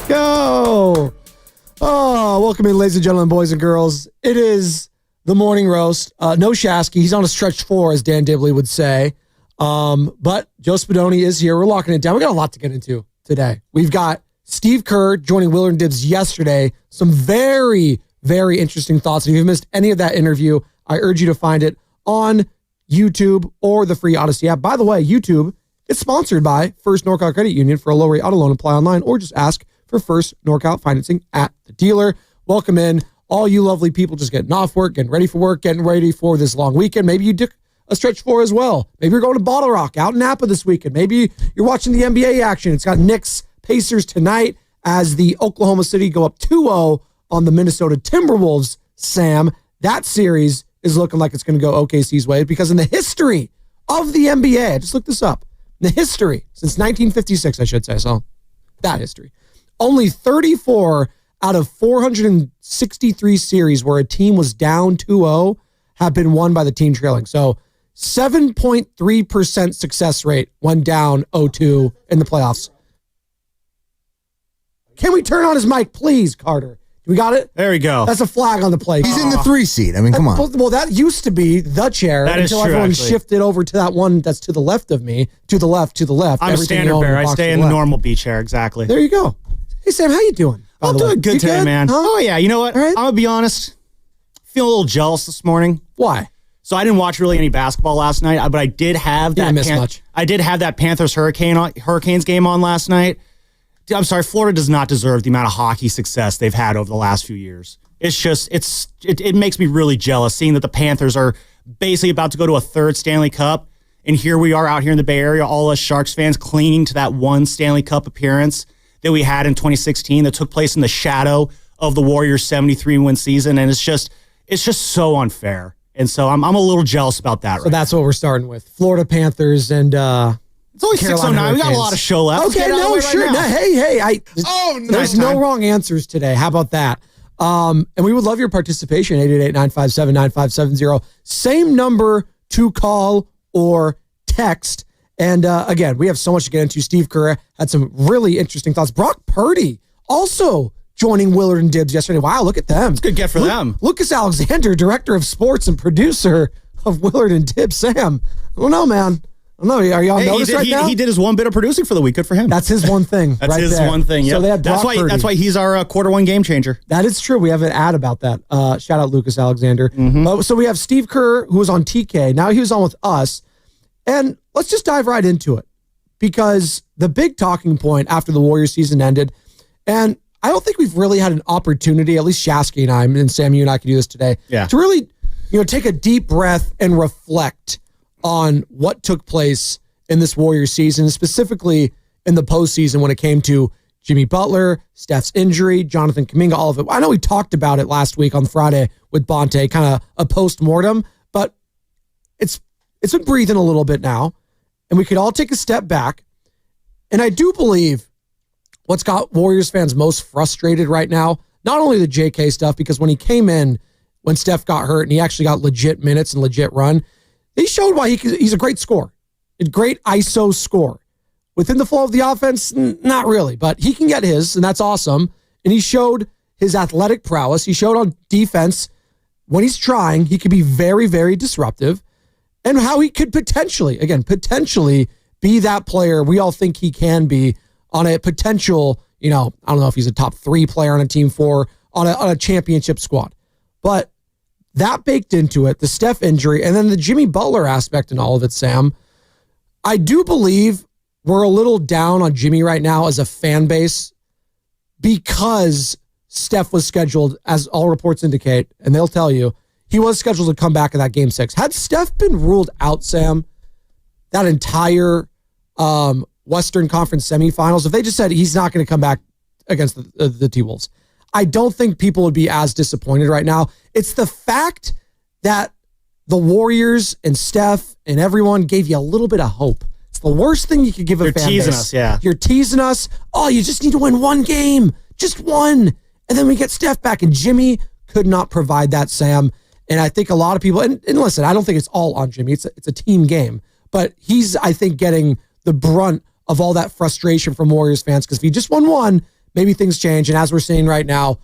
go. Oh, welcome in, ladies and gentlemen, boys and girls. It is the morning roast. No Shasky. He's on a stretch floor, as Dan Dibley would say. But Joe Spadoni is here. We're locking it down. We got a lot to get into today. We've got Steve Kerr joining Willard and Dibbs yesterday. Some very, very interesting thoughts. And if you've missed any of that interview, I urge you to find it on YouTube or the free Odyssey app. By the way, YouTube is sponsored by First NorCal Credit Union. For a low rate auto loan, apply online or just ask for First NorCal financing at the dealer. Welcome in all you lovely people just getting off work, getting ready for work, getting ready for this long weekend. Maybe you took a stretch floor as well. Maybe you're going to Bottle Rock out in Napa this weekend. Maybe you're watching the NBA action. It's got Knicks Pacers tonight as the Oklahoma City go up 2-0 on the Minnesota Timberwolves. Sam, that series is looking like it's going to go OKC's way because in the history of the NBA, I just looked this up, the history since 1956, I should say, so that history, only 34 out of 463 series where a team was down 2-0 have been won by the team trailing. So 7.3% success rate when down 0-2 in the playoffs. Can we turn on his mic, please, Carter? We got it? There we go. That's a flag on the play. He's in the 3 seat. I mean, come on. Well, that used to be the chair that until everyone shifted over to that one that's to the left of me. To the left. I'm a standard bearer. I stay in the normal B chair, exactly. There you go. Hey, Sam, how you doing? I'm doing good today, man. Huh? Oh, yeah. You know what? Right. I'm going to be honest. Feel a little jealous this morning. Why? So I didn't watch really any basketball last night, but I did have that. I did have that Panthers Hurricanes game on last night. I'm sorry, Florida does not deserve the amount of hockey success they've had over the last few years. It's just, it makes me really jealous seeing that the Panthers are basically about to go to a third Stanley Cup, and here we are out here in the Bay Area, all us Sharks fans clinging to that one Stanley Cup appearance that we had in 2016 that took place in the shadow of the Warriors' 73-win season, and it's just so unfair. And so I'm a little jealous about that. So that's what we're starting with. Florida Panthers and it's only 6:09. We got a lot of show left. Okay, no, sure. No, hey. There's no wrong answers today. How about that? And we would love your participation. 888-957-9570. Same number to call or text. And again, we have so much to get into. Steve Curry had some really interesting thoughts. Brock Purdy also joining Willard and Dibbs yesterday. Wow, look at them. It's a good get for them. Lucas Alexander, director of sports and producer of Willard and Dibbs. Sam, I don't know, man. I don't know. Are you on notice right now? He did his one bit of producing for the week. Good for him. That's his one thing. That's his one thing. So they had that's why he's our quarter one game changer. That is true. We have an ad about that. Shout out Lucas Alexander. So we have Steve Kerr, who was on TK. Now he was on with us. And let's just dive right into it because the big talking point after the Warriors season ended, and I don't think we've really had an opportunity, at least Shasky and I, and Sam, you and I can do this today, to really, take a deep breath and reflect on what took place in this Warriors season, specifically in the postseason when it came to Jimmy Butler, Steph's injury, Jonathan Kaminga, all of it. I know we talked about it last week on Friday with Bonte, kind of a post-mortem, but it's been breathing a little bit now, and we could all take a step back. And I do believe what's got Warriors fans most frustrated right now, not only the JK stuff, because when he came in, when Steph got hurt and he actually got legit minutes and legit run, he showed why he's a great scorer, a great ISO scorer. Within the flow of the offense, not really, but he can get his, and that's awesome. And he showed his athletic prowess. He showed on defense when he's trying, he could be very, very disruptive, and how he could potentially be that player we all think he can be on a potential, I don't know if he's a top 3 player on a team 4 on a championship squad. But that baked into it, the Steph injury, and then the Jimmy Butler aspect and all of it, Sam. I do believe we're a little down on Jimmy right now as a fan base because Steph was scheduled, as all reports indicate, and they'll tell you, he was scheduled to come back in that Game 6. Had Steph been ruled out, Sam, that entire Western Conference semifinals, if they just said he's not going to come back against the T-Wolves, I don't think people would be as disappointed right now. It's the fact that the Warriors and Steph and everyone gave you a little bit of hope. It's the worst thing you could give a fan base. You're teasing us, yeah. You're teasing us. Oh, you just need to win one game. Just one. And then we get Steph back. And Jimmy could not provide that, Sam. And I think a lot of people, and listen, I don't think it's all on Jimmy. It's a team game. But he's, I think, getting the brunt of all that frustration from Warriors fans. Because if he just won one, maybe things change. And as we're seeing right now,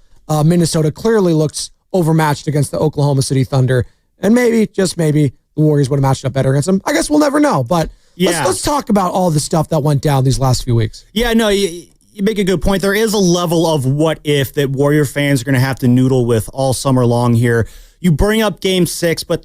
Minnesota clearly looks overmatched against the Oklahoma City Thunder. And maybe, just maybe, the Warriors would have matched up better against them. I guess we'll never know. But let's talk about all the stuff that went down these last few weeks. Yeah, no, you make a good point. There is a level of what if that Warrior fans are going to have to noodle with all summer long here. You bring up Game 6, but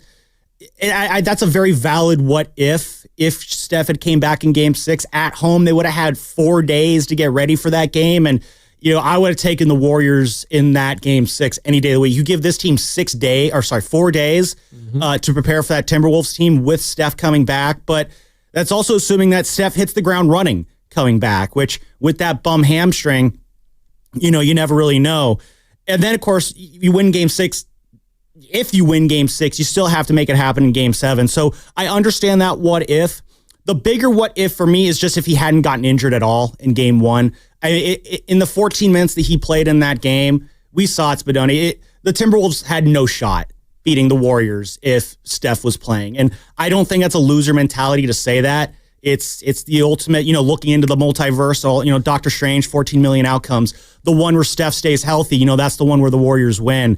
that's a very valid what if. If Steph had came back in Game 6 at home, they would have had 4 days to get ready for that game. And I would have taken the Warriors in that Game 6 any day of the week. You give this team 4 days to prepare for that Timberwolves team with Steph coming back. But that's also assuming that Steph hits the ground running coming back, which with that bum hamstring, you never really know. And then, of course, you win Game 6. If you win Game 6, you still have to make it happen in Game 7. So I understand that what if. The bigger what if for me is just if he hadn't gotten injured at all in Game 1. In the 14 minutes that he played in that game, we saw it, Spadoni. The Timberwolves had no shot beating the Warriors if Steph was playing. And I don't think that's a loser mentality to say that. It's the ultimate, looking into the multiversal, Doctor Strange, 14 million outcomes. The one where Steph stays healthy, that's the one where the Warriors win.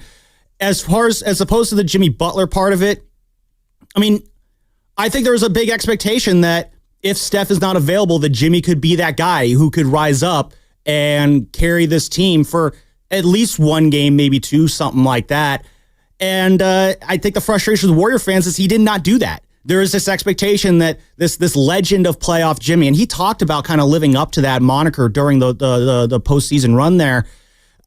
As opposed to the Jimmy Butler part of it, I think there was a big expectation that if Steph is not available, that Jimmy could be that guy who could rise up and carry this team for at least one game, maybe two, something like that. And I think the frustration of the Warrior fans is he did not do that. There is this expectation that this legend of playoff Jimmy, and he talked about kind of living up to that moniker during the postseason run there.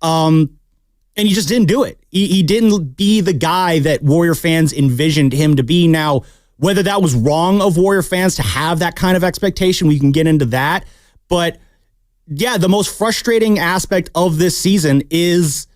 And he just didn't do it. He didn't be the guy that Warrior fans envisioned him to be. Now, whether that was wrong of Warrior fans to have that kind of expectation, we can get into that. But yeah, the most frustrating aspect of this season is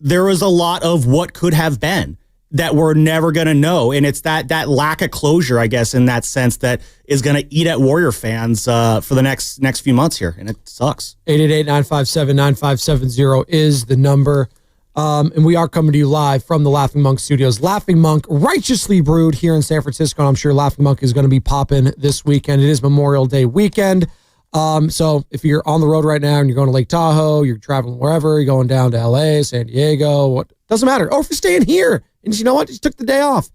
there was a lot of what could have been that we're never going to know. And it's that lack of closure, I guess, in that sense, that is going to eat at Warrior fans for the next few months here. And it sucks. 888-957-9570 is the number. And we are coming to you live from the Laughing Monk Studios. Laughing Monk, righteously brewed here in San Francisco. And I'm sure Laughing Monk is going to be popping this weekend. It is Memorial Day weekend. So if you're on the road right now and you're going to Lake Tahoe, you're traveling wherever, you're going down to LA, San Diego, doesn't matter. Or if you're staying here and you know what, just took the day off.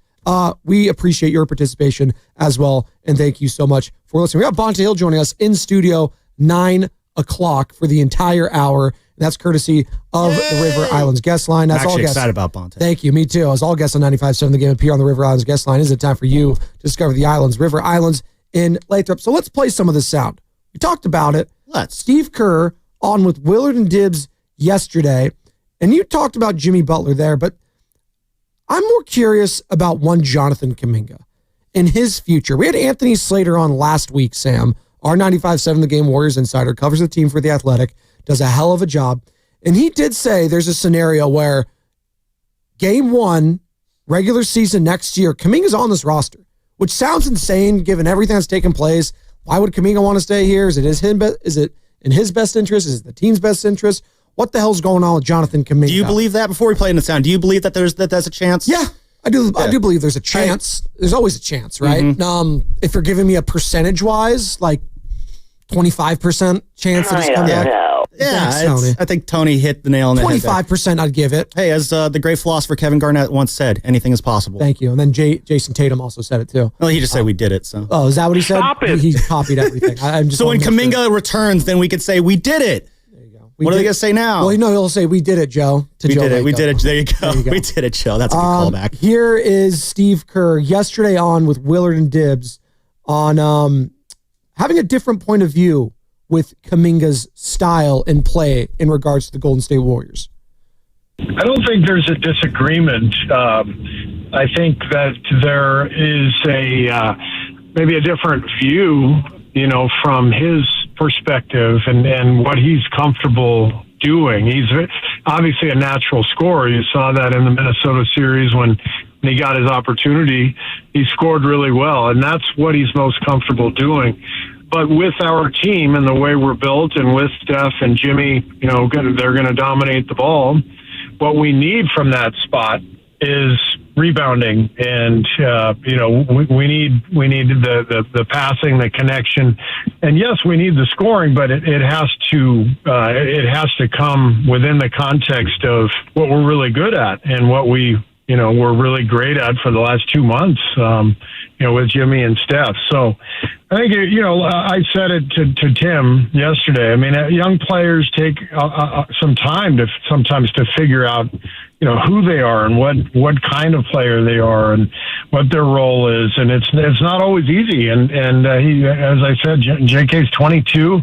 We appreciate your participation as well. And thank you so much for listening. We got Bonta Hill joining us in studio 9 o'clock for the entire hour. That's courtesy of the River Islands guest line. That's I'm all guests. Excited about Bonta. Thank you. Me too. As all guests on 95.7 The Game appear on the River Islands guest line, is it time for you to discover the islands, River Islands in Lathrop. So let's play some of this sound. We talked about it. Steve Kerr on with Willard and Dibbs yesterday, and you talked about Jimmy Butler there, but I'm more curious about one Jonathan Kaminga and his future. We had Anthony Slater on last week, Sam, our 95.7 The Game Warriors insider, covers the team for The Athletic, does a hell of a job. And he did say there's a scenario where Game 1, regular season next year, Kaminga's on this roster, which sounds insane given everything that's taken place. Why would Kaminga want to stay here? Is it in his best interest? Is it the team's best interest? What the hell's going on with Jonathan Kaminga? Do you believe that, before we play in the sound, do you believe that there's a chance? Yeah, I do. Yeah. I do believe there's a chance. There's always a chance, right? Mm-hmm. If you're giving me a percentage-wise, like 25% chance that he's coming back. Yeah, I think Tony hit the nail on the head. 25% I'd give it. Hey, as the great philosopher Kevin Garnett once said, anything is possible. Thank you. And then Jason Tatum also said it too. Well, he just said we did it. So. Oh, is that what he said? Stop it. He copied everything. So when Kaminga returns, then we could say we did it. There you go. What are they going to say now? Well, he'll say we did it, Joe. We did it. There you go. We did it, Joe. That's a good callback. Here is Steve Kerr yesterday on with Willard and Dibbs on having a different point of view with Kaminga's style and play in regards to the Golden State Warriors. I don't think there's a disagreement. I think that there is maybe a different view, from his perspective and what he's comfortable doing. He's obviously a natural scorer. You saw that in the Minnesota series when he got his opportunity. He scored really well, and that's what he's most comfortable doing. But with our team and the way we're built, and with Steph and Jimmy, they're going to dominate the ball. What we need from that spot is rebounding, and we need the passing, the connection, and yes, we need the scoring, but it has to come within the context of what we're really good at and what we're really great at for the last 2 months, with Jimmy and Steph. So I think, I said it to Tim yesterday. I mean, young players take some time sometimes to figure out, who they are and what kind of player they are and what their role is. And it's not always easy. And he, as I said, JK's 22.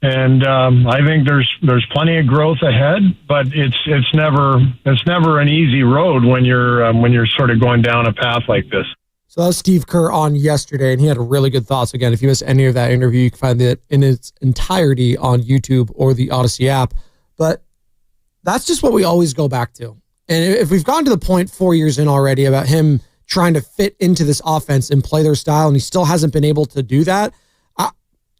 And I think there's plenty of growth ahead, but it's never an easy road when you're sort of going down a path like this. So that was Steve Kerr on yesterday, and he had really good thoughts. Again, if you missed any of that interview, you can find it in its entirety on YouTube or the Odyssey app. But that's just what we always go back to. And if we've gotten to the point 4 years in already about him trying to fit into this offense and play their style, and he still hasn't been able to do that,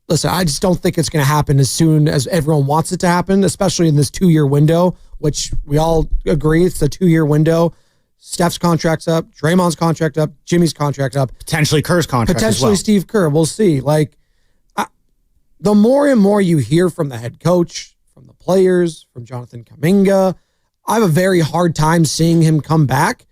listen, I just don't think it's going to happen as soon as everyone wants it to happen, especially in this 2-year window, which we all agree it's a 2-year window. Steph's contract's up, Draymond's contract up, Jimmy's contract up. Potentially Kerr's contract Potentially as well. Steve Kerr. We'll see. The more and more you hear from the head coach, from the players, from Jonathan Kaminga, I have a very hard time seeing him come back.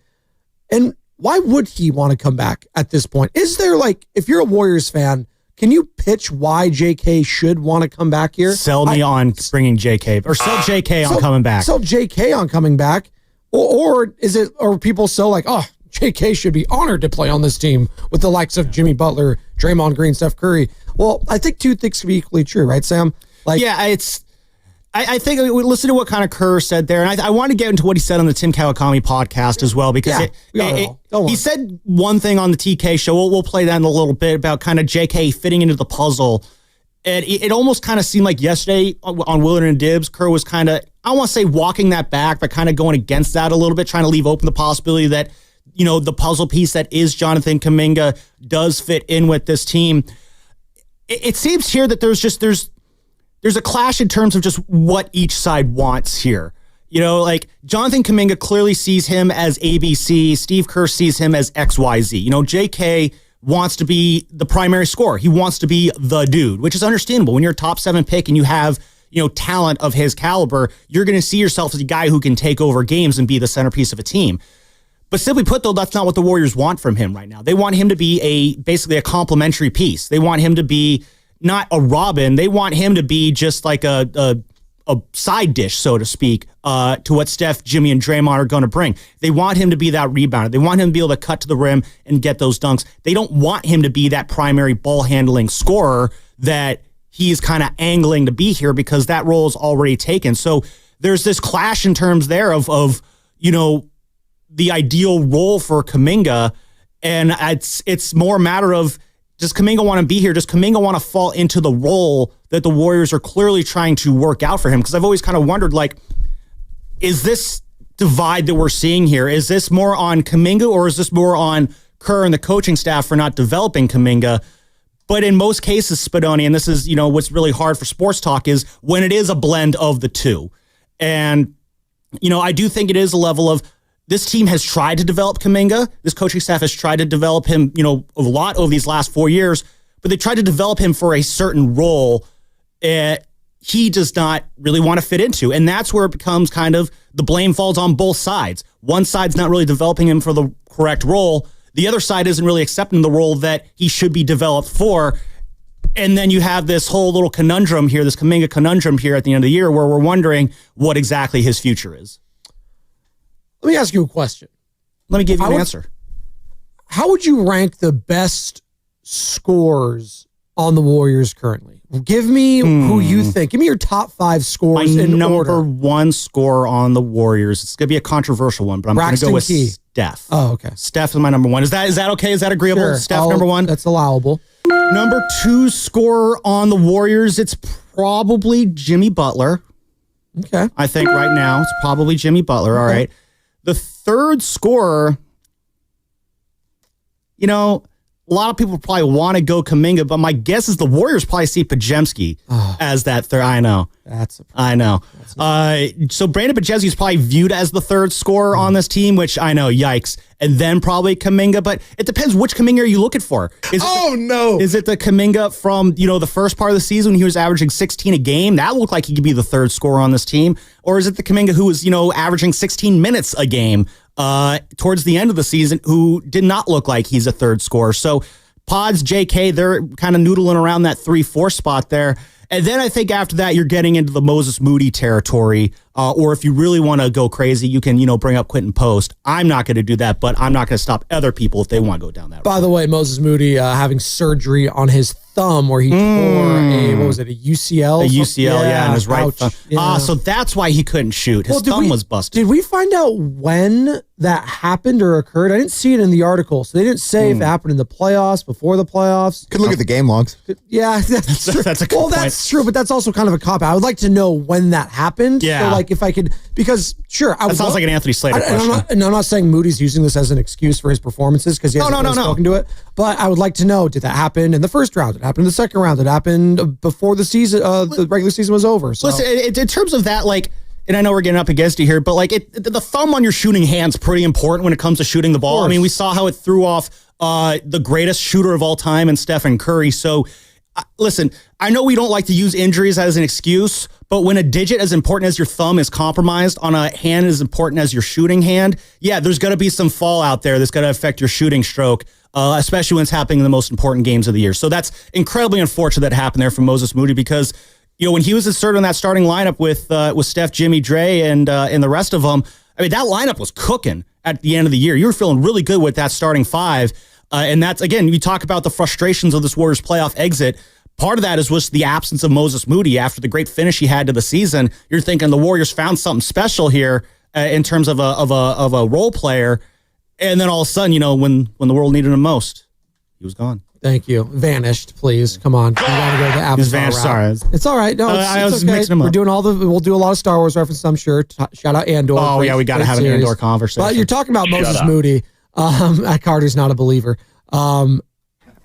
And why would he want to come back at this point? Is there, if you're a Warriors fan, can you pitch why JK should want to come back here? Sell me on bringing JK, or sell JK on coming back. Sell JK on coming back. Or are people so JK should be honored to play on this team with the likes of Jimmy Butler, Draymond Green, Steph Curry? Well, I think two things can be equally true, right, Sam? I think we listen to what kind of Kerr said there, and I want to get into what he said on the Tim Kawakami podcast as well, because he said one thing on the TK show. We'll play that in a little bit about kind of JK fitting into the puzzle. And it almost kind of seemed like yesterday on Willard and Dibbs, Kerr was kind of, I don't want to say walking that back, but kind of going against that a little bit, trying to leave open the possibility that, the puzzle piece that is Jonathan Kaminga does fit in with this team. It seems here that there's a clash in terms of just what each side wants here. Jonathan Kaminga clearly sees him as ABC. Steve Kerr sees him as XYZ. JK wants to be the primary scorer. He wants to be the dude, which is understandable. When you're a top 7 pick and you have, talent of his caliber, you're going to see yourself as a guy who can take over games and be the centerpiece of a team. But simply put, though, that's not what the Warriors want from him right now. They want him to be basically a complementary piece. They want him to be not a Robin. They want him to be just like a side dish, so to speak, to what Steph, Jimmy, and Draymond are going to bring. They want him to be that rebounder. They want him to be able to cut to the rim and get those dunks. They don't want him to be that primary ball handling scorer that he's kind of angling to be here, because that role is already taken. So there's this clash in terms there of the ideal role for Kaminga, and it's more a matter of, does Kaminga want to be here? Does Kaminga want to fall into the role that the Warriors are clearly trying to work out for him? Because I've always kind of wondered, is this divide that we're seeing here, is this more on Kaminga, or is this more on Kerr and the coaching staff for not developing Kaminga? But in most cases, Spadoni, and this is, what's really hard for sports talk, is when it is a blend of the two. And, I do think it is a level of, this team has tried to develop Kaminga. This coaching staff has tried to develop him, a lot over these last 4 years, but they tried to develop him for a certain role he does not really want to fit into. And that's where it becomes kind of, the blame falls on both sides. One side's not really developing him for the correct role. The other side isn't really accepting the role that he should be developed for. And then you have this whole little conundrum here, this Kaminga conundrum here at the end of the year, where we're wondering what exactly his future is. Let me ask you a question. Let me give you an answer. How would you rank the best scorers on the Warriors currently? Give me who you think. Give me your top 5 scorers in order. My number 1 scorer on the Warriors. It's going to be a controversial one, but I'm going to go with Steph. Oh, okay. Steph is my number 1. Is that okay? Is that agreeable? Sure. Steph, number 1? That's allowable. Number 2 scorer on the Warriors, it's probably Jimmy Butler. Okay. I think right now it's probably Jimmy Butler. Okay. All right. The 3rd scorer, a lot of people probably want to go Kaminga, but my guess is the Warriors probably see Podziemski as that third. I know. I know. So Brandon Podziemski is probably viewed as the third scorer on this team, which I know, yikes. And then probably Kaminga, but it depends which Kaminga are you looking for. Is it the Kaminga from, the first part of the season when he was averaging 16 a game? That looked like he could be the third scorer on this team. Or is it the Kaminga who was, averaging 16 minutes a game towards the end of the season, who did not look like he's a third scorer? So Pods, JK, they're kind of noodling around that 3-4 spot there. And then I think after that, you're getting into the Moses Moody territory. Or if you really want to go crazy, you can, bring up Quentin Post. I'm not going to do that, but I'm not going to stop other people if they want to go down that road. By the way, Moses Moody having surgery on his thumb where he tore a UCL? A UCL, in his right thumb. Yeah. So that's why he couldn't shoot. His thumb was busted. Did we find out when that happened or occurred? I didn't see it in the article, so they didn't say if it happened in the playoffs, before the playoffs. Could look at the game logs. Yeah, that's true. That's a good point. That's true, but that's also kind of a cop-out. I would like to know when that happened. Yeah. So, if I could, because sure. That sounds like an Anthony Slater question. I'm not saying Moody's using this as an excuse for his performances because he hasn't really spoken to it, but I would like to know, did that happen in the first round? Did it happen in the second round? Did it happen before the season, the regular season was over? So. Listen, in terms of that, and I know we're getting up against it here, but the thumb on your shooting hand's pretty important when it comes to shooting the ball. I mean, we saw how it threw off the greatest shooter of all time in Steph Curry. So, listen, I know we don't like to use injuries as an excuse, but when a digit as important as your thumb is compromised on a hand as important as your shooting hand, there's going to be some fallout there that's going to affect your shooting stroke, especially when it's happening in the most important games of the year. So that's incredibly unfortunate that happened there for Moses Moody because, when he was inserted in that starting lineup with Steph, Jimmy, Dre, and the rest of them, I mean, that lineup was cooking at the end of the year. You were feeling really good with that starting five. And that's, again, you talk about the frustrations of this Warriors playoff exit. Part of that is just the absence of Moses Moody after the great finish he had to the season. You're thinking the Warriors found something special here in terms of a role player. And then all of a sudden, when the world needed him most, he was gone. Thank you. Vanished, please. Come on. You got to go to the Avatar vanished, route. sorry. It's all right. No, I was okay. mixing them up. We'll do a lot of Star Wars reference, I'm sure. Shout out Andor. Oh, yeah, we got to have an Andor conversation. But you're talking about Moses Moody. Carter's not a believer.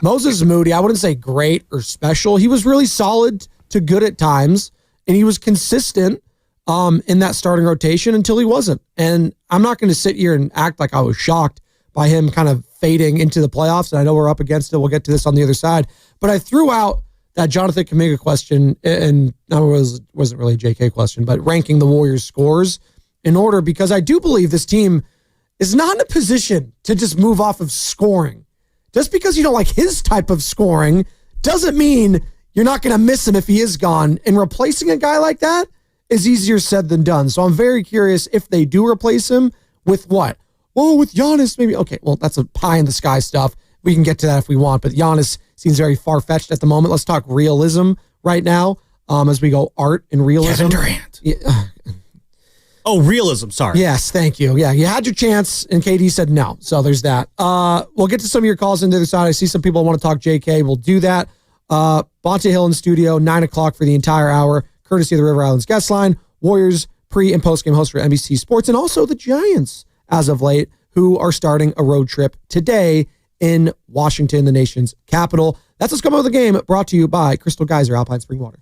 Moses Moody, I wouldn't say great or special. He was really solid to good at times, and he was consistent in that starting rotation until he wasn't. And I'm not going to sit here and act like I was shocked by him kind of fading into the playoffs. And I know we're up against it. We'll get to this on the other side. But I threw out that Jonathan Kaminga question, and it wasn't really a JK question, but ranking the Warriors' scores in order, because I do believe this team is not in a position to just move off of scoring. Just because you don't like his type of scoring doesn't mean you're not going to miss him if he is gone. And replacing a guy like that is easier said than done. So I'm very curious if they do replace him with what? Well, with Giannis, maybe. Okay, well, that's a pie in the sky stuff. We can get to that if we want, but Giannis seems very far-fetched at the moment. Let's talk realism right now as we go art and realism. Kevin Durant. Yeah. Oh, realism, sorry. Yes, thank you. Yeah, you had your chance, and KD said no, so there's that. We'll get to some of your calls on the other side. I see some people want to talk JK. We'll do that. Bonte Hill in studio, 9 o'clock for the entire hour, courtesy of the River Islands guest line. Warriors pre- and post-game host for NBC Sports, and also the Giants, as of late, who are starting a road trip today in Washington, the nation's capital. That's what's coming with the game, brought to you by Crystal Geyser Alpine Spring Water.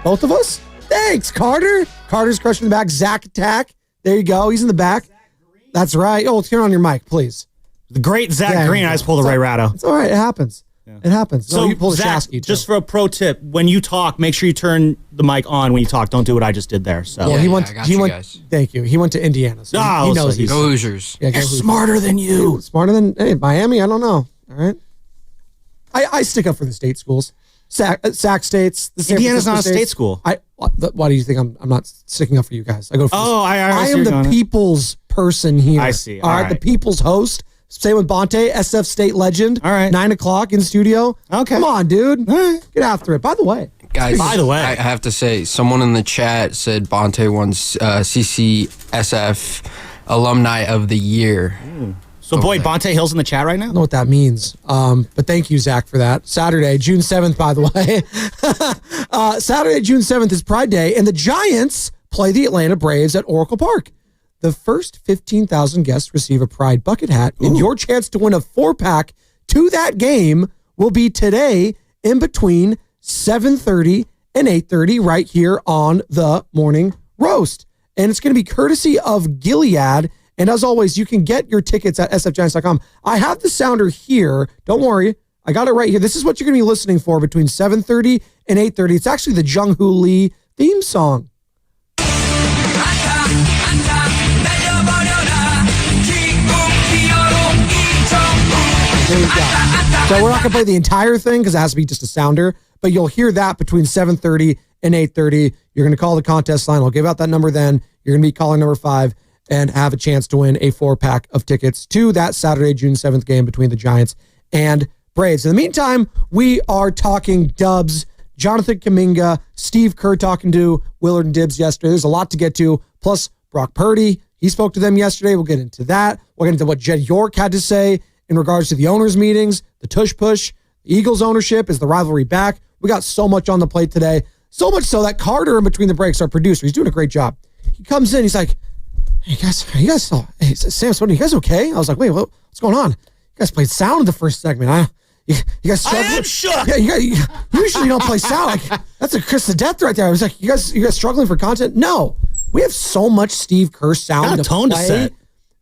Both of us? Thanks, Carter. Carter's crushing the back. Zach Attack. There you go. He's in the back. That's right. Oh, turn on your mic, please. The great Zach Green. I just pulled the right ratto. It's all right. It happens. Yeah. It happens. So, you pull the Zach, just for a pro tip, when you talk, make sure you turn the mic on when you talk. Don't do what I just did there. So he went. Thank you. He went to Indiana. So he knows. Go Hoosiers. Yeah, They're smarter than you. Smarter than Miami. I don't know. All right. I stick up for the state schools. Sac states. Indiana's not a state school. Why do you think I'm not sticking up for you guys? I go. I am the people's person here. I see. All right, the people's host. Same with Bonte, SF State legend. All right. 9:00 in studio. Okay. Come on, dude. Get after it. By the way, guys. I have to say, someone in the chat said Bonte won CCSF Alumni of the Year. So, Bonte Hill's in the chat right now? I don't know what that means. But thank you, Zach, for that. Saturday, June 7th, by the way. Saturday, June 7th is Pride Day, and the Giants play the Atlanta Braves at Oracle Park. The first 15,000 guests receive a Pride bucket hat, and your chance to win a 4-pack to that game will be today in between 7:30 and 8:30 right here on the Morning Roast. And it's going to be courtesy of Gilead. And as always, you can get your tickets at sfgiants.com. I have the sounder here. Don't worry. I got it right here. This is what you're going to be listening for between 7:30 and 8:30. It's actually the Jung-Hoo Lee theme song. There you go. So we're not going to play the entire thing because it has to be just a sounder, but you'll hear that between 7:30 and 8:30. You're going to call the contest line. I'll give out that number then. You're going to be calling number 5 and have a chance to win a 4-pack of tickets to that Saturday, June 7th game between the Giants and Braves. In the meantime, we are talking Dubs. Jonathan Kaminga, Steve Kerr talking to Willard and Dibbs yesterday. There's a lot to get to. Plus, Brock Purdy, he spoke to them yesterday. We'll get into that. We'll get into what Jed York had to say in regards to the owners' meetings, the tush push, the Eagles' ownership. Is the rivalry back? We got so much on the plate today. So much so that Carter, in between the breaks, our producer, he's doing a great job. He comes in, he's like, hey, Sam, are you guys okay? I was like, wait, what's going on? You guys played sound in the first segment. You guys struggling? I am shook. Yeah, you usually don't play sound. Like, that's a kiss to death right there. I was like, you guys struggling for content? No. We have so much Steve Kerr sound to play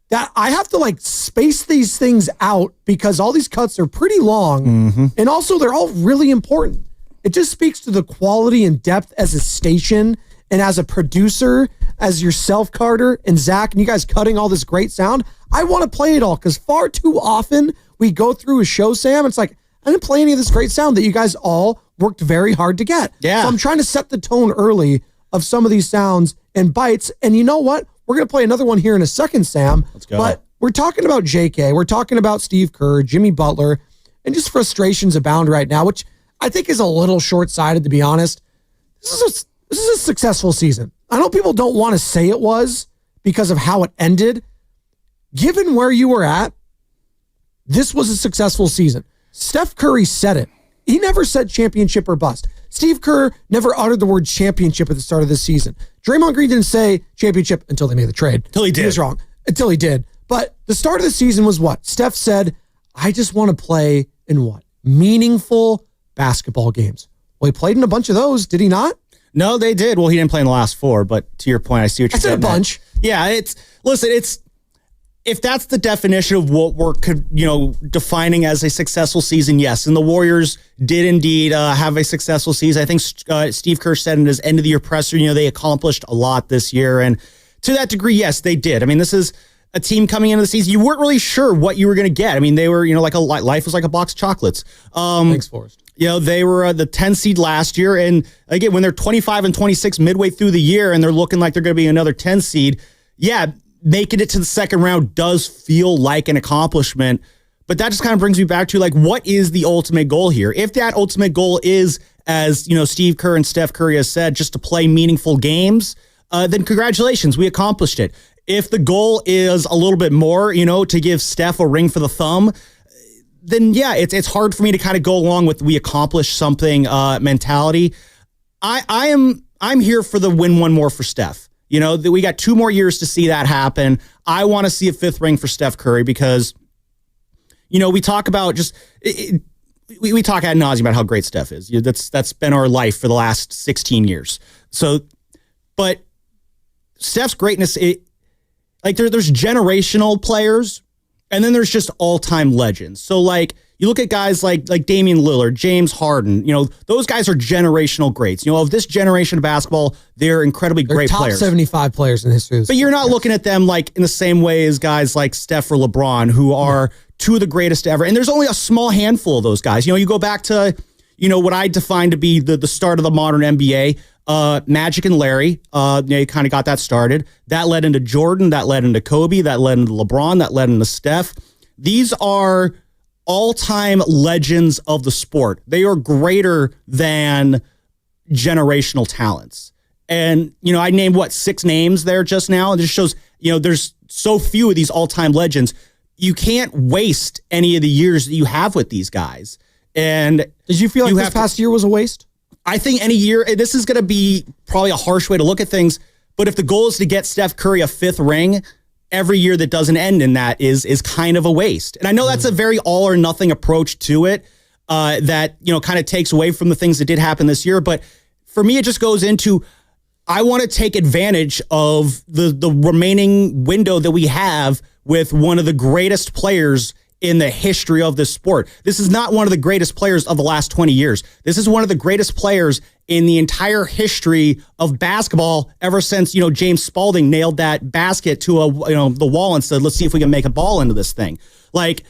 that I have to space these things out because all these cuts are pretty long, and also they're all really important. It just speaks to the quality and depth as a station and as a producer, as yourself, Carter and Zach, and you guys cutting all this great sound. I want to play it all because far too often we go through a show, Sam. It's like, I didn't play any of this great sound that you guys all worked very hard to get. Yeah. So I'm trying to set the tone early of some of these sounds and bites. And you know what? We're going to play another one here in a second, Sam. Let's go. But we're talking about JK. We're talking about Steve Kerr, Jimmy Butler, and just frustrations abound right now, which I think is a little short-sighted, to be honest. This is a successful season. I know people don't want to say it was because of how it ended. Given where you were at, this was a successful season. Steph Curry said it. He never said championship or bust. Steve Kerr never uttered the word championship at the start of this season. Draymond Green didn't say championship until they made the trade. Until he did. He was wrong. Until he did. But the start of the season was what? Steph said, I just want to play in what? Meaningful basketball games. Well, he played in a bunch of those, did he not? No, they did. Well, he didn't play in the last 4, but to your point, I see what you're saying. I said a bunch. Yeah, if that's the definition of what we're, defining as a successful season, yes. And the Warriors did indeed have a successful season. I think Steve Kerr said in his end of the year presser, they accomplished a lot this year. And to that degree, yes, they did. I mean, this is a team coming into the season. You weren't really sure what you were going to get. I mean, they were, life was like a box of chocolates. Thanks, Forrest. They were the 10 seed last year. And again, when they're 25 and 26 midway through the year and they're looking like they're going to be another 10 seed, yeah, making it to the second round does feel like an accomplishment. But that just kind of brings me back to what is the ultimate goal here? If that ultimate goal is, as Steve Kerr and Steph Curry has said, just to play meaningful games, then congratulations, we accomplished it. If the goal is a little bit more, to give Steph a ring for the thumb, then yeah, it's hard for me to kind of go along with we accomplished something mentality. I'm here for the win one more for Steph. We got 2 more years to see that happen. I want to see a 5th ring for Steph Curry because, we talk about just we talk ad nauseum about how great Steph is. That's been our life for the last 16 years. So, but Steph's greatness, there's generational players, and then there's just all-time legends. So, like, you look at guys like Damian Lillard, James Harden, those guys are generational greats. Of this generation of basketball, they're incredibly great top players. 75 players in history. But you're not looking at them like in the same way as guys like Steph or LeBron, who are two of the greatest ever. And there's only a small handful of those guys. You go back to, what I define to be the start of the modern NBA, Magic and Larry, you kind of got that started. That led into Jordan, that led into Kobe, that led into LeBron, that led into Steph. These are all-time legends of the sport. They are greater than generational talents. And, I named, 6 names there just now. And it just shows, there's so few of these all-time legends. You can't waste any of the years that you have with these guys. And did you feel like this past year was a waste? I think any year, this is going to be probably a harsh way to look at things, but if the goal is to get Steph Curry a 5th ring, every year that doesn't end in that is kind of a waste. And I know that's a very all or nothing approach to it that, kind of takes away from the things that did happen this year. But for me, it just goes into, I want to take advantage of the remaining window that we have with one of the greatest players in the history of this sport. This is not one of the greatest players of the last 20 years. This is one of the greatest players in the entire history of basketball ever since, James Spalding nailed that basket to the wall and said, let's see if we can make a ball into this thing. Like,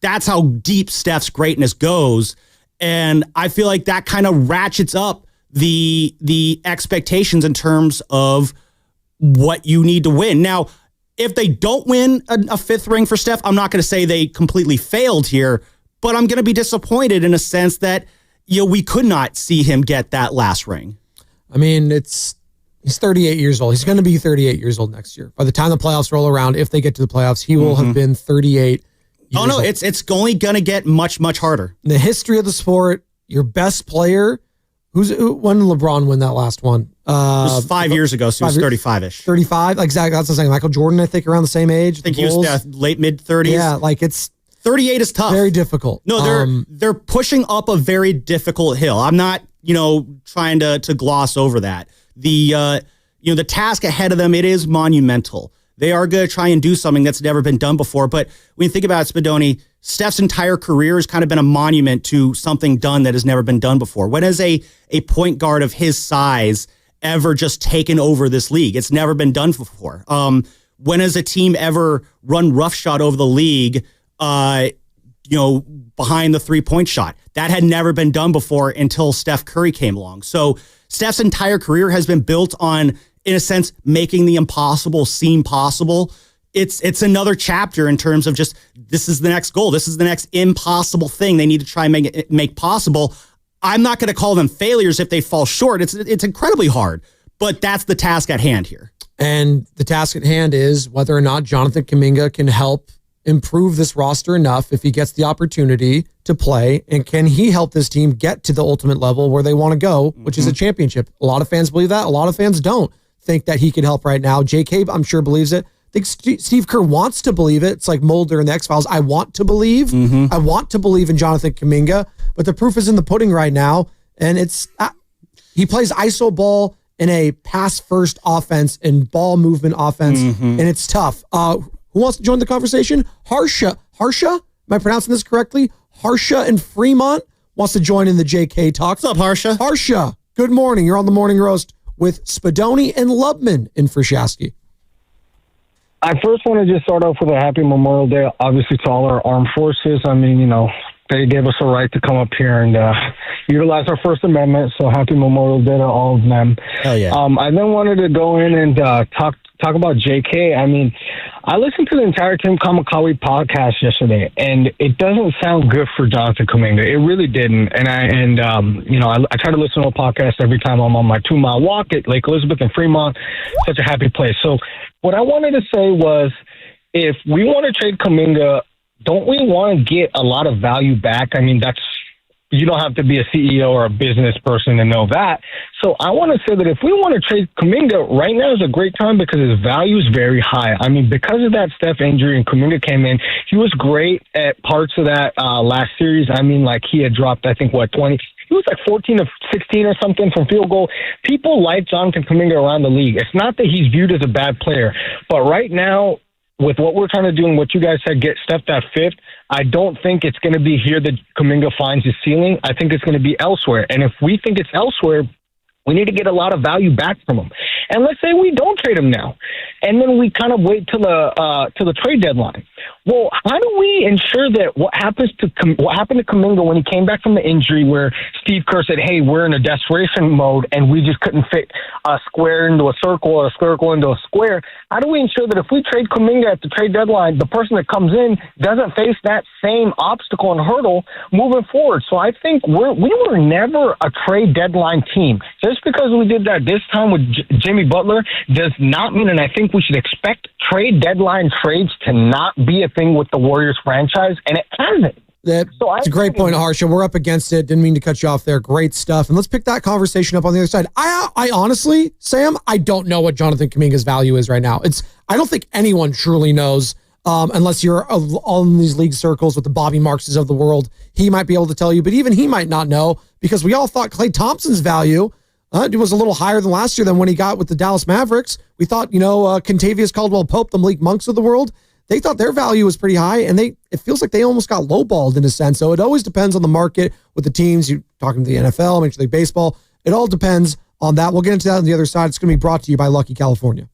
that's how deep Steph's greatness goes. And I feel like that kind of ratchets up the expectations in terms of what you need to win. Now, if they don't win a 5th ring for Steph, I'm not going to say they completely failed here, but I'm going to be disappointed in a sense that, we could not see him get that last ring. I mean, he's 38 years old. He's going to be 38 years old next year. By the time the playoffs roll around, if they get to the playoffs, he will have been 38 years old. It's only going to get much, much harder. In the history of the sport, your best player, when did LeBron win that last one? It was 5 years ago, so he was 35-ish. 35? Exactly. That's what I'm saying. Michael Jordan, I think, around the same age. I think he was late mid-30s. Yeah, it's 38 is tough. Very difficult. No, they're pushing up a very difficult hill. I'm not, trying to gloss over that. The task ahead of them, it is monumental. They are going to try and do something that's never been done before. But when you think about it, Spadoni, Steph's entire career has kind of been a monument to something done that has never been done before. When has a point guard of his size ever just taken over this league? It's never been done before. When has a team ever run roughshod over the league, behind the 3-point shot? That had never been done before until Steph Curry came along. So Steph's entire career has been built on, in a sense, making the impossible seem possible. It's another chapter in terms of just, this is the next goal. This is the next impossible thing they need to try and make possible. I'm not going to call them failures if they fall short. It's incredibly hard, but that's the task at hand here. And the task at hand is whether or not Jonathan Kaminga can help improve this roster enough if he gets the opportunity to play, and can he help this team get to the ultimate level where they want to go, which is a championship. A lot of fans believe that. A lot of fans don't think that he can help right now. JK, I'm sure, believes it. I think Steve Kerr wants to believe it. It's like Mulder in the X-Files. I want to believe. I want to believe in Jonathan Kaminga, but the proof is in the pudding right now, and he plays iso ball in a pass-first offense and ball movement offense, and it's tough. Who wants to join the conversation? Harsha? Am I pronouncing this correctly? Harsha in Fremont wants to join in the JK talk. What's up, Harsha? Harsha, good morning. You're on the Morning Roast with Spadoni and Lubman in Frashaski. I first want to just start off with a happy Memorial Day, obviously, to all our armed forces. I mean, they gave us a right to come up here and utilize our First Amendment, so happy Memorial Day to all of them. Hell yeah. I then wanted to go in and talk about JK. I mean, I listened to the entire Tim Kamakawi podcast yesterday, and it doesn't sound good for Jonathan Kaminga. It really didn't. And I try to listen to a podcast every time I'm on my 2-mile walk at Lake Elizabeth and Fremont. Such a happy place. So what I wanted to say was, if we want to trade Kaminga, don't we want to get a lot of value back? I mean, that's you don't have to be a CEO or a business person to know that. So I want to say that if we want to trade Kaminga, right now is a great time because his value is very high. I mean, because of that Steph injury and Kaminga came in, he was great at parts of that last series. I mean, like he had dropped, I think, 20? He was like 14 of 16 or something from field goal. People like Jonathan Kaminga around the league. It's not that he's viewed as a bad player, but right now, with what we're trying to do and what you guys said, get Steph that fifth, I don't think it's going to be here that Kaminga finds his ceiling. I think it's going to be elsewhere. And if we think it's elsewhere, we need to get a lot of value back from him. And let's say we don't trade him now, and then we kind of wait till the trade deadline. Well, how do we ensure that what happened to Kaminga when he came back from the injury, where Steve Kerr said, "Hey, we're in a desperation mode, and we just couldn't fit a square into a circle or a circle into a square"? How do we ensure that if we trade Kaminga at the trade deadline, the person that comes in doesn't face that same obstacle and hurdle moving forward? So I think we were never a trade deadline team. Just because we did that this time with Jimmy Butler does not mean, and I think we should expect trade deadline trades to not be a thing with the Warriors franchise, and it hasn't. It's a great point, Harsha. We're up against it. Didn't mean to cut you off there. Great stuff. And let's pick that conversation up on the other side. I honestly, Sam, I don't know what Jonathan Kaminga's value is right now. I don't think anyone truly knows, unless you're on these league circles with the Bobby Markses of the world. He might be able to tell you, but even he might not know, because we all thought Klay Thompson's value was a little higher than last year than when he got with the Dallas Mavericks. We thought, Kentavious Caldwell-Pope, the Malik Monks of the world, they thought their value was pretty high, and it feels like they almost got lowballed in a sense. So it always depends on the market with the teams. You're talking to the NFL, Major League Baseball. It all depends on that. We'll get into that on the other side. It's going to be brought to you by Lucky California.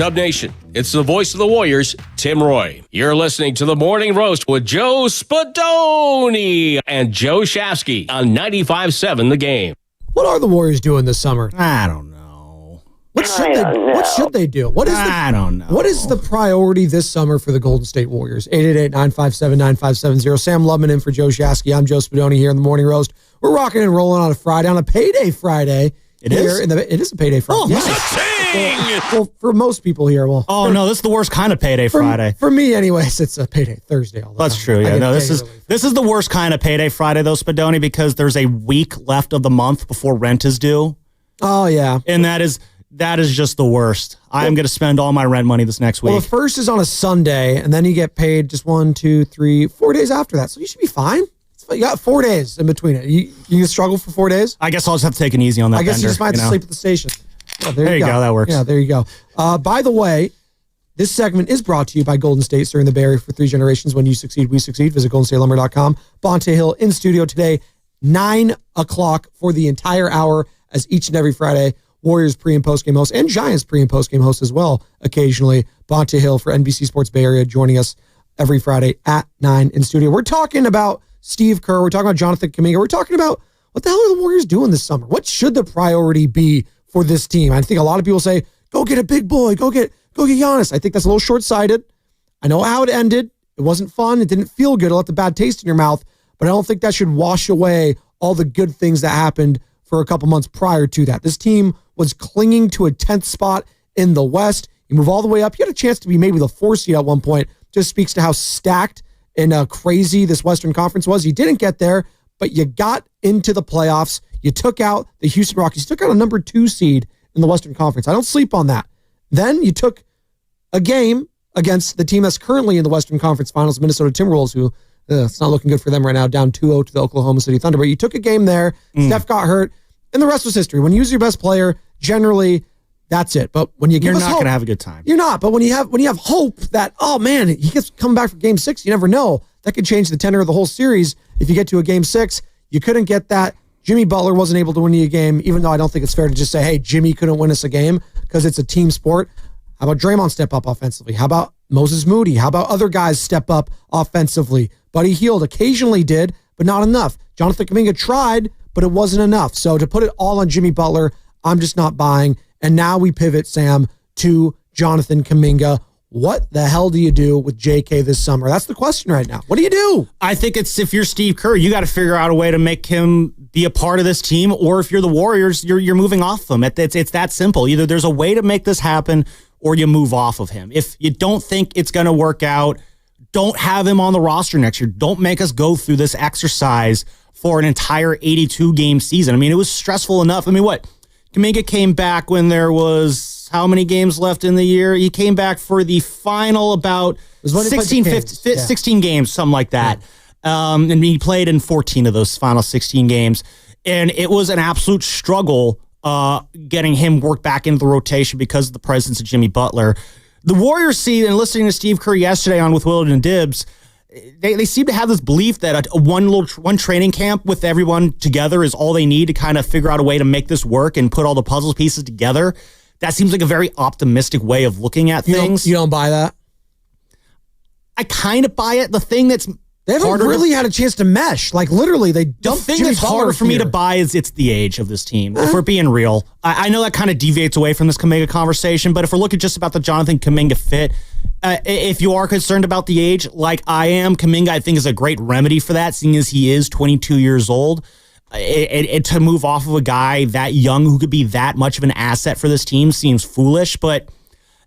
Dub Nation, it's the voice of the Warriors, Tim Roy. You're listening to the Morning Roast with Joe Spadoni and Joe Shafsky on 95.7 The Game. What are the Warriors doing this summer? I don't know. What should they do? I don't know. What is the priority this summer for the Golden State Warriors? 888-957-9570. Sam Lubman in for Joe Shafsky. I'm Joe Spadoni here in the Morning Roast. We're rocking and rolling on a Friday, on a payday Friday. It is a payday Friday. Oh, yes. Well, for most people here, no, this is the worst kind of payday Friday. For me, anyways, it's a payday Thursday. That's true. Yeah, no, this is the worst kind of payday Friday, though, Spadoni, because there's a week left of the month before rent is due. Oh yeah, and that is just the worst. I'm going to spend all my rent money this next week. Well, the first is on a Sunday, and then you get paid just 1, 2, 3, 4 days after that. So you should be fine. You got 4 days in between it. You struggle for 4 days? I guess I'll just have to take it easy on that. I guess you just might have to sleep at the station. Yeah, there you go. That works. Yeah, there you go. By the way, this segment is brought to you by Golden State, serving the Bay Area for 3 generations. When you succeed, we succeed. Visit GoldenStateLumber.com. Bonte Hill in studio today, 9 o'clock for the entire hour, as each and every Friday, Warriors pre- and post-game host, and Giants pre- and post-game host as well, occasionally. Bonte Hill for NBC Sports Bay Area, joining us every Friday at 9 in studio. We're talking about Steve Kerr. We're talking about Jonathan Kaminga. We're talking about what the hell are the Warriors doing this summer? What should the priority be for this team? I think a lot of people say, go get a big boy, go get Giannis. I think that's a little short-sighted. I know how it ended. It wasn't fun. It didn't feel good. It left a bad taste in your mouth, but I don't think that should wash away all the good things that happened for a couple months prior to that. This team was clinging to a 10th spot in the West. You move all the way up. You had a chance to be maybe the 4th seed at one point. Just speaks to how stacked and crazy this Western Conference was. You didn't get there, but you got into the playoffs. You took out the Houston Rockets. You took out a number 2 seed in the Western Conference. I don't sleep on that. Then you took a game against the team that's currently in the Western Conference Finals, Minnesota Timberwolves, who it's not looking good for them right now, down 2-0 to the Oklahoma City Thunder. But you took a game there. Steph got hurt, and the rest was history. When you use your best player, generally that's it. But when you're not going to have a good time. You're not. But when you have hope that, oh man, he gets coming back for game 6, you never know. That could change the tenor of the whole series if you get to a game 6. You couldn't get that. Jimmy Butler wasn't able to win you a game, even though I don't think it's fair to just say, hey, Jimmy couldn't win us a game, because it's a team sport. How about Draymond step up offensively? How about Moses Moody? How about other guys step up offensively? Buddy Hield occasionally did, but not enough. Jonathan Kaminga tried, but it wasn't enough. So to put it all on Jimmy Butler, I'm just not buying. And now we pivot, Sam, to Jonathan Kaminga. What the hell do you do with JK this summer? That's the question right now. What do you do? I think it's, if you're Steve Kerr, you got to figure out a way to make him be a part of this team, or if you're the Warriors, you're moving off him. It's that simple. Either there's a way to make this happen, or you move off of him. If you don't think it's going to work out, don't have him on the roster next year. Don't make us go through this exercise for an entire 82-game season. I mean, it was stressful enough. I mean, what? Kaminga came back when there was how many games left in the year? He came back for the final about 16 games, something like that. Yeah. And he played in 14 of those final 16 games. And it was an absolute struggle getting him worked back into the rotation because of the presence of Jimmy Butler. The Warriors see, and listening to Steve Curry yesterday on with Willard and Dibbs, they seem to have this belief that one training camp with everyone together is all they need to kind of figure out a way to make this work and put all the puzzle pieces together. That seems like a very optimistic way of looking at things. You don't buy that? I kind of buy it. The thing that's they haven't really had a chance to mesh. Like, literally, they dumped The thing that's harder for me to buy is it's the age of this team. If we're being real, I know that kind of deviates away from this Kaminga conversation, but if we're looking just about the Jonathan Kaminga fit, if you are concerned about the age, like I am, Kaminga, I think, is a great remedy for that, seeing as he is 22 years old. To move off of a guy that young who could be that much of an asset for this team seems foolish, but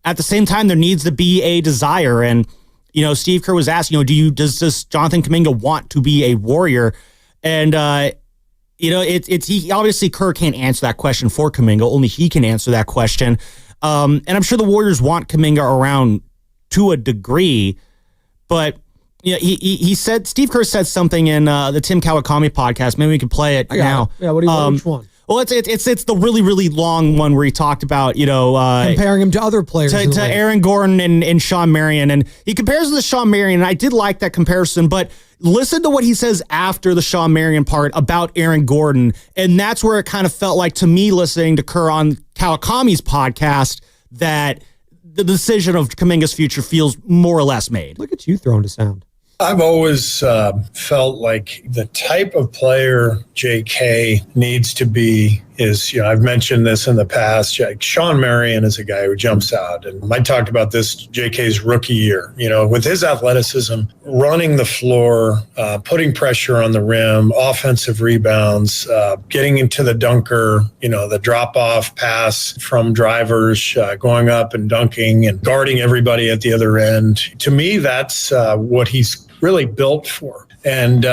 at the same time, there needs to be a desire. And, you know, Steve Kerr was asked, you know, does Jonathan Kaminga want to be a Warrior? And, you know, he obviously Kerr can't answer that question for Kaminga. Only he can answer that question. And I'm sure the Warriors want Kaminga around to a degree, but yeah, he said, Steve Kerr said something in the Tim Kawakami podcast. Maybe we can play it now. Yeah, what do you want? Which one? Well, it's the really, really long one where he talked about, you know, comparing him to other players, to Aaron Gordon and Sean Marion, and he compares him to Sean Marion, and I did like that comparison. But listen to what he says after the Sean Marion part about Aaron Gordon, and that's where it kind of felt like to me, listening to Kerr on Kawakami's podcast, that the decision of Kaminga's future feels more or less made. Look at you throwing to sound. I've always felt like the type of player JK needs to be is, I've mentioned this in the past. Sean Marion is a guy who jumps out. And I talked about this JK's rookie year, with his athleticism, running the floor, putting pressure on the rim, offensive rebounds, getting into the dunker, the drop-off pass from drivers, going up and dunking and guarding everybody at the other end. To me, that's what he's really built for. And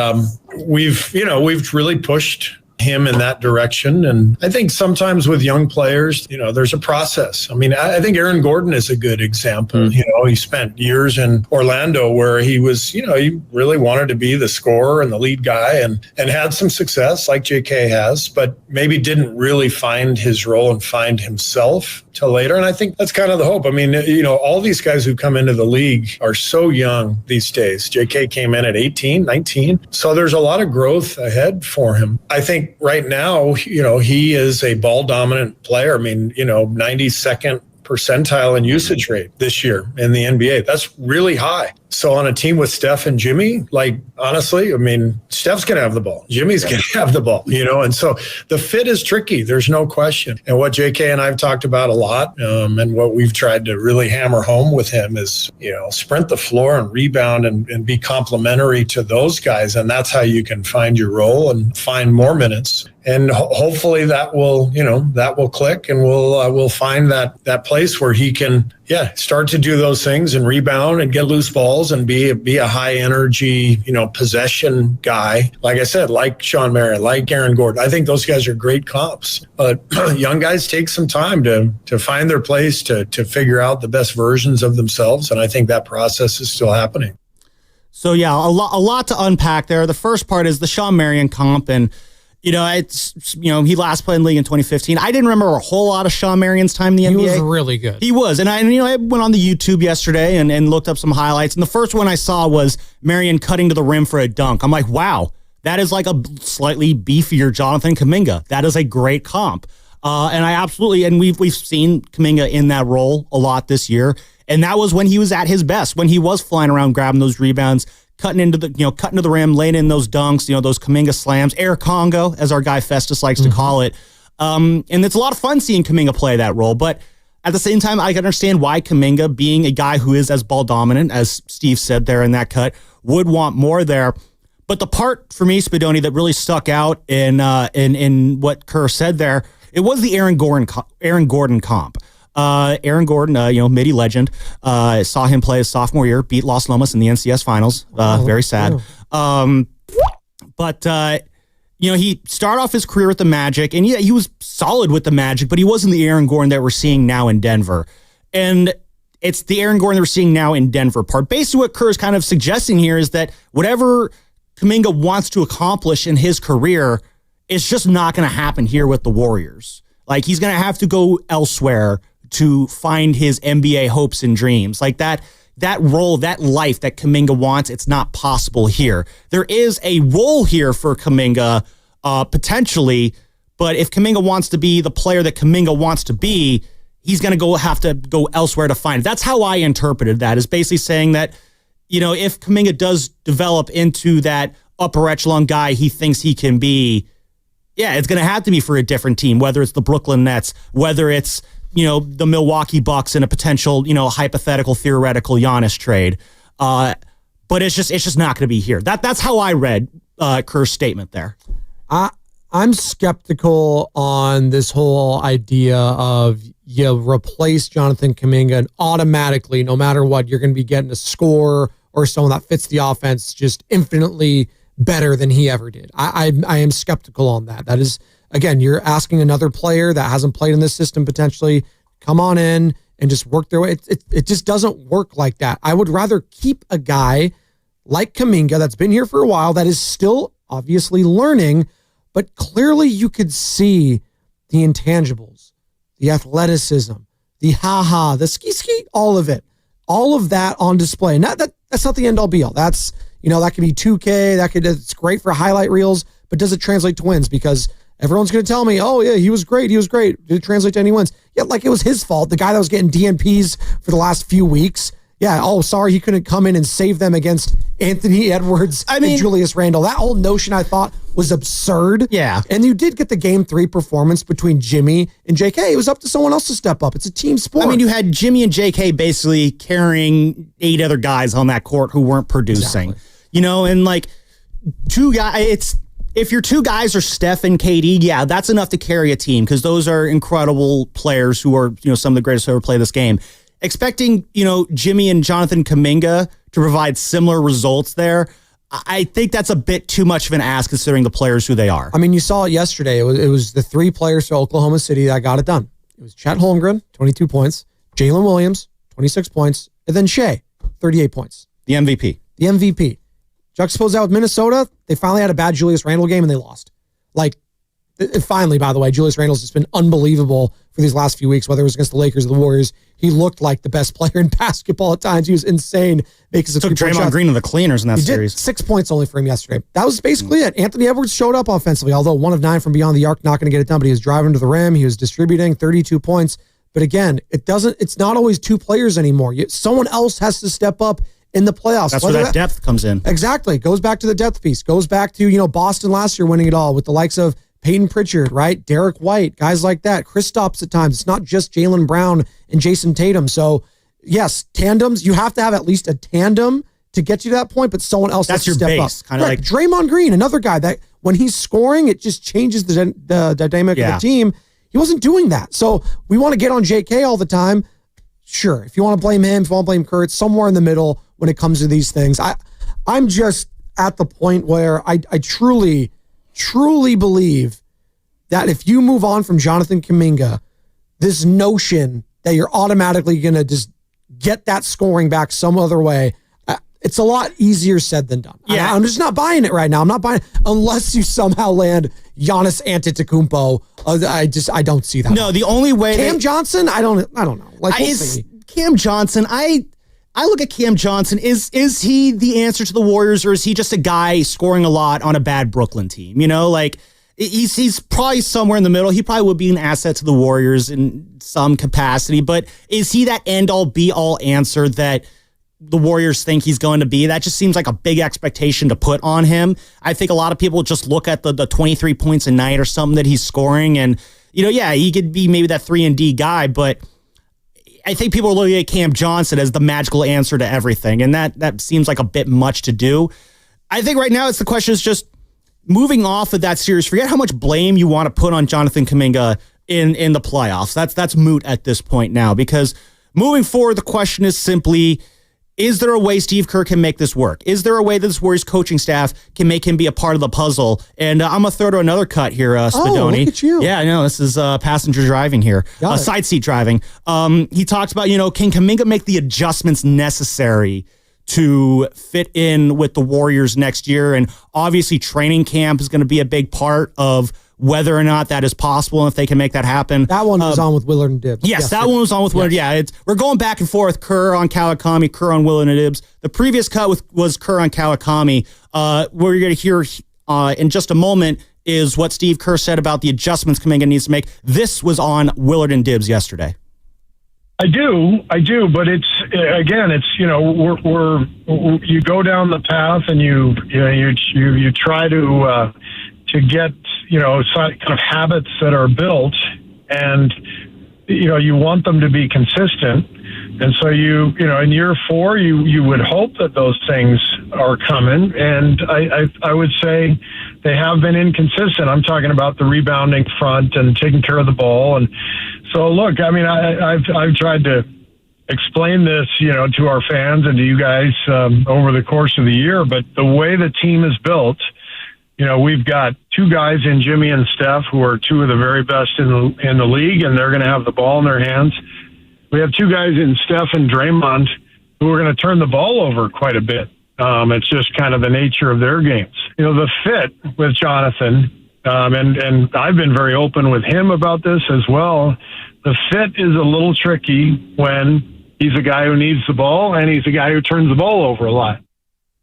we've really pushed him in that direction. And I think sometimes with young players, there's a process. I mean, I think Aaron Gordon is a good example. He spent years in Orlando where he was, he really wanted to be the scorer and the lead guy and had some success like JK has, but maybe didn't really find his role and find himself till later. And I think that's kind of the hope. I mean, all these guys who come into the league are so young these days. JK came in at 18, 19. So there's a lot of growth ahead for him. I think right now, he is a ball dominant player. I mean, 92nd percentile in usage rate this year in the NBA. That's really high. So on a team with Steph and Jimmy, honestly, I mean, Steph's going to have the ball. Jimmy's going to have the ball, and so the fit is tricky. There's no question. And what JK and I've talked about a lot, and what we've tried to really hammer home with him is, sprint the floor and rebound and be complementary to those guys. And that's how you can find your role and find more minutes. And hopefully that will click, and we'll find that place where he can, start to do those things and rebound and get loose balls and be a high energy, possession guy. Like I said, like Sean Marion, like Aaron Gordon. I think those guys are great comps. But young guys take some time to find their place, to figure out the best versions of themselves. And I think that process is still happening. So a lot to unpack there. The first part is the Sean Marion comp, and he last played in the league in 2015. I didn't remember a whole lot of Sean Marion's time in the NBA. He was really good. He was. And I went on the YouTube yesterday and looked up some highlights. And the first one I saw was Marion cutting to the rim for a dunk. I'm like, wow, that is like a slightly beefier Jonathan Kaminga. That is a great comp. And we've seen Kaminga in that role a lot this year. And that was when he was at his best, when he was flying around, grabbing those rebounds, cutting to the rim, laying in those dunks, those Kaminga slams, air Congo, as our guy Festus likes to call it. And it's a lot of fun seeing Kaminga play that role. But at the same time, I can understand why Kaminga, being a guy who is as ball dominant, as Steve said there in that cut, would want more there. But the part for me, Spadoni, that really stuck out in what Kerr said there, it was the Aaron Gordon comp. Aaron Gordon, Midi legend, saw him play his sophomore year, beat Los Lomas in the NCS finals. Very sad. But he started off his career with the Magic, and he was solid with the Magic, but he wasn't the Aaron Gordon that we're seeing now in Denver. And it's the Aaron Gordon that we're seeing now in Denver part. Basically what Kerr is kind of suggesting here is that whatever Kaminga wants to accomplish in his career, it's just not going to happen here with the Warriors. Like, he's going to have to go elsewhere to find his NBA hopes and dreams. Like that role, that life that Kaminga wants, it's not possible here. There is a role here for Kaminga, potentially, but if Kaminga wants to be the player that Kaminga wants to be, he's going to have to go elsewhere to find it. That's how I interpreted that, is basically saying that, if Kaminga does develop into that upper echelon guy he thinks he can be, it's going to have to be for a different team, whether it's the Brooklyn Nets, whether it's the Milwaukee Bucks in a potential, hypothetical, theoretical Giannis trade. But it's just not going to be here. That's how I read Kerr's statement there. I'm skeptical on this whole idea of replace Jonathan Kaminga and automatically, no matter what, you're going to be getting a scorer or someone that fits the offense just infinitely better than he ever did. I am skeptical on that. That is, again, you're asking another player that hasn't played in this system potentially come on in and just work their way. It just doesn't work like that. I would rather keep a guy like Kaminga that's been here for a while, that is still obviously learning, but clearly you could see the intangibles, the athleticism, the ha-ha, the ski-ski, all of it. All of that on display. That's not the end-all be-all. That's, that could be 2K, it's great for highlight reels, but does it translate to wins? Because Everyone's going to tell me, oh, yeah, he was great. Did it translate to any wins? Yeah, like it was his fault. The guy that was getting DNPs for the last few weeks. Yeah, oh, sorry, he couldn't come in and save them against Anthony Edwards and Julius Randle. That whole notion I thought was absurd. Yeah. And you did get the Game 3 performance between Jimmy and JK. It was up to someone else to step up. It's a team sport. I mean, you had Jimmy and JK basically carrying 8 other guys on that court who weren't producing. Exactly. You know, and like two guys, if your two guys are Steph and KD, yeah, that's enough to carry a team because those are incredible players who are, some of the greatest who ever play this game. Expecting, Jimmy and Jonathan Kaminga to provide similar results there, I think that's a bit too much of an ask considering the players who they are. I mean, you saw it yesterday. It was the 3 players for Oklahoma City that got it done. It was Chet Holmgren, 22 points, Jalen Williams, 26 points, and then Shea, 38 points. The MVP. Juxtapose that with Minnesota, they finally had a bad Julius Randle game and they lost. Finally, by the way, Julius Randle's just been unbelievable for these last few weeks, whether it was against the Lakers or the Warriors. He looked like the best player in basketball at times. He was insane. Took Draymond Green to the cleaners in that series. 6 points only for him yesterday. That was basically it. Anthony Edwards showed up offensively, although 1 of 9 from beyond the arc, not going to get it done, but he was driving to the rim. He was distributing 32 points. But again, it's not always 2 players anymore. Someone else has to step up in the playoffs. That's where that depth comes in. Exactly. Goes back to the depth piece. Goes back to, Boston last year winning it all with the likes of Peyton Pritchard, right? Derek White, guys like that. Kristaps at times. It's not just Jaylen Brown and Jason Tatum. So, yes, tandems. You have to have at least a tandem to get you to that point, but someone else has to step base, up. Kind of like Draymond Green, another guy that when he's scoring, it just changes the dynamic of the team. He wasn't doing that. So we want to get on JK all the time. Sure. If you want to blame him, if you want to blame Kerr, it's somewhere in the middle when it comes to these things. I'm just at the point where I truly believe that if you move on from Jonathan Kaminga, this notion that you're automatically going to just get that scoring back some other way, it's a lot easier said than done. Yeah. I'm just not buying it right now. I'm not buying it unless you somehow land Giannis Antetokounmpo. I don't see that. No, the only way Cam Johnson, I don't know. We'll see. Cam Johnson, I look at Cam Johnson. Is he the answer to the Warriors, or is he just a guy scoring a lot on a bad Brooklyn team? He's probably somewhere in the middle. He probably would be an asset to the Warriors in some capacity, but is he that end-all, be-all answer that the Warriors think he's going to be? That just seems like a big expectation to put on him. I think a lot of people just look at the 23 points a night or something that he's scoring, and, he could be maybe that 3-and-D guy, but I think people are looking at Cam Johnson as the magical answer to everything, and that seems like a bit much to do. I think right now the question is just moving off of that series. Forget how much blame you want to put on Jonathan Kaminga in the playoffs. That's moot at this point now, because moving forward, the question is simply, is there a way Steve Kerr can make this work? Is there a way that this Warriors coaching staff can make him be a part of the puzzle? And I'm going to throw to another cut here, Spadoni. Oh, look at you. Yeah, I know. This is passenger driving here. Side seat driving. He talks about, can Kaminga make the adjustments necessary to fit in with the Warriors next year? And obviously training camp is going to be a big part of whether or not that is possible and if they can make that happen. That one was on with Willard and Dibbs. Yes, that one was on with Willard. Yeah, we're going back and forth. Kerr on Kawakami, Kerr on Willard and Dibbs. The previous cut was Kerr on Kawakami. What we're going to hear in just a moment is what Steve Kerr said about the adjustments Kaminga needs to make. This was on Willard and Dibbs yesterday. I do, but it's we're you go down the path and you try to get kind of habits that are built, and you want them to be consistent, and so in year 4 you would hope that those things are coming, and I would say they have been inconsistent. I'm talking about the rebounding front and taking care of the ball. And so, look, I mean, I've tried to explain this, to our fans and to you guys over the course of the year. But the way the team is built, we've got 2 guys in Jimmy and Steph who are 2 of the very best in the league, and they're going to have the ball in their hands. We have 2 guys in Steph and Draymond who are going to turn the ball over quite a bit. It's just kind of the nature of their games. The fit with Jonathan, and I've been very open with him about this as well. The fit is a little tricky when he's a guy who needs the ball and he's a guy who turns the ball over a lot.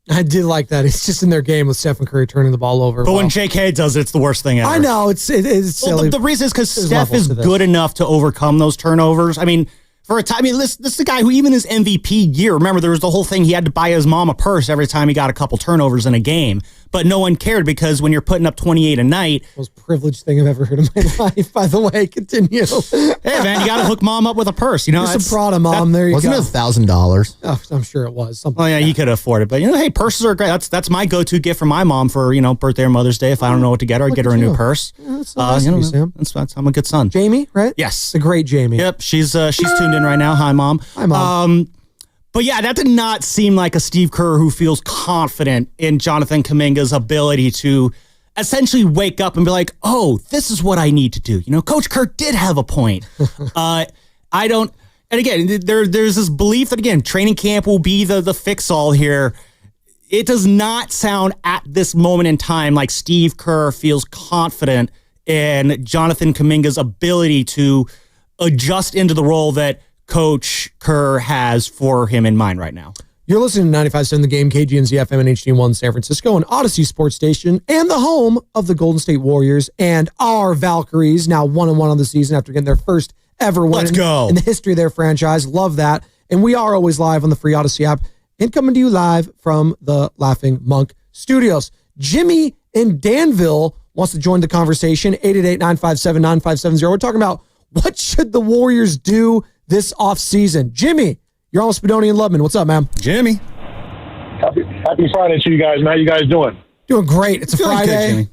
I did like that. It's just in their game with Steph Curry turning the ball over. But when JK does it, it's the worst thing ever. I know. It's silly. Well, the reason is because Steph is good enough to overcome those turnovers. I mean, for a time, this is the guy who even his MVP year, remember there was the whole thing, he had to buy his mom a purse every time he got a couple turnovers in a game. But no one cared because when you're putting up 28 a night. Most privileged thing I've ever heard in my life, by the way. Continue. Hey, man, you got to hook mom up with a purse. You're some Prada mom. There you go. Wasn't it $1,000? Oh, I'm sure it was. Something yeah, he could afford it. But, hey, purses are great. That's my go-to gift from my mom for, birthday or Mother's Day. If I don't know what to get her, I get her a new purse. Yeah, that's nice of you, Sam. I'm a good son. Jamie, right? Yes. The great Jamie. Yep, she's tuned in right now. Hi, Mom. Hi, Mom. But yeah, that did not seem like a Steve Kerr who feels confident in Jonathan Kaminga's ability to essentially wake up and be like, oh, this is what I need to do. Coach Kerr did have a point. I don't, and again, there's this belief that, again, training camp will be the fix-all here. It does not sound at this moment in time like Steve Kerr feels confident in Jonathan Kaminga's ability to adjust into the role that Coach Kerr has for him in mind right now. You're listening to 95.7 The Game, KGNZ FM and HD1 San Francisco, an Odyssey Sports Station, and the home of the Golden State Warriors and our Valkyries, now 1-1 on the season after getting their first ever win Let's go. in the history of their franchise. Love that. And we are always live on the free Odyssey app and coming to you live from the Laughing Monk Studios. Jimmy in Danville wants to join the conversation, 888-957-9570. We're talking about what should the Warriors do this offseason. Jimmy, you're on Spadoni and Lubman. What's up, man? Jimmy. Happy Friday to you guys. How you guys doing? Doing great. It's a Friday. Good,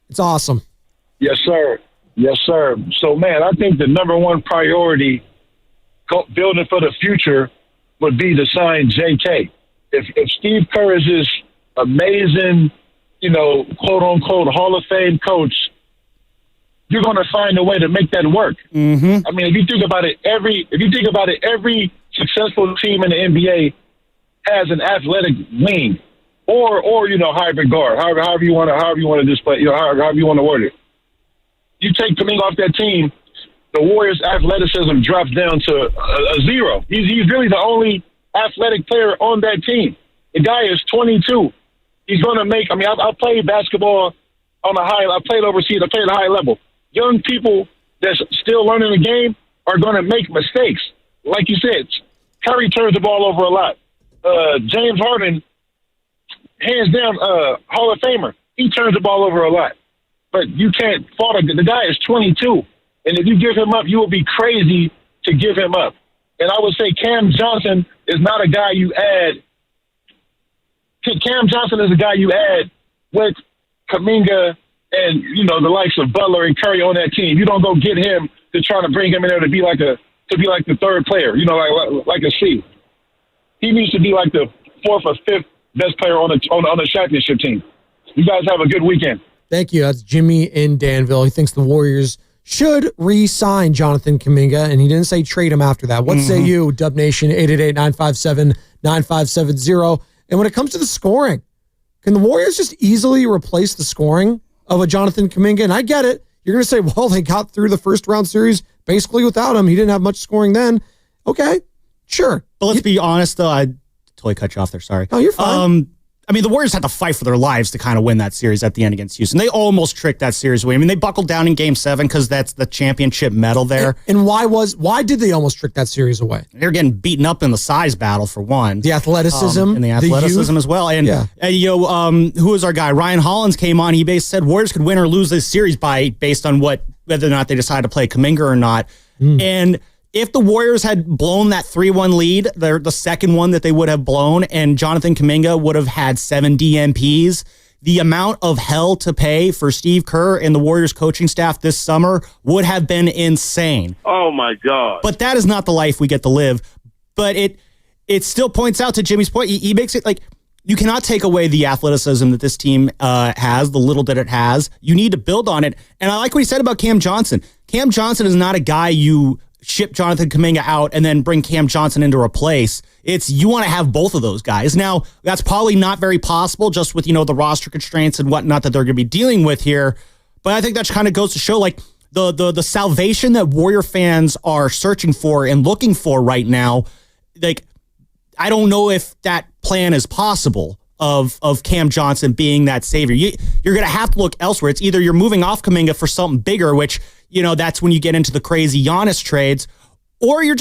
it's awesome. Yes, sir. Yes, sir. So, man, I think the number one priority building for the future would be to sign JK. If Steve Kerr is this amazing, quote-unquote Hall of Fame coach, you're going to find a way to make that work. Mm-hmm. I mean, if you think about it, every successful team in the NBA has an athletic wing, or hybrid guard, however you want to display, however you want to word it. You take Kaminga off that team, the Warriors' athleticism drops down to a zero. He's really the only athletic player on that team. The guy is 22. He's going to make. I mean, I played basketball on I played overseas. I played at a high level. Young people that's still learning the game are going to make mistakes. Like you said, Curry turns the ball over a lot. James Harden, hands down, Hall of Famer. He turns the ball over a lot. But you can't fault him. The guy is 22. And if you give him up, you will be crazy to give him up. And I would say Cam Johnson is not a guy you add. Cam Johnson is a guy you add with Kaminga and, the likes of Butler and Curry on that team. You don't go get him to try to bring him in there to be like the third player, like a C. He needs to be like the fourth or fifth best player on the championship team. You guys have a good weekend. Thank you. That's Jimmy in Danville. He thinks the Warriors should re-sign Jonathan Kaminga, and he didn't say trade him after that. What say you, Dub Nation, 888-957-9570. And when it comes to the scoring, can the Warriors just easily replace the scoring of a Jonathan Kaminga? And I get it. You're going to say, well, they got through the first round series basically without him. He didn't have much scoring then. Okay, sure. But let's be honest, though. I totally cut you off there. Sorry. Oh, you're fine. The Warriors had to fight for their lives to kind of win that series at the end against Houston. They almost tricked that series away. They buckled down in Game 7 because that's the championship medal there. And why did they almost trick that series away? They're getting beaten up in the size battle for one. The athleticism. And the athleticism as well. And, who was our guy? Ryan Hollins came on. He basically said Warriors could win or lose this series based on whether or not they decide to play Kaminga or not. And if the Warriors had blown that 3-1 lead, the second one that they would have blown, and Jonathan Kaminga would have had 7 DNPs, the amount of hell to pay for Steve Kerr and the Warriors coaching staff this summer would have been insane. Oh, my God. But that is not the life we get to live. But it still points out to Jimmy's point. He makes it like you cannot take away the athleticism that this team has, the little that it has. You need to build on it. And I like what he said about Cam Johnson. Cam Johnson is not a guy you ship Jonathan Kaminga out and then bring Cam Johnson in to replace. You want to have both of those guys. Now, that's probably not very possible just with, the roster constraints and whatnot that they're going to be dealing with here. But I think that kind of goes to show like the salvation that Warrior fans are searching for and looking for right now. Like, I don't know if that plan is possible. of Cam Johnson being that savior. You're going to have to look elsewhere. It's either you're moving off Kaminga for something bigger, which, that's when you get into the crazy Giannis trades, or you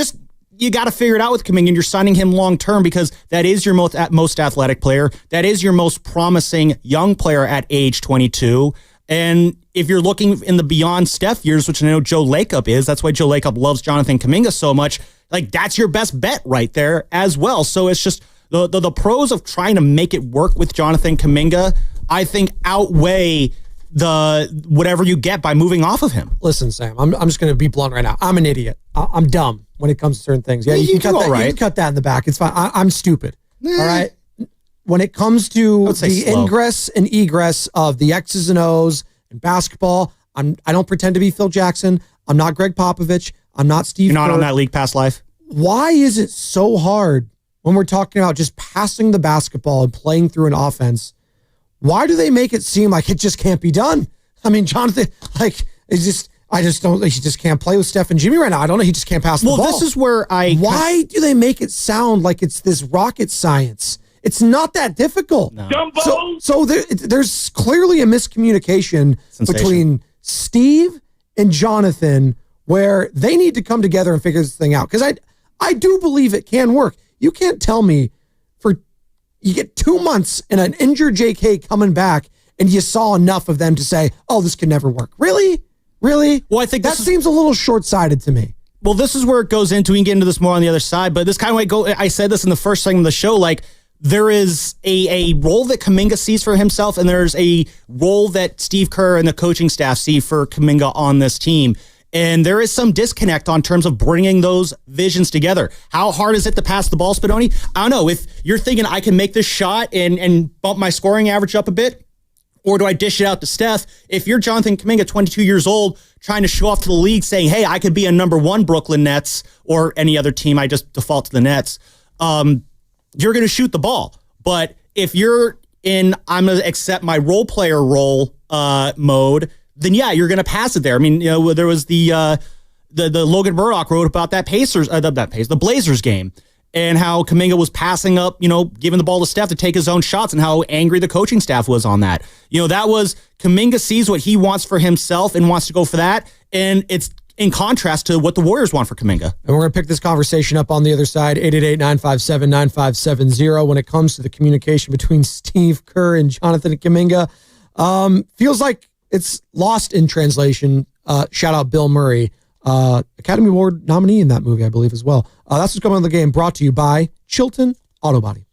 got to figure it out with Kaminga and you're signing him long-term because that is your most athletic player. That is your most promising young player at age 22. And if you're looking in the beyond Steph years, which I know Joe Lacob is, that's why Joe Lacob loves Jonathan Kaminga so much. Like, that's your best bet right there as well. So it's just the pros of trying to make it work with Jonathan Kaminga, I think, outweigh the whatever you get by moving off of him. Listen, Sam, I'm just going to be blunt right now. I'm an idiot. I'm dumb when it comes to certain things. Yeah, you can cut that. Right. You can cut that in the back. It's fine. I'm stupid. All right. When it comes to the ingress and egress of the X's and O's in basketball, I don't pretend to be Phil Jackson. I'm not Greg Popovich. I'm not Steve Kerr. You're not on that League Pass Life. Why is it so hard when we're talking about just passing the basketball and playing through an offense? Why do they make it seem like it just can't be done? I mean, Jonathan, I just don't. He just can't play with Steph and Jimmy right now. I don't know. He just can't pass the ball. Well, this is where Why do they make it sound like it's this rocket science? It's not that difficult. No. So there's clearly a miscommunication between Steve and Jonathan where they need to come together and figure this thing out. Because I do believe it can work. You can't tell me you get 2 months and an injured JK coming back and you saw enough of them to say, oh, this can never work. Really? Well, I think that seems a little short-sighted to me. Well, this is where it goes into, we can get into this more on the other side, but this kind of I said this in the first segment of the show, like, there is a role that Kaminga sees for himself, and there's a role that Steve Kerr and the coaching staff see for Kaminga on this team. And there is some disconnect on terms of bringing those visions together. How hard is it to pass the ball, Spadoni? I don't know. If you're thinking I can make this shot and bump my scoring average up a bit, or do I dish it out to Steph? If you're Jonathan Kaminga, 22 years old, trying to show off to the league saying, hey, I could be a number one Brooklyn Nets or any other team, I just default to the Nets, you're going to shoot the ball. But if you're in, I'm going to accept my role player role mode, then yeah, you're going to pass it there. I mean, there was the Logan Murdoch wrote about that the Blazers game, and how Kaminga was passing up, giving the ball to Steph to take his own shots, and how angry the coaching staff was on that. That was Kaminga sees what he wants for himself and wants to go for that, and it's in contrast to what the Warriors want for Kaminga. And we're going to pick this conversation up on the other side, 888-957-9570. When it comes to the communication between Steve Kerr and Jonathan Kaminga, feels like it's lost in translation. Shout out Bill Murray, Academy Award nominee in that movie, I believe, as well. That's what's going on in the game, brought to you by Chilton Auto Body.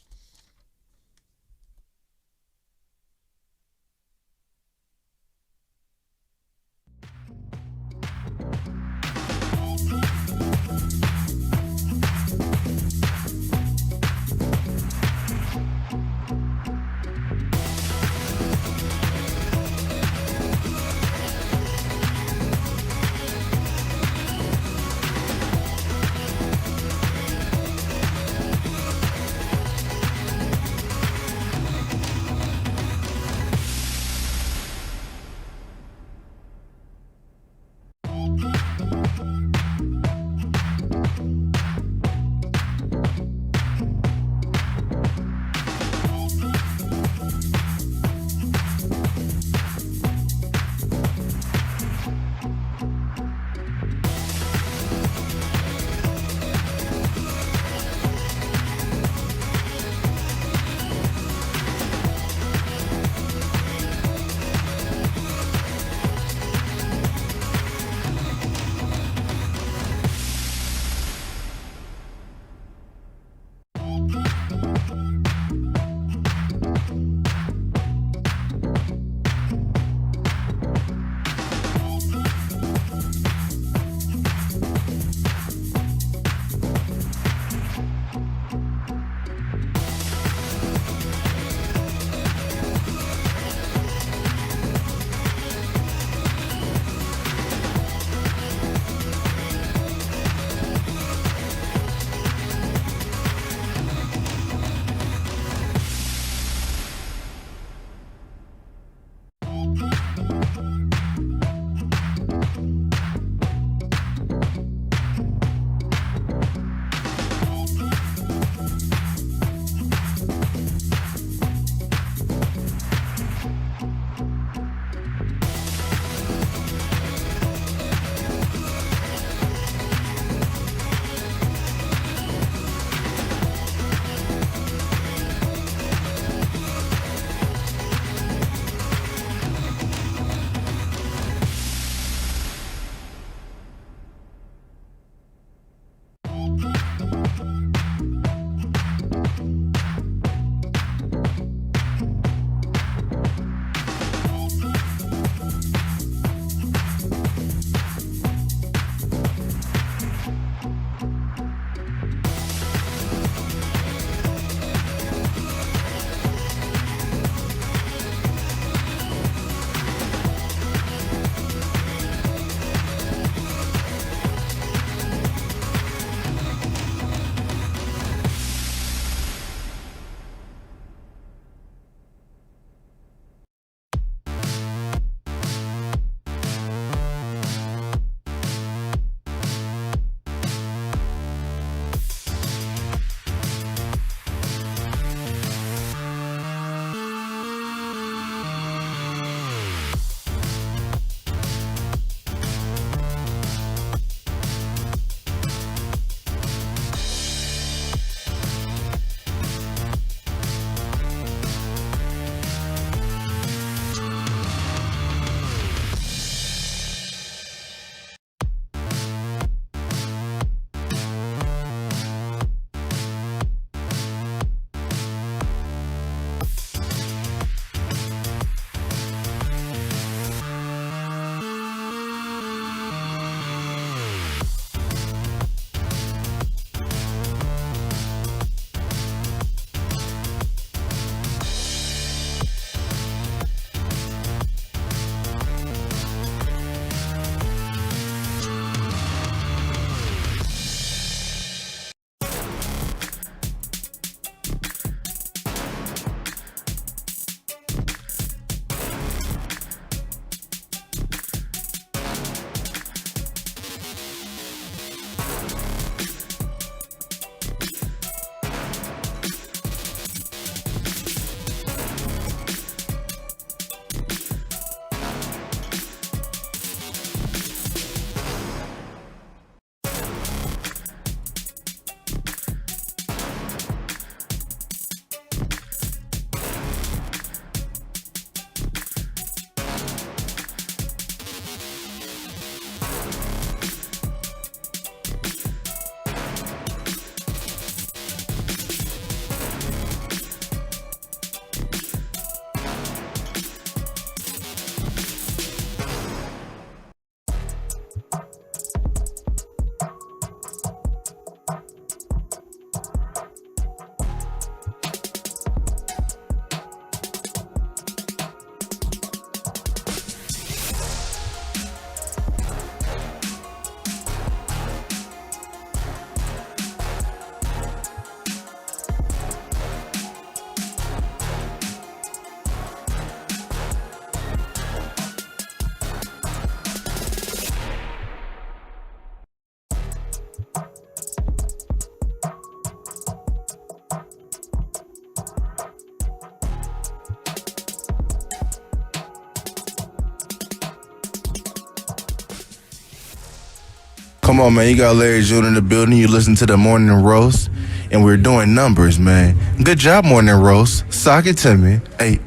Come on, man. You got Larry June in the building. You listen to the Morning Roast, and we're doing numbers, man. Good job, Morning Roast. Sock it to me. Hey.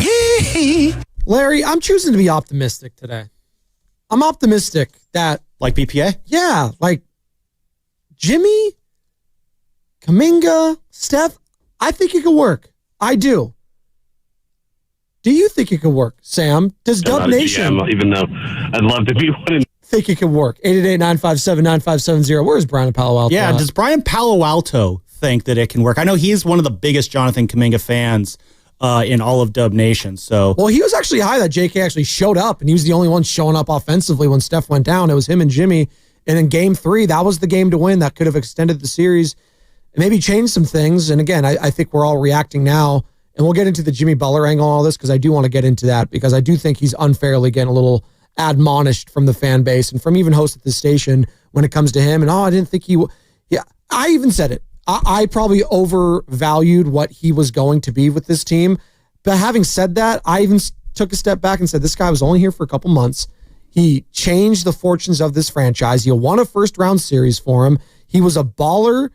Yee. Larry, I'm choosing to be optimistic today. I'm optimistic that... Like BPA? Yeah, like Jimmy, Kaminga, Steph, I think it could work. I do. Do you think it could work, Sam? Does Dub Nation... even though I'd love to be one. Think it could work. 888-957-9570. Where's Brian in Palo Alto? Yeah, does Brian Palo Alto think that it can work? I know he's one of the biggest Jonathan Kaminga fans in all of Dub Nation. So, well, he was actually high that JK actually showed up, and he was the only one showing up offensively when Steph went down. It was him and Jimmy. And in game 3, that was the game to win. That could have extended the series and maybe changed some things. And again, I think we're all reacting now. And we'll get into the Jimmy Butler angle and all this because I do want to get into that because I do think he's unfairly getting a little admonished from the fan base and from even hosts at this station when it comes to him. And I didn't think I even said it. I probably overvalued what he was going to be with this team. But having said that, I even took a step back and said, this guy was only here for a couple months. He changed the fortunes of this franchise. You won a first-round series for him. He was a baller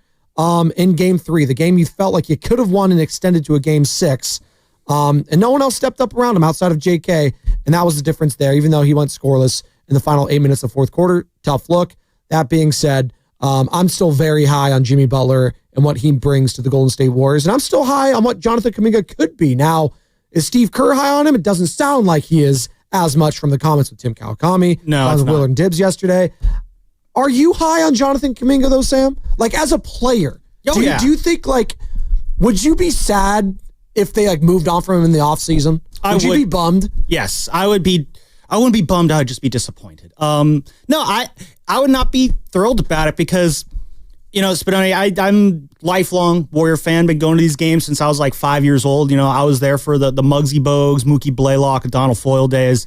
in game 3, the game you felt like you could have won and extended to a game 6. And no one else stepped up around him outside of JK. And that was the difference there, even though he went scoreless in the final 8 minutes of fourth quarter. Tough look. That being said, I'm still very high on Jimmy Butler and what he brings to the Golden State Warriors. And I'm still high on what Jonathan Kaminga could be. Now, is Steve Kerr high on him? It doesn't sound like he is as much from the comments with Tim Kawakami. No, with Willard and Dibbs yesterday. Are you high on Jonathan Kaminga, though, Sam? Like, as a player, do you think, like, would you be sad if they, like, moved on from him in the offseason? Would you be bummed? Yes, I would be. I wouldn't be bummed. I would just be disappointed. No, I would not be thrilled about it because, you know, Spadoni, I'm lifelong Warrior fan. Been going to these games since I was like 5 years old. You know, I was there for the Muggsy Bogues, Mookie Blaylock, and Donald Foyle days.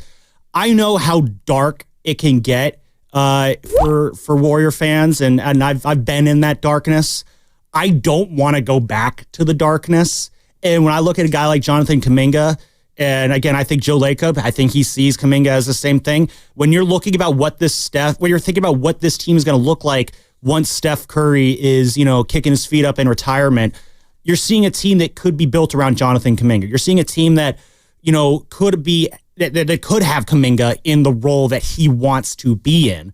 I know how dark it can get for Warrior fans, and I've been in that darkness. I don't want to go back to the darkness. And when I look at a guy like Jonathan Kaminga, and again, I think Joe Lacob, I think he sees Kaminga as the same thing. When you're looking about when you're thinking about what this team is going to look like once Steph Curry is, you know, kicking his feet up in retirement, you're seeing a team that could be built around Jonathan Kaminga. You're seeing a team that, you know, could have Kaminga in the role that he wants to be in.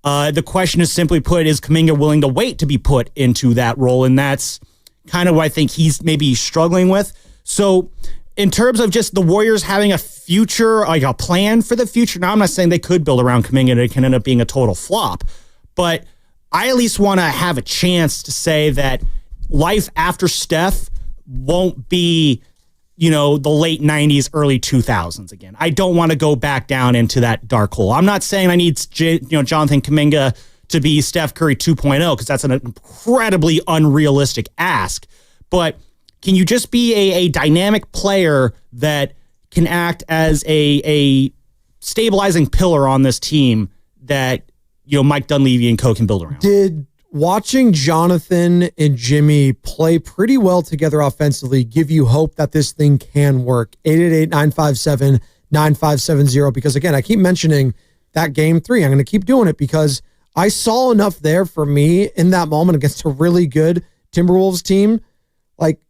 The question is simply put, is Kaminga willing to wait to be put into that role? And that's kind of what I think he's maybe struggling with. So in terms of just the Warriors having a future, like a plan for the future, now I'm not saying they could build around Kaminga and it can end up being a total flop, but I at least want to have a chance to say that life after Steph won't be, you know, the late 90s, early 2000s again. I don't want to go back down into that dark hole. I'm not saying I need Jonathan Kaminga to be Steph Curry 2.0 because that's an incredibly unrealistic ask. But can you just be a dynamic player that can act as a stabilizing pillar on this team that, you know, Mike Dunleavy and co can build around? Did watching Jonathan and Jimmy play pretty well together offensively give you hope that this thing can work? 888-957-9570. Because again, I keep mentioning that game 3. I'm going to keep doing it because I saw enough there for me in that moment against a really good Timberwolves team. Like,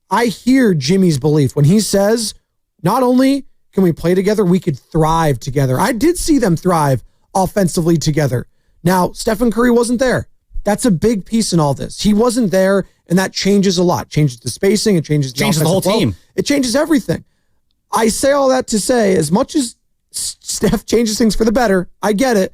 I hear Jimmy's belief when he says, not only can we play together, we could thrive together. I did see them thrive offensively together. Now, Stephen Curry wasn't there. That's a big piece in all this. He wasn't there, and that changes a lot. Changes the spacing. It changes the whole team. It changes everything. I say all that to say, as much as Steph changes things for the better, I get it.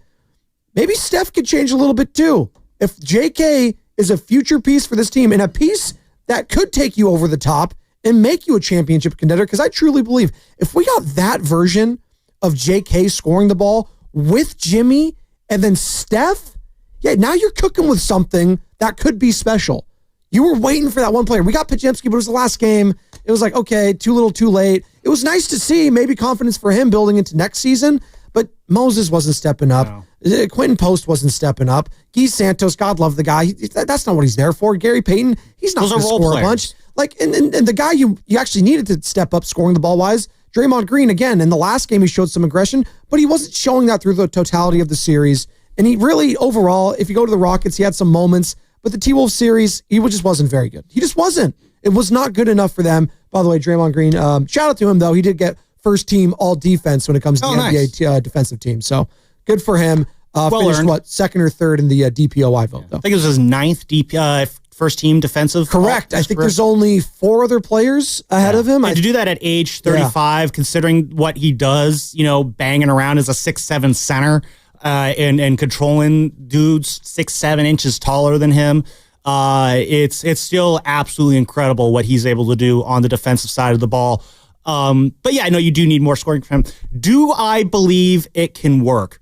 Maybe Steph could change a little bit too. If JK is a future piece for this team and a piece that could take you over the top and make you a championship contender, because I truly believe if we got that version of JK scoring the ball with Jimmy and then Steph, yeah, now you're cooking with something that could be special. You were waiting for that one player. We got Podziemski, but it was the last game. It was like, okay, too little, too late. It was nice to see maybe confidence for him building into next season, but Moses wasn't stepping up. No. Quentin Post wasn't stepping up. Guy Santos, God love the guy. That's not what he's there for. Gary Payton, he's not going to score a bunch. Like, and the guy you actually needed to step up scoring the ball wise, Draymond Green, again, in the last game, he showed some aggression, but he wasn't showing that through the totality of the series. And he really, overall, if you go to the Rockets, he had some moments, but the T-Wolves series, he just wasn't very good. He just wasn't. It was not good enough for them. By the way, Draymond Green, shout out to him, though. He did get first team all defense when it comes to the NBA defensive team. So good for him. Finished, second or third in the DPOI vote, though. I think it was his 9th first team defensive. Correct. I think there's only 4 other players ahead of him. And to do that at age 35, considering what he does, banging around as a 6'7" center and controlling dudes 6-7 inches taller than him, it's still absolutely incredible what he's able to do on the defensive side of the ball. But yeah, I know you do need more scoring from him. Do I believe it can work?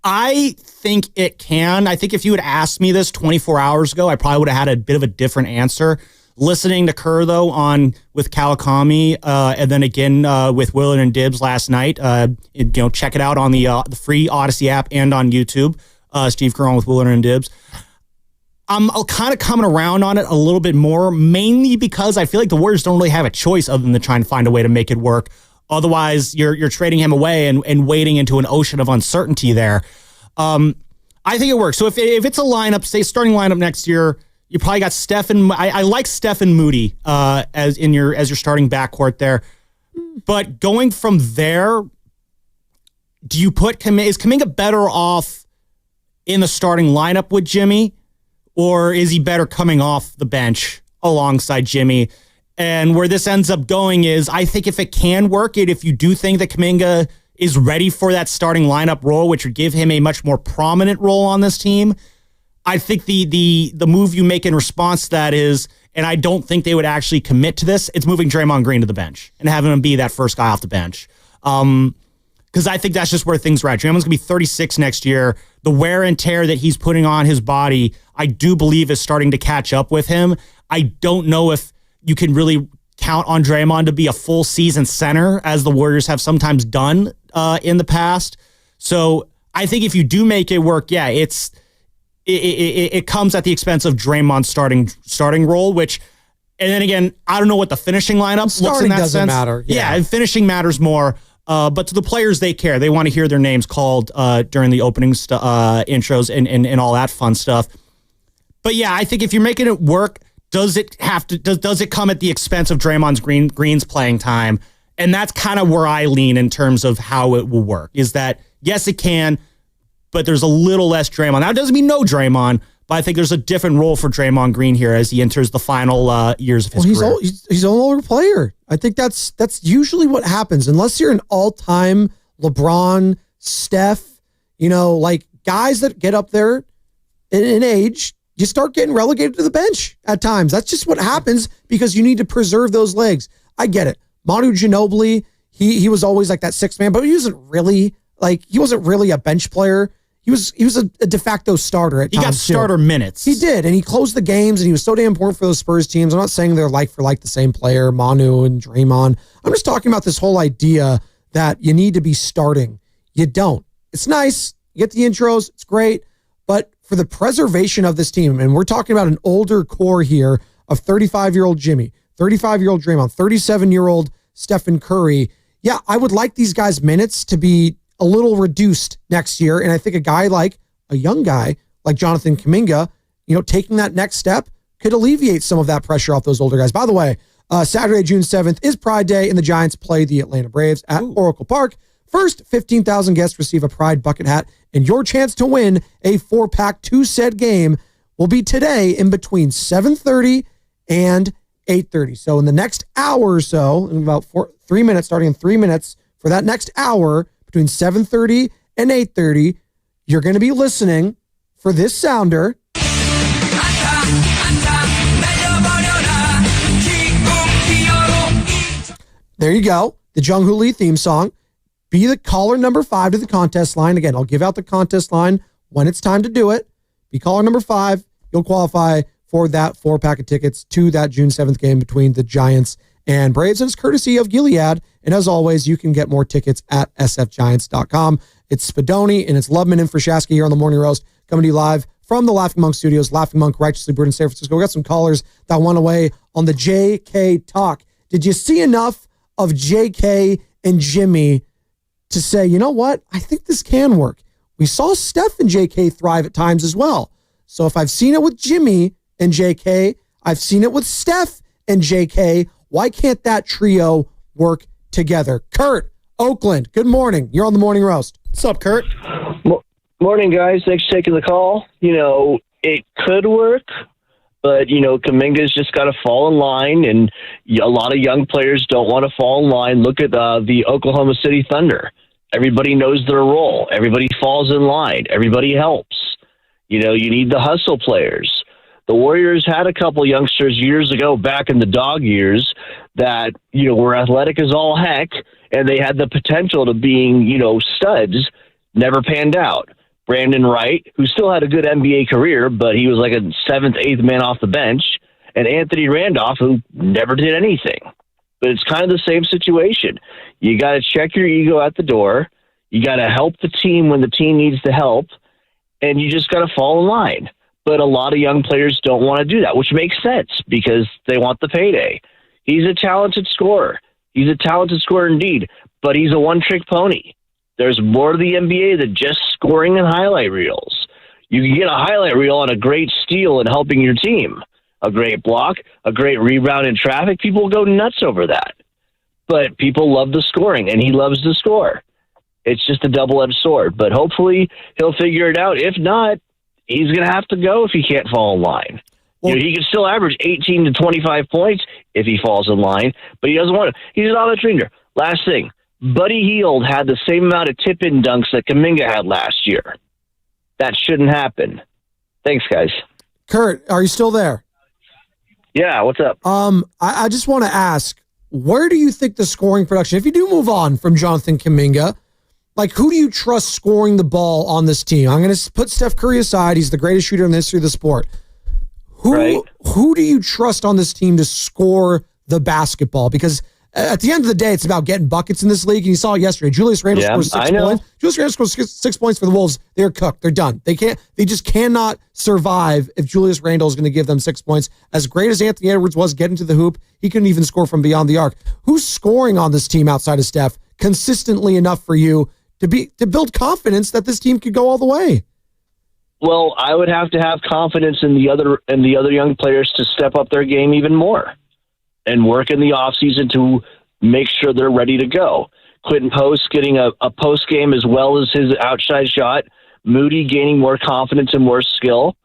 I think it can. I think if you had asked me this 24 hours ago, I probably would have had a bit of a different answer. Listening to Kerr, though, with Kawakami, and then again with Willard and Dibbs last night, check it out on the free Odyssey app and on YouTube. Steve Kerr on with Willard and Dibbs. I'm kind of coming around on it a little bit more, mainly because I feel like the Warriors don't really have a choice other than to try and find a way to make it work. Otherwise, you're trading him away and wading into an ocean of uncertainty there. I think it works. So if it's a lineup, say starting lineup next year, you probably got Steph and I like Steph and Moody as your starting backcourt there. But going from there, do you put is Kaminga better off in the starting lineup with Jimmy, or is he better coming off the bench alongside Jimmy? And where this ends up going is, I think if it can work, if you do think that Kaminga is ready for that starting lineup role, which would give him a much more prominent role on this team, I think the move you make in response to that is, and I don't think they would actually commit to this, it's moving Draymond Green to the bench and having him be that first guy off the bench. Because I think that's just where things are at. Draymond's going to be 36 next year. The wear and tear that he's putting on his body, I do believe is starting to catch up with him. I don't know if you can really count on Draymond to be a full season center, as the Warriors have sometimes done in the past. So I think if you do make it work, it comes at the expense of Draymond's starting role, which, and then again, I don't know what the finishing lineup looks in that doesn't sense. Matter. Yeah, and finishing matters more. But to the players, they care. They want to hear their names called during the opening intros and all that fun stuff. But yeah, I think if you're making it work, does it come at the expense of Draymond Green's playing time? And that's kind of where I lean in terms of how it will work, is that, yes, it can, but there's a little less Draymond. Now, it doesn't mean no Draymond, but I think there's a different role for Draymond Green here as he enters the final years of his career. He's an older player. I think that's usually what happens. Unless you're an all-time LeBron, Steph, like guys that get up there in age, you start getting relegated to the bench at times. That's just what happens because you need to preserve those legs. I get it. Manu Ginobili, he was always like that sixth man, but he wasn't really a bench player. He was a de facto starter at times. He got starter minutes. He did, and he closed the games, and he was so damn important for those Spurs teams. I'm not saying they're like for like the same player, Manu and Draymond. I'm just talking about this whole idea that you need to be starting. You don't. It's nice. You get the intros. It's great. But for the preservation of this team, and we're talking about an older core here of 35-year-old Jimmy, 35-year-old Draymond, 37-year-old Stephen Curry. Yeah, I would like these guys' minutes to be a little reduced next year. And I think a young guy like Jonathan Kaminga, taking that next step could alleviate some of that pressure off those older guys. By the way, Saturday, June 7th is Pride Day, and the Giants play the Atlanta Braves at Oracle Park. First, 15,000 guests receive a Pride bucket hat, and your chance to win a 4-pack to said game will be today in between 7:30 and 8:30. So in the next hour or so, in about 3 minutes, starting in 3 minutes, for that next hour, between 7:30 and 8:30, you're going to be listening for this sounder. There you go. The Jung-Hoo Lee theme song. Be the caller number 5 to the contest line. Again, I'll give out the contest line when it's time to do it. Be caller number 5. You'll qualify for that 4-pack of tickets to that June 7th game between the Giants and Braves. And it's courtesy of Gilead. And as always, you can get more tickets at sfgiants.com. It's Spadoni and it's Loveman in for Shasky here on the Morning Roast, coming to you live from the Laughing Monk Studios. Laughing Monk, righteously brewed in San Francisco. We got some callers that went away on the JK Talk. Did you see enough of JK and Jimmy to say, you know what? I think this can work. We saw Steph and JK thrive at times as well. So if I've seen it with Jimmy and JK, I've seen it with Steph and JK. Why can't that trio work together? Kurt, Oakland, good morning. You're on the Morning Roast. What's up, Kurt? Morning, guys. Thanks for taking the call. It could work, but, Kaminga's just got to fall in line, and a lot of young players don't want to fall in line. Look at the Oklahoma City Thunder. Everybody knows their role. Everybody falls in line. Everybody helps. You need the hustle players. The Warriors had a couple youngsters years ago, back in the dog years, that, were athletic as all heck, and they had the potential to being, studs, never panned out. Brandon Wright, who still had a good NBA career, but he was like a 7th, 8th man off the bench, and Anthony Randolph, who never did anything. But it's kind of the same situation. You got to check your ego at the door. You got to help the team when the team needs the help, and you just got to fall in line. But a lot of young players don't want to do that, which makes sense because they want the payday. He's a talented scorer. He's a talented scorer indeed, but he's a one-trick pony. There's more to the NBA than just scoring and highlight reels. You can get a highlight reel on a great steal and helping your team. A great block, a great rebound in traffic. People will go nuts over that. But people love the scoring, and he loves to score. It's just a double-edged sword. But hopefully he'll figure it out. If not, he's going to have to go if he can't fall in line. Well, he can still average 18 to 25 points if he falls in line, but he doesn't want to. He's not a trainer. Last thing, Buddy Hield had the same amount of tip-in dunks that Kaminga had last year. That shouldn't happen. Thanks, guys. Kurt, are you still there? Yeah, what's up? I just want to ask, where do you think the scoring production, if you do move on from Jonathan Kaminga, like who do you trust scoring the ball on this team? I'm going to put Steph Curry aside. He's the greatest shooter in the history of the sport. Who do you trust on this team to score the basketball? Because at the end of the day, it's about getting buckets in this league. And you saw it yesterday. Julius Randle scored 6 points. Julius Randle scored 6 points for the Wolves. They're cooked. They're done. They just cannot survive if Julius Randle is going to give them 6 points. As great as Anthony Edwards was getting to the hoop, he couldn't even score from beyond the arc. Who's scoring on this team outside of Steph consistently enough for you to build confidence that this team could go all the way? Well, I would have to have confidence in the other young players to step up their game even more and work in the offseason to make sure they're ready to go. Quentin Post getting a post game as well as his outside shot. Moody gaining more confidence and more skill.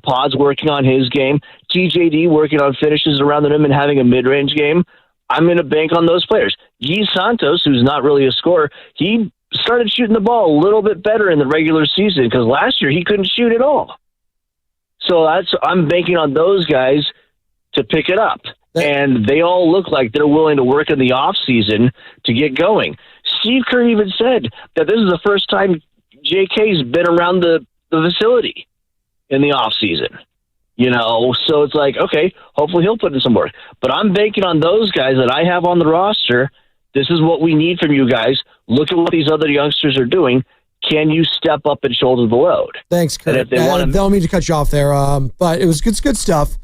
Pod's working on his game. TJD working on finishes around the rim and having a mid-range game. I'm going to bank on those players. Guy Santos, who's not really a scorer, he started shooting the ball a little bit better in the regular season because last year he couldn't shoot at all. So I'm banking on those guys to pick it up. And they all look like they're willing to work in the offseason to get going. Steve Kerr even said that this is the first time JK's been around the facility in the offseason. So it's like, okay, hopefully he'll put in some work. But I'm banking on those guys that I have on the roster. This is what we need from you guys. Look at what these other youngsters are doing. Can you step up and shoulder the load? Thanks, Kurt. Don't mean to cut you off there, but it was good stuff.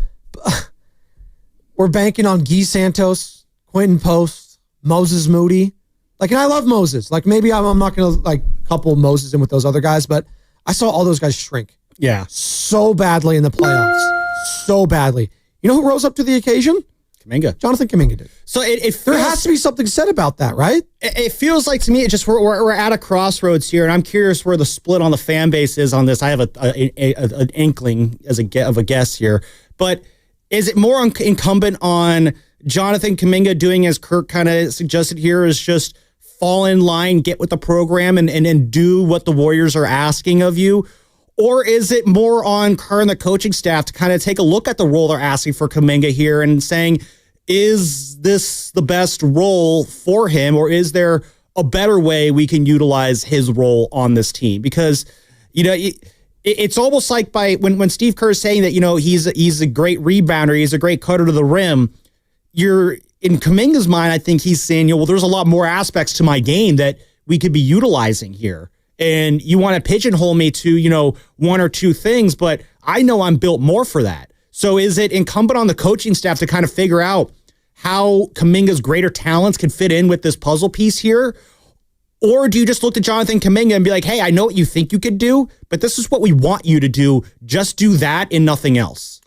We're banking on Guy Santos, Quentin Post, Moses Moody. And I love Moses. Maybe I'm not going to couple Moses in with those other guys, but I saw all those guys shrink. Yeah. So badly in the playoffs. So badly. You know who rose up to the occasion? Kaminga. Jonathan Kaminga did. So there has to be something said about that, right? It feels like to me, we're at a crossroads here, and I'm curious where the split on the fan base is on this. I have an inkling of a guess here, but is it more incumbent on Jonathan Kaminga doing as Kirk kind of suggested here, is just fall in line, get with the program, and do what the Warriors are asking of you? Or is it more on Kerr and the coaching staff to kind of take a look at the role they're asking for Kaminga here and saying, is this the best role for him, or is there a better way we can utilize his role on this team? Because, it's almost like when Steve Kerr is saying that, he's a great rebounder, he's a great cutter to the rim, you're in Kaminga's mind, I think he's saying, well, there's a lot more aspects to my game that we could be utilizing here. And you want to pigeonhole me to, one or two things, but I know I'm built more for that. So is it incumbent on the coaching staff to kind of figure out how Kaminga's greater talents can fit in with this puzzle piece here? Or do you just look at Jonathan Kaminga and be like, hey, I know what you think you could do, but this is what we want you to do. Just do that and nothing else.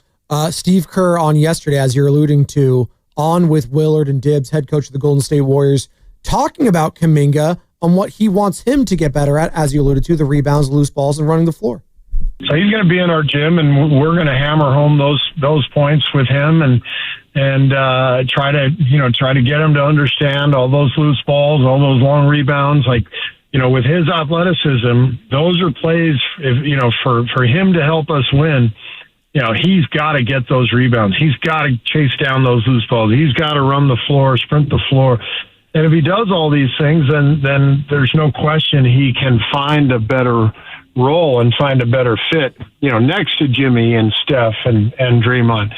Steve Kerr on yesterday, as you're alluding to, on with Willard and Dibbs, head coach of the Golden State Warriors, talking about Kaminga on what he wants him to get better at, as you alluded to, the rebounds, loose balls, and running the floor. So he's going to be in our gym, and we're going to hammer home those points with him, and try to get him to understand all those loose balls, all those long rebounds. Like, with his athleticism, those are plays. For him to help us win, he's got to get those rebounds. He's got to chase down those loose balls. He's got to run the floor, sprint the floor. And if he does all these things, then there's no question he can find a better role and find a better fit, next to Jimmy and Steph and Draymond.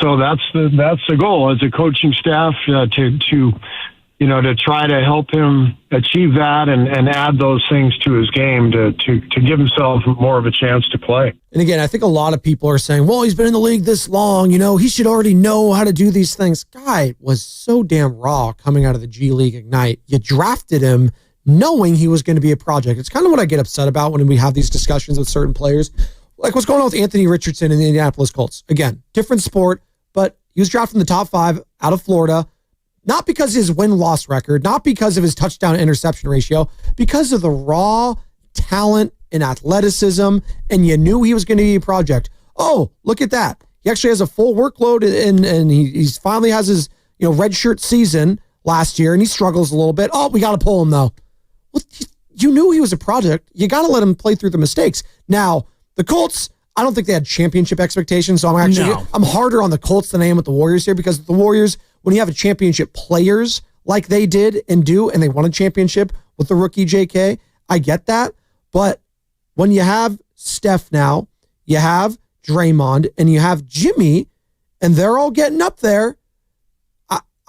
So that's the goal as a coaching staff, to try to help him achieve that and add those things to his game to give himself more of a chance to play. And again, I think a lot of people are saying, well, he's been in the league this long, he should already know how to do these things. Guy was so damn raw coming out of the G League Ignite. You drafted him knowing he was going to be a project. It's kind of what I get upset about when we have these discussions with certain players. Like what's going on with Anthony Richardson in the Indianapolis Colts. Again, different sport, but he was drafted in the top 5 out of Florida, not because of his win-loss record, not because of his touchdown-interception ratio, because of the raw talent and athleticism, and you knew he was going to be a project. Oh, look at that. He actually has a full workload, and he's finally has his redshirt season last year, and he struggles a little bit. Oh, we got to pull him, though. Well, you knew he was a project. You got to let him play through the mistakes. Now, the Colts, I don't think they had championship expectations, so I'm harder on the Colts than I am with the Warriors here, because the Warriors, when you have a championship players like they did and do, and they won a championship with the rookie JK, I get that. But when you have Steph now, you have Draymond, and you have Jimmy, and they're all getting up there,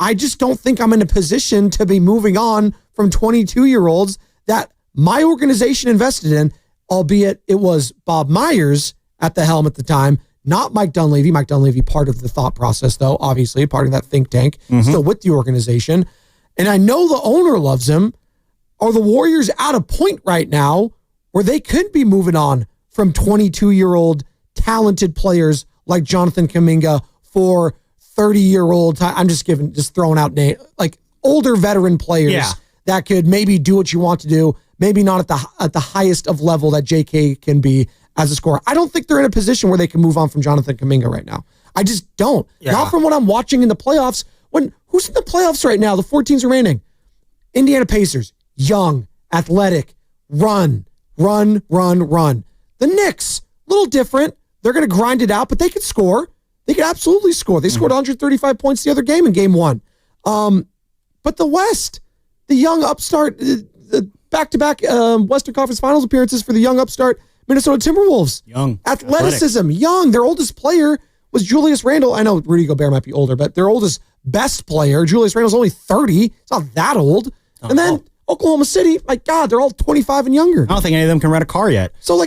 I just don't think I'm in a position to be moving on from 22-year-olds that my organization invested in, albeit it was Bob Myers at the helm at the time, not Mike Dunleavy. Mike Dunleavy, part of the thought process, though, obviously, part of that think tank, still with the organization. And I know the owner loves him. Are the Warriors at a point right now where they could be moving on from 22-year-old talented players like Jonathan Kaminga for 30-year-old, I'm just throwing out names, like older veteran players that could maybe do what you want to do, maybe not at the highest of level that JK can be as a scorer. I don't think they're in a position where they can move on from Jonathan Kaminga right now. I just don't. Yeah. Not from what I'm watching in the playoffs. Who's in the playoffs right now? The 4 teams remaining. Indiana Pacers, young, athletic, run. The Knicks, a little different. They're going to grind it out, but they could score. They could absolutely score. They scored 135 points the other game in game 1. But the West, the young upstart, the back-to-back Western Conference Finals appearances for the young upstart Minnesota Timberwolves. Young. Athleticism, athletic. Young. Their oldest player was Julius Randle. I know Rudy Gobert might be older, but their oldest best player, Julius Randle's only 30. It's not that old. And then Oklahoma City, my God, they're all 25 and younger. I don't think any of them can rent a car yet. So,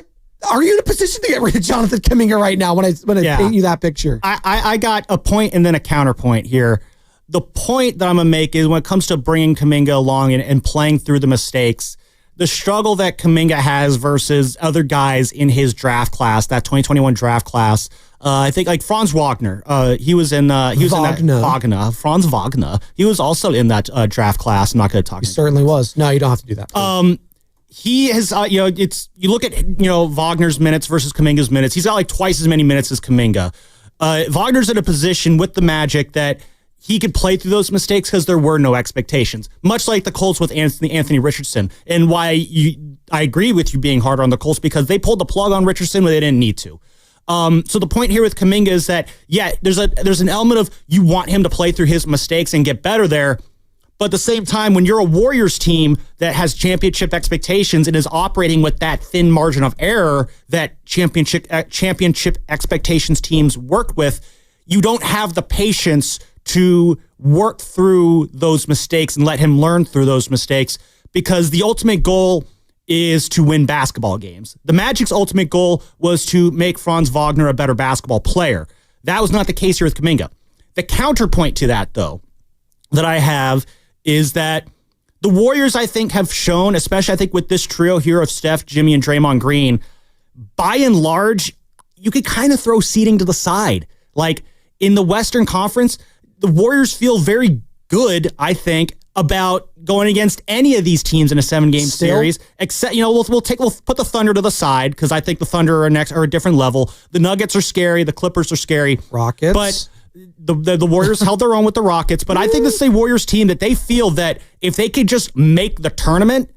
are you in a position to get rid of Jonathan Kaminga right now when I paint you that picture? I got a point and then a counterpoint here. The point that I'm going to make is when it comes to bringing Kaminga along and playing through the mistakes, the struggle that Kaminga has versus other guys in his draft class, that 2021 draft class. I think like Franz Wagner. He was in that Wagner. Franz Wagner. He was also in that draft class. I'm not going to talk. He certainly was. No, you don't have to do that. He has, you look at, Wagner's minutes versus Kaminga's minutes. He's got like twice as many minutes as Kaminga. Wagner's in a position with the Magic that he could play through those mistakes because there were no expectations, much like the Colts with Anthony Richardson. And why I agree with you being harder on the Colts, because they pulled the plug on Richardson when they didn't need to. So the point here with Kaminga is that, there's an element of you want him to play through his mistakes and get better there. But at the same time, when you're a Warriors team that has championship expectations and is operating with that thin margin of error that championship expectations teams work with, you don't have the patience to work through those mistakes and let him learn through those mistakes, because the ultimate goal is to win basketball games. The Magic's ultimate goal was to make Franz Wagner a better basketball player. That was not the case here with Kaminga. The counterpoint to that, though, that I have is that the Warriors, I think, have shown, especially I think with this trio here of Steph, Jimmy, and Draymond Green, by and large, you could kind of throw seeding to the side. Like in the Western Conference, the Warriors feel very good, I think, about going against any of these teams in a 7-game series. Except, we'll put the Thunder to the side because I think the Thunder are a different level. The Nuggets are scary. The Clippers are scary. Rockets, but the Warriors held their own with the Rockets. But I think this is a Warriors team that they feel that if they could just make the tournament,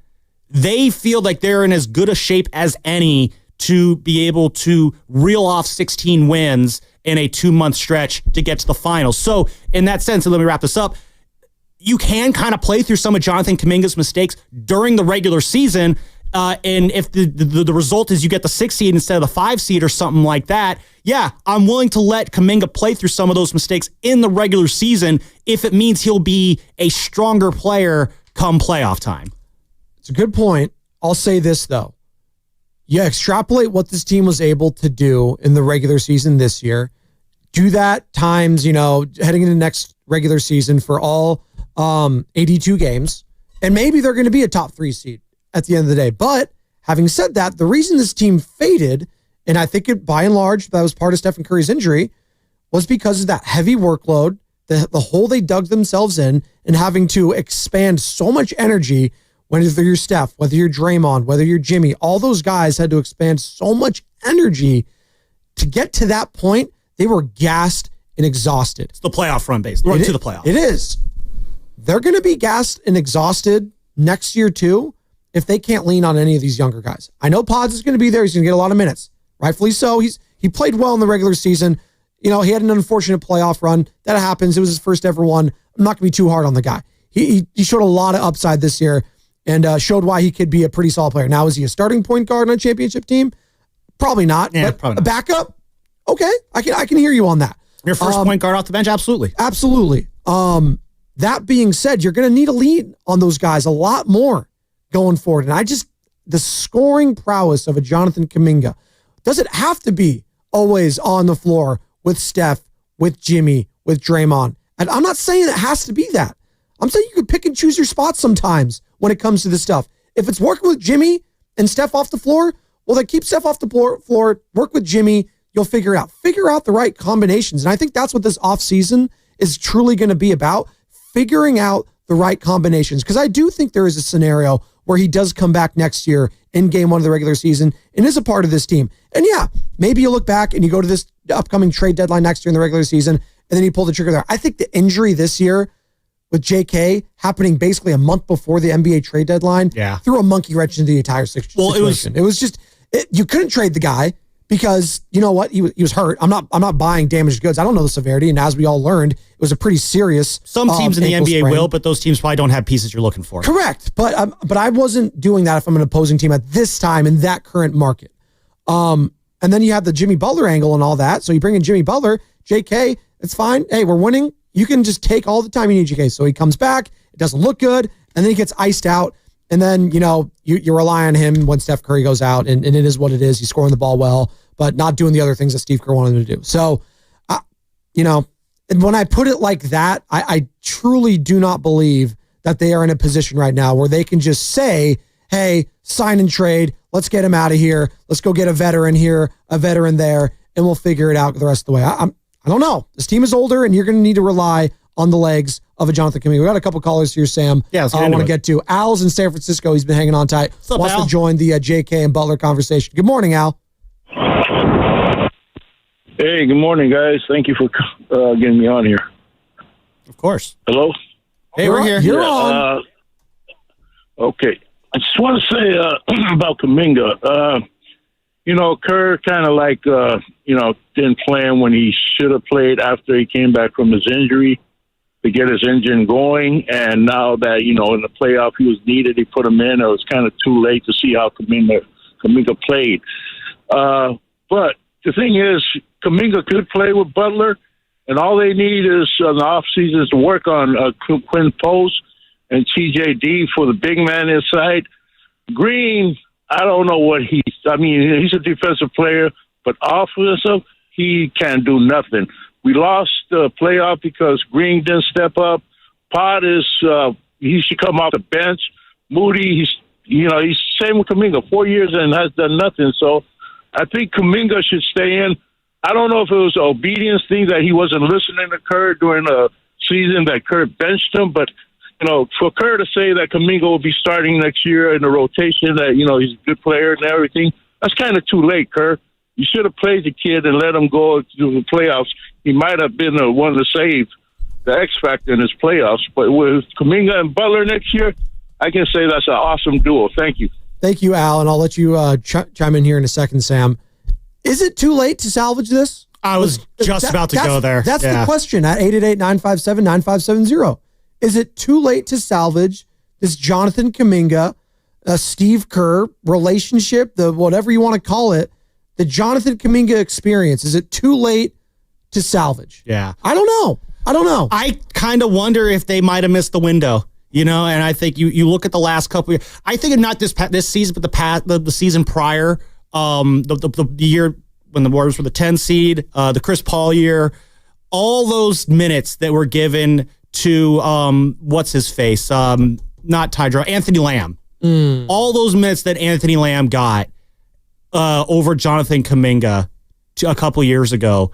they feel like they're in as good a shape as any to be able to reel off 16 wins in a 2-month stretch to get to the finals. So in that sense, and let me wrap this up, you can kind of play through some of Jonathan Kuminga's mistakes during the regular season. And if the result is you get the 6 seed instead of the 5 seed or something like that, yeah, I'm willing to let Kaminga play through some of those mistakes in the regular season if it means he'll be a stronger player come playoff time. It's a good point. I'll say this, though. You extrapolate what this team was able to do in the regular season this year. Do that times, heading into next regular season for all 82 games, and maybe they're going to be a top 3 seed at the end of the day. But having said that, the reason this team faded, and I think it by and large that was part of Stephen Curry's injury, was because of that heavy workload, the hole they dug themselves in, and having to expand so much energy. Whether you're Steph, whether you're Draymond, whether you're Jimmy, all those guys had to expand so much energy to get to that point. They were gassed and exhausted. It's the playoff run base. Run to the playoffs. It is. They're going to be gassed and exhausted next year too if they can't lean on any of these younger guys. I know Pods is going to be there. He's going to get a lot of minutes. Rightfully so. He played well in the regular season. He had an unfortunate playoff run. That happens. It was his first ever one. I'm not going to be too hard on the guy. He showed a lot of upside this year and showed why he could be a pretty solid player. Now, is he a starting point guard on a championship team? Probably not. Yeah, but probably not. A backup? Okay. I can hear you on that. Your first point guard off the bench? Absolutely. Absolutely. That being said, you're going to need a lead on those guys a lot more going forward. And the scoring prowess of a Jonathan Kaminga doesn't have to be always on the floor with Steph, with Jimmy, with Draymond. And I'm not saying it has to be that. I'm saying you can pick and choose your spots sometimes when it comes to this stuff. If it's working with Jimmy and Steph off the floor, well, then keep Steph off the floor, work with Jimmy. You'll figure it out. Figure out the right combinations. And I think that's what this offseason is truly going to be about, figuring out the right combinations. Because I do think there is a scenario where he does come back next year in game 1 of the regular season and is a part of this team. And yeah, maybe you look back and you go to this upcoming trade deadline next year in the regular season, and then you pull the trigger there. I think the injury this year with JK happening basically a month before the NBA trade deadline threw a monkey wrench into the entire situation. It was just, you couldn't trade the guy because you know what? He was hurt. I'm not buying damaged goods. I don't know the severity. And as we all learned, it was a pretty serious Some teams in the NBA sprain. will, but those teams probably don't have pieces you're looking for. Correct. But I wasn't doing that if I'm an opposing team at this time in that current market. And then you have the Jimmy Butler angle and all that. So you bring in Jimmy Butler, JK, it's fine. Hey, we're winning. You can just take all the time you need, JK. So he comes back. It doesn't look good. And then he gets iced out. And then, you rely on him when Steph Curry goes out. And it is what it is. He's scoring the ball well, but not doing the other things that Steve Kerr wanted him to do. So, and when I put it like that, I truly do not believe that they are in a position right now where they can just say, hey, sign and trade. Let's get him out of here. Let's go get a veteran here, a veteran there, and we'll figure it out the rest of the way. I don't know. This team is older, and you're going to need to rely on the legs of a Jonathan Kaminga. We got a couple callers here, Sam. Yeah, I want to get to. Al's in San Francisco. He's been hanging on tight. What's up, Wants Al? to join the JK and Butler conversation. Good morning, Al. Hey, good morning, guys. Thank you for getting me on here. Of course. Hello? Hey, we're here. You're on. Okay. I just want to say about Kaminga. Kerr kind of didn't play him when he should have played after he came back from his injury to get his engine going. And now that, in the playoff he was needed, he put him in. It was kind of too late to see how Kaminga played. But the thing is, Kaminga could play with Butler, and all they need is in the offseason is to work on Quinn Post and TJD for the big man inside. Green, I don't know what he's a defensive player, but offensive, he can't do nothing. We lost the playoff because Green didn't step up. Pod he should come off the bench. Moody, he's same with Kaminga. 4 years and has done nothing. So I think Kaminga should stay in. I don't know if it was an obedience thing that he wasn't listening to Kerr during the season that Kerr benched him, but for Kerr to say that Kaminga will be starting next year in the rotation, that he's a good player and everything, that's kind of too late, Kerr. You should have played the kid and let him go to the playoffs. He might have been the one to save the X factor in his playoffs. But with Kaminga and Butler next year, I can say that's an awesome duo. Thank you. Thank you, Al, and I'll let you chime in here in a second, Sam. Is it too late to salvage this? I was just about to go there. That's the question at 888-957-9570. Is it too late to salvage this Jonathan Kaminga, Steve Kerr relationship, the whatever you want to call it, the Jonathan Kaminga experience? Is it too late to salvage? Yeah. I don't know. I kind of wonder if they might have missed the window, and I think you look at the last couple of years. I think not this season, but the season prior, the year when the Warriors were the 10 seed, the Chris Paul year, all those minutes that were given to what's his face, not Tydro, Anthony Lamb. All those minutes that Anthony Lamb got over Jonathan Kaminga a couple years ago.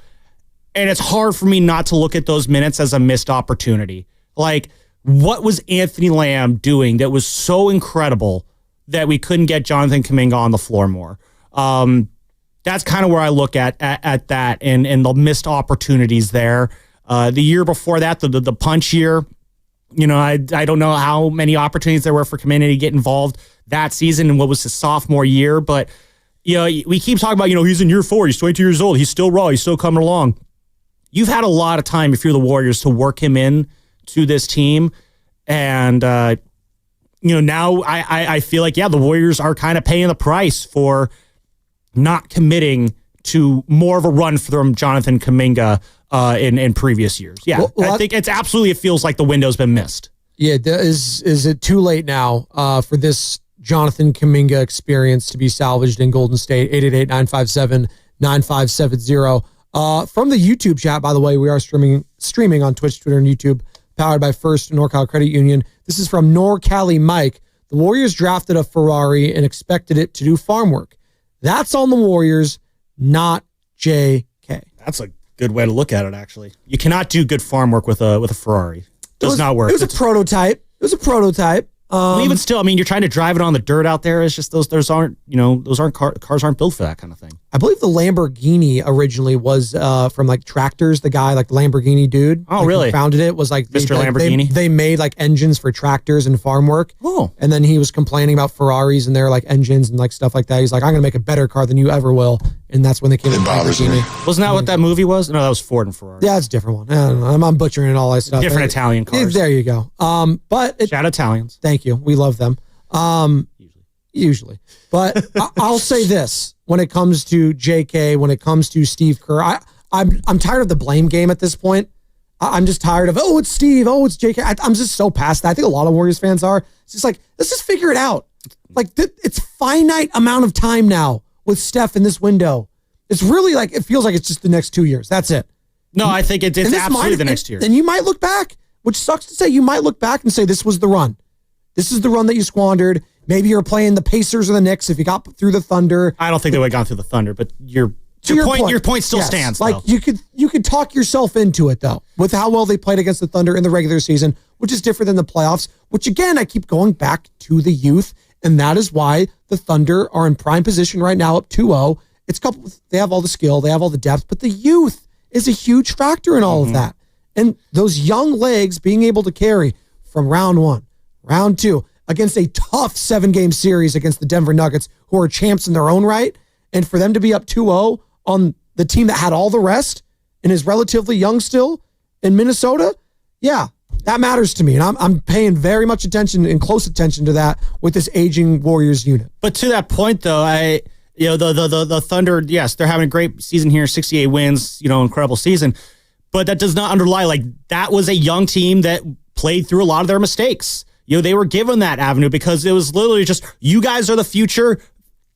And it's hard for me not to look at those minutes as a missed opportunity. Like, what was Anthony Lamb doing that was so incredible that we couldn't get Jonathan Kaminga on the floor more? That's kind of where I look at that and the missed opportunities there. The year before that, the punch year, I don't know how many opportunities there were for Kaminga to get involved that season and what was his sophomore year. But, we keep talking about, he's in year 4, he's 22 years old, he's still raw, he's still coming along. You've had a lot of time, if you're the Warriors, to work him in to this team. And, now I feel like, the Warriors are kind of paying the price for not committing to more of a run from Jonathan Kaminga in previous years. Yeah, well, I think it feels like the window's been missed. Yeah, is it too late now for this Jonathan Kaminga experience to be salvaged in Golden State? 888-957-9570. From the YouTube chat, by the way, we are streaming on Twitch, Twitter, and YouTube, powered by First NorCal Credit Union. This is from NorCali Mike. The Warriors drafted a Ferrari and expected it to do farm work. That's on the Warriors, not JK. That's a good way to look at it, actually. You cannot do good farm work with a Ferrari. Does not work. It was a prototype. Even still, you're trying to drive it on the dirt out there. It's just cars aren't built for that kind of thing. I believe the Lamborghini originally was from tractors. The guy, the Lamborghini dude. Oh, really? Who founded it was Mr. Lamborghini. They made engines for tractors and farm work. Oh. And then he was complaining about Ferraris and their engines and stuff like that. He's like, I'm going to make a better car than you ever will. And that's when they came to Lamborghini. Wasn't that what that movie was? No, that was Ford and Ferrari. Yeah, it's a different one. I don't know. I'm butchering all that stuff. Different Italian cars. There you go. Shout Italians. Thank you. We love them. Usually. But I'll say this when it comes to JK, when it comes to Steve Kerr, I'm tired of the blame game at this point. I'm just tired of, it's Steve, it's JK. I'm just so past that. I think a lot of Warriors fans are. It's just let's just figure it out. It's finite amount of time now with Steph in this window. It's really it feels like it's just the next 2 years. That's it. No, I think it's absolutely the next year. And you might look back, which sucks to say, you might look back and say, this was the run. This is the run that you squandered. Maybe you're playing the Pacers or the Knicks if you got through the Thunder. I don't think they would have gone through the Thunder, but your point still stands. Though. You could talk yourself into it though, with how well they played against the Thunder in the regular season, which is different than the playoffs, which again, I keep going back to the youth. And that is why the Thunder are in prime position right now up 2-0. They have all the skill, they have all the depth, but the youth is a huge factor in all of that. And those young legs being able to carry from round 1, round 2, against a tough 7-game series against the Denver Nuggets, who are champs in their own right. And for them to be up 2-0 on the team that had all the rest and is relatively young still in Minnesota, yeah, that matters to me. And I'm paying very much attention and close attention to that with this aging Warriors unit. But to that point, though, the Thunder, yes, they're having a great season here, 68 wins, incredible season. But that does not underlie, that was a young team that played through a lot of their mistakes. They were given that avenue because it was literally just, you guys are the future,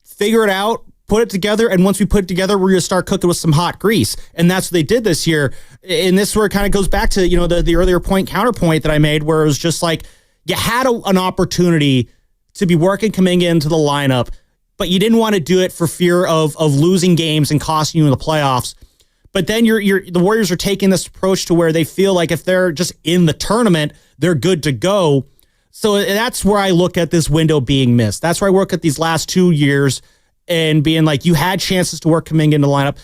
figure it out, put it together, and once we put it together, we're going to start cooking with some hot grease. And that's what they did this year. And this is where it kind of goes back to, the earlier counterpoint that I made, where it was just like, you had an opportunity to be working Kaminga into the lineup, but you didn't want to do it for fear of losing games and costing you in the playoffs. But then the Warriors are taking this approach to where they feel like if they're just in the tournament, they're good to go. So that's where I look at this window being missed. That's where I work at these last 2 years and being like, you had chances to work Kaminga into the lineup.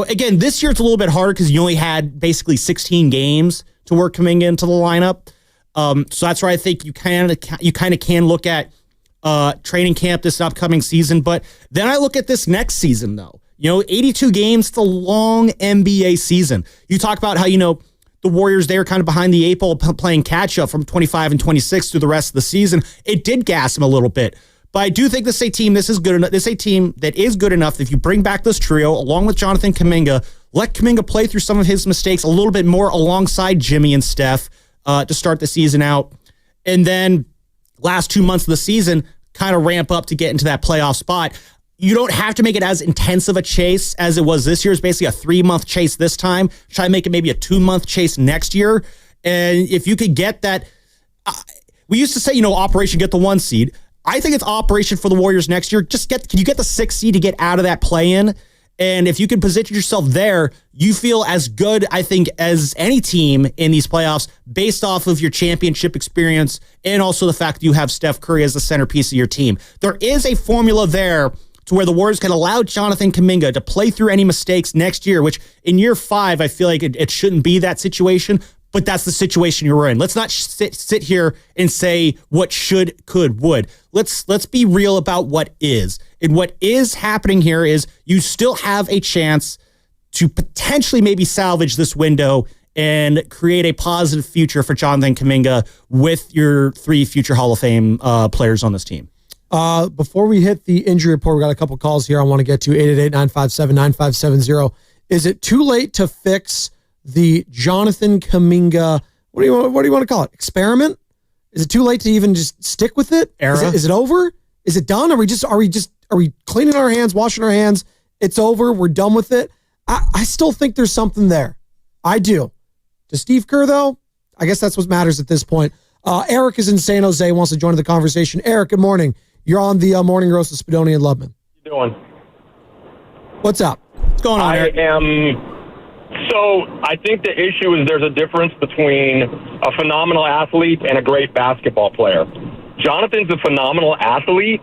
Again, this year it's a little bit harder because you only had basically 16 games to work Kaminga into the lineup. So that's where I think you kind of can look at training camp this upcoming season. But then I look at this next season, though. 82 games, it's a long NBA season. You talk about how, the Warriors, they were kind of behind the eight ball playing catch up from 25 and 26 through the rest of the season. It did gas them a little bit. But I do think this is a team that is good enough that if you bring back this trio along with Jonathan Kaminga, let Kaminga play through some of his mistakes a little bit more alongside Jimmy and Steph to start the season out. And then last 2 months of the season, kind of ramp up to get into that playoff spot. You don't have to make it as intense of a chase as it was this year. It's basically a 3-month chase this time. Try to make it maybe a 2-month chase next year. And if you could get that, we used to say, Operation Get the 1 seed. I think it's Operation for the Warriors next year. Can you get the 6 seed to get out of that play-in? And if you can position yourself there, you feel as good, I think, as any team in these playoffs based off of your championship experience and also the fact that you have Steph Curry as the centerpiece of your team. There is a formula there to where the Warriors can allow Jonathan Kaminga to play through any mistakes next year, which in year 5, I feel like it shouldn't be that situation, but that's the situation you're in. Let's not sit here and say what should, could, would. Let's be real about what is. And what is happening here is you still have a chance to potentially maybe salvage this window and create a positive future for Jonathan Kaminga with your 3 future Hall of Fame players on this team. Before we hit the injury report, we got a couple calls here I want to get to. 888-957-9570. Is it too late to fix the Jonathan Kaminga, what do you want to call it? Experiment? Is it too late to even just stick with it? Era? Is it over? Is it done? Are we cleaning our hands, washing our hands? It's over. We're done with it. I still think there's something there. I do. To Steve Kerr, though, I guess that's what matters at this point. Eric is in San Jose, wants to join the conversation. Eric, good morning. You're on the Morning Roast with Spadoni and Lubman. How you doing? What's up? What's going on, Eric? So I think the issue is there's a difference between a phenomenal athlete and a great basketball player. Jonathan's a phenomenal athlete.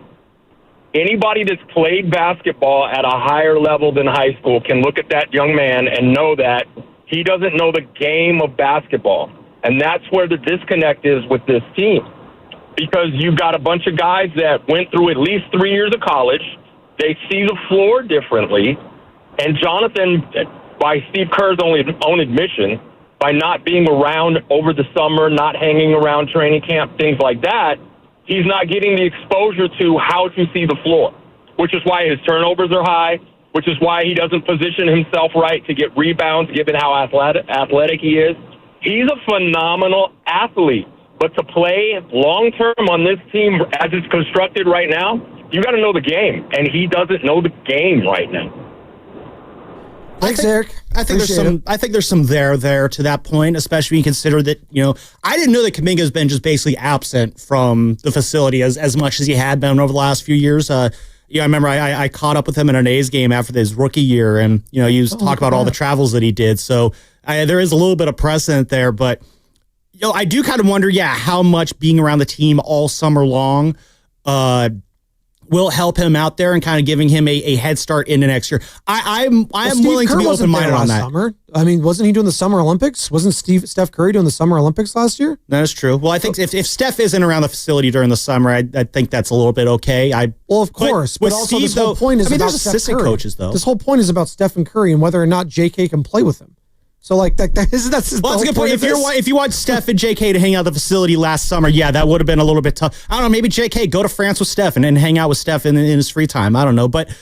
Anybody that's played basketball at a higher level than high school can look at that young man and know that he doesn't know the game of basketball. And that's where the disconnect is with this team. Because you've got a bunch of guys that went through at least 3 years of college. They see the floor differently. And Jonathan, by Steve Kerr's own admission, by not being around over the summer, not hanging around training camp, things like that, he's not getting the exposure to how to see the floor, which is why his turnovers are high, which is why he doesn't position himself right to get rebounds, given how athletic he is. He's a phenomenal athlete. But to play long-term on this team as it's constructed right now, you got to know the game. And he doesn't know the game right now. Thanks, Eric. I think there's some there to that point, especially when you consider that, I didn't know that Kaminga has been just basically absent from the facility as much as he had been over the last few years. I remember I caught up with him in an A's game after his rookie year, and, he was talking about all the travels that he did. So there is a little bit of precedent there, but I do kind of wonder, how much being around the team all summer long will help him out there and kind of giving him a head start into next year. I am willing to be open-minded on that. Summer. I mean, wasn't he doing the Summer Olympics? Wasn't Steph Curry doing the Summer Olympics last year? That is true. Well, I think if Steph isn't around the facility during the summer, I think that's a little bit okay. Of course. But also Steve, this whole point is about Steph assistant Curry. Coaches, though. This whole point is about Stephen Curry and whether or not JK can play with him. So, that's a good point. If you want Steph and JK to hang out at the facility last summer, that would have been a little bit tough. I don't know. Maybe JK go to France with Steph and hang out with Steph in his free time. I don't know. But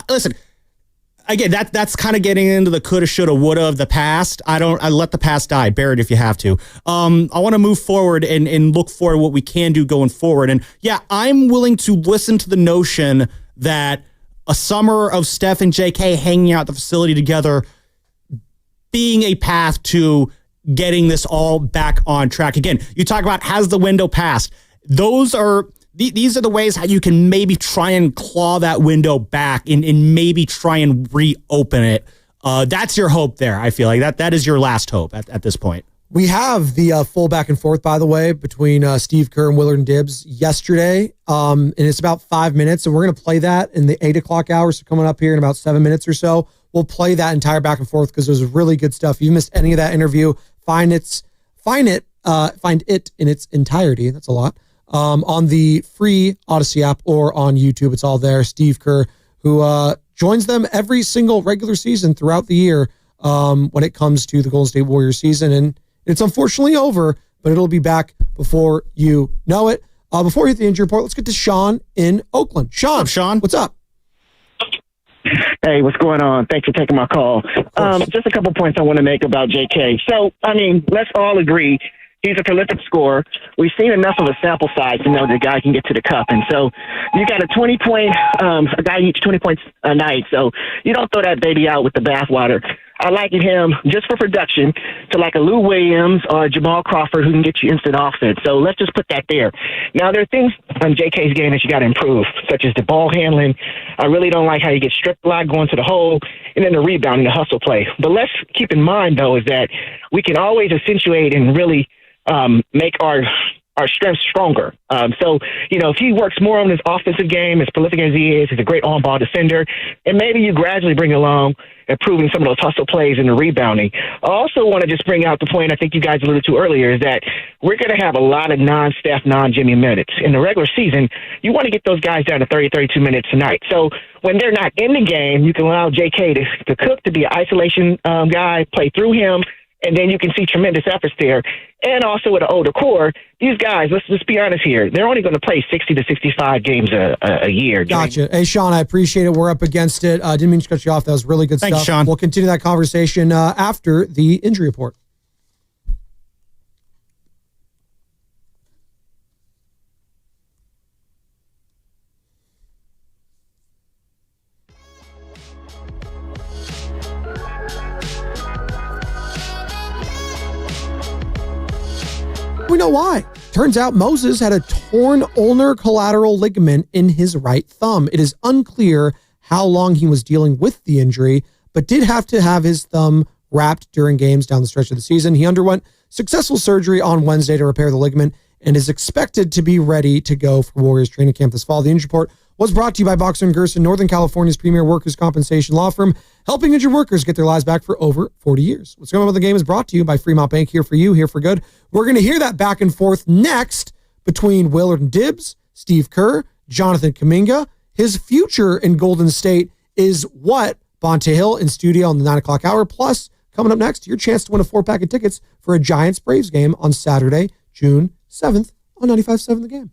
listen, again, that's kind of getting into the coulda, shoulda, woulda of the past. I let the past die. Bury it if you have to. I want to move forward and look for what we can do going forward. And I'm willing to listen to the notion that a summer of Steph and JK hanging out at the facility together being a path to getting this all back on track. Again, you talk about has the window passed. These are the ways how you can maybe try and claw that window back and maybe try and reopen it. That's your hope there. I feel like that is your last hope at this point. We have the full back and forth, by the way, between Steve Kerr and Willard and Dibbs yesterday. And it's about 5 minutes. And we're going to play that in the 8 o'clock hour. So coming up here in about 7 minutes or so, we'll play that entire back and forth because there's really good stuff. If you missed any of that interview, find it in its entirety. That's a lot. On the free Odyssey app or on YouTube. It's all there. Steve Kerr, who joins them every single regular season throughout the year when it comes to the Golden State Warriors season. And it's unfortunately over, but it'll be back before you know it. Before we hit the injury report, let's get to Sean in Oakland. Sean, what's up? Hey, what's going on? Thanks for taking my call. Just a couple points I want to make about JK. So, I mean, let's all agree he's a prolific scorer. We've seen enough of a sample size to know the guy can get to the cup. And so you got a 20-point, a guy eats 20 points a night. So you don't throw that baby out with the bathwater. I liken him just for production to like a Lou Williams or a Jamal Crawford who can get you instant offense. So let's just put that there. Now, there are things on JK's game that you got to improve, such as the ball handling. I really don't like how you get stripped a lot going to the hole, and then the rebounding, the hustle play. But let's keep in mind, though, is that we can always accentuate and really make our strengths stronger. So, if he works more on his offensive game, as prolific as he is, he's a great on-ball defender, and maybe you gradually bring along improving some of those hustle plays and the rebounding. I also want to just bring out the point I think you guys alluded to earlier, is that we're going to have a lot of non-Steph, non-Jimmy minutes. In the regular season, you want to get those guys down to 30, 32 minutes a night. So when they're not in the game, you can allow JK to cook, to be an isolation guy, play through him, and then you can see tremendous efforts there. And also with an older core, these guys, let's be honest here, they're only going to play 60 to 65 games a year. Gotcha. Hey, Sean, I appreciate it. We're up against it. Didn't mean to cut you off. That was really good stuff. Thanks, Sean. We'll continue that conversation after the injury report. We know why. Turns out Moses had a torn ulnar collateral ligament in his right thumb. It is unclear how long he was dealing with the injury, but did have to have his thumb wrapped during games down the stretch of the season. He underwent successful surgery on Wednesday to repair the ligament and is expected to be ready to go for Warriors training camp this fall. The injury report was brought to you by Boxer & Gerson, Northern California's premier workers' compensation law firm, helping injured workers get their lives back for over 40 years. What's going on with the game is brought to you by Fremont Bank, here for you, here for good. We're going to hear that back and forth next between Willard and Dibbs, Steve Kerr, Jonathan Kaminga. His future in Golden State is what? Bonte Hill in studio on the 9 o'clock hour. Plus, coming up next, your chance to win a 4-pack of tickets for a Giants-Braves game on Saturday, June 7th on 95.7 The Game.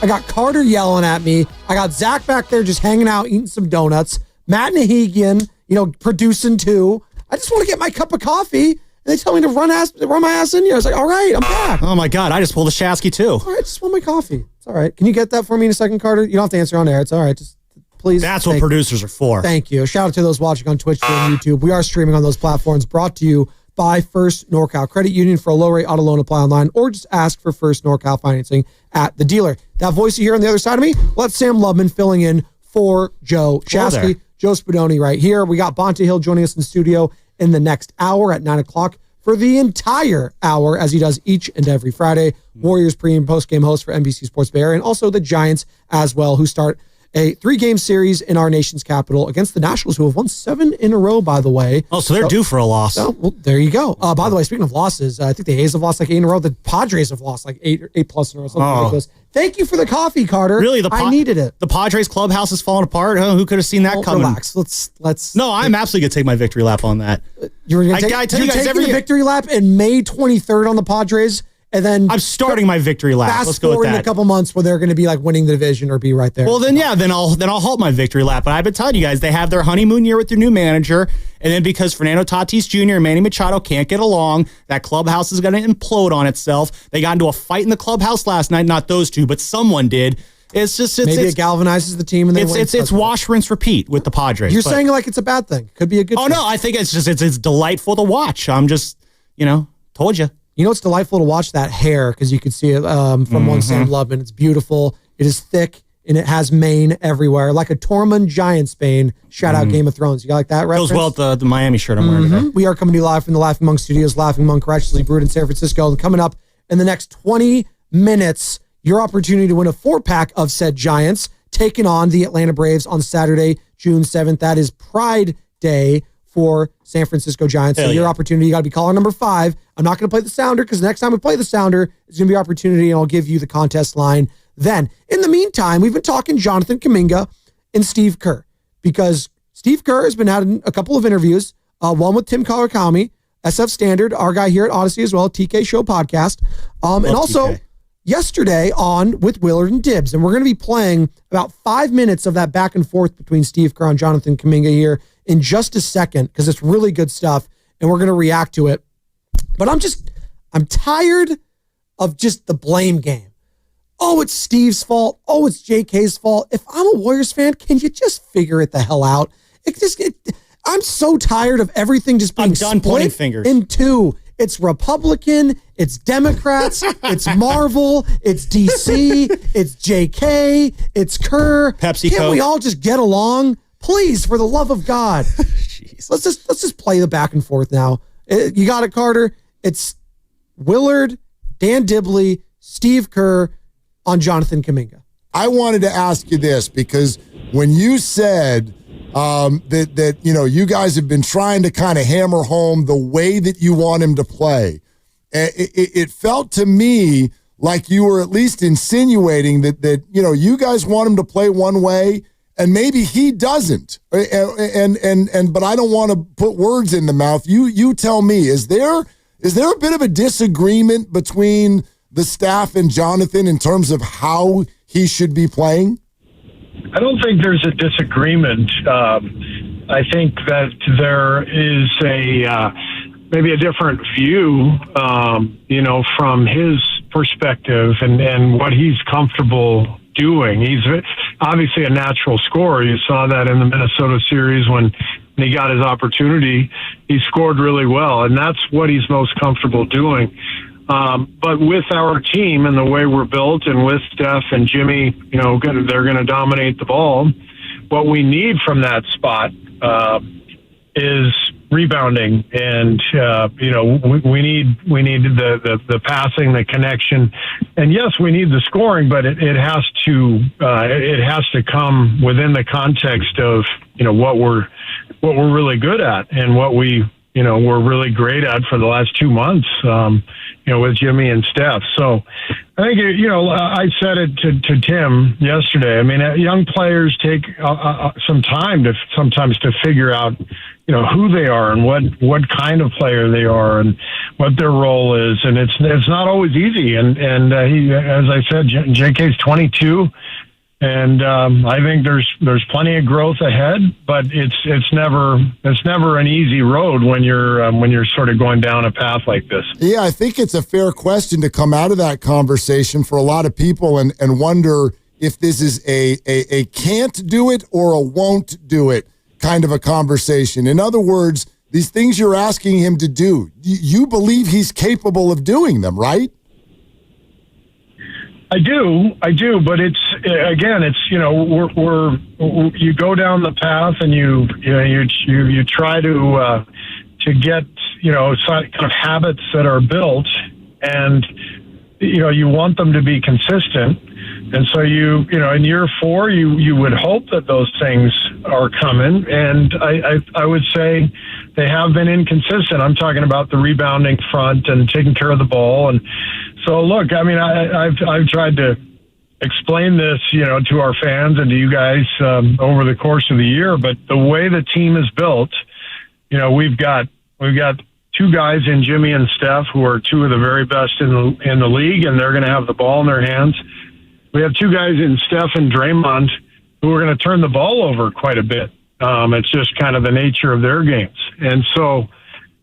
I got Carter yelling at me. I got Zach back there just hanging out, eating some donuts. Matt Nahigian, producing too. I just want to get my cup of coffee. And they tell me to run my ass in here. I was like, all right, I'm back. Oh, my God. I just pulled a Shasky, too. All right, just want my coffee. It's all right. Can you get that for me in a second, Carter? You don't have to answer on air. It's all right. Just please. That's what producers are for. Thank you. Shout out to those watching on Twitch and YouTube. We are streaming on those platforms, brought to you by First NorCal Credit Union. For a low-rate auto loan, apply online, or just ask for First NorCal financing at the dealer. That voice you hear on the other side of me, well, that's Sam Lubman filling in for Joe Shasky. Joe Spadoni right here. We got Bonta Hill joining us in the studio in the next hour at 9 o'clock for the entire hour, as he does each and every Friday. Warriors pre- and post-game host for NBC Sports Bay Area, and also the Giants as well, who start a 3-game series in our nation's capital against the Nationals, who have won 7 in a row, by the way. Oh, so they're due for a loss. So, well, there you go. By the way, speaking of losses, I think the A's have lost like 8 in a row. The Padres have lost like 8 plus in a row. Something like this. Thank you for the coffee, Carter. Really, I needed it. The Padres clubhouse is falling apart. Oh, who could have seen that coming? Relax. Let's. No, I'm absolutely gonna take my victory lap on that. You're taking the victory lap in May 23rd on the Padres. And then I'm starting my victory lap. Let's go with that. In a couple months where they're going to be like winning the division or be right there. Well, then I'll halt my victory lap. But I've been telling you guys, they have their honeymoon year with their new manager, and then because Fernando Tatis Jr. and Manny Machado can't get along, that clubhouse is going to implode on itself. They got into a fight in the clubhouse last night. Not those two, but someone did. It's maybe it galvanizes the team and they win. It's wash, rinse, repeat with the Padres. You're saying like it's a bad thing. Could be a good thing. Oh no, I think it's delightful to watch. I'm just told you. You know, it's delightful to watch that hair because you could see it from one Sam Lubman. It's beautiful. It is thick and it has mane everywhere, like a Tormund Giants mane. Shout out Game of Thrones. You got like that reference? Goes well with the Miami shirt I'm wearing today. We are coming to you live from the Laughing Monk Studios. Laughing Monk, righteously brewed in San Francisco. And coming up in the next 20 minutes, your opportunity to win a 4-pack of said Giants, taking on the Atlanta Braves on Saturday, June 7th. That is Pride Day for San Francisco Giants. So your opportunity, you got to be caller number 5. I'm not going to play the sounder because next time we play the sounder, it's going to be your opportunity, and I'll give you the contest line then. In the meantime, we've been talking Jonathan Kaminga and Steve Kerr because Steve Kerr has been having a couple of interviews, one with Tim Kawakami, SF Standard, our guy here at Odyssey as well, TK Show Podcast, and also TK. Yesterday on with Willard and Dibbs. And we're going to be playing about 5 minutes of that back and forth between Steve Kerr and Jonathan Kaminga here in just a second because it's really good stuff and we're going to react to it. But I'm tired of just the blame game. Oh, it's Steve's fault. Oh, it's JK's fault. If I'm a Warriors fan, can you just figure it the hell out? I'm so tired of everything just being split in two. It's Republican, it's Democrats, it's Marvel, it's DC, it's JK, it's Kerr. Pepsi Can't Coke. we all just get along? Please, for the love of God. Let's just play the back and forth now. You got it, Carter. It's Willard, Dan Dibley, Steve Kerr on Jonathan Kaminga. I wanted to ask you this because when you said that you guys have been trying to kind of hammer home the way that you want him to play, it felt to me like you were at least insinuating that you guys want him to play one way and maybe he doesn't, and but I don't want to put words in the mouth. You tell me, is there a bit of a disagreement between the staff and Jonathan in terms of how he should be playing? I don't think there's a disagreement. I think that there is maybe a different view, from his perspective and what he's comfortable doing. He's obviously a natural scorer. You saw that in the Minnesota series when he got his opportunity. He scored really well, and that's what he's most comfortable doing. But with our team and the way we're built and with Steph and Jimmy, they're going to dominate the ball. What we need from that spot is rebounding. And, we need the passing, the connection. And yes, we need the scoring, but it has to come within the context of, what we're really good at and what we're really great at for the last 2 months, with Jimmy and Steph. So I think, I said it to Tim yesterday. I mean, young players take some time sometimes to figure out, who they are and what kind of player they are and what their role is. And it's not always easy. And he, as I said, JK's 22. And I think there's plenty of growth ahead, but it's never an easy road when you're sort of going down a path like this. Yeah, I think it's a fair question to come out of that conversation for a lot of people and wonder if this is a can't do it or a won't do it kind of a conversation. In other words, these things you're asking him to do, you believe he's capable of doing them, right? I do, but it's you go down the path and you try to get kind of habits that are built, and you want them to be consistent, and so in year 4 you would hope that those things are coming, and I would say they have been inconsistent. I'm talking about the rebounding front and taking care of the ball. And so, look, I mean, I've tried to explain this, to our fans and to you guys over the course of the year. But the way the team is built, we've got 2 guys in Jimmy and Steph who are 2 of the very best in the league, and they're going to have the ball in their hands. We have 2 guys in Steph and Draymond who are going to turn the ball over quite a bit. It's just kind of the nature of their games. And so,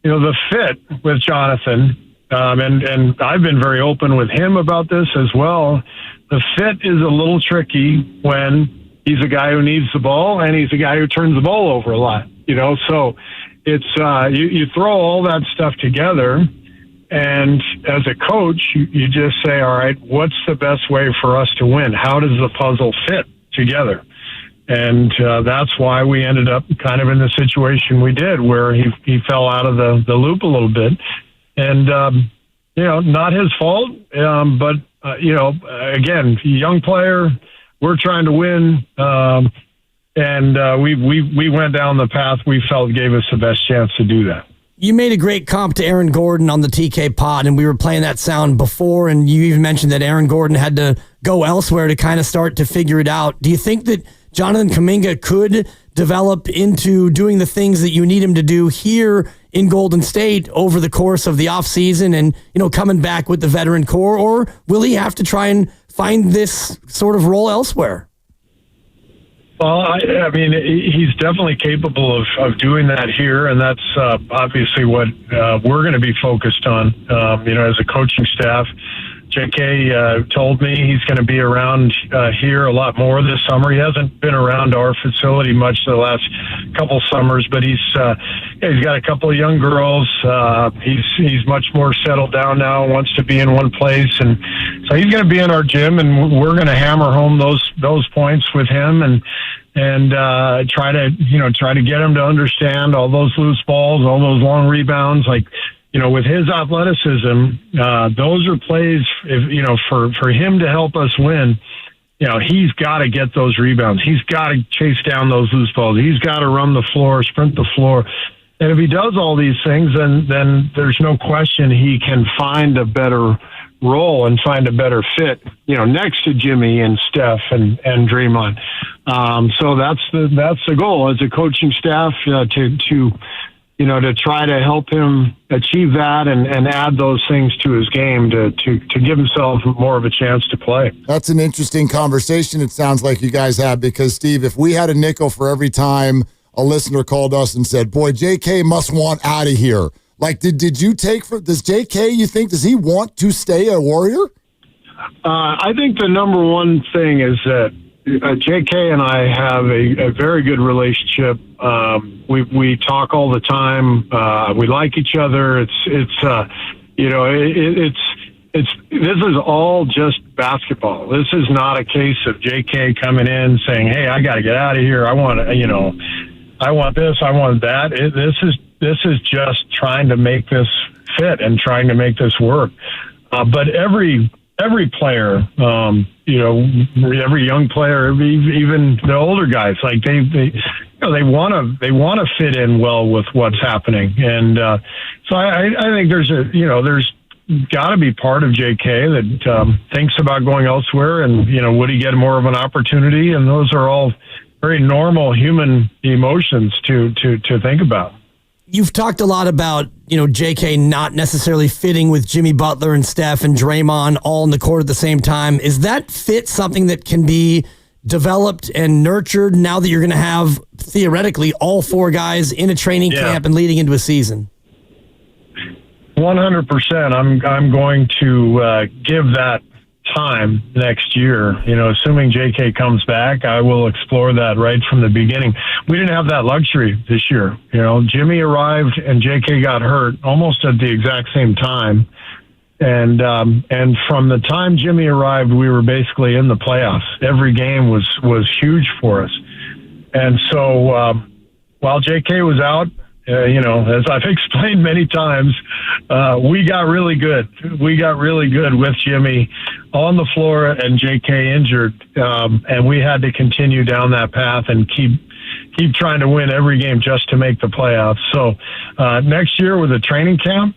the fit with Jonathan, and I've been very open with him about this as well, the fit is a little tricky when he's a guy who needs the ball and he's a guy who turns the ball over a lot, so it's, you throw all that stuff together, and as a coach, you just say, all right, what's the best way for us to win? How does the puzzle fit together? And that's why we ended up kind of in the situation we did, where he fell out of the loop a little bit. And, not his fault, but, again, young player, we're trying to win. And we went down the path we felt gave us the best chance to do that. You made a great comp to Aaron Gordon on the TK pod, and we were playing that sound before, and you even mentioned that Aaron Gordon had to go elsewhere to kind of start to figure it out. Do you think that Jonathan Kaminga could develop into doing the things that you need him to do here in Golden State over the course of the offseason and, coming back with the veteran core, or will he have to try and find this sort of role elsewhere? Well, I mean, he's definitely capable of doing that here, and that's obviously what we're going to be focused on, as a coaching staff. JK told me he's going to be around here a lot more this summer. He hasn't been around our facility much the last couple summers, but he's got a couple of young girls. He's much more settled down now, wants to be in one place, and so he's going to be in our gym, and we're going to hammer home those points with him and try to get him to understand all those loose balls, all those long rebounds, with his athleticism, those are plays, for him to help us win, he's got to get those rebounds. He's got to chase down those loose balls. He's got to run the floor, sprint the floor. And if he does all these things, then there's no question he can find a better role and find a better fit, next to Jimmy and Steph and Draymond. So that's the goal as a coaching staff, to try to help him achieve that and add those things to his game to give himself more of a chance to play. That's an interesting conversation it sounds like you guys have, because, Steve, if we had a nickel for every time a listener called us and said, boy, JK must want out of here, did you take does JK, you think, does he want to stay a Warrior? I think the number one thing is that JK and I have a very good relationship. We talk all the time. We like each other. This is all just basketball. This is not a case of JK coming in saying, "Hey, I got to get out of here. I want this. I want that." This is just trying to make this fit and trying to make this work. But every player, every young player, even the older guys, they want to fit in well with what's happening, and so I think there's got to be part of JK that thinks about going elsewhere, and would he get more of an opportunity? And those are all very normal human emotions to think about. You've talked a lot about, JK not necessarily fitting with Jimmy Butler and Steph and Draymond all in the court at the same time. Is that fit something that can be developed and nurtured now that you're going to have, theoretically, all four guys in a training camp and leading into a season? 100%. I'm going to give that time next year. Assuming JK comes back, I will explore that right from the beginning. We didn't have that luxury this year. Jimmy arrived and JK got hurt almost at the exact same time. And from the time Jimmy arrived, we were basically in the playoffs. Every game was huge for us. And so while JK was out, as I've explained many times, we got really good. We got really good with Jimmy on the floor and JK injured, and we had to continue down that path and keep trying to win every game just to make the playoffs. So next year with a training camp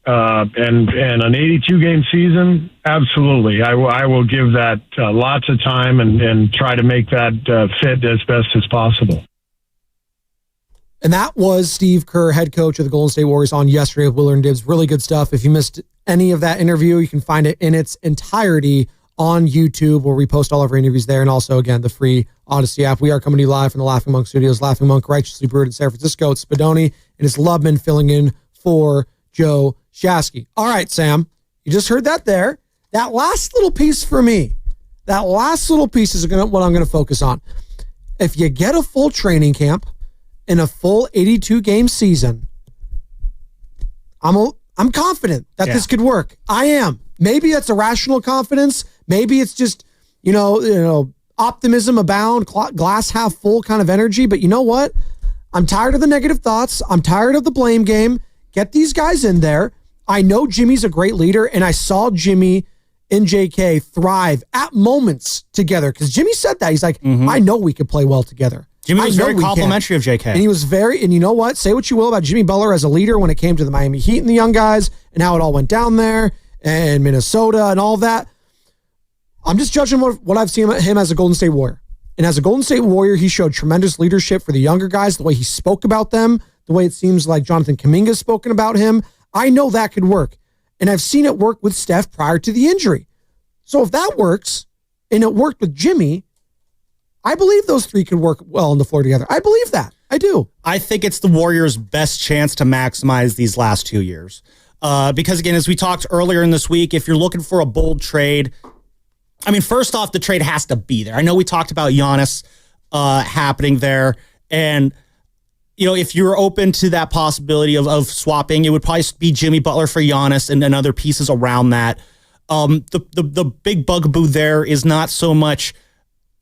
and an 82-game season, absolutely, I will give that lots of time and try to make that fit as best as possible. And that was Steve Kerr, head coach of the Golden State Warriors, on yesterday with Willard and Dibbs. Really good stuff. If you missed any of that interview, you can find it in its entirety on YouTube, where we post all of our interviews there. And also, again, the free Odyssey app. We are coming to you live from the Laughing Monk Studios. Laughing Monk, righteously brewed in San Francisco. It's Spadoni and it's Lubman filling in for Joe Shasky. All right, Sam, you just heard that there. That last little piece for me, that last little piece is what I'm going to focus on. If you get a full training camp in a full 82-game season, I'm confident that this could work. I am. Maybe it's a rational confidence. Maybe it's just, optimism abound, glass half full kind of energy. But you know what? I'm tired of the negative thoughts. I'm tired of the blame game. Get these guys in there. I know Jimmy's a great leader, and I saw Jimmy and JK thrive at moments together, because Jimmy said that. He's like, I know we could play well together. Jimmy was very complimentary of JK. And he was and you know what? Say what you will about Jimmy Butler as a leader when it came to the Miami Heat and the young guys and how it all went down there and Minnesota and all that. I'm just judging what I've seen him as a Golden State Warrior. And as a Golden State Warrior, he showed tremendous leadership for the younger guys, the way he spoke about them, the way it seems like Jonathan Kaminga has spoken about him. I know that could work. And I've seen it work with Steph prior to the injury. So if that works, and it worked with Jimmy, I believe those three could work well on the floor together. I believe that. I do. I think it's the Warriors' best chance to maximize these last 2 years. Because, again, as we talked earlier in this week, if you're looking for a bold trade, first off, the trade has to be there. I know we talked about Giannis happening there. And, if you're open to that possibility of swapping, it would probably be Jimmy Butler for Giannis and other pieces around that. The big bugaboo there is not so much,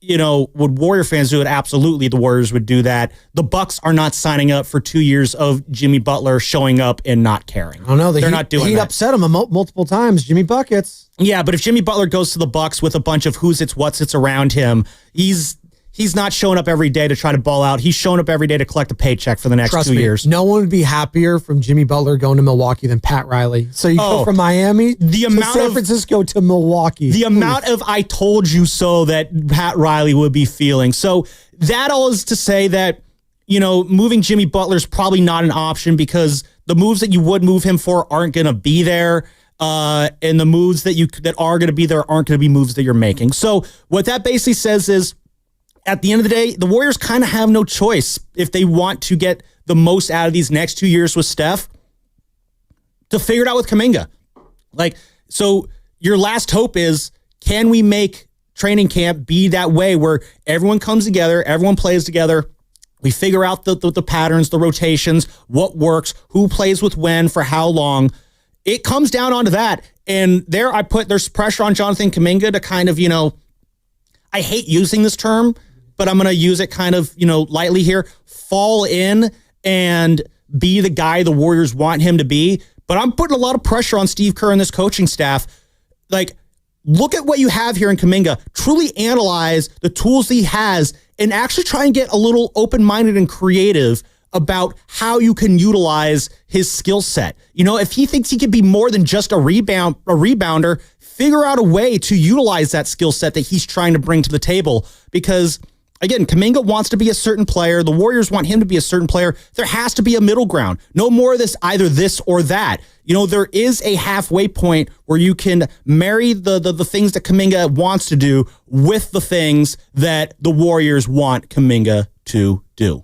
would Warrior fans do it? Absolutely, the Warriors would do that. The Bucks are not signing up for 2 years of Jimmy Butler showing up and not caring. I don't know. They're not doing that. He'd upset him multiple times. Jimmy Buckets. Yeah, but if Jimmy Butler goes to the Bucks with a bunch of who's it's, what's it's around him, he's not showing up every day to try to ball out. He's showing up every day to collect a paycheck for the next 2 years. No one would be happier from Jimmy Butler going to Milwaukee than Pat Riley. So you go from Miami to San Francisco to Milwaukee. The amount of I told you so that Pat Riley would be feeling. So that all is to say that, moving Jimmy Butler is probably not an option, because the moves that you would move him for aren't going to be there. And the moves that are going to be there aren't going to be moves that you're making. So what that basically says is, at the end of the day, the Warriors kind of have no choice if they want to get the most out of these next 2 years with Steph to figure it out with Kaminga. So your last hope is, can we make training camp be that way where everyone comes together, everyone plays together, we figure out the patterns, the rotations, what works, who plays with when, for how long. It comes down onto that. And there's pressure on Jonathan Kaminga to kind of, I hate using this term, but I'm going to use it kind of, lightly here, fall in and be the guy the Warriors want him to be. But I'm putting a lot of pressure on Steve Kerr and this coaching staff. Look at what you have here in Kaminga. Truly analyze the tools he has and actually try and get a little open-minded and creative about how you can utilize his skill set. If he thinks he could be more than just a rebounder, figure out a way to utilize that skill set that he's trying to bring to the table. Because again, Kaminga wants to be a certain player. The Warriors want him to be a certain player. There has to be a middle ground. No more of this, either this or that. There is a halfway point where you can marry the things that Kaminga wants to do with the things that the Warriors want Kaminga to do.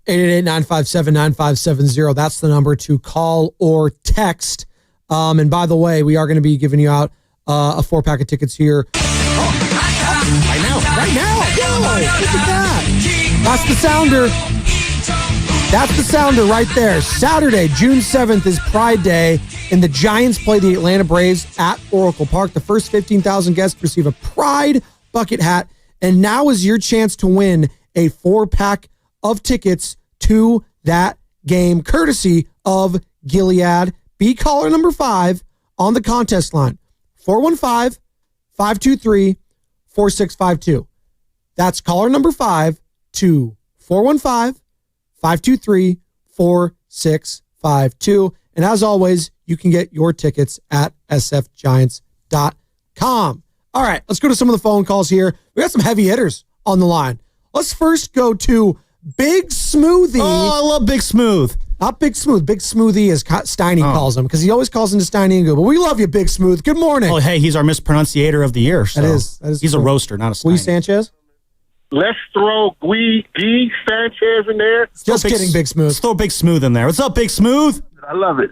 888-957-9570. That's the number to call or text. And by the way, we are going to be giving you out a 4-pack of tickets here. Right now. Whoa, look at that. That's the sounder. That's the sounder right there. Saturday, June 7th is Pride Day, and the Giants play the Atlanta Braves at Oracle Park. The first 15,000 guests receive a Pride bucket hat, and now is your chance to win a 4-pack of tickets to that game, courtesy of Gilead. Be caller number 5 on the contest line, 415-523-4652. That's caller number 5 to 415-523-4652. And as always, you can get your tickets at sfgiants.com. All right, let's go to some of the phone calls here. We got some heavy hitters on the line. Let's first go to Big Smoothie. Oh, I love Big Smooth. Not Big Smooth. Big Smoothie, as Steiny calls him, because he always calls into Steiny and Goo. But we love you, Big Smooth. Good morning. Oh, hey, he's our mispronunciator of the year. So that is he's cool. A roaster, not a Steiny. Lee Sanchez? Let's throw Guy Sanchez in there. Just kidding, Big Smooth. Let's throw Big Smooth in there. What's up, Big Smooth? I love it.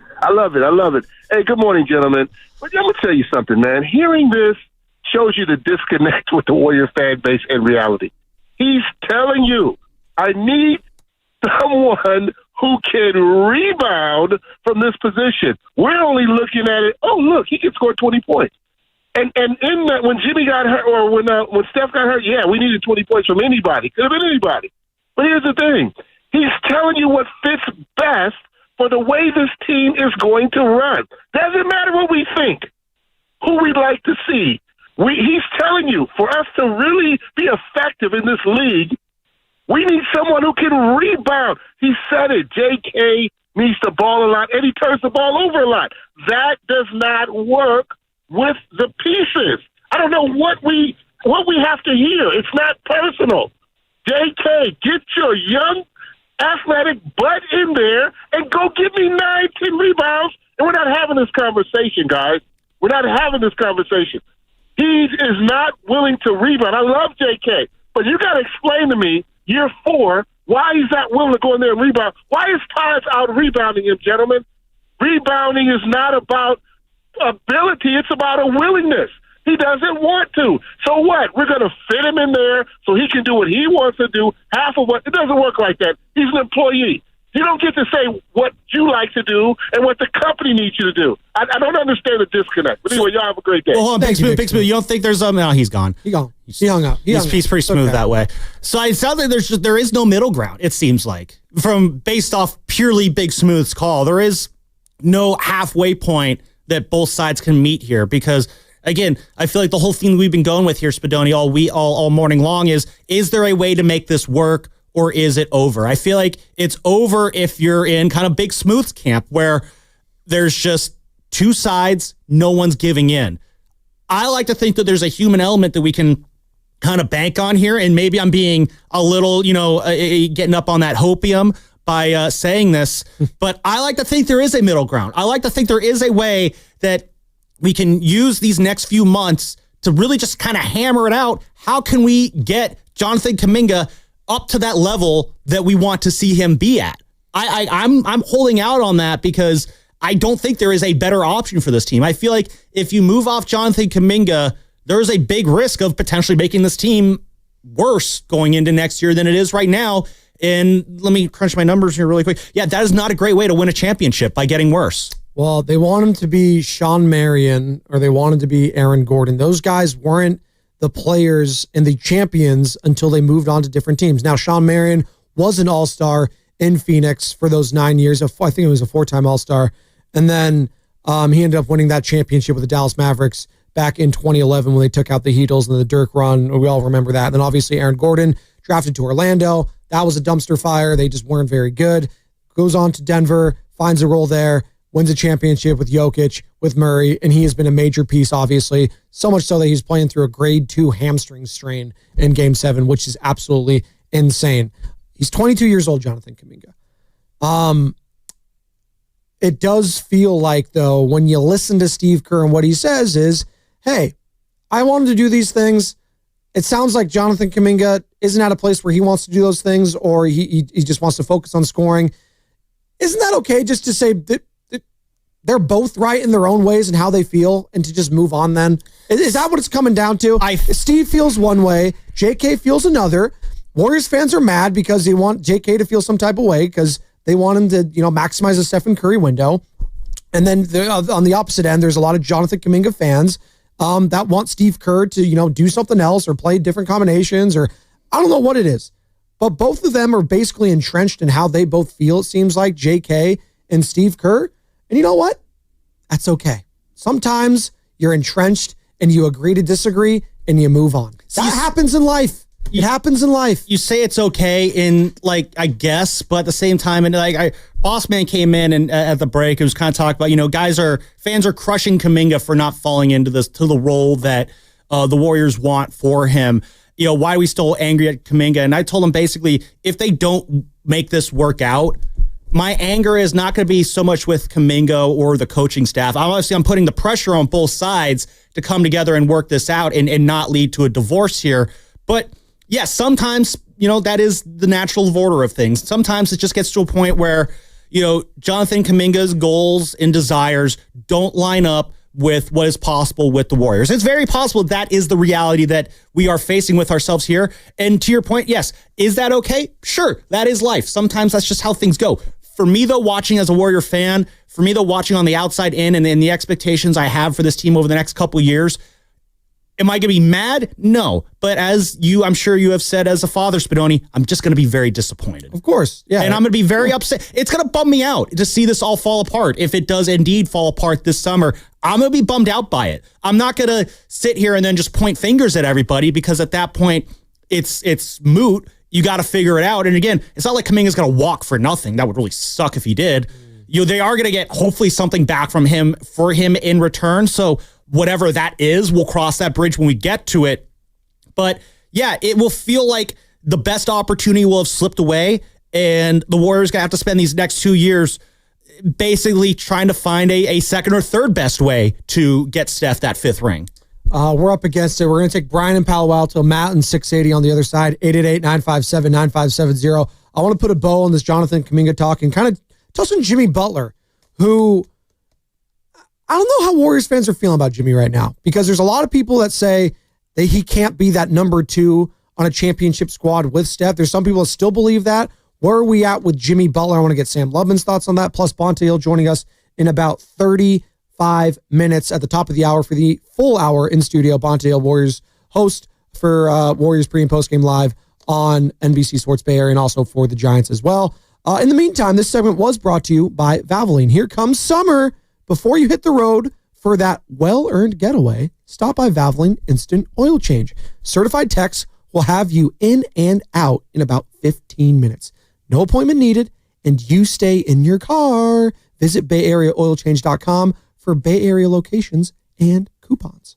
Hey, good morning, gentlemen. But I'm going to tell you something, man. Hearing this shows you the disconnect with the Warrior fan base and reality. He's telling you, I need someone who can rebound from this position. We're only looking at it, oh, look, he can score 20 points. And in that, when Jimmy got hurt, or when Steph got hurt, yeah, we needed 20 points from anybody. Could have been anybody. But here's the thing. He's telling you what fits best for the way this team is going to run. Doesn't matter what we think, who we'd like to see. He's telling you, for us to really be effective in this league, we need someone who can rebound. He said it. JK needs the ball a lot, and he turns the ball over a lot. That does not work with the pieces. I don't know what we have to hear. It's not personal. JK, get your young, athletic butt in there and go get me 9-10 rebounds. And we're not having this conversation, guys. We're not having this conversation. He is not willing to rebound. I love JK, but you got to explain to me, year 4, why he's not willing to go in there and rebound. Why is Taj out rebounding him, gentlemen? Rebounding is not about ability. It's about a willingness. He doesn't want to. So what? We're going to fit him in there so he can do what he wants to do. Half of what, it doesn't work like that. He's an employee. You don't get to say what you like to do and what the company needs you to do. I don't understand the disconnect. But anyway, y'all have a great day. Well, hold on, Big Smooth. You don't think there's no, he's gone. He gone. He hung up. He's pretty smooth that way. So it sounds like there is no middle ground, it seems like. Based off purely Big Smooth's call, there is no halfway point that both sides can meet here, because again, I feel like the whole thing we've been going with here, Spadoni, all morning long is there a way to make this work, or is it over? I feel like it's over if you're in kind of Big Smooth's camp, where there's just two sides, no one's giving in. I like to think that there's a human element that we can kind of bank on here, and maybe I'm being a little, getting up on that hopium by saying this, but I like to think there is a middle ground. I like to think there is a way that we can use these next few months to really just kind of hammer it out. How can we get Jonathan Kaminga up to that level that we want to see him be at? I'm holding out on that, because I don't think there is a better option for this team. I feel like if you move off Jonathan Kaminga, there's a big risk of potentially making this team worse going into next year than it is right now. And let me crunch my numbers here really quick. Yeah, that is not a great way to win a championship, by getting worse. Well, they want him to be Sean Marion, or they want him to be Aaron Gordon. Those guys weren't the players and the champions until they moved on to different teams. Now, Sean Marion was an all-star in Phoenix for those 9 years. I think it was a 4-time all-star. And then he ended up winning that championship with the Dallas Mavericks back in 2011 when they took out the Heatles and the Dirk run. We all remember that. And then obviously Aaron Gordon drafted to Orlando. That was a dumpster fire. They just weren't very good. Goes on to Denver, finds a role there. wins a championship with Jokic, with Murray, and he has been a major piece, obviously, so much so that he's playing through a grade 2 hamstring strain in Game 7, which is absolutely insane. He's 22 years old, Jonathan Kaminga. It does feel like, though, when you listen to Steve Kerr and what he says is, hey, I wanted to do these things. It sounds like Jonathan Kaminga isn't at a place where he wants to do those things, or he just wants to focus on scoring. Isn't that okay just to say that they're both right in their own ways and how they feel, and to just move on then? Is that what it's coming down to? Steve feels one way, JK feels another. Warriors fans are mad because they want JK to feel some type of way because they want him to, maximize the Stephen Curry window. And then on the opposite end, there's a lot of Jonathan Kaminga fans that want Steve Kerr to, do something else or play different combinations, or I don't know what it is. But both of them are basically entrenched in how they both feel, it seems like, JK and Steve Kerr. And you know what? That's okay. Sometimes you're entrenched and you agree to disagree and you move on. That happens in life. It happens in life. You say it's okay in, I guess, but at the same time, and Boss Man came in and at the break, it was kind of talk about, fans are crushing Kaminga for not falling into the role that the Warriors want for him. Why are we still angry at Kaminga? And I told him basically, if they don't make this work out, my anger is not going to be so much with Kaminga or the coaching staff. I'm putting the pressure on both sides to come together and work this out and not lead to a divorce here. But yeah, sometimes, that is the natural order of things. Sometimes it just gets to a point where, Jonathan Kaminga's goals and desires don't line up with what is possible with the Warriors. It's very possible that is the reality that we are facing with ourselves here. And to your point, yes, is that okay? Sure, that is life. Sometimes that's just how things go. For me, though, watching as a Warrior fan, watching on the outside in and the expectations I have for this team over the next couple of years, am I going to be mad? No. But as I'm sure you have said as a father, Spadoni, I'm just going to be very disappointed. Of course. Yeah. And I'm going to be very upset. It's going to bum me out to see this all fall apart. If it does indeed fall apart this summer, I'm going to be bummed out by it. I'm not going to sit here and then just point fingers at everybody, because at that point it's moot. You got to figure it out. And again, it's not like Kaminga's going to walk for nothing. That would really suck if he did. They are going to get hopefully something back from him for him in return. So whatever that is, we'll cross that bridge when we get to it. But yeah, it will feel like the best opportunity will have slipped away, and the Warriors going to have to spend these next 2 years basically trying to find a second or third best way to get Steph that 5th ring. We're up against it. We're going to take Brian in Palo Alto, Matt in 680 on the other side, 888-957-9570. I want to put a bow on this Jonathan Kaminga talk and kind of touch on Jimmy Butler, who I don't know how Warriors fans are feeling about Jimmy right now, because there's a lot of people that say that he can't be that number 2 on a championship squad with Steph. There's some people that still believe that. Where are we at with Jimmy Butler? I want to get Sam Lubman's thoughts on that. Plus, Bonta Hill joining us in about 35 minutes at the top of the hour for the full hour in studio. Bonta Hill, Warriors host for Warriors pre- and post-game live on NBC Sports Bay Area, and also for the Giants as well. In the meantime, this segment was brought to you by Valvoline. Here comes summer. Before you hit the road for that well-earned getaway, stop by Valvoline Instant Oil Change. Certified techs will have you in and out in about 15 minutes. No appointment needed, and you stay in your car. Visit BayAreaOilChange.com for Bay Area locations and coupons.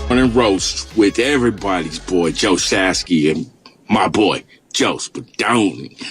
Morning roast with everybody's boy Joe Shasky and my boy Joe Spadoni.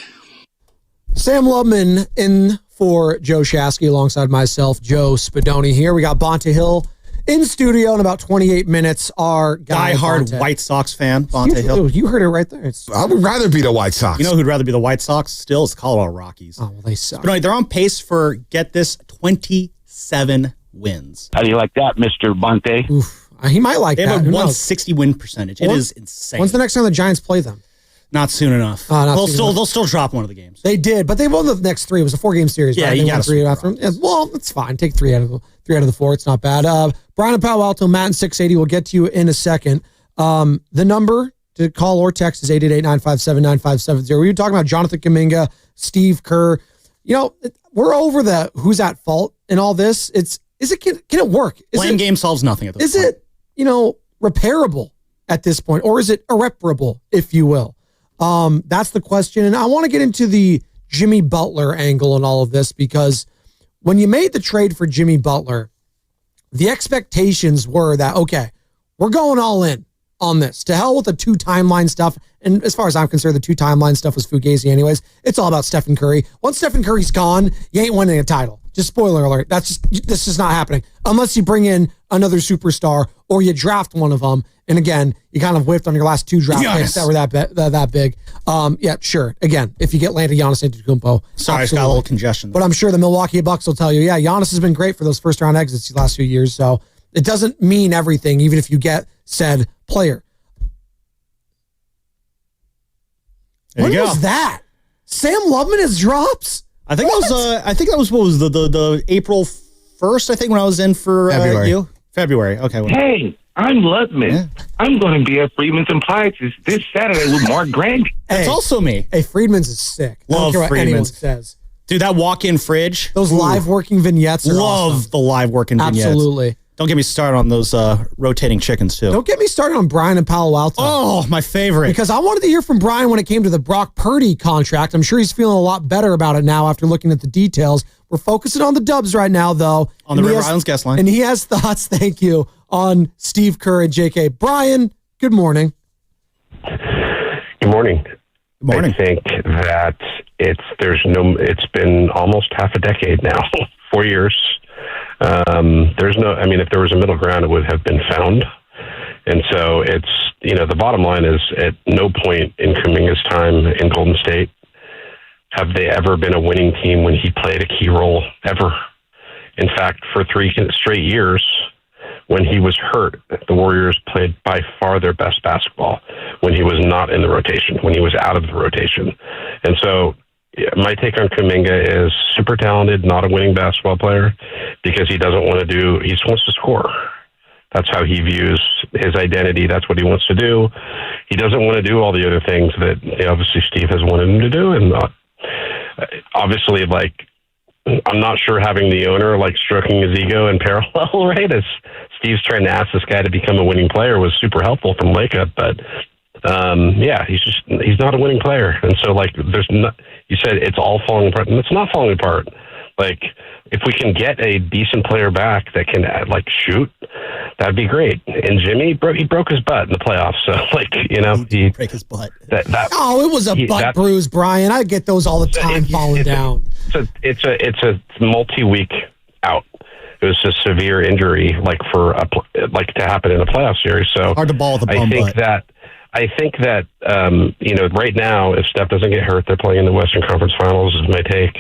Sam Lubman in for Joe Shasky alongside myself, Joe Spadoni here. We got Bonta Hill in studio in about 28 minutes. Our guy, die-hard White Sox fan, Bonta Hill. You heard it right there. I would rather be the White Sox. You know who'd rather be the White Sox? Still, it's the Colorado Rockies. Oh, well, they suck. But they're on pace for, get this, 27 wins. How do you like that, Mr. Bonte? Oof. He might like they that. They have a 160 win percentage. It is insane. When's the next time the Giants play them? Not soon enough. They'll still drop one of the games. They did, but they won the next three. It was a 4-game series. Yeah, right? you got three after. Yeah, well, it's fine. Take three out of the four. It's not bad. Brian and Palo Alto, Matt and 680. We'll get to you in a second. The number to call or text is 888-957-9570. We were talking about Jonathan Kaminga, Steve Kerr. You know, we're over the who's at fault in all this. Can it work? Blame game solves nothing at this point. Is it, repairable at this point, or is it irreparable, if you will? That's the question. And I want to get into the Jimmy Butler angle in all of this, because when you made the trade for Jimmy Butler, the expectations were that, okay, we're going all in on this. To hell with the 2 timeline stuff. And as far as I'm concerned, the 2 timeline stuff was fugazi anyways. It's all about Stephen Curry. Once Stephen Curry's gone, you ain't winning a title. Just spoiler alert. This is not happening unless you bring in another superstar or you draft one of them. And again, you kind of whiffed on your last 2 draft picks that were that big. Yeah, sure. Again, if you get landed Giannis Antetokounmpo. Sorry, it's got a little congestion. But I'm sure the Milwaukee Bucks will tell you, yeah, Giannis has been great for those first round exits the last few years. So it doesn't mean everything, even if you get said player. When was that? Sam Lubman has drops? I think that was what was the April 1st, I think, when I was in for you. February. Okay. Well. Hey, I'm Lubman. Yeah. I'm going to be at Friedman's Appliances this Saturday with Mark Grant. That's also me. Hey, Friedman's is sick. Love I don't care what anyone Friedman's. says. Dude, that walk-in fridge. Those live working vignettes are Love awesome. the live working vignettes. Absolutely. Don't get me started on those rotating chickens, too. Don't get me started on Brian and Palo Alto. Oh, my favorite. Because I wanted to hear from Brian when it came to the Brock Purdy contract. I'm sure he's feeling a lot better about it now after looking at the details. We're focusing on the Dubs right now, though. On the River Islands guest line. And he has thoughts, thank you, on Steve Kerr and JK. Brian, good morning. Good morning. Good morning. I think that it's been almost half a decade now, 4 years. If there was a middle ground, it would have been found. And so the bottom line is at no point in Kaminga's time in Golden State have they ever been a winning team when he played a key role, ever. In fact, for 3 straight years, when he was hurt, the Warriors played by far their best basketball when he was not in the rotation, when he was out of the rotation. And so my take on Kaminga is super talented, not a winning basketball player, because he doesn't want to do. He just wants to score. That's how he views his identity. That's what he wants to do. He doesn't want to do all the other things that obviously Steve has wanted him to do, and obviously, like, I'm not sure having the owner like stroking his ego in parallel, right? As Steve's trying to ask this guy to become a winning player was super helpful from Lacob, but he's not a winning player, and so like you said it's all falling apart, and it's not falling apart. Like, if we can get a decent player back that can like shoot, that'd be great. And Jimmy he broke his butt in the playoffs, so like he break his butt. It was a butt bruise, Brian. I get those all the time falling down. It's a multi-week out. It was a severe injury, like to happen in a playoff series. So hard to ball with a bum butt. I think that right now, if Steph doesn't get hurt, they're playing in the Western Conference Finals, is my take.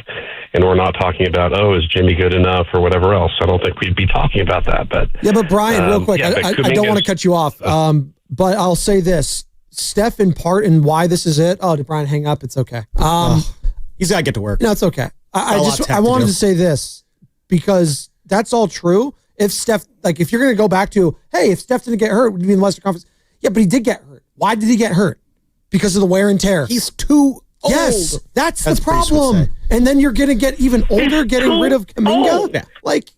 And we're not talking about, is Jimmy good enough or whatever else. I don't think we'd be talking about that. But Brian, real quick, I don't want to cut you off, but I'll say this. Steph, in part, and why this is it. Oh, did Brian hang up? It's okay. He's got to get to work. No, it's okay. I wanted to say this because that's all true. If Steph, like, if you're going to go back to, hey, if Steph didn't get hurt, would be in the Western Conference. Yeah, but he did get hurt. Why did he get hurt? Because of the wear and tear. He's too old. Yes, that's the problem. And then you're going to get even older getting rid of Kaminga. Yeah. Like,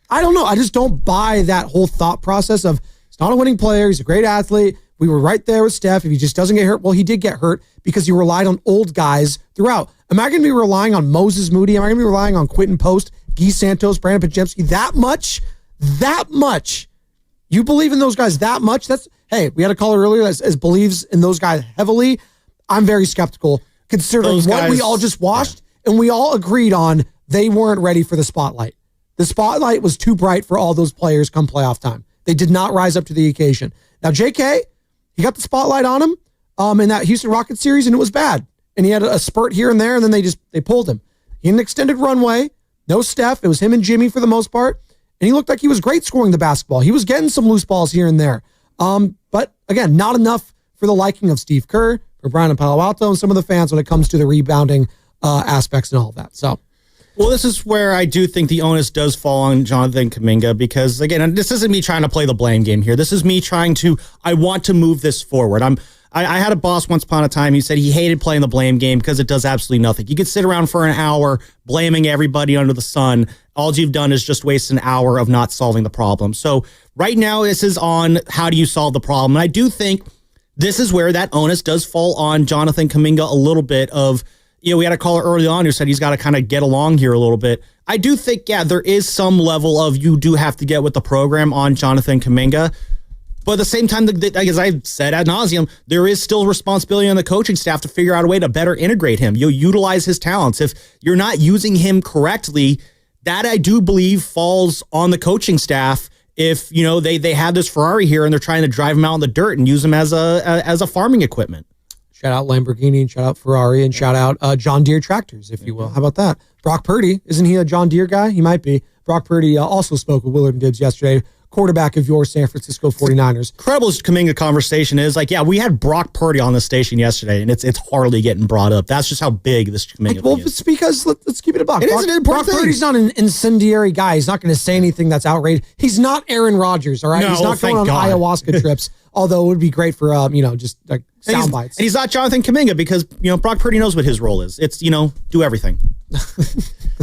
I don't know. I just don't buy that whole thought process of he's not a winning player. He's a great athlete. We were right there with Steph. If he just doesn't get hurt, well, he did get hurt because you relied on old guys throughout. Am I going to be relying on Moses Moody? Am I going to be relying on Quentin Post, Guy Santos, Brandon Podziemski that much? That much? You believe in those guys that much? Hey, we had a caller earlier that believes in those guys heavily. I'm very skeptical considering what we all just watched, and we all agreed on they weren't ready for the spotlight. The spotlight was too bright for all those players come playoff time. They did not rise up to the occasion. Now, JK, he got the spotlight on him in that Houston Rockets series, and it was bad. And he had a spurt here and there, and then they pulled him. He had an extended runway, no Steph. It was him and Jimmy for the most part, and he looked like he was great scoring the basketball. He was getting some loose balls here and there. But again, not enough for the liking of Steve Kerr, for Brian and Palo Alto, and some of the fans when it comes to the rebounding aspects and all of that. So, well, this is where I do think the onus does fall on Jonathan Kaminga because, again, this isn't me trying to play the blame game here. This is me I want to move this forward. I had a boss once upon a time. He said he hated playing the blame game because it does absolutely nothing. You could sit around for an hour blaming everybody under the sun. All you've done is just waste an hour of not solving the problem. So right now, this is on how do you solve the problem. And I do think this is where that onus does fall on Jonathan Kaminga a little bit of, we had a caller early on who said he's got to kind of get along here a little bit. I do think, there is some level of you do have to get with the program on Jonathan Kaminga. But at the same time, as I've said ad nauseum, there is still responsibility on the coaching staff to figure out a way to better integrate him. You'll utilize his talents. If you're not using him correctly, that I do believe falls on the coaching staff. If they have this Ferrari here and they're trying to drive him out in the dirt and use him as a farming equipment. Shout out Lamborghini and shout out Ferrari and shout out John Deere tractors, if you will. How about that? Brock Purdy, isn't he a John Deere guy? He might be. Brock Purdy also spoke with Willard and Dibbs yesterday, quarterback of your San Francisco 49ers. Incredible Kaminga conversation is we had Brock Purdy on the station yesterday, and it's hardly getting brought up. That's just how big this Kaminga thing is. It's because let's keep it a buck. It is an important thing. Brock Purdy's not an incendiary guy. He's not going to say anything that's outrageous. He's not Aaron Rodgers, all right? No, he's not going on ayahuasca trips, although it would be great for just like sound bites. And he's not Jonathan Kaminga because Brock Purdy knows what his role is. It's do everything.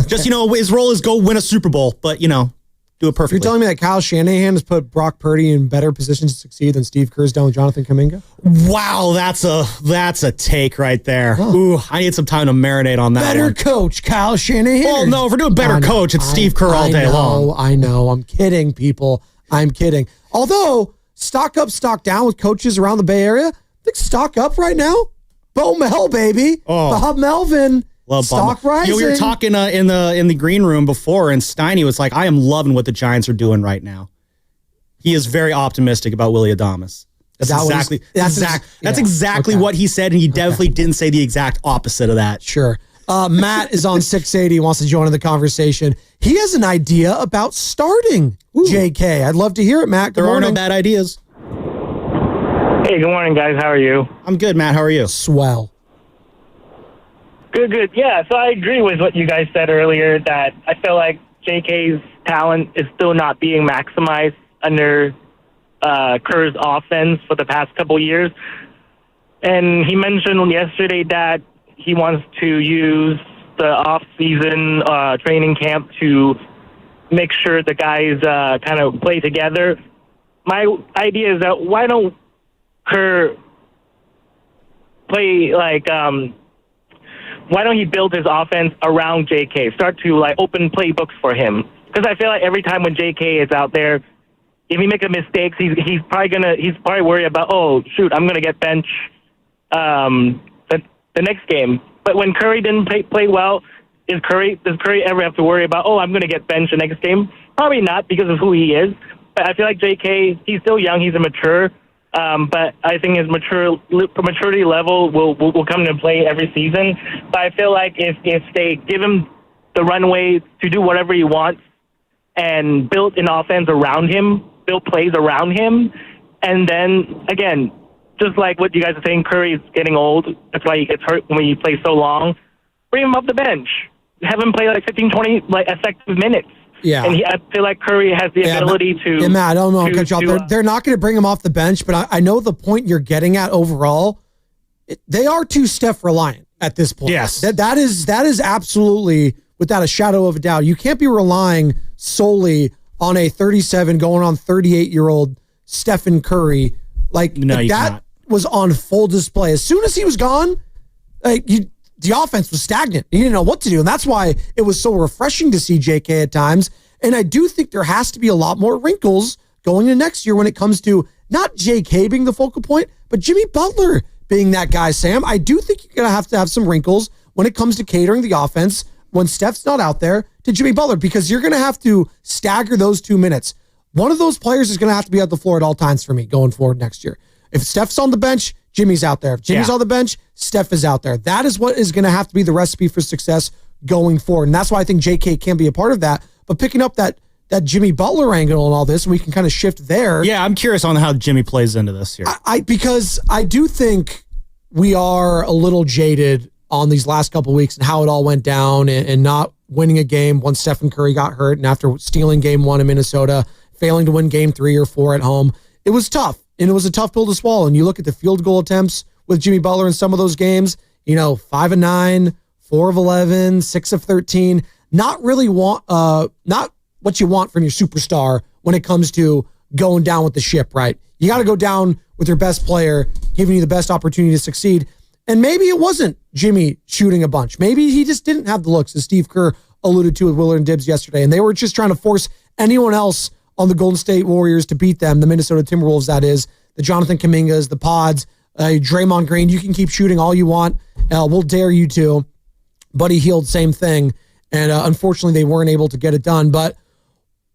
Just his role is go win a Super Bowl, but do it perfectly. You're telling me that Kyle Shanahan has put Brock Purdy in better positions to succeed than Steve Kerr's done with Jonathan Kaminga? Wow, that's a take right there. Oh. Ooh, I need some time to marinate on that. Better coach, Kyle Shanahan. Well, no, if we're doing better coach, it's Steve Kerr all day long. I know. I'm kidding, people. I'm kidding. Although, stock up, stock down with coaches around the Bay Area. I think stock up right now. Bo Mel, baby. Bob Melvin. Stock rising. We were talking in the green room before, and Steiny was like, I am loving what the Giants are doing right now. He is very optimistic about Willie Adames. That's exactly what he said, and he definitely didn't say the exact opposite of that. Sure. Matt is on 680, wants to join in the conversation. He has an idea about starting JK. I'd love to hear it, Matt. Good morning. There are no bad ideas. Hey, good morning, guys. How are you? I'm good, Matt. How are you? Swell. Good. Yeah, so I agree with what you guys said earlier, that I feel like JK's talent is still not being maximized under Kerr's offense for the past couple years. And he mentioned yesterday that he wants to use the off-season training camp to make sure the guys kind of play together. My idea is that why don't Kerr play why don't he build his offense around JK? Start to open playbooks for him, because I feel like every time when JK is out there, if he makes a mistake, he's probably worried about, oh shoot, I'm gonna get benched the next game. But when Curry didn't play well, does Curry ever have to worry about, oh, I'm gonna get benched the next game? Probably not, because of who he is. But I feel like JK, he's still young, he's immature. But I think his maturity level will come into play every season. But I feel like if they give him the runway to do whatever he wants and build an offense around him, build plays around him, and then, again, just like what you guys are saying, Curry's getting old. That's why he gets hurt when he plays so long. Bring him off the bench. Have him play 15, 20 effective minutes. Yeah. And I feel like Curry has the ability to... Yeah, Matt, I don't know. I'll cut you off. They're not going to bring him off the bench, but I know the point you're getting at overall. They are too Steph reliant at this point. Yes. That is absolutely, without a shadow of a doubt. You can't be relying solely on a 37 going on 38-year-old Stephen Curry. That was on full display. As soon as he was gone, the offense was stagnant. You didn't know what to do. And that's why it was so refreshing to see JK at times. And I do think there has to be a lot more wrinkles going into next year when it comes to not JK being the focal point, but Jimmy Butler being that guy, Sam. I do think you're going to have some wrinkles when it comes to catering the offense when Steph's not out there to Jimmy Butler, because you're going to have to stagger those 2 minutes. One of those players is going to have to be on the floor at all times for me going forward next year. If Steph's on the bench, Jimmy's out there. If Jimmy's on the bench, Steph is out there. That is what is going to have to be the recipe for success going forward. And that's why I think JK can be a part of that. But picking up that Jimmy Butler angle and all this, we can kind of shift there. Yeah, I'm curious on how Jimmy plays into this here. Because I do think we are a little jaded on these last couple of weeks and how it all went down and not winning a game once Stephen Curry got hurt, and after stealing game 1 in Minnesota, failing to win game 3 or 4 at home. It was tough. And it was a tough pill to swallow. And you look at the field goal attempts with Jimmy Butler in some of those games, 5 of 9, 4 of 11, 6 of 13. Not what you want from your superstar when it comes to going down with the ship, right? You got to go down with your best player, giving you the best opportunity to succeed. And maybe it wasn't Jimmy shooting a bunch. Maybe he just didn't have the looks, as Steve Kerr alluded to with Willard and Dibbs yesterday. And they were just trying to force anyone else on the Golden State Warriors to beat them, the Minnesota Timberwolves, that is, the Jonathan Kamingas, the Pods, Draymond Green. You can keep shooting all you want. We'll dare you to. Buddy Hield, same thing. And unfortunately, they weren't able to get it done. But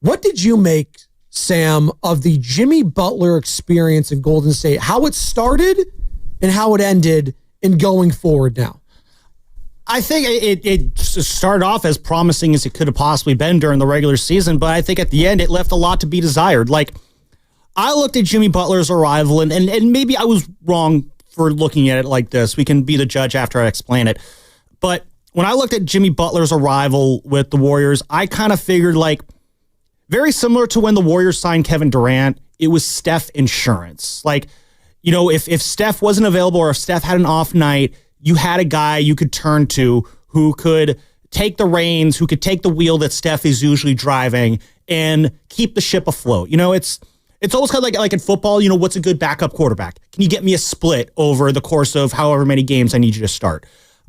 what did you make, Sam, of the Jimmy Butler experience in Golden State? How it started and how it ended in going forward now? I think it started off as promising as it could have possibly been during the regular season, but I think at the end it left a lot to be desired. I looked at Jimmy Butler's arrival, and maybe I was wrong for looking at it like this. We can be the judge after I explain it. But when I looked at Jimmy Butler's arrival with the Warriors, I kind of figured very similar to when the Warriors signed Kevin Durant, it was Steph insurance. If Steph wasn't available or if Steph had an off night, you had a guy you could turn to who could take the reins, who could take the wheel that Steph is usually driving and keep the ship afloat. It's almost kind of like in football, what's a good backup quarterback? Can you get me a split over the course of however many games I need you to start?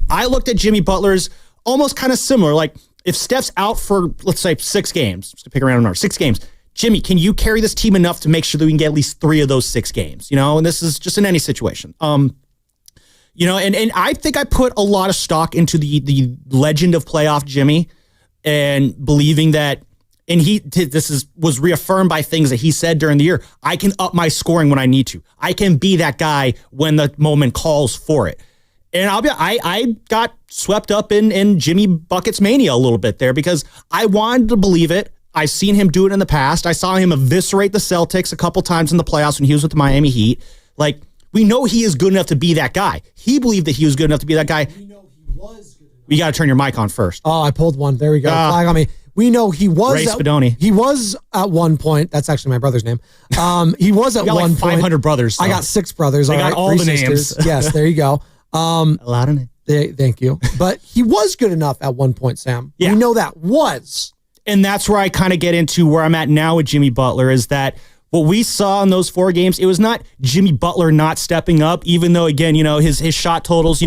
I looked at Jimmy Butler's almost kind of similar. If Steph's out for, let's say, 6 games, just to pick a random number, 6 games, Jimmy, can you carry this team enough to make sure that we can get at least 3 of those 6 games? And this is just in any situation. And I think I put a lot of stock into the legend of playoff Jimmy and believing that, and was reaffirmed by things that he said during the year. I can up my scoring when I need to. I can be that guy when the moment calls for it. And I got swept up in Jimmy Buckets mania a little bit there because I wanted to believe it. I've seen him do it in the past. I saw him eviscerate the Celtics a couple times in the playoffs when he was with the Miami Heat. We know he is good enough to be that guy. He believed that he was good enough to be that guy. We know he was You got to turn your mic on first. Oh, I pulled one. There we go. Flag on me. We know he was He was at one point. That's actually my brother's name. He was at one point. 500 brothers. So. I got 6 brothers. They got all the names. Yes, there you go. A lot of names. Thank you. But he was good enough at one point, Sam. Yeah. We know that was. And that's where I kind of get into where I'm at now with Jimmy Butler is that what we saw in those 4 games, it was not Jimmy Butler not stepping up, even though, again, his shot totals,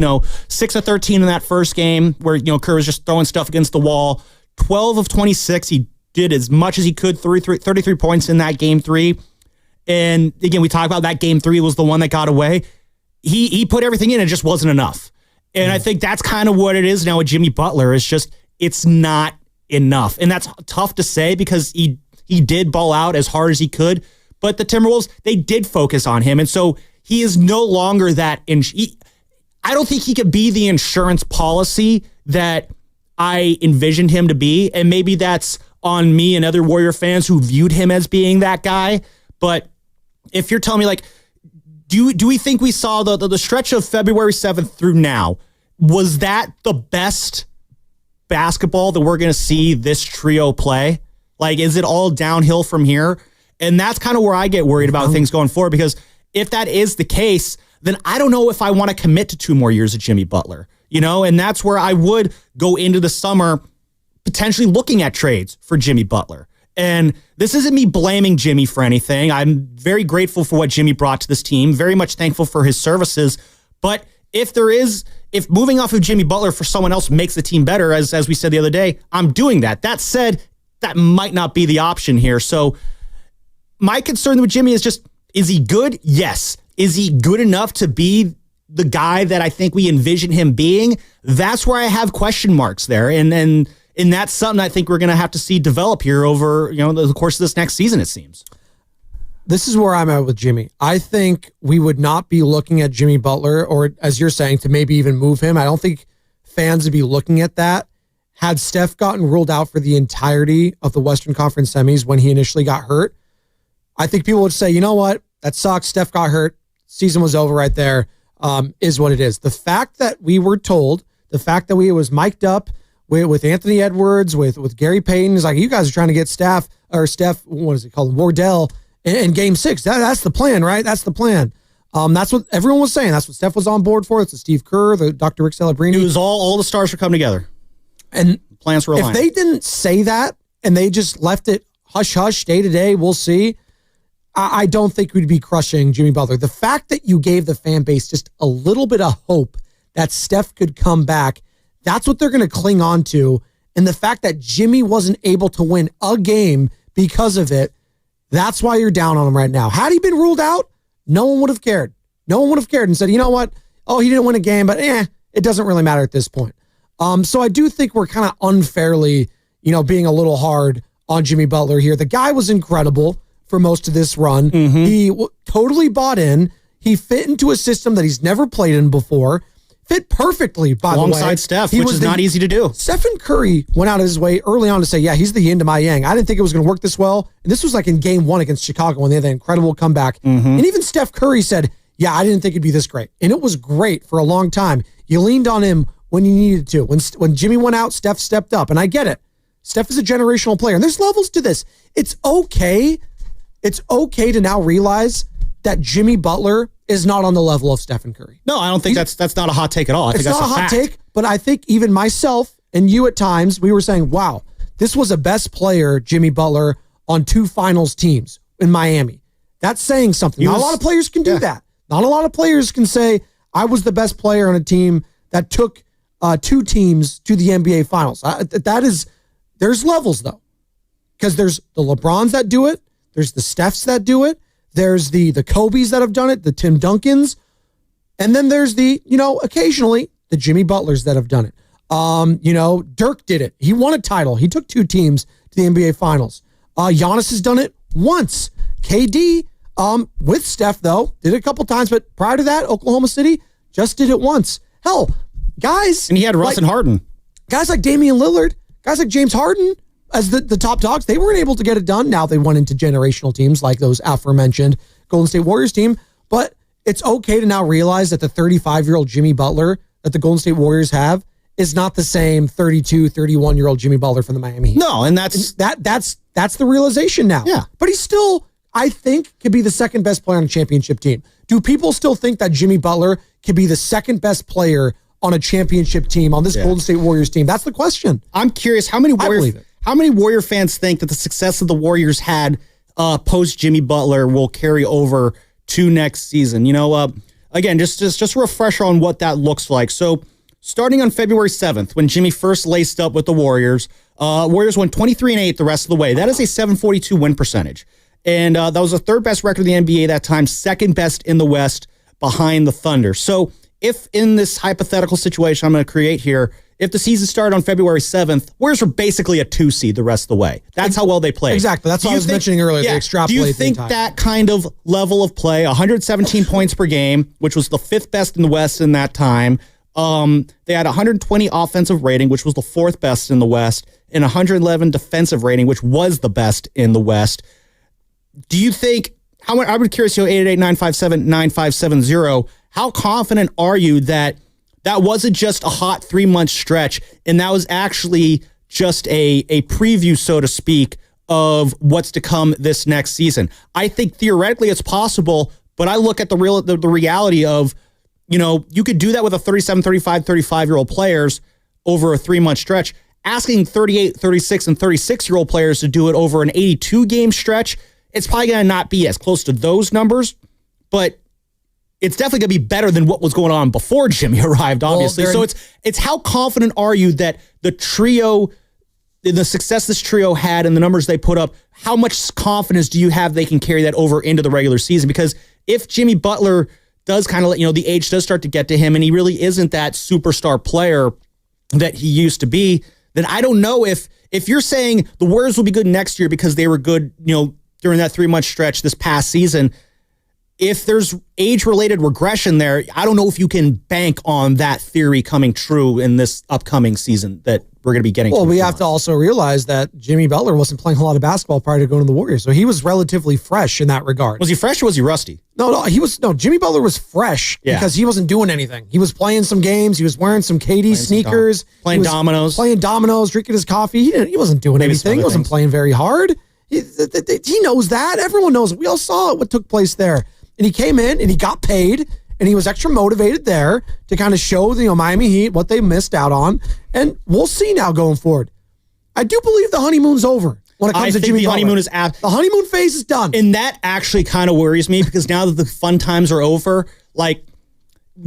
6 of 13 in that first game where, Kerr was just throwing stuff against the wall. 12 of 26, he did as much as he could, 33 points in that game 3. And again, we talk about that game 3 was the one that got away. He put everything in, it just wasn't enough. And I think that's kind of what it is now with Jimmy Butler. It's just, it's not enough. And that's tough to say because he did ball out as hard as he could. But the Timberwolves, they did focus on him. And so he is no longer that. I don't think he could be the insurance policy that I envisioned him to be. And maybe that's on me and other Warrior fans who viewed him as being that guy. But if you're telling me, like, do we think we saw the stretch of February 7th through now, was that the best basketball that we're going to see this trio play? Like, is it all downhill from here? And that's kind of where I get worried about things going forward, because if that is the case, then I don't know if I want to commit to 2 more years of Jimmy Butler, and that's where I would go into the summer potentially looking at trades for Jimmy Butler. And this isn't me blaming Jimmy for anything. I'm very grateful for what Jimmy brought to this team, very much thankful for his services. But if moving off of Jimmy Butler for someone else makes the team better, as we said the other day, I'm doing that. That said, that might not be the option here. So my concern with Jimmy is just, is he good? Yes. Is he good enough to be the guy that I think we envision him being? That's where I have question marks there. And that's something I think we're going to have to see develop here over, the course of this next season, it seems. This is where I'm at with Jimmy. I think we would not be looking at Jimmy Butler, or as you're saying, to maybe even move him. I don't think fans would be looking at that. Had Steph gotten ruled out for the entirety of the Western Conference semis when he initially got hurt, I think people would say, you know what? That sucks. Steph got hurt. Season was over right there. Is what it is. The fact that we were told, the fact that we was mic'd up with Anthony Edwards, with Gary Payton, is like, you guys are trying to get Steph, what is it called? Wardell in game 6. That's the plan, right? That's the plan. That's what everyone was saying. That's what Steph was on board for. It's the Steve Kerr, the Dr. Rick Celebrini. It was all the stars were coming together. And plans were aligned. If they didn't say that and they just left it hush-hush, day to day, we'll see, I don't think we'd be crushing Jimmy Butler. The fact that you gave the fan base just a little bit of hope that Steph could come back, that's what they're going to cling on to. And the fact that Jimmy wasn't able to win a game because of it, that's why you're down on him right now. Had he been ruled out, no one would have cared. No one would have cared and said, you know what? Oh, he didn't win a game, but it doesn't really matter at this point. So I do think we're kind of unfairly, being a little hard on Jimmy Butler here. The guy was incredible for most of this run. Mm-hmm. He totally bought in. He fit into a system that he's never played in before. Fit perfectly, by the way. Alongside Steph, which is not easy to do. Stephen Curry went out of his way early on to say, he's the yin to my yang. I didn't think it was going to work this well. And this was like in game 1 against Chicago when they had that incredible comeback. Mm-hmm. And even Steph Curry said, I didn't think it'd be this great. And it was great for a long time. You leaned on him when you needed to. When Jimmy went out, Steph stepped up. And I get it. Steph is a generational player. And there's levels to this. It's okay. It's okay to now realize that Jimmy Butler is not on the level of Stephen Curry. No, I don't think that's not a hot take at all. I think that's not a hot fact. take, but I think even myself and you at times, we were saying, wow, this was a best player, Jimmy Butler, on 2 finals teams in Miami. That's saying something. Not a lot of players can do that. Not a lot of players can say, I was the best player on a team that took 2 teams to the NBA finals. There's levels though, because there's the LeBrons that do it. There's the Stephs that do it. There's the Kobes that have done it, the Tim Duncans. And then there's the, occasionally the Jimmy Butlers that have done it. Dirk did it. He won a title. He took 2 teams to the NBA finals. Giannis has done it once. KD, with Steph though, did it a couple times, but prior to that, Oklahoma City just did it once. Hell, guys. And he had Russ and Harden. Guys like Damian Lillard, guys like James Harden, as the top dogs, they weren't able to get it done. Now they went into generational teams like those aforementioned Golden State Warriors team. But it's okay to now realize that the 35-year-old Jimmy Butler that the Golden State Warriors have is not the same 32, 31-year-old Jimmy Butler from the Miami Heat. No, and that's the realization now. Yeah. But he's still, I think, could be the second best player on a championship team. Do people still think that Jimmy Butler could be the second best player on a championship team, on this Golden State Warriors team? That's the question. I'm curious, how many Warrior fans think that the success of the Warriors had post Jimmy Butler will carry over to next season? Again, just a refresher on what that looks like. So starting on February 7th, when Jimmy first laced up with the Warriors, Warriors won 23-8 the rest of the way. That is a 742 win percentage. And that was the third best record in the NBA that time, second best in the West behind the Thunder. So if in this hypothetical situation I'm going to create here, if the season started on February 7th, Warriors were basically a 2 seed the rest of the way. That's how well they played. Exactly. That's what I was mentioning earlier. They extrapolate. Do you think that kind of level of play, 117 points per game, which was the 5th best in the West in that time, they had 120 offensive rating, which was the 4th best in the West, and 111 defensive rating, which was the best in the West. Do you think, I would curious, 888-957-9570, how confident are you that wasn't just a hot 3-month stretch, and that was actually just a preview, so to speak, of what's to come this next season? I think theoretically it's possible, but I look at the reality of, you could do that with a 37, 35, 35-year-old players over a 3-month stretch. Asking 38, 36, and 36-year-old players to do it over an 82-game stretch, it's probably going to not be as close to those numbers, but it's definitely going to be better than what was going on before Jimmy arrived, obviously. So it's how confident are you that the success this trio had and the numbers they put up, how much confidence do you have they can carry that over into the regular season? Because if Jimmy Butler does kind of the age does start to get to him and he really isn't that superstar player that he used to be, then I don't know if you're saying the Warriors will be good next year because they were good, during that 3-month stretch this past season. If there's age-related regression there, I don't know if you can bank on that theory coming true in this upcoming season that we're going to be getting. Well, we have to also realize that Jimmy Butler wasn't playing a lot of basketball prior to going to the Warriors, so he was relatively fresh in that regard. Was he fresh or was he rusty? No, Jimmy Butler was fresh because he wasn't doing anything. He was playing some games. He was wearing some KD sneakers. Playing dominoes, drinking his coffee. He wasn't doing anything. He wasn't playing very hard. He knows that. Everyone knows it. We all saw what took place there. And he came in and he got paid and he was extra motivated there to kind of show the Miami Heat what they missed out on. And we'll see now going forward. I do believe the honeymoon's over when it comes to Jimmy Butler. The honeymoon phase is done. And that actually kind of worries me because now that the fun times are over, like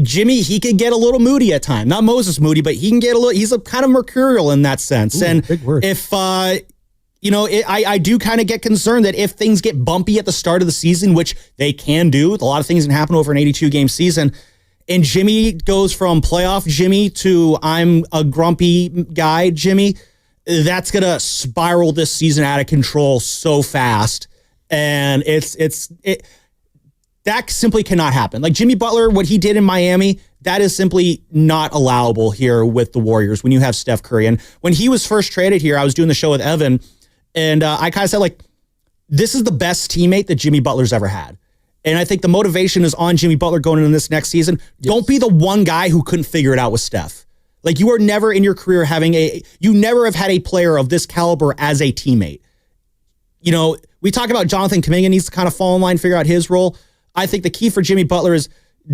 Jimmy, he could get a little moody at times. Not Moses Moody, but he can get he's a kind of mercurial in that sense. And big word. If, I do kind of get concerned that if things get bumpy at the start of the season, which they can do, a lot of things can happen over an 82-game season, and Jimmy goes from playoff Jimmy to I'm a grumpy guy Jimmy, that's going to spiral this season out of control so fast. And that simply cannot happen. Like Jimmy Butler, what he did in Miami, that is simply not allowable here with the Warriors when you have Steph Curry. And when he was first traded here, I was doing the show with Evan, and I kind of said, this is the best teammate that Jimmy Butler's ever had. And I think the motivation is on Jimmy Butler going into this next season. Yes. Don't be the one guy who couldn't figure it out with Steph. You are never in your career you never have had a player of this caliber as a teammate. We talk about Jonathan Kaminga needs to kind of fall in line, figure out his role. I think the key for Jimmy Butler is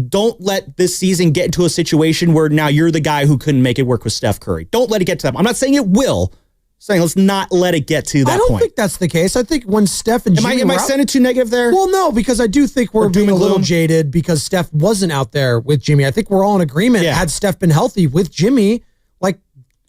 don't let this season get into a situation where now you're the guy who couldn't make it work with Steph Curry. Don't let it get to that. I'm not saying it will. Saying let's not let it get to that point. I don't think that's the case. I think when Steph and Jimmy am I sounding too negative there? Well, no, because I do think we're being a little jaded because Steph wasn't out there with Jimmy. I think we're all in agreement. Yeah. Had Steph been healthy with Jimmy,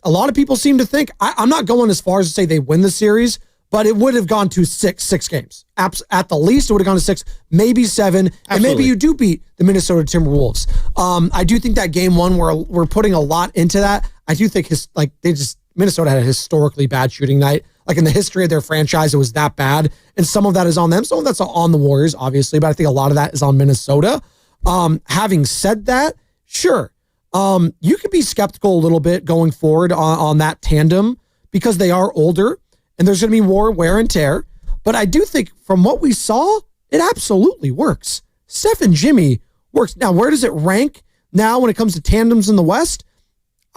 a lot of people seem to think, I'm not going as far as to say they win the series, but it would have gone to six games. At the least, it would have gone to 6, maybe 7, Absolutely. And maybe you do beat the Minnesota Timberwolves. I do think that game 1, we're putting a lot into that. I do think Minnesota had a historically bad shooting night. In the history of their franchise, it was that bad. And some of that is on them. Some of that's on the Warriors, obviously, but I think a lot of that is on Minnesota. Having said that, sure. You could be skeptical a little bit going forward on that tandem because they are older and there's going to be more wear and tear. But I do think from what we saw, it absolutely works. Steph and Jimmy works. Now, where does it rank now when it comes to tandems in the West?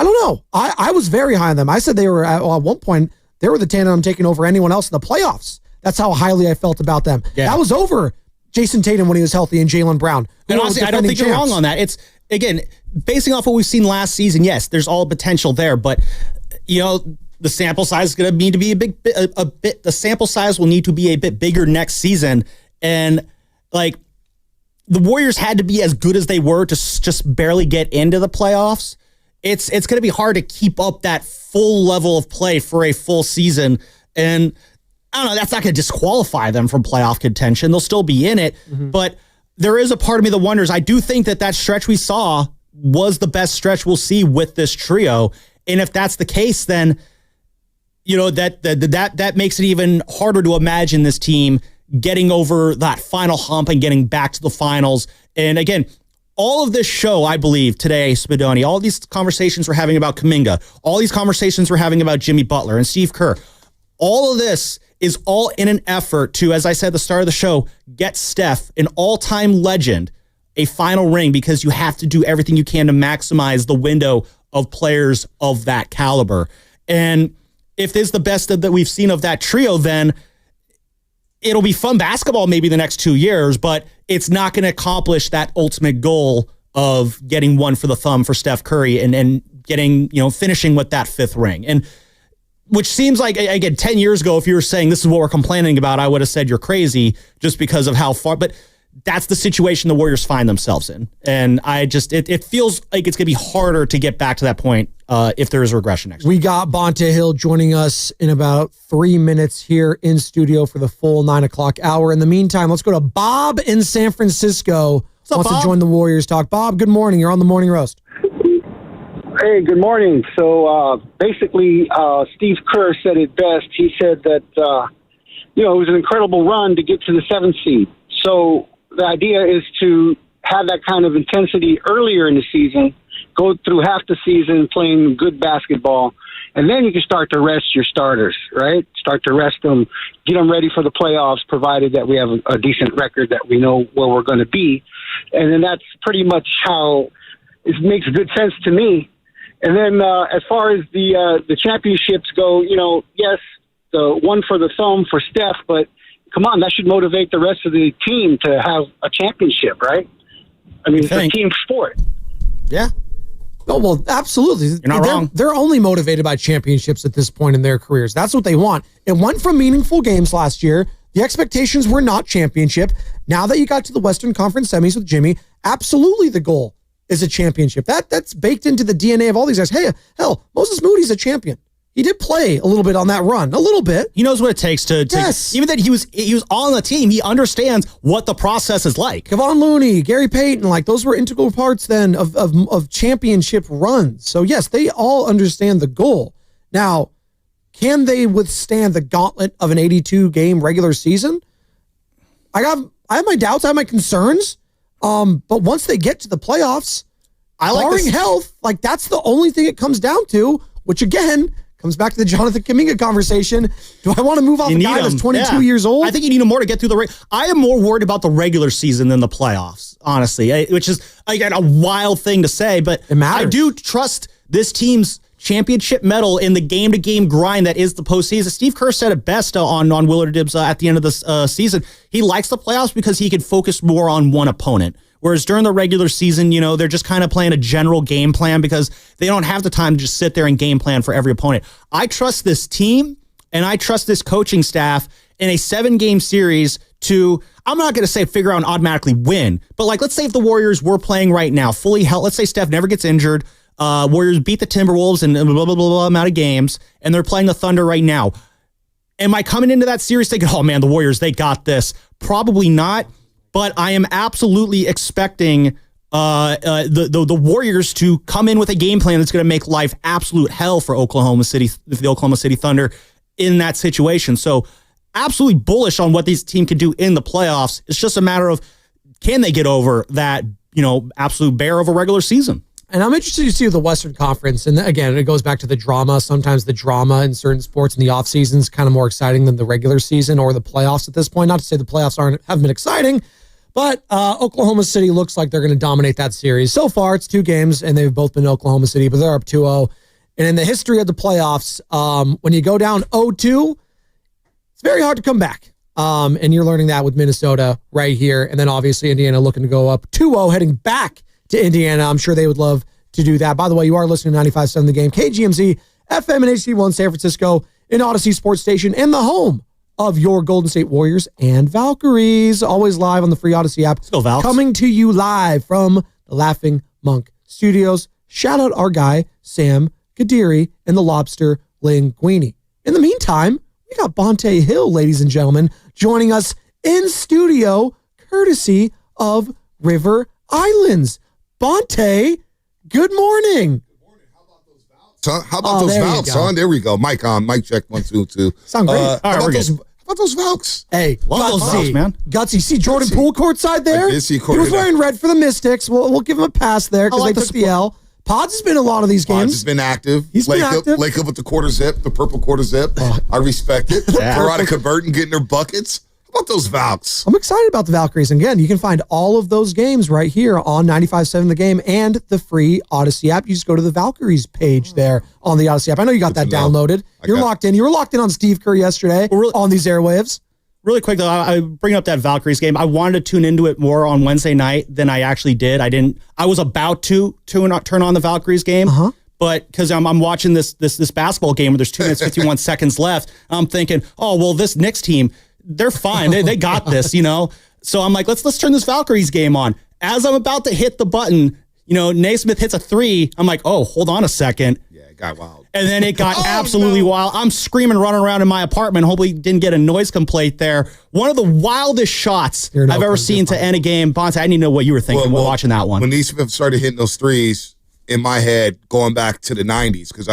I don't know. I was very high on them. I said they were, at one point, they were the tandem taking over anyone else in the playoffs. That's how highly I felt about them. Yeah. That was over Jason Tatum when he was healthy and Jaylen Brown. And honestly, I don't think you're wrong on that. It's, again, basing off what we've seen last season, yes, there's all potential there, but, the sample size is going to need to be the sample size will need to be a bit bigger next season. And, the Warriors had to be as good as they were to just barely get into the playoffs. It's going to be hard to keep up that full level of play for a full season. And I don't know, that's not going to disqualify them from playoff contention. They'll still be in it. Mm-hmm. But there is a part of me that wonders, I do think that stretch we saw was the best stretch we'll see with this trio. And if that's the case, then, that makes it even harder to imagine this team getting over that final hump and getting back to the finals. And again, all of this show, I believe, today, Spadoni, all these conversations we're having about Kaminga, all these conversations we're having about Jimmy Butler and Steve Kerr, all of this is all in an effort to, as I said at the start of the show, get Steph, an all-time legend, a final ring, because you have to do everything you can to maximize the window of players of that caliber. And if this is the best that we've seen of that trio, then it'll be fun basketball maybe the next 2 years, but it's not going to accomplish that ultimate goal of getting one for the thumb for Steph Curry and getting, finishing with that fifth ring. And which seems like, again, 10 years ago, if you were saying this is what we're complaining about, I would have said you're crazy just because of how far, but that's the situation the Warriors find themselves in. And it feels like it's going to be harder to get back to that point if there is a regression next week. We got Bonta Hill joining us in about 3 minutes here in studio for the full 9 o'clock hour. In the meantime, let's go to Bob in San Francisco. What's up, wants Bob? To join the Warriors talk. Bob, good morning. You're on the Morning Roast. Hey, good morning. So basically, Steve Kerr said it best. He said that, it was an incredible run to get to the 7th seed. So the idea is to have that kind of intensity earlier in the season, go through half the season playing good basketball, and then you can start to rest your starters, right? Start to rest them, get them ready for the playoffs, provided that we have a decent record that we know where we're going to be. And then that's pretty much how it makes good sense to me. And then as far as the championships go, yes, the one for the thumb for Steph, but come on, that should motivate the rest of the team to have a championship, right? I mean, it's a team sport. Yeah. Oh, well, absolutely. You're not wrong. They're only motivated by championships at this point in their careers. That's what they want. It went from meaningful games last year. The expectations were not championship. Now that you got to the Western Conference semis with Jimmy, absolutely the goal is a championship. That's baked into the DNA of all these guys. Hey, hell, Moses Moody's a champion. He did play a little bit on that run, a little bit. He knows what it takes to yes. Even that he was on the team. He understands what the process is like. Kevon Looney, Gary Payton, those were integral parts then of championship runs. So yes, they all understand the goal. Now, can they withstand the gauntlet of an 82 game regular season? I have my doubts. I have my concerns. But once they get to the playoffs, barring health, that's the only thing it comes down to, which again comes back to the Jonathan Kaminga conversation. Do I want to move off a guy that's 22 years old? I think you need him more to get through I am more worried about the regular season than the playoffs, honestly, which is, again, a wild thing to say, but it matters. I do trust this team's championship medal in the game-to-game grind that is the postseason. Steve Kerr said it best on Willard Dibbs at the end of the season. He likes the playoffs because he can focus more on one opponent. Whereas during the regular season, they're just kind of playing a general game plan because they don't have the time to just sit there and game plan for every opponent. I trust this team and I trust this coaching staff in a 7-game series to, I'm not going to say figure out and automatically win, but let's say if the Warriors were playing right now, fully healthy, let's say Steph never gets injured, Warriors beat the Timberwolves in blah, blah, blah amount of games, and they're playing the Thunder right now. Am I coming into that series thinking, oh man, the Warriors, they got this? Probably not. But I am absolutely expecting the Warriors to come in with a game plan that's going to make life absolute hell for the Oklahoma City Thunder in that situation. So absolutely bullish on what this team can do in the playoffs. It's just a matter of, can they get over that, absolute bear of a regular season? And I'm interested to see the Western Conference. And again, it goes back to the drama. Sometimes the drama in certain sports in the off season is kind of more exciting than the regular season or the playoffs at this point. Not to say the playoffs haven't been exciting, But Oklahoma City looks like they're going to dominate that series. So far, it's 2 games, and they've both been Oklahoma City, but they're up 2-0. And in the history of the playoffs, when you go down 0-2, it's very hard to come back. And you're learning that with Minnesota right here. And then obviously Indiana looking to go up 2-0, heading back to Indiana. I'm sure they would love to do that. By the way, you are listening to 95.7 The Game, KGMZ, FM and HD1 San Francisco, in Odyssey Sports Station, in the home of your Golden State Warriors and Valkyries. Always live on the free Odyssey app. Let's go, Valks. Coming to you live from the Laughing Monk Studios. Shout out our guy, Sam Kadiri, and the Lobster Linguini. In the meantime, we got Bonte Hill, ladies and gentlemen, joining us in studio, courtesy of River Islands. Bonte, good morning. Son, how about those valves, son? There we go. Mic on. Mic check. 1, 2, 2. Sound great. How about those valves? Hey, love those valves, man. Gutsy. See Jordan Poole courtside there? I did see he was wearing red for the Mystics. We'll give him a pass there because they took the L. Pods has been in a lot of these games. Pods has been active. He's been active. Lake up with the quarter zip, the purple quarter zip. I respect it. Veronica Burton getting her buckets. How about those Valks? I'm excited about the Valkyries. And again, you can find all of those games right here on 95.7 The Game and the free Odyssey app. You just go to the Valkyries page there on the Odyssey app. I know you got that downloaded. You're locked in. You were locked in on Steve Curry yesterday on these airwaves. Really quick, though, I bring up that Valkyries game. I wanted to tune into it more on Wednesday night than I actually did. I was about to turn on the Valkyries game, but because I'm watching this basketball game where there's 2 minutes, 51 seconds left, I'm thinking, oh, well, this Knicks team, they're fine. They got this, you know? So I'm like, let's turn this Valkyries game on. As I'm about to hit the button, you know, Naismith hits a 3. I'm like, oh, hold on a second. Yeah, it got wild. And then it got absolutely wild. I'm screaming, running around in my apartment. Hopefully didn't get a noise complaint there. One of the wildest shots I've ever seen to end a game. Bonte, I need to know what you were thinking while watching that one. When Naismith started hitting those threes, in my head, going back to the 90s, because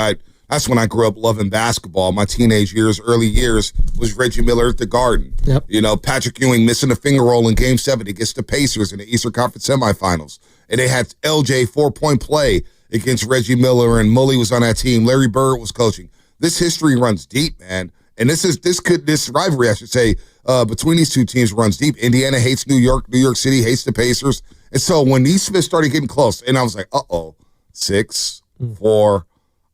that's when I grew up loving basketball. My teenage years, early years, was Reggie Miller at the Garden. Yep. You know, Patrick Ewing missing a finger roll in Game 7 against the Pacers in the Eastern Conference semifinals. And they had LJ 4-point play against Reggie Miller, and Moody was on that team. Larry Bird was coaching. This history runs deep, man. And this rivalry, I should say, between these two teams runs deep. Indiana hates New York. New York City hates the Pacers. And so when Naismith started getting close, and I was like, 6, 4.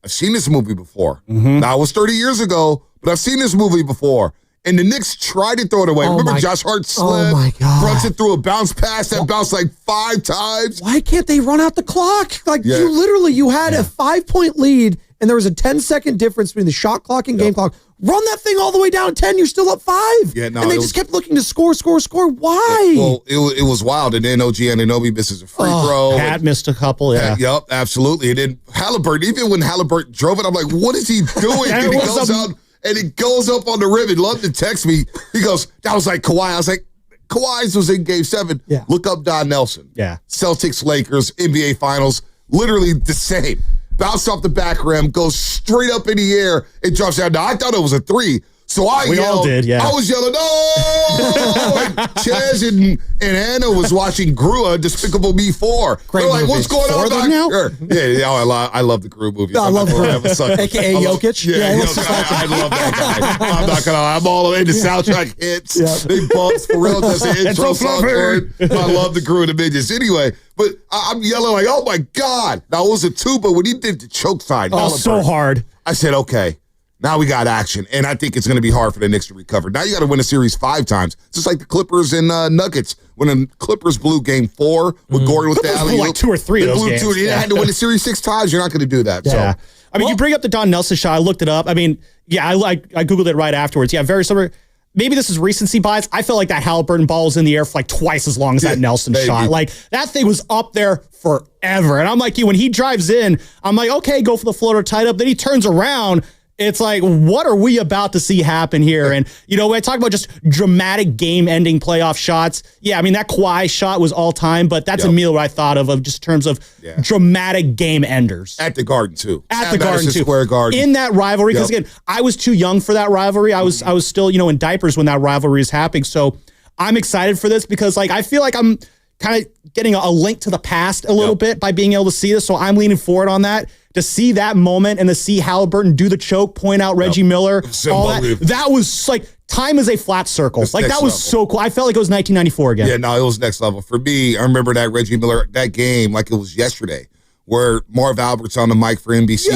I've seen this movie before. Now, it was 30 years ago, but I've seen this movie before. And the Knicks tried to throw it away. Remember Josh Hart slipped, fronts it through a bounce pass that bounced like 5 times. Why can't they run out the clock? Like, you had a 5-point lead, and there was a 10-second difference between the shot clock and game clock. Run that thing all the way down to 10, you're still up 5. Yeah, no, and they just kept looking to score. Why? Well, it was wild. And then OG Anunoby misses a free throw. Pat missed a couple, yeah. Yep, absolutely. And then Halliburton, even when Halliburton drove it, I'm like, what is he doing? And he goes out, and it goes up on the rim. He'd love to text me. He goes, that was like Kawhi. I was like, Kawhi's was in Game 7. Yeah. Look up Don Nelson. Yeah. Celtics, Lakers, NBA Finals, literally the same. Bounced off the back rim, goes straight up in the air, and drops down. Now, I thought it was a 3. So we yelled. All did, yeah. I was yelling, no! And Chaz and Anna was watching Grua, Despicable Me 4. They're like, what's going on back here? Yeah, I love the Grua movies. I love Grua. AKA Jokic. Yeah, I love that guy. I'm not going to lie. I'm all in. The soundtrack hits. Big bumps. Pharrell does the intro song for it. I love the Grua and the Midgets. Anyway, but I'm yelling like, oh, my God. Now, it was a 2, but when he did the choke sign. Oh, so hard. I said, okay. Now we got action, and I think it's going to be hard for the Knicks to recover. Now you got to win a series 5 times. It's just like the Clippers and Nuggets. When the Clippers blew Game 4 with Gordon with Clippers the alley-oop. Blew like 2 or 3 of those games. They had to win the series 6 times. You're not going to do that. Yeah. So. I mean, you bring up the Don Nelson shot. I looked it up. I mean, yeah, I Googled it right afterwards. Yeah, very similar. Maybe this is recency bias. I felt like that Halliburton ball was in the air for like twice as long as that Nelson shot. Like, that thing was up there forever. And I'm like, when he drives in, I'm like, okay, go for the floater tight up. Then he turns around. It's like, what are we about to see happen here? And, you know, when I talk about just dramatic game-ending playoff shots, yeah, I mean, that Kawhi shot was all-time, but that's a meal I thought of just in terms of dramatic game-enders. At the Garden, too. At the Garden, too. Square Garden. In that rivalry, because, again, I was too young for that rivalry. I was still, you know, in diapers when that rivalry is happening. So I'm excited for this because, like, I feel like I'm kind of getting a link to the past a little bit by being able to see this. So I'm leaning forward on that. To see that moment and to see Halliburton do the choke, point out Reggie Miller, all that was like time is a flat circle. It's like, that was so cool. I felt like it was 1994 again. Yeah, no, it was next level. For me, I remember that Reggie Miller, that game like it was yesterday, where Marv Albert's on the mic for NBC.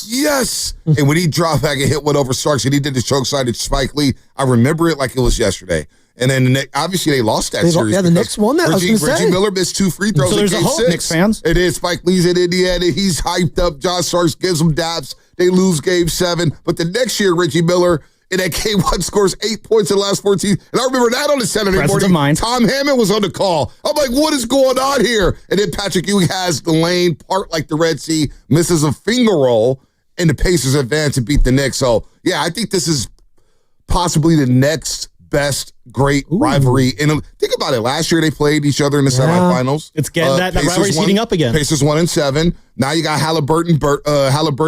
Yes! And when he dropped back and hit one over Starks and he did the choke side to Spike Lee, I remember it like it was yesterday. And then obviously they lost that series. Yeah, the Knicks won that. Reggie Miller missed 2 free throws. So there's in a game hope, 6. Knicks fans. It is. Spike Lee's in Indiana. He's hyped up. Josh Starks gives him daps. They lose game 7. But the next year, Reggie Miller in that game 1 scores 8 points in the last 14. And I remember that on the Saturday morning. Tom Hammond was on the call. I'm like, what is going on here? And then Patrick Ewing has the lane part like the Red Sea, misses a finger roll, and the Pacers advance and beat the Knicks. So, yeah, I think this is possibly the next best great rivalry. And think about it. Last year they played each other in the semifinals. It's getting that rivalry's heating up again. Pacers 1-7. Now you got Halliburton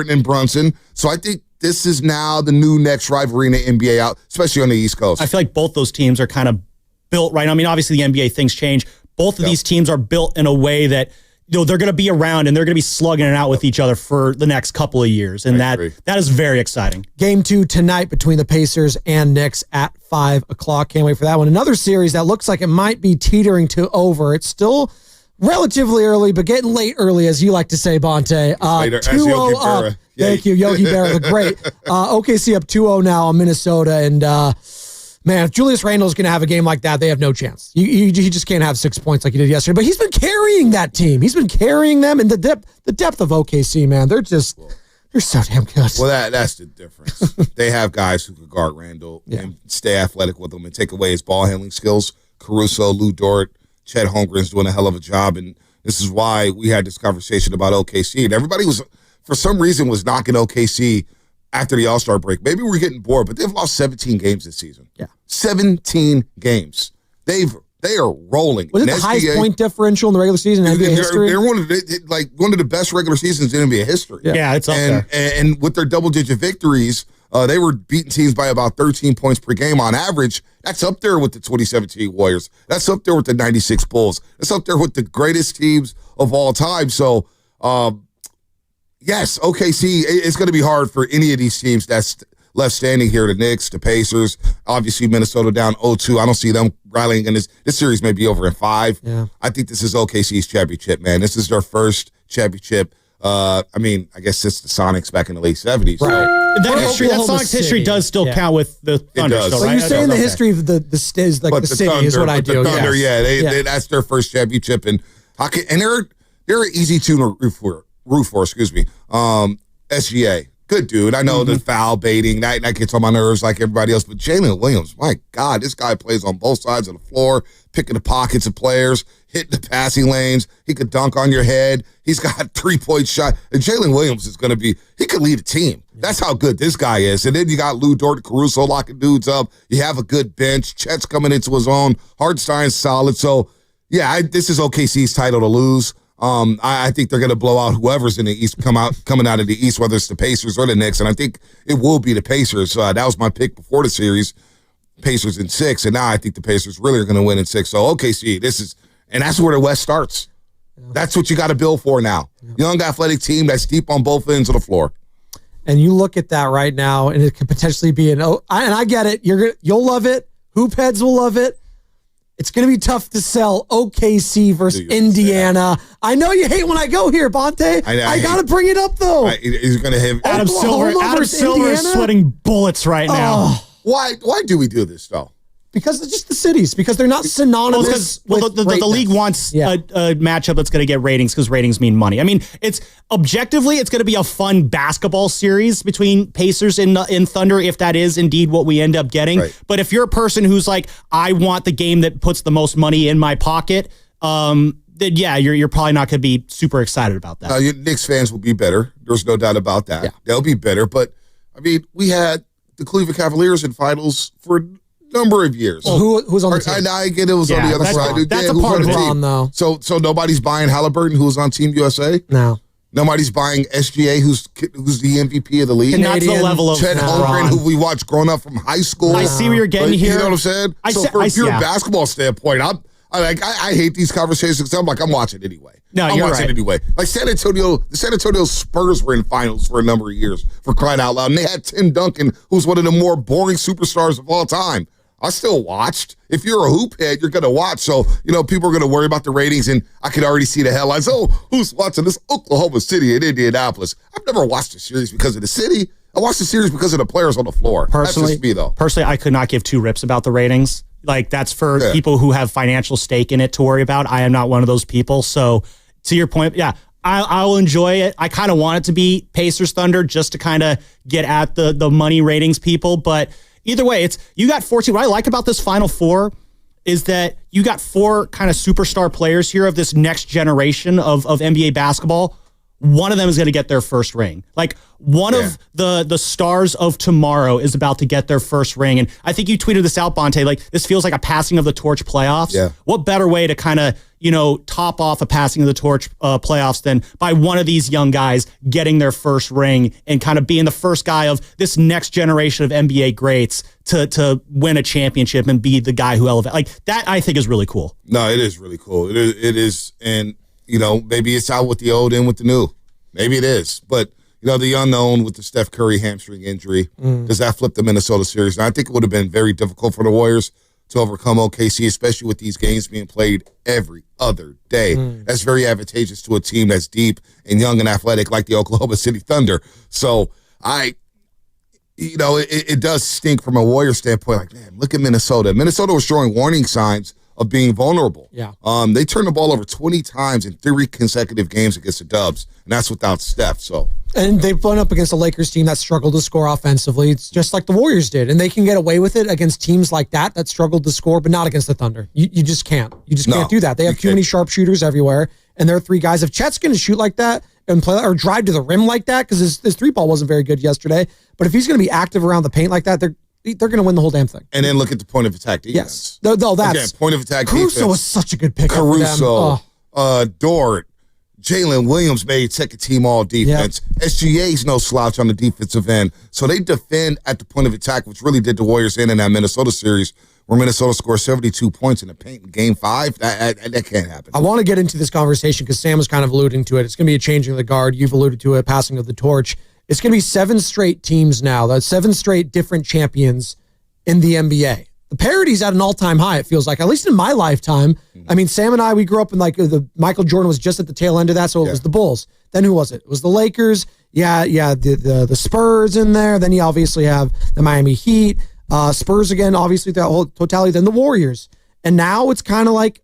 and Brunson. So I think this is now the new next rivalry in the NBA out, especially on the East Coast. I feel like both those teams are kind of built right. I mean, obviously the NBA things change. Both of these teams are built in a way that they're going to be around and they're going to be slugging it out with each other for the next couple of years. And that is very exciting. Game 2 tonight between the Pacers and Knicks at 5 o'clock. Can't wait for that one. Another series that looks like it might be teetering to over. It's still relatively early, but getting late early, as you like to say, Bonte. 2-0 up. Thank you, Yogi Berra, the great. OKC up 2-0 now on Minnesota. And, man, if Julius Randle's going to have a game like that, they have no chance. He just can't have 6 points like he did yesterday. But he's been carrying that team. He's been carrying them. And the depth of OKC, man, they're so damn good. Well, that's the difference. They have guys who could guard Randle and stay athletic with him and take away his ball handling skills. Caruso, Lou Dort, Chet Holmgren's doing a hell of a job. And this is why we had this conversation about OKC. And everybody was, for some reason, was knocking OKC after the All-Star break. Maybe we're getting bored, but they've lost 17 games this season. Yeah. 17 games. They are rolling. Was it the highest point differential in the regular season in NBA history? They're one of the best regular seasons in NBA history. Yeah, it's up there. And with their double-digit victories, they were beating teams by about 13 points per game on average. That's up there with the 2017 Warriors. That's up there with the 96 Bulls. That's up there with the greatest teams of all time. So, yes, OKC, it's going to be hard for any of these teams that's left standing here. The Knicks, the Pacers, obviously Minnesota down 0-2. I don't see them rallying in this. This series may be over in 5. Yeah. I think this is OKC's championship, man. This is their first championship. I guess since the Sonics back in the late 70s. Right. That Sonics history does still count with the Thunder. It does. So right? you're saying the history of the city is what I do. The Thunder, that's their first championship. And they're an easy tune to root for, SGA. Good dude. I know the foul baiting, that gets on my nerves like everybody else. But Jalen Williams, my God, this guy plays on both sides of the floor, picking the pockets of players, hitting the passing lanes. He could dunk on your head. He's got a 3-point shot. And Jalen Williams is going to he could lead a team. That's how good this guy is. And then you got Lou Dort, Caruso locking dudes up. You have a good bench. Chet's coming into his own. Hartenstein's solid. So, yeah, this is OKC's title to lose. I think they're going to blow out whoever's in the East, coming out of the East, whether it's the Pacers or the Knicks. And I think it will be the Pacers. That was my pick before the series, Pacers in 6. And now I think the Pacers really are going to win in 6. So OKC, that's where the West starts. Yeah. That's what you got to build for now. Yeah. Young athletic team that's deep on both ends of the floor. And you look at that right now, and it could potentially be and I get it. You'll love it. Hoop heads will love it. It's going to be tough to sell OKC versus Indiana. I know you hate when I go here, Bonte. I got to bring it up, though. He's going to have Adam Silver is sweating bullets right now. Why do we do this, though? Because it's just the cities. Because they're not synonymous with the league wants a matchup that's going to get ratings because ratings mean money. I mean, it's going to be a fun basketball series between Pacers and Thunder if that is indeed what we end up getting. Right. But if you're a person who's like, I want the game that puts the most money in my pocket, then yeah, you're probably not going to be super excited about that. Knicks fans will be bitter. There's no doubt about that. Yeah. They'll be bitter. But, I mean, we had the Cleveland Cavaliers in finals for number of years. Well, who's on the team? I get it was on the other side. That's a part of the team, though. So nobody's buying Halliburton, who's on Team USA? No. Nobody's buying SGA, who's the MVP of the league. And that's the level of Chet Holmgren, who we watched growing up from high school. I see what you're getting here. You know what I'm saying? From a pure basketball standpoint, I hate these conversations because I'm like, I'm watching anyway. No, I'm you're watching right. anyway. Like the San Antonio Spurs were in finals for a number of years, for crying out loud. And they had Tim Duncan, who's one of the more boring superstars of all time. I still watched. If you're a hoop head, you're going to watch. So, people are going to worry about the ratings, and I could already see the headlines. Oh, who's watching this Oklahoma City and Indianapolis? I've never watched a series because of the city. I watched the series because of the players on the floor. Personally, that's just me, though. Personally, I could not give two rips about the ratings. Like, that's for people who have financial stake in it to worry about. I am not one of those people. So, to your point, yeah, I'll enjoy it. I kind of want it to be Pacers Thunder just to kind of get at the money ratings people. But either way, you got 14. What I like about this Final Four is that you got 4 kind of superstar players here of this next generation of NBA basketball. One of them is going to get their first ring. Like, one of the stars of tomorrow is about to get their first ring. And I think you tweeted this out, Bonte, like, this feels like a passing of the torch playoffs. Yeah. What better way to kind of, top off a passing of the torch playoffs than by one of these young guys getting their first ring and kind of being the first guy of this next generation of NBA greats to win a championship and be the guy who elevates. Like, that I think is really cool. No, it is really cool. It is. And, maybe it's out with the old in with the new. Maybe it is. But, the unknown with the Steph Curry hamstring injury, does that flip the Minnesota series? And I think it would have been very difficult for the Warriors to overcome OKC, especially with these games being played every other day. That's very advantageous to a team that's deep and young and athletic like the Oklahoma City Thunder. So, it does stink from a Warrior standpoint. Like, man, look at Minnesota. Minnesota was showing warning signs of being vulnerable. Yeah. They turned the ball over 20 times in 3 consecutive games against the Dubs, and that's without Steph. So, and they've went up against a Lakers team that struggled to score offensively. It's just like the Warriors did, and they can get away with it against teams like that struggled to score, but not against the Thunder. You just can't. You just can't do that. They have too many sharpshooters everywhere, and there are 3 guys. If Chet's going to shoot like that and play or drive to the rim like that, because his 3-ball wasn't very good yesterday, but if he's going to be active around the paint like that, they're going to win the whole damn thing. And then look at the point of attack defense. Yes. No, that's... Again, point of attack Caruso defense. was such a good pick. Caruso, Dort, Jalen Williams made second team all defense. Yep. SGA's no slouch on the defensive end. So they defend at the point of attack, which really did the Warriors in that Minnesota series where Minnesota scored 72 points in the paint in Game 5. That can't happen. I want to get into this conversation because Sam was kind of alluding to it. It's going to be a changing of the guard. You've alluded to it, passing of the torch. It's going to be 7 straight teams now. That's 7 straight different champions in the NBA. The parity's at an all-time high, it feels like, at least in my lifetime. I mean, Sam and I, we grew up in the Michael Jordan was just at the tail end of that, so it was the Bulls. Then who was it? It was the Lakers. The Spurs in there. Then you obviously have the Miami Heat. Spurs again, obviously, the whole totality. Then the Warriors. And now it's kind of like,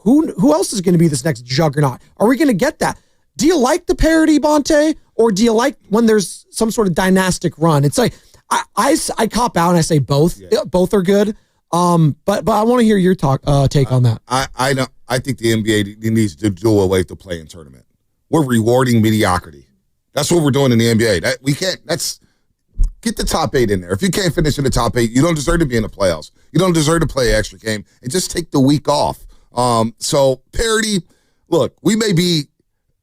who else is going to be this next juggernaut? Are we going to get that? Do you like the parity, Bonte? Or do you like when there's some sort of dynastic run? It's like, I cop out and I say both. Yeah. Both are good. But I want to hear your take on that. I think the NBA needs to do away with the play-in tournament. We're rewarding mediocrity. That's what we're doing in the NBA. Get the top 8 in there. If you can't finish in the top 8, you don't deserve to be in the playoffs. You don't deserve to play an extra game and just take the week off. So parity, look, we may be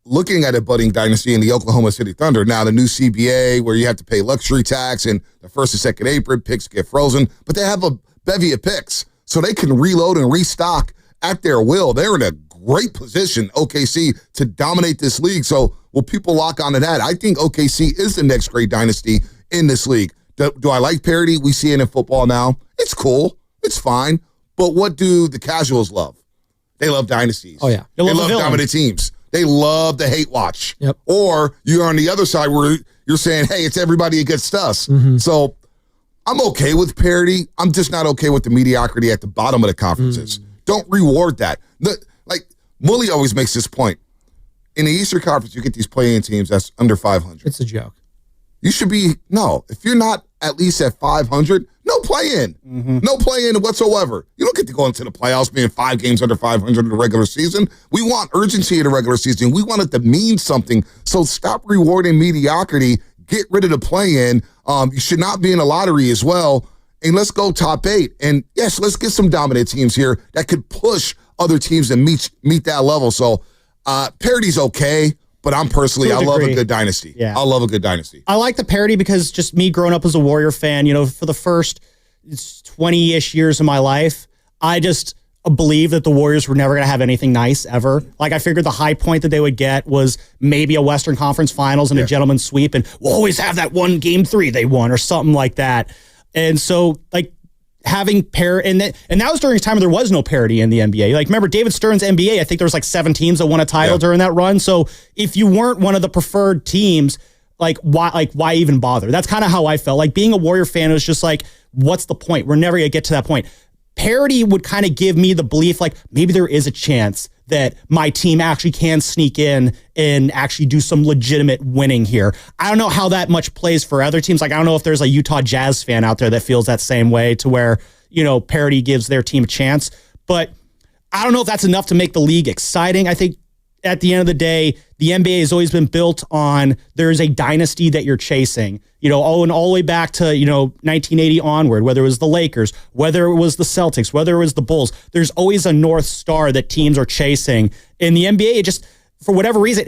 looking at a budding dynasty in the Oklahoma City Thunder. Now, the new CBA where you have to pay luxury tax and the first and second apron picks get frozen, but they have a bevy of picks, so they can reload and restock at their will. They're in a great position, OKC, to dominate this league. So will people lock onto that? I think OKC is the next great dynasty in this league. Do I like parity? We see it in football now. It's cool. It's fine. But what do the casuals love? They love dynasties. Oh, yeah. They love dominant teams. They love the hate watch. Yep. Or you're on the other side where you're saying, hey, it's everybody against us. Mm-hmm. So I'm okay with parity. I'm just not okay with the mediocrity at the bottom of the conferences. Don't reward that. Moody always makes this point. In the Eastern Conference, you get these play-in teams that's under 500. It's a joke. You should be, if you're not at least at 500, no play-in. Mm-hmm. No play-in whatsoever. You don't get to go into the playoffs being 5 games under 500 in the regular season. We want urgency in the regular season. We want it to mean something. So stop rewarding mediocrity. Get rid of the play-in. You should not be in a lottery as well. And let's go top 8. And yes, let's get some dominant teams here that could push other teams and meet that level. So parity's okay. But I'm personally, I love a good dynasty. Yeah. I love a good dynasty. I like the parity because just me growing up as a Warrior fan, for the first 20-ish years of my life, I just believe that the Warriors were never going to have anything nice ever. Like, I figured the high point that they would get was maybe a Western Conference Finals and a gentleman's sweep, and we'll always have that one game 3 they won or something like that. And so, like, having and that was during a time where there was no parity in the NBA. Like, remember David Stern's NBA? I think there was like 7 teams that won a title during that run. So if you weren't one of the preferred teams, why even bother? That's kind of how I felt. Like, being a Warrior fan, it was just like, what's the point? We're never going to get to that point. Parity would kind of give me the belief, like, maybe there is a chance that my team actually can sneak in and actually do some legitimate winning here. I don't know how that much plays for other teams. Like, I don't know if there's a Utah Jazz fan out there that feels that same way, to where, parity gives their team a chance. But I don't know if that's enough to make the league exciting. I think at the end of the day, the NBA has always been built on, there's a dynasty that you're chasing, and all the way back to, 1980 onward, whether it was the Lakers, whether it was the Celtics, whether it was the Bulls, there's always a North Star that teams are chasing. In the NBA, it just, for whatever reason,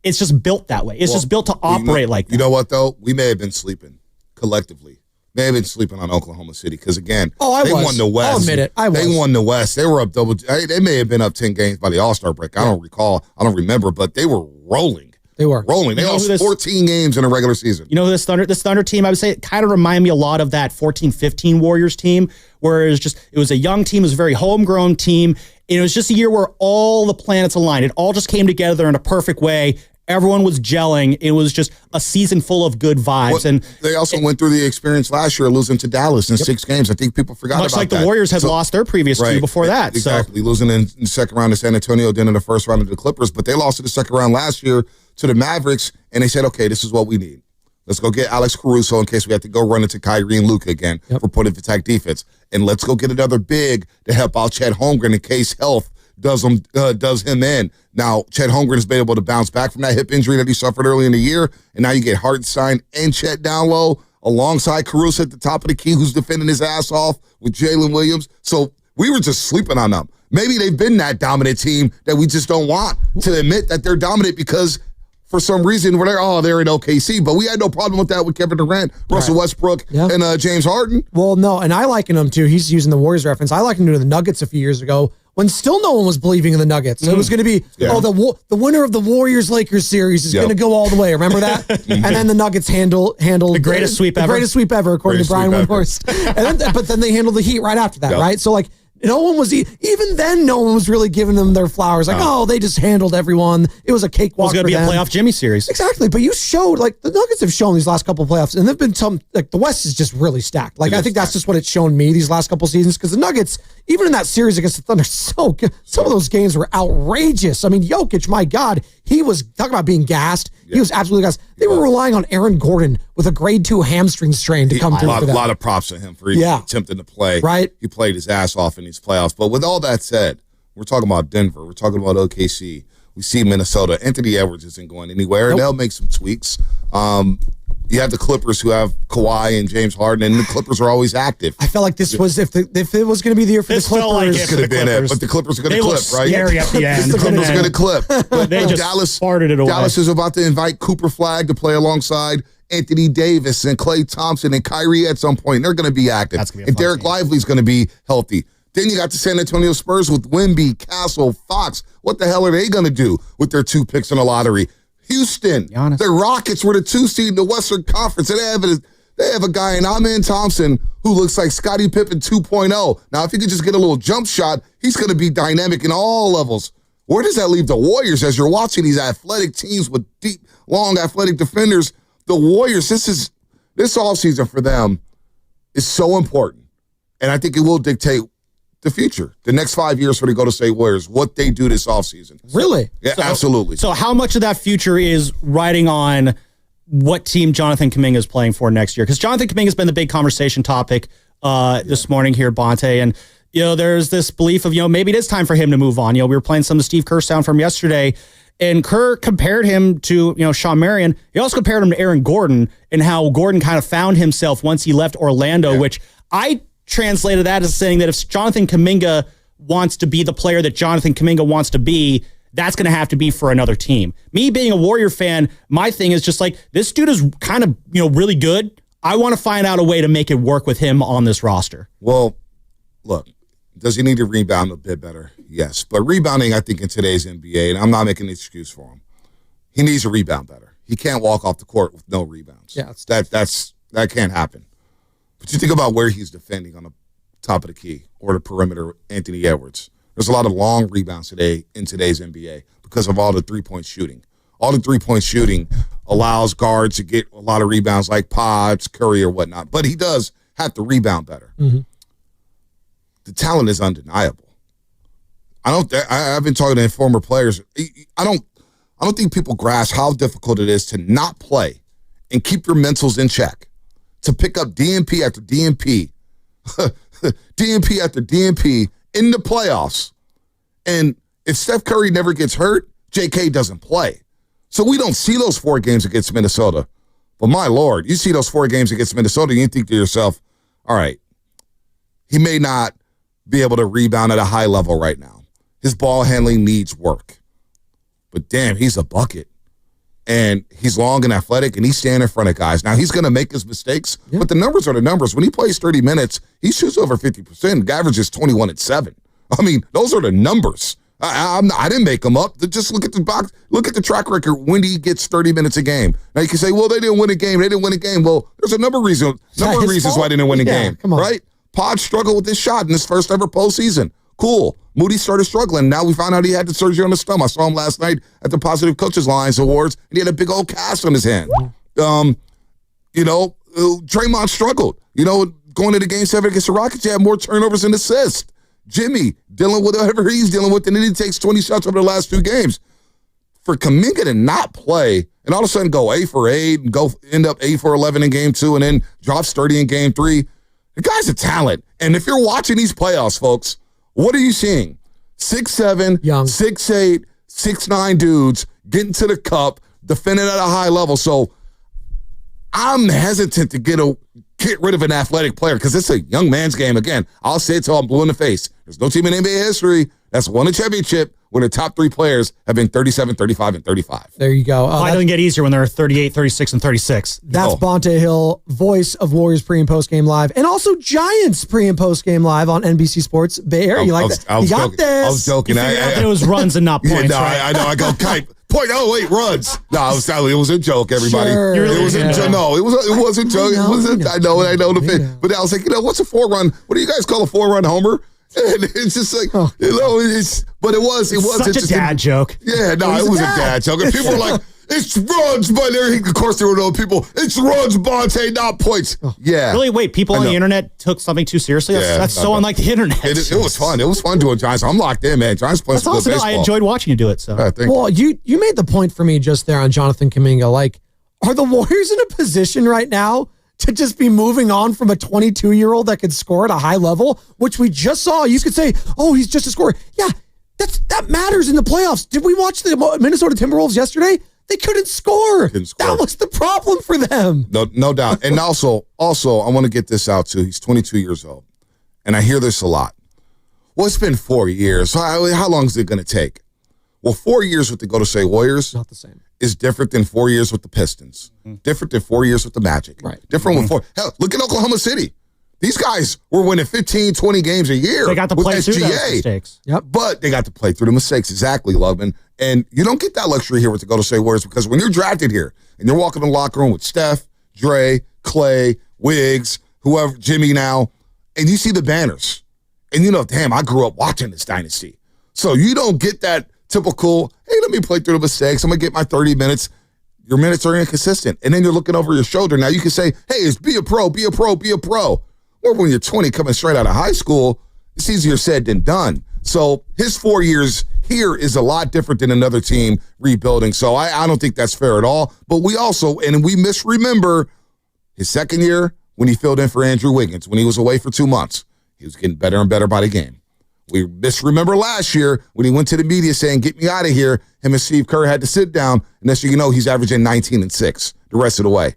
it's just built that way. It's just built to operate like that. You know what, though? We may have been sleeping collectively. May have been sleeping on Oklahoma City because, again, they won the West. I'll admit it. They won the West. They were up double. They may have been up 10 games by the All-Star break. I don't recall. I don't remember, but they were rolling. They lost 14 games in a regular season. You know, this Thunder team, I would say, it kind of reminded me a lot of that 14-15 Warriors team, where it was a young team, it was a very homegrown team, and it was just a year where all the planets aligned. It all just came together in a perfect way. Everyone was gelling. It was just a season full of good vibes. And they also went through the experience last year, losing to Dallas in 6 games. I think people forgot about that. Much like the Warriors had lost their previous 2 before that. Exactly. Losing in the second round to San Antonio, then in the first round to the Clippers. But they lost in the second round last year to the Mavericks, and they said, okay, this is what we need. Let's go get Alex Caruso in case we have to go run into Kyrie and Luka again for point of attack defense. And let's go get another big to help out Chet Holmgren in case health does him in. Now, Chet Holmgren has been able to bounce back from that hip injury that he suffered early in the year, and now you get Hartenstein and Chet down low alongside Caruso at the top of the key, who's defending his ass off with Jalen Williams. So we were just sleeping on them. Maybe they've been that dominant team that we just don't want to admit that they're dominant, because for some reason they're in OKC, but we had no problem with that with Kevin Durant, Russell Westbrook, and James Harden. Well, no, and I liken him too. He's using the Warriors reference. I likened him to the Nuggets a few years ago, when still no one was believing in the Nuggets. It was going to be, the winner of the Warriors-Lakers series is going to go all the way. Remember that? And then the Nuggets handled the greatest sweep ever. The greatest sweep ever, according to Brian Windhorst. But then they handled the Heat right after that, right? So, like, no one was, even then, no one was really giving them their flowers. Like, they just handled everyone. It was a cakewalk. It was going to be a playoff Jimmy series. Exactly. But you showed, like, the Nuggets have shown these last couple of playoffs, and they've been the West is just really stacked. Like, I think that's just what it's shown me these last couple of seasons, because the Nuggets, even in that series against the Thunder, so good. Some of those games were outrageous. I mean, Jokic, my God, he was talking about being gassed. He was absolutely gassed. They were relying on Aaron Gordon with a grade 2 hamstring strain to come through for them. A lot of props to him for even attempting to play. Right. He played his ass off in these playoffs. But with all that said, we're talking about Denver. We're talking about OKC. We see Minnesota. Anthony Edwards isn't going anywhere. Nope. They'll make some tweaks. You have the Clippers, who have Kawhi and James Harden, and the Clippers are always active. I felt like this was, if it was going to be the year for the Clippers. This could have been it, but the Clippers are going to clip, right? Scary at the end. The Clippers are going to clip. But they just farted it away. Dallas is about to invite Cooper Flagg to play alongside Anthony Davis and Klay Thompson and Kyrie at some point. They're going to be active. That's gonna be and Derek Lively's going to be healthy. Then you got the San Antonio Spurs with Wemby, Castle, Fox. What the hell are they going to do with their 2 picks in the lottery? Houston, the Rockets were the 2 seed in the Western Conference. And they have a guy in Amen Thompson who looks like Scottie Pippen 2.0. Now, if he could just get a little jump shot, he's going to be dynamic in all levels. Where does that leave the Warriors as you're watching these athletic teams with deep, long, athletic defenders? The Warriors, this offseason for them is so important. And I think it will dictate the future, the next 5 years for the Golden State Warriors, what they do this offseason. Really? Yeah, absolutely. So how much of that future is riding on what team Jonathan Kaminga is playing for next year? Because Jonathan Kaminga has been the big conversation topic this morning here, Bonte. And, there's this belief of, maybe it is time for him to move on. We were playing some of the Steve Kerr sound from yesterday, and Kerr compared him to, Shawn Marion. He also compared him to Aaron Gordon, and how Gordon kind of found himself once he left Orlando, which I translated that as saying that if Jonathan Kaminga wants to be the player that Jonathan Kaminga wants to be, that's going to have to be for another team. Me being a Warrior fan, my thing is just like, this dude is kind of, really good. I want to find out a way to make it work with him on this roster. Well, look, Does he need to rebound a bit better? Yes. But rebounding, I think, in today's NBA, and I'm not making an excuse for him, he needs to rebound better. He can't walk off the court with no rebounds. Yeah, that can't happen. But you think about where he's defending on the top of the key or the perimeter, Anthony Edwards. There's a lot of long rebounds today in today's NBA because of all the three-point shooting. All the three-point shooting allows guards to get a lot of rebounds like Pods, Curry, or whatnot. But he does have to rebound better. Mm-hmm. The talent is undeniable. I've been talking to former players. I don't think people grasp how difficult it is to not play and keep your mentals in check, to pick up DNP after DNP, DNP after DNP in the playoffs. And if Steph Curry never gets hurt, JK doesn't play. So we don't see those 4 games against Minnesota. But my Lord, you see those 4 games against Minnesota, and you think to yourself, all right, he may not be able to rebound at a high level right now. His ball handling needs work. But damn, he's a bucket. And he's long and athletic, and he's standing in front of guys. Now, he's going to make his mistakes, but the numbers are the numbers. When he plays 30 minutes, he shoots over 50%. The average is 21 and 7. I mean, those are the numbers. I didn't make them up. Just look at the box. Look at the track record when he gets 30 minutes a game. Now, you can say, well, they didn't win a game. They didn't win a game. Well, there's a number of reasons why they didn't win a game, right? Pod struggled with this shot in his first ever postseason. Cool. Moody started struggling. Now we found out he had the surgery on his thumb. I saw him last night at the Positive Coaches Alliance Awards, and he had a big old cast on his hand. Draymond struggled. Going into Game 7 against the Rockets, he had more turnovers than assists. Jimmy dealing with whatever he's dealing with, and then he takes 20 shots over the last 2 games. For Kaminga to not play and all of a sudden go 8 for 8 and go end up 8 for 11 in Game 2 and then drops 30 in Game 3, the guy's a talent. And if you're watching these playoffs, folks, what are you seeing? 6'7", 6'8", 6'9" dudes getting to the cup, defending at a high level. So I'm hesitant to get rid of an athletic player because it's a young man's game. Again, I'll say it till I'm blue in the face. There's no team in NBA history that's won a championship where the top 3 players have been 37, 35, and 35. There you go. It doesn't get easier when they're 38, 36, and 36. That's Bonte Hill, voice of Warriors pre- and post-game live, and also Giants pre- and post-game live on NBC Sports Bay Area. You like that? You got this. I was joking. You figured out that it was runs and not points, right? I know. I go, point. Oh, wait, runs. No, it was a joke, everybody. Sure. It was a joke. No, it wasn't a joke. I know the fit. But I was like, what's a 4-run? What do you guys call a 4-run homer? And it's just like, but it was such a dad joke. Yeah, no, it was a dad joke. And people were like, it's runs, but of course there were no people. It's runs, Bonte, not points. Yeah. Really? Wait, people on the internet took something too seriously? That's so unlike the internet. It was fun. It was fun doing Giants. I'm locked in, man. Giants playing some good baseball. I enjoyed watching you do it. So. You made the point for me just there on Jonathan Kaminga. Like, are the Warriors in a position right now to just be moving on from a 22-year-old that could score at a high level, which we just saw? You could say, oh, he's just a scorer. Yeah, that matters in the playoffs. Did we watch the Minnesota Timberwolves yesterday? They couldn't score. That was the problem for them. No doubt. And also, I want to get this out too. He's 22 years old, and I hear this a lot. Well, it's been 4 years. How long is it going to take? Well, 4 years with the Golden State Warriors not the same. Is different than 4 years with the Pistons. Different than 4 years with the Magic. Right. Different with 4. Hell, look at Oklahoma City. These guys were winning 15, 20 games a year. They got to play through those mistakes. Yep. But they got to play through the mistakes. Exactly, Loveman. And you don't get that luxury here with the Golden State Warriors because when you're drafted here and you're walking in the locker room with Steph, Dre, Clay, Wiggs, whoever, Jimmy now, and you see the banners. And damn, I grew up watching this dynasty. So you don't get that typical, hey, let me play through the mistakes. I'm going to get my 30 minutes. Your minutes are inconsistent. And then you're looking over your shoulder. Now you can say, hey, it's be a pro, be a pro, be a pro. Or when you're 20 coming straight out of high school, it's easier said than done. So his 4 years here is a lot different than another team rebuilding. So I don't think that's fair at all. But we also, and we misremember his second year when he filled in for Andrew Wiggins, when he was away for 2 months. He was getting better and better by the game. We misremember last year when he went to the media saying, get me out of here. Him and Steve Kerr had to sit down. And next thing you know, he's averaging 19 and 6 the rest of the way.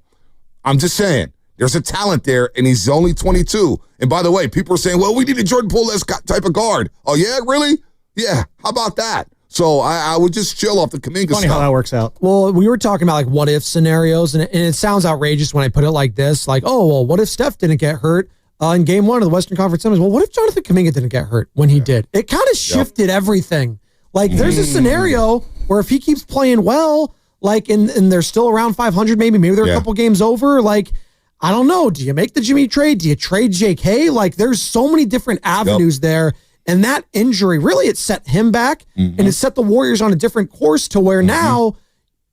I'm just saying, there's a talent there, and he's only 22. And by the way, people are saying, well, we need a Jordan Poole-esque type of guard. Oh, yeah, really? Yeah, how about that? So I would just chill off the Kaminga stuff. Funny how that works out. Well, we were talking about like what if scenarios, and it sounds outrageous when I put it like this. Like, oh, well, what if Steph didn't get hurt? in game 1 of the Western Conference Semis. Well, what if Jonathan Kaminga didn't get hurt when he did? It kind of shifted everything. Like, there's a scenario where if he keeps playing well, like, and they're still around 500, maybe they're a couple games over, like, I don't know. Do you make the Jimmy trade? Do you trade JK? Like, there's so many different avenues there. And that injury, really, it set him back, and it set the Warriors on a different course to where now,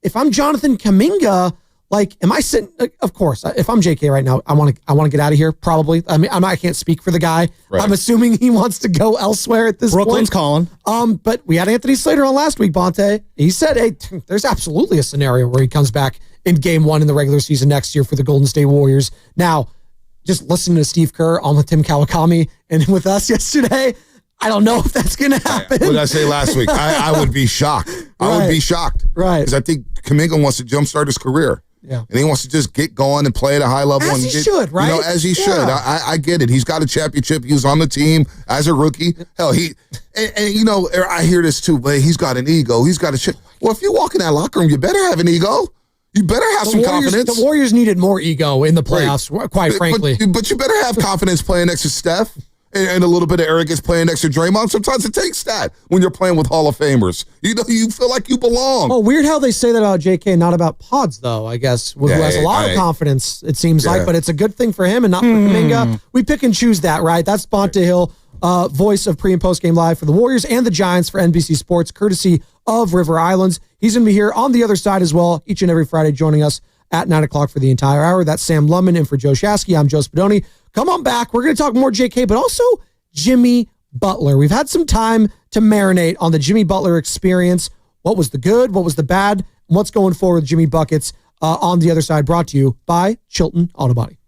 if I'm Jonathan Kaminga, like, am I sitting? Of course, if I'm JK right now, I want to get out of here. Probably. I mean, I can't speak for the guy. Right. I'm assuming he wants to go elsewhere at this Brooklyn's point. calling. But we had Anthony Slater on last week, Bonte. He said, hey, there's absolutely a scenario where he comes back in game 1 in the regular season next year for the Golden State Warriors. Now, just listening to Steve Kerr on with Tim Kawakami and with us yesterday, I don't know if that's going to happen. What did I say last week? I would be shocked. I would be shocked. Right. Because I think Kaminga wants to jumpstart his career. Yeah. And he wants to just get going and play at a high level. As he should, right? You know, as he should. I get it. He's got a championship. He was on the team as a rookie. Hell, and you know, I hear this too, but he's got an ego. He's got a chip. Well, if you walk in that locker room, you better have an ego. You better have some confidence. The Warriors needed more ego in the playoffs, quite frankly. But you better have confidence playing next to Steph. And a little bit of arrogance playing next to Draymond. Sometimes it takes that when you're playing with Hall of Famers. You know, you feel like you belong. Oh, weird how they say that about JK, not about Pods, though, I guess, who has a lot of confidence, it seems like, but it's a good thing for him and not for Kaminga. We pick and choose that, right? That's Bonte Hill, voice of pre- and post-game live for the Warriors and the Giants for NBC Sports, courtesy of River Islands. He's going to be here on the other side as well, each and every Friday, joining us at 9 o'clock for the entire hour. That's Sam Lundman in for Joe Shasky. I'm Joe Spadoni. Come on back. We're going to talk more JK, but also Jimmy Butler. We've had some time to marinate on the Jimmy Butler experience. What was the good? What was the bad? And what's going forward with Jimmy Buckets on the other side, brought to you by Chilton Auto Body.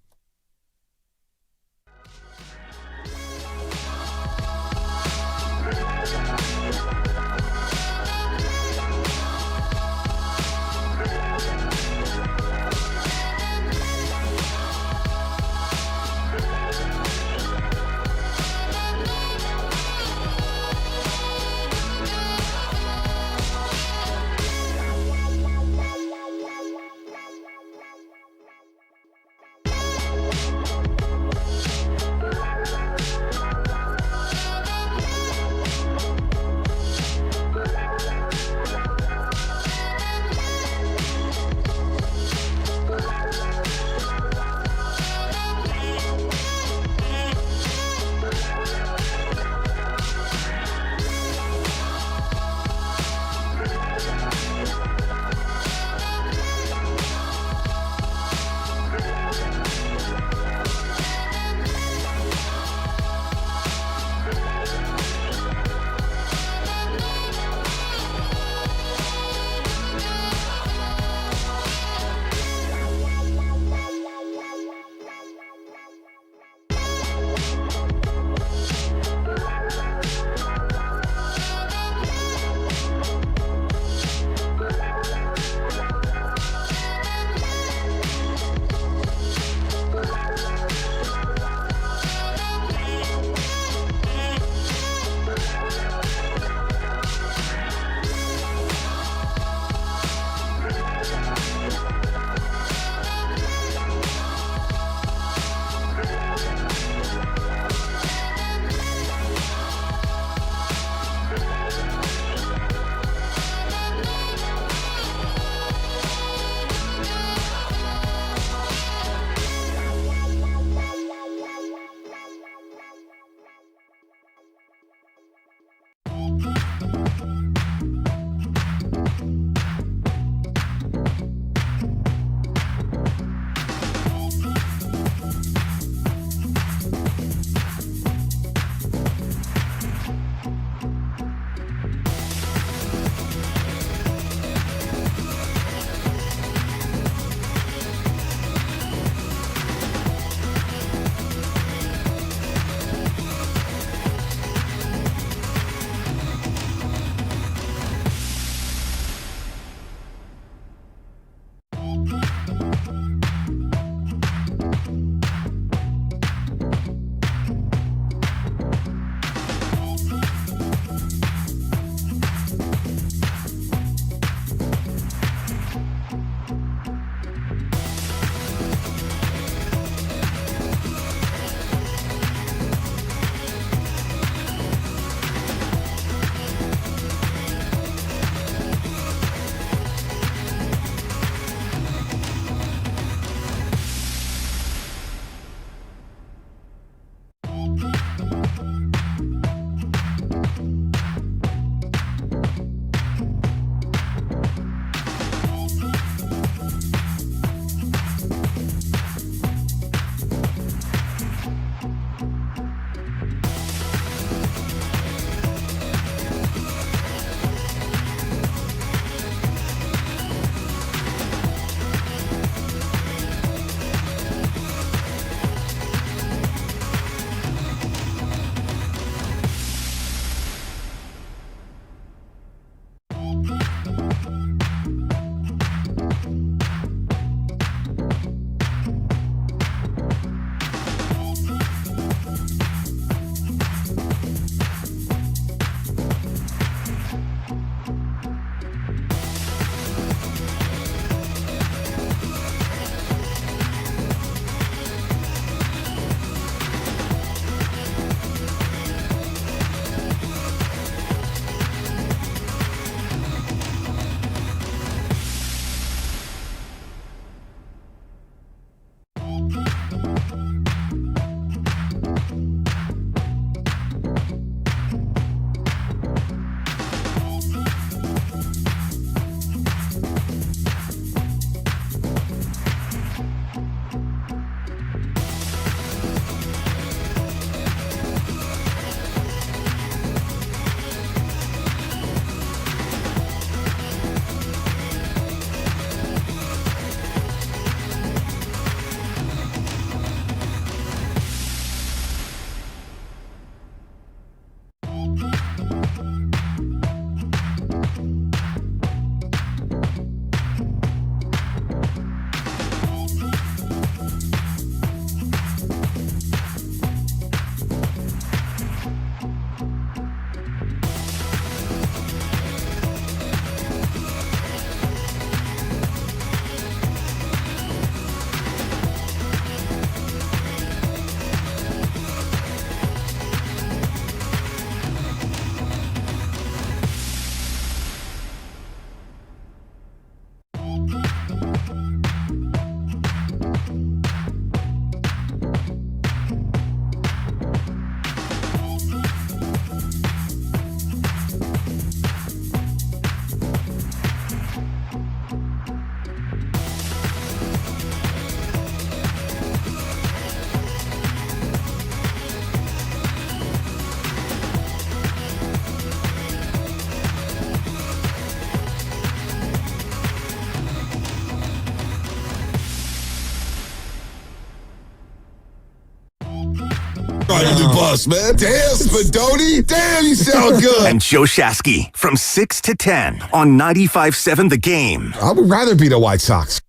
bus, man. Damn, Spadoni. Damn, you sound good. And Joe Shasky from 6 to 10 on 95.7 The Game. I would rather be the White Sox.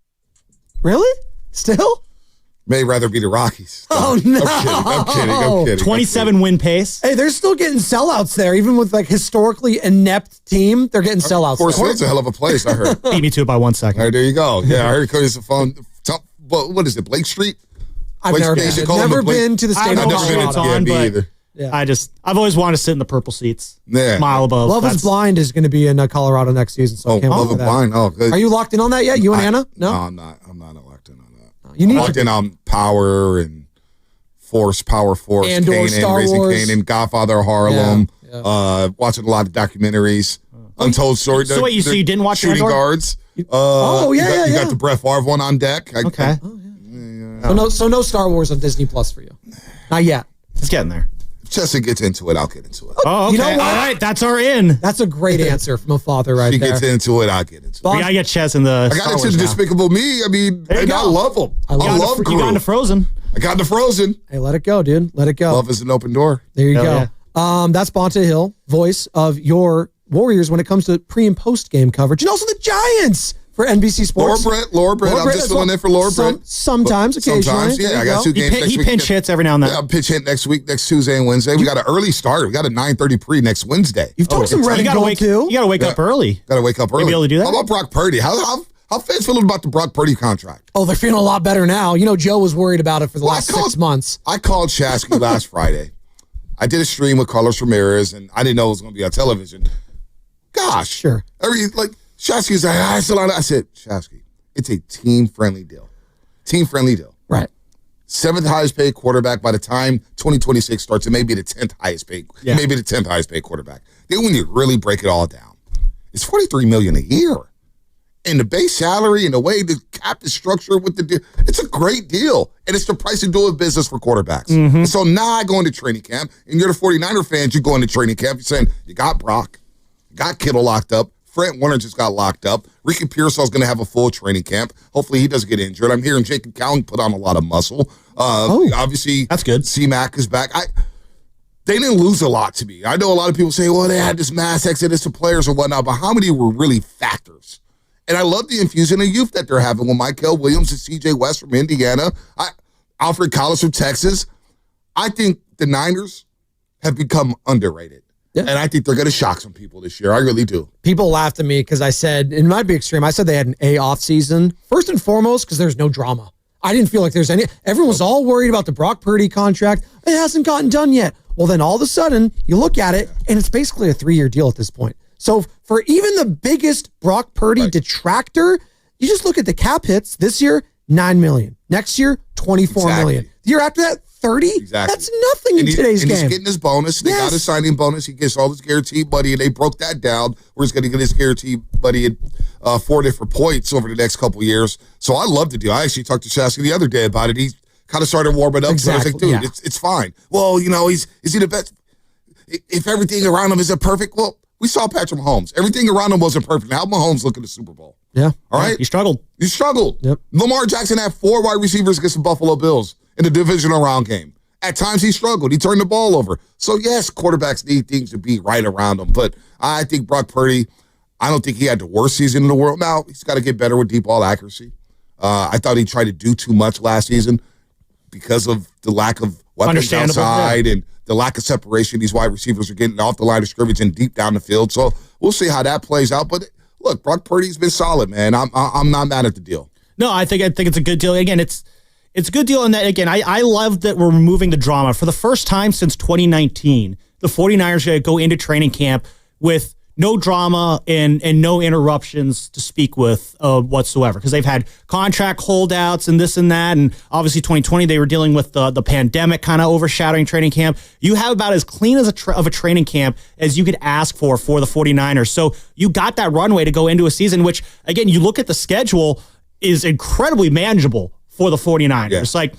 Really? Still? May rather be the Rockies. Oh, no. I'm kidding. 27 win pace. Hey, they're still getting sellouts there. Even with like historically inept team, they're getting sellouts. Of course, it's a hell of a place, I heard. Beat me to it by 1 second. All right, there you go. Yeah, I heard Cody's phone. What is it, Blake Street? I've never been to the state of Colorado. I've always wanted to sit in the purple seats. Yeah. Mile above. Love is Blind is going to be in Colorado next season. So I can't Love is Blind. Oh, good. Are you locked in on that yet? You and Anna? No, I'm not locked in on that. You need locked in on Power and Power Force, Andor, Kanan, Star Raising Wars. Kanan, Godfather of Harlem. Yeah. Watching a lot of documentaries. Untold Story. So you didn't watch Shooting Andor? Guards. You got the Brett Favre one on deck. Okay. So no Star Wars on Disney Plus for you. Not yet. It's getting there. If Chelsea gets into it, I'll get into it. Oh, okay. You know what? All right, that's our in. That's a great answer from a father right She there. gets into it, I'll get into it. We gotta get Ches in the. I got into Despicable Me. I mean, I love them. I love Gru. You got into Frozen. I got into Frozen. Hey, let it go, dude. Let it go. Love is an open door. There you go. Yeah. That's Bonta Hill, voice of your Warriors when it comes to pre and post game coverage, and also the Giants for NBC Sports. Laura Brett. I'm just filling in for Laura Brett. Occasionally. Sometimes, yeah. I got 2 games next week. He pinch hits every now and then. Yeah, I'll pitch hit next week, next Tuesday and Wednesday. We got an early start. We got a 9:30 pre next Wednesday. You've talked some red and gold too. You gotta wake up early. Got to wake up early. You be able to do that? How about Brock Purdy? How fans feeling about the Brock Purdy contract? Oh, they're feeling a lot better now. You know, Joe was worried about it for the last 6 months. I called Shasky last Friday. I did a stream with Carlos Ramirez, and I didn't know it was going to be on television. Gosh. Sure. Shasky's like, I said, Shasky, it's a team-friendly deal. Right. 7th highest paid quarterback by the time 2026 starts, and maybe the 10th highest paid. Yeah. Maybe the 10th highest paid quarterback. Then when you really break it all down, it's $43 million a year. And the base salary and the way the cap is structured with the deal, it's a great deal. And it's the price of doing business for quarterbacks. Mm-hmm. And so now I go into training camp, and you're the 49er fans, you go into training camp, you're saying, you got Brock, you got Kittle locked up, Fred Warner just got locked up, Ricky Pearsall's going to have a full training camp. Hopefully he doesn't get injured. I'm hearing Jacob Cowling put on a lot of muscle. Obviously, that's good. C-Mac is back. They didn't lose a lot to me. I know a lot of people say, well, they had this mass exodus of players or whatnot, but how many were really factors? And I love the infusion of youth that they're having with Michael Williams and C.J. West from Indiana, Alfred Collins from Texas. I think the Niners have become underrated. Yeah. And I think they're going to shock some people this year. I really do. People laughed at me because I said, it might be extreme, I said they had an A off season. First and foremost, because there's no drama. I didn't feel like there's any. Everyone's all worried about the Brock Purdy contract. It hasn't gotten done yet. Well, then all of a sudden, you look at it, and it's basically a 3-year deal at this point. So for even the biggest Brock Purdy detractor, you just look at the cap hits this year, $9 million. Next year, $24 million. The year after that, 30. Exactly. That's nothing in today's game. He's getting his bonus. They got his signing bonus. He gets all his guaranteed money, and they broke that down where he's going to get his guaranteed money at 4 different points over the next couple of years. So I love the deal. I actually talked to Shasky the other day about it. He kind of started warming up. Exactly. So I was like, dude, it's fine. Well, is he the best? If everything around him isn't perfect, well, we saw Patrick Mahomes. Everything around him wasn't perfect. Now Mahomes look at the Super Bowl. Yeah. All right? He struggled. Yep. Lamar Jackson had 4 wide receivers against the Buffalo Bills in the divisional round game. At times he struggled. He turned the ball over. So, yes, quarterbacks need things to be right around them. But I think Brock Purdy, I don't think he had the worst season in the world. Now, he's got to get better with deep ball accuracy. I thought he tried to do too much last season because of the lack of weapons outside and the lack of separation these wide receivers are getting off the line of scrimmage and deep down the field. So we'll see how that plays out. But look, Brock Purdy's been solid, man. I'm not mad at the deal. No, I think it's a good deal. Again, it's a good deal in that, again, I love that we're removing the drama. For the first time since 2019, the 49ers are going to go into training camp with no drama and no interruptions to speak with whatsoever, because they've had contract holdouts and this and that. And obviously 2020, they were dealing with the pandemic kind of overshadowing training camp. You have about as clean as of a training camp as you could ask for the 49ers. So you got that runway to go into a season, which, again, you look at the schedule, is incredibly manageable for the 49ers. Yeah. Like,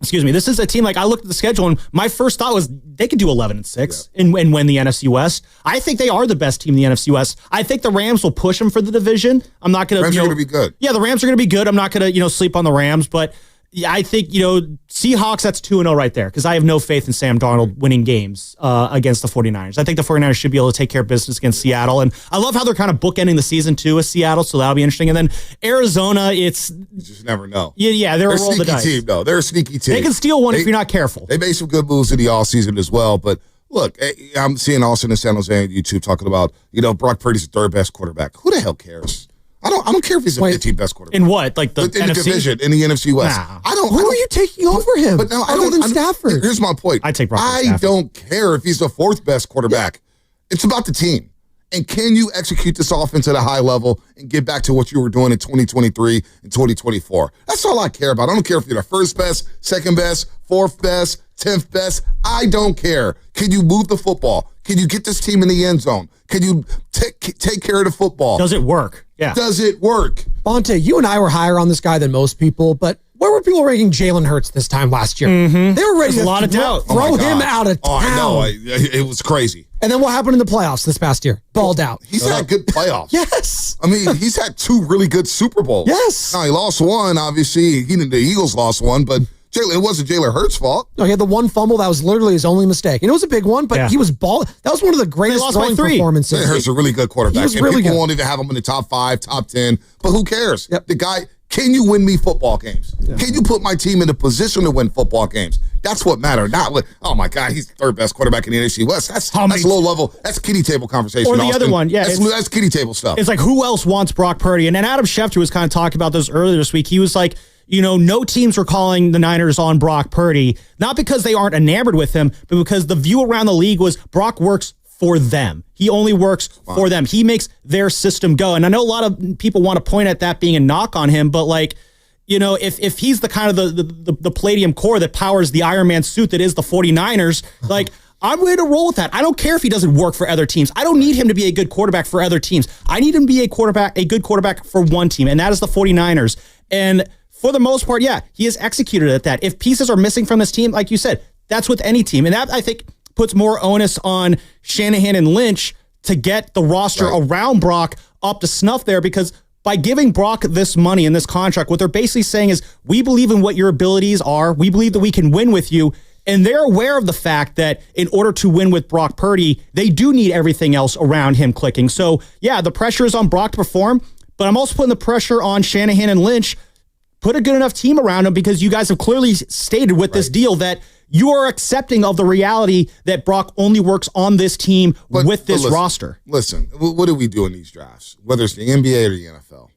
excuse me, this is a team, like, I looked at the schedule and my first thought was they could do 11-6 and win the NFC West. I think they are the best team in the NFC West. I think the Rams will push them for the division. I'm not going to. Rams are going to be good. Yeah, the Rams are going to be good. I'm not going to sleep on the Rams, but Yeah, I think, Seahawks, that's 2-0 right there, because I have no faith in Sam Darnold winning games against the 49ers. I think the 49ers should be able to take care of business against Seattle, and I love how they're kind of bookending the season, too, with Seattle, so that'll be interesting. And then Arizona, you just never know. Yeah, they're a roll of the dice. Team, though. They're a sneaky team. They can steal one if you're not careful. They made some good moves in the offseason as well, but look, I'm seeing Austin and San Jose on YouTube talking about, Brock Purdy's the third best quarterback. Who the hell cares? I don't care if he's the 15th best quarterback. In what? Like the in NFC? the division, in the NFC West. Nah. Who are you taking over him? But no, other than Stafford. Here's my point. I take Brock I Stafford. don't care if he's the fourth best quarterback. It's about the team. And can you execute this offense at a high level and get back to what you were doing in 2023 and 2024? That's all I care about. I don't care if you're the first best, second best, fourth best, 10th best. I don't care. Can you move the football? Can you get this team in the end zone? Can you take care of the football? Does it work? Yeah. Does it work? Bonte, you and I were higher on this guy than most people, but where were people ranking Jalen Hurts this time last year? Mm-hmm. They were ready to a lot of doubt. Throw him out of town. I know. It was crazy. And then what happened in the playoffs this past year? Balled out. He's had good playoffs. Yes. I mean, he's had 2 really good Super Bowls. Yes. Now, he lost one, obviously. The Eagles lost one, but it wasn't Jalen Hurts' fault. No, he had the one fumble that was literally his only mistake. And it was a big one, but he was ball. That was one of the greatest throwing performances. Jalen Hurts is a really good quarterback. He was really people good. won't even have him in the top 5, top 10, but who cares? Yep. The guy, can you win me football games? Yeah. Can you put my team in a position to win football games? That's what matters. Not what, oh my God, he's the third best quarterback in the NFC West. That's low level. That's kiddie table conversation. Or the Austin. other one, yeah. That's kiddie table stuff. It's like, who else wants Brock Purdy? And then Adam Schefter was kind of talking about this earlier this week. He was like, no teams were calling the Niners on Brock Purdy, not because they aren't enamored with him, but because the view around the league was Brock works for them. He only works for them. He makes their system go. And I know a lot of people want to point at that being a knock on him, but if he's the kind of the palladium core that powers the Iron Man suit that is the 49ers, I'm ready to roll with that. I don't care if he doesn't work for other teams. I don't need him to be a good quarterback for other teams. I need him to be a good quarterback for one team, and that is the 49ers. And for the most part, he has executed at that. If pieces are missing from this team, like you said, that's with any team. And that, I think, puts more onus on Shanahan and Lynch to get the roster around Brock up to snuff there, because by giving Brock this money and this contract, what they're basically saying is, we believe in what your abilities are. We believe that we can win with you. And they're aware of the fact that in order to win with Brock Purdy, they do need everything else around him clicking. So, the pressure is on Brock to perform, but I'm also putting the pressure on Shanahan and Lynch. Put a good enough team around him, because you guys have clearly stated with this deal that you are accepting of the reality that Brock only works on this team with this roster. Listen, what do we do in these drafts? Whether it's the NBA or the NFL,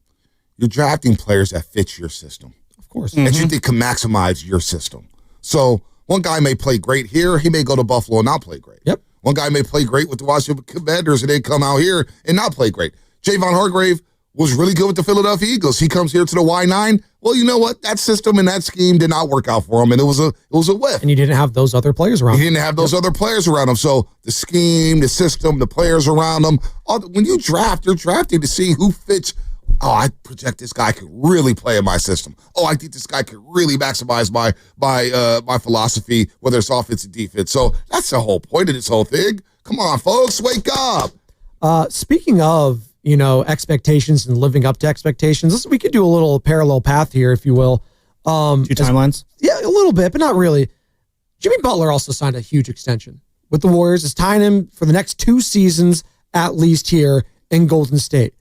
you're drafting players that fit your system. Of course. That you think can maximize your system. So one guy may play great here. He may go to Buffalo and not play great. Yep. One guy may play great with the Washington Commanders and then come out here and not play great. Javon Hargrave was really good with the Philadelphia Eagles. He comes here to the Y9. Well, you know what? That system and that scheme did not work out for him, and it was a whiff. And you didn't have those other players around him. He didn't have those other players around him. So the scheme, the system, the players around him, when you draft, you're drafting to see who fits. Oh, I project this guy could really play in my system. Oh, I think this guy could really maximize my philosophy, whether it's offense or defense. So that's the whole point of this whole thing. Come on, folks, wake up. Speaking of, expectations and living up to expectations, we could do a little parallel path here, if you will. Two timelines? Yeah, a little bit, but not really. Jimmy Butler also signed a huge extension with the Warriors. It's tying him for the next 2 seasons, at least here in Golden State.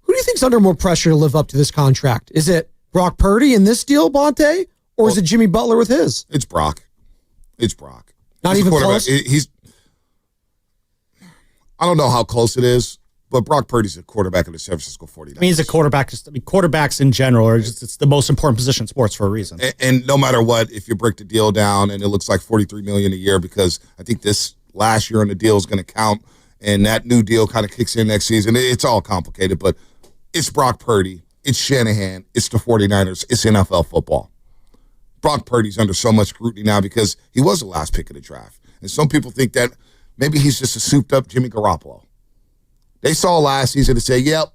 Who do you think's under more pressure to live up to this contract? Is it Brock Purdy in this deal, Bonte, or is it Jimmy Butler with his? It's Brock. It's Brock. Not even close? I don't know how close it is, but Brock Purdy's a quarterback of the San Francisco 49ers. I mean, he's a quarterback. Quarterbacks in general it's the most important position in sports for a reason. And no matter what, if you break the deal down and it looks like $43 million a year, because I think this last year on the deal is going to count, and that new deal kind of kicks in next season. It's all complicated, but it's Brock Purdy, it's Shanahan, it's the 49ers, it's NFL football. Brock Purdy's under so much scrutiny now because he was the last pick of the draft. And some people think that maybe he's just a souped-up Jimmy Garoppolo. They saw last season and say, yep,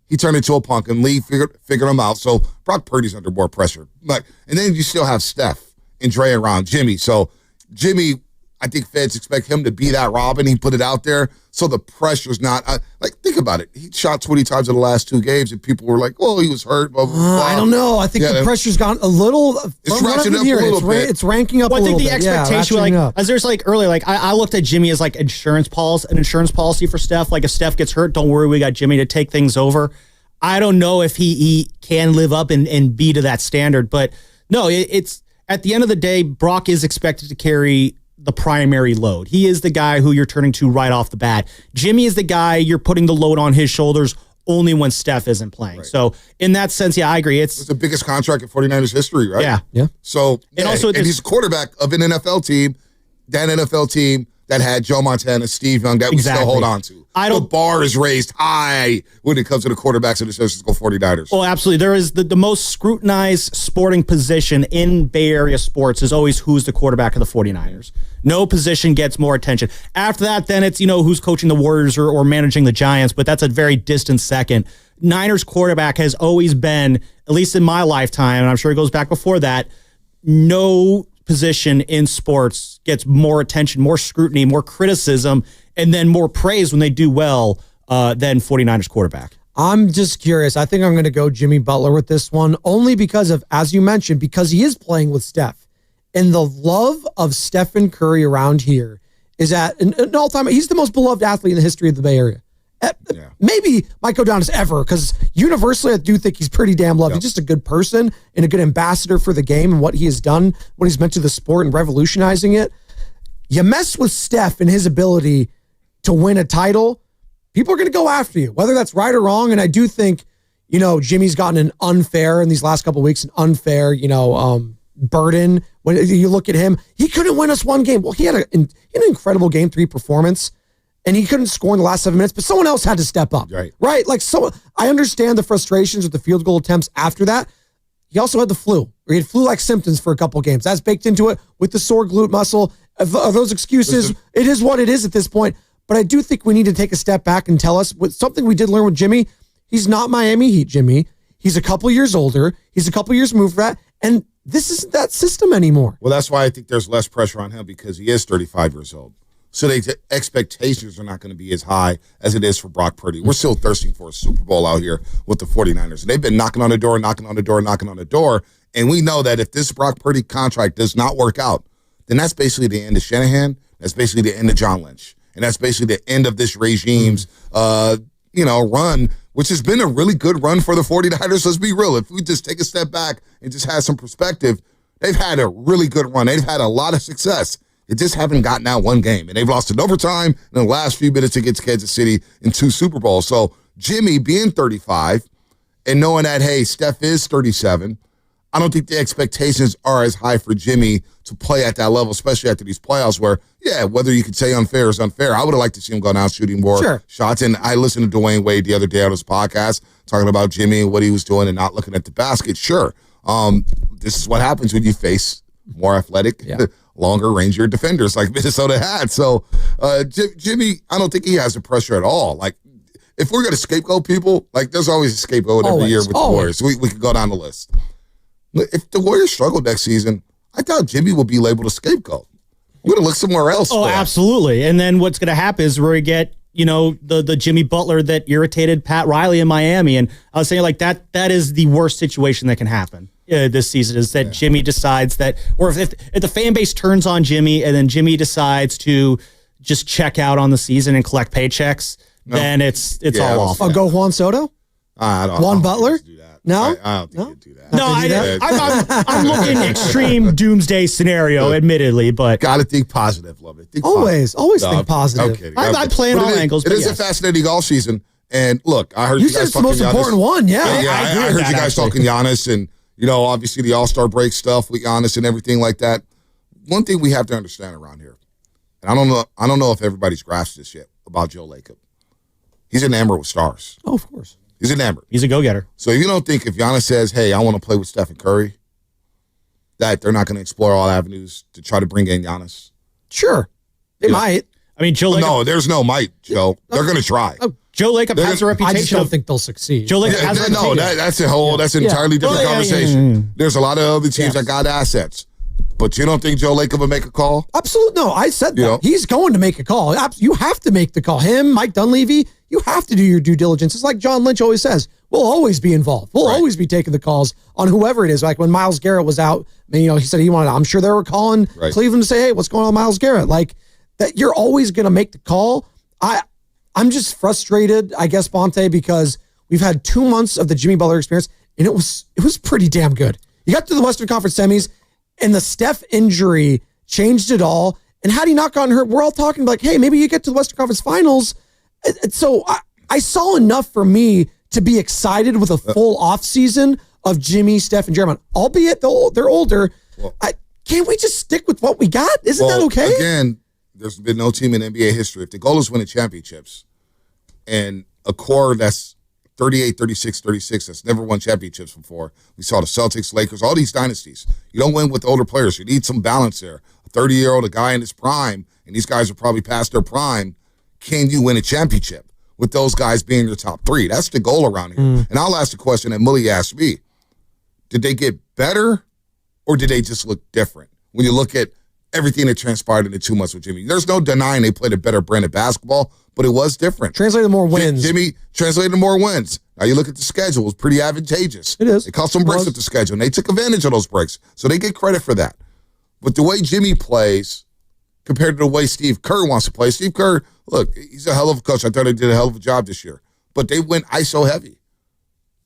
he turned into a punk, and Lee figured him out. So Brock Purdy's under more pressure. And then you still have Steph and Dre around Jimmy. So Jimmy, I think fans expect him to be that Robin. He put it out there. So the pressure's not think about it. He shot 20 times in the last 2 games, and people were like, "Well, he was hurt." Blah, blah, blah. I don't know. I think the pressure's gone a little. It's ratcheting up a little bit. It's ranking up. Well, a little I think the bit. expectation, as there's earlier, I looked at Jimmy as an insurance policy for Steph. Like if Steph gets hurt, don't worry, we got Jimmy to take things over. I don't know if he can live up and be to that standard, but no, it's at the end of the day, Brock is expected to carry the primary load. He is the guy who you're turning to right off the bat. Jimmy is the guy you're putting the load on his shoulders only when Steph isn't playing. Right. So in that sense, I agree. It's the biggest contract in 49ers history, right? Yeah. So, and he's a quarterback of an NFL team, that NFL team that had Joe Montana, Steve Young, that we still hold on to. The bar is raised high when it comes to the quarterbacks of the San Francisco 49ers. Oh, absolutely. There is the most scrutinized sporting position in Bay Area sports is always who's the quarterback of the 49ers. No position gets more attention. After that, then it's, who's coaching the Warriors or managing the Giants, but that's a very distant second. Niners quarterback has always been, at least in my lifetime, and I'm sure it goes back before that, no position in sports gets more attention, more scrutiny, more criticism, and then more praise when they do well than 49ers quarterback. I'm just curious. I think I'm going to go Jimmy Butler with this one, only because of, as you mentioned, because he is playing with Steph. And the love of Stephen Curry around here is at an all-time. He's the most beloved athlete in the history of the Bay Area. Maybe might go down as ever, because universally I do think he's pretty damn loved. He's just a good person and a good ambassador for the game and what he has done, what he's meant to the sport and revolutionizing it. You mess with Steph and his ability to win a title, people are going to go after you, whether that's right or wrong. And I do think, Jimmy's gotten an unfair in these last couple of weeks, an unfair, burden. When you look at him, he couldn't win us one game. Well, he had an incredible Game 3 performance, and he couldn't score in the last 7 minutes, but someone else had to step up. Right? I understand the frustrations with the field goal attempts after that. He also had the flu, or he had flu-like symptoms for a couple of games. That's baked into it with the sore glute muscle. Of those excuses, it is what it is at this point. But I do think we need to take a step back and tell us something we did learn with Jimmy. He's not Miami Heat Jimmy. He's a couple years older. He's a couple years moved for that. And this isn't that system anymore. Well, that's why I think there's less pressure on him, because he is 35 years old. So the expectations are not going to be as high as it is for Brock Purdy. We're still thirsting for a Super Bowl out here with the 49ers. They've been knocking on the door. And we know that if this Brock Purdy contract does not work out, then that's basically the end of Shanahan. That's basically the end of John Lynch. And that's basically the end of this regime's, run, which has been a really good run for the 49ers. Let's be real. If we just take a step back and just have some perspective, they've had a really good run. They've had a lot of success. They just haven't gotten out one game. And they've lost in overtime in the last few minutes against Kansas City in 2 Super Bowls. So Jimmy being 35 and knowing that, hey, Steph is 37, I don't think the expectations are as high for Jimmy to play at that level, especially after these playoffs where, whether you could say unfair is unfair, I would have liked to see him go down shooting more shots. And I listened to Dwayne Wade the other day on his podcast talking about Jimmy and what he was doing and not looking at the basket. Sure. This is what happens when you face more athletic, longer rangier defenders like Minnesota had. So Jimmy, I don't think he has the pressure at all. Like, if we're going to scapegoat people, there's always a scapegoat every year with the Warriors. We could go down the list. If the Warriors struggle next season, I thought Jimmy would be labeled a scapegoat. We're going to look somewhere else. Oh, absolutely. And then what's going to happen is we're going to get, the Jimmy Butler that irritated Pat Riley in Miami. And I was saying that is the worst situation that can happen this season, is that Jimmy decides that, or if the fan base turns on Jimmy and then Jimmy decides to just check out on the season and collect paychecks, then it's all off. I'll go Juan Soto? Juan Butler? No? I don't think he'd do that. No, I'm looking extreme doomsday scenario, admittedly, but got to think positive, love it. Always think positive. Okay, I play in all angles. It is a fascinating all season. And look, I heard you guys talking Giannis. It's the most important one. Yeah, I heard you guys talking Giannis, and obviously the All-Star break stuff with Giannis and everything like that. One thing we have to understand around here, and I don't know if everybody's grasped this yet about Joe Lacob. He's enamored with stars. Oh, of course. He's enamored. He's a go-getter. So you don't think if Giannis says, hey, I want to play with Stephen Curry, that they're not going to explore all avenues to try to bring in Giannis? Sure. They might. I mean, Joe Lacob. No, there's no might, Joe. They're going to try. Joe Lacob has a reputation. I just don't think they'll succeed. Joe Lacob has a that's an entirely different conversation. There's a lot of other teams that got assets. But you don't think Joe Lacob would make a call? Absolutely. No, I said that. He's going to make a call. You have to make the call. Him, Mike Dunleavy, you have to do your due diligence. It's like John Lynch always says, we'll always be involved. We'll always be taking the calls on whoever it is. Like when Myles Garrett was out, he said he wanted, I'm sure they were calling Cleveland to say, hey, what's going on with Myles Garrett? Like that, you're always going to make the call. I'm just frustrated, I guess, Bonte, because we've had 2 months of the Jimmy Butler experience, and it was pretty damn good. You got to the Western Conference semis, and the Steph injury changed it all. And had he not gotten hurt, we're all talking like, hey, maybe you get to the Western Conference Finals. So I saw enough for me to be excited with a full offseason of Jimmy, Steph, and Draymond. Albeit they're older. Well, can't we just stick with what we got? Isn't that okay? Again, there's been no team in NBA history. If the goal is winning championships and a core that's 38, 36, 36, that's never won championships before. We saw the Celtics, Lakers, all these dynasties. You don't win with older players. You need some balance there. A 30-year-old, a guy in his prime, and these guys are probably past their prime. Can you win a championship with those guys being your top three? That's the goal around here. And I'll ask the question that Moody asked me. Did they get better or did they just look different? When you look at everything that transpired in the 2 months with Jimmy, there's no denying they played a better brand of basketball, but it was different. Translated more wins. Jimmy translated more wins. Now you look at the schedule, it was pretty advantageous. It is. They caught some breaks with the schedule, and they took advantage of those breaks. So they get credit for that. But the way Jimmy plays compared to the way Steve Kerr wants to play, Steve Kerr, look, he's a hell of a coach. I thought he did a hell of a job this year. But they went ISO heavy.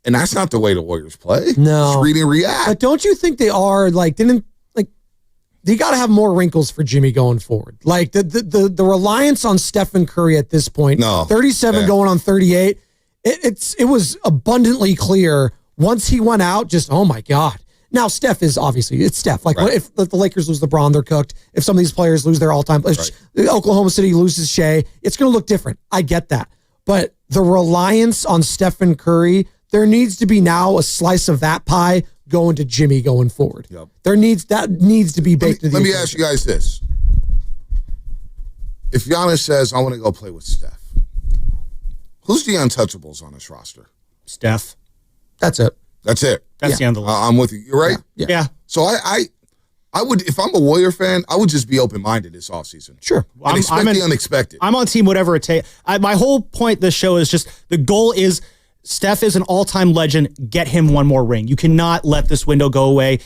And that's not the way the Warriors play. No. Read and react. But don't you think they are, they got to have more wrinkles for Jimmy going forward. Like the reliance on Stephen Curry at this point, 37 going on 38, it was abundantly clear once he went out, just, oh my God. Now, Steph is obviously, it's Steph. Like if the Lakers lose LeBron, they're cooked. If some of these players lose their all-time, Oklahoma City loses Shea, it's going to look different. I get that. But the reliance on Stephen Curry, there needs to be now a slice of that pie going to Jimmy going forward. Yep. That needs to be baked into the Let me ask you guys this. If Giannis says, I want to go play with Steph, who's the untouchables on this roster? Steph. That's it. That's it. That's the end of the list. I'm with you. You're right? Yeah. So I would, if I'm a Warrior fan, I would just be open-minded this offseason. Sure. And expect the unexpected. I'm on team whatever it takes. My whole point of this show is just the goal is Steph is an all-time legend. Get him one more ring. You cannot let this window go away.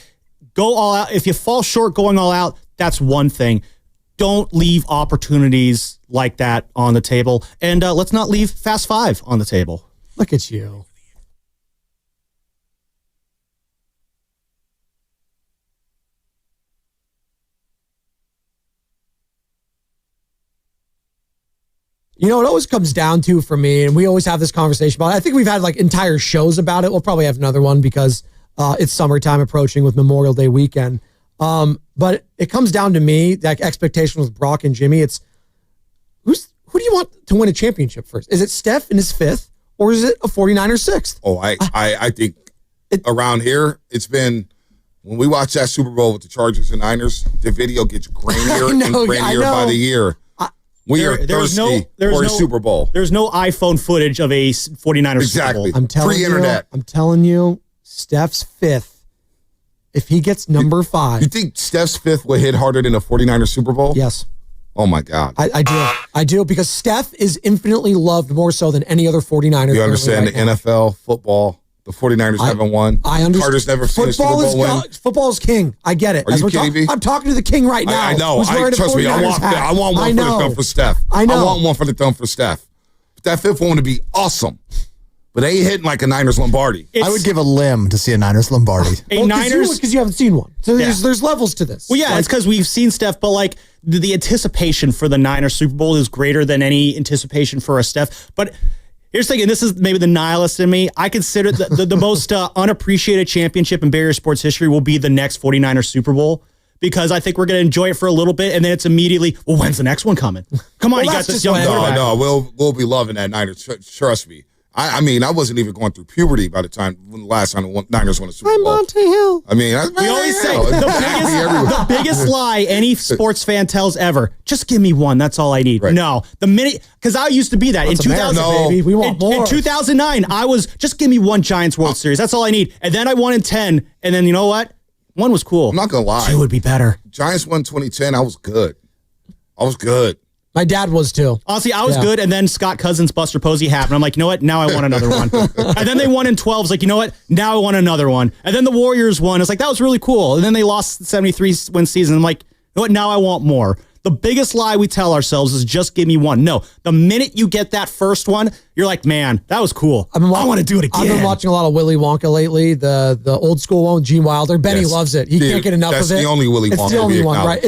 Go all out. If you fall short going all out, that's one thing. Don't leave opportunities like that on the table. And let's not leave Fast Five on the table. Look at you. You know, it always comes down to, for me, and we always have this conversation about it. I think we've had like entire shows about it. We'll probably have another one because it's summertime approaching with Memorial Day weekend. But it comes down to me, that expectation with Brock and Jimmy. It's who do you want to win a championship first? Is it Steph in his fifth, or is it a 49er sixth? Oh, I think around here, it's been, when we watch that Super Bowl with the Chargers and Niners, the video gets grainier and grainier by the year. We are thirsty for a Super Bowl. There's no iPhone footage of a 49ers Super Bowl. I'm telling you, Steph's fifth, if he gets number 5. You think Steph's fifth would hit harder than a 49er Super Bowl? Yes. Oh, my God. I do, because Steph is infinitely loved more so than any other 49er. You understand the NFL, football, the 49ers haven't won. I understand. Carter's never finished Super Bowl win. Football is king. I get it. Are you kidding me? I'm talking to the king right now. I know. Trust me. I want one for the thumb for Steph. I know. I want one for the thumb for Steph. But that fifth one would be awesome. But they ain't hitting like a Niners Lombardi. I would give a limb to see a Niners Lombardi. Because you haven't seen one. So there's levels to this. Well, yeah, it's because we've seen Steph, but like the anticipation for the Niners Super Bowl is greater than any anticipation for a Steph. But here's the thing, and this is maybe the nihilist in me. I consider the most unappreciated championship in Barrier sports history will be the next 49ers Super Bowl, because I think we're going to enjoy it for a little bit, and then it's immediately, well, when's the next one coming? Come on, you got this young quarterback. No, we'll be loving that Niners. Trust me. I mean, I wasn't even going through puberty by the last time the Niners won a Super Bowl. I'm Monte Hill. I mean, we always say the biggest lie any sports fan tells ever, just give me one. That's all I need. Right. No, the minute, because I used to be that. That's in 2000, baby. We want more. In 2009, I was, just give me one Giants World Series. That's all I need. And then I won in 10. And then you know what? 1 was cool. I'm not going to lie. 2 would be better. Giants won 2010. I was good. My dad was too. Honestly, I was good, and then Scott Cousins, Buster Posey happened. I'm like, you know what? Now I want another one. And then they won in 12. It's like, you know what? Now I want another one. And then the Warriors won. It's like, that was really cool. And then they lost the 73-win season. I'm like, you know what? Now I want more. The biggest lie we tell ourselves is just give me one. No, the minute you get that first one, you're like, man, that was cool. I want to do it again. I've been watching a lot of Willy Wonka lately, the old school one with Gene Wilder. Benny loves it. He can't get enough of it. That's the only Willy Wonka. It's the only one, right?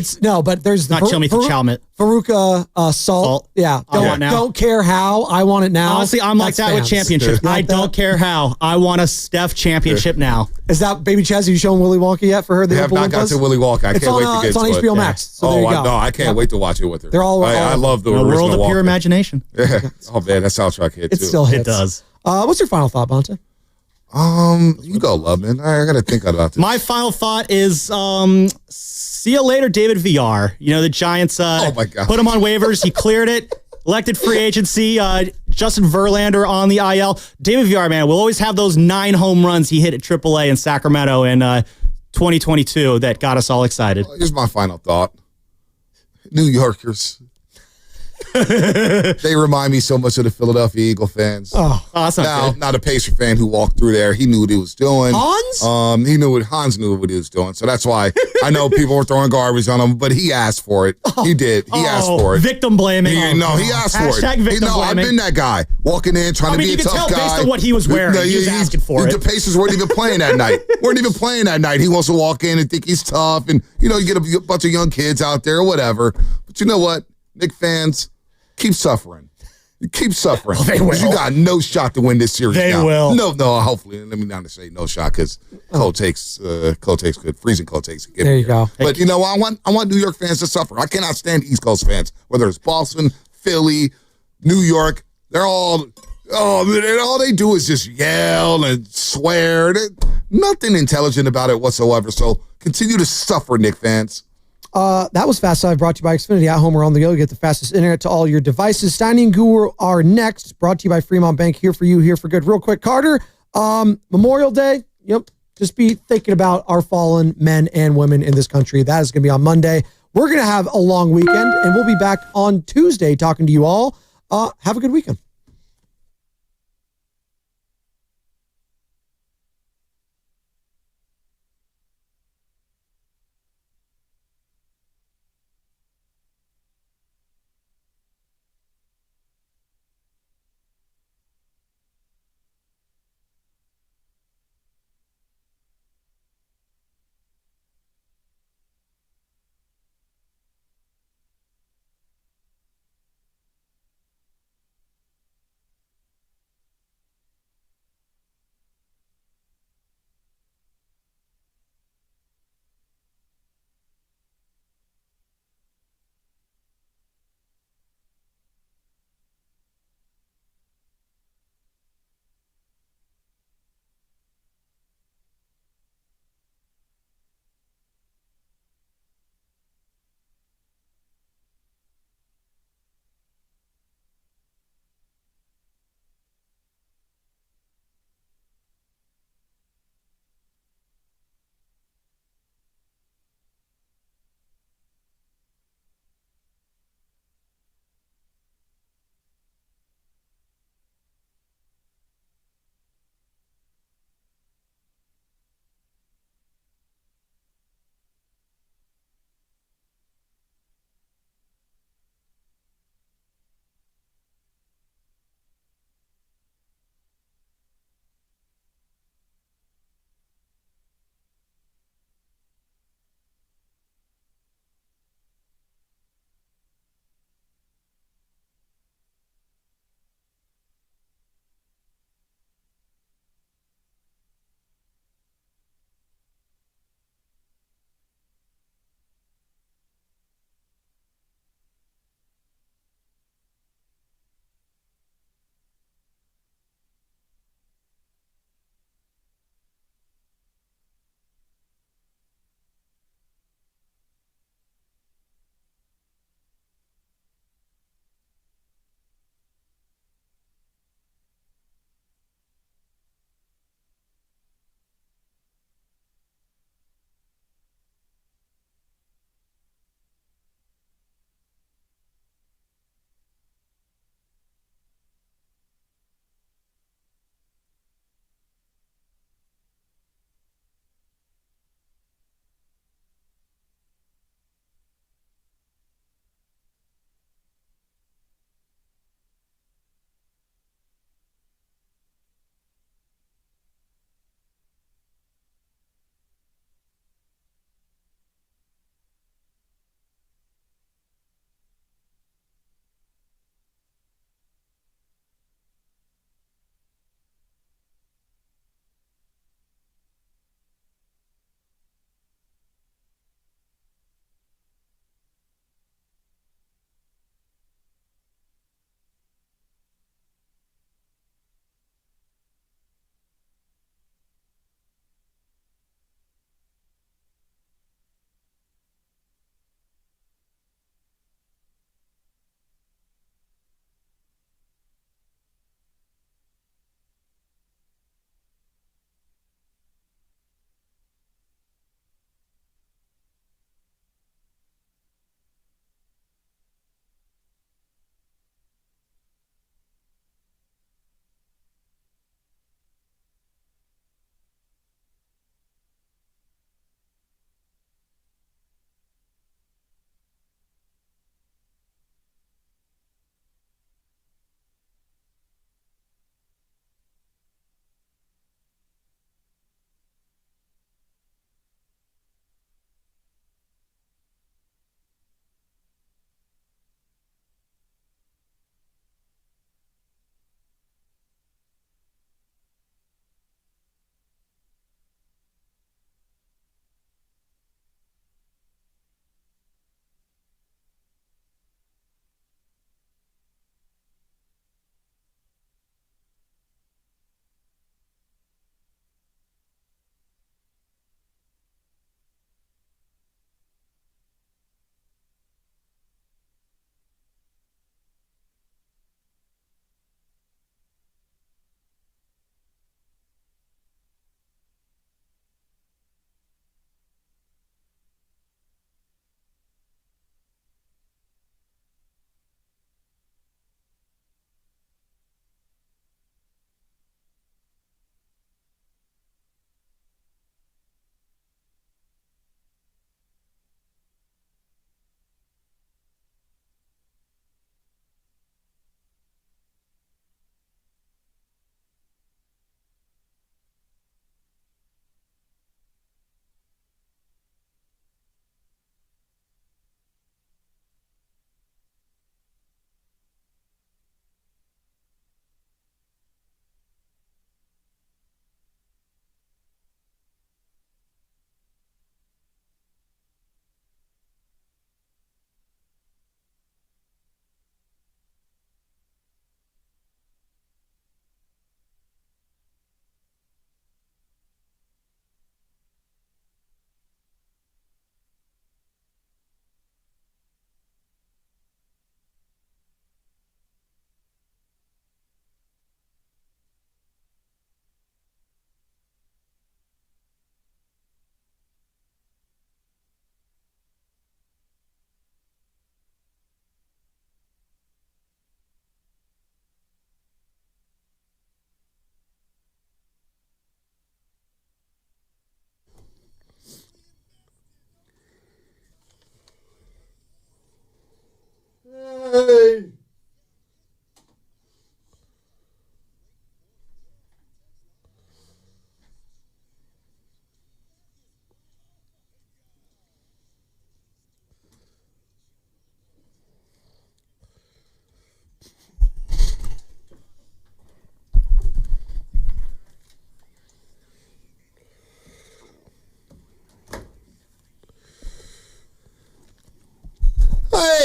But there's not Timothy Chalamet. Faruka Salt. Yeah. Don't care how. I want it now. Honestly, I'm like that with championship. I don't care how. I want a Steph championship now. Is that Baby Chaz? Have you shown Willy Wonka yet for her? I have not got to Willy Wonka. I can't wait to get to it. It's on HBO Max. So there you go. No, I can't wait to watch it with her. They're all. I love the original world of pure Wonka. imagination. Yeah. Oh man, that soundtrack hit too. It still hits. It does. What's your final thought, Bonta? You go, Loveman. I got to think about this. My final thought is, see you later, David VR. You know, the Giants oh my God. Put him on waivers. He cleared it. Elected free agency. Justin Verlander on the IL. David VR, man, will always have those 9 home runs he hit at AAA in Sacramento in 2022 that got us all excited. Here's my final thought. New Yorkers. They remind me so much of the Philadelphia Eagle fans. Oh, awesome. Now, not a Pacer fan who walked through there. He knew what he was doing. Hans? Hans knew what he was doing. So that's why I know people were throwing garbage on him, but he asked for it. He did. He asked for it. Victim blaming. He asked for it. Victim blaming. I've been that guy walking in trying to be a tough guy. You can tell based on what he was wearing. He was asking for it. The Pacers weren't even playing that night. He wants to walk in and think he's tough, and you get a bunch of young kids out there or whatever. But you know what, Knicks fans, keep suffering. Keep suffering. They will. You got no shot to win this series. They will. No. Hopefully, let me not say no shot because cold takes good. Freezing cold takes good. There you go. But I want New York fans to suffer. I cannot stand East Coast fans, whether it's Boston, Philly, New York. They're all they do is just yell and swear. Nothing intelligent about it whatsoever. So continue to suffer, Knicks fans. That was Fast Five, brought to you by Xfinity. At home or on the go, get the fastest internet to all your devices. Steiny and Guru are next, brought to you by Fremont Bank. Here for you, here for good. Real quick, Carter, Memorial Day, just be thinking about our fallen men and women in this country. That is going to be on Monday. We're going to have a long weekend, and we'll be back on Tuesday talking to you all. Have a good weekend.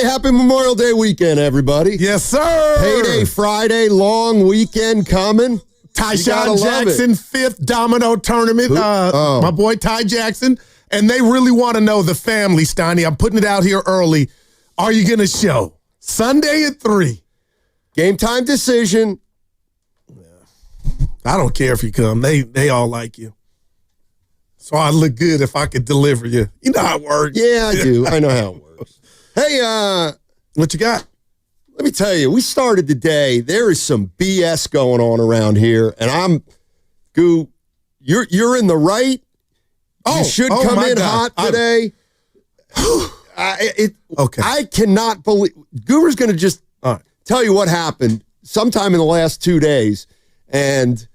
happy Memorial Day weekend, everybody. Yes, sir. Payday Friday, long weekend coming. Tyshawn Jackson, 5th domino tournament. My boy Ty Jackson. And they really want to know the family, Steiny. I'm putting it out here early. Are you going to show? Sunday at 3. Game time decision. I don't care if you come. They all like you. So I look good if I could deliver you. You know how it works. Yeah, I do. I know how it works. Hey, what you got? Let me tell you, we started the day. There is some BS going on around here, and you're in the right. You should come in hot today. Okay. I cannot believe Guru's going to just tell you what happened sometime in the last 2 days, and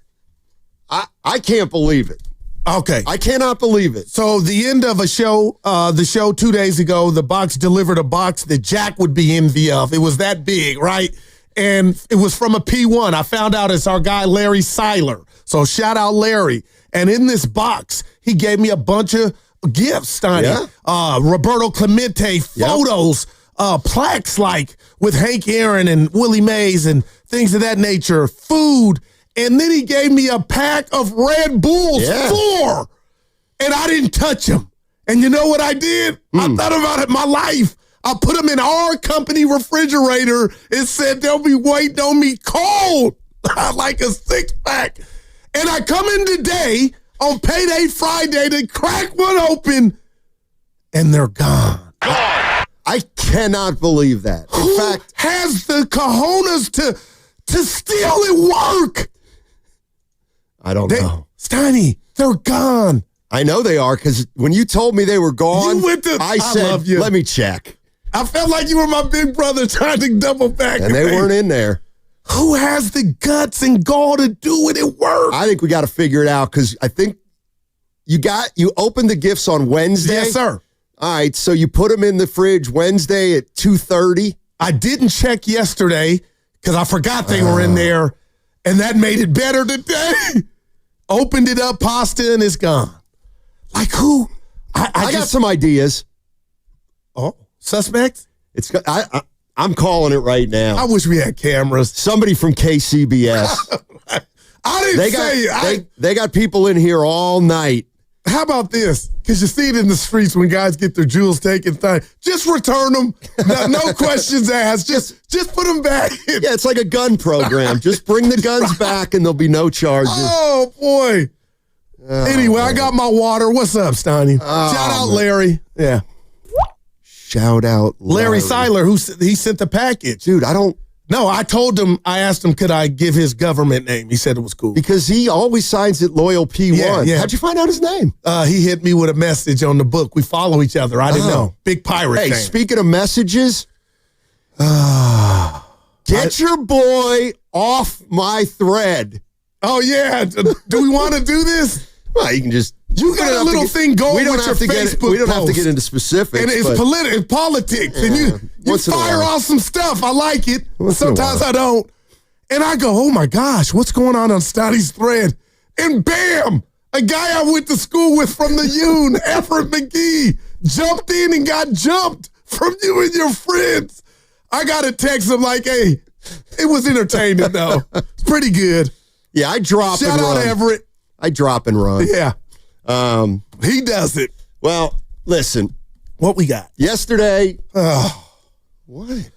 I can't believe it. Okay. I cannot believe it. So the end of the show 2 days ago, the box delivered a box that Jack would be envy of. It was that big, right? And it was from a P1. I found out it's our guy, Larry Seiler. So shout out Larry. And in this box, he gave me a bunch of gifts, Steiny. Yeah. Roberto Clemente photos, plaques like with Hank Aaron and Willie Mays and things of that nature, food. And then he gave me a pack of Red Bulls, 4. And I didn't touch them. And you know what I did? I thought about it my life. I put them in our company refrigerator and said they'll be waiting on me cold like a 6-pack. And I come in today on Payday Friday to crack one open, and they're gone. I cannot believe that. In fact, has the cojones to steal at work? I don't know. Steiny, they're gone. I know they are, because when you told me they were gone, I said, love you. Let me check. I felt like you were my big brother trying to double back. And they weren't in there. Who has the guts and gall to do it at work? I think we got to figure it out, because I think you opened the gifts on Wednesday. Yes, sir. All right, so you put them in the fridge Wednesday at 2:30. I didn't check yesterday because I forgot they were in there, and that made it better today. Opened it up, pasta, and it's gone. Like who? I got some ideas. Oh, suspects? I'm calling it right now. I wish we had cameras. Somebody from KCBS. I didn't they got people in here all night. How about this? Because you see it in the streets when guys get their jewels taken. Just return them. No questions asked. Just put them back in. Yeah, it's like a gun program. Just bring the guns back and there'll be no charges. Oh, boy. Anyway, I got my water. What's up, Steiny? Shout out Larry. Yeah. Shout out Larry Seiler, he sent the package. Dude, No, I asked him, could I give his government name? He said it was cool. Because he always signs it Loyal P1. Yeah. How'd you find out his name? He hit me with a message on the book. We follow each other. I didn't know. Big pirate fan. Speaking of messages, get your boy off my thread. Oh, yeah. Do we want to do this? Well, you can just... You got a little thing going with your Facebook We don't have to get into specifics. And it's politics. And you fire off some stuff. I like it. Sometimes I don't. And I go, oh, my gosh, what's going on Steiny's thread? And bam, a guy I went to school with from the Union, Everett McGee, jumped in and got jumped from you and your friends. I got a text of like, hey, it was entertaining, though. It's pretty good. Yeah, I drop and run. Shout out Everett. I drop and run. Yeah. He does it. Well, listen. What we got? Yesterday. What?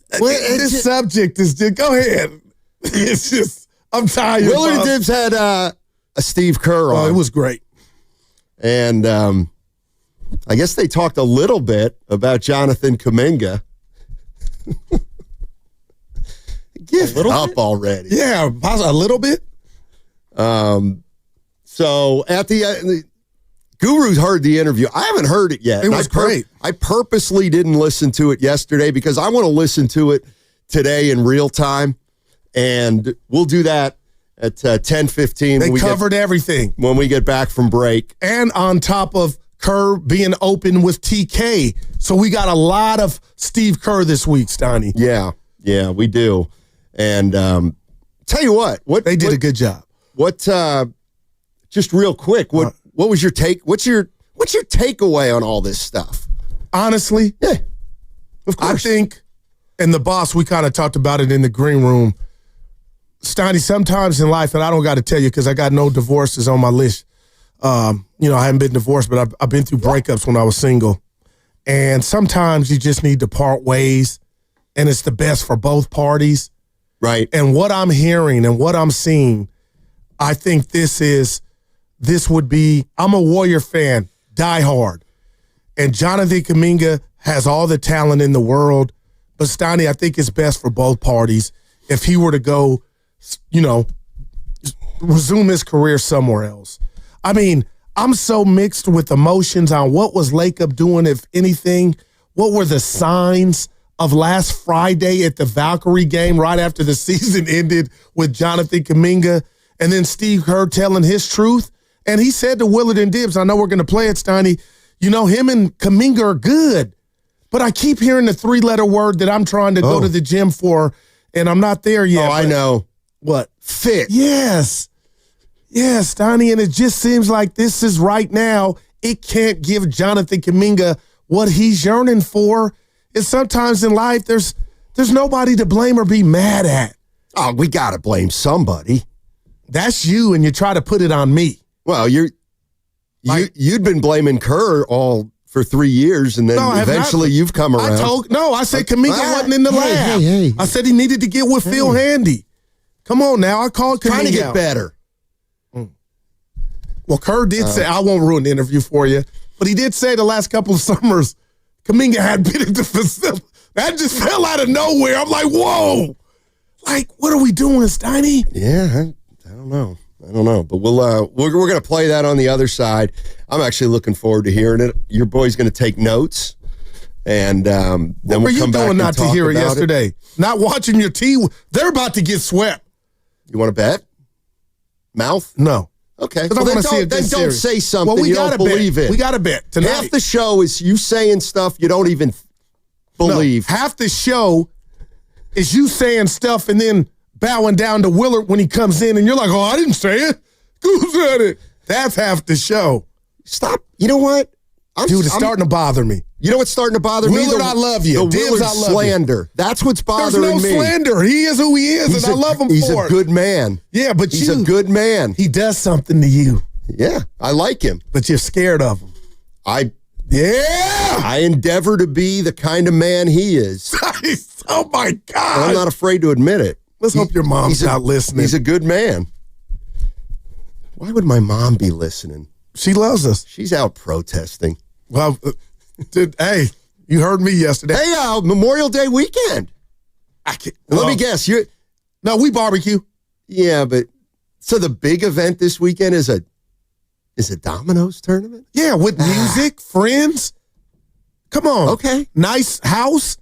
This subject is just, go ahead. It's just, I'm tired. Willard Dibbs had a Steve Kerr on. Oh, it was great. And I guess they talked a little bit about Jonathan Kaminga. Give it up already. Yeah, a little bit. So at the Guru's heard the interview. I haven't heard it yet. It was great. I purposely didn't listen to it yesterday because I want to listen to it today in real time, and we'll do that at 10:15. They covered everything when we get back from break, and on top of Kerr being open with TK, so we got a lot of Steve Kerr this week, Steiny. Yeah, we do. And tell you what they did a good job. Just real quick, what was your take? What's your takeaway on all this stuff? Honestly, Of course. I think, and the boss, we kind of talked about it in the green room. Steiny, sometimes in life, and I don't got to tell you because I got no divorces on my list. I haven't been divorced, but I've been through breakups when I was single. And sometimes you just need to part ways, and it's the best for both parties. Right. And what I'm hearing and what I'm seeing, I think this would be, I'm a Warrior fan, die hard. And Jonathan Kaminga has all the talent in the world. But Steiny, I think it's best for both parties if he were to go, resume his career somewhere else. I mean, I'm so mixed with emotions on what was Lacob doing, if anything. What were the signs of last Friday at the Valkyrie game right after the season ended with Jonathan Kaminga and then Steve Kerr telling his truth? And he said to Willard and Dibbs, I know we're going to play it, Steiny, him and Kaminga are good. But I keep hearing the 3-letter word that I'm trying to go to the gym for, and I'm not there yet. Oh, I know. What? Fit. Yes. Yes, Steiny, and it just seems like this is right now. It can't give Jonathan Kaminga what he's yearning for. And sometimes in life, there's nobody to blame or be mad at. Oh, we got to blame somebody. That's you, and you try to put it on me. Well, you'd been blaming Kerr all for 3 years, and then eventually you've come around. I said Kaminga wasn't in the lab. Hey. I said he needed to get with Phil Handy. Come on now, I called Kaminga. Trying to get better. Well, Kerr did say, I won't ruin the interview for you, but he did say the last couple of summers, Kaminga had been at the facility. That just fell out of nowhere. I'm like, whoa. Like, what are we doing, Steiny? Yeah, I don't know. But we're going to play that on the other side. I'm actually looking forward to hearing it. Your boy's going to take notes, and then what were you doing not to hear it yesterday? Not watching your team. They're about to get swept. You want to bet? Mouth? No. Okay. Well, then don't say something you don't believe in. We got to bet tonight. Half the show is you saying stuff you don't even believe. No, half the show is you saying stuff and then bowing down to Willard when he comes in, and you're like, oh, I didn't say it. Who said it? That's half the show. Stop. You know what? Dude, it's starting to bother me. You know what's starting to bother me? Willard, I love you. The Willard slander. That's what's bothering me. There's no slander. He is who he is, and I love him for it. He's a good man. Yeah, but he's a good man. He does something to you. Yeah, I like him. But you're scared of him. I endeavor to be the kind of man he is. Oh, my God. And I'm not afraid to admit it. Let's hope your mom's not listening. He's a good man. Why would my mom be listening? She loves us. She's out protesting. Well, dude, hey, you heard me yesterday. Hey, Memorial Day weekend. Let me guess. No, we barbecue. Yeah, but so the big event this weekend is a dominoes tournament? Yeah, with music, friends. Come on. Okay. Nice house.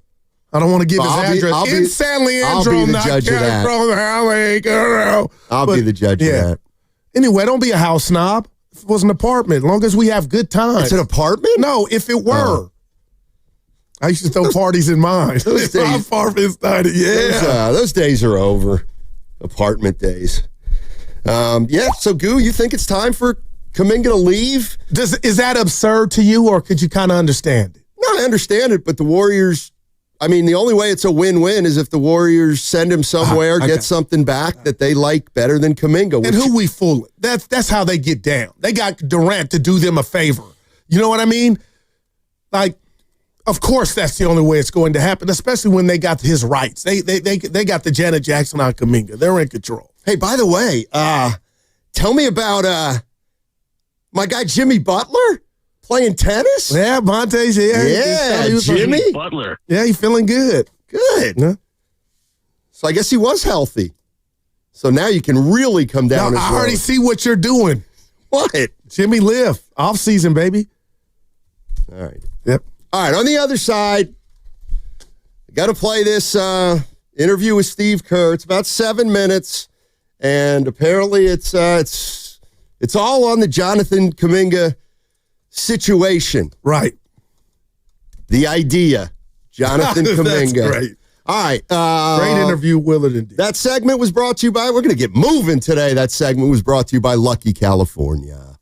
I don't want to give his address. In San Leandro, I'll be the judge of that. I'll be the judge of that. Anyway, don't be a house snob. If it was an apartment, as long as we have good times. It's an apartment? No, if it were. I used to throw parties in mine. Those days, those days are over. Apartment days. So Goo, you think it's time for Kaminga to leave? Is that absurd to you, or could you kind of understand it? No, I understand it, but the Warriors, the only way it's a win-win is if the Warriors send him somewhere, get something back that they like better than Kaminga. And who we fooling? That's how they get down. They got Durant to do them a favor. You know what I mean? Like, of course that's the only way it's going to happen, especially when they got his rights. They got the Janet Jackson on Kaminga. They're in control. Hey, by the way, tell me about my guy Jimmy Butler. Playing tennis? Yeah, Monte's here. Yeah, Jimmy Butler. Yeah, he's feeling good. Good. Yeah. So I guess he was healthy. So now you can really come down. I already see what you're doing. What? Jimmy live. Off season, baby. All right. Yep. All right, on the other side, got to play this interview with Steve Kerr. It's about 7 minutes, and apparently it's all on the Jonathan Kaminga situation. Right. The idea. Jonathan Kaminga. That's great. All right. Great interview, Willard. Indeed. That segment was brought to you by, we're going to get moving today. That segment was brought to you by Lucky California.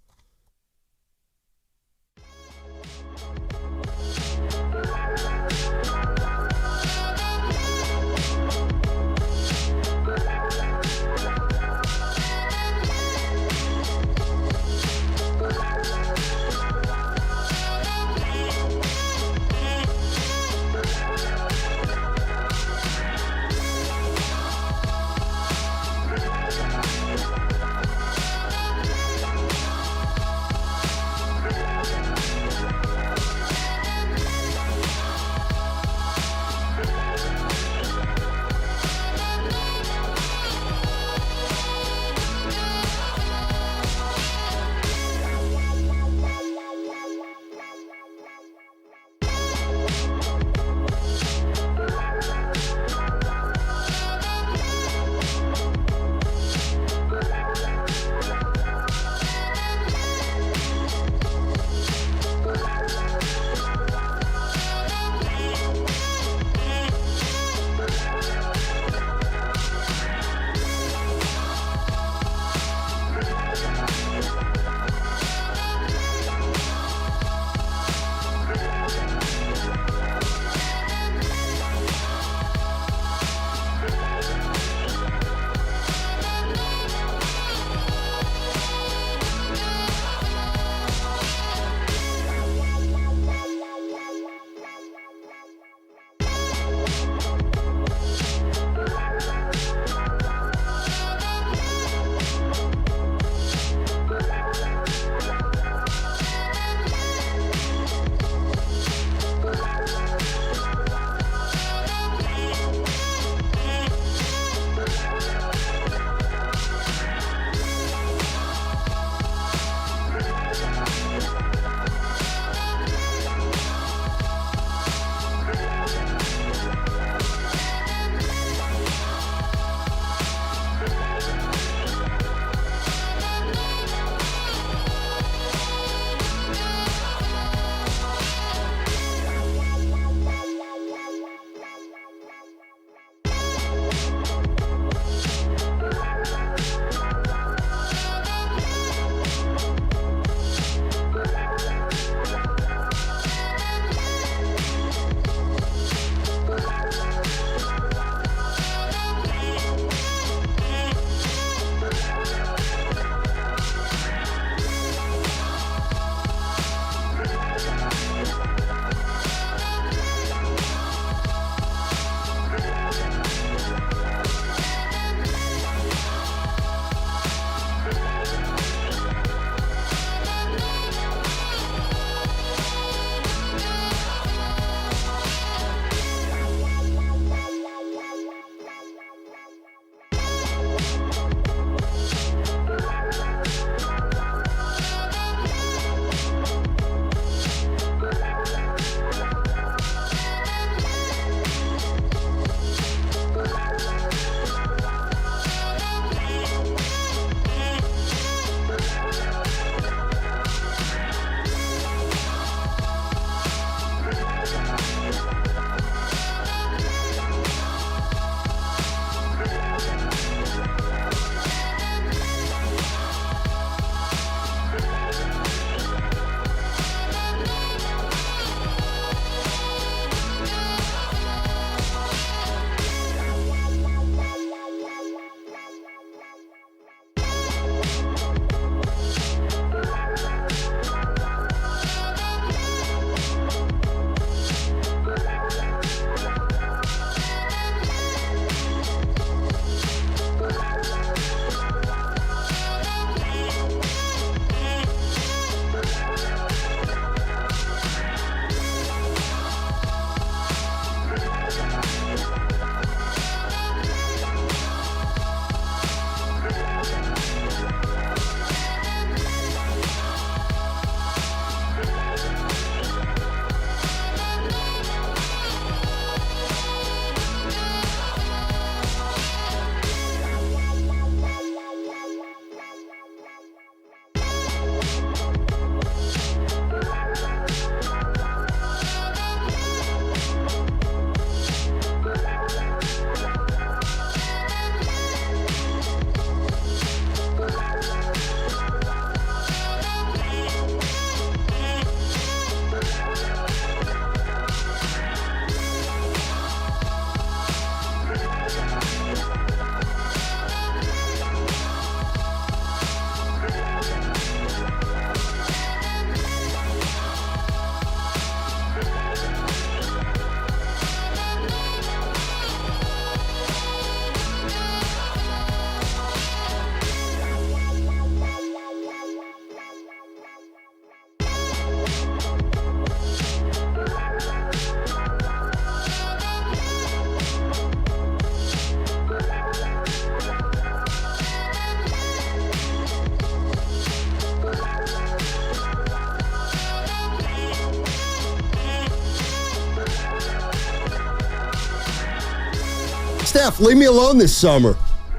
Steph, leave me alone this summer.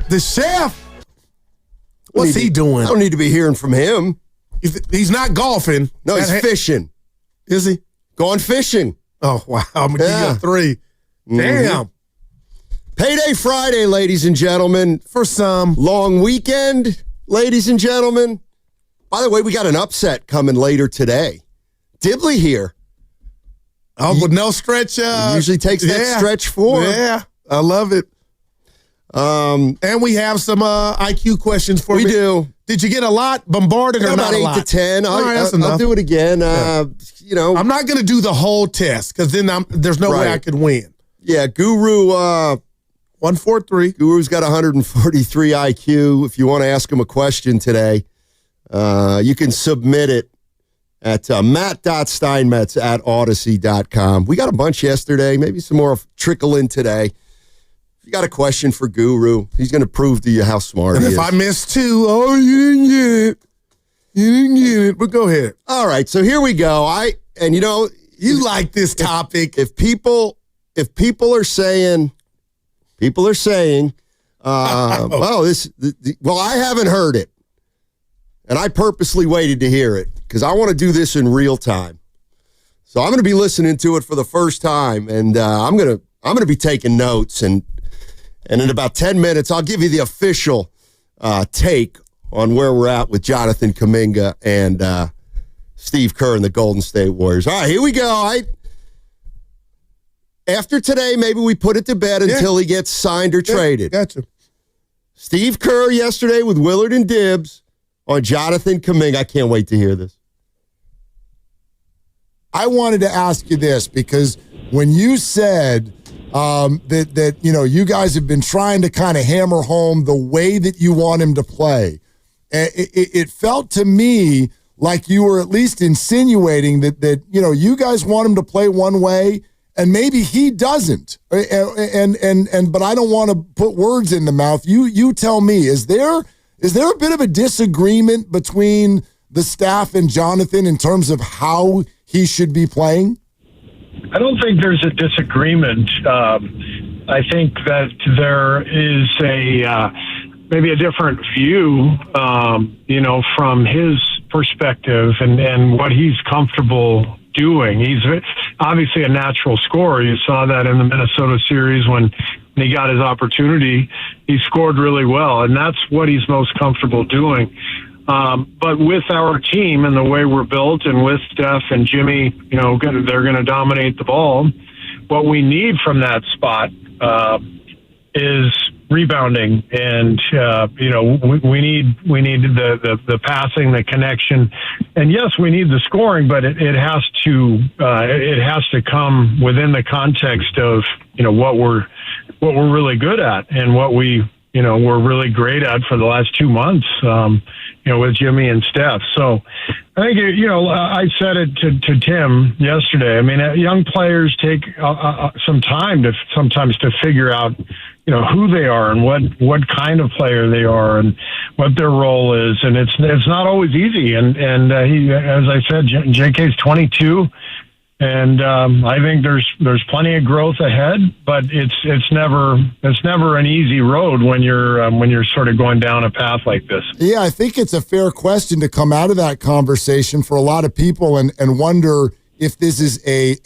The chef? What's he doing? I don't need to be hearing from him. He's not golfing. No, he's fishing. Is he? Going fishing. Oh, wow. I'm going to give you a 3. Damn. Payday Friday, ladies and gentlemen. For some. Long weekend, ladies and gentlemen. By the way, we got an upset coming later today. Dibley here. Oh, but no stretch. Usually takes that stretch 4. Yeah, I love it. And we have some IQ questions for we me. We do. Did you get a lot bombarded or not a lot? About 8 to 10. All right, that's enough. I'll do it again. You know, I'm not going to do the whole test because then there's no way I could win. Yeah, Guru 143. Guru's got 143 IQ. If you want to ask him a question today, you can submit it at matt.steinmetz@odyssey.com. We got a bunch yesterday. Maybe some more trickle in today. If you got a question for Guru, he's going to prove to you how smart he is. And if I miss 2, you didn't get it. You didn't get it, but go ahead. All right, so here we go. You like this topic. If people are saying, well, I haven't heard it. And I purposely waited to hear it because I want to do this in real time. So I'm going to be listening to it for the first time, and I'm going to be taking notes. And in about 10 minutes, I'll give you the official take on where we're at with Jonathan Kaminga and Steve Kerr and the Golden State Warriors. All right, here we go. After today, maybe we put it to bed until he gets signed or traded. Gotcha. Steve Kerr yesterday with Willard and Dibbs on Jonathan Kaminga. I can't wait to hear this. I wanted to ask you this because when you said that you guys have been trying to kind of hammer home the way that you want him to play, it felt to me like you were at least insinuating that you guys want him to play one way and maybe he doesn't. But I don't want to put words in the mouth. You tell me, is there a bit of a disagreement between the staff and Jonathan in terms of how he should be playing? I don't think there's a disagreement. I think that there is maybe a different view, from his perspective and what he's comfortable doing. He's obviously a natural scorer. You saw that in the Minnesota series when he got his opportunity. He scored really well, and that's what he's most comfortable doing. But with our team and the way we're built and with Steph and Jimmy, they're going to dominate the ball. What we need from that spot is rebounding, and we need the passing, the connection, and yes, we need the scoring, but it has to come within the context of what we're really good at and what we're really great at for the last 2 months. With Jimmy and Steph. So I think, I said it to Tim yesterday. I mean, young players take some time sometimes to figure out, who they are and what kind of player they are and what their role is. And it's not always easy. And he, as I said, JK's 22. And I think there's plenty of growth ahead, but it's never an easy road when you're sort of going down a path like this. Yeah, I think it's a fair question to come out of that conversation for a lot of people and wonder if this is a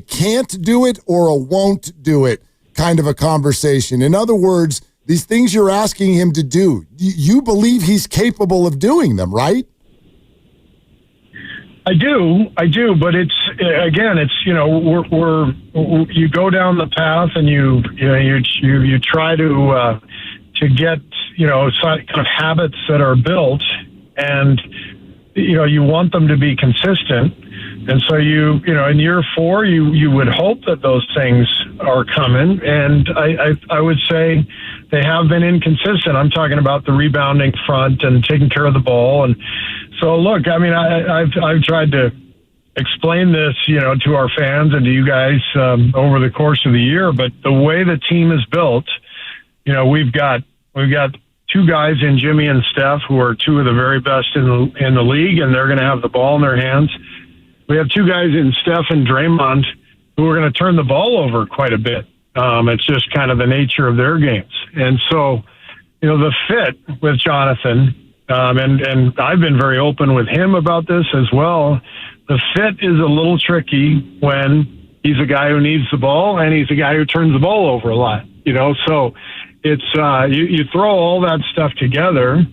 can't do it or a won't do it kind of a conversation. In other words, these things you're asking him to do, you believe he's capable of doing them, right? I do, but it's you go down the path and you try to get kind of habits that are built, and you want them to be consistent, and so in year 4 you would hope that those things are coming, and I would say they have been inconsistent. I'm talking about the rebounding front and taking care of the ball. And so, look, I mean, I've tried to explain this, to our fans and to you guys over the course of the year. But the way the team is built, we've got 2 guys in Jimmy and Steph who are 2 of the very best in the league, and they're going to have the ball in their hands. We have 2 guys in Steph and Draymond who are going to turn the ball over quite a bit. It's just kind of the nature of their games. And so, the fit with Jonathan, and I've been very open with him about this as well. The fit is a little tricky when he's a guy who needs the ball and he's a guy who turns the ball over a lot, so it's, you throw all that stuff together.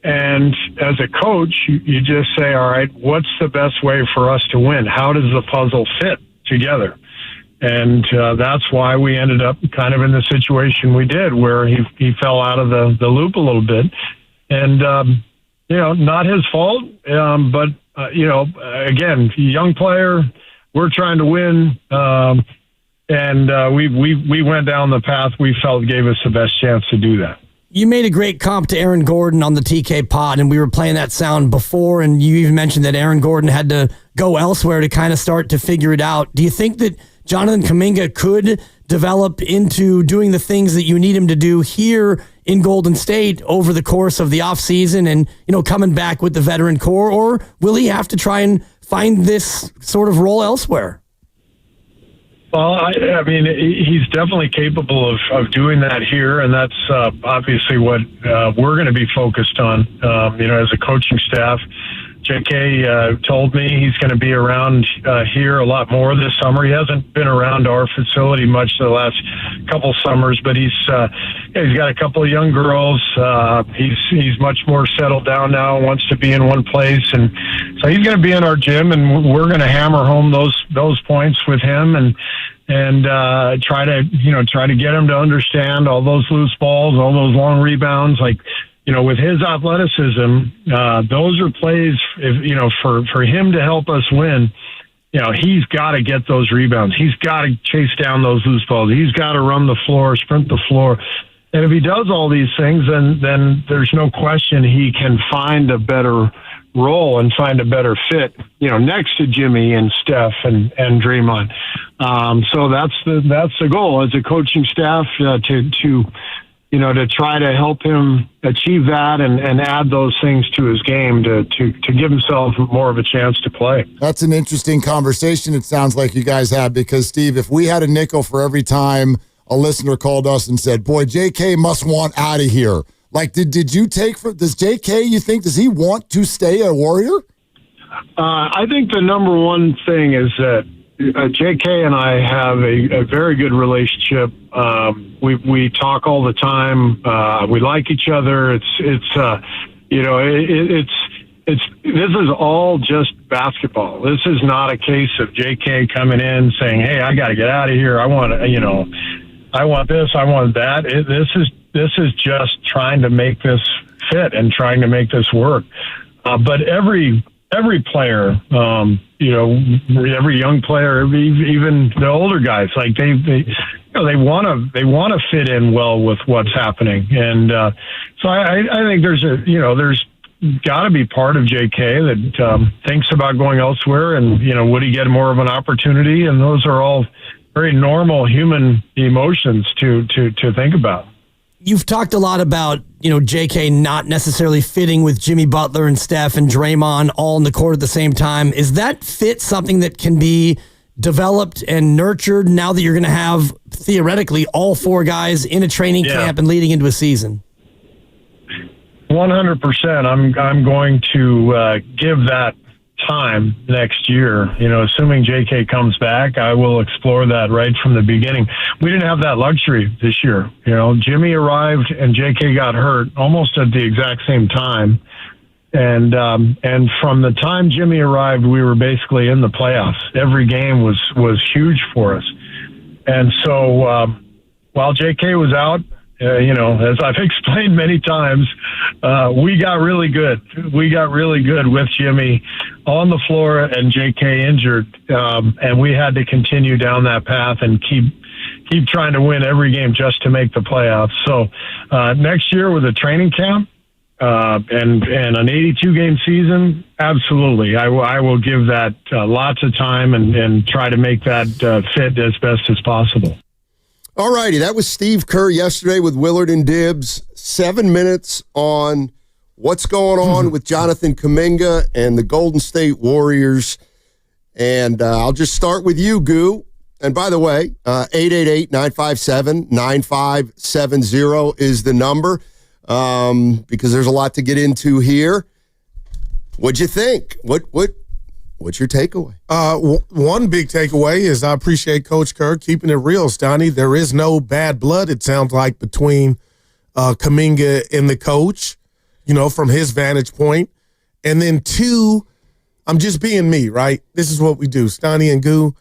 And as a coach, you just say, all right, what's the best way for us to win? How does the puzzle fit together? And that's why we ended up kind of in the situation we did, where he fell out of the loop a little bit. And, not his fault, but, again, young player, we're trying to win. And we went down the path we felt gave us the best chance to do that. You made a great comp to Aaron Gordon on the TK pod, and we were playing that sound before, and you even mentioned that Aaron Gordon had to go elsewhere to kind of start to figure it out. Do you think that Jonathan Kaminga could develop into doing the things that you need him to do here in Golden State over the course of the offseason and, coming back with the veteran core, or will he have to try and find this sort of role elsewhere? Well, I mean, he's definitely capable of doing that here, and that's obviously what we're going to be focused on, as a coaching staff. JK told me he's going to be around here a lot more this summer. He hasn't been around our facility much the last couple summers, but he's got a couple of young girls. He's much more settled down now, wants to be in one place, and so he's going to be in our gym, and we're going to hammer home those points with him and try to get him to understand all those loose balls, all those long rebounds, with his athleticism, those are plays, for him to help us win, he's got to get those rebounds. He's got to chase down those loose balls. He's got to run the floor, sprint the floor. And if he does all these things, then there's no question he can find a better role and find a better fit, next to Jimmy and Steph and Draymond. So that's the goal as a coaching staff, to try to help him achieve that and add those things to his game to give himself more of a chance to play. That's an interesting conversation it sounds like you guys have, because, Steve, if we had a nickel for every time a listener called us and said, boy, JK must want out of here. Did you take does JK, you think, does he want to stay a Warrior? I think the number one thing is that JK and I have a very good relationship. We talk all the time. We like each other. This is all just basketball. This is not a case of JK coming in saying, "Hey, I got to get out of here. I want this. I want that." This is just trying to make this fit and trying to make this work. But every player, every young player, even the older guys, they want to fit in well with what's happening. And so I think there's got to be part of JK that thinks about going elsewhere, and would he get more of an opportunity? And those are all very normal human emotions to think about. You've talked a lot about, JK not necessarily fitting with Jimmy Butler and Steph and Draymond all in the court at the same time. Is that fit something that can be developed and nurtured now that you're going to have, theoretically, all four guys in a training camp and leading into a season? 100%. I'm going to give that time next year. Assuming JK comes back, I will explore that right from the beginning. We didn't have that luxury this year. Jimmy arrived and JK got hurt almost at the exact same time. And from the time Jimmy arrived, we were basically in the playoffs. Every game was huge for us. And so while JK was out, as I've explained many times, we got really good. We got really good with Jimmy on the floor and JK injured, and we had to continue down that path and keep trying to win every game just to make the playoffs. So next year with a training camp and an 82-game season, absolutely, I will give that lots of time and try to make that fit as best as possible. All righty, that was Steve Kerr yesterday with Willard and Dibbs. 7 minutes on what's going on with Jonathan Kaminga and the Golden State Warriors. And I'll just start with you, Goo. And by the way, 888-957-9570 is the number because there's a lot to get into here. What'd you think? What's your takeaway? One big takeaway is I appreciate Coach Kerr keeping it real, Stoney. There is no bad blood, it sounds like, between Kaminga and the coach, from his vantage point. And then two, I'm just being me, right? This is what we do, Stoney and Goo.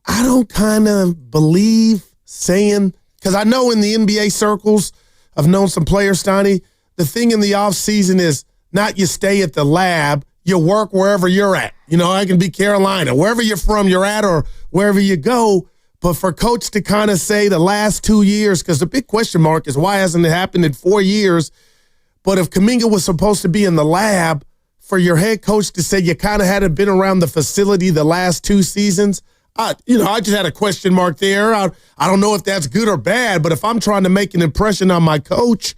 I don't kind of believe saying, because I know in the NBA circles, I've known some players, Stoney, the thing in the offseason is not you stay at the lab, you work wherever you're at. I can be Carolina, wherever you're from, you're at, or wherever you go. But for coach to kind of say the last 2 years, because the big question mark is why hasn't it happened in 4 years? But if Kaminga was supposed to be in the lab, for your head coach to say you kind of hadn't been around the facility the last 2 seasons, I just had a question mark there. I don't know if that's good or bad, but if I'm trying to make an impression on my coach,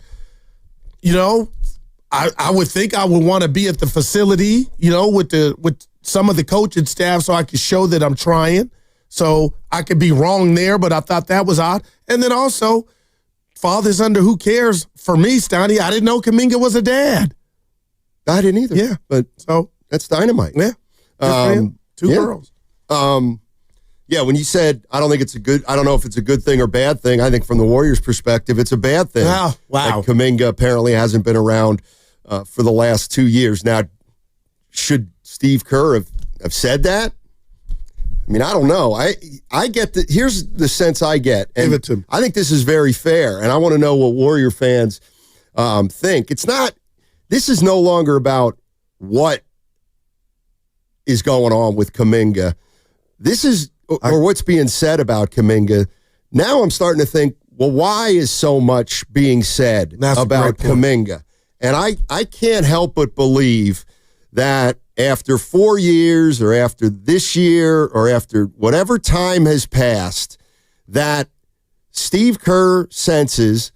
I would think I would want to be at the facility, with some of the coaching staff so I could show that I'm trying. So I could be wrong there, but I thought that was odd. And then also, fathers under who cares? For me, Stoney, I didn't know Kaminga was a dad. I didn't either. Yeah. But so that's dynamite. Yeah. Two girls. Yeah, when you said, I don't know if it's a good thing or bad thing, I think from the Warriors' perspective, it's a bad thing. Wow. That Kaminga apparently hasn't been around for the last 2 years. Now, should Steve Kerr have said that? I mean, I don't know. I get that. Here's the sense I get. And give it to me. I think this is very fair, and I want to know what Warrior fans think. This is no longer about what is going on with Kaminga. This is, or what's being said about Kaminga. Now I'm starting to think, well, why is so much being said about Kaminga? And I can't help but believe that after 4 years or after this year or after whatever time has passed, that Steve Kerr senses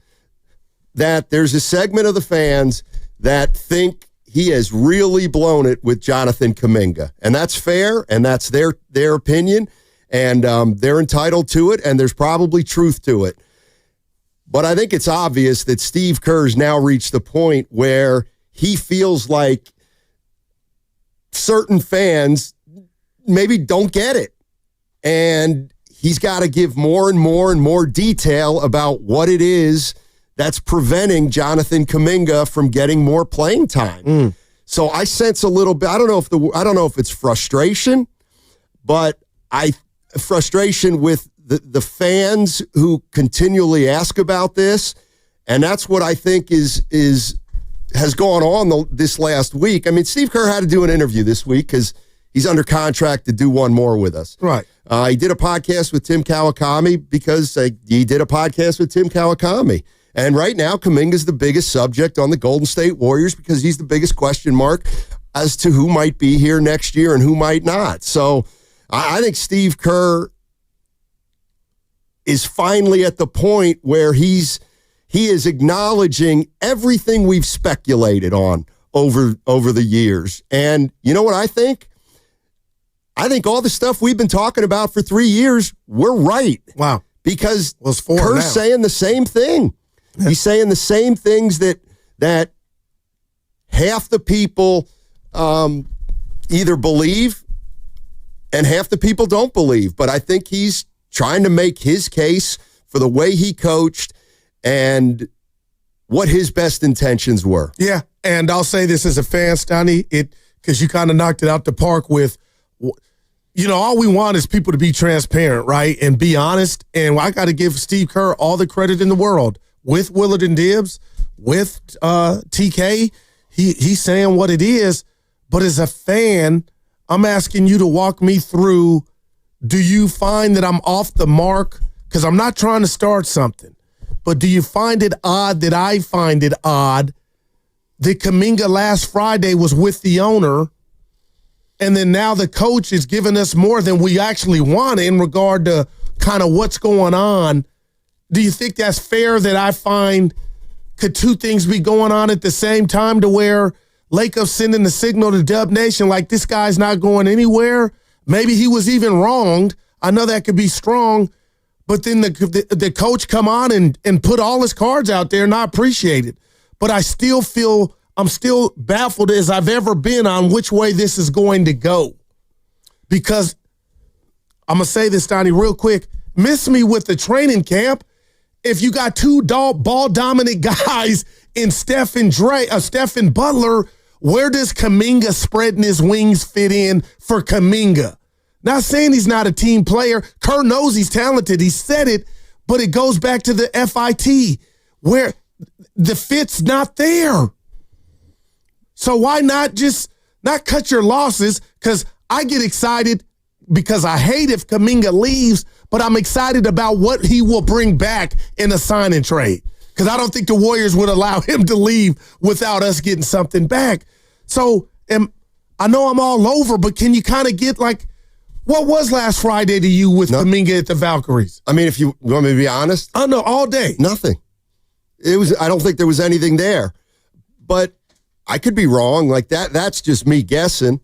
that there's a segment of the fans that think he has really blown it with Jonathan Kaminga. And that's fair, and that's their opinion, and they're entitled to it, and there's probably truth to it. But I think it's obvious that Steve Kerr's now reached the point where he feels like certain fans maybe don't get it. And he's got to give more and more and more detail about what it is that's preventing Jonathan Kaminga from getting more playing time. So I sense a little bit, I don't know if it's frustration, but frustration with the fans who continually ask about this, and that's what I think has gone on this last week. I mean, Steve Kerr had to do an interview this week because he's under contract to do one more with us. Right. He did a podcast with Tim Kawakami because he did a podcast with Tim Kawakami. And right now, Kaminga's the biggest subject on the Golden State Warriors because he's the biggest question mark as to who might be here next year and who might not. So I think Steve Kerr is finally at the point where he is acknowledging everything we've speculated on over the years. And you know what I think? I think all the stuff we've been talking about for 3 years, we're right. Wow. Because Kerr's now saying the same thing. He's saying the same things that half the people either believe and half the people don't believe. But I think he's trying to make his case for the way he coached and what his best intentions were. Yeah, and I'll say this as a fan, Stoney, because you kind of knocked it out the park with, all we want is people to be transparent, right, and be honest. And I got to give Steve Kerr all the credit in the world. With Willard and Dibbs, with TK, he's saying what it is. But as a fan, I'm asking you to walk me through, do you find that I'm off the mark? Because I'm not trying to start something. But do you find it odd that I find it odd that Kaminga last Friday was with the owner, and then now the coach is giving us more than we actually want in regard to kind of what's going on? Do you think that's fair that I find, could two things be going on at the same time to where Lakers sending the signal to Dub Nation like this guy's not going anywhere? Maybe he was even wronged. I know that could be strong, but then the coach come on and put all his cards out there, and I appreciate it. But I still feel I'm still baffled as I've ever been on which way this is going to go. Because I'm going to say this, Donnie, real quick. Miss me with the training camp. If you got two ball-dominant guys in Steph and Butler, where does Kaminga spreading his wings fit in for Kaminga? Not saying he's not a team player. Kerr knows he's talented. He said it, but it goes back to the FIT where the fit's not there. So why not just not cut your losses? Because I get excited because I hate if Kaminga leaves, but I'm excited about what he will bring back in a sign and trade. Because I don't think the Warriors would allow him to leave without us getting something back. So I know I'm all over, but can you kind of get like, what was last Friday to you with Kaminga at the Valkyries? I mean, if you want me to be honest. I know, all day. Nothing. I don't think there was anything there. But I could be wrong. Like that's just me guessing.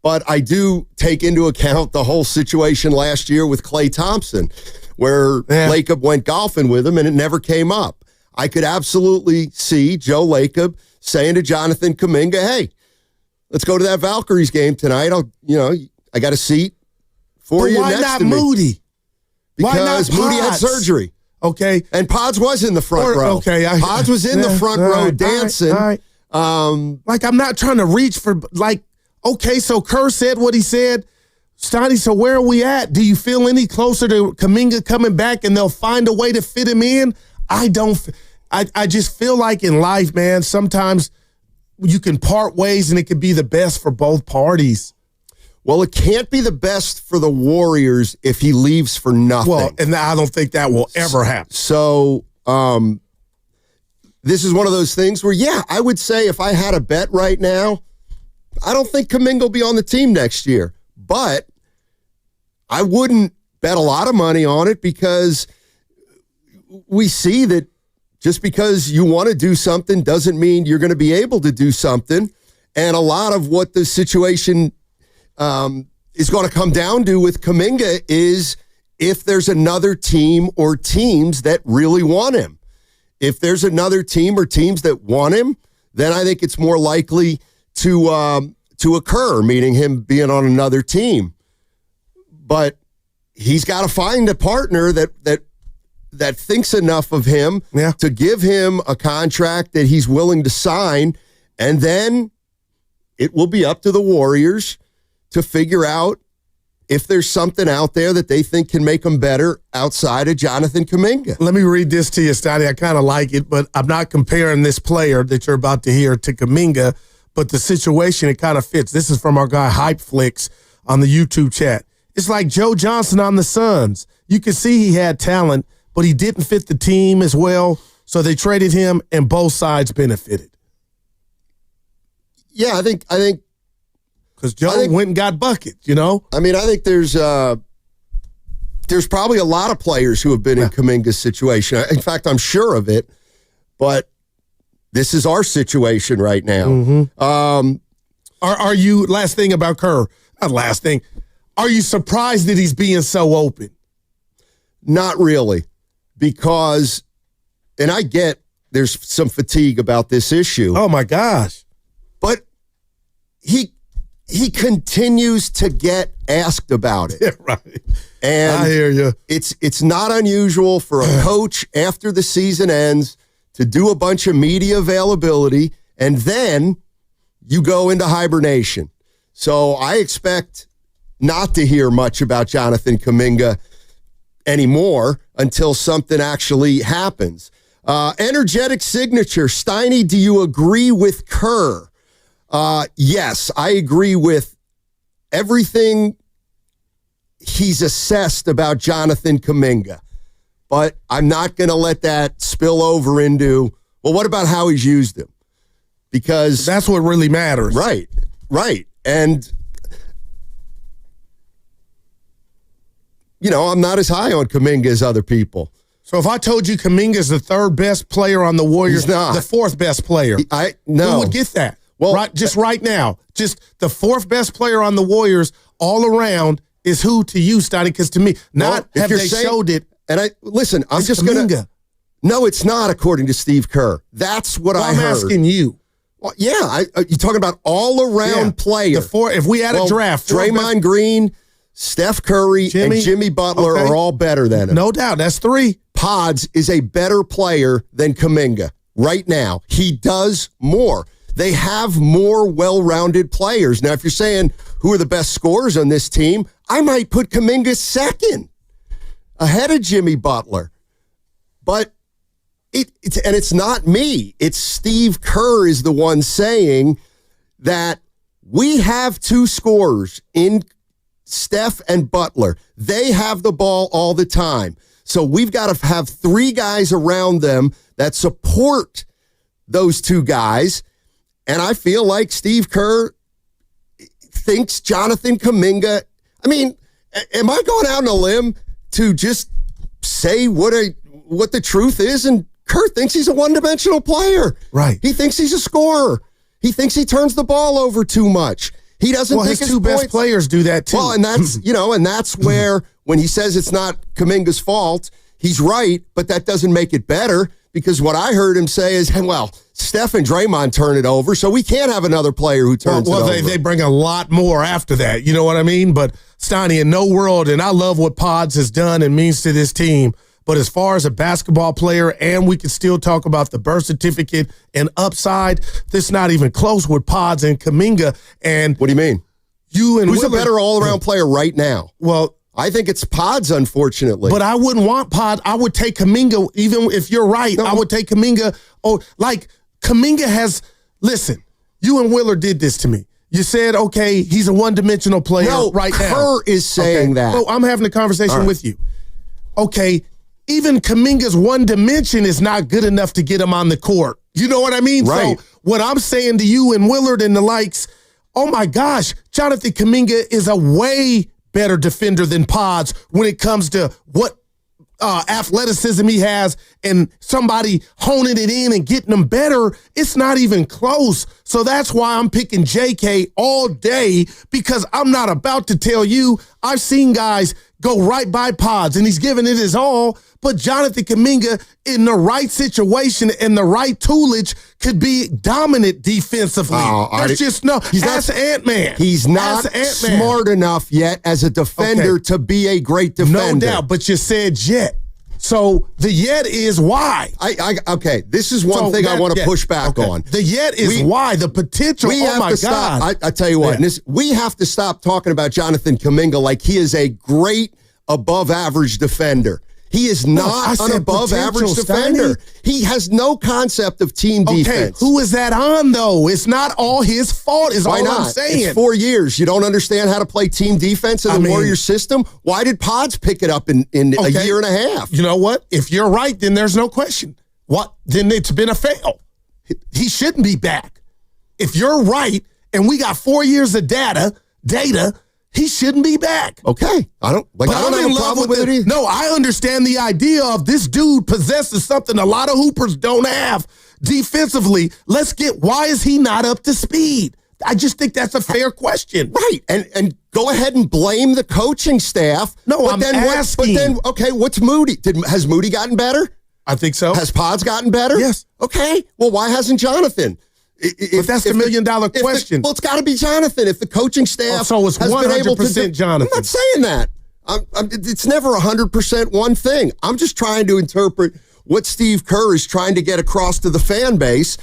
But I do take into account the whole situation last year with Klay Thompson, where Lacob went golfing with him and it never came up. I could absolutely see Joe Lacob saying to Jonathan Kaminga, hey, let's go to that Valkyries game tonight. I got a seat for you next to me. Why not Moody? Because Moody had surgery. Okay. And Pods was in the front row. Okay. Pods was in the front row dancing. All right. Like, I'm not trying to reach for, like, okay, so Kerr said what he said. Stoney, so where are we at? Do you feel any closer to Kaminga coming back and they'll find a way to fit him in? I just feel like in life, man, sometimes you can part ways and it could be the best for both parties. Well, it can't be the best for the Warriors if he leaves for nothing. Well, and I don't think that will ever happen. So, this is one of those things where, I would say if I had a bet right now, I don't think Kaminga will be on the team next year. But I wouldn't bet a lot of money on it because we see that just because you want to do something doesn't mean you're going to be able to do something. And a lot of what the situation is going to come down to with Kaminga is if there's another team or teams that really want him. If there's another team or teams that want him, then I think it's more likely to occur, meaning him being on another team. But he's got to find a partner that thinks enough of him to give him a contract that he's willing to sign, and then it will be up to the Warriors to figure out if there's something out there that they think can make them better outside of Jonathan Kaminga. Let me read this to you, Stotty. I kind of like it, but I'm not comparing this player that you're about to hear to Kaminga, but the situation, it kind of fits. This is from our guy Hypeflix on the YouTube chat. It's like Joe Johnson on the Suns. You could see he had talent, but he didn't fit the team as well, so they traded him, and both sides benefited. Yeah, I think because Joe went and got buckets, you know? I mean, I think there's probably a lot of players who have been in Kaminga's situation. In fact, I'm sure of it, but this is our situation right now. Mm-hmm. Are you, last thing about Kerr, not last thing, are you surprised that he's being so open? Not really, because, and I get there's some fatigue about this issue. Oh, my gosh. But he continues to get asked about it. Yeah, right. And I hear you. It's not unusual for a coach after the season ends to do a bunch of media availability, and then you go into hibernation. So I expect not to hear much about Jonathan Kaminga anymore until something actually happens. Energetic signature. Steiny, do you agree with Kerr? Yes, I agree with everything he's assessed about Jonathan Kaminga. But I'm not going to let that spill over into, well, what about how he's used him? Because that's what really matters. Right. And, I'm not as high on Kaminga as other people. So if I told you Kaminga's the third best player on the Warriors, the fourth best player, no. Who would get that? Well, right now, just the fourth best player on the Warriors all around, is who to you, Stoney? Because to me, have they showed it. And I'm just going to. No, it's not, according to Steve Kerr. That's what I heard. I'm asking you. Well, yeah, you're talking about all-around player. If we had a draft. Draymond Green, Steph Curry, and Jimmy Butler are all better than him. No doubt. That's 3. Pods is a better player than Kaminga right now. He does more. They have more well-rounded players. Now, if you're saying who are the best scorers on this team, I might put Kaminga second ahead of Jimmy Butler. But it's not me. It's Steve Kerr is the one saying that we have 2 scorers in Steph and Butler. They have the ball all the time. So we've got to have 3 guys around them that support those 2 guys. And I feel like Steve Kerr thinks Jonathan Kaminga. I mean, am I going out on a limb to just say what the truth is? And Kerr thinks he's a one-dimensional player. Right. He thinks he's a scorer. He thinks he turns the ball over too much. He doesn't think his 2 best players do that too. Well, and that's, and that's where when he says it's not Kaminga's fault, he's right, but that doesn't make it better. Because what I heard him say is, well, Steph and Draymond turn it over, so we can't have another player who turns it over. They bring a lot more after that. You know what I mean? But, Stoney, in no world, and I love what Pods has done and means to this team, but as far as a basketball player, and we can still talk about the birth certificate and upside, this not even close with Pods and Kaminga. And what do you mean? Who's Willard, a better all-around player right now? Well, I think it's Pods, unfortunately. But I wouldn't want Pod. I would take Kaminga, even if you're right. No. I would take Kaminga. Oh, like Kaminga has, listen, you and Willard did this to me. You said, okay, he's a one-dimensional player right now. Kerr is saying that. Well, I'm having a conversation with you. Okay, even Kaminga's one dimension is not good enough to get him on the court. You know what I mean? Right. So what I'm saying to you and Willard and the likes, oh my gosh, Jonathan Kaminga is a way better defender than Pods when it comes to what athleticism he has and somebody honing it in and getting them better. It's not even close. So that's why I'm picking JK all day, because I'm not about to tell you I've seen guys go right by Pods and he's giving it his all, but Jonathan Kaminga in the right situation and the right toolage could be dominant defensively. There's just no, that's Ant-Man. He's not smart enough yet as a defender to be a great defender. No doubt, but you said yet. So the yet is why. Okay, this is one thing I want to push back on. The yet is why, the potential, oh my God. I tell you what, we have to stop talking about Jonathan Kaminga like he is a great above-average defender. He is not an above-average defender. He has no concept of team defense. Who is that on, though? It's not all his fault, is all I'm saying. It's 4 years. You don't understand how to play team defense in the Warrior system? Why did Pods pick it up in a year and a half? You know what? If you're right, then there's no question. Then it's been a fail. He shouldn't be back. If you're right, and we got 4 years of data, he shouldn't be back. Okay. I don't have a problem with it either. No, I understand the idea of this dude possesses something a lot of hoopers don't have defensively. Why is he not up to speed? I just think that's a fair question. Right. And go ahead and blame the coaching staff. No, I'm asking. What's Moody? Has Moody gotten better? I think so. Has Pods gotten better? Yes. Okay. Well, why hasn't Jonathan? But that's the $1 million question. Well, it's got to be Jonathan. If the coaching staff so it's 100% Jonathan. I'm not saying that. It's never 100% one thing. I'm just trying to interpret what Steve Kerr is trying to get across to the fan base.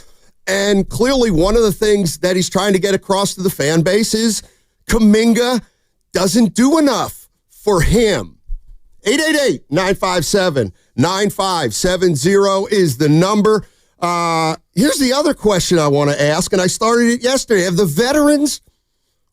And clearly one of the things that he's trying to get across to the fan base is Kaminga doesn't do enough for him. 888-957-9570 is the number. Here's the other question I want to ask, and I started it yesterday. Have the veterans,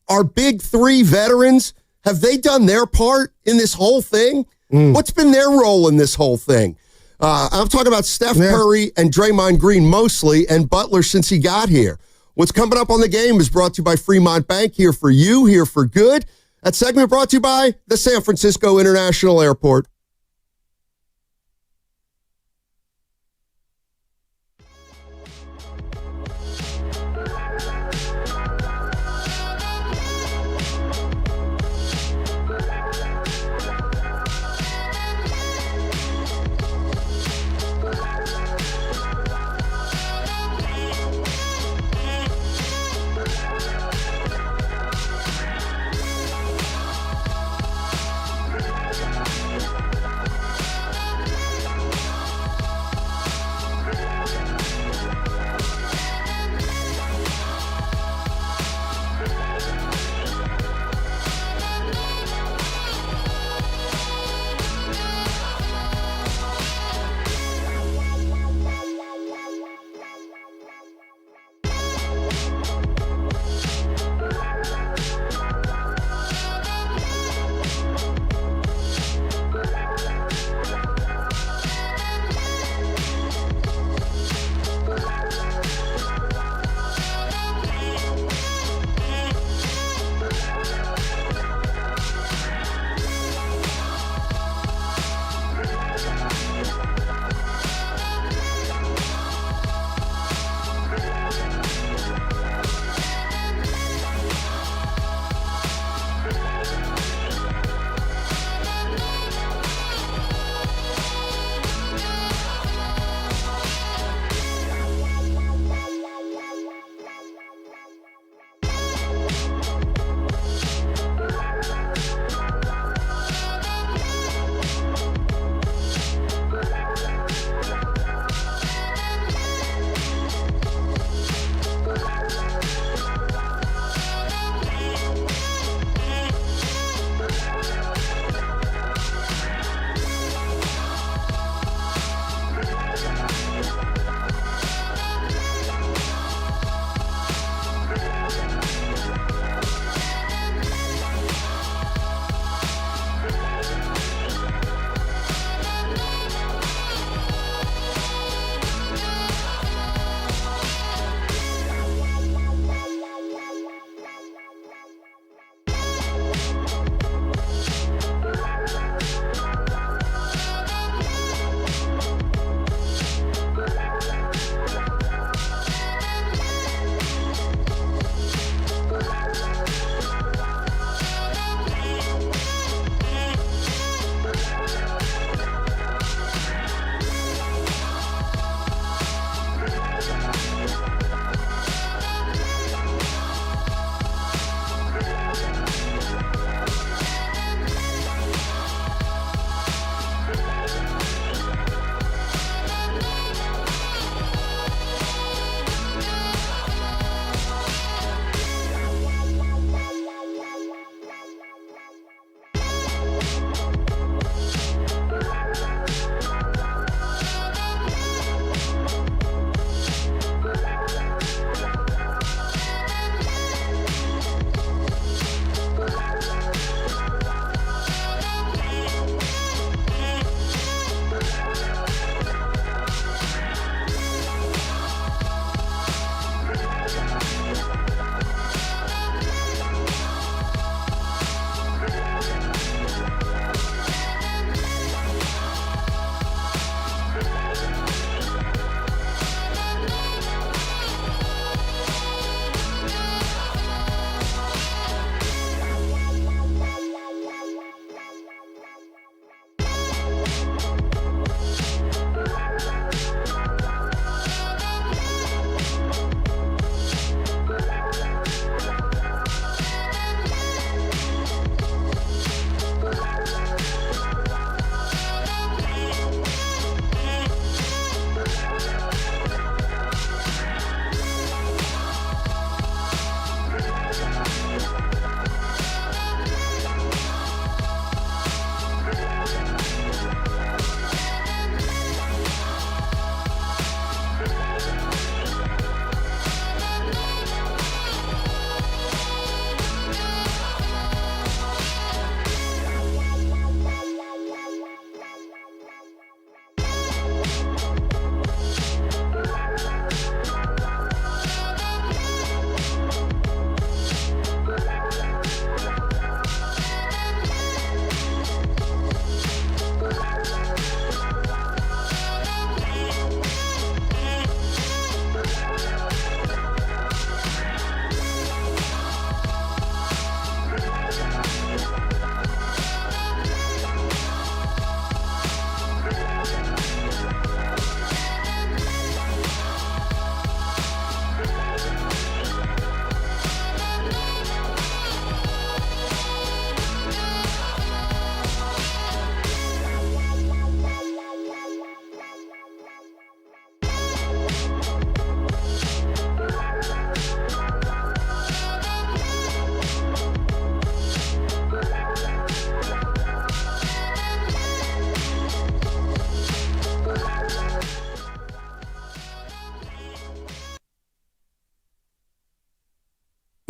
our big 3 veterans, have they done their part in this whole thing? What's been their role in this whole thing? I'm talking about Steph Curry and Draymond Green mostly, and Butler since he got here. What's coming up on the game is brought to you by Fremont Bank, here for you, here for good. That segment brought to you by the San Francisco International Airport.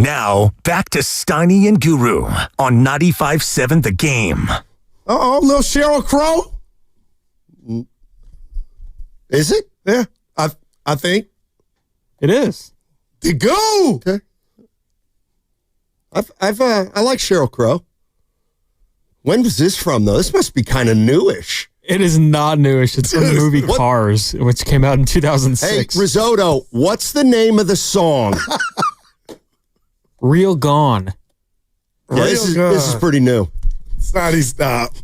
Now, back to Steiny and Guru on 95.7 The Game. Little Sheryl Crow. Is it? Yeah, I think it is. The go. Okay. I like Sheryl Crow. When was this from, though? This must be kind of newish. It is not newish. It's from the movie Cars, which came out in 2006. Hey, Risotto, what's the name of the song? Real Gone. Yeah, this is pretty new. Snotty stop.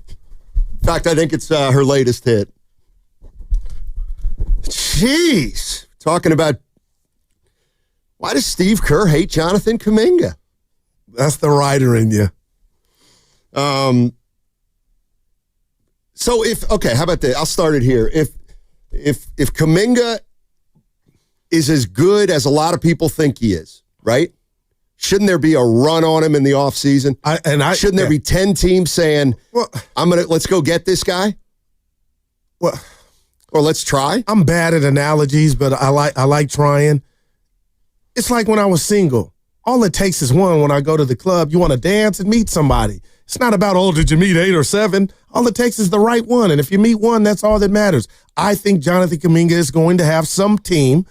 In fact, I think it's her latest hit. Jeez. Talking about why does Steve Kerr hate Jonathan Kaminga? That's the writer in you. So how about this? I'll start it here. If Kaminga is as good as a lot of people think he is, right? Shouldn't there be a run on him in the offseason? Shouldn't there be 10 teams saying, let's go get this guy? Well, or let's try? I'm bad at analogies, but I like trying. It's like when I was single. All it takes is one. When I go to the club, you want to dance and meet somebody. It's not about, did you meet 8 or 7? All it takes is the right one. And if you meet one, that's all that matters. I think Jonathan Kaminga is going to have some team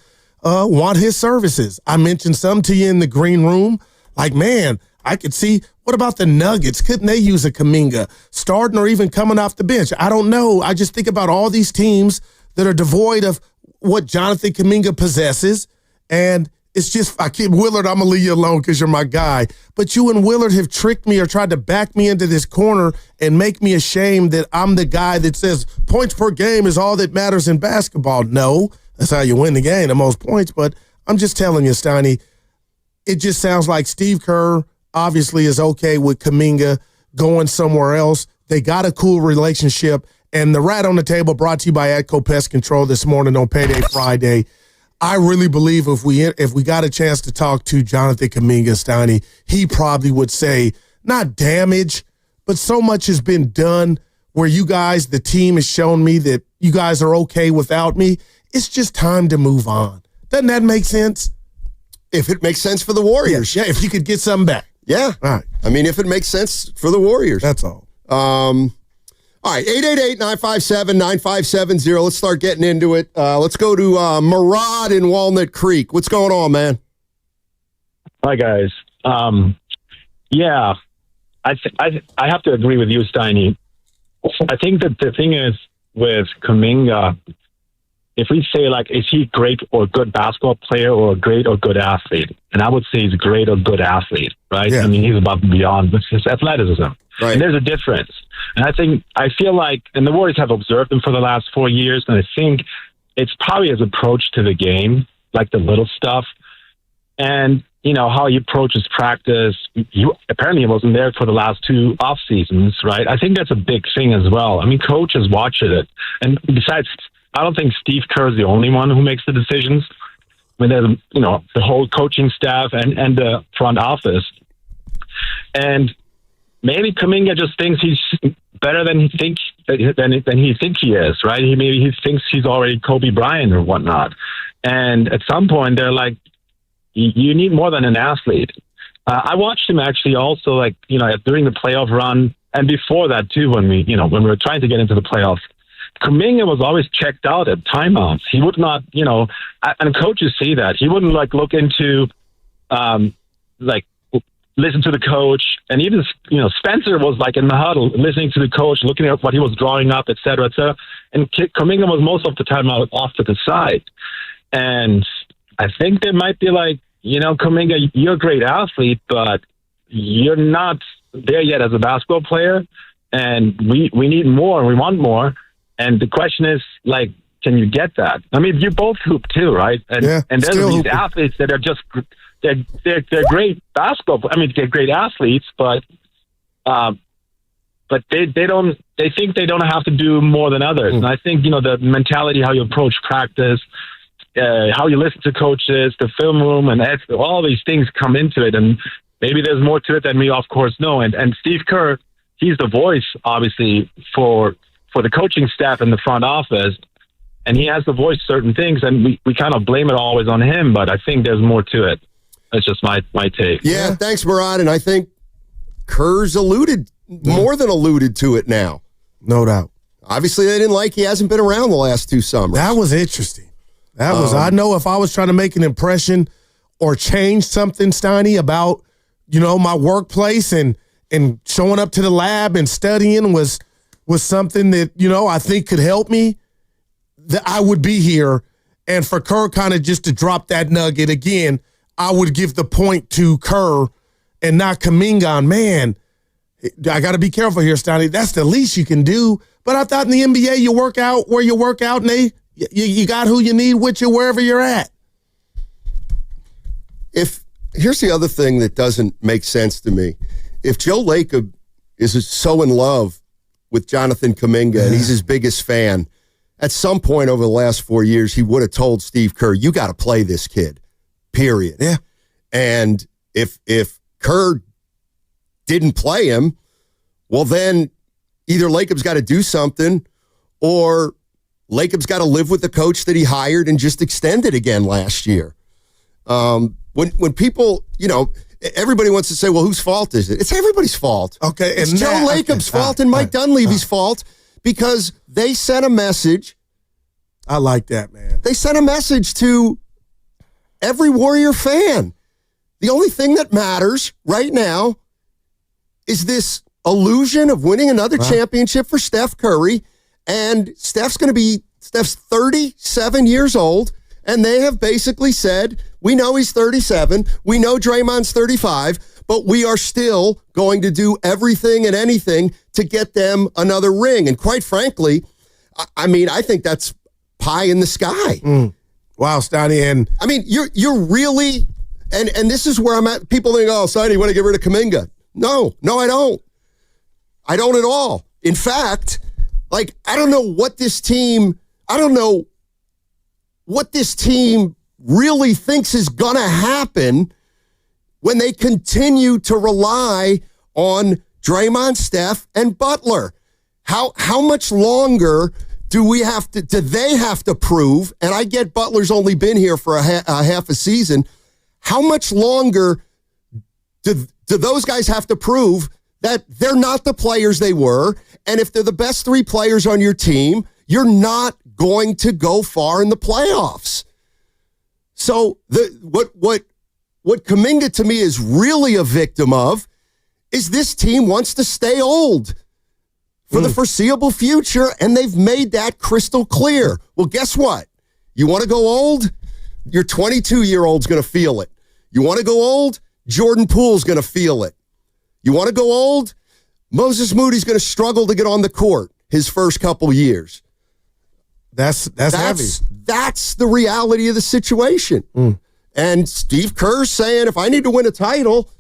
want his services. I mentioned some to you in the green room. Like, man, I could see, what about the Nuggets? Couldn't they use a Kaminga starting or even coming off the bench? I don't know. I just think about all these teams that are devoid of what Jonathan Kaminga possesses. And it's just, Willard, I'm going to leave you alone because you're my guy. But you and Willard have tricked me or tried to back me into this corner and make me ashamed that I'm the guy that says points per game is all that matters in basketball. No, that's how you win the game, the most points. But I'm just telling you, Steiny, it just sounds like Steve Kerr obviously is okay with Kaminga going somewhere else. They got a cool relationship. And the rat on the table brought to you by Atco Pest Control this morning on Payday Friday. I really believe if we got a chance to talk to Jonathan Kaminga, Steiny, he probably would say, not damage, but so much has been done where you guys, the team has shown me that you guys are okay without me. It's just time to move on. Doesn't that make sense? If it makes sense for the Warriors. Yeah, if you could get something back. Yeah. All right. I mean, if it makes sense for the Warriors. That's all. All right, 888-957-9570. Let's start getting into it. Let's go to Murad in Walnut Creek. What's going on, man? Hi, guys. Yeah, I have to agree with you, Steiny. I think that the thing is with Kaminga, if we say, is he great or good basketball player or a great or good athlete? And I would say he's a great or good athlete, right? Yeah. I mean, he's above and beyond with his athleticism. Right. And there's a difference. And I feel like, and the Warriors have observed him for the last 4 years, and I think it's probably his approach to the game, like the little stuff. And, how he approaches practice. Apparently he wasn't there for the last 2 off seasons, right? I think that's a big thing as well. I mean, coaches watch it. And besides, I don't think Steve Kerr is the only one who makes the decisions. I mean, there's, the whole coaching staff and the front office. And maybe Kaminga just thinks he's better than he thinks he is, right? Maybe he thinks he's already Kobe Bryant or whatnot. And at some point, they're like, you need more than an athlete. I watched him actually also, during the playoff run and before that too, when we were trying to get into the playoffs. Kaminga was always checked out at timeouts. He would not, and coaches see that. He wouldn't look into, listen to the coach. And even, Spencer was in the huddle, listening to the coach, looking at what he was drawing up, et cetera, et cetera. And Kaminga was most of the time off to the side. And I think there might be Kaminga, you're a great athlete, but you're not there yet as a basketball player. And we need more and we want more. And the question is, can you get that? I mean, you both hoop too, right? And there's these athletes that are just, they're great basketball. I mean, they're great athletes, but they think they don't have to do more than others. And I think, the mentality, how you approach practice, how you listen to coaches, the film room, and all these things come into it. And maybe there's more to it than we, of course, know. And Steve Kerr, he's the voice, obviously, for the coaching staff in the front office. And he has to voice certain things, and we kind of blame it always on him, but I think there's more to it. That's just my take. Yeah, thanks, Murad. And I think Kerr's more than alluded to it now. No doubt. Obviously, they didn't like he hasn't been around the last 2 summers. That was interesting. I know if I was trying to make an impression or change something, Steiny, about, my workplace and showing up to the lab and studying was something that, I think could help me, that I would be here. And for Kerr kind of just to drop that nugget again, I would give the point to Kerr and not Kaminga. Man, I got to be careful here, Steiny. That's the least you can do. But I thought in the NBA, you work out where you work out, and you got who you need with you wherever you're at. Here's the other thing that doesn't make sense to me. If Joe Lacob is so in love with Jonathan Kaminga and he's his biggest fan, at some point over the last 4 years, he would have told Steve Kerr, you got to play this kid, period. Yeah. And if Kerr didn't play him, well, then either Lacob's got to do something or Lacob's got to live with the coach that he hired and just extended again last year. When people, everybody wants to say, well, whose fault is it? It's everybody's fault. Okay. It's Joe Lacob's fault and Mike Dunleavy's fault because they sent a message. I like that, man. They sent a message to every Warrior fan. The only thing that matters right now is this illusion of winning another championship for Steph Curry. And Steph's 37 years old. And they have basically said, we know he's 37. We know Draymond's 35, but we are still going to do everything and anything to get them another ring. And quite frankly, I think that's pie in the sky. Wow, Steiny. And I mean, you're really, and this is where I'm at. People think, oh, Steiny, you want to get rid of Kaminga? No, I don't. I don't at all. In fact, I don't know what this team really thinks is going to happen when they continue to rely on Draymond, Steph, and Butler. How much longer do they have to prove, and I get Butler's only been here for a half a season, how much longer do those guys have to prove that they're not the players they were, and if they're the best 3 players on your team, you're not going to go far in the playoffs. So what Kaminga to me is really a victim of is this team wants to stay old for the foreseeable future, and they've made that crystal clear. Well, guess what? You want to go old? Your 22-year-old's going to feel it. You want to go old? Jordan Poole's going to feel it. You want to go old? Moses Moody's going to struggle to get on the court his first couple years. That's heavy. That's the reality of the situation. And Steve Kerr's saying, if I need to win a title,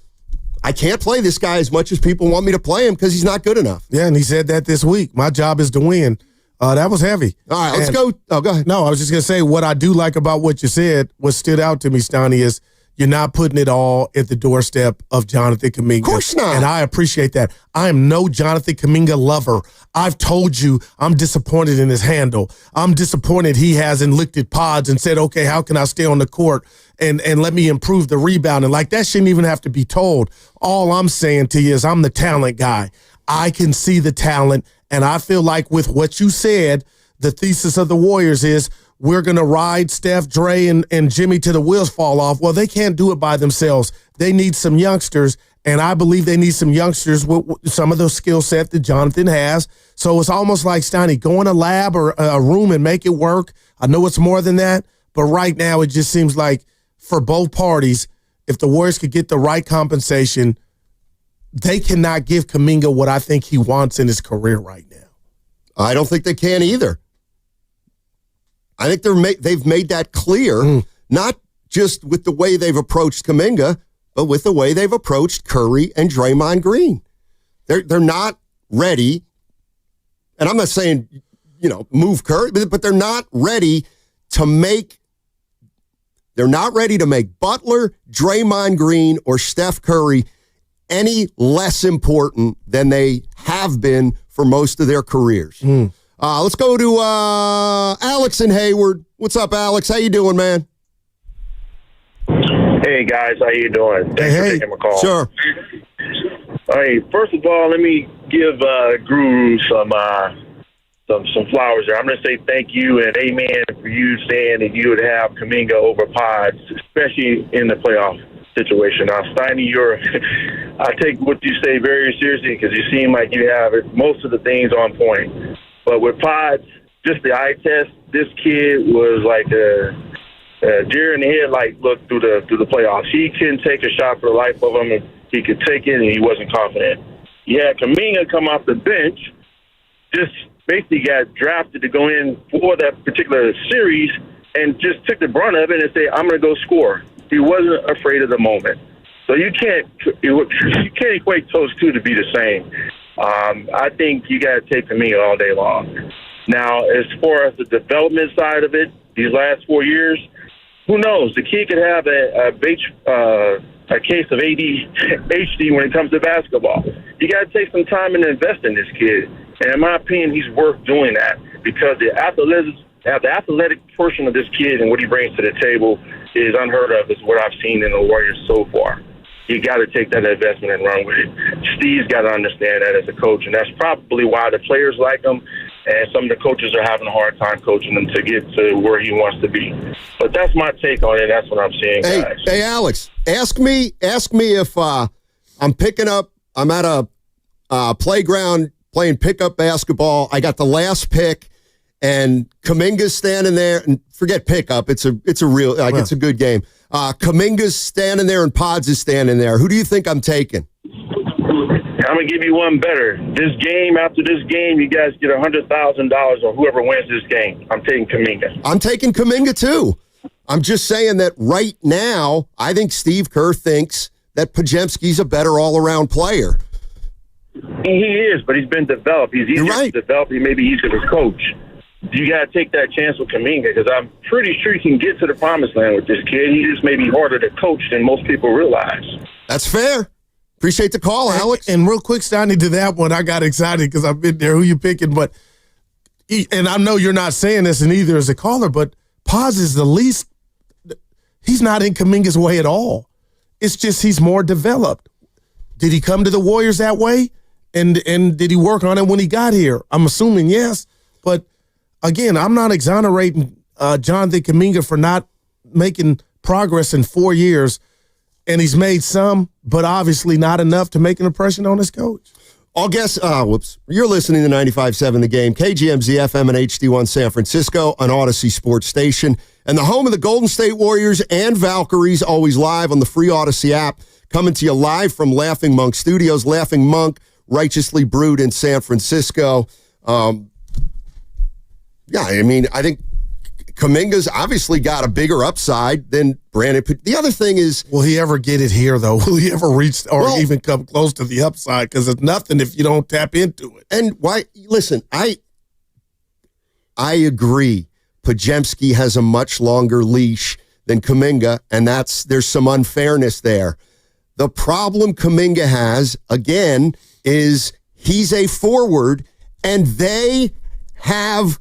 I can't play this guy as much as people want me to play him because he's not good enough. Yeah, and he said that this week. My job is to win. That was heavy. All right, let's go. Oh, go ahead. No, I was just going to say what I do like about what you said, what stood out to me, Stoney, is you're not putting it all at the doorstep of Jonathan Kaminga. Of course not. And I appreciate that. I am no Jonathan Kaminga lover. I've told you I'm disappointed in his handle. I'm disappointed he hasn't looked at pods and said, okay, how can I stay on the court and let me improve the rebound? And that shouldn't even have to be told. All I'm saying to you is I'm the talent guy. I can see the talent. And I feel like with what you said, the thesis of the Warriors is we're going to ride Steph, Dre, and Jimmy till the wheels fall off. Well, they can't do it by themselves. They need some youngsters, and I believe they need some youngsters with some of the skill set that Jonathan has. So it's almost like, Steiny, go in a lab or a room and make it work. I know it's more than that, but right now it just seems like for both parties, if the Warriors could get the right compensation, they cannot give Kaminga what I think he wants in his career right now. I don't think they can either. I think they've made that clear, not just with the way they've approached Kaminga, but with the way they've approached Curry and Draymond Green. They're not ready, and I'm not saying, move Curry, but they're not ready to make Butler, Draymond Green, or Steph Curry any less important than they have been for most of their careers. Let's go to Alex in Hayward. What's up, Alex? How you doing, man? Hey, Hey, guys. How you doing? Thanks for taking my call. Sure. Hey, first of all, let me give Guru some flowers there. I'm going to say thank you and amen for you saying that you would have Kaminga over Pods, especially in the playoff situation. Now, Steiny, I take what you say very seriously because you seem like you have most of the things on point. But with Pods, just the eye test, this kid was like a deer in the headlight look through the playoffs. He couldn't take a shot for the life of him. He could take it, and he wasn't confident. You had Kaminga come off the bench, just basically got drafted to go in for that particular series, and just took the brunt of it and say, "I'm going to go score." He wasn't afraid of the moment. So you can't equate those two to be the same. I think you got to take Kaminga all day long. Now, as far as the development side of it, these last 4 years, who knows? The kid could have a case of ADHD when it comes to basketball. You got to take some time and invest in this kid. And in my opinion, he's worth doing that because the athletic portion of this kid and what he brings to the table is unheard of, is what I've seen in the Warriors so far. You got to take that investment and run with it. Steve's got to understand that as a coach, and that's probably why the players like him, and some of the coaches are having a hard time coaching him to get to where he wants to be. But that's my take on it. That's what I'm seeing, guys. Hey, Alex, ask me if I'm at a playground playing pickup basketball. I got the last pick, and Kaminga's standing there, and forget pickup. It's a real, it's a good game. Kaminga's standing there and Pods is standing there. Who do you think I'm taking? I'm going to give you one better. After this game, you guys get $100,000 on whoever wins this game. I'm taking Kaminga. I'm taking Kaminga, too. I'm just saying that right now, I think Steve Kerr thinks that Podziemski's a better all-around player. He is, but he's been developed. He's easier to develop. He may be easier to coach. You got to take that chance with Kaminga because I'm pretty sure he can get to the promised land with this kid. He just may be harder to coach than most people realize. That's fair. Appreciate the call, Alex. And real quick, Steiny, to that one, I got excited because I've been there. Who you picking? But and I know you're not saying this, and either as a caller, but Paz is the least. He's not in Kaminga's way at all. It's just he's more developed. Did he come to the Warriors that way? And did he work on it when he got here? I'm assuming yes. But again, I'm not exonerating Jonathan Kaminga for not making progress in 4 years. And he's made some, but obviously not enough to make an impression on his coach. I'll guess, you're listening to 95.7 The Game, KGMZ FM and HD1 San Francisco, an Odyssey sports station, and the home of the Golden State Warriors and Valkyries, always live on the free Odyssey app, coming to you live from Laughing Monk Studios. Laughing Monk, righteously brewed in San Francisco. I think Kaminga's obviously got a bigger upside than Brandon. The other thing is, will he ever get it here, though? Will he ever reach or even come close to the upside? Because it's nothing if you don't tap into it. And why? Listen, I agree. Podziemski has a much longer leash than Kaminga, and there's some unfairness there. The problem Kaminga has, again, is he's a forward, and they have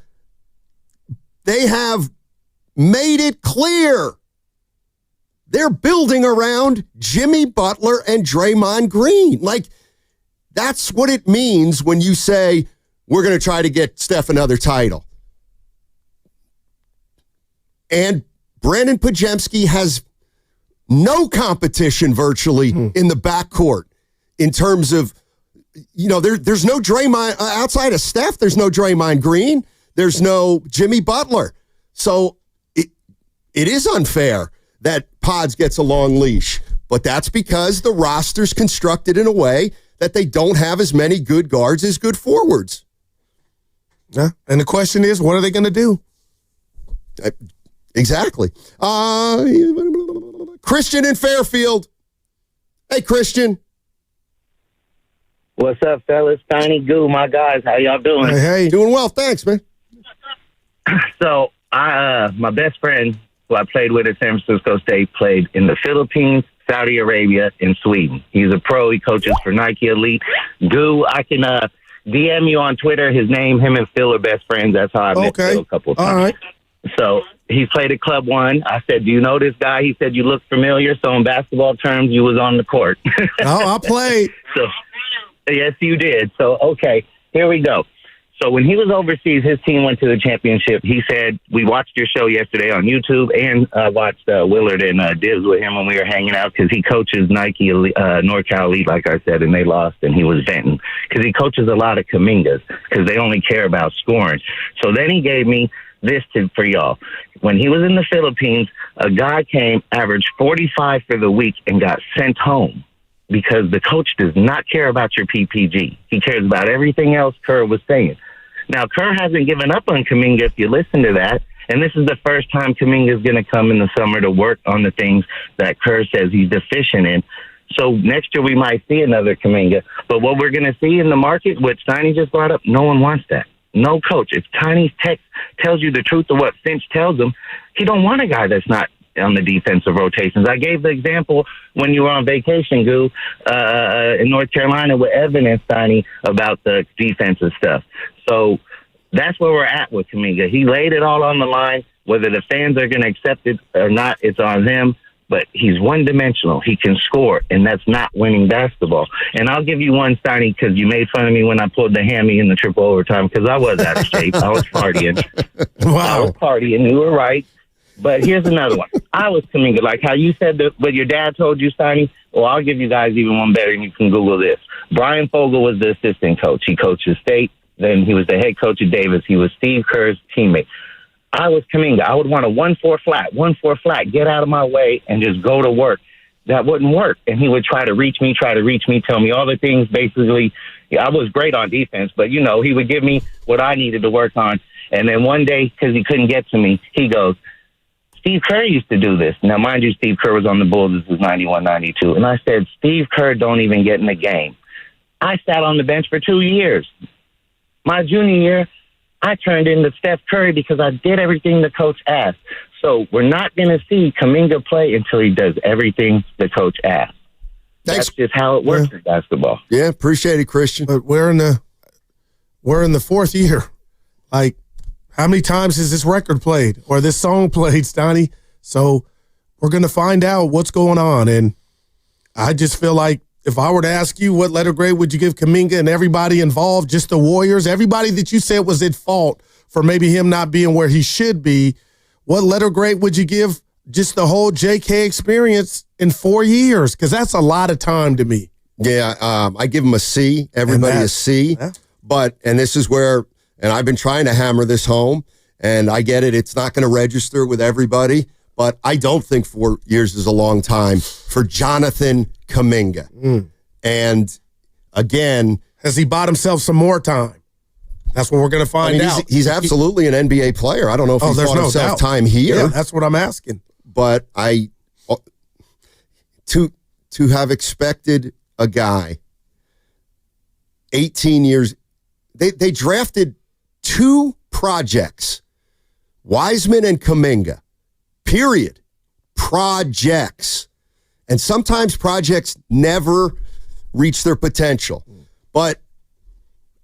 made it clear they're building around Jimmy Butler and Draymond Green. Like, that's what it means when you say, we're going to try to get Steph another title. And Brandon Podziemski has no competition virtually in the backcourt in terms of, there's no Draymond, outside of Steph, there's no Draymond Green. There's no Jimmy Butler. So it is unfair that Pods gets a long leash. But that's because the roster's constructed in a way that they don't have as many good guards as good forwards. Yeah. And the question is, what are they going to do? Exactly. Christian in Fairfield. Hey, Christian. What's up, fellas? Tiny Goo, my guys. How y'all doing? Hey. Doing well. Thanks, man. So, my best friend, who I played with at San Francisco State, played in the Philippines, Saudi Arabia, and Sweden. He's a pro. He coaches for Nike Elite. Goo, I can DM you on Twitter. Him and Phil are best friends. That's how I met Phil a couple of times. All right. So, He played at Club One. I said, do you know this guy? He said, you look familiar. So in basketball terms, you was on the court. I played. So, yes, you did. So, okay, here we go. So when he was overseas, his team went to the championship. He said, we watched your show yesterday on YouTube and watched Willard and Dibs with him when we were hanging out because he coaches Nike NorCal Elite, like I said, and they lost, and he was venting because he coaches a lot of Kamingas because they only care about scoring. So then he gave me this for y'all. When he was in the Philippines, a guy came, averaged 45 for the week, and got sent home because the coach does not care about your PPG. He cares about everything else Kerr was saying. Now, Kerr hasn't given up on Kaminga, if you listen to that, and this is the first time Kaminga is going to come in the summer to work on the things that Kerr says he's deficient in. So next year we might see another Kaminga. But what we're going to see in the market, what Steiny just brought up, no one wants that. No coach. If Tiny's text tells you the truth of what Finch tells him, he don't want a guy that's not on the defensive rotations. I gave the example when you were on vacation, Goo, in North Carolina with Evan and Steiny about the defensive stuff. So that's where we're at with Kaminga. He laid it all on the line. Whether the fans are going to accept it or not, it's on him. But he's one-dimensional. He can score, and that's not winning basketball. And I'll give you one, Steiny, because you made fun of me when I pulled the hammy in the triple overtime because I was out of shape. I was partying. Wow. I was partying. You were right. But here's another one. I was Kaminga, like how you said that what your dad told you, Steiny. Well, I'll give you guys even one better, and you can Google this. Brian Fogel was the assistant coach. He coached the State. Then he was the head coach at Davis. He was Steve Kerr's teammate. I was Kaminga. I would want a 1-4 flat, get out of my way, and just go to work. That wouldn't work. And he would try to reach me, tell me all the things. Basically, I was great on defense, but, he would give me what I needed to work on. And then one day, because he couldn't get to me, he goes, Steve Kerr used to do this. Now, mind you, Steve Kerr was on the Bulls. This was 91, 92. And I said, Steve Kerr don't even get in the game. I sat on the bench for 2 years. My junior year, I turned into Steph Curry because I did everything the coach asked. So we're not going to see Kaminga play until he does everything the coach asked. That's just how it works in basketball. Yeah, appreciate it, Christian. But we're in the fourth year. Like, how many times has this record played or this song played, Steiny? So we're going to find out what's going on. And I just feel like if I were to ask you what letter grade would you give Kaminga and everybody involved, just the Warriors, everybody that you said was at fault for maybe him not being where he should be, what letter grade would you give just the whole JK experience in 4 years? Because that's a lot of time to me. Yeah, I give him a C. Everybody a C. Yeah. But, and this is where, and I've been trying to hammer this home, and I get it, it's not going to register with everybody, but I don't think 4 years is a long time for Jonathan Kaminga. And again, has he bought himself some more time? That's what we're going to find out. He's absolutely an NBA player. I don't know if he's bought himself time here. Yeah, that's what I'm asking. But to have expected a guy 18 years, they drafted 2 projects, Wiseman and Kaminga, period. Projects. And sometimes projects never reach their potential. But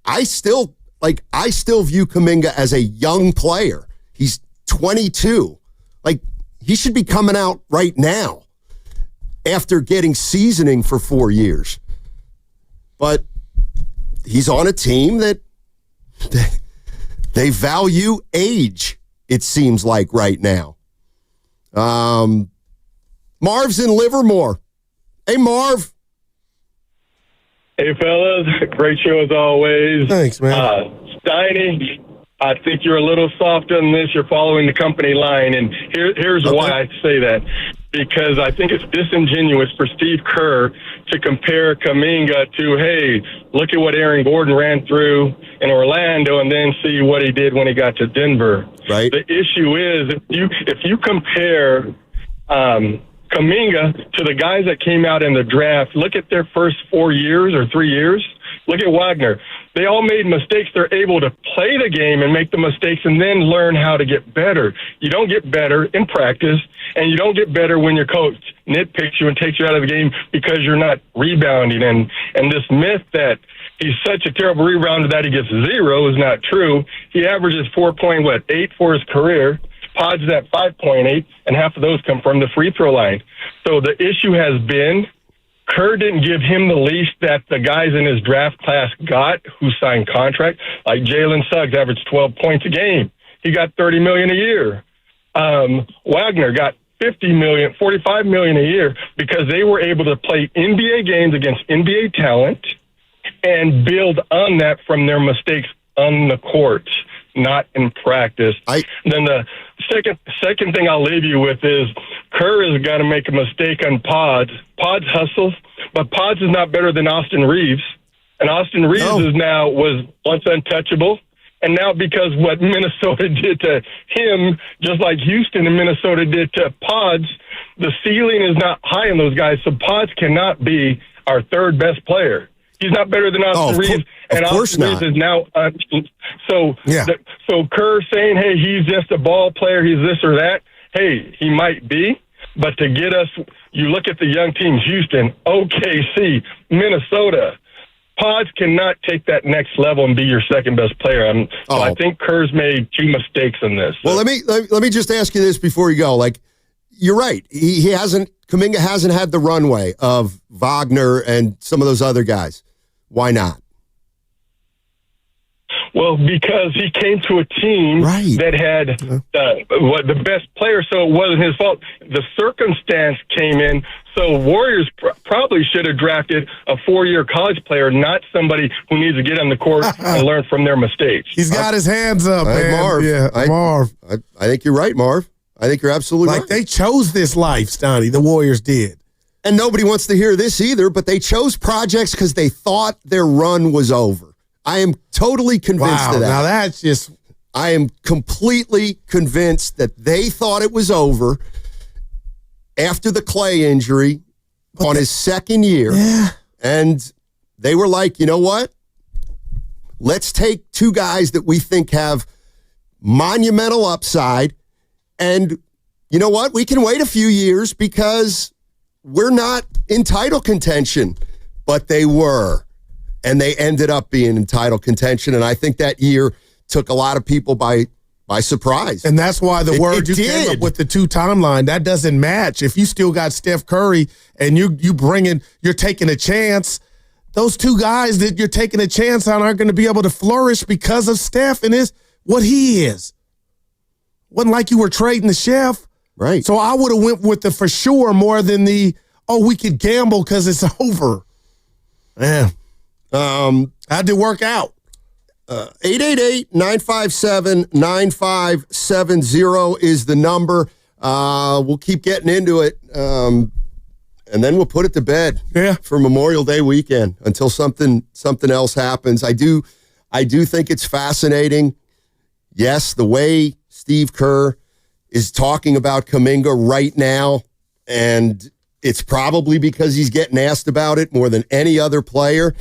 I still view Kaminga as a young player. He's 22. Like, he should be coming out right now after getting seasoning for 4 years. But he's on a team that they value age, it seems like right now. Marv's in Livermore. Hey, Marv. Hey, fellas. Great show as always. Thanks, man. Steiny, I think you're a little soft on this. You're following the company line, and here's why I say that. Because I think it's disingenuous for Steve Kerr to compare Kaminga to, hey, look at what Aaron Gordon ran through in Orlando and then see what he did when he got to Denver. Right. The issue is if you compare Kaminga to the guys that came out in the draft, look at their first 4 years or 3 years. Look at Wagner. They all made mistakes. They're able to play the game and make the mistakes and then learn how to get better. You don't get better in practice, and you don't get better when your coach nitpicks you and takes you out of the game because you're not rebounding. And this myth that he's such a terrible rebounder that he gets 0 is not true. He averages 4.8 for his career. Pod's at 5.8, and half of those come from the free throw line. So the issue has been Kerr didn't give him the leash that the guys in his draft class got who signed contract. Like Jalen Suggs averaged 12 points a game. He got $30 million a year. Wagner got $45 million a year because they were able to play NBA games against NBA talent and build on that from their mistakes on the court, not in practice. Then the second thing I'll leave you with is Kerr has got to make a mistake on Pods. Pods hustles, but Pods is not better than Austin Reeves. And Austin Reeves was once untouchable. And now because what Minnesota did to him, just like Houston and Minnesota did to Pods, the ceiling is not high in those guys. So Pods cannot be our third best player. He's not better than Austin Reeves. And Austin Reeves is now so Kerr saying, hey, he's just a ball player, he's this or that. Hey, he might be. But to get us, you look at the young teams, Houston, OKC, Minnesota. Pods cannot take that next level and be your second best player. So I think Kerr's made two mistakes in this. Well, let me just ask you this before you go. Like, you're right. Kaminga hasn't had the runway of Wagner and some of those other guys. Why not? Well, because he came to a team that had the best player, so it wasn't his fault. The circumstance came in, so Warriors probably should have drafted a 4-year college player, not somebody who needs to get on the court and learn from their mistakes. He's got his hands up, man. Marv. Yeah, Marv. I think you're right, Marv. I think you're absolutely right. They chose this life, Stoney. The Warriors did. And nobody wants to hear this either, but they chose projects because they thought their run was over. I am totally convinced of that. Now that's just... I am completely convinced that they thought it was over after the Clay injury on his second year. Yeah. And they were like, you know what? Let's take two guys that we think have monumental upside. And you know what? We can wait a few years because we're not in title contention. But they were. And they ended up being in title contention. And I think that year took a lot of people by surprise. And that's why the word you came up with, the 2 timeline, that doesn't match. If you still got Steph Curry and you're taking a chance, those two guys that you're taking a chance on aren't going to be able to flourish because of Steph and what he is. Wasn't like you were trading the chef. Right. So I would have went with the for sure more than we could gamble because it's over. Man. How'd it work out? 888-957-9570 is the number. We'll keep getting into it, and then we'll put it to bed for Memorial Day weekend until something else happens. I do think it's fascinating. Yes, the way Steve Kerr is talking about Kaminga right now, and it's probably because he's getting asked about it more than any other player.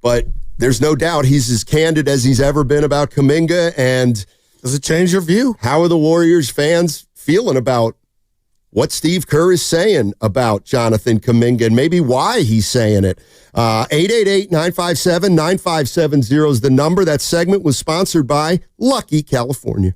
But there's no doubt he's as candid as he's ever been about Kaminga. And does it change your view? How are the Warriors fans feeling about what Steve Kerr is saying about Jonathan Kaminga and maybe why he's saying it? 888-957-9570 is the number. That segment was sponsored by Lucky California.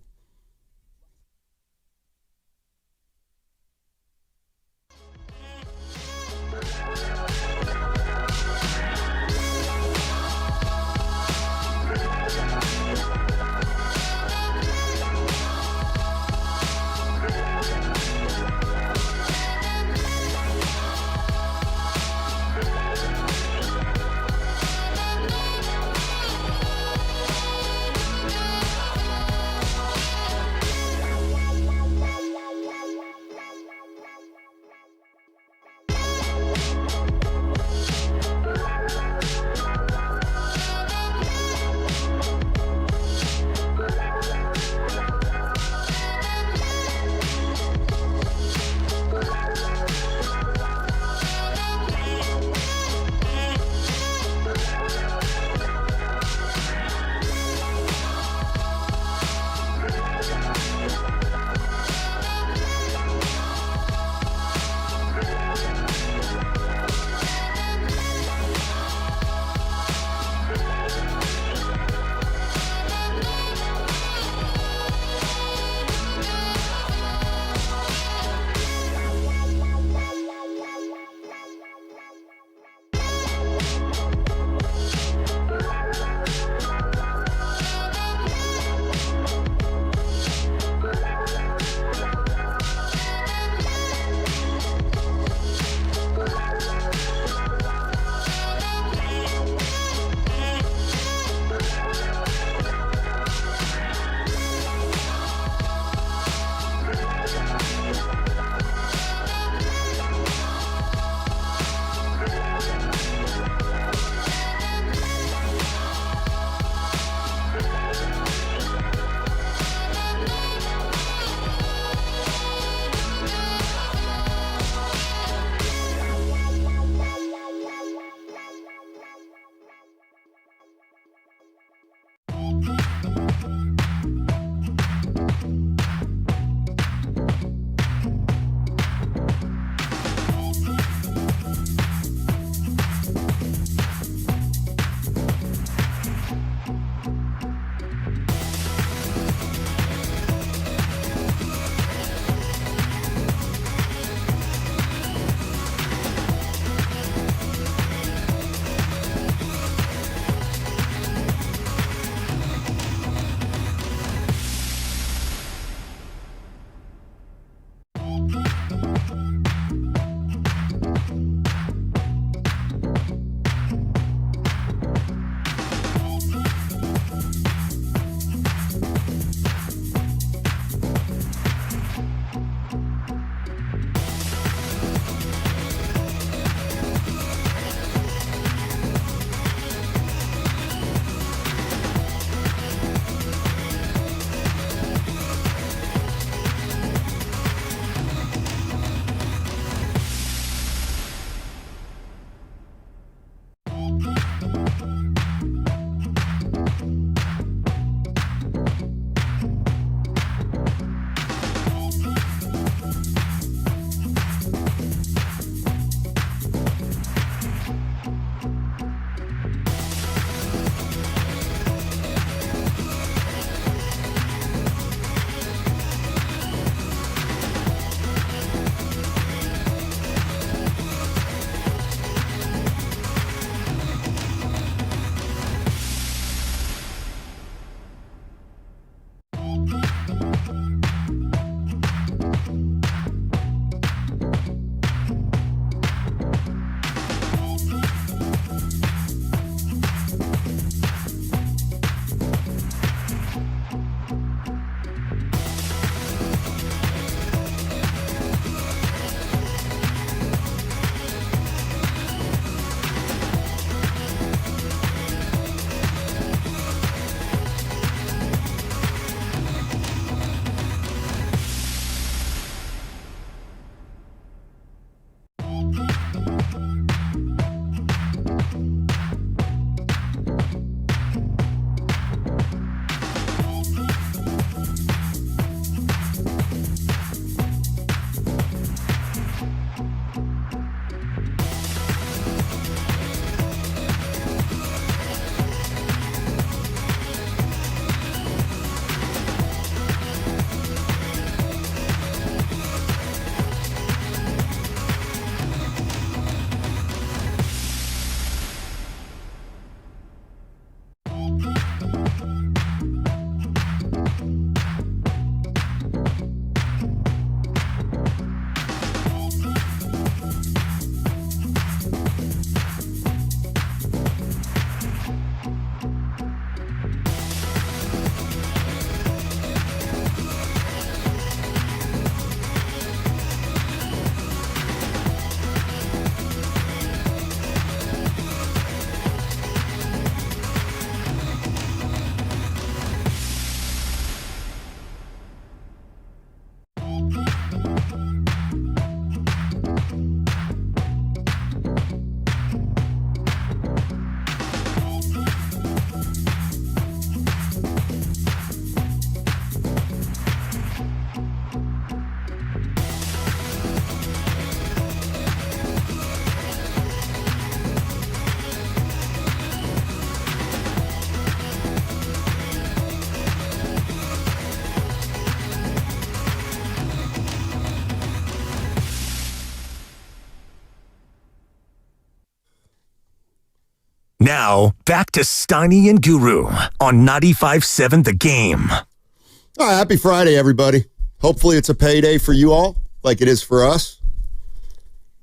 Now, back to Steiny and Guru on 95.7 The Game. All right, happy Friday, everybody. Hopefully it's a payday for you all, like it is for us.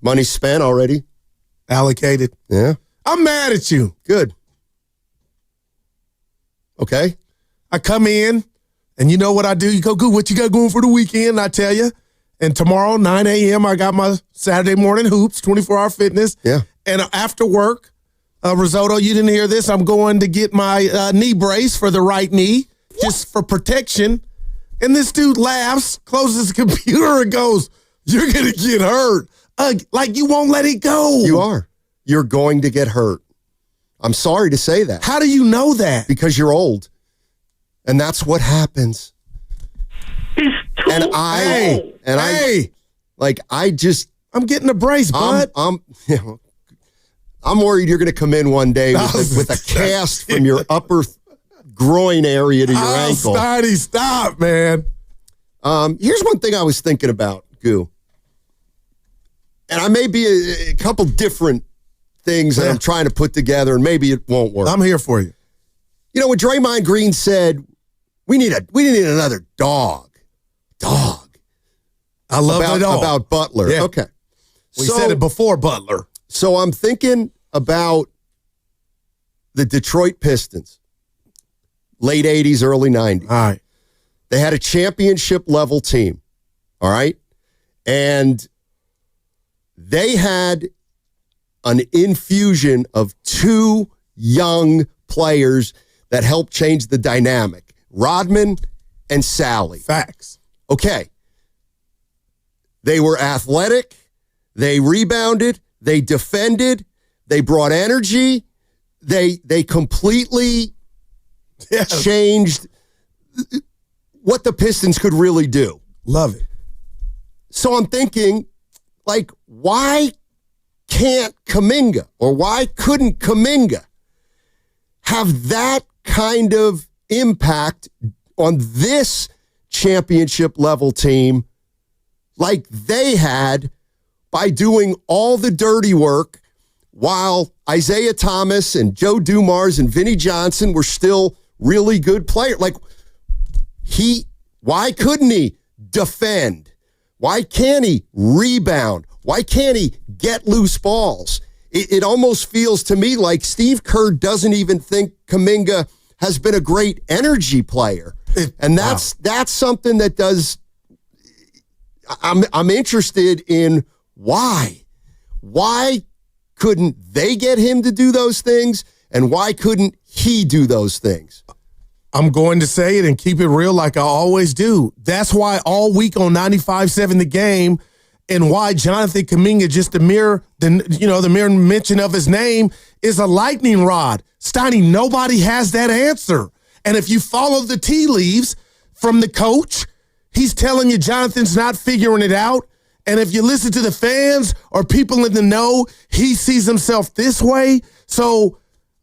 Money spent already. Allocated. Yeah. I'm mad at you. Good. Okay. I come in, and you know what I do? You go, good, what you got going for the weekend? I tell you. And tomorrow, 9 a.m., I got my Saturday morning hoops, 24-hour fitness. Yeah. And after work, Risotto, you didn't hear this. I'm going to get my knee brace for the right knee, just for protection. And this dude laughs, closes the computer, and goes, "You're going to get hurt." Like you won't let it go. You are. You're going to get hurt. I'm sorry to say that. How do you know that? Because you're old. And that's what happens. And I, I'm getting a brace, bud. I'm worried you're going to come in one day with a cast from your upper groin area to your ankle. Stop, man. Here's one thing I was thinking about, Goo. And I may be a couple different things that I'm trying to put together, and maybe it won't work. I'm here for you. You know, when Draymond Green said, we need another dog. I love the dog. About Butler. Yeah. Okay. We said it before Butler. So I'm thinking about the Detroit Pistons, late 80s, early 90s. All right. They had a championship level team. All right. And they had an infusion of two young players that helped change the dynamic. Rodman and Sally. Facts. Okay. They were athletic. They rebounded. They defended. They brought energy. They completely changed what the Pistons could really do. Love it. So I'm thinking, like, why can't Kaminga, or why couldn't Kaminga have that kind of impact on this championship level team like they had by doing all the dirty work while Isaiah Thomas and Joe Dumars and Vinnie Johnson were still really good players? Like, why couldn't he defend? Why can't he rebound? Why can't he get loose balls? It almost feels to me like Steve Kerr doesn't even think Kaminga has been a great energy player. And that's something that does. I'm interested in why. Why couldn't they get him to do those things? And why couldn't he do those things? I'm going to say it and keep it real like I always do. That's why all week on 95.7 The Game, and why Jonathan Kaminga, just the mere mention of his name is a lightning rod. Steiny, nobody has that answer. And if you follow the tea leaves from the coach, he's telling you Jonathan's not figuring it out. And if you listen to the fans or people in the know, he sees himself this way. So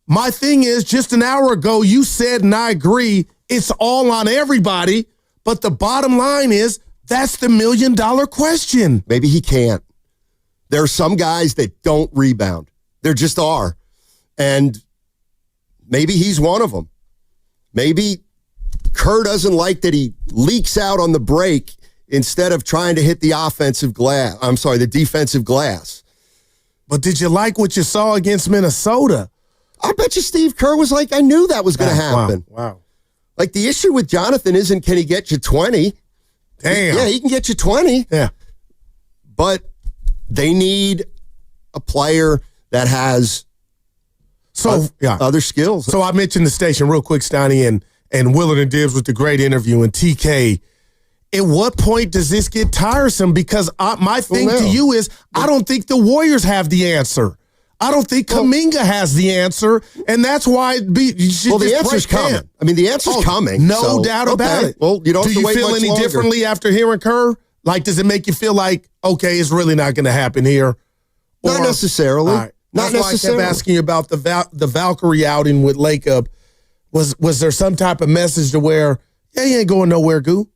my thing is, just an hour ago, you said, and I agree, it's all on everybody. But the bottom line is, that's the $1 million question. Maybe he can't. There are some guys that don't rebound. There just are. And maybe he's one of them. Maybe Kerr doesn't like that he leaks out on the break instead of trying to hit the the defensive glass. But did you like what you saw against Minnesota? I bet you Steve Kerr was like, I knew that was going to happen. Wow. Like, the issue with Jonathan isn't, can he get you 20? Damn. Yeah, he can get you 20. Yeah. But they need a player that has other skills. So I mentioned the station real quick, Steiny, and Willard and Dibbs with the great interview, and TK. At what point does this get tiresome? Because my thing to you is, I don't think the Warriors have the answer. I don't think Kaminga has the answer, and that's why you should the answer's coming. I mean, the answer's coming. No doubt about it. Well, you don't have to wait much longer. Do you feel any differently after hearing Kerr? Like, does it make you feel like, okay, it's really not going to happen here? Not necessarily. Right. Not that's necessarily. why I kept asking you about the Valkyrie outing with Lakeup. Was there some type of message to where, yeah, you ain't going nowhere, Goo?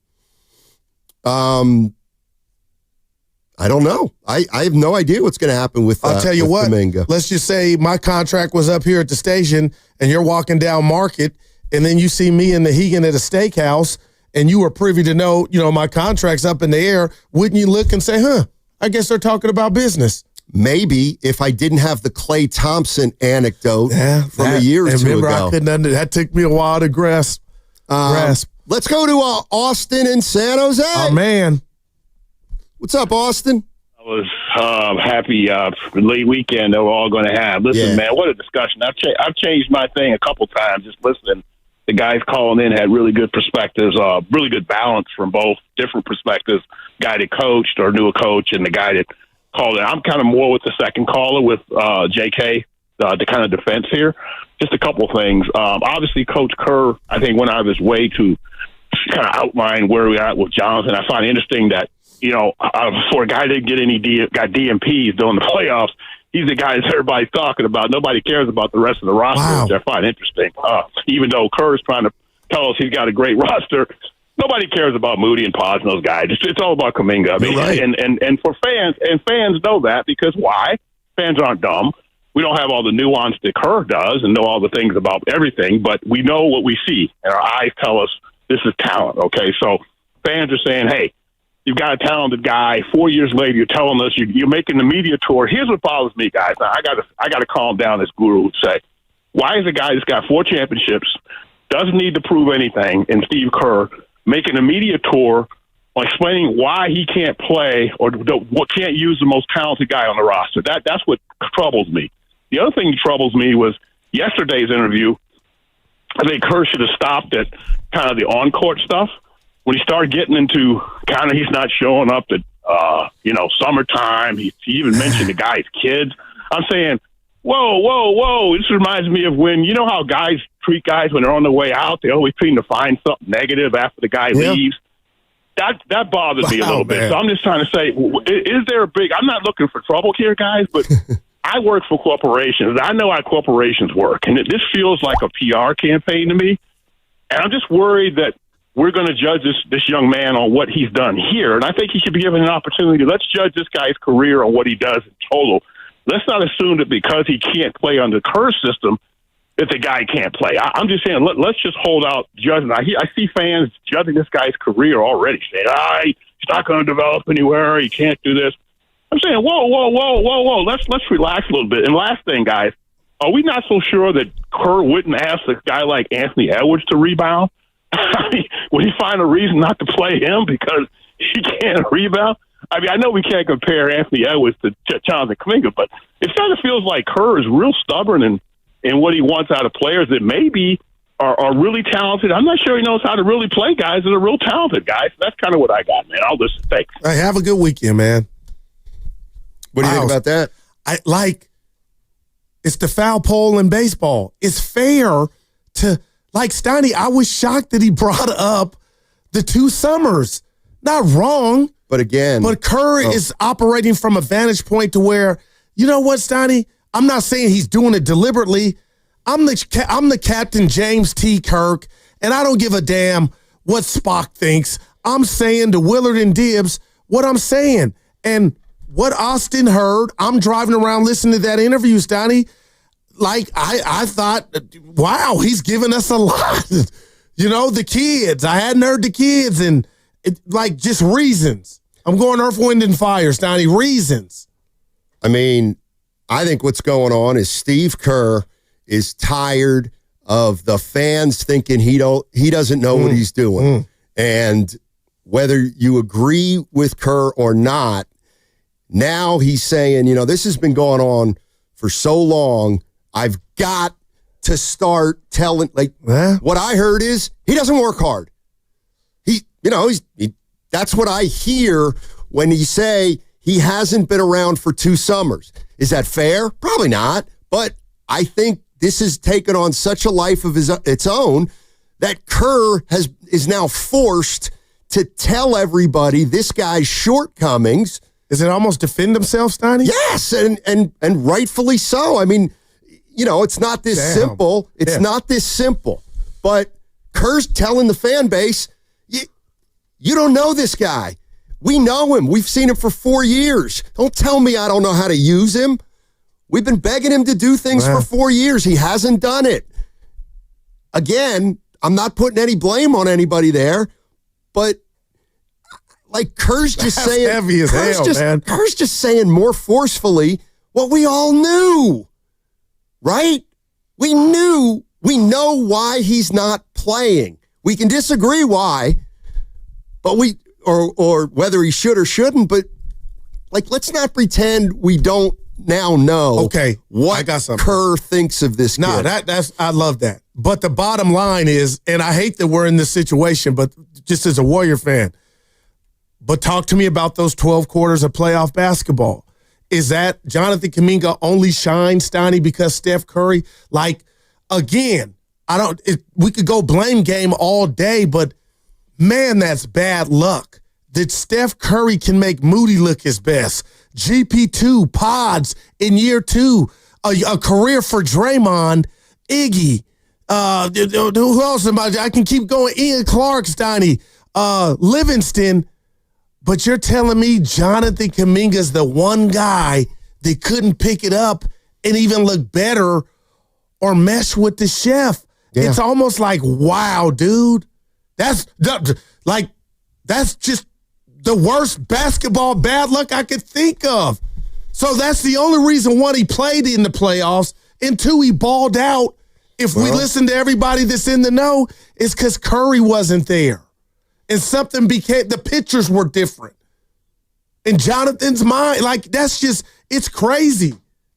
I don't know. I have no idea what's going to happen with I'll tell you what, Kaminga. Let's just say my contract was up here at the station and you're walking down Market and then you see me in the Hegan at a steakhouse and you were privy to know, my contract's up in the air. Wouldn't you look and say, I guess they're talking about business? Maybe if I didn't have the Klay Thompson anecdote from a year or two ago. That took me a while to grasp. Let's go to Austin and San Jose. Oh, man. What's up, Austin? I was happy late weekend that we're all going to have. Listen, man, what a discussion. I've changed my thing a couple times just listening. The guys calling in had really good perspectives, really good balance from both different perspectives. Guy that coached or knew a coach and the guy that called in. I'm kind of more with the second caller with JK, the kind of defense here. Just a couple things. Obviously, Coach Kerr, I think, went out of his way to kind of outline where we're at with Jonathan. I find it interesting that, for a guy that didn't get got DMPs during the playoffs, he's the guy that everybody's talking about. Nobody cares about the rest of the roster, which I find interesting. Even though Kerr's trying to tell us he's got a great roster, nobody cares about Moody and Pods and those guys. It's all about Kaminga. I mean, and for fans know that because why? Fans aren't dumb. We don't have all the nuance that Kerr does and know all the things about everything, but we know what we see, and our eyes tell us this is talent. Okay, so fans are saying, "Hey, you've got a talented guy." 4 years later, you're telling us you're making the media tour. Here's what bothers me, guys. Now, I got to calm down this guru and say, why is a guy that's got 4 championships, doesn't need to prove anything, and Steve Kerr making a media tour on explaining why he can't play or can't use the most talented guy on the roster? That's what troubles me. The other thing that troubles me was yesterday's interview. I think Kerr should have stopped at kind of the on-court stuff. When he started getting into kind of he's not showing up at, summertime, he even mentioned the guy's kids. I'm saying, whoa. This reminds me of when, you know how guys treat guys when they're on their way out? They always seem to find something negative after the guy leaves. That bothers me a little bit. So I'm just trying to say, is there I'm not looking for trouble here, guys, but I work for corporations. I know how corporations work, and this feels like a PR campaign to me. And I'm just worried that we're going to judge this young man on what he's done here. And I think he should be given an opportunity. Let's judge this guy's career on what he does in total. Let's not assume that because he can't play under Kerr's system that the guy can't play. I'm just saying, let's just hold out judgment. I see fans judging this guy's career already, saying, he's not going to develop anywhere. He can't do this. I'm saying, whoa. Let's relax a little bit. And last thing, guys, are we not so sure that Kerr wouldn't ask a guy like Anthony Edwards to rebound? Would he find a reason not to play him because he can't rebound? I mean, I know we can't compare Anthony Edwards to Jonathan Kaminga, but it kind of feels like Kerr is real stubborn in what he wants out of players that maybe are really talented. I'm not sure he knows how to really play guys that are real talented guys. That's kind of what I got, man. I'll listen. Thanks. Hey, have a good weekend, man. What do you think about that? It's the foul pole in baseball. It's fair to, like Steiny, I was shocked that he brought up the 2 summers. Not wrong. But again. But Kerr is operating from a vantage point to where, you know what, Steiny? I'm not saying he's doing it deliberately. I'm the Captain James T. Kirk, and I don't give a damn what Spock thinks. I'm saying to Willard and Dibbs what I'm saying. And what Austin heard, I'm driving around listening to that interview, Steiny. Like, I thought, wow, he's giving us a lot. You know, the kids. I hadn't heard the kids, and just reasons. I'm going Earth, Wind, and Fire, Steiny. Reasons. I mean, I think what's going on is Steve Kerr is tired of the fans thinking he doesn't know what he's doing. And whether you agree with Kerr or not, now he's saying, you know, this has been going on for so long. I've got to start telling, what I heard is he doesn't work hard. That's what I hear when he say he hasn't been around for 2 summers. Is that fair? Probably not. But I think this has taken on such a life of its own that Kerr is now forced to tell everybody this guy's shortcomings. Is it almost defend himself, Steiny? Yes, and rightfully so. I mean, you know, it's not this simple. It's not this simple. But Kerr's telling the fan base, you don't know this guy. We know him. We've seen him for 4 years. Don't tell me I don't know how to use him. We've been begging him to do things for 4 years. He hasn't done it. Again, I'm not putting any blame on anybody there, but Kerr's just saying heavy as hell, man. Kerr's just saying more forcefully what we all knew. Right? We know why he's not playing. We can disagree why, but or whether he should or shouldn't, but let's not pretend we don't now know what I got something. Kerr thinks of this kid. No, I love that. But the bottom line is, and I hate that we're in this situation, but just as a Warrior fan, but talk to me about those 12 quarters of playoff basketball. Is that Jonathan Kaminga only shines, Steiny, because Steph Curry? Again, we could go blame game all day, but man, that's bad luck that Steph Curry can make Moody look his best. GP2, pods in year 2, a career for Draymond, Iggy. Who else? I can keep going. Ian Clark, Steiny, Livingston. But you're telling me Jonathan Kaminga's the one guy that couldn't pick it up and even look better or mesh with the chef. Yeah. It's almost like, wow, dude. That's just the worst basketball bad luck I could think of. So that's the only reason, one, he played in the playoffs, and 2, he balled out. If we listen to everybody that's in the know, it's because Curry wasn't there. And something the pictures were different. In Jonathan's mind, it's crazy.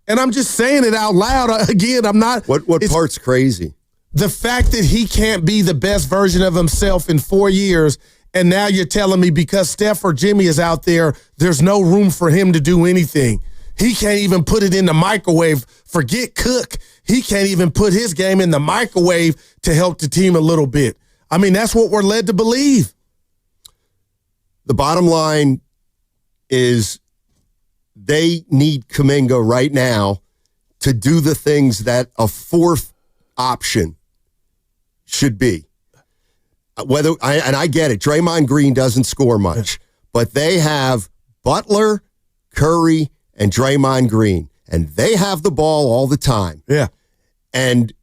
And I'm just saying it out loud. Again, I'm not. What part's crazy? The fact that he can't be the best version of himself in 4 years, and now you're telling me because Steph or Jimmy is out there, there's no room for him to do anything. He can't even put it in the microwave. Forget cook. He can't even put his game in the microwave to help the team a little bit. I mean, that's what we're led to believe. The bottom line is they need Kaminga right now to do the things that a 4th option should be. I get it. Draymond Green doesn't score much, but they have Butler, Curry, and Draymond Green, and they have the ball all the time. Yeah. And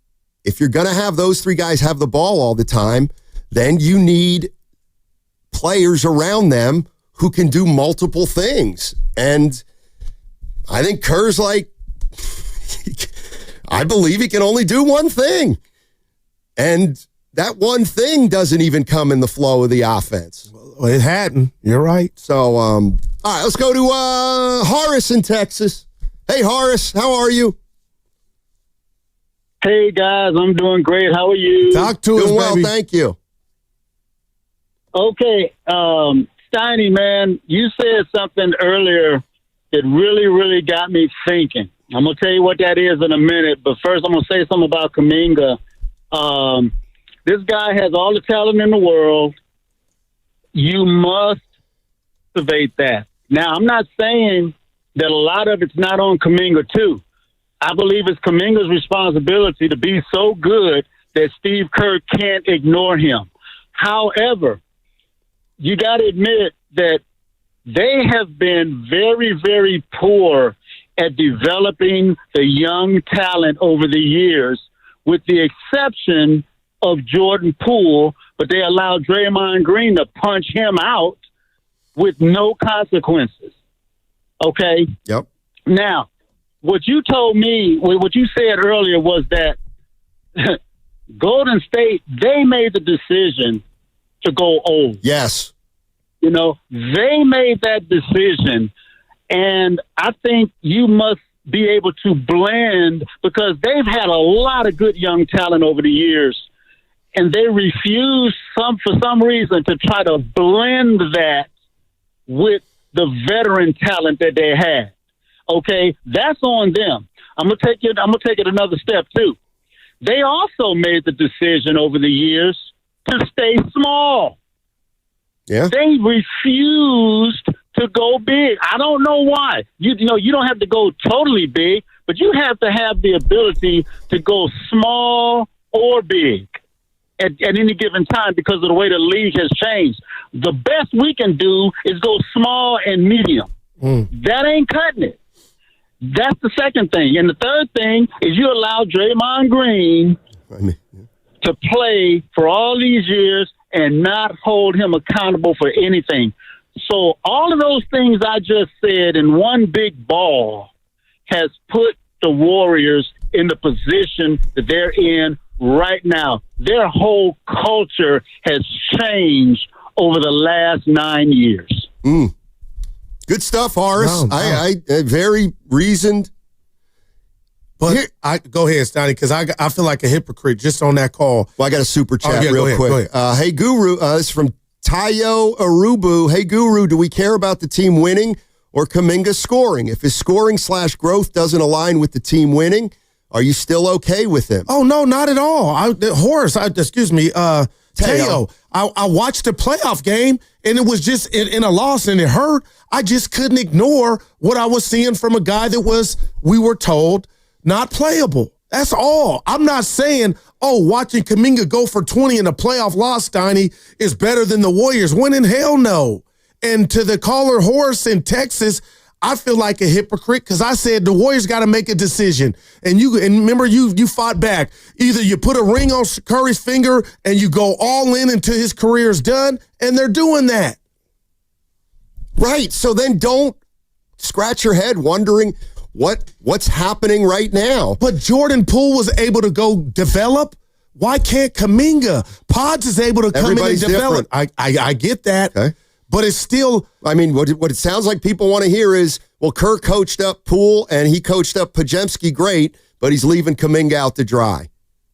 if you're going to have those 3 guys have the ball all the time, then you need players around them who can do multiple things. And I think Kerr's I believe he can only do one thing. And that one thing doesn't even come in the flow of the offense. Well, it hadn't. You're right. So, all right, let's go to Horace in Texas. Hey, Horace, how are you? Hey, guys, I'm doing great. How are you? Talk to us, doing well, baby. thank you. Okay, Steiny, man, you said something earlier that really, really got me thinking. I'm going to tell you what that is in a minute, but first I'm going to say something about Kaminga. This guy has all the talent in the world. You must cultivate that. Now, I'm not saying that a lot of it's not on Kaminga, too. I believe it's Kaminga's responsibility to be so good that Steve Kerr can't ignore him. However, you got to admit that they have been very, very poor at developing the young talent over the years, with the exception of Jordan Poole, but they allowed Draymond Green to punch him out with no consequences. Okay? Yep. Now, what you told me, what you said earlier was that Golden State, they made the decision to go old. Yes. You know, they made that decision, and I think you must be able to blend, because they've had a lot of good young talent over the years, and they refuse for some reason to try to blend that with the veteran talent that they had. Okay, that's on them. I'm gonna take it another step too. They also made the decision over the years to stay small. Yeah. They refused to go big. I don't know why. You know, you don't have to go totally big, but you have to have the ability to go small or big at any given time, because of the way the league has changed. The best we can do is go small and medium. That ain't cutting it. That's the second thing. And the third thing is you allow Draymond Green to play for all these years and not hold him accountable for anything. So all of those things I just said in one big ball has put the Warriors in the position that they're in right now. Their whole culture has changed over the last 9 years. Good stuff, Horace. No. I very reasoned. But go ahead, Stoney, because I feel like a hypocrite just on that call. Well, I got a super chat real go quick. ahead. Hey, Guru, this is from Tayo Arubu. Hey, Guru, do we care about the team winning or Kaminga scoring? If his scoring/growth doesn't align with the team winning, are you still okay with him? Oh, no, not at all. Horace, Tayo, I watched the playoff game, and it was just in a loss, and it hurt. I just couldn't ignore what I was seeing from a guy that we were told, not playable. That's all. I'm not saying, watching Kaminga go for 20 in a playoff loss, Steiny, is better than the Warriors winning. Hell no. And to the caller Horace in Texas, I feel like a hypocrite because I said the Warriors got to make a decision. And remember, you fought back. Either you put a ring on Curry's finger and you go all in until his career is done, and they're doing that. Right. So then don't scratch your head wondering what's happening right now. But Jordan Poole was able to go develop. Why can't Kaminga? Pods is able to come in and develop. I get that. Okay. But it's still... I mean, what it sounds like people want to hear is, well, Kerr coached up Poole and he coached up Podziemski great, but he's leaving Kaminga out to dry.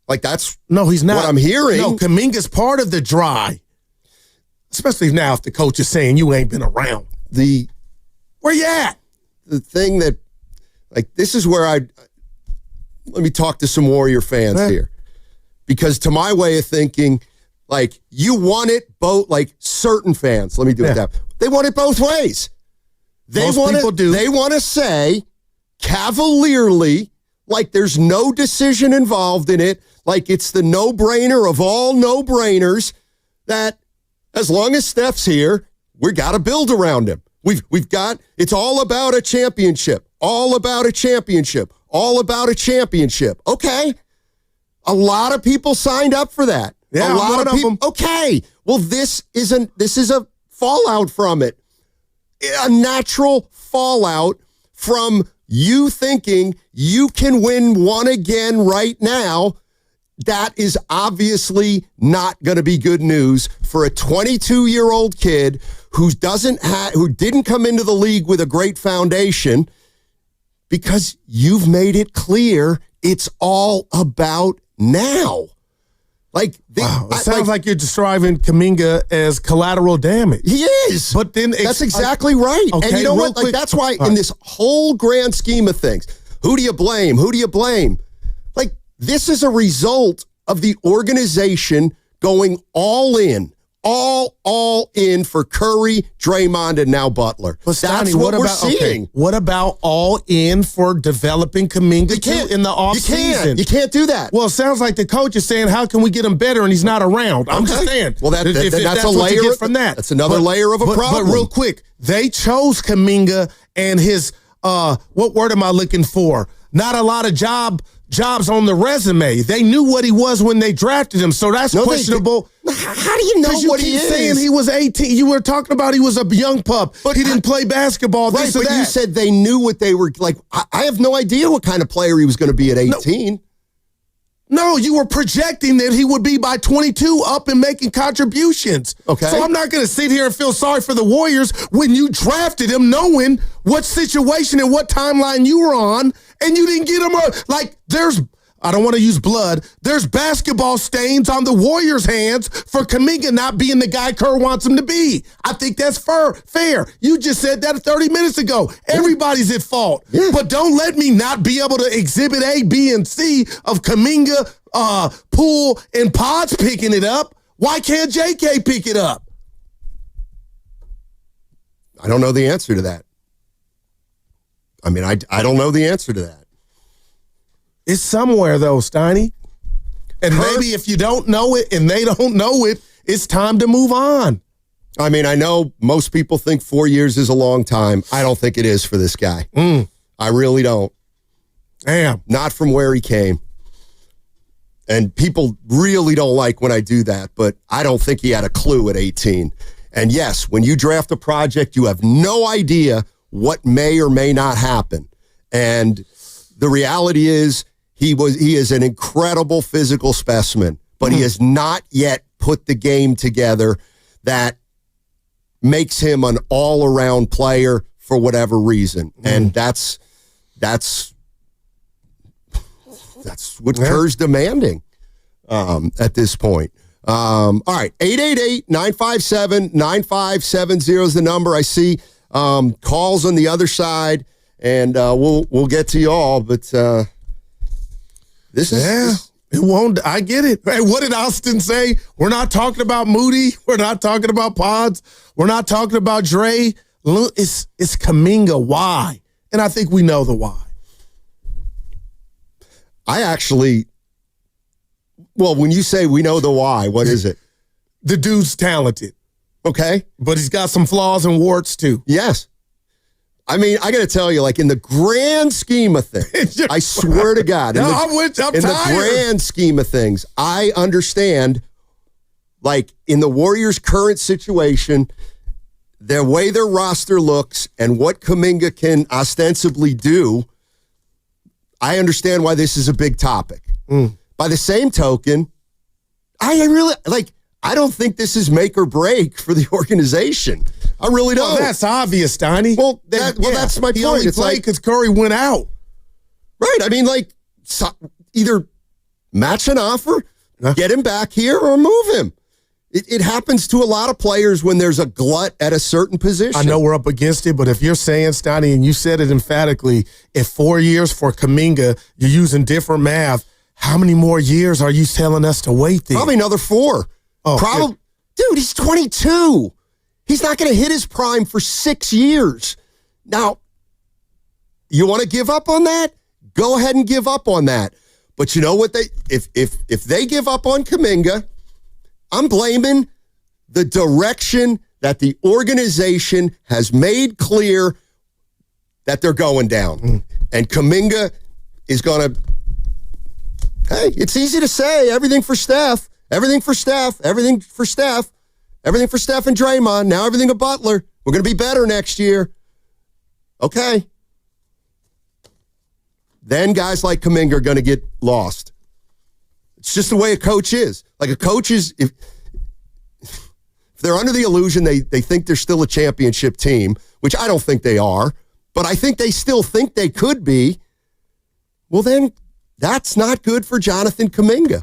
Like, that's no, he's not. What I'm hearing. No, Kaminga's part of the dry. Especially now if the coach is saying you ain't been around. Where you at? The thing that, like, this is where let me talk to some Warrior fans here. Because to my way of thinking, like, you want it both, like, certain fans, let me do it that way. They want it both ways. They want to say cavalierly, like there's no decision involved in it, like it's the no-brainer of all no-brainers, that as long as Steph's here, we got to build around him. We've got, it's all about a championship, all about a championship, all about a championship. Okay. A lot of people signed up for that. Yeah, a lot of people. them. Okay. Well, this is a fallout from it. A natural fallout from you thinking you can win one again right now. That is obviously not going to be good news for a 22-year-old kid who didn't come into the league with a great foundation, because you've made it clear it's all about now. It sounds like you're describing Kaminga as collateral damage. He is. But then that's exactly right. Okay, and you know what? quick, That's why in this whole grand scheme of things, who do you blame? Who do you blame? This is a result of the organization going all in for Curry, Draymond, and now Butler. But That's Stoney, what we're seeing. Okay, what about all in for developing Kaminga too in the offseason? You can't do that. Well, it sounds like the coach is saying, how can we get him better, and he's not around. I'm just saying. Well, that's a layer from that. That's another layer of a problem. But real quick, they chose Kaminga and his, what word am I looking for? Not a lot of jobs on the resume. They knew what he was when they drafted him, so that's questionable. How do you know what he is? Saying he was 18. You were talking about he was a young pup, but he didn't play basketball. Right, but you said they knew what they were like. I have no idea what kind of player he was going to be at 18. No, you were projecting that he would be by 22 up and making contributions. Okay. So I'm not going to sit here and feel sorry for the Warriors when you drafted him knowing what situation and what timeline you were on, and you didn't get him. I don't want to use blood. There's basketball stains on the Warriors' hands for Kaminga not being the guy Kerr wants him to be. I think that's fair. You just said that 30 minutes ago. Everybody's at fault. Yeah. But don't let me not be able to exhibit A, B, and C of Kaminga, Poole, and Pods picking it up. Why can't JK pick it up? I don't know the answer to that. I mean, I don't know the answer to that. It's somewhere, though, Steiny. And maybe if you don't know it and they don't know it, it's time to move on. I mean, I know most people think 4 years is a long time. I don't think it is for this guy. I really don't. Damn. Not from where he came. And people really don't like when I do that, but I don't think he had a clue at 18. And yes, when you draft a project, you have no idea what may or may not happen. And the reality is, he is an incredible physical specimen, but he has not yet put the game together that makes him an all-around player for whatever reason. And that's what Kerr's demanding at this point. All right, 888-957-9570 is the number. I see calls on the other side, and we'll get to you all, but it won't. I get it. Hey, what did Austin say? We're not talking about Moody. We're not talking about Pods. We're not talking about Dre. It's Kaminga. Why? And I think we know the why. When you say we know the why, what is it? The dude's talented. Okay. But he's got some flaws and warts too. Yes. I mean, I got to tell you, in the grand scheme of things, I swear to God, in the grand scheme of things, I understand, in the Warriors' current situation, the way their roster looks and what Kaminga can ostensibly do, I understand why this is a big topic. By the same token, I don't think this is make or break for the organization. I really don't. Well, that's obvious, Steiny. Well, that's my point. He only played because Curry went out. Right. I mean, either match an offer, get him back here, or move him. It happens to a lot of players when there's a glut at a certain position. I know we're up against it, but if you're saying, Steiny, and you said it emphatically, if 4 years for Kaminga, you're using different math, how many more years are you telling us to wait then? Probably another 4. Dude, he's 22. He's not going to hit his prime for 6 years. Now, you want to give up on that? Go ahead and give up on that. But you know what? If they give up on Kaminga, I'm blaming the direction that the organization has made clear that they're going down. And Kaminga is going to, hey, it's easy to say everything for Steph. Everything for Steph and Draymond. Now everything to Butler. We're going to be better next year. Okay. Then guys like Kaminga are going to get lost. It's just the way a coach is. A coach is, if they're under the illusion they think they're still a championship team, which I don't think they are, but I think they still think they could be, well then that's not good for Jonathan Kaminga.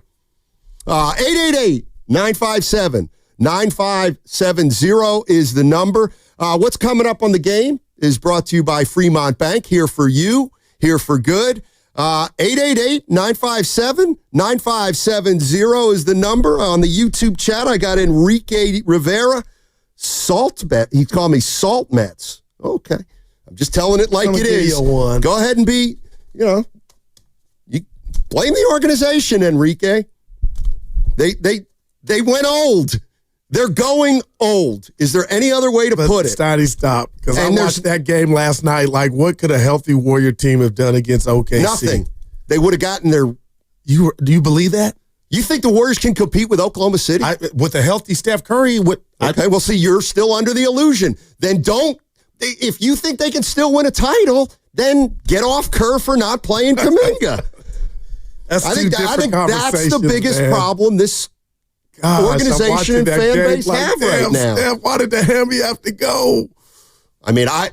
888-957-9570 is the number. What's coming up on the game is brought to you by Fremont Bank. Here for you, here for good. 888-957-9570 is the number. On the YouTube chat, I got Enrique Rivera. Salt bet. He called me Salt Mets. Okay. I'm just telling it like it is. Go ahead and be, you blame the organization, Enrique. They went old. They're going old. Is there any other way to put it? Steiny, stop. Because I watched that game last night. Like, what could a healthy Warrior team have done against OKC? Nothing. They would have gotten their... Do you believe that? You think the Warriors can compete with Oklahoma City? With a healthy Steph Curry? Okay, well, see, you're still under the illusion. Then don't... If you think they can still win a title, then get off Kerr for not playing Kaminga. I think that's the biggest problem this organization and fan base have right now. Steph, why did the Hammy have to go? I mean, I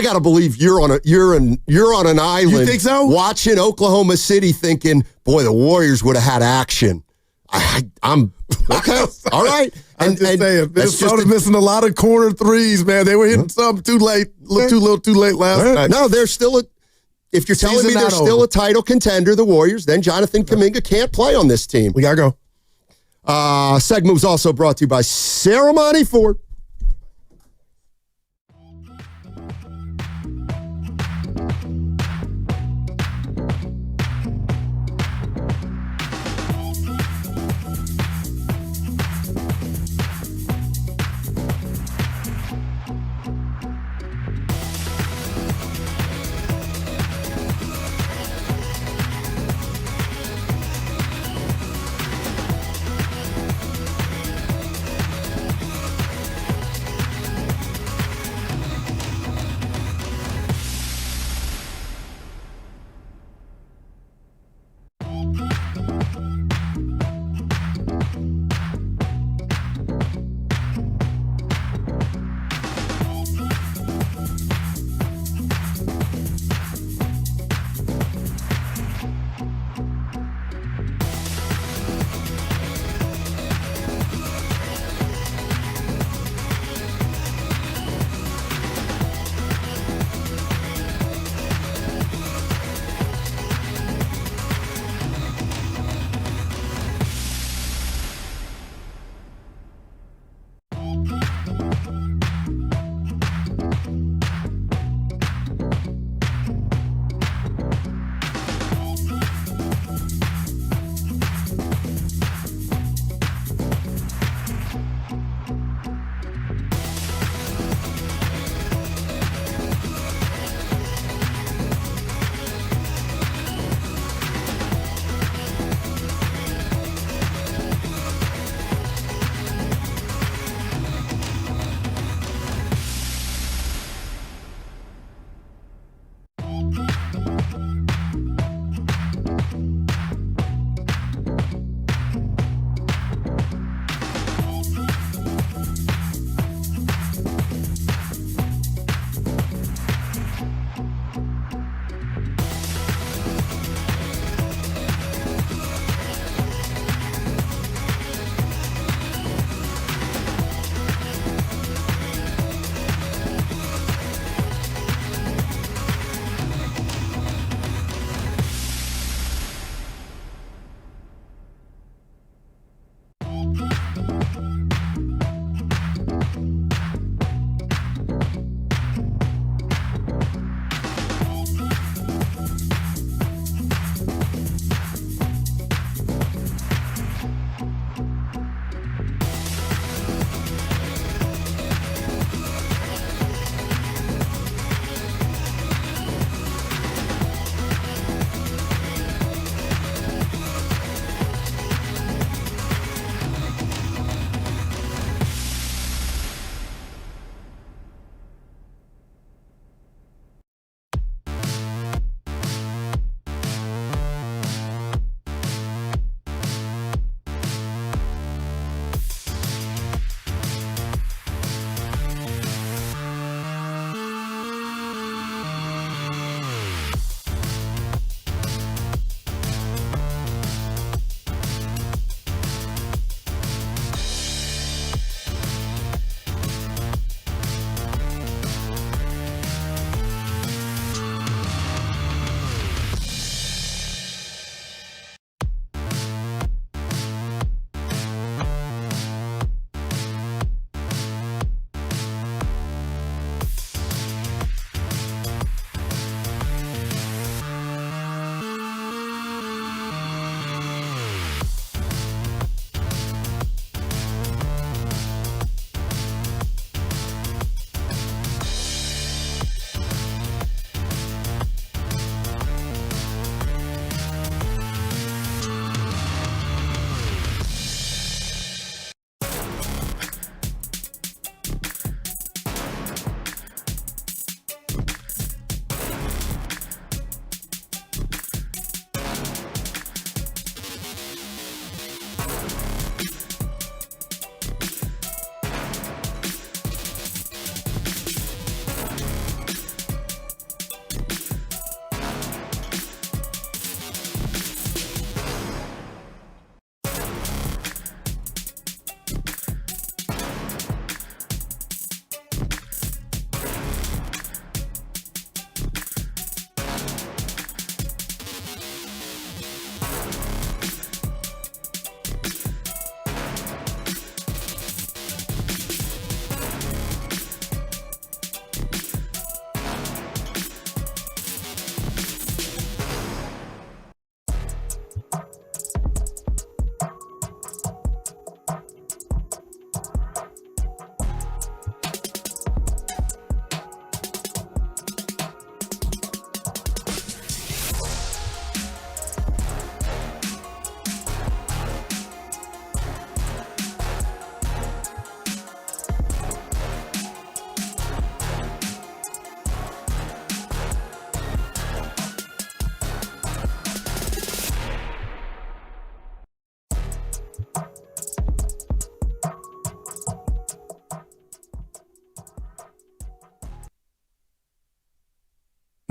got to believe you're on an island. You think so? Watching Oklahoma City, thinking, boy, the Warriors would have had action. I'm okay. All right. I'm just saying, Minnesota's missing a lot of corner threes, man. They were hitting something too late, too late last night. No, they're still if you're telling me they're still a title contender, the Warriors, then Jonathan Kaminga can't play on this team. We got to go. Segment was also brought to you by Ceremony Ford.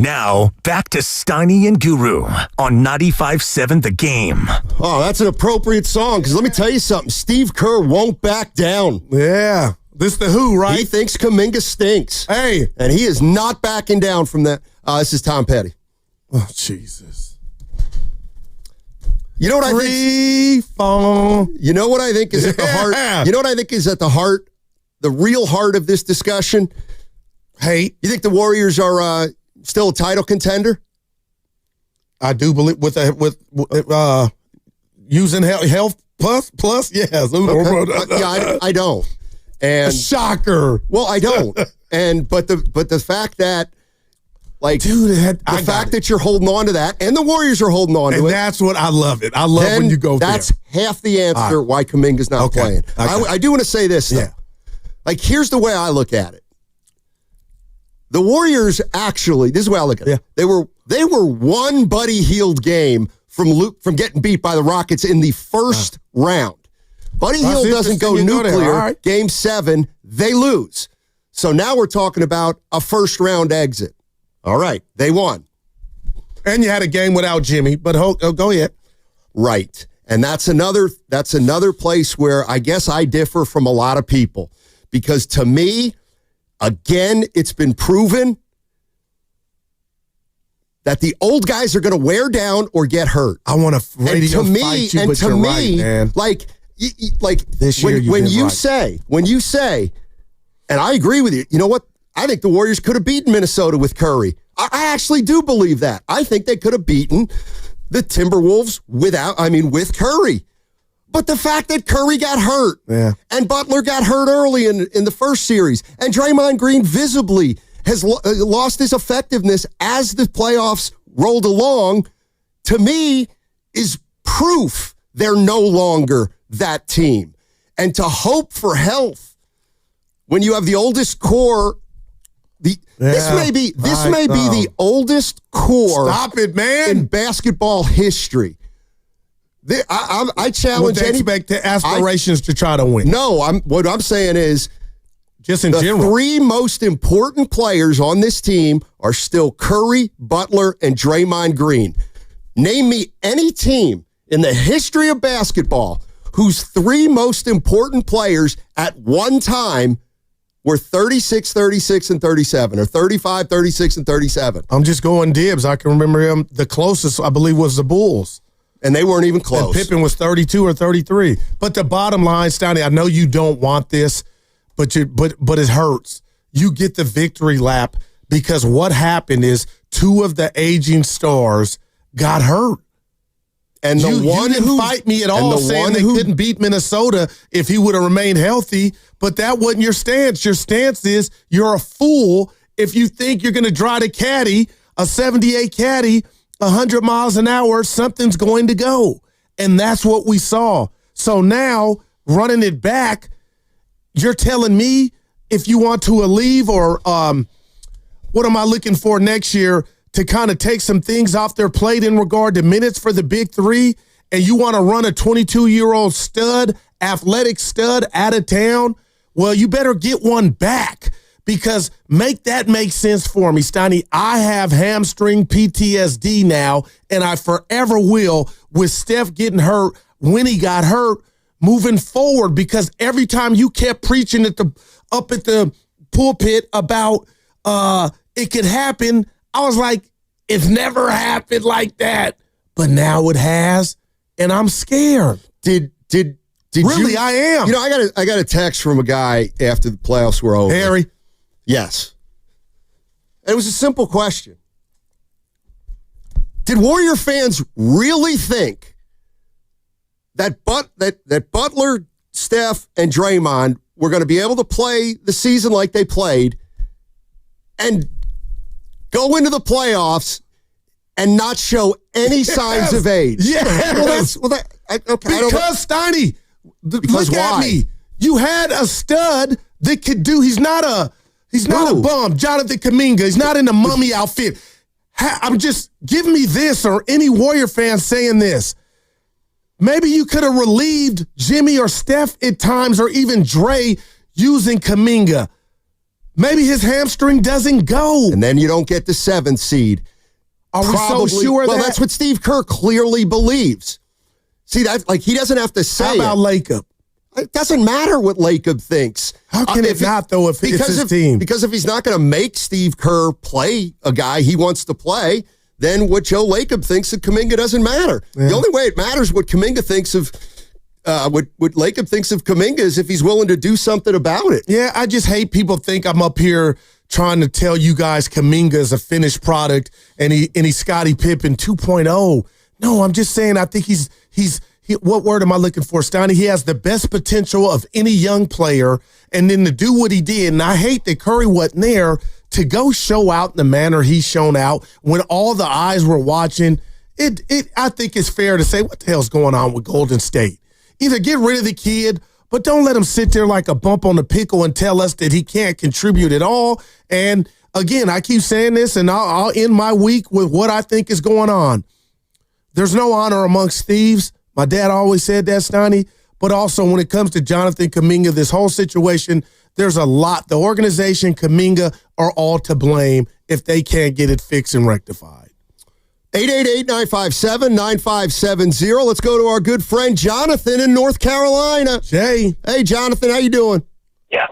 Now, back to Steiny and Guru on 95.7 The Game. Oh, that's an appropriate song, because let me tell you something. Steve Kerr won't back down. Yeah. This the Who, right? He thinks Kaminga stinks. Hey. And he is not backing down from that. This is Tom Petty. Oh, Jesus. You know what I think? You know what I think is at the heart? You know what I think is at the heart, the real heart of this discussion? Hate. You think the Warriors are still a title contender? I do believe with using health plus yes. Yeah, I don't. And shocker. Well, I don't. But the fact that, like, dude, the fact that you're holding on to that, and the Warriors are holding on to it. And that's what I love it. I love when you go that's there. half the answer why Kaminga's not playing. I do want to say this, though. Yeah. Like, here's the way I look at it. The Warriors actually, this is the way I look at it. Yeah. They were one Buddy Hield game from getting beat by the Rockets in the first round. Buddy Hield doesn't go nuclear. Right. Game 7, they lose. So now we're talking about a first-round exit. All right, they won. And you had a game without Jimmy, but go ahead. Right. And that's another place where I guess I differ from a lot of people. Because to me, again, it's been proven that the old guys are going to wear down or get hurt. I want to radio fight you, but you're right, man. Like this year when you say, and I agree with you. You know what? I think the Warriors could have beaten Minnesota with Curry. I actually do believe that. I think they could have beaten the Timberwolves with Curry. But the fact that Curry got hurt and Butler got hurt early in the first series, and Draymond Green visibly has lost his effectiveness as the playoffs rolled along, to me, is proof they're no longer that team. And to hope for health when you have the oldest core, this may be the oldest core. Stop it, man. In basketball history. I challenge any expect the aspirations to try to win. No, what I'm saying is, just in general, the 3 most important players on this team are still Curry, Butler, and Draymond Green. Name me any team in the history of basketball whose 3 most important players at one time were 36, 36, and 37, or 35, 36, and 37. I'm just going dibs. I can remember him. The closest, I believe, was the Bulls. And they weren't even close. And Pippen was 32 or 33. But the bottom line, Steiny, I know you don't want this, but it hurts. You get the victory lap because what happened is 2 of the aging stars got hurt. And you didn't fight me at all saying they couldn't beat Minnesota if he would have remained healthy, but that wasn't your stance. Your stance is you're a fool if you think you're going to drive a caddy, a 78 caddy, 100 miles an hour, something's going to go. And that's what we saw. So now, running it back, you're telling me if you want to leave or what am I looking for next year to kind of take some things off their plate in regard to minutes for the big 3, and you want to run a 22-year-old stud, athletic stud out of town, well, you better get one back because make that make sense for me, Steiny. I have hamstring PTSD now, and I forever will with Steph getting hurt when he got hurt moving forward because every time you kept preaching up at the pulpit about it could happen, I was like, it's never happened like that. But now it has, and I'm scared. Did really, you, I am. You know, I got a text from a guy after the playoffs were over. Harry? Yes. It was a simple question. Did Warrior fans really think that Butler, Steph, and Draymond were going to be able to play the season like they played and go into the playoffs and not show any signs of age? Yes. Because, Steiny, look at me. You had a stud that could do. He's not a bum. Jonathan Kaminga. He's not in a mummy outfit. I'm just, give me this or any Warrior fan saying this. Maybe you could have relieved Jimmy or Steph at times or even Dre using Kaminga. Maybe his hamstring doesn't go. And then you don't get the 7th seed. Are we so sure well, that's what Steve Kerr clearly believes. See, that he doesn't have to say How about Lacob? It doesn't matter what Lacob thinks. How can it not, though, if it's his team? Because if he's not going to make Steve Kerr play a guy he wants to play, then what Joe Lacob thinks of Kaminga doesn't matter. Yeah. The only way it matters what Kaminga thinks of what Lacob thinks of Kaminga is if he's willing to do something about it. Yeah, I just hate people think I'm up here trying to tell you guys Kaminga is a finished product and he's Scottie Pippen 2.0. No, I'm just saying I think he's what word am I looking for, Steiny? He has the best potential of any young player, and then to do what he did, and I hate that Curry wasn't there to go show out in the manner he's shown out when all the eyes were watching. I think it's fair to say, what the hell's going on with Golden State? Either get rid of the kid, but don't let him sit there like a bump on the pickle and tell us that he can't contribute at all. And again, I keep saying this, and I'll end my week with what I think is going on. There's no honor amongst thieves. My dad always said that, Steiny. But also when it comes to Jonathan Kaminga, this whole situation, there's a lot. The organization, Kaminga, are all to blame if they can't get it fixed and rectified. 888-957-9570. Let's go to our good friend Jonathan in North Carolina. Jay. Hey, Jonathan, how you doing? Yeah.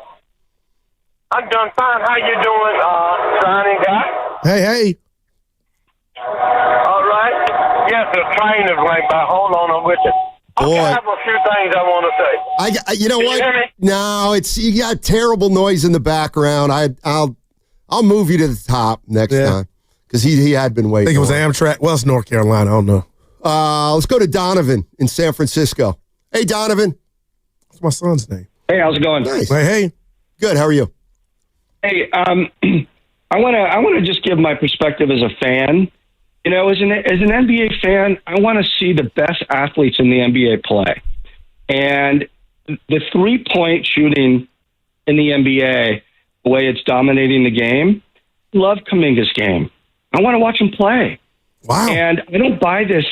I'm doing fine. How you doing, signing guy? Hey. All right. Yes, the train is right by. Hold on, I'm with you. Boy. I have a few things I want to say. You know Can what? you hear me? No, you got terrible noise in the background. I'll move you to the top next time because he had been waiting. I think it was Amtrak. Well, it's North Carolina. I don't know. Let's go to Donovan in San Francisco. Hey, Donovan. What's my son's name? Hey, how's it going? Nice. Hey. Good. How are you? Hey, I want to just give my perspective as a fan. You know, as an NBA fan, I want to see the best athletes in the NBA play. And the three-point shooting in the NBA, the way it's dominating the game, love Kaminga's game. I want to watch him play. Wow. And I don't buy this.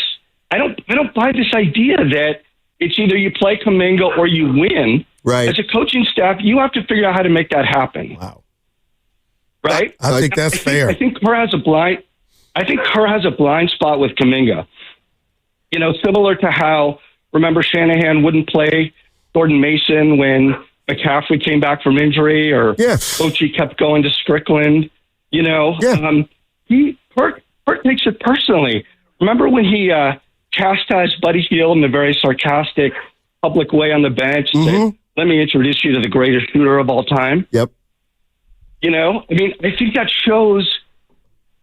I don't buy this idea that it's either you play Kaminga or you win. Right. As a coaching staff, you have to figure out how to make that happen. Wow. Right? I think that's fair. I think Kerr has a blind spot with Kaminga. You know, similar to how, remember, Shanahan wouldn't play Jordan Mason when McCaffrey came back from injury, or Ochi kept going to Strickland. You know, Kerr takes it personally. Remember when he chastised Buddy Hield in a very sarcastic, public way on the bench and said, "Let me introduce you to the greatest shooter of all time." Yep. You know, I mean, I think that shows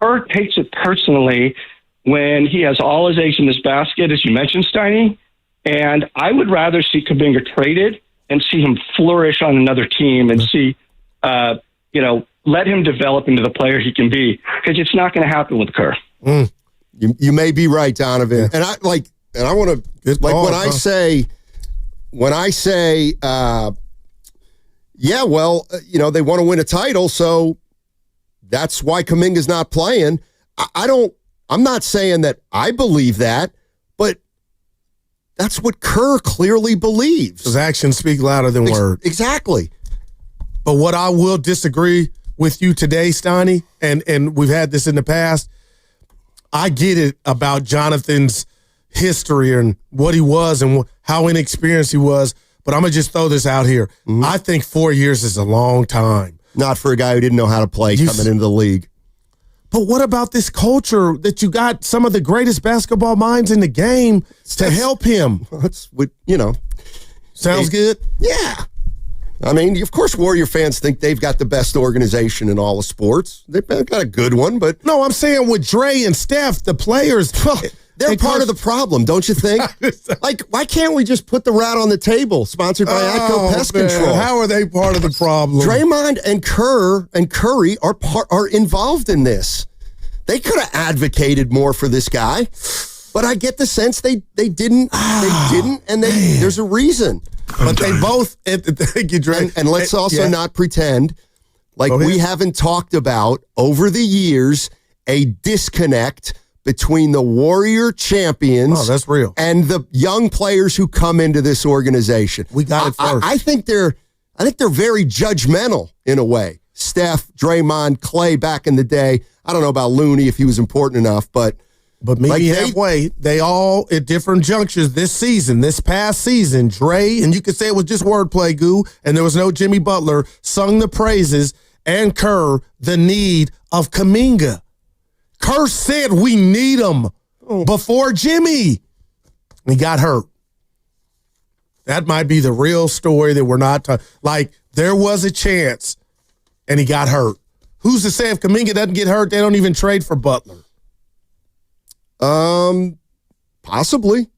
Kerr takes it personally when he has all his eggs in his basket, as you mentioned, Steiny. And I would rather see Kaminga traded and see him flourish on another team and see, let him develop into the player he can be, because it's not going to happen with Kerr. You may be right, Donovan. And I want to when I say they want to win a title, so that's why Kaminga's not playing. I'm not saying that I believe that, but that's what Kerr clearly believes. His actions speak louder than words. Exactly. But what I will disagree with you today, Steiny, and we've had this in the past, I get it about Jonathan's history and what he was and how inexperienced he was, but I'm going to just throw this out here. I think 4 years is a long time. Not for a guy who didn't know how to play coming into the league. But what about this culture that you got some of the greatest basketball minds in the game to help him? That's what, Sounds good? Yeah. I mean, of course, Warrior fans think they've got the best organization in all of sports. They've got a good one, but... No, I'm saying with Dre and Steph, the players... They're part of the problem, don't you think? Like, why can't we just put the rat on the table? Sponsored by Atco Pest Control. How are they part of the problem? Draymond and Kerr and Curry are involved in this. They could have advocated more for this guy, but I get the sense they didn't. They didn't, and there's a reason. But they both. Thank you, Dre. And let's also not pretend like we haven't talked about over the years a disconnect between the Warrior champions that's real. And the young players who come into this organization. We got it first. I think they're very judgmental in a way. Steph, Draymond, Clay back in the day. I don't know about Looney if he was important enough, but maybe halfway. They all at different junctures this past season, Dre, and you could say it was just wordplay, Goo, and there was no Jimmy Butler, sung the praises, and Kerr, the need of Kaminga. Kerr said we need him before Jimmy. He got hurt. That might be the real story that we're not talking. Like, there was a chance, and he got hurt. Who's to say if Kaminga doesn't get hurt, they don't even trade for Butler? Possibly.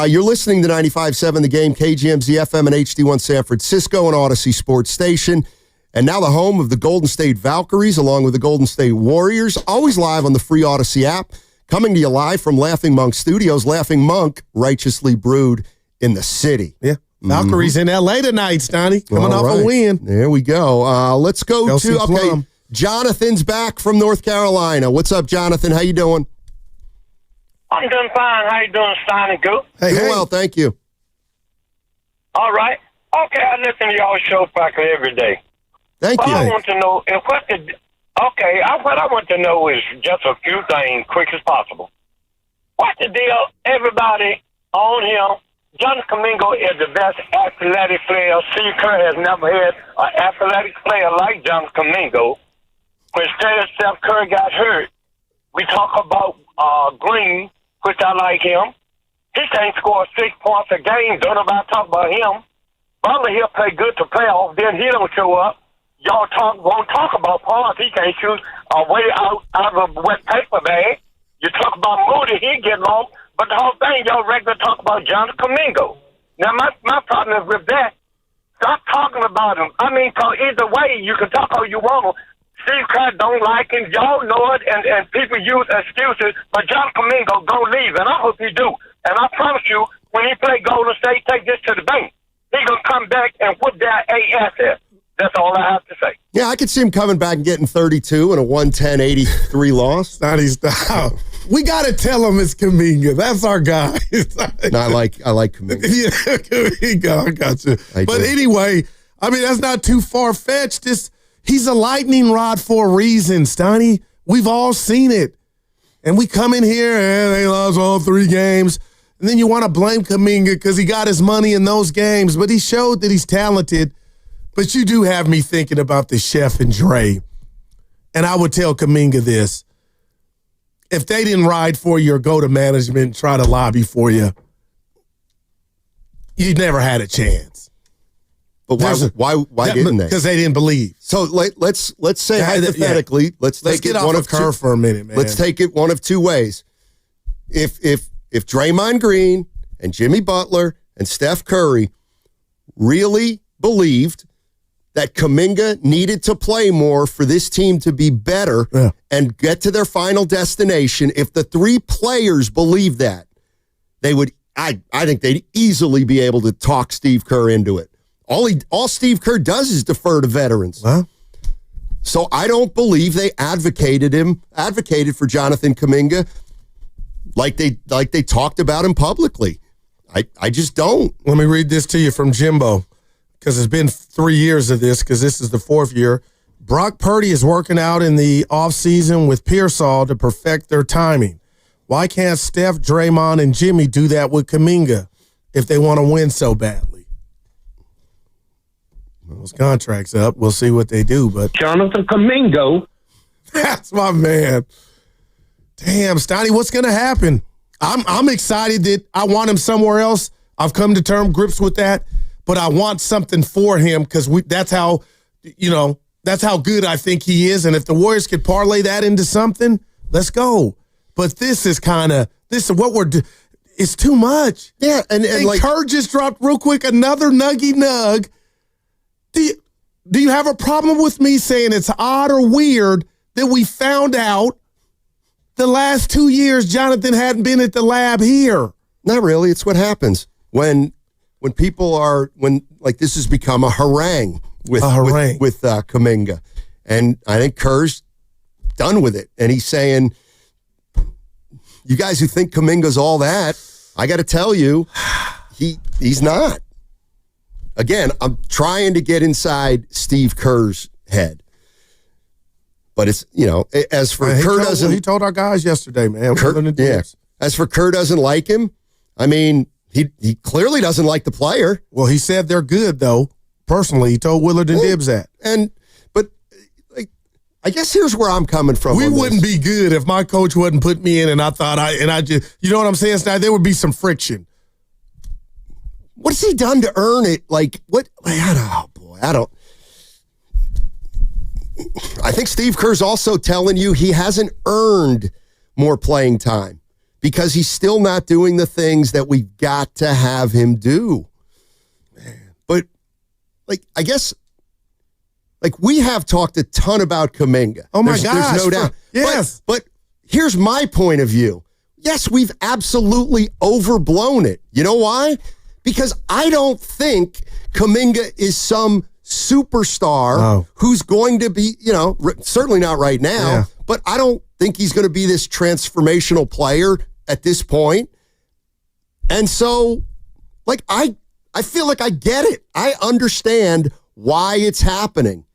You're listening to 95.7 The Game, KGMZ FM and HD1 San Francisco and Odyssey Sports Station. And now the home of the Golden State Valkyries along with the Golden State Warriors, always live on the free Odyssey app. Coming to you live from Laughing Monk Studios. Laughing Monk, righteously brewed in the city. Yeah. Valkyries in L.A. tonight, Stoney. Coming off a win. There we go. Let's go to, Jonathan's back from North Carolina. What's up, Jonathan? How you doing? I'm doing fine. How you doing, Stein and Goop? Hey, well, thank you. All right. Okay, I listen to y'all show practically every day. Thank you. I want to know what I want to know is just a few things, quick as possible. What's the deal? Everybody on him. Jonathan Kaminga is the best athletic player. Steve Kerr has never had an athletic player like Jonathan Kaminga. When Steph Curry got hurt, we talk about Green, which I like him. He can't score 6 points a game. Don't nobody talk about him. Butler, he'll play good to playoff. Then he don't show up. Y'all won't talk about Paul. He can't shoot way out of a wet paper bag. You talk about Moody, he get lost. But the whole thing, y'all regular talk about Jonathan Kaminga. Now, my problem is with that. Stop talking about him. I mean, so either way, you can talk all you want. Steve Kerr don't like him. Y'all know it, and people use excuses. But Jonathan Kaminga gonna leave, and I hope he do. And I promise you, when he play Golden State, take this to the bank. He gonna come back and whoop that ASS. That's all I have to say. Yeah, I could see him coming back and getting 32 and a 110-83 loss. Stop. We got to tell him it's Kaminga. That's our guy. No, I like Kaminga. Yeah, Kaminga. I got you. But anyway, I mean, that's not too far-fetched. He's a lightning rod for a reason, Stoney. We've all seen it. And we come in here and they lost all 3 games. And then you want to blame Kaminga because he got his money in those games. But he showed that he's talented. But you do have me thinking about the Chef and Dre. And I would tell Kaminga this. If they didn't ride for you or go to management and try to lobby for you, you never had a chance. But why didn't they? Because they didn't believe. So let's say hypothetically, let's take get it off one of of Kerr for a minute, man. Let's take it one of two ways. If Draymond Green and Jimmy Butler and Steph Curry really believed that Kaminga needed to play more for this team to be better and get to their final destination, if the 3 players believe that, they would. I think they'd easily be able to talk Steve Kerr into it. All Steve Kerr does is defer to veterans. So I don't believe they advocated for Jonathan Kaminga like they talked about him publicly. I just don't. Let me read this to you from Jimbo, because it's been 3 years of this, because this is the 4th year. Brock Purdy is working out in the offseason with Pearsall to perfect their timing. Why can't Steph, Draymond, and Jimmy do that with Kaminga if they want to win so badly? Those contracts up. We'll see what they do. But Jonathan Kaminga. That's my man. Damn, Stoney, what's going to happen? I'm excited that I want him somewhere else. I've come to grips with that. But I want something for him because that's how good I think he is. And if the Warriors could parlay that into something, let's go. But this is what we're doing. It's too much. Yeah, and like Kerr just dropped real quick another nuggy nug. Do you have a problem with me saying it's odd or weird that we found out the last 2 years Jonathan hadn't been at the lab here? Not really. It's what happens when this has become a harangue with Kaminga. And I think Kerr's done with it. And he's saying, you guys who think Kaminga's all that, I got to tell you, he's not. again, I'm trying to get inside Steve Kerr's head. But it's, as for Kerr he told our guys yesterday, man. As for Kerr doesn't like him, I mean, he clearly doesn't like the player. Well, he said they're good, though. Personally, he told Willard and Dibbs that. But I guess here's where I'm coming from. We wouldn't be good if my coach wouldn't put me in and I thought I just, you know what I'm saying, Stein? There would be some friction. What's he done to earn it? Like, what? I don't. I think Steve Kerr's also telling you he hasn't earned more playing time because he's still not doing the things that we've got to have him do. But, I guess, we have talked a ton about Kaminga. Oh, my gosh. There's no doubt. Yes. But here's my point of view. Yes, we've absolutely overblown it. You know why? Because I don't think Kaminga is some superstar who's going to be, certainly not right now, but I don't think he's going to be this transformational player at this point. And so, I feel like I get it. I understand why it's happening.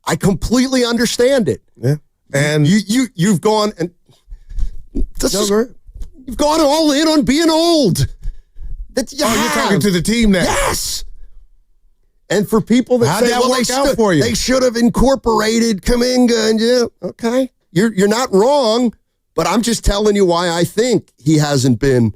I completely understand it. Yeah. And you've gone and you've gone all in on being old. You're talking to the team now. Yes. And for people that say, they should have incorporated Kaminga, and okay, you're not wrong, but I'm just telling you why I think he hasn't been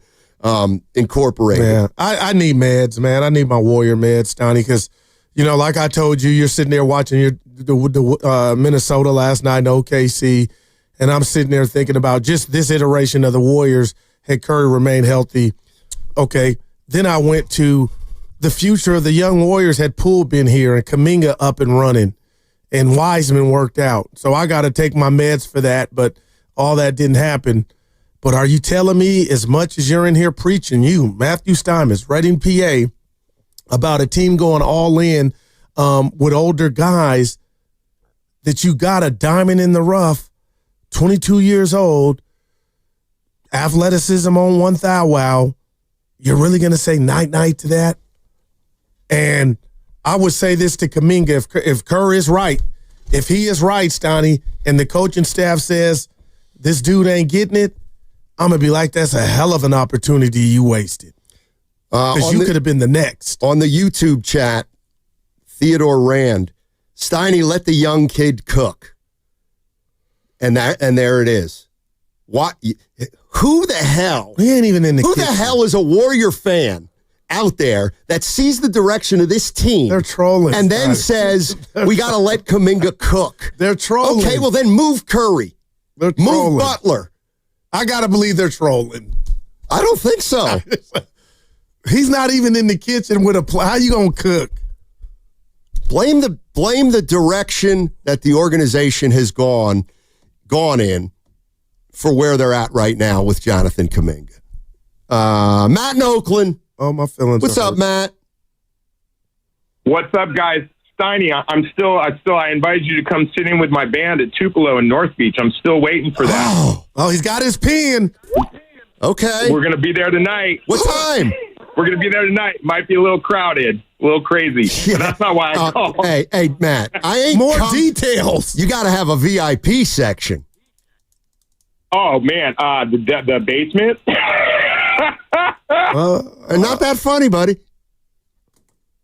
incorporated. Yeah, I need meds, man. I need my Warrior meds, Donnie, because like I told you, you're sitting there watching the Minnesota last night in OKC, and I'm sitting there thinking about just this iteration of the Warriors. Had Curry remained healthy, okay. Then I went to the future of the young Warriors. Had Poole been here and Kaminga up and running and Wiseman worked out. So I got to take my meds for that, but all that didn't happen. But are you telling me, as much as you're in here preaching, you, Matthew Steinmetz, Reading, PA, about a team going all in with older guys, that you got a diamond in the rough, 22 years old, athleticism on one thigh, wow, you're really going to say night-night to that? And I would say this to Kaminga, if Kerr is right, if he is right, Stoney, and the coaching staff says this dude ain't getting it, I'm going to be like, that's a hell of an opportunity you wasted. Because you could have been the next. On the YouTube chat, Theodore Rand, Steiny, let the young kid cook. And there it is. What? Who the hell? He ain't even in the kitchen. Who the hell is a Warrior fan out there that sees the direction of this team? They're trolling. And then says, we got to let Kaminga cook. They're trolling. Okay, well then move Curry. They're trolling. Move Butler. I got to believe they're trolling. I don't think so. He's not even in the kitchen with a play. How you going to cook? Blame the direction that the organization has gone in for where they're at right now with Jonathan Kaminga. Matt in Oakland. Oh, my feelings. What's up, Matt? What's up, guys? Steiny, I invited you to come sit in with my band at Tupelo in North Beach. I'm still waiting for that. Oh, he's got his pen. Okay. We're going to be there tonight. What time? We're going to be there tonight. Might be a little crowded, a little crazy. But that's not why I called. Hey, Matt, I ain't more details. You got to have a VIP section. Oh, man, the basement? Not that funny, buddy.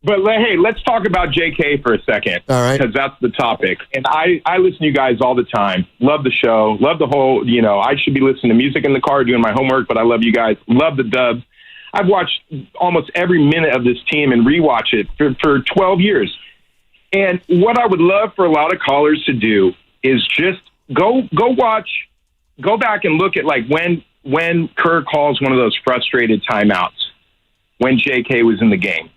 But, hey, let's talk about JK for a second. All right. Because that's the topic. And I listen to you guys all the time. Love the show. Love the whole, I should be listening to music in the car doing my homework, but I love you guys. Love the Dubs. I've watched almost every minute of this team and rewatch it for 12 years. And what I would love for a lot of callers to do is just go back and look at when Kerr calls one of those frustrated timeouts when JK was in the game.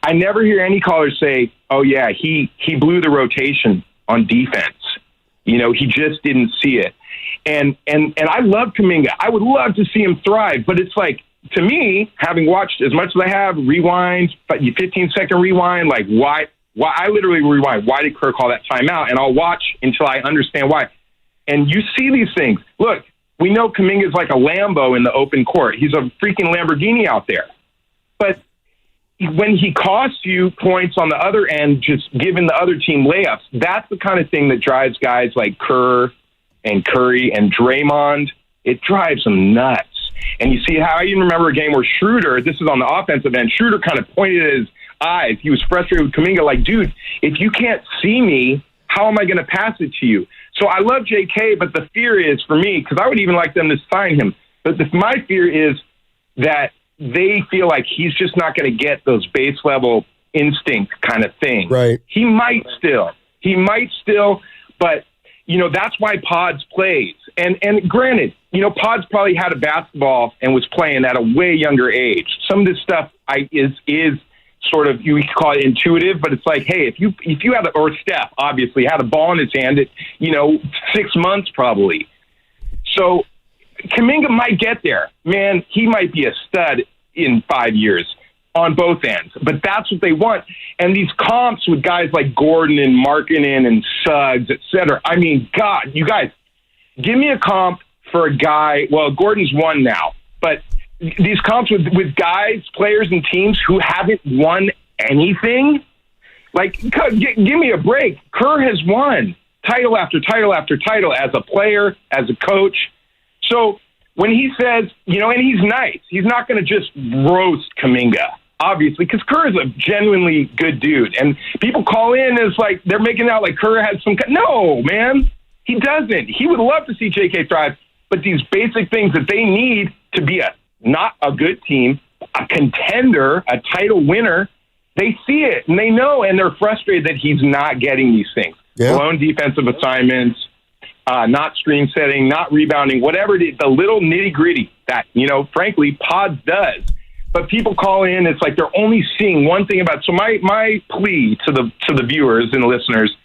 I never hear any callers say, oh, yeah, he blew the rotation on defense. He just didn't see it. And I love Kaminga. I would love to see him thrive, but it's like, to me, having watched as much as I have, rewind, 15-second rewind, why I literally rewind. Why did Kerr call that timeout? And I'll watch until I understand why. And you see these things. Look, we know Kaminga is like a Lambo in the open court. He's a freaking Lamborghini out there. But when he costs you points on the other end, just giving the other team layups, that's the kind of thing that drives guys like Kerr and Curry and Draymond. It drives them nuts. And you see how I even remember a game where Schroeder, this is on the offensive end, Schroeder kind of pointed at his eyes. He was frustrated with Kaminga, like, dude, if you can't see me, how am I going to pass it to you? So I love JK, but the fear is for me, because I would even like them to sign him, but my fear is that they feel like he's just not going to get those base level instinct kind of thing. Right. He might still, but that's why Pods plays. And granted, Pods probably had a basketball and was playing at a way younger age. Some of this stuff is sort of, you could call it intuitive, but it's like, hey, if you had or Steph obviously had a ball in his hand at 6 months probably. So Kaminga might get there. Man, he might be a stud in 5 years on both ends, but that's what they want. And these comps with guys like Gordon and Markkanen and Suggs, et cetera. I mean, God, you guys, give me a comp for a guy. Well, Gordon's won now, but these comps with guys, players, and teams who haven't won anything, like, give me a break. Kerr has won title after title after title as a player, as a coach. So when he says, and he's nice, he's not going to just roast Kaminga, obviously, because Kerr is a genuinely good dude. And people call in as like they're making out like Kerr has some. No, man, he doesn't. He would love to see JK thrive, but these basic things that they need to be not a good team, a contender, a title winner, they see it and they know, and they're frustrated that he's not getting these things. Yeah. Blown defensive assignments, not screen setting, not rebounding, whatever it is, the little nitty gritty that, frankly, Pods does. But people call in, it's like they're only seeing one thing about it. So my plea to the viewers and the listeners,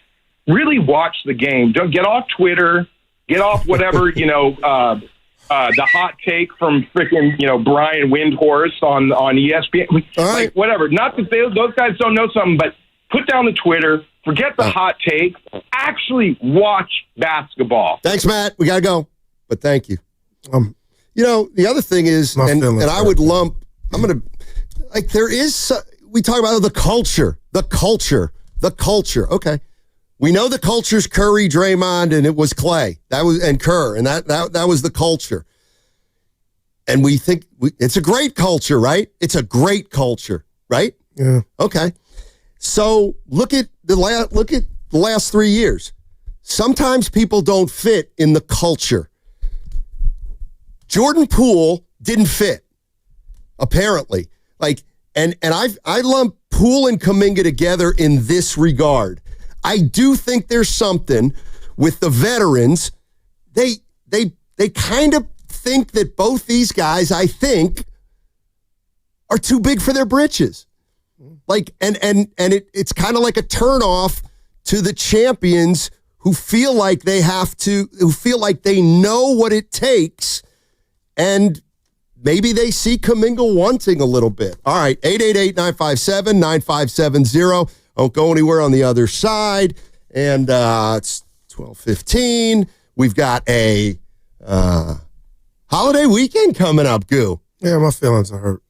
really watch the game. Don't get off Twitter, get off whatever, the hot take from freaking, Brian Windhorst on ESPN, like whatever. Not that those guys don't know something, but put down the Twitter, forget the hot take, actually watch basketball. Thanks, Matt. We got to go, but thank you. The other thing is, and I would lump, there is, we talk about the culture. Okay. We know the culture's Curry, Draymond, and it was Clay. And Kerr, and that was the culture. And we think it's a great culture, right? It's a great culture, right? Yeah. Okay. So look at the last 3 years. Sometimes people don't fit in the culture. Jordan Poole didn't fit, apparently. And I lump Poole and Kaminga together in this regard. I do think there's something with the veterans. They kind of think that both these guys, I think, are too big for their britches. It's kind of like a turnoff to the champions who feel like they know what it takes, and maybe they see Kaminga wanting a little bit. All right, 888-957-9570. Don't go anywhere on the other side. And it's 12:15. We've got a holiday weekend coming up, Goo. Yeah, my feelings are hurt.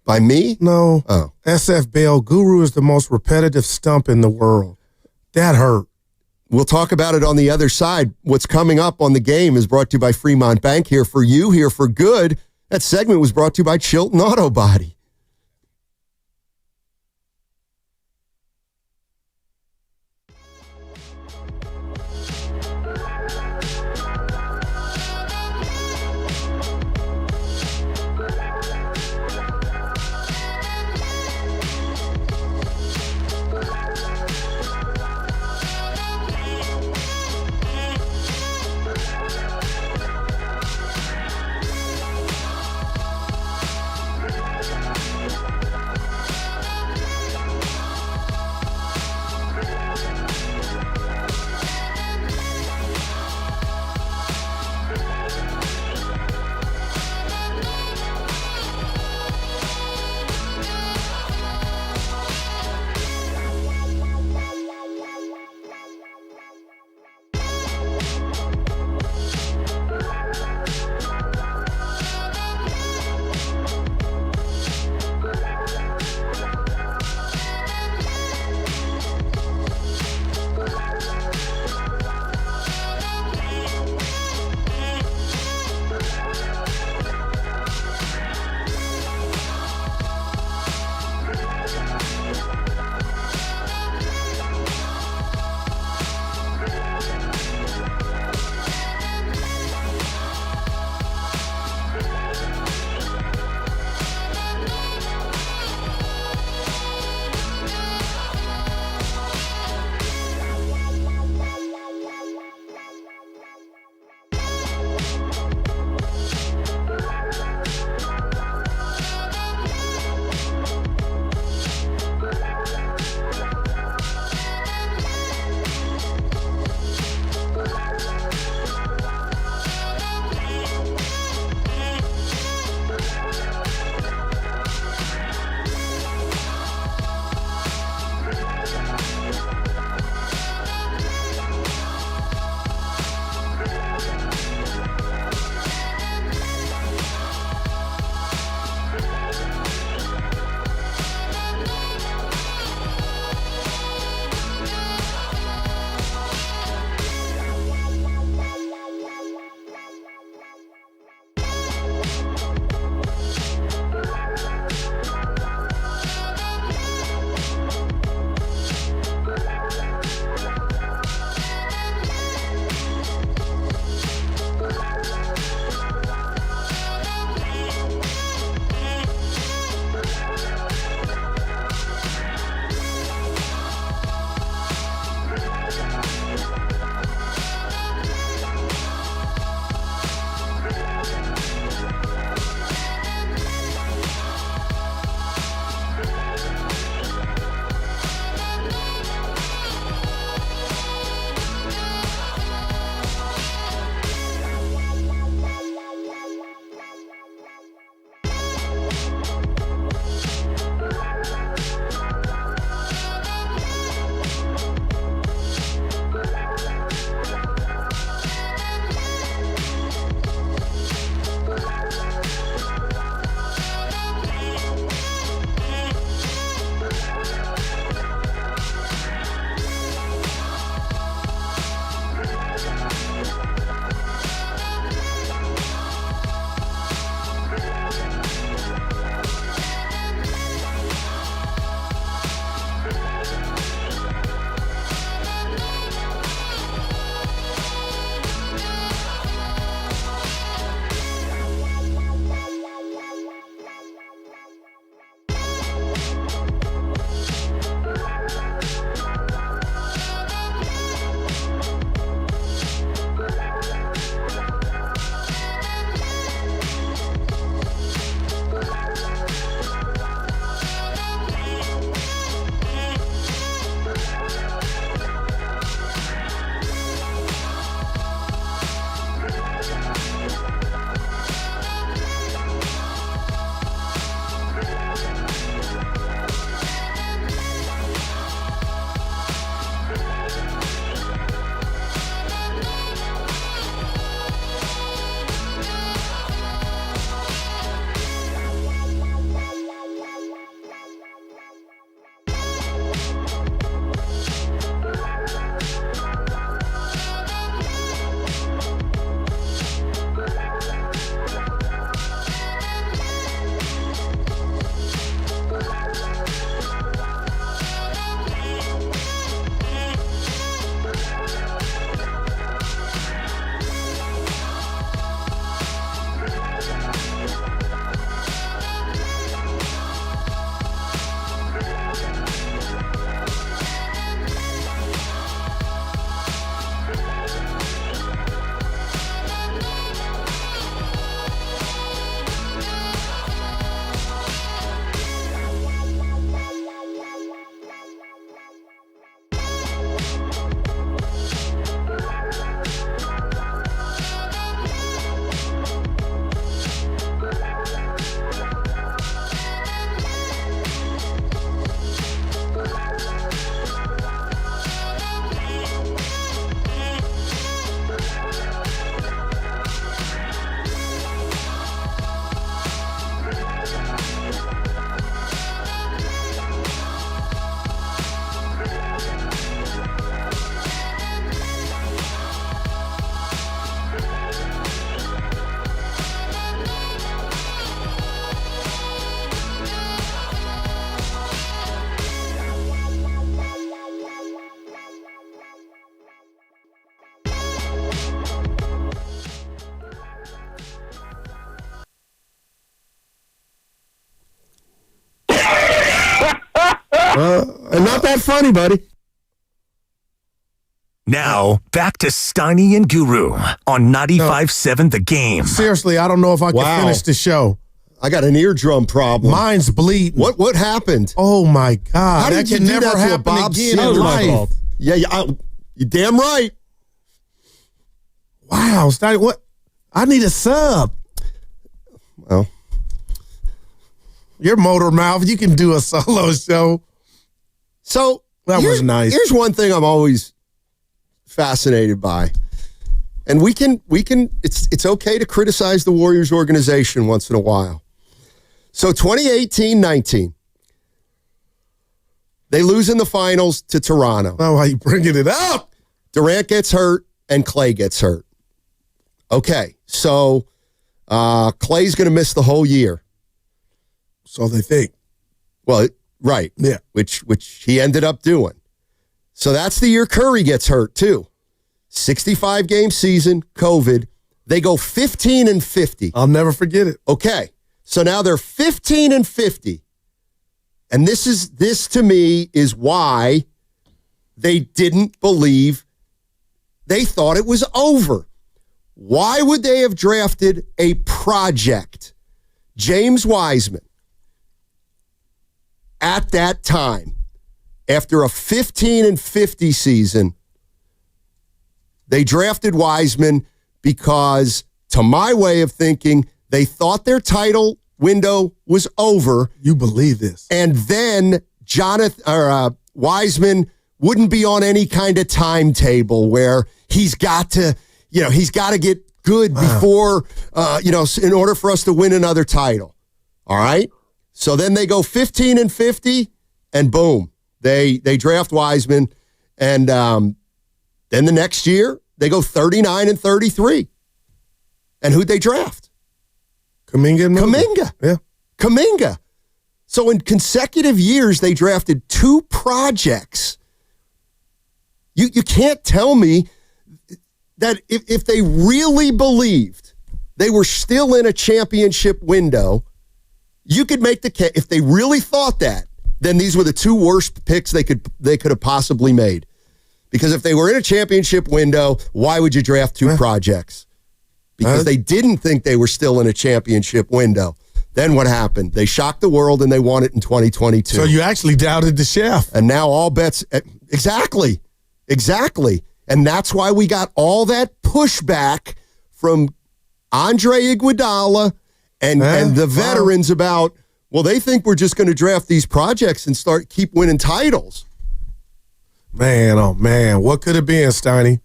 By me? No. Oh. SF Bell, Guru is the most repetitive stump in the world. That hurt. We'll talk about it on the other side. What's coming up on the game is brought to you by Fremont Bank. Here for you, here for good. That segment was brought to you by Chilton Auto Body. And not that funny, buddy. Now, back to Steiny and Guru on 95.7 The Game. Seriously, I don't know if I can finish the show. I got an eardrum problem. Mine's bleeding. What happened? Oh, my God. How did you can do never that to a happen Bob again in Seger? life. Yeah, you're damn right. Wow, Steiny, what? I need a sub. Well, your motor mouth, you can do a solo show. So that was nice. Here's one thing I'm always fascinated by. And we can it's okay to criticize the Warriors organization once in a while. So 2018-19, they lose in the finals to Toronto. Oh, why you bringing it up? Durant gets hurt and Clay gets hurt. Okay, so Clay's going to miss the whole year. So they think. Well, right. Yeah. Which he ended up doing. So that's the year Curry gets hurt too. 65-game season, COVID. They go 15-50. I'll never forget it. Okay. So now they're 15-50. And this to me is why they didn't believe, they thought it was over. Why would they have drafted a project, James Wiseman, at that time, after a 15-50 season? They drafted Wiseman because, to my way of thinking, they thought their title window was over. You believe this. And then Wiseman wouldn't be on any kind of timetable where he's got to get good before, in order for us to win another title. All right? So then they go 15-50, and boom, they draft Wiseman. And then the next year, they go 39-33. And who'd they draft? Kaminga and Moody. Kaminga. Yeah. Kaminga. So in consecutive years, they drafted two projects. You can't tell me that if they really believed they were still in a championship window, you could make the case. If they really thought that, then these were the two worst picks they could have possibly made. Because if they were in a championship window, why would you draft two projects? Because they didn't think they were still in a championship window. Then what happened? They shocked the world and they won it in 2022. So you actually doubted the chef. And now all bets... Exactly. And that's why we got all that pushback from Andre Iguodala and the veterans about, well, they think we're just going to draft these projects and keep winning titles. Man, oh man, what could have been, Steiny?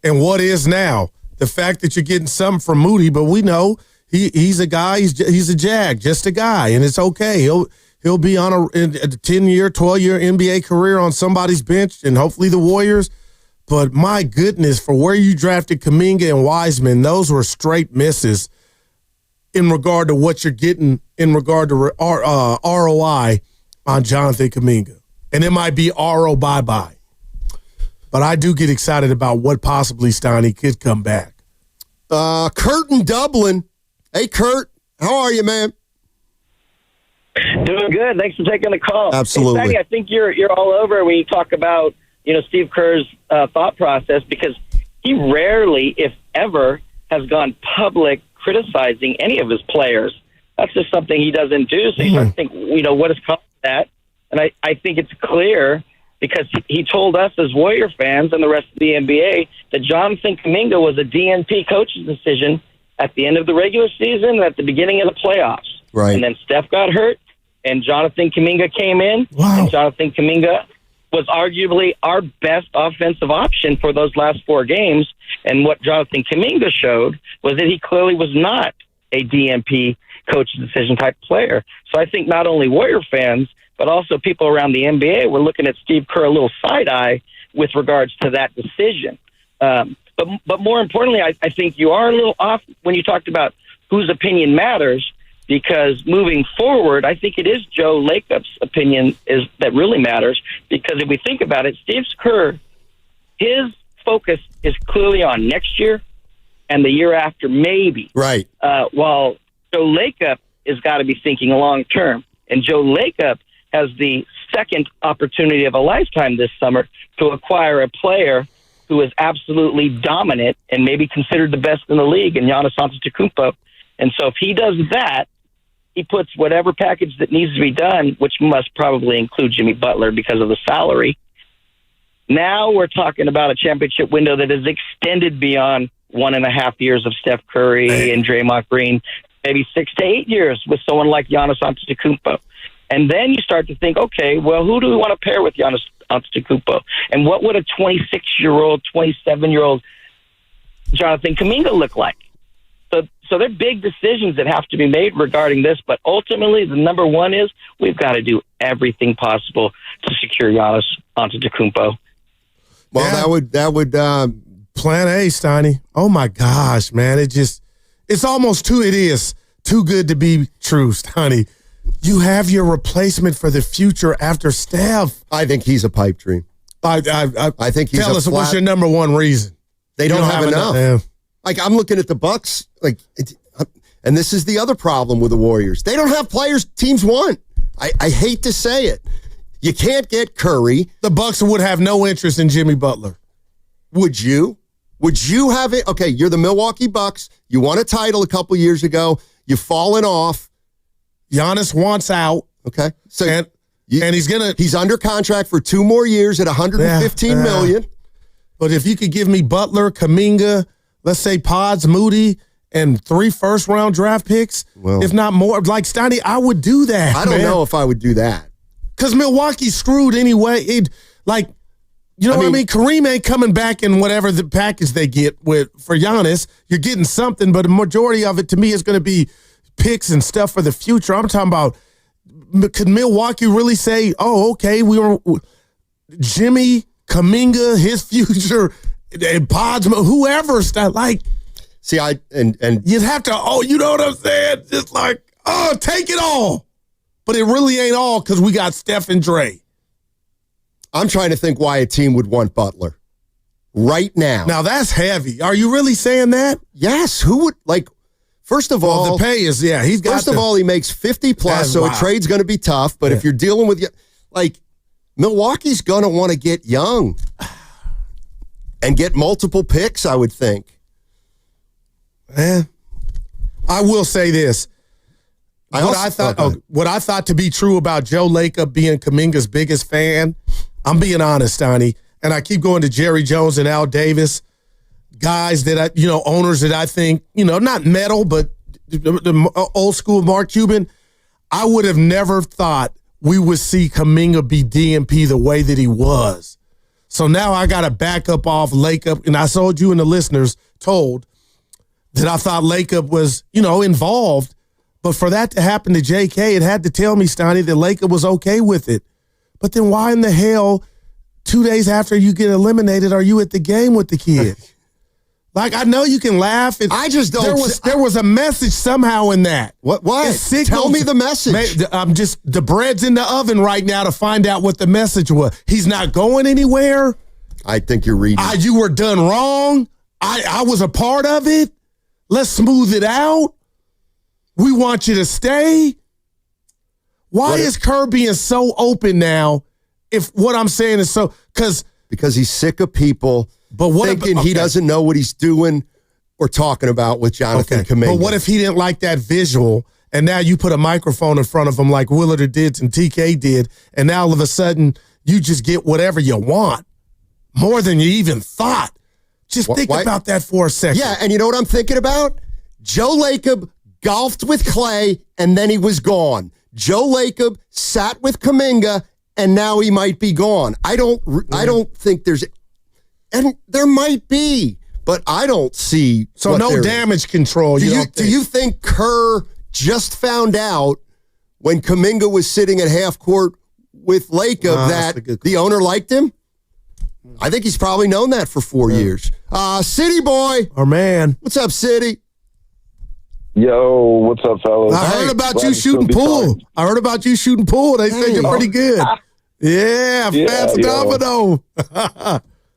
And what is now? The fact that you're getting something from Moody, but we know he's a guy, he's a jag, just a guy, and it's okay. He'll be on a 10-year, 12-year NBA career on somebody's bench, and hopefully the Warriors. But my goodness, for where you drafted Kaminga and Wiseman, those were straight misses in regard to what you're getting in regard to ROI on Jonathan Kaminga. And it might be RO bye-bye. But I do get excited about what possibly Steiny could come back. Kurt in Dublin. Hey, Kurt. How are you, man? Doing good. Thanks for taking the call. Absolutely. Hey, Steiny, I think you're all over when you talk about Steve Kerr's thought process, because he rarely, if ever, has gone public criticizing any of his players. That's just something he doesn't do. So you start to think, what has caused that? And I think it's clear, because he told us as Warrior fans and the rest of the NBA that Jonathan Kaminga was a DNP coach's decision at the end of the regular season and at the beginning of the playoffs. Right. And then Steph got hurt, and Jonathan Kaminga came in, and Jonathan Kaminga was arguably our best offensive option for those last four games. And what Jonathan Kaminga showed was that he clearly was not a DNP coach's decision type player. So I think not only Warrior fans, but also people around the NBA were looking at Steve Kerr a little side-eye with regards to that decision. But more importantly, I think you are a little off when you talked about whose opinion matters, because moving forward, I think it is Joe Lacob's opinion that really matters, because if we think about it, Steve Kerr, his focus is clearly on next year and the year after, maybe. Right. While Joe Lacob has got to be thinking long-term. And Joe Lacob has the second opportunity of a lifetime this summer to acquire a player who is absolutely dominant and maybe considered the best in the league in Giannis Antetokounmpo. And so if he does that, he puts whatever package that needs to be done, which must probably include Jimmy Butler because of the salary. Now we're talking about a championship window that is extended beyond 1.5 years of Steph Curry and Draymond Green, maybe 6 to 8 years with someone like Giannis Antetokounmpo. And then you start to think, okay, well, who do we want to pair with Giannis Antetokounmpo? And what would a 26-year-old, 27-year-old Jonathan Kaminga look like? So they're big decisions that have to be made regarding this, but ultimately the number one is we've got to do everything possible to secure Giannis Antetokounmpo. Well, that would plan A, Steiny. Oh my gosh, man. It's almost it is too good to be true, Steiny. You have your replacement for the future after Steph. I think he's a pipe dream. I think he's tell us what's your number one reason. They don't have enough. Like, I'm looking at the Bucks, and this is the other problem with the Warriors. They don't have players teams want. I hate to say it. You can't get Curry. The Bucks would have no interest in Jimmy Butler. Would you? Would you have it? Okay, you're the Milwaukee Bucks. You won a title a couple years ago. You've fallen off. Giannis wants out. Okay. So and he's under contract for 2 more years at $115 million. But if you could give me Butler, Kaminga, let's say Pods, Moody, and 3 first-round draft picks, if not more, like Steiny, I would do that. I don't know if I would do that. Because Milwaukee's screwed anyway. You know what I mean? Kareem ain't coming back in whatever the package they get for Giannis. You're getting something, but the majority of it to me is going to be picks and stuff for the future. I'm talking about, could Milwaukee really say, oh, okay, we were Jimmy, Kaminga, his future, and Pods, whoever, see, and you'd have to, you know what I'm saying? Just take it all. But it really ain't all because we got Steph and Dre. I'm trying to think why a team would want Butler right now. Now, that's heavy. Are you really saying that? Yes. Who would, first of all. The pay is, he's got First of all, he makes 50 plus, so a trade's going to be tough. But if you're dealing with, Milwaukee's going to want to get young and get multiple picks, I would think. I will say this. What I thought to be true about Joe Lacob being Kaminga's biggest fan, I'm being honest, Steiny, and I keep going to Jerry Jones and Al Davis, guys that owners that I think, not metal, but the old school Mark Cuban. I would have never thought we would see Kaminga be DMP the way that he was. So now I got to back up off Lacob, and I told you and the listeners told that I thought Lacob was, involved. But for that to happen to JK, it had to tell me, Steiny, that Lacob was okay with it. But then why in the hell, 2 days after you get eliminated, are you at the game with the kid? I know you can laugh. I just don't. There was a message somehow in that. What? Tell me the message. I'm the bread's in the oven right now to find out what the message was. He's not going anywhere. I think you're reading. You were done wrong. I was a part of it. Let's smooth it out. We want you to stay. Why is Kerr being so open now? If what I'm saying is because he's sick of people thinking he doesn't know what he's doing or talking about with Jonathan Kaminga. But what if he didn't like that visual and now you put a microphone in front of him like Willard did and TK did, and now all of a sudden you just get whatever you want more than you even thought. Just think about that for a second. Yeah, and you know what I'm thinking about? Joe Lacob golfed with Clay, and then he was gone. Joe Lacob sat with Kaminga, and now he might be gone. I don't think there's, and there might be, but I don't see. So no damage control. Do you think Kerr just found out when Kaminga was sitting at half court with Lacob that the owner liked him? I think he's probably known that for 4 years. City boy. Our man. What's up, City? Yo, what's up, fellas? I heard about you shooting pool. They said you're pretty good. Yeah, fast domino.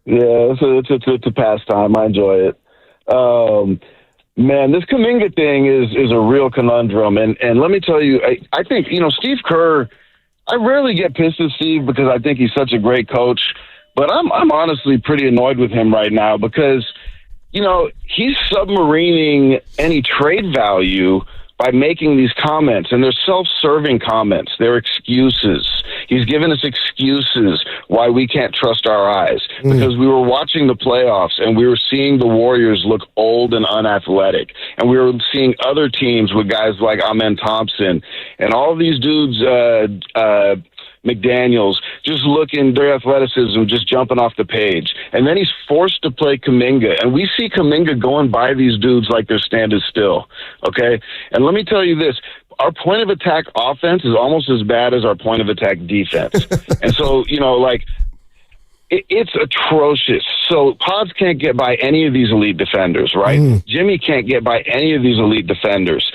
Yeah, it's a pastime. I enjoy it. Man, this Kaminga thing is a real conundrum. And let me tell you, I think, Steve Kerr, I rarely get pissed at Steve because I think he's such a great coach, but I'm honestly pretty annoyed with him right now because, you know, he's submarining any trade value by making these comments, and they're self-serving comments. They're excuses. He's given us excuses why we can't trust our eyes because we were watching the playoffs and we were seeing the Warriors look old and unathletic, and we were seeing other teams with guys like Amen Thompson and all these dudes, McDaniels, just looking, their athleticism just jumping off the page. And then he's forced to play Kaminga. And we see Kaminga going by these dudes like they're standing still, okay? And let me tell you this. Our point of attack offense is almost as bad as our point of attack defense. And so, you know, like, it's atrocious. So Pods can't get by any of these elite defenders, right? Jimmy can't get by any of these elite defenders.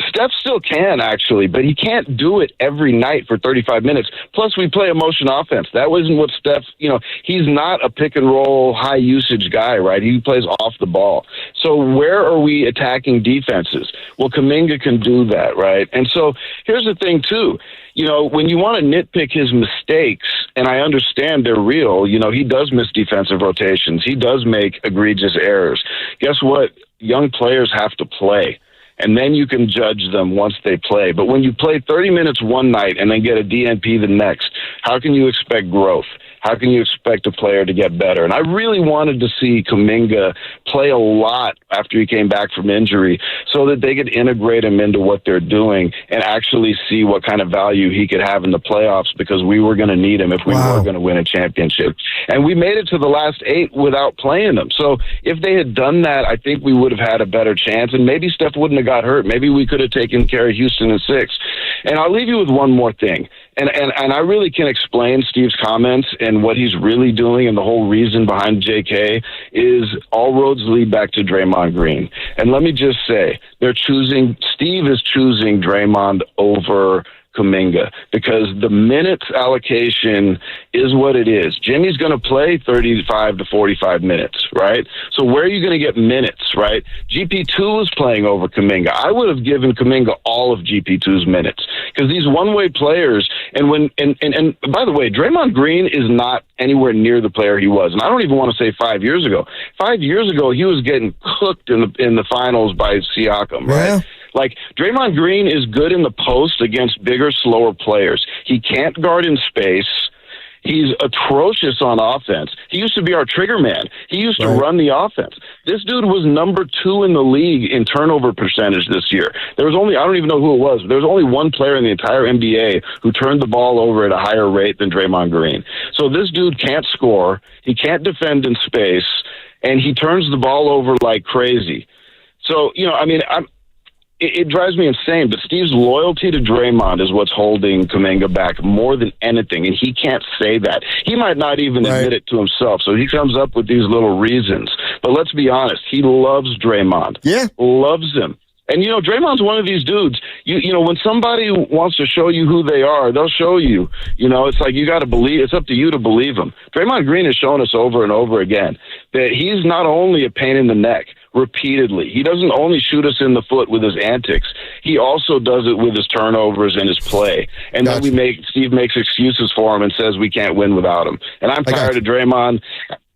Steph still can, actually, but he can't do it every night for 35 minutes. Plus, we play a motion offense. That wasn't what Steph, you know, he's not a pick-and-roll, high-usage guy, right? He plays off the ball. So where are we attacking defenses? Well, Kaminga can do that, right? And so here's the thing, too. You know, when you want to nitpick his mistakes, and I understand they're real, you know, he does miss defensive rotations. He does make egregious errors. Guess what? Young players have to play. And then you can judge them once they play. But when you play 30 minutes one night and then get a DNP the next, how can you expect growth? How can you expect a player to get better? And I really wanted to see Kaminga play a lot after he came back from injury so that they could integrate him into what they're doing and actually see what kind of value he could have in the playoffs, because we were going to need him if we were going to win a championship. And we made it to the last 8 without playing him. So if they had done that, I think we would have had a better chance, and maybe Steph wouldn't have got hurt. Maybe we could have taken care of Houston in 6. And I'll leave you with one more thing. And I really can explain Steve's comments and what he's really doing, and the whole reason behind JK is all roads lead back to Draymond Green. And let me just say, Steve is choosing Draymond over Kaminga because the minutes allocation is what it is. Jimmy's going to play 35 to 45 minutes, right? So where are you going to get minutes, right? GP2 was playing over Kaminga. I would have given Kaminga all of GP2's minutes because these one-way players, and by the way, Draymond Green is not anywhere near the player he was. And I don't even want to say 5 years ago. 5 years ago, he was getting cooked in the finals by Siakam, right? Yeah. Like, Draymond Green is good in the post against bigger, slower players. He can't guard in space. He's atrocious on offense. He used to be our trigger man. He used to run the offense. This dude was number 2 in the league in turnover percentage this year. There was only, I don't even know who it was, but there was only one player in the entire NBA who turned the ball over at a higher rate than Draymond Green. So this dude can't score. He can't defend in space, and he turns the ball over like crazy. So, you know, I mean, it drives me insane, but Steve's loyalty to Draymond is what's holding Kaminga back more than anything, and he can't say that. He might not even admit it to himself, so he comes up with these little reasons. But let's be honest, he loves Draymond. Yeah. Loves him. And, you know, Draymond's one of these dudes. You know, when somebody wants to show you who they are, they'll show you. You know, it's like you got to believe. It's up to you to believe them. Draymond Green has shown us over and over again that he's not only a pain in the neck repeatedly. He doesn't only shoot us in the foot with his antics. He also does it with his turnovers and his play. And then Steve makes excuses for him and says we can't win without him. And I'm tired of Draymond.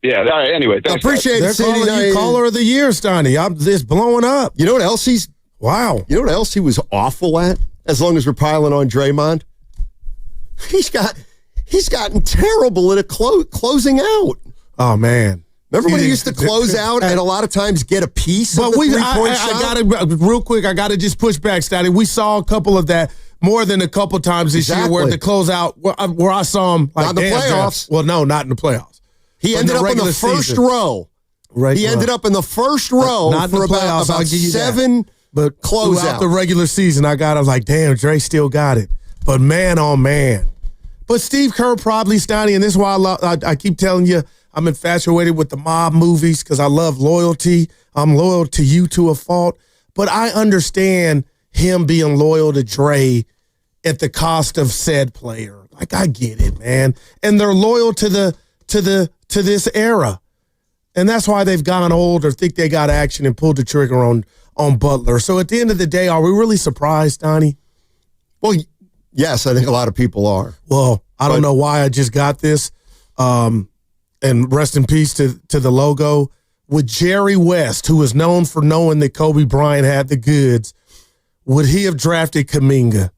Yeah. Anyway, thanks. Appreciate it. They're calling you caller of the year, Stoney. It's blowing up. You know what else You know what else he was awful at? As long as we're piling on Draymond, he's gotten terrible at closing out. Oh man. Remember when he used to close out and a lot of times get a piece of the three-point shot? I got to just push back, Stoney. We saw a couple of that more than a couple times this year where the closeout, where I saw him. Like, not in the playoffs. Well, no, not in the playoffs. He ended up in the first row. He ended up in the first row not for in the playoffs, about I'll give you 7 but closeouts. Throughout the regular season, I was like, damn, Dre still got it. But man, oh man. But Steve Kerr probably, Stoney, and this is why I keep telling you, I'm infatuated with the mob movies because I love loyalty. I'm loyal to you to a fault. But I understand him being loyal to Dre at the cost of said player. Like, I get it, man. And they're loyal to this era. And that's why they've gone old or think they got action and pulled the trigger on Butler. So at the end of the day, are we really surprised, Donnie? Well, Yes, I think a lot of people are. Well, I don't know why I just got this. And rest in peace to the logo. With Jerry West, who is known for knowing that Kobe Bryant had the goods, would he have drafted Kaminga?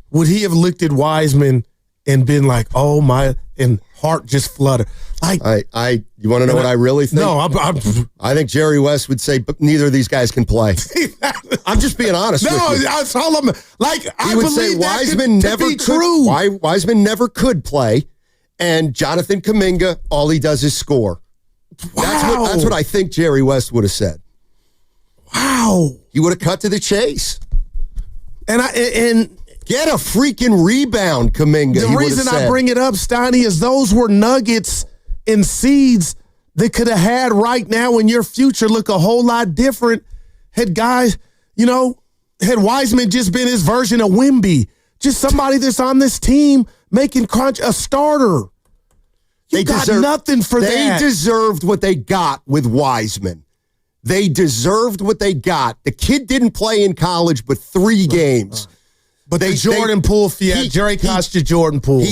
Would he have looked at Wiseman and been like, "Oh my," and heart just fluttered? Like, you want to know what I really think? No, I think Jerry West would say, "But neither of these guys can play." I'm just being honest. No, with you. that's all I'm like. He would say Wiseman never could. Wiseman never could play, and Jonathan Kaminga, all he does is score. Wow. That's what I think Jerry West would have said. Wow. He would have cut to the chase. And get a freaking rebound, Kaminga. The reason I bring it up, Steiny, is those were nuggets and seeds that could have had right now in your future look a whole lot different had guys, had Wiseman just been his version of Wemby, just somebody that's on this team making crunch a starter. They got nothing for that. They deserved what they got with Wiseman. They deserved what they got. The kid didn't play in college but 3 games. But the Jordan Poole fiat, Jerry Costa Jordan Poole.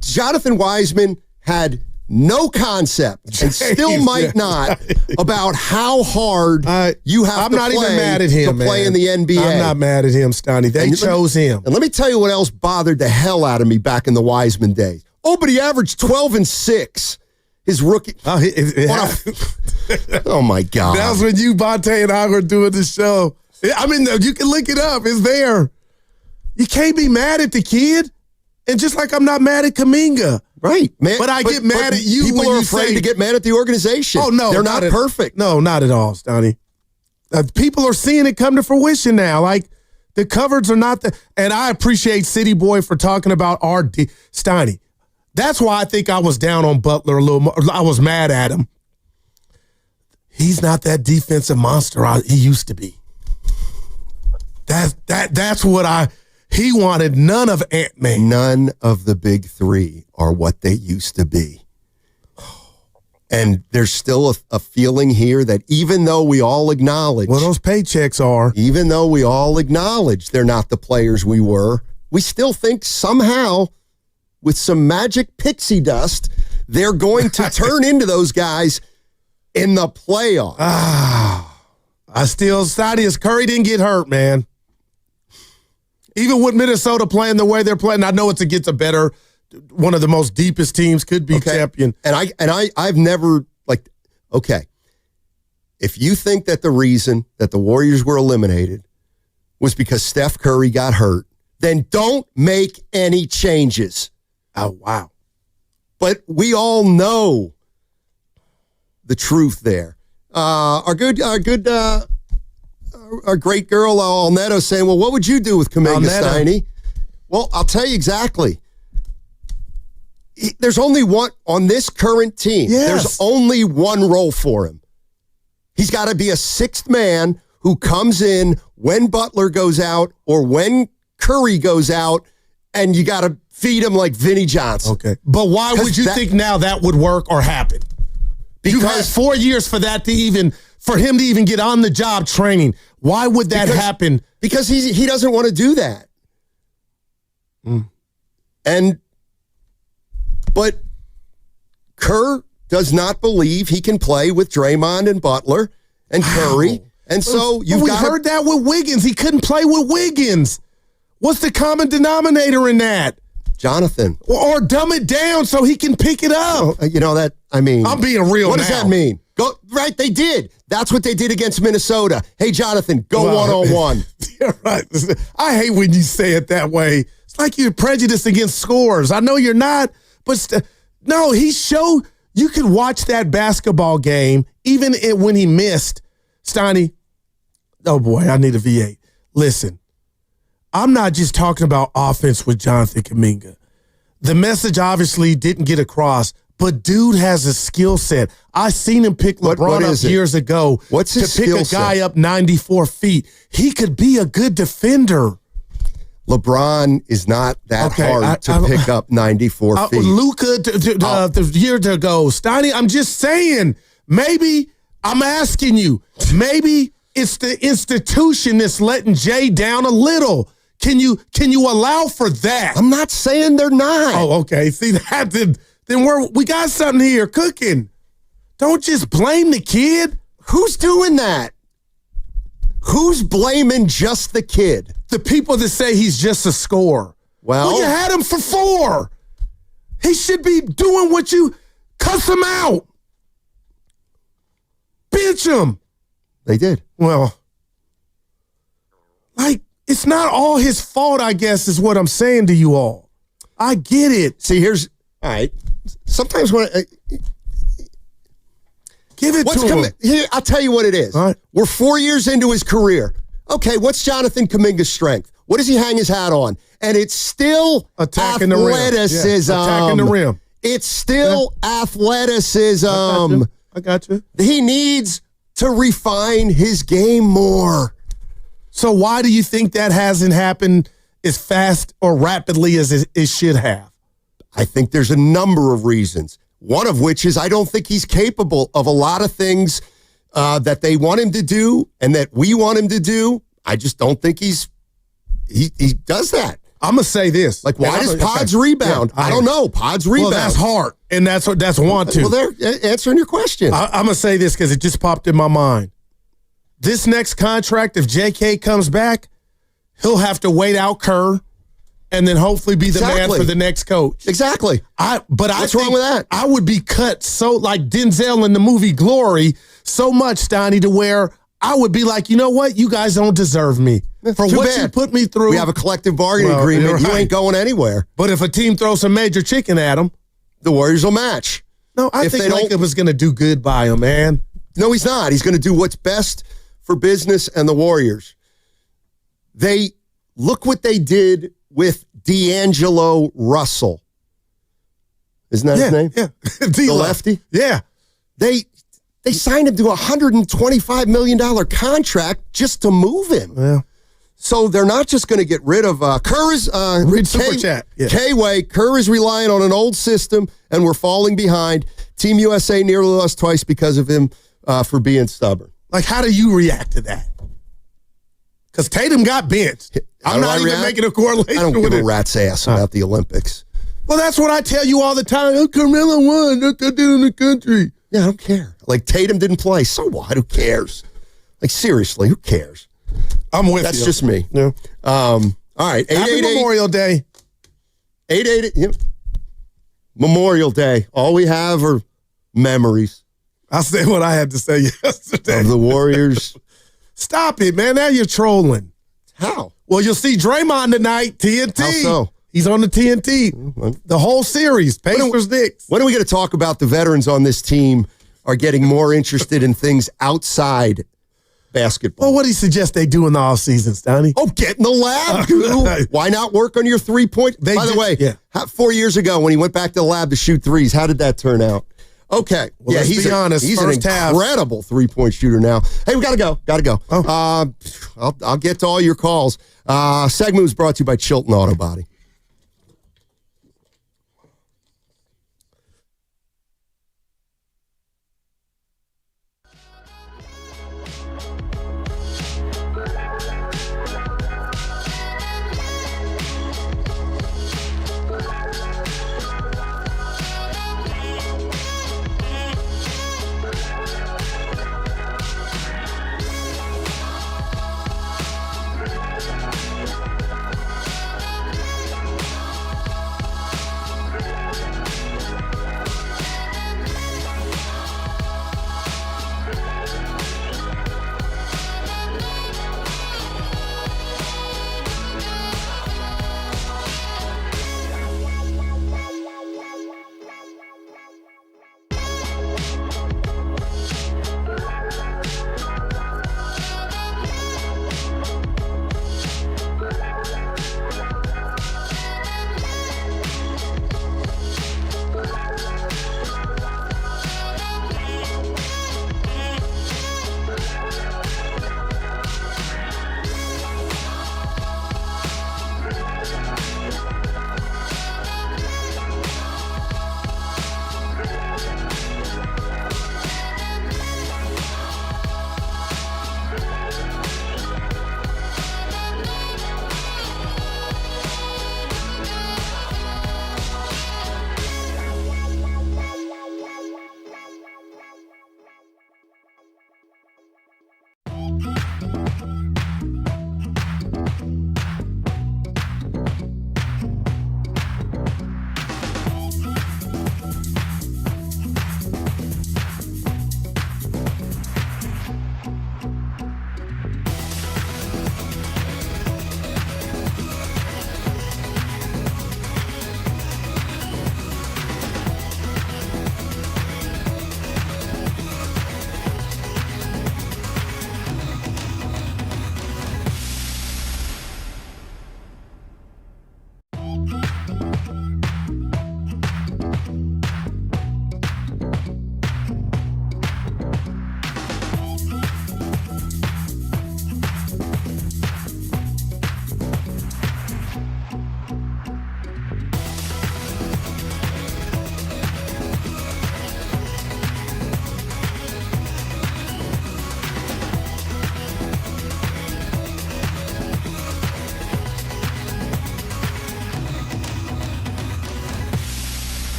Jonathan Wiseman had no concept and still might not about how hard you have to play even mad at him, to play in the NBA. I'm not mad at him, Stoney. They chose him. And let me tell you what else bothered the hell out of me back in the Wiseman days. Oh, but he averaged 12 and 6. His rookie. Oh my God. That was when you, Bonte, and I were doing the show. I mean, you can look it up. It's there. You can't be mad at the kid. And just like I'm not mad at Kaminga. Right. Man, but I get mad at you people when are you afraid to get mad at the organization. Oh, no. They're not perfect. No, not at all, Stoney. People are seeing it come to fruition now. Like, the covers are not the... And I appreciate City Boy for talking about Stoney. That's why I think I was down on Butler a little more. I was mad at him. He's not that defensive monster he used to be. That's what he wanted none of Ant-Man. None of the big 3 are what they used to be. And there's still a feeling here that even though we all acknowledge... Well, those paychecks are. Even though we all acknowledge they're not the players we were, we still think somehow... with some magic pixie dust, they're going to turn into those guys in the playoffs. Thaddeus Curry didn't get hurt, man. Even with Minnesota playing the way they're playing, I know it's against one of the most deepest teams, could be champion. And I've never, if you think that the reason that the Warriors were eliminated was because Steph Curry got hurt, then don't make any changes. Oh, wow. But we all know the truth there. Our great girl, Alnetto, saying, well, what would you do with Kaminga, Steiny? Well, I'll tell you exactly. There's only one, on this current team, there's only one role for him. He's got to be a 6th man who comes in when Butler goes out or when Curry goes out, and you got to feed him like Vinnie Johnson. Okay. But why would you think now that would work or happen? Because you had 4 years for him to even get on the job training. Why would that happen? Because he doesn't want to do that. But Kerr does not believe he can play with Draymond and Butler and Curry. And so we heard that with Wiggins. He couldn't play with Wiggins. What's the common denominator in that? Jonathan. Or dumb it down so he can pick it up. I'm being real What does that mean? Right, they did. That's what they did against Minnesota. Hey, Jonathan, go one-on-one. You're right. I hate when you say it that way. It's like you're prejudiced against scores. I know you're not, but no, he showed you could watch that basketball game even when he missed. Steiny, oh boy, I need a V8. Listen. I'm not just talking about offense with Jonathan Kaminga. The message obviously didn't get across, but dude has a skill set. I seen him pick LeBron up years ago to pick a guy up 94 feet. He could be a good defender. LeBron is not that hard to pick up 94 feet. Luka the year ago. Steiny, I'm just saying, maybe, I'm asking you, maybe it's the institution that's letting Jay down a little. Can you allow for that? I'm not saying they're not. Oh, okay. See that? Then we got something here cooking. Don't just blame the kid. Who's doing that? Who's blaming just the kid? The people that say he's just a scorer. Well, you had him for 4. He should be doing what you cuss him out. Bench him. They did. Well, it's not all his fault, I guess, is what I'm saying to you all. I get it. See, all right. Sometimes when give it to him. Here, I'll tell you what it is. Right. We're 4 years into his career. Okay, what's Jonathan Kaminga's strength? What does he hang his hat on? And it's still attacking athleticism. The rim. Yeah, attacking the rim. It's still athleticism. I got you. He needs to refine his game more. So why do you think that hasn't happened as fast or rapidly as it should have? I think there's a number of reasons. One of which is I don't think he's capable of a lot of things that they want him to do and that we want him to do. I just don't think he does that. I'm going to say this. Like, why does Pods rebound? Yeah, I don't know. Pods rebound. Well, that's hard, and that's want to. Well, they're answering your question. I'm going to say this because it just popped in my mind. This next contract, if JK comes back, he'll have to wait out Kerr and then hopefully be the man for the next coach. Exactly. What's wrong with that? I would be cut so like Denzel in the movie Glory so much, Steiny, to where I would be like, you know what? You guys don't deserve me. For what you put me through. We have a collective bargaining agreement. You ain't going anywhere. But if a team throws some major chicken at them, the Warriors will match. No, I think Laker was going to do good by him, man. No, he's not. He's going to do what's best for business and the Warriors. Look what they did with D'Angelo Russell. Isn't that his name? Yeah. The lefty? Yeah. They signed him to a $125 million contract just to move him. Yeah. So they're not just going to get rid of Kerr is Super Chat. Yeah. K-Way. Kerr is relying on an old system, and we're falling behind. Team USA nearly lost twice because of him for being stubborn. Like, how do you react to that? Because Tatum got benched. I'm not even making a correlation. I don't with give it. a rat's ass about the Olympics. Well, that's what I tell you all the time. Oh, Carmelo won. Look what they did in the country. Yeah, I don't care. Like, Tatum didn't play. So what? Who cares? Like, seriously, who cares? I'm with you. That's just me. Yeah. All right. Happy Memorial Day. 888. Yeah. Memorial Day. All we have are memories. I'll say what I had to say yesterday. Of the Warriors. Stop it, man. Now you're trolling. How? Well, you'll see Draymond tonight, TNT. How so? He's on the TNT. The whole series, Pacers, Knicks. When are we going to talk about the veterans on this team are getting more interested in things outside basketball? Well, what do you suggest they do in the offseason, Stoney? Oh, get in the lab, Guru. Why not work on your 3-point? By the way, 4 years ago when he went back to the lab to shoot threes, how did that turn out? Okay. Well, let's be honest. He's an incredible 3-point shooter now. Hey, we got to go. Oh. I'll get to all your calls. Segment was brought to you by Chilton Auto Body.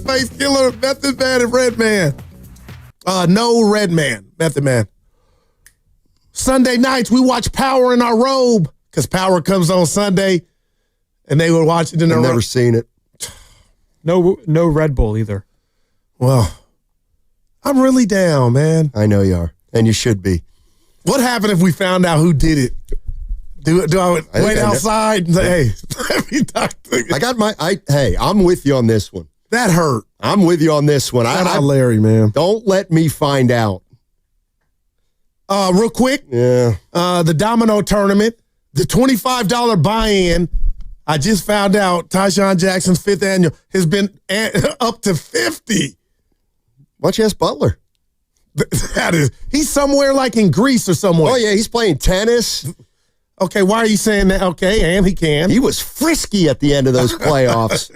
Ghostface Killer, Method Man, and Red Man. No Red Man, Method Man. Sunday nights, we watch Power in our robe because Power comes on Sunday, and they would watch it in their robe. I've never seen it. No Red Bull either. Well, I'm really down, man. I know you are, and you should be. What happened if we found out who did it? Do I wait outside and say, hey, let me talk to you? Hey, I'm with you on this one. That hurt. I'm with you on this one. Shout out Larry, man. Don't let me find out. Real quick. Yeah. The domino tournament, the $25 buy-in. I just found out Tyshawn Jackson's 5th annual has been up to $50. Why don't you ask Butler? He's somewhere like in Greece or somewhere. Oh, yeah, he's playing tennis. Okay, why are you saying that? Okay, and he can. He was frisky at the end of those playoffs.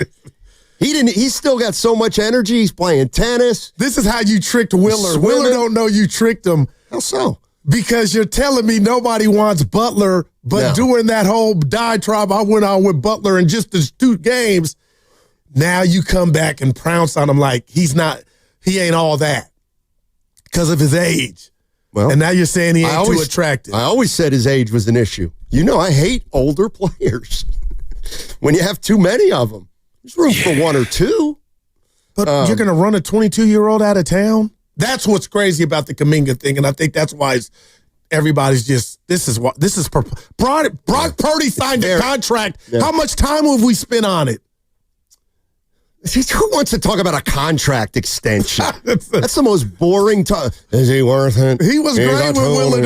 He's still got so much energy. He's playing tennis. This is how you tricked Willer. Willer don't know you tricked him. How so? Because you're telling me nobody wants Butler, but during that whole diatribe I went on with Butler in just the 2 games, now you come back and pounce on him like he ain't all that because of his age. Well, and now you're saying he ain't too attractive. I always said his age was an issue. You know, I hate older players. When you have too many of them, there's room for 1 or 2. But you're going to run a 22-year-old out of town? That's what's crazy about the Kaminga thing, and I think that's why everybody's just Brock Purdy signed a contract. Yeah. How much time have we spent on it? Who wants to talk about a contract extension? That's the most boring talk. Is he worth it? He was great with Willard.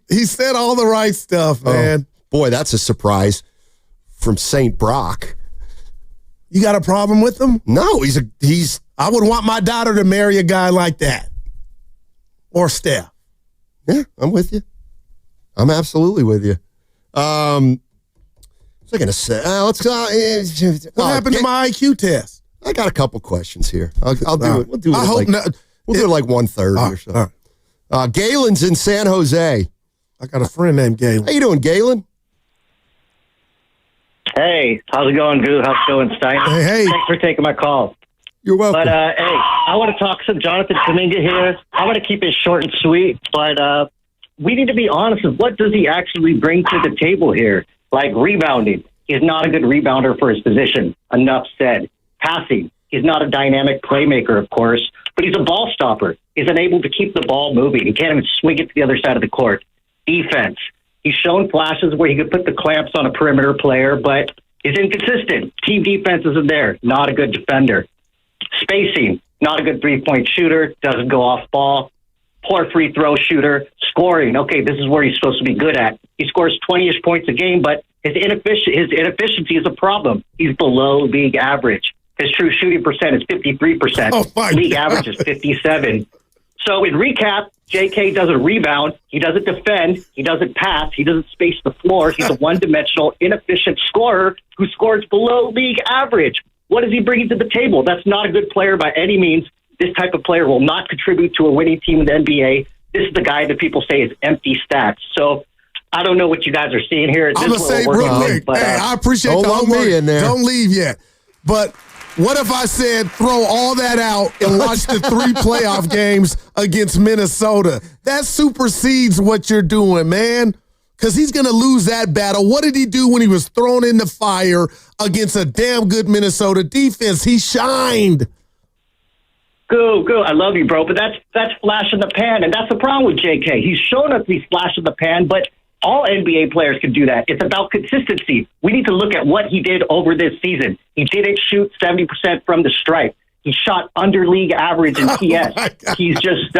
He said all the right stuff, man. Boy, that's a surprise from St. Brock. You got a problem with him? No, I would want my daughter to marry a guy like that. Or Steph. Yeah, I'm with you. I'm absolutely with you. What was I going to say? What happened to my IQ test? I got a couple questions here. I'll do it. We'll do it. We'll do it like 1:30 or so. Galen's in San Jose. I got a friend named Galen. How you doing, Galen? Hey, how's it going, Goo? How's it going, Stein? Hey. Thanks for taking my call. You're welcome. But, hey, I want to talk some Jonathan Kaminga here. I want to keep it short and sweet, but we need to be honest with what does he actually bring to the table here? Like rebounding. He's not a good rebounder for his position. Enough said. Passing. He's not a dynamic playmaker, of course, but he's a ball stopper. He's unable to keep the ball moving. He can't even swing it to the other side of the court. Defense. He's shown flashes where he could put the clamps on a perimeter player, but he's inconsistent. Team defense isn't there. Not a good defender. Spacing. Not a good three-point shooter. Doesn't go off ball. Poor free throw shooter. Scoring. Okay, this is where he's supposed to be good at. He scores 20-ish points a game, but his inefficiency is a problem. He's below league average. His true shooting percent is 53%. League average is 57%. So in recap, JK doesn't rebound. He doesn't defend. He doesn't pass. He doesn't space the floor. He's a one-dimensional, inefficient scorer who scores below league average. What is he bringing to the table? That's not a good player by any means. This type of player will not contribute to a winning team in the NBA. This is the guy that people say is empty stats. So I don't know what you guys are seeing here. I'm going to say real quick, hey, I appreciate the homework. Don't leave yet. But what if I said throw all that out and watch the 3 playoff games against Minnesota? That supersedes what you're doing, man, because he's going to lose that battle. What did he do when he was thrown in the fire against a damn good Minnesota defense? He shined. Go. I love you, bro. But that's flash in the pan, and that's the problem with JK. He's shown us these flash in the pan, but all NBA players can do that. It's about consistency. We need to look at what he did over this season. He didn't shoot 70% from the stripe. He shot under league average in PS. He's just,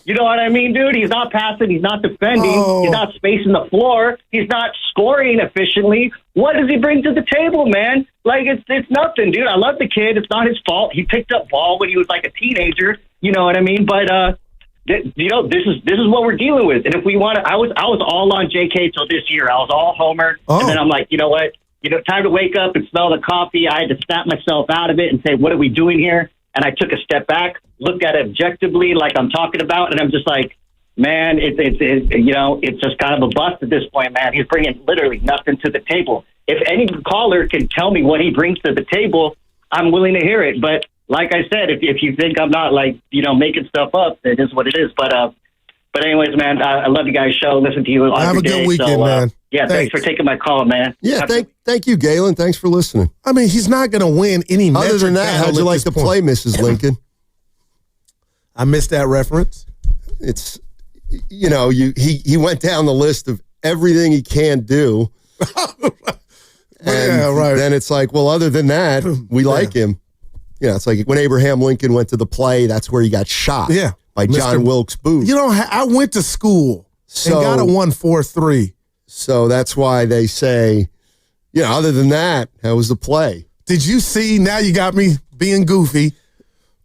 you know what I mean, dude? He's not passing. He's not defending. He's not spacing the floor. He's not scoring efficiently. What does he bring to the table, man? Like, it's nothing, dude. I love the kid. It's not his fault. He picked up ball when he was like a teenager. You know what I mean? But, you know, this is what we're dealing with. And if we want to, I was all on JK till this year. I was all Homer. And then I'm like, you know what? Time to wake up and smell the coffee. I had to snap myself out of it and say, what are we doing here? And I took a step back, looked at it objectively like I'm talking about, and I'm just like, man, it's just kind of a bust at this point, man. He's bringing literally nothing to the table. If any caller can tell me what he brings to the table, I'm willing to hear it. But like I said, if you think I'm not making stuff up, it is what it is. But anyways, man, I love you guys' show. Listen to you every day. Have a good weekend, man. Yeah, thanks for taking my call, man. Yeah, thank you, Galen. Thanks for listening. I mean, he's not going to win any Other metric than that, how'd you like to play, Mrs. Lincoln? I missed that reference. It's, he went down the list of everything he can do. And then it's like, well, other than that, we like him. It's like when Abraham Lincoln went to the play, that's where he got shot. Yeah. By John Wilkes Booth. I went to school and got a 1.43. So that's why they say, other than that, how was the play? Did you see, now you got me being goofy,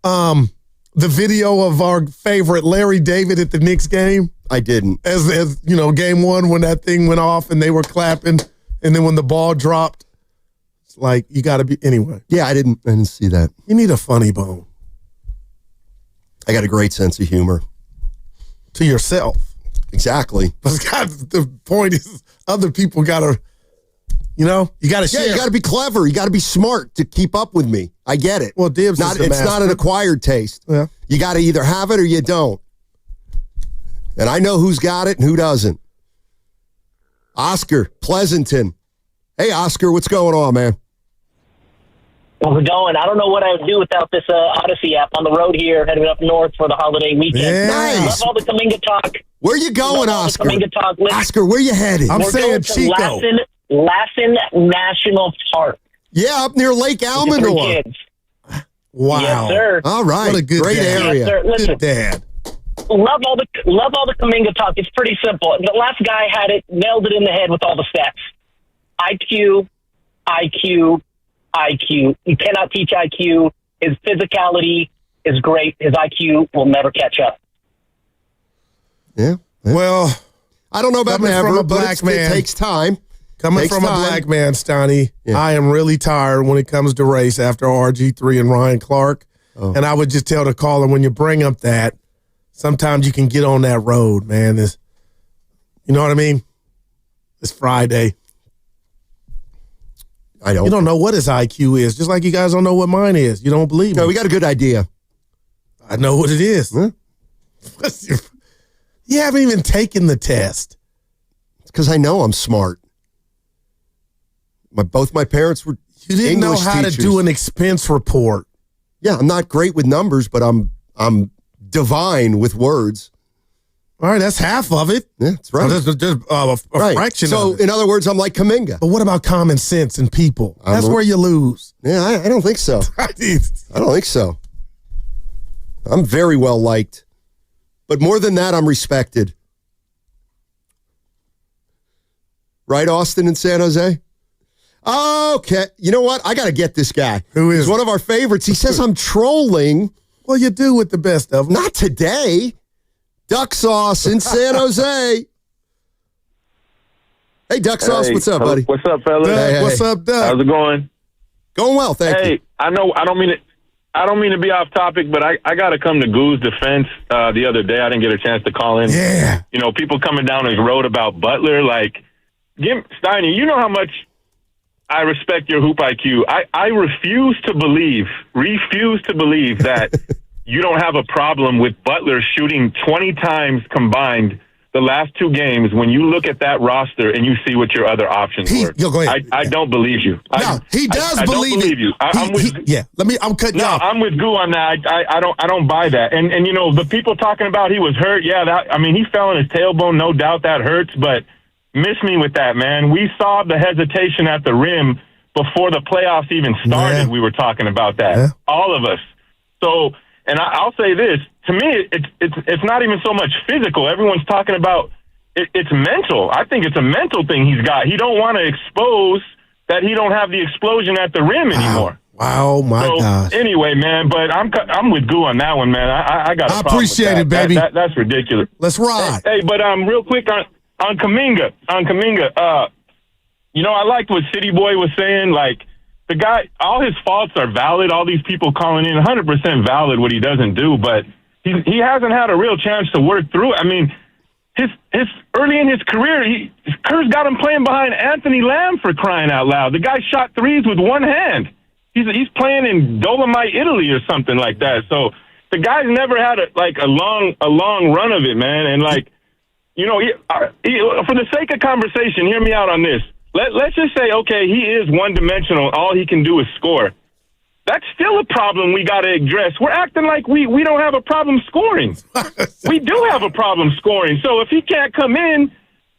the video of our favorite Larry David at the Knicks game? I didn't. As game one when that thing went off and they were clapping, and then when the ball dropped, it's like, you got to be, anyway. Yeah, I didn't see that. You need a funny bone. I got a great sense of humor. To yourself. Exactly. But the point is, other people got to, you got to share. Yeah, you got to be clever. You got to be smart to keep up with me. I get it. Well, Dibs it's not an acquired taste. Yeah. You got to either have it or you don't. And I know who's got it and who doesn't. Oscar Pleasanton. Hey, Oscar, what's going on, man? How's it going? I don't know what I would do without this Odyssey app on the road here, heading up north for the holiday weekend. Yeah. Nice. Love all the Kaminga talk. Where you going, Oscar? Kaminga talk. Oscar, where you headed? I'm We're saying going to Chico. Lassen National Park. Yeah, up near Lake Almanor. Wow. Yes, sir. All right. What a good great dad. area. Yes, sir. Listen, Good dad. love all the Kaminga talk. It's pretty simple. The last guy had it, nailed it in the head with all the stats. IQ. You cannot teach IQ. His physicality is great. His IQ will never catch up. Yeah. Well, I don't know about never, from a but black man. It takes time. Coming from a black man, Stoney, I am really tired when it comes to race after RG3 and Ryan Clark. Oh. And I would just tell the caller, when you bring up that, sometimes you can get on that road, man. You know what I mean? It's Friday. You don't know what his IQ is, just like you guys don't know what mine is. You don't believe me. No, we got a good idea. I know what it is. Huh? You haven't even taken the test. It's because I know I'm smart. Both my parents were You didn't English know how teachers. to do an expense report. Yeah, I'm not great with numbers, but I'm divine with words. All right, that's half of it. Yeah, that's right. So there's a fraction So, of it. in other words, I'm like Kaminga. But what about common sense and people? That's where you lose. Yeah, I don't think so. I don't think so. I'm very well liked. But more than that, I'm respected. Right, Austin and San Jose? Okay. You know what? I got to get this guy. Who is? He's one of our favorites. He says I'm trolling. Well, you do with the best of them. Not today. Duck Sauce in San Jose. Hey, Duck Sauce, what's up, buddy? What's up, fellas? Hey. What's up, Doug? How's it going? Going well, thank you. Hey, I know I don't mean to be off topic, but I got to come to Goo's defense. The other day, I didn't get a chance to call in. Yeah. People coming down his road about Butler, Steiny, you know how much I respect your hoop IQ. I refuse to believe that you don't have a problem with Butler shooting 20 times combined the last two games when you look at that roster and you see what your other options were. Go ahead. I don't believe you. No, he does I believe don't believe it. you. I'm cutting you off. I'm with Goo on that. I don't buy that. And the people talking about he was hurt, he fell on his tailbone, no doubt that hurts, but miss me with that, man. We saw the hesitation at the rim before the playoffs even started. Yeah. We were talking about that. Yeah. All of us. So, and I'll say this, to me, it's not even so much physical. Everyone's talking about it's mental. I think it's a mental thing he's got. He don't want to expose that he don't have the explosion at the rim anymore. Wow, my gosh. Anyway, man, but I'm with Goo on that one, man. I got a problem appreciate with that. it, baby. That's ridiculous. Let's ride. Hey, but real quick on Kaminga. I liked what City Boy was saying. The guy, all his faults are valid. All these people calling in, 100% valid what he doesn't do, but he hasn't had a real chance to work through it. I mean, his early in his career, Kerr's got him playing behind Anthony Lamb, for crying out loud. The guy shot threes with one hand. He's playing in Dolomite, Italy, or something like that. So the guy's never had a long run of it, man. And for the sake of conversation, hear me out on this. Let's just say, okay, he is one-dimensional. All he can do is score. That's still a problem we got to address. We're acting like we don't have a problem scoring. We do have a problem scoring. So if he can't come in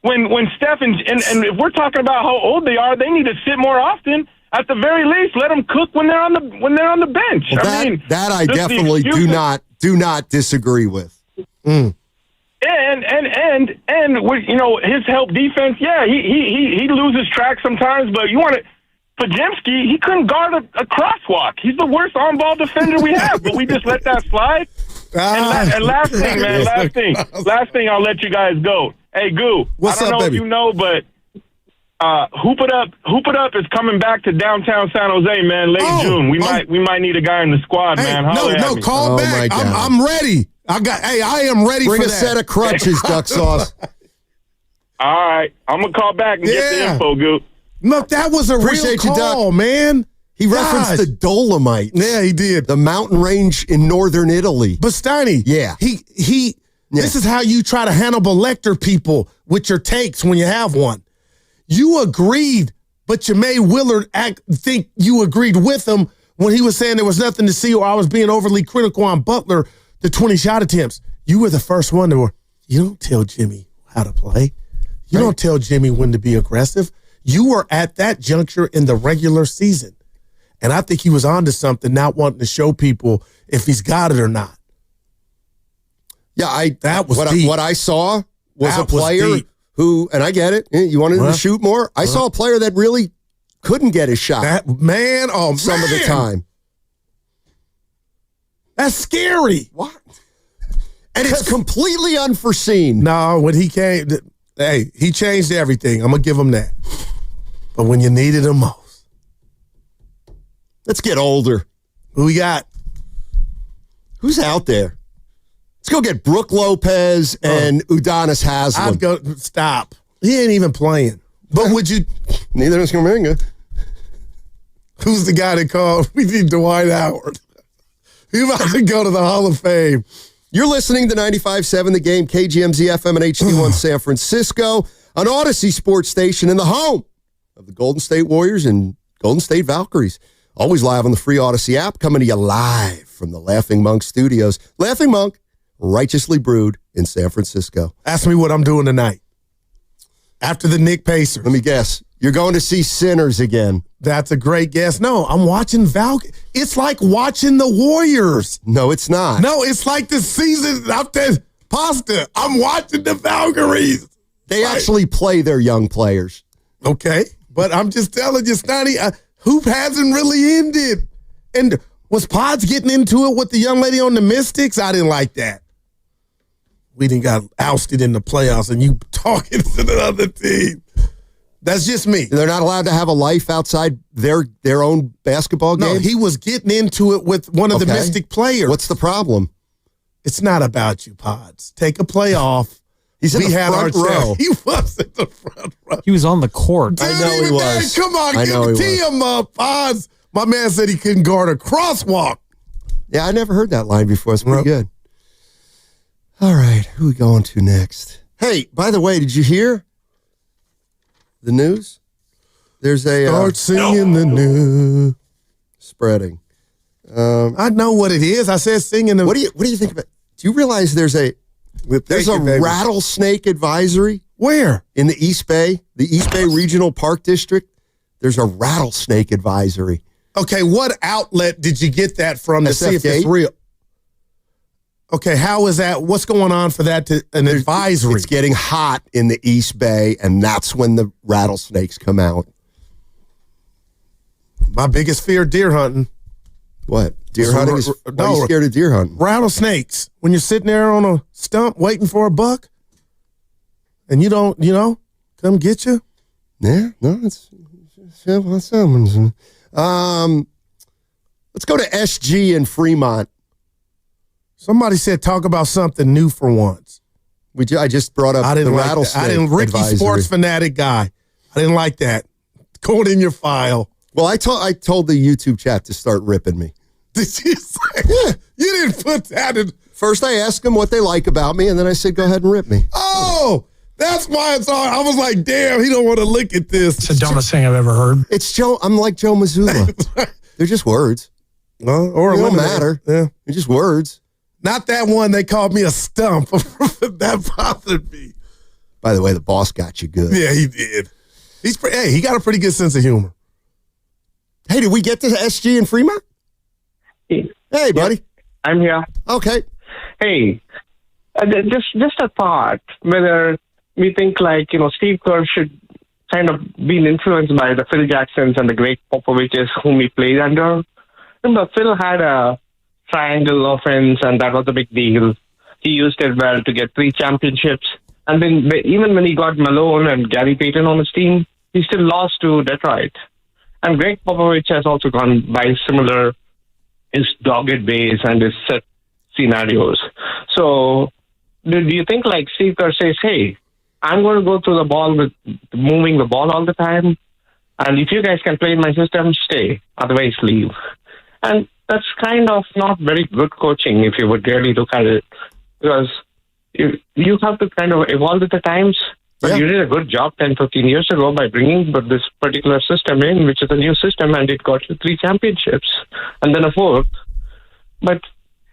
when Steph and if we're talking about how old they are, they need to sit more often. At the very least, let them cook when they're on the bench. Well, that I definitely do not disagree with. And his help defense, yeah, he loses track sometimes, but you want to. Pajemski, he couldn't guard a crosswalk. He's the worst on-ball defender we have, but we just let that slide. And last thing, man, last thing, I'll let you guys go. Hey, Goo, I don't know if you know, but Hoop It Up is coming back to downtown San Jose, man, late June. We might need a guy in the squad, man. Call back. I'm ready. I am ready for that. Bring a set of crutches, Duck Sauce. All right, I'm gonna call back and get the info, Goo. Look, that was a real call, man. He referenced the Dolomites. Yeah, he did. The mountain range in northern Italy. But Steiny, he this is how you try to Hannibal Lecter people with your takes when you have one. You agreed, but you made Willard think you agreed with him when he was saying there was nothing to see or I was being overly critical on Butler, the 20 shot attempts. You were the first one to you don't tell Jimmy how to play. You don't tell Jimmy when to be aggressive. You were at that juncture in the regular season. And I think he was onto something, not wanting to show people if he's got it or not. Yeah, that was what I saw was a player who, and I get it, you wanted him to shoot more. I saw a player that really couldn't get his shot. Some of the time. That's scary. What? And it's completely unforeseen. No, when he came, he changed everything. I'm going to give him that. But when you needed him most. Let's get older. Who we got? Who's out there? Let's go get Brooke Lopez and Udonis Haslem. I'd go, stop. He ain't even playing. But would you? Neither is Kaminga. Who's the guy that called? We need Dwight Howard. He about to go to the Hall of Fame. You're listening to 95.7 The Game, KGMZ FM and HD1 San Francisco, an Odyssey sports station in the home of the Golden State Warriors and Golden State Valkyries. Always live on the free Odyssey app, coming to you live from the Laughing Monk Studios. Laughing Monk, righteously brewed in San Francisco. Ask me what I'm doing tonight. After the Knicks Pacers. Let me guess. You're going to see Sinners again. That's a great guess. No, I'm watching It's like watching the Warriors. No, it's not. No, it's like the season after pasta. I'm watching the Valkyries. They actually play their young players. Okay, but I'm just telling you, Stoney, hoop hasn't really ended. And was Pods getting into it with the young lady on the Mystics? I didn't like that. We didn't got ousted in the playoffs, and you talking to the other team. That's just me. They're not allowed to have a life outside their own basketball game? No, he was getting into it with one of the Mystic players. What's the problem? It's not about you, Pods. Take a play off. He's in the front row. He was in the front row. He was on the court. I know he was. Come on, tee him up, Pods. My man said he couldn't guard a crosswalk. Yeah, I never heard that line before. It's pretty good. All right, who are we going to next? Hey, by the way, did you hear the news? There's a start singing the news. Spreading. I know what it is. I said singing the. What do you think about? Do you realize there's a rattlesnake advisory? Where? In the East Bay Regional Park District. There's a rattlesnake advisory. Okay, what outlet did you get that from to see if it's real? Okay, how is that? What's going on for that an advisory? It's getting hot in the East Bay, and that's when the rattlesnakes come out. My biggest fear, deer hunting. What? Deer hunting? Why are you scared of deer hunting? Rattlesnakes. When you're sitting there on a stump waiting for a buck, and you don't, come get you. Yeah, no, it's someone's. Let's go to SG in Fremont. Somebody said talk about something new for once. I just brought up the rattlesnake Ricky advisory. Sports fanatic guy. I didn't like that. Going in your file. Well, I told the YouTube chat to start ripping me. Did you say? Yeah. You didn't put that in. First, I asked them what they like about me, and then I said, go ahead and rip me. Oh, that's why it's hard. I was like, damn, he don't want to look at this. It's the dumbest thing I've ever heard. It's Joe. I'm like Joe Mazzulla. They're just words. Well, or they don't matter. Yeah. They're just words. Not that one they called me a stump. That bothered me. By the way, the boss got you good. Yeah, he did. He got a pretty good sense of humor. Hey, did we get to SG and Fremont? Hey, buddy. I'm here. Okay. Hey, just a thought, whether we think Steve Kerr should kind of be influenced by the Phil Jacksons and the Greg Popoviches whom he played under. Remember, Phil had a triangle offense, and that was a big deal. He used it well to get 3 championships. And then even when he got Malone and Gary Payton on his team, he still lost to Detroit. And Greg Popovich has also gone by similar, his dogged ways and his set scenarios. So do you think Steve Kerr says, hey, I'm going to go through the ball with moving the ball all the time, and if you guys can play in my system, stay. Otherwise, leave. And that's kind of not very good coaching if you would really look at it, because you have to kind of evolve with the times. But you did a good job 10, 15 years ago by bringing this particular system in, which is a new system, and it got you 3 championships and then a 4th. But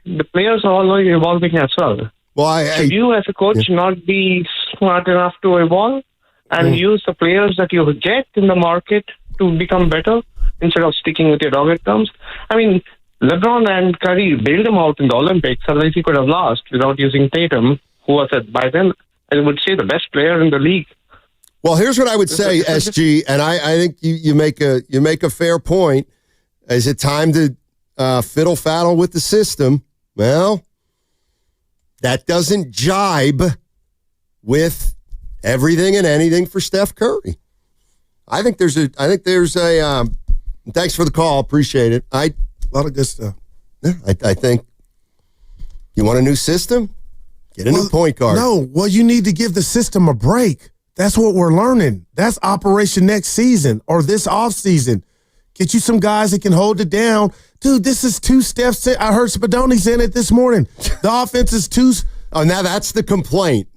the players are all evolving as well. Well, should you as a coach not be smart enough to evolve and use the players that you get in the market to become better instead of sticking with your dogged terms? I mean, LeBron and Curry bailed him out in the Olympics, otherwise he could have lost without using Tatum, who was by then, I would say, the best player in the league. Well, here's what I would say, SG, and I think you make a fair point. Is it time to fiddle faddle with the system? Well, that doesn't jibe with everything and anything for Steph Curry. I think there's a thanks for the call. Appreciate it. A lot of good stuff. Yeah, I think you want a new system? Get a new point guard. No, well, you need to give the system a break. That's what we're learning. That's operation next season or this offseason. Get you some guys that can hold it down. Dude, this is 2 steps. I heard Spadoni saying it this morning. The offense is 2. Oh, now that's the complaint.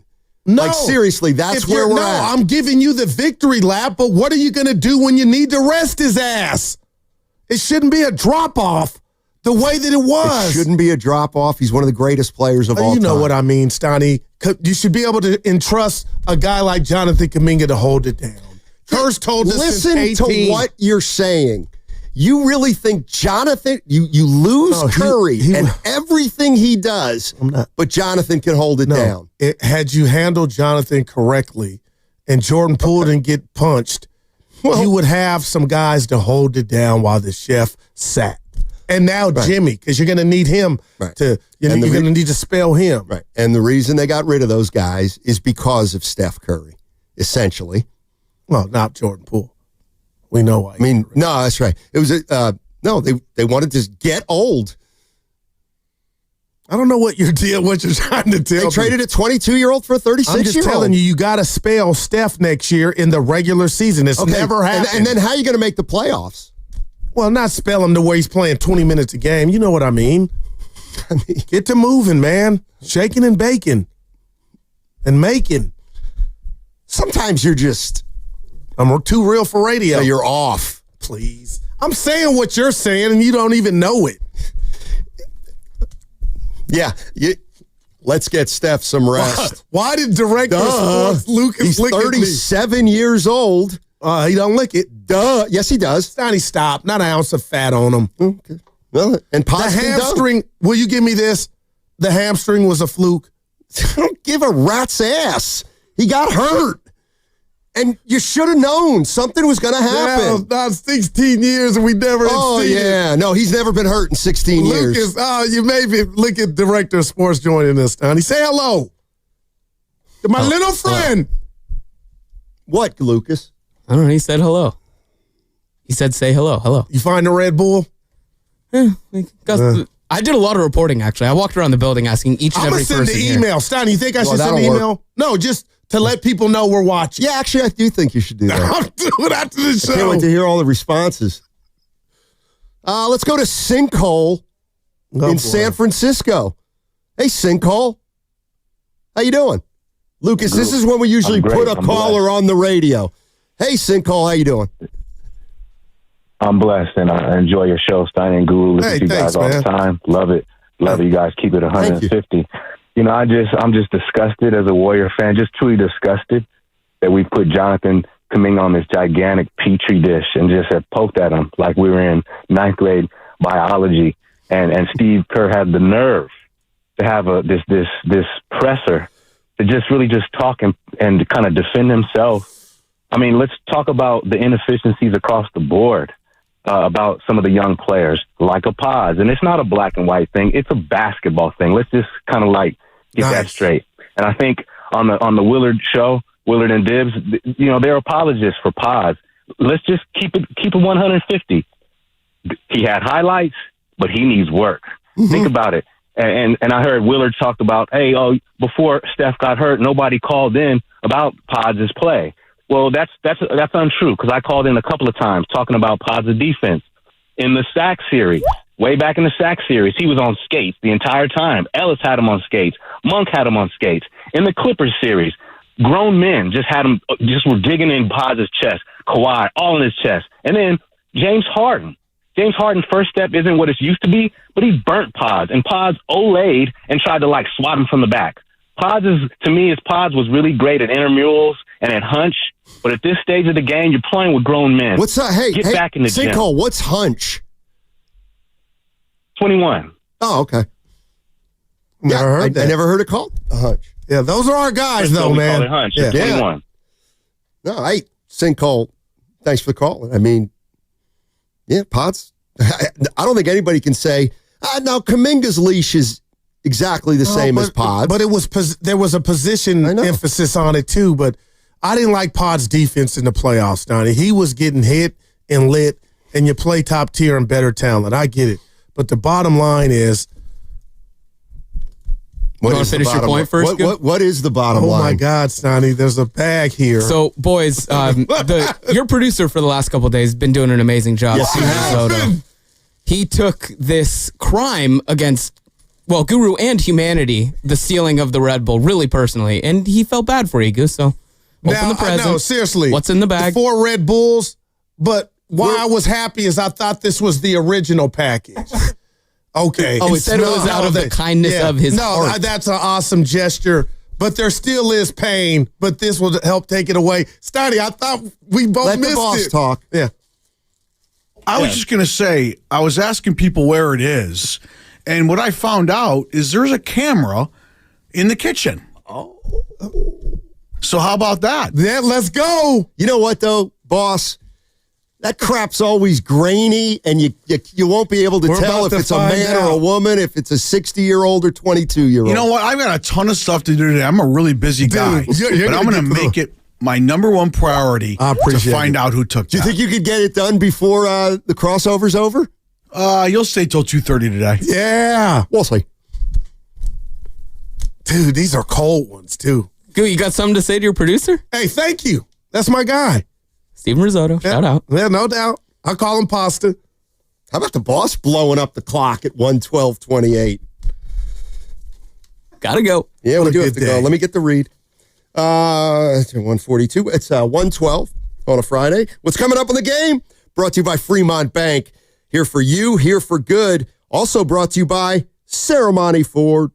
No. Seriously, that's where we're at. I'm giving you the victory lap, but what are you going to do when you need to rest his ass? It shouldn't be a drop-off the way that it was. It shouldn't be a drop-off. He's one of the greatest players of all time. You know what I mean, Stoney. You should be able to entrust a guy like Jonathan Kaminga to hold it down. Kerr's told us Listen since 18. to what you're saying. You really think Jonathan, you lose Curry and everything he does, but Jonathan can hold it down. Had you handled Jonathan correctly and Jordan Poole didn't get punched, you would have some guys to hold it down while the chef sat. And now Jimmy, because you're going to need him to, you're going to need to spell him. Right. And the reason they got rid of those guys is because of Steph Curry, essentially. Well, not Jordan Poole. We know why. I mean, no, that's right. It was they wanted to get old. I don't know what you're trying to tell. They traded a 22-year-old for a 36-year-old. I'm just telling you got to spell Steph next year in the regular season. It's never happened. And then how are you going to make the playoffs? Well, not spell him the way he's playing 20 minutes a game. You know what I mean. Get to moving, man. Shaking and baking and making. Sometimes you're just... I'm too real for radio. So you're off. Please. I'm saying what you're saying, and you don't even know it. Yeah. Let's get Steph some rest. Why did Director Sports Lucas He's 37 years old. He don't lick it. Duh. Yes, he does. Stoney, stop. Not an ounce of fat on him. Okay. Well, and the hamstring, will you give me this? The hamstring was a fluke. Don't give a rat's ass. He got hurt. And you should have known something was going to happen. Yeah, 16 years and we never seen it. Oh, yeah. No, he's never been hurt in 16 years. Lucas, you maybe look at Director of Sports joining us, Donnie. Say hello to my little friend. What, Lucas? I don't know. He said hello. He said say hello. Hello. You find the Red Bull? Yeah. I did a lot of reporting, actually. I walked around the building asking each and every person. I'm going to send the email. Stoney, you think I should send the email? Work. No, just to let people know we're watching. Yeah, actually, I do think you should do that. I'll do it after the show. I can't wait to hear all the responses. Let's go to Sinkhole in San Francisco. Hey, Sinkhole. How you doing? Lucas, this is when we usually put a caller on the radio. Hey, Sinkhole, how you doing? I'm blessed, and I enjoy your show, Stein and Guru. Listen to you guys all the time. Love it. Love it. You guys keep it 150. You know, I'm just disgusted as a Warrior fan, just truly disgusted that we put Jonathan Kaminga on this gigantic petri dish and just have poked at him like we were in 9th grade biology. And Steve Kerr had the nerve to have this presser to just really just talk and kind of defend himself. I mean, let's talk about the inefficiencies across the board. About some of the young players, like a pause. And it's not a black and white thing. It's a basketball thing. Let's just kind of like get that straight. And I think on the Willard show, Willard and Dibbs, you know, they're apologists for pause. Let's just keep it 150. He had highlights, but he needs work. Think about it. And I heard Willard talk about, before Steph got hurt, nobody called in about Pods' play. Well, that's untrue, because I called in a couple of times talking about positive defense. In the sack series, way back in the sack series, he was on skates the entire time. Ellis had him on skates. Monk had him on skates. In the Clippers series, grown men just were digging in Pods' chest. Kawhi, all in his chest. And then James Harden. James Harden's first step isn't what it used to be, but he burnt Pods, and Pods olayed and tried to like swat him from the back. Pods was really great at intramurals and at hunch, but at this stage of the game, you're playing with grown men. What's that? Hey, back in the gym. Sinkhole, what's hunch? 21. Oh, okay. I never heard it called a hunch. Yeah, those are our guys, though, man. Call it hunch. Yeah. 21. No, Sinkhole, thanks for the call. I mean, yeah, Pods. I don't think anybody can say, now Kaminga's leash is exactly the same as Pods. But there was a position emphasis on it, too, but I didn't like Pod's defense in the playoffs, Donnie. He was getting hit and lit, and you play top tier and better talent. I get it. But the bottom line is... You want to finish your point first? What is the bottom line? Oh, my God, Stoney, there's a bag here. So, boys, your producer for the last couple of days has been doing an amazing job. Yes, he has. He took this crime against, Guru and humanity, the stealing of the Red Bull, really personally, and he felt bad for you, Goose, so open the present. No, seriously. What's in the bag? The 4 Red Bulls, but why I was happy is I thought this was the original package. Okay. Instead it was out of the kindness of his heart. No, that's an awesome gesture, but there still is pain, but this will help take it away. Stoney, I thought we both Let missed the boss it. talk. Yeah. I was just going to say, I was asking people where it is, and what I found out is there's a camera in the kitchen. Oh. So how about that? Yeah, let's go. You know what, though, boss? That crap's always grainy, and you won't be able to tell if it's a man or a woman, if it's a 60-year-old or 22-year-old. You know what? I've got a ton of stuff to do today. I'm a really busy guy. But I'm going to make it my number one priority to find out who took that. Do you think you could get it done before the crossover's over? You'll stay till 2:30 today. Yeah. We'll see. Dude, these are cold ones, too. Goo, you got something to say to your producer? Hey, thank you. That's my guy. Steven Risotto, shout out. Yeah, no doubt. I call him Pasta. How about the boss blowing up the clock at 1:12:28? Gotta go. Yeah, we do have to go. Let me get the read. 1:42. It's 1:12 on a Friday. What's coming up in the game? Brought to you by Fremont Bank. Here for you, here for good. Also brought to you by Ceremony Ford.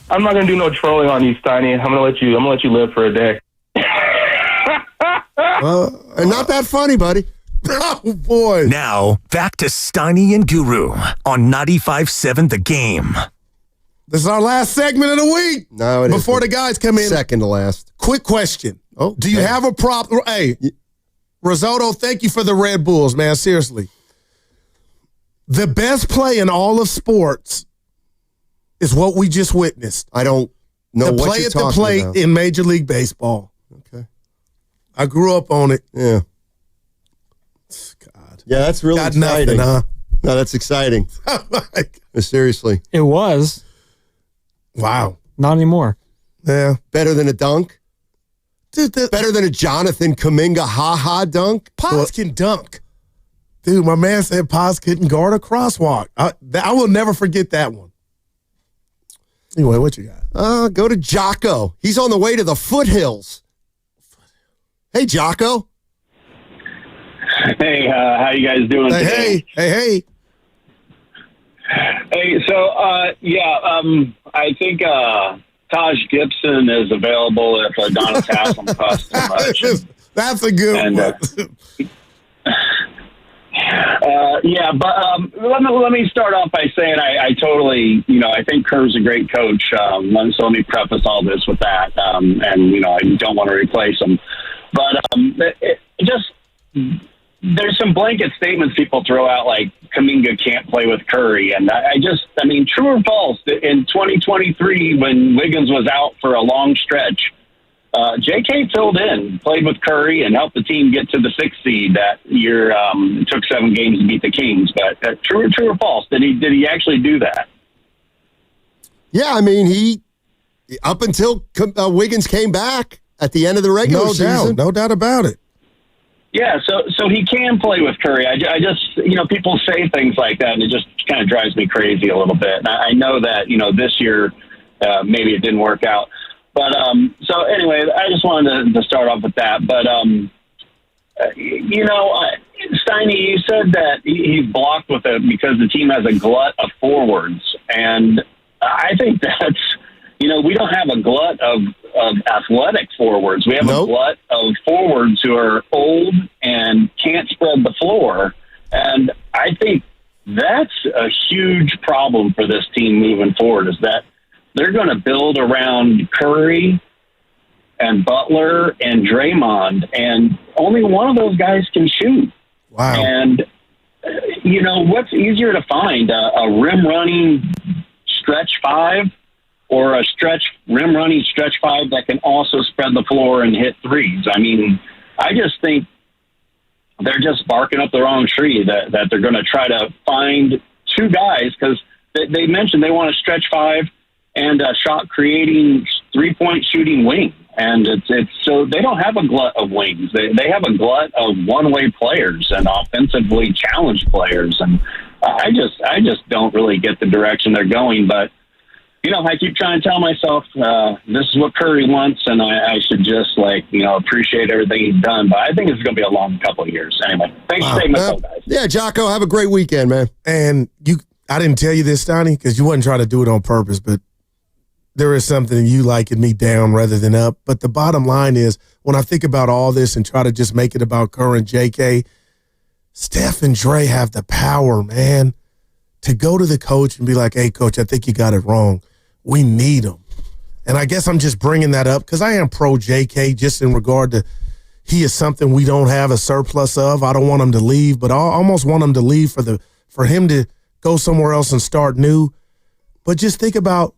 I'm not gonna do no trolling on you, Steiny. I'm gonna let you live for a day. And not that funny, buddy. Oh, boy. Now, back to Steiny and Guru on 95.7 The Game. This is our last segment of the week. No, it Before the guys come in. Second to last. Quick question. Oh, do you have a prop? Hey, Risotto, thank you for the Red Bulls, man. Seriously. The best play in all of sports is what we just witnessed. I don't know the what play you're at the talking plate about. in Major League Baseball. Okay. I grew up on it. Yeah. God. Yeah, that's really Got exciting. nothing, huh? No, that's exciting. Seriously. It was. Wow. Not anymore. Yeah. Better than a dunk? Dude, better than a Jonathan Kaminga ha-ha dunk? Pots can dunk. Dude, my man said Pots couldn't guard a crosswalk. I will never forget that one. Anyway, what you got? Go to Jocko. He's on the way to the foothills. Hey, Jocko. Hey, how you guys doing today? Hey. Hey, so, I think Taj Gibson is available if Adonis Haslam costs too much. That's a good one. Let me start off by saying I totally, I think Kerr's a great coach. So let me preface all this with that. I don't want to replace him. But there's some blanket statements people throw out like Kaminga can't play with Curry. And true or false, in 2023 when Wiggins was out for a long stretch, J.K. filled in, played with Curry, and helped the team get to the 6th seed that year. It took 7 games to beat the Kings. But true or false, did he actually do that? Yeah, he up until Wiggins came back at the end of the regular season. No doubt about it. Yeah, so he can play with Curry. I just, people say things like that, and it just kind of drives me crazy a little bit. And I know that, this year maybe it didn't work out. But so anyway, I just wanted to start off with that. But Steiny, you said that he's blocked with it because the team has a glut of forwards, and I think that's we don't have a glut of athletic forwards. We have a glut of forwards who are old and can't spread the floor, and I think that's a huge problem for this team moving forward. Is that they're going to build around Curry and Butler and Draymond, and only one of those guys can shoot. Wow. And, what's easier to find, a rim-running stretch 5 or a rim-running stretch 5 that can also spread the floor and hit threes? I just think they're just barking up the wrong tree that they're going to try to find 2 guys because they mentioned they want a stretch 5 and a shot-creating 3-point shooting wing. And it's so they don't have a glut of wings. They have a glut of one-way players and offensively challenged players. And I just don't really get the direction they're going. But, I keep trying to tell myself this is what Curry wants, and I should just, appreciate everything he's done. But I think it's going to be a long couple of years. Anyway, thanks for taking my call, guys. Yeah, Jocko, have a great weekend, man. And I didn't tell you this, Steiny, because you wasn't trying to do it on purpose, but there is something you liking me down rather than up. But the bottom line is, when I think about all this and try to just make it about Kerr and J.K., Steph and Dre have the power, man, to go to the coach and be like, hey, coach, I think you got it wrong. We need him. And I guess I'm just bringing that up because I am pro J.K. just in regard to he is something we don't have a surplus of. I don't want him to leave, but I almost want him to leave for him to go somewhere else and start new. But just think about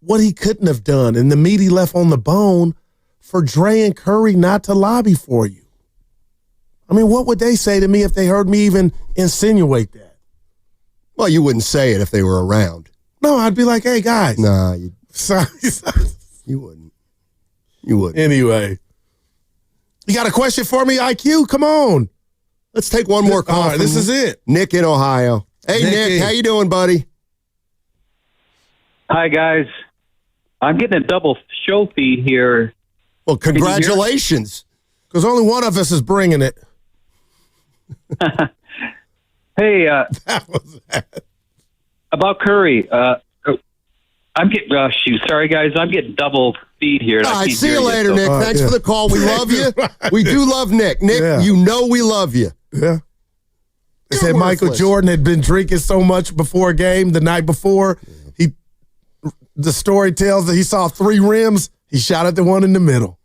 what he couldn't have done and the meat he left on the bone for Dre and Curry not to lobby for you. What would they say to me if they heard me even insinuate that? Well, you wouldn't say it if they were around. No, I'd be like, hey, guys. Nah, you wouldn't. You wouldn't. Anyway. You got a question for me, IQ? Come on. Let's take one more call. All right, this is it. Nick in Ohio. Hey, Nick, how you doing, buddy? Hi, guys. I'm getting a double show feed here. Well, congratulations. Because only one of us is bringing it. Hey, about Curry. I'm getting sorry guys, I'm getting double feed here. All right, see you later, Nick. Thanks for the call. We love you. We do love Nick. Nick, you know we love you. Yeah. They said Michael Jordan had been drinking so much before a game the night before. The story tells that he saw 3 rims. He shot at the one in the middle.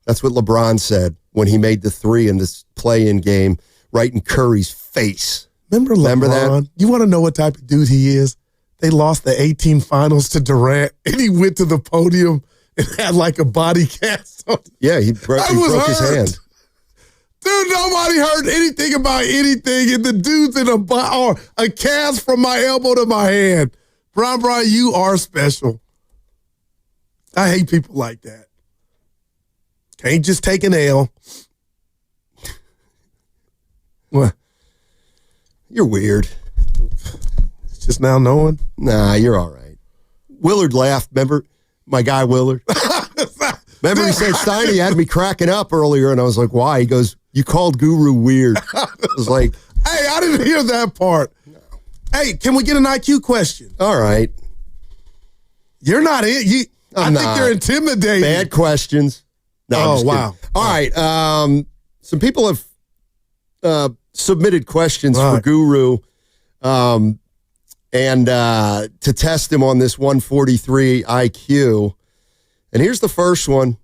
That's what LeBron said when he made the 3 in this play-in game right in Curry's face. Remember LeBron? That? You want to know what type of dude he is? They lost the 18 finals to Durant, and he went to the podium and had like a body cast on. Yeah, he broke his hand. Dude, nobody heard anything about anything, and the dude's in a cast from my elbow to my hand. Brian, you are special. I hate people like that. Can't just take an L. What? You're weird. It's just now knowing? Nah, you're all right. Willard laughed. Remember my guy Willard? Remember he said Steiny had me cracking up earlier, and I was like, why? He goes, you called Guru weird. I was like, hey, I didn't hear that part. No. Hey, can we get an IQ question? All right. You're not it. I think you're intimidating. Bad questions. No, wow. All right. Some people have submitted questions for Guru and to test him on this 143 IQ. And here's the first one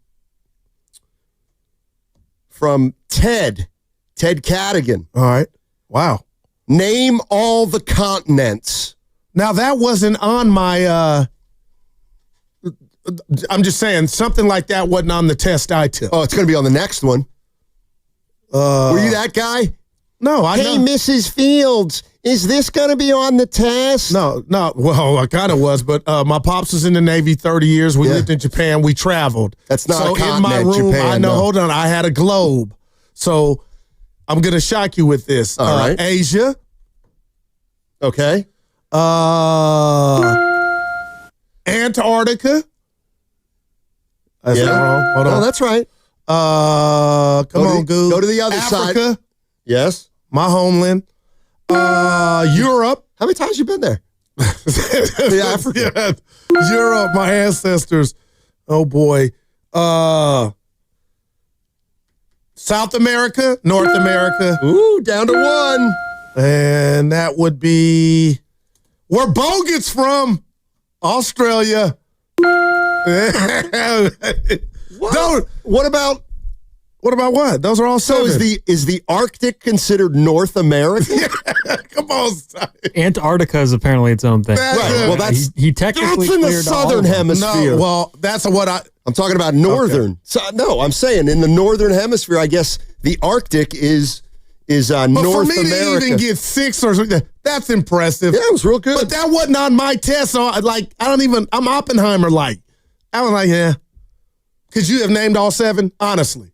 from Ted Cadigan. All right. Wow. Name all the continents. Now, that wasn't on my... I'm just saying, something like that wasn't on the test I took. Oh, it's going to be on the next one. Were you that guy? No, I know. Hey, Mrs. Fields, is this going to be on the test? No. Well, I kind of was, but my pops was in the Navy 30 years. We lived in Japan. We traveled. That's not a continent, in my room, Japan. I know. No. Hold on. I had a globe. So I'm going to shock you with this. All right. Asia. Okay. Antarctica. Is that wrong? Hold on. No, that's right. Come on, Goo. Go to the other Africa. side. Yes. My homeland. Europe. How many times you been there? Africa. Yeah. Europe, my ancestors. Oh, boy. South America, North America. Ooh, down to 1. And that would be where Bo gets from. Australia. What about what? Those are all 7. So is the Arctic considered North America? Yeah, come on, Antarctica is apparently its own thing. Right. Well, he technically that's in the cleared southern hemisphere. No, well, that's what I'm talking about northern. Okay. So, no, I'm saying in the northern hemisphere, I guess the Arctic is North America. But for me to even get 6 or something, that's impressive. Yeah, it was real good. But that wasn't on my test. So I'm Oppenheimer-like. I was like, yeah. Could you have named all 7? Honestly.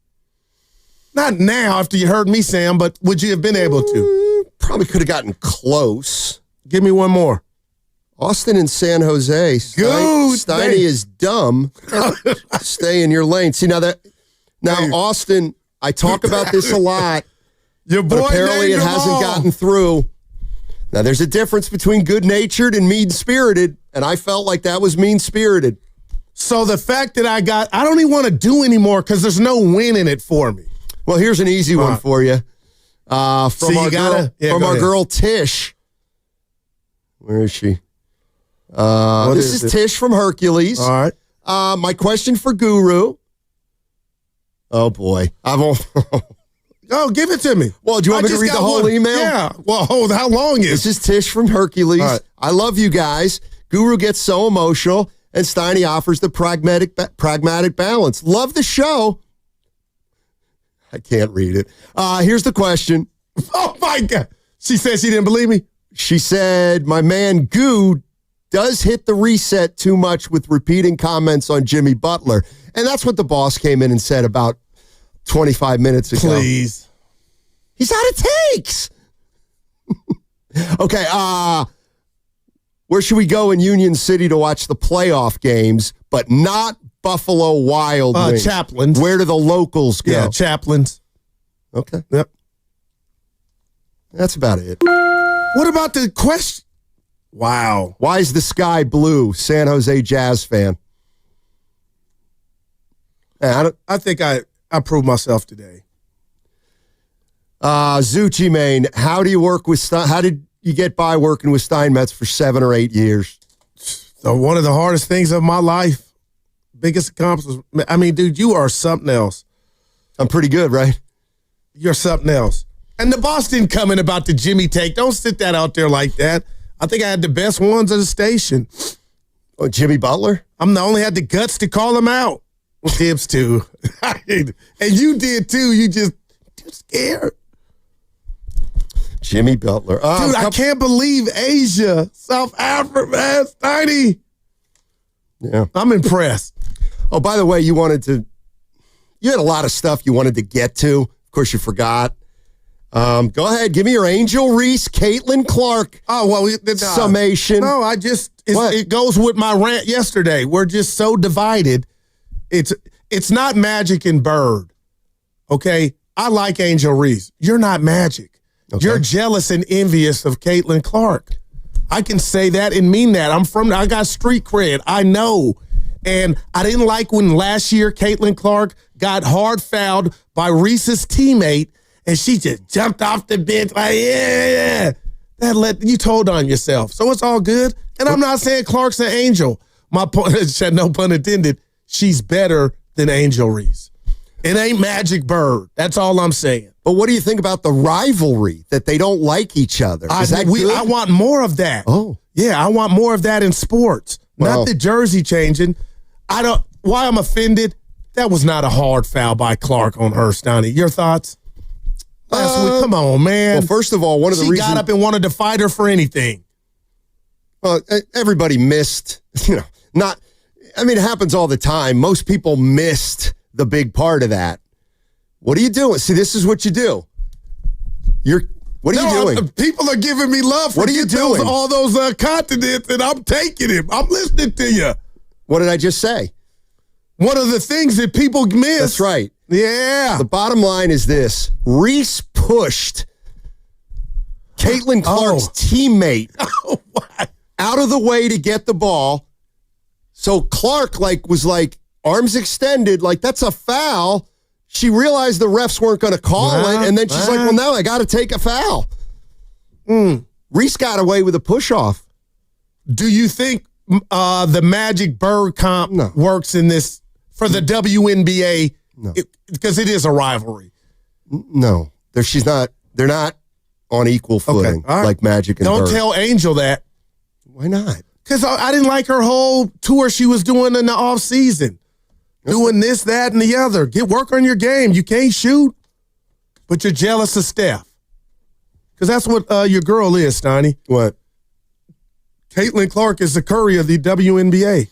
Not now after you heard me, Sam, but would you have been able to? Probably could have gotten close. Give me one more. Austin and San Jose. Steiny is dumb. Stay in your lane. See, now Austin, I talk about this a lot. Your boy but apparently it hasn't gotten through. Now, there's a difference between good-natured and mean-spirited, and I felt like that was mean-spirited. So the fact that I don't even want to do anymore because there's no win in it for me. Well, here's an easy one for you. From our girl Tish. Where is she? This is Tish from Hercules. All right. My question for Guru. Oh, boy. Oh, give it to me. Well, do you want me to read the whole email? Yeah. Well, how long is this? Is Tish from Hercules. Right. I love you guys. Guru gets so emotional, and Steiny offers the pragmatic balance. Love the show. I can't read it. Here's the question. Oh, my God. She said she didn't believe me? She said, my man Goo does hit the reset too much with repeating comments on Jimmy Butler. And that's what the boss came in and said about 25 minutes ago. Please. He's out of takes. Okay, where should we go in Union City to watch the playoff games, but not Buffalo Wild Wings? Chaplin's. Where do the locals go? Yeah, Chaplin's. Okay. Yep. That's about it. What about the question? Wow. Why is the sky blue? San Jose Jazz fan. I think I proved myself today. Zucchi Main, how did you get by working with Steinmetz for 7 or 8 years? So one of the hardest things of my life. Biggest accomplishment. I mean, dude, you are something else. I'm pretty good, right? You're something else. And the boss didn't come in about the Jimmy take. Don't sit that out there like that. I think I had the best ones of the station. Oh, Jimmy Butler? I'm the only had the guts to call him out. Well, Tibbs too. And you did too. You just scared. Jimmy Butler. Dude, I can't believe Asia, South Africa, man. Steiny. Yeah. I'm impressed. Oh, by the way, you had a lot of stuff you wanted to get to. Of course, you forgot. Go ahead. Give me your Angel Reese, Caitlin Clark. Oh, well, summation. No, it goes with my rant yesterday. We're just so divided. It's not Magic and Bird. Okay? I like Angel Reese. You're not Magic. Okay. You're jealous and envious of Caitlin Clark. I can say that and mean that. I got street cred. I know. And I didn't like when last year Caitlin Clark got hard fouled by Reese's teammate, and she just jumped off the bench like, yeah. You told on yourself. So it's all good. And I'm not saying Clark's an angel. My point, no pun intended, she's better than Angel Reese. It ain't Magic Bird. That's all I'm saying. But what do you think about the rivalry, that they don't like each other? Is that good? I want more of that. Oh. Yeah, I want more of that in sports. Well, not the jersey changing. Why I'm offended, that was not a hard foul by Clark on her, Stoney. Your thoughts? Last week, come on, man. Well, first of all, one of the reasons... She got up and wanted to fight her for anything. Well, everybody missed, it happens all the time. Most people missed the big part of that. What are you doing? See, this is what you do. What are you doing? People are giving me love for what are you doing? all those continents, and I'm taking him. I'm listening to you. What did I just say? One of the things that people miss. That's right. Yeah. The bottom line is this. Reese pushed Caitlin Clark's teammate out of the way to get the ball. So Clark was arms extended, that's a foul. She realized the refs weren't going to call it, and then she's like, well, now I got to take a foul. Reese got away with a push-off. Do you think the Magic Bird comp works in this for the WNBA? No. Because it is a rivalry. No. They're not on equal footing like Magic and Bird. Don't tell Angel that. Why not? Because I didn't like her whole tour she was doing in the offseason. Doing this, that, and the other. Work on your game. You can't shoot, but you're jealous of Steph. Because that's what your girl is, Steiny. What? Caitlin Clark is the Curry of the WNBA.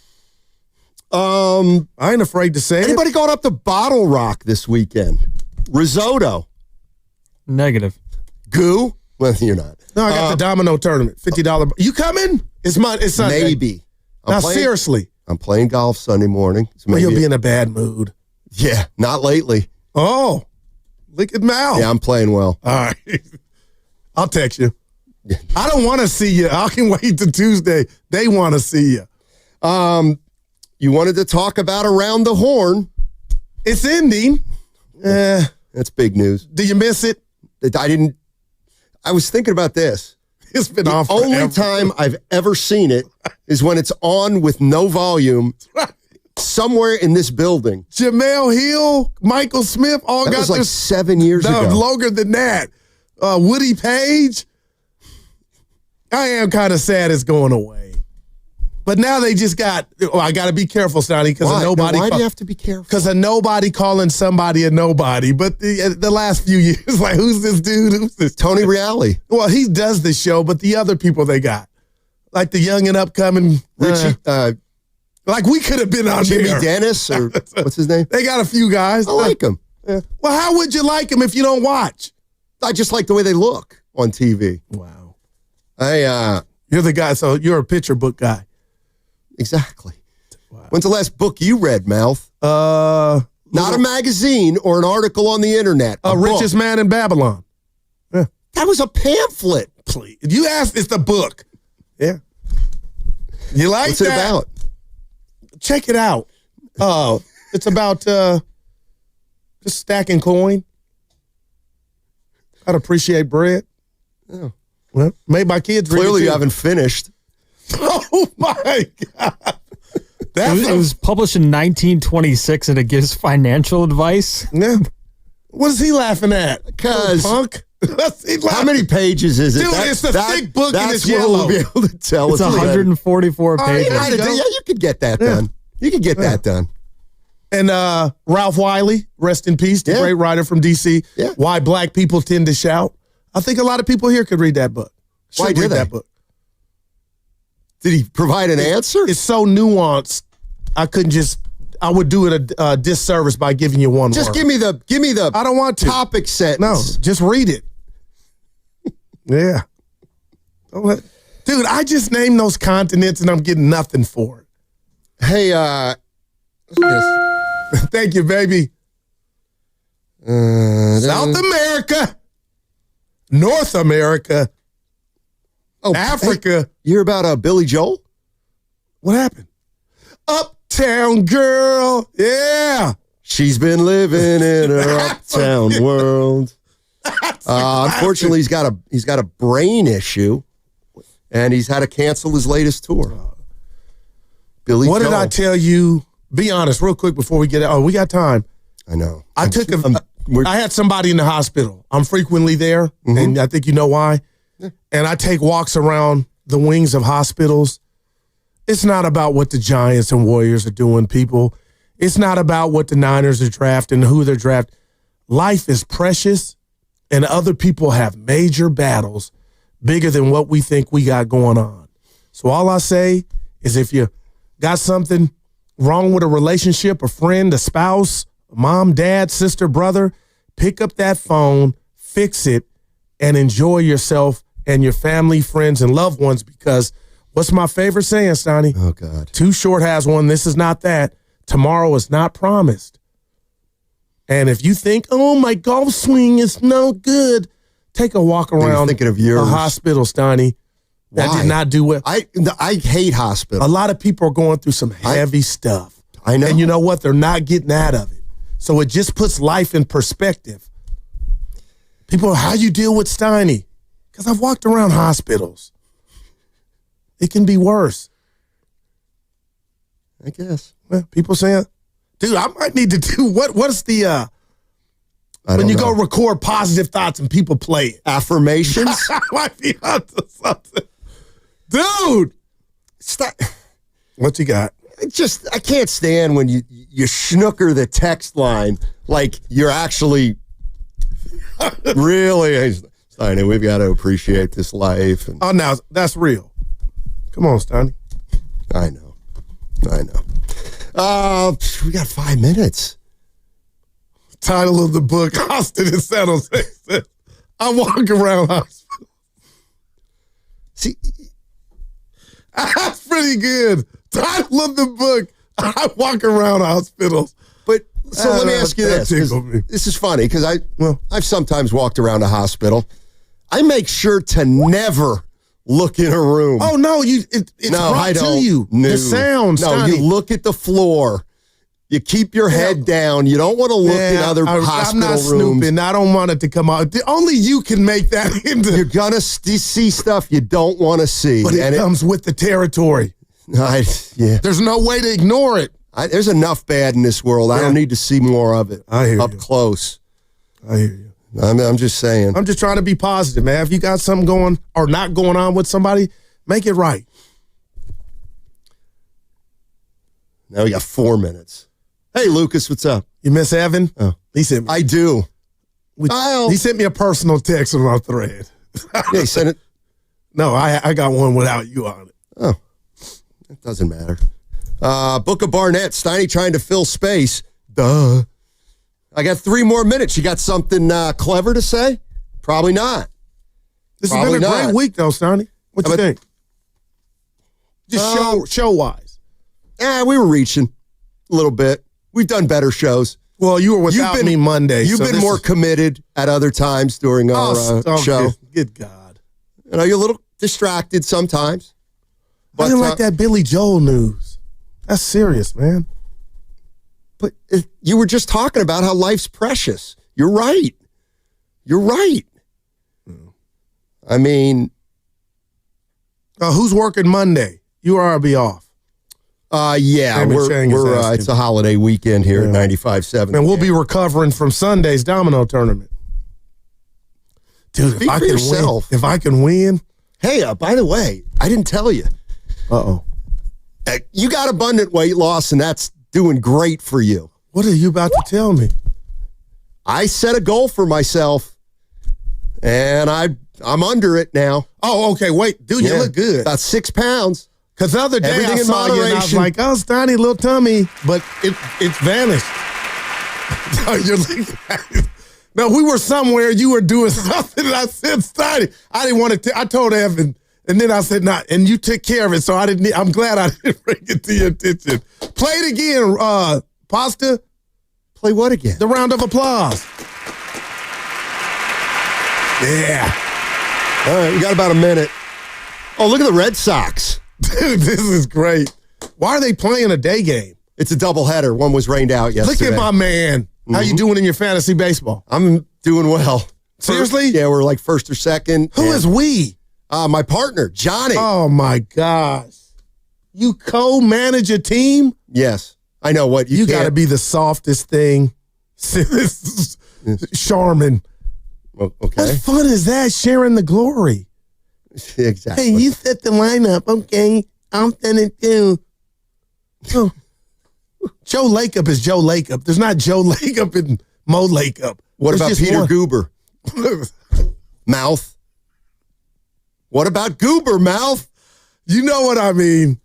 I ain't afraid to say Anybody going up to Bottle Rock this weekend? Risotto. Negative. Goo? Well, you're not. No, I got the domino tournament. $50. You coming? It's Sunday. Maybe. Seriously. I'm playing golf Sunday morning. So you'll be in a bad mood. Yeah, not lately. Oh, look at Mal. Yeah, I'm playing well. All right. I'll text you. I don't want to see you. I can wait till Tuesday. They want to see you. You wanted to talk about Around the Horn. It's ending. That's big news. Do you miss it? I was thinking about this. It's been on forever. The only time I've ever seen it is when it's on with no volume somewhere in this building. Jamel Hill, Michael Smith, that was like 7 years ago. Longer than that. Woody Page. I am kind of sad it's going away. But now they just got, I got to be careful, Stoney, because of nobody. Why do you have to be careful? Because of nobody calling somebody a nobody. But the last few years, who's this dude? Who's this? Tony Reale. Well, he does the show, but the other people they got, like the young and upcoming. Richie. We could have been on Jimmy there. Dennis, or what's his name? They got a few guys. I like them. Yeah. Well, how would you like them if you don't watch? I just like the way they look on TV. Wow. You're the guy, so you're a picture book guy. Exactly. Wow. When's the last book you read, Mouth? Not a magazine or an article on the internet. Richest Man in Babylon. Yeah. That was a pamphlet. Please. You asked, it's the book. Yeah. You like What's that? it about? Check it out. It's about just stacking coin. I'd appreciate bread. Oh. Well, made my kids read Clearly it you too. haven't finished. Oh, my God. It was published in 1926, and it gives financial advice. Yeah. What is he laughing at? Because punk. How many pages is it? Dude, it's a thick book and it's That's what yellow. we'll be able to tell. It's 144 pages. You could get that done. You could get that done. And Ralph Wiley, rest in peace, the great writer from D.C. Yeah. Why Black People Tend to Shout. I think a lot of people here could read that book. Why did read they? that book. Did he provide an answer? It's so nuanced. I would do it a disservice by giving you one Just word. give me the I don't want to. topic sentence. No, just read it. Yeah. Dude, I just named those continents and I'm getting nothing for it. Hey, thank you, baby. South America, North America, Africa. Hey, you hear about Billy Joel? What happened? Uptown girl. Yeah. She's been living in her uptown world. Unfortunately, he's got a brain issue, and he's had to cancel his latest tour. Billy What Joel. did I tell you? Be honest, real quick before we get out. Oh, we got time. I know. I had somebody in the hospital. I'm frequently there, and I think you know why. Yeah. And I take walks around the wings of hospitals. It's not about what the Giants and Warriors are doing, people. It's not about what the Niners are drafting, who they're drafting. Life is precious, and other people have major battles bigger than what we think we got going on. So all I say is if you got something wrong with a relationship, a friend, a spouse, mom, dad, sister, brother, pick up that phone, fix it, and enjoy yourself and your family, friends, and loved ones, because what's my favorite saying, Stoney? Oh, God. Too Short has one. This is not that. Tomorrow is not promised. And if you think, oh, my golf swing is no good, take a walk around thinking of yours. a hospital, Stoney. That Why? did not do well. I hate hospitals. A lot of people are going through some heavy stuff. I know. And you know what? They're not getting out of it. So it just puts life in perspective. People, how you deal with Steiny? Because I've walked around hospitals. It can be worse. I guess. Well, people saying, dude, I might need to do what's the when you go record positive thoughts and people play it. Affirmations? I might be onto something. Dude. What you got? I can't stand when you snooker the text line like you're actually really, Steiny, we've got to appreciate this life. And Oh, now that's real. Come on, Steiny. I know. We got 5 minutes. Title of the book, Austin and San Jose. I walk around hospital. See, that's pretty good. Title of the book, I walk around hospitals. But so let me ask you this. This is funny because I've sometimes walked around a hospital. I make sure to never look in a room. Oh, no, it's brought to you. No. The sound, No, Stoney. you look at the floor. You keep your head down. You don't want to look in other hospital I'm not rooms. snooping. I don't want it to come out. Only you can make that into. You're going to see stuff you don't want to see. But it comes with the territory. Yeah. There's no way to ignore it. There's enough bad in this world. I don't need to see more of it. I hear up you. close. I hear you. I'm just saying. I'm just trying to be positive, man. If you got something going or not going on with somebody, make it right. Now we got 4 minutes. Hey, Lucas, what's up? You miss Evan? Oh. He sent me. I do. He sent me a personal text on our thread. Yeah, he sent it. No, I got one without you on it. Oh, it doesn't matter. Book of Barnett, Steiny trying to fill space. Duh. I got 3 more minutes. You got something clever to say? Probably not. This has been a great week, though, Steiny. What you think? Just show-wise. We were reaching a little bit. We've done better shows. Well, you were without me Monday. You've been more committed at other times during our show. Good God. You know, you're a little distracted sometimes. But, I didn't like that Billy Joel news. That's serious, man. But you were just talking about how life's precious. You're right. You're right. I mean, who's working Monday? You or I'll be off. Yeah, we're it's a holiday weekend here at 95.7. And we'll be recovering from Sunday's domino tournament. Dude, if I can win. Hey, by the way, I didn't tell you. Uh-oh. You got abundant weight loss, and that's doing great for you. What are you about to tell me? I set a goal for myself, and I'm under it now. Oh, okay. Wait, dude, you look good. About 6 pounds. Because the other day Everything I saw you and I was like, oh, it's tiny little tummy, but it's vanished. No, we were somewhere, you were doing something, and I said, tiny. I didn't want to, I told Evan, and then I said, nah, and you took care of it, so I'm glad I didn't bring it to your attention. Play it again, Pasta. Play what again? The round of applause. Yeah. All right, we got about a minute. Oh, look at the Red Sox. Dude, this is great. Why are they playing a day game? It's a doubleheader. One was rained out yesterday. Look at my man. How you doing in your fantasy baseball? I'm doing well. Seriously? Yeah, we're like first or second. Who is we? My partner, Johnny. Oh, my gosh. You co-manage a team? Yes. I know what. You got to be the softest thing. Charmin. Okay. What fun is that, sharing the glory? Exactly. Hey, you set the lineup. Okay, I'm finna do. Oh. Joe Lakeup is Joe Lakeup. There's not Joe Lakeup and Mo Lakeup. What There's about just Peter one. Goober? Mouth. What about Goober, Mouth? You know what I mean.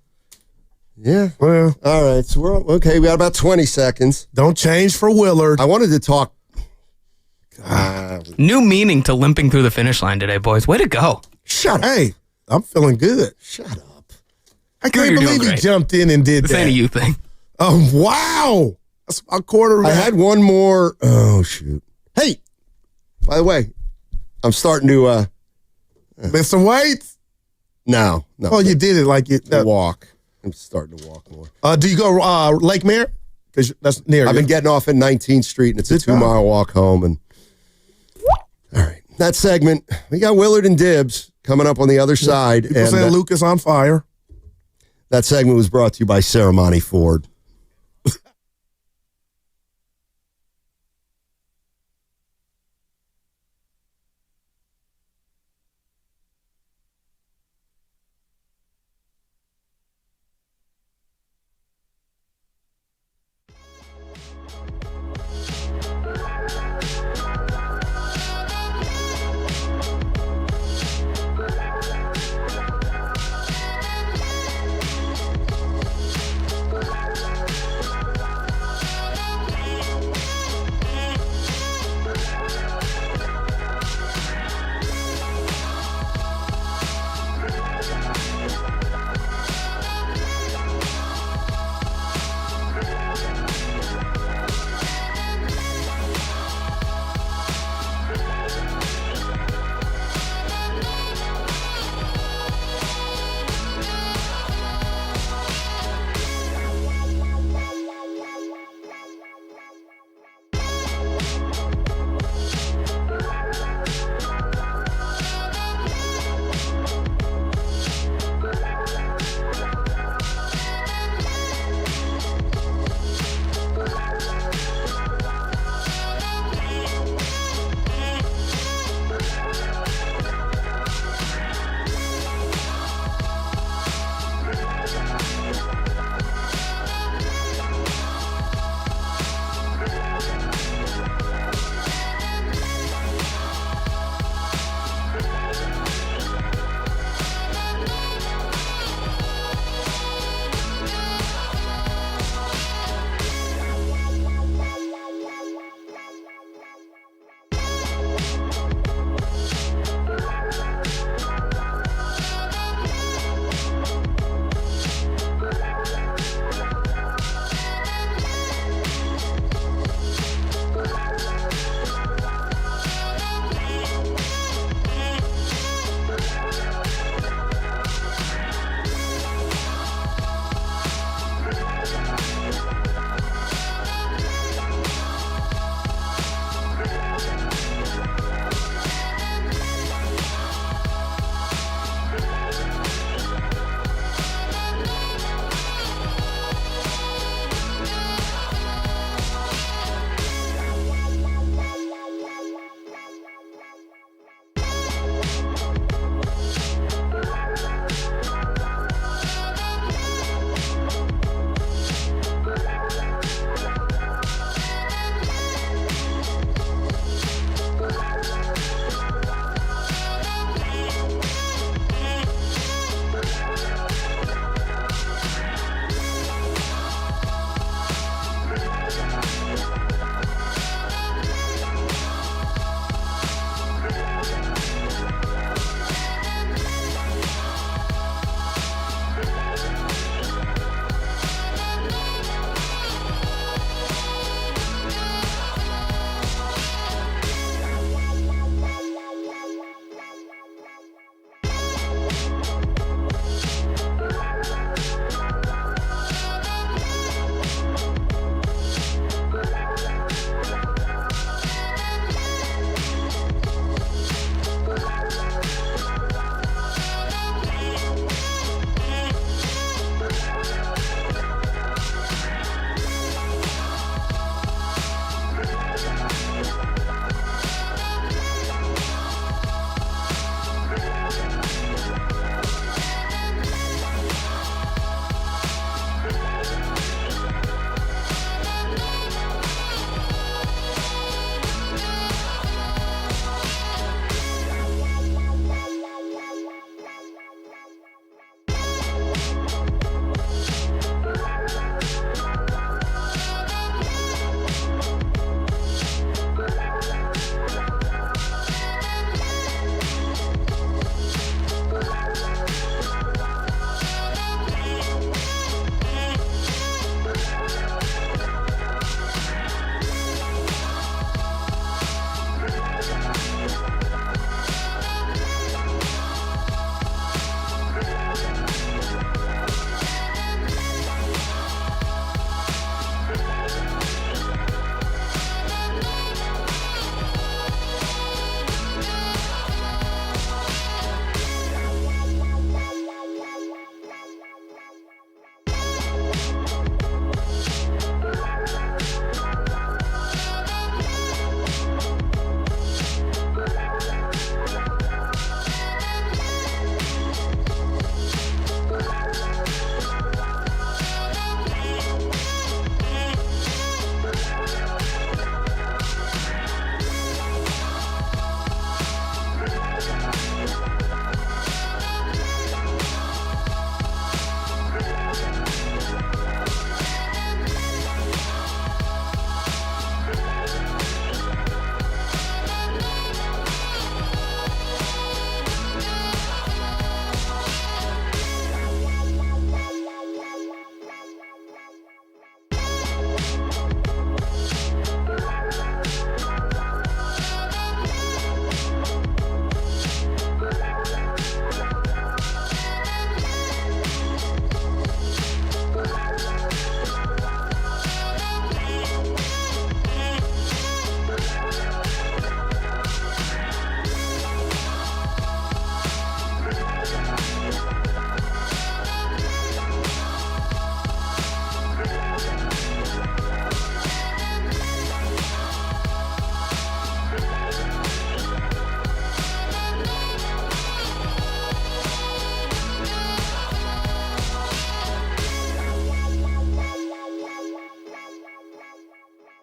Yeah. Well. All right. So we're okay. We got about 20 seconds. Don't change for Willard. I wanted to talk. New meaning to limping through the finish line today, boys. Way to go. Shut up. Hey, I'm feeling good. Shut up. I can't believe he jumped in and did this that. This ain't a you thing. Oh, wow. That's a quarter. I had one more. Oh, shoot. Hey, by the way, I'm starting to lift some weights? No. Oh, you did it like you walk. I'm starting to walk more. Do you go Lake Mare? Because that's near. I've been getting off at 19th Street, and it's a 2-mile walk home. And all right, that segment, we got Willard and Dibs coming up on the other side. People saying Luke is on fire. That segment was brought to you by Ceremony Ford.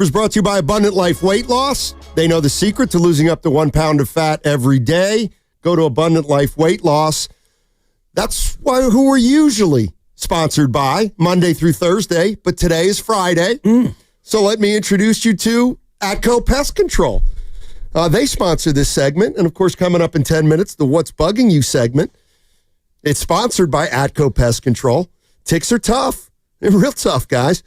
Was brought to you by Abundant Life Weight Loss. They know the secret to losing up to 1 pound of fat every day. Go to Abundant Life Weight Loss. That's who we're usually sponsored by, Monday through Thursday, but today is Friday. So let me introduce you to Atco Pest Control. They sponsor this segment, and of course, coming up in 10 minutes, the What's Bugging You segment. It's sponsored by Atco Pest Control. Ticks are tough. They're real tough, guys.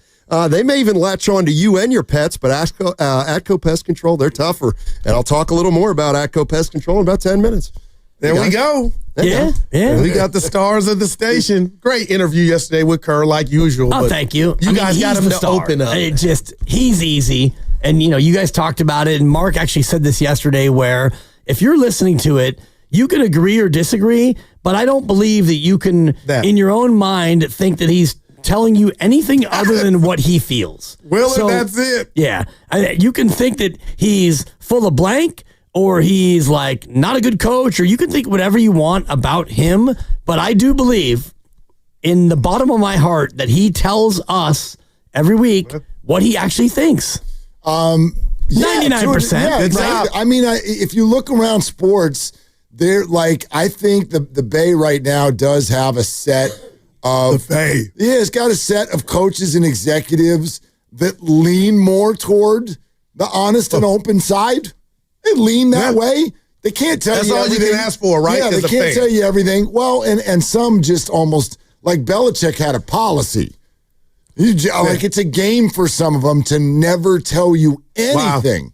They may even latch on to you and your pets, but Atco Pest Control, they're tougher. And I'll talk a little more about Atco Pest Control in about 10 minutes. There we go. Yeah. We got the stars of the station. Great interview yesterday with Kerr, like usual. Oh, thank you. You guys got him to open up. He's easy. And, you guys talked about it, and Mark actually said this yesterday, where if you're listening to it, you can agree or disagree, but I don't believe that you can, in your own mind, think that he's telling you anything other than what he feels. That's it. Yeah. You can think that he's full of blank, or he's like not a good coach, or you can think whatever you want about him, but I do believe in the bottom of my heart that he tells us every week what he actually thinks. 99%. Yeah, exactly. I mean, if you look around sports, I think the Bay right now does have a set of it's got a set of coaches and executives that lean more toward the honest and open side. They lean that way. They can't tell you everything. That's all you can ask for, right? Yeah, they can't tell you everything. Well, and some just almost, like Belichick had a policy. Like it's a game for some of them to never tell you anything.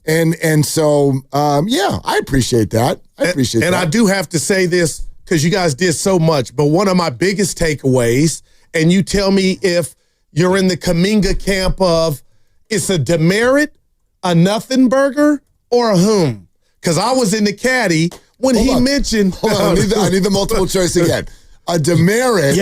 Wow. And so, I appreciate that. And I do have to say this, because you guys did so much, but one of my biggest takeaways, and you tell me if you're in the Kaminga camp of it's a demerit, a nothing burger, or a whom. Because I was in the caddy when he mentioned... Hold on, I need the multiple choice again. A demerit,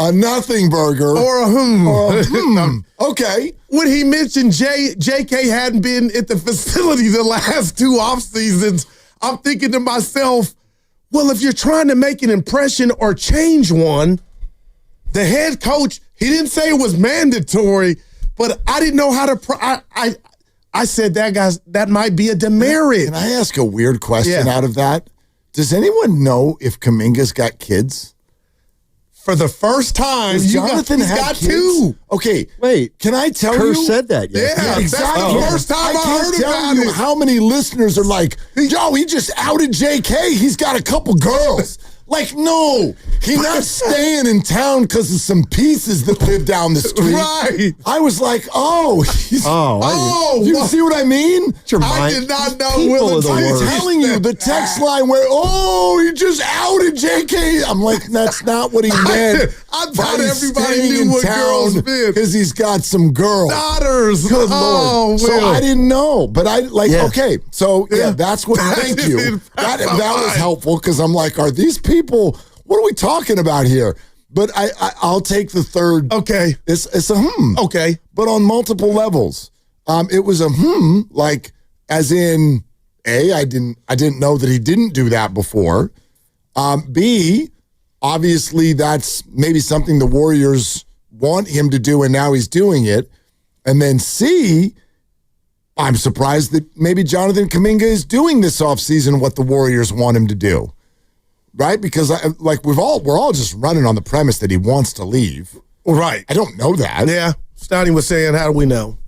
a nothing burger, or a whom. Okay. When he mentioned JK hadn't been at the facility the last 2 off seasons, I'm thinking to myself, well, if you're trying to make an impression or change one, the head coach, he didn't say it was mandatory, but I didn't know how to. I said that might be a demerit. Can I ask a weird question out of that? Does anyone know if Kaminga's got kids? For the first time, Jonathan he's got kids? 2. Okay, wait. Can I tell Kerr you? said that. Yeah, exactly. That's the first time I heard about it. How many listeners are like, yo, he just outed JK. He's got a couple girls. Like, no, he's not staying in town because of some pieces that live down the street. Right. I was like, you see what I mean? I did not know. I'm telling you, the text line where, he just outed JK. I'm like, that's not what he meant. I thought everybody knew what girls meant. Because he's got some girls. Daughters. Good Lord. So I didn't know. But okay. So, that's what, thank you. That was helpful because I'm like, are these people, what are we talking about here? But I'll take the third. Okay. It's a Okay. But on multiple levels. It was a like as in I didn't know that he didn't do that before. B, obviously that's maybe something the Warriors want him to do and now he's doing it. And then C, I'm surprised that maybe Jonathan Kaminga is doing this offseason what the Warriors want him to do. Right? Because we're all just running on the premise that he wants to leave. Right. I don't know that. Yeah. Stoney was saying, how do we know?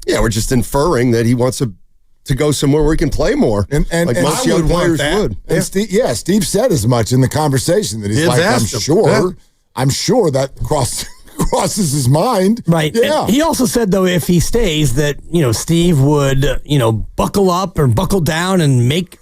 Yeah, we're just inferring that he wants to go somewhere where he can play more. And most young players would. And Steve said as much in the conversation that he's like, I'm sure that crosses his mind. Right. Yeah. And he also said, though, if he stays, that, Steve would, buckle up or buckle down and make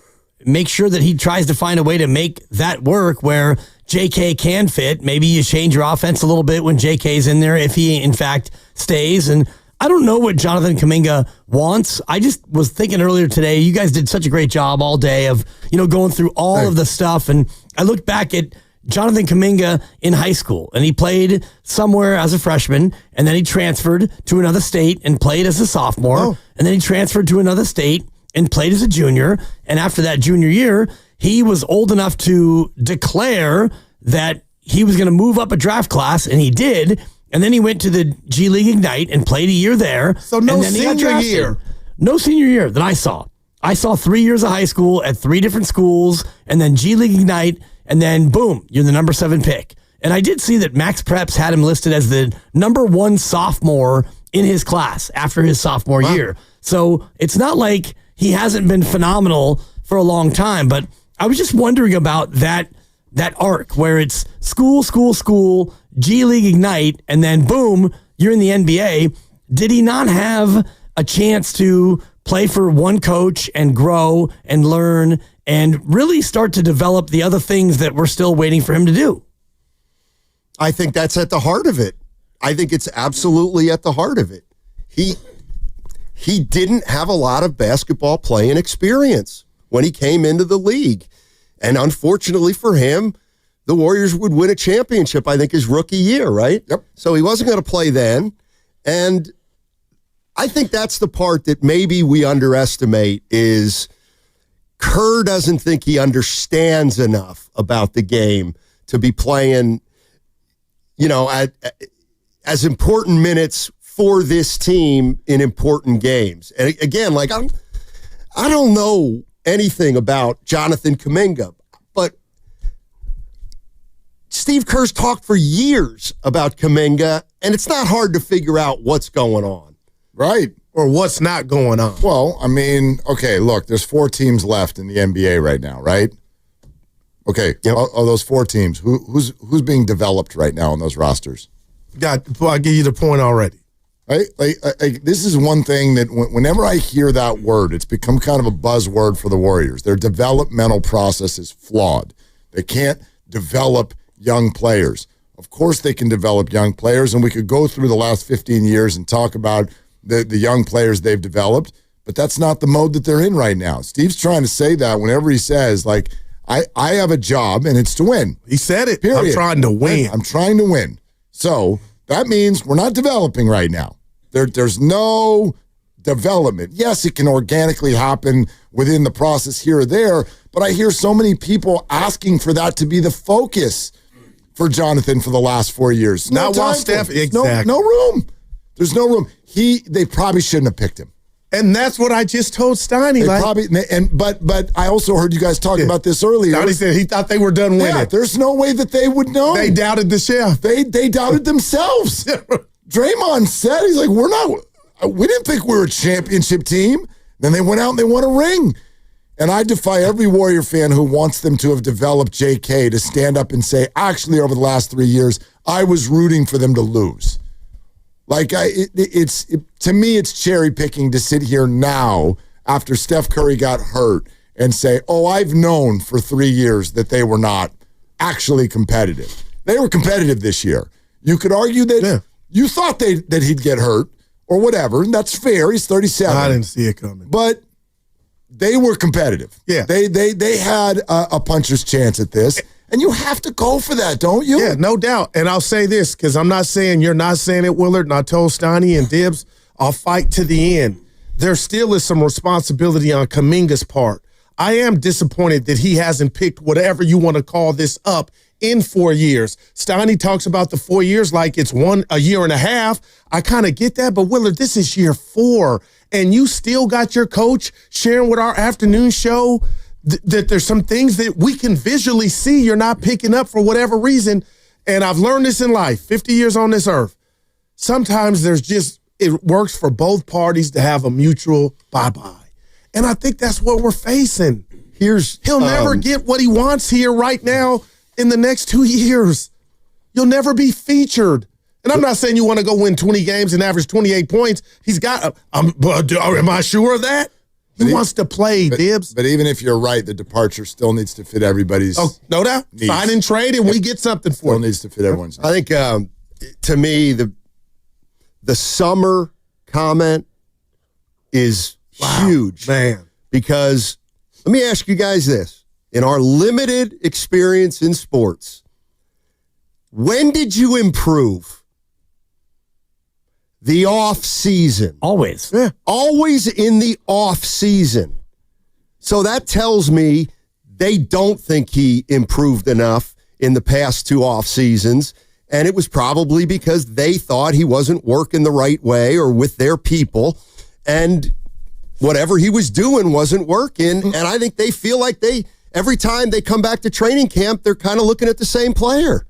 sure that he tries to find a way to make that work where JK can fit. Maybe you change your offense a little bit when JK's in there if he, in fact, stays. And I don't know what Jonathan Kaminga wants. I just was thinking earlier today, you guys did such a great job all day of, going through all of the stuff. And I looked back at Jonathan Kaminga in high school, and he played somewhere as a freshman, and then he transferred to another state and played as a sophomore, and then he transferred to another state and played as a junior. And after that junior year, he was old enough to declare that he was going to move up a draft class, and he did. And then he went to the G League Ignite and played a year there. So no and then senior year. No senior year that I saw. I saw 3 years of high school at 3 different schools, and then G League Ignite, and then boom, you're the number 7 pick. And I did see that Max Preps had him listed as the number 1 sophomore in his class after his sophomore year. So it's not like he hasn't been phenomenal for a long time, but I was just wondering about that arc where it's school, G League Ignite, and then boom, you're in the NBA. Did he not have a chance to play for one coach and grow and learn and really start to develop the other things that we're still waiting for him to do? I think that's at the heart of it. I think it's absolutely at the heart of it. He didn't have a lot of basketball playing experience when he came into the league. And unfortunately for him, the Warriors would win a championship, I think, his rookie year, right? Yep. So he wasn't going to play then. And I think that's the part that maybe we underestimate is Kerr doesn't think he understands enough about the game to be playing, as important minutes for this team in important games. And again, I don't know anything about Jonathan Kaminga, but Steve Kerr's talked for years about Kaminga, and it's not hard to figure out what's going on. Right. Or what's not going on. Well, I mean, okay, look, there's 4 teams left in the NBA right now, right? Okay, yep. Of those 4 teams, who's being developed right now on those rosters? I'll give you the point already. Right? This is one thing that whenever I hear that word, it's become kind of a buzzword for the Warriors. Their developmental process is flawed. They can't develop young players. Of course they can develop young players, and we could go through the last 15 years and talk about the young players they've developed, but that's not the mode that they're in right now. Steve's trying to say that whenever he says, I have a job, and it's to win. He said it. Period. I'm trying to win. I'm trying to win. So that means we're not developing right now. There's no development. Yes, it can organically happen within the process here or there, but I hear so many people asking for that to be the focus for Jonathan for the last 4 years. Not while Steph, exactly. No room. There's no room. They probably shouldn't have picked him. And that's what I just told Steiny. But I also heard you guys talk about this earlier. Steiny said he thought they were done winning. Yeah, there's no way that they would know. They doubted the chef. They doubted themselves. Draymond said, he's like, we didn't think we were a championship team. Then they went out and they won a ring. And I defy every Warrior fan who wants them to have developed JK to stand up and say, actually, over the last 3 years, I was rooting for them to lose. To me, it's cherry picking to sit here now after Steph Curry got hurt and say, I've known for 3 years that they were not actually competitive. They were competitive this year. You could argue that you thought that he'd get hurt or whatever, and that's fair. He's 37. I didn't see it coming. But they were competitive. Yeah. They had a puncher's chance at this. And you have to go for that, don't you? Yeah, no doubt. And I'll say this, because I'm not saying you're not saying it, Willard, and I told Steiny and Dibbs, I'll fight to the end. There still is some responsibility on Kaminga's part. I am disappointed that he hasn't picked whatever you want to call this up in 4 years. Steiny talks about the 4 years like it's a year and a half. I kind of get that, but Willard, this is year 4, and you still got your coach sharing with our afternoon show that there's some things that we can visually see you're not picking up for whatever reason. And I've learned this in life, 50 years on this earth. Sometimes it works for both parties to have a mutual bye-bye. And I think that's what we're facing. He'll never get what he wants here right now in the next 2 years. You'll never be featured. And I'm not saying you want to go win 20 games and average 28 points. He's got, am I sure of that? He wants to play, Dibbs. But even if you're right, the departure still needs to fit everybody's no doubt. needs. Sign and trade, and we get something for it. Still needs to fit everyone's needs. I think, to me, the summer comment is huge. Man. Because let me ask you guys this. In our limited experience in sports, when did you improve? The off season. Always. Yeah. Always in the off season. So that tells me they don't think he improved enough in the past 2 off seasons. And it was probably because they thought he wasn't working the right way or with their people. And whatever he was doing wasn't working. And I think they feel like every time they come back to training camp, they're kind of looking at the same player.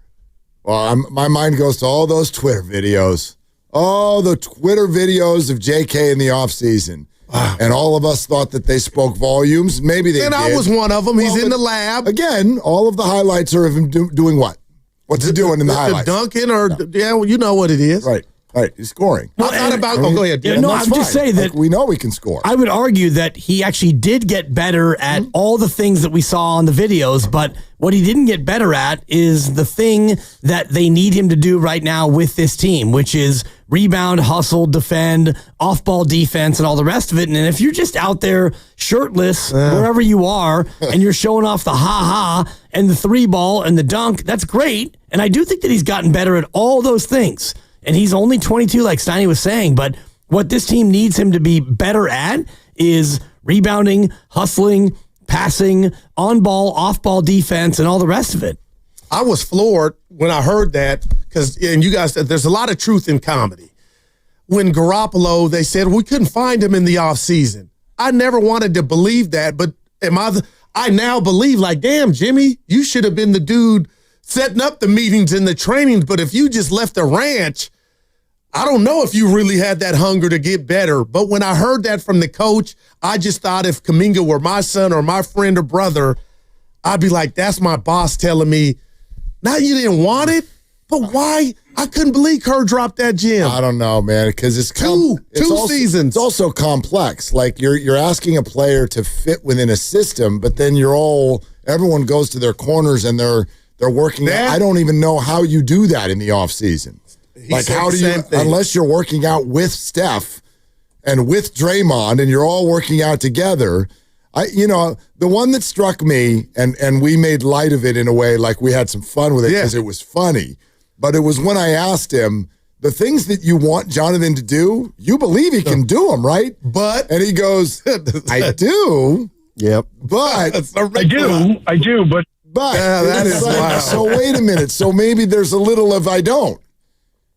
Well, my mind goes to all those Twitter videos. All the Twitter videos of JK in the offseason. Wow. And all of us thought that they spoke volumes. Maybe they did. And I was one of them. He's in the lab. Again, all of the highlights are of him doing what? What's he doing in the highlights? Dunking well, you know what it is. Right. He's scoring. Well, I'm not about. Go ahead. Yeah, no, I'm just saying that we know we can score. I would argue that he actually did get better at all the things that we saw on the videos, but what he didn't get better at is the thing that they need him to do right now with this team, which is rebound, hustle, defend, off-ball defense, and all the rest of it. And if you're just out there shirtless, wherever you are, and you're showing off the ha-ha and the three ball and the dunk, that's great. And I do think that he's gotten better at all those things. And he's only 22, like Steiny was saying, but what this team needs him to be better at is rebounding, hustling, passing, on-ball, off-ball defense, and all the rest of it. I was floored when I heard that and you guys said there's a lot of truth in comedy. When Garoppolo, they said we couldn't find him in the offseason. I never wanted to believe that, but I now believe, like, damn, Jimmy, you should have been the dude setting up the meetings and the trainings, but if you just left the ranch, I don't know if you really had that hunger to get better. But when I heard that from the coach, I just thought if Kaminga were my son or my friend or brother, I'd be like, that's my boss telling me, now you didn't want it, but why? I couldn't believe Kerr dropped that gem. I don't know, man, because it's two seasons. It's also complex. Like you're asking a player to fit within a system, but then everyone goes to their corners and they're working out. I don't even know how you do that in the offseason. Like, how do you, unless you're working out with Steph and with Draymond and you're all working out together. The one that struck me, and we made light of it in a way, like we had some fun with it because it was funny, but it was when I asked him, the things that you want Jonathan to do, you believe he can do them, right? And he goes, I do. Yep. But I do, but that is like, so wait a minute. So maybe there's a little of I don't.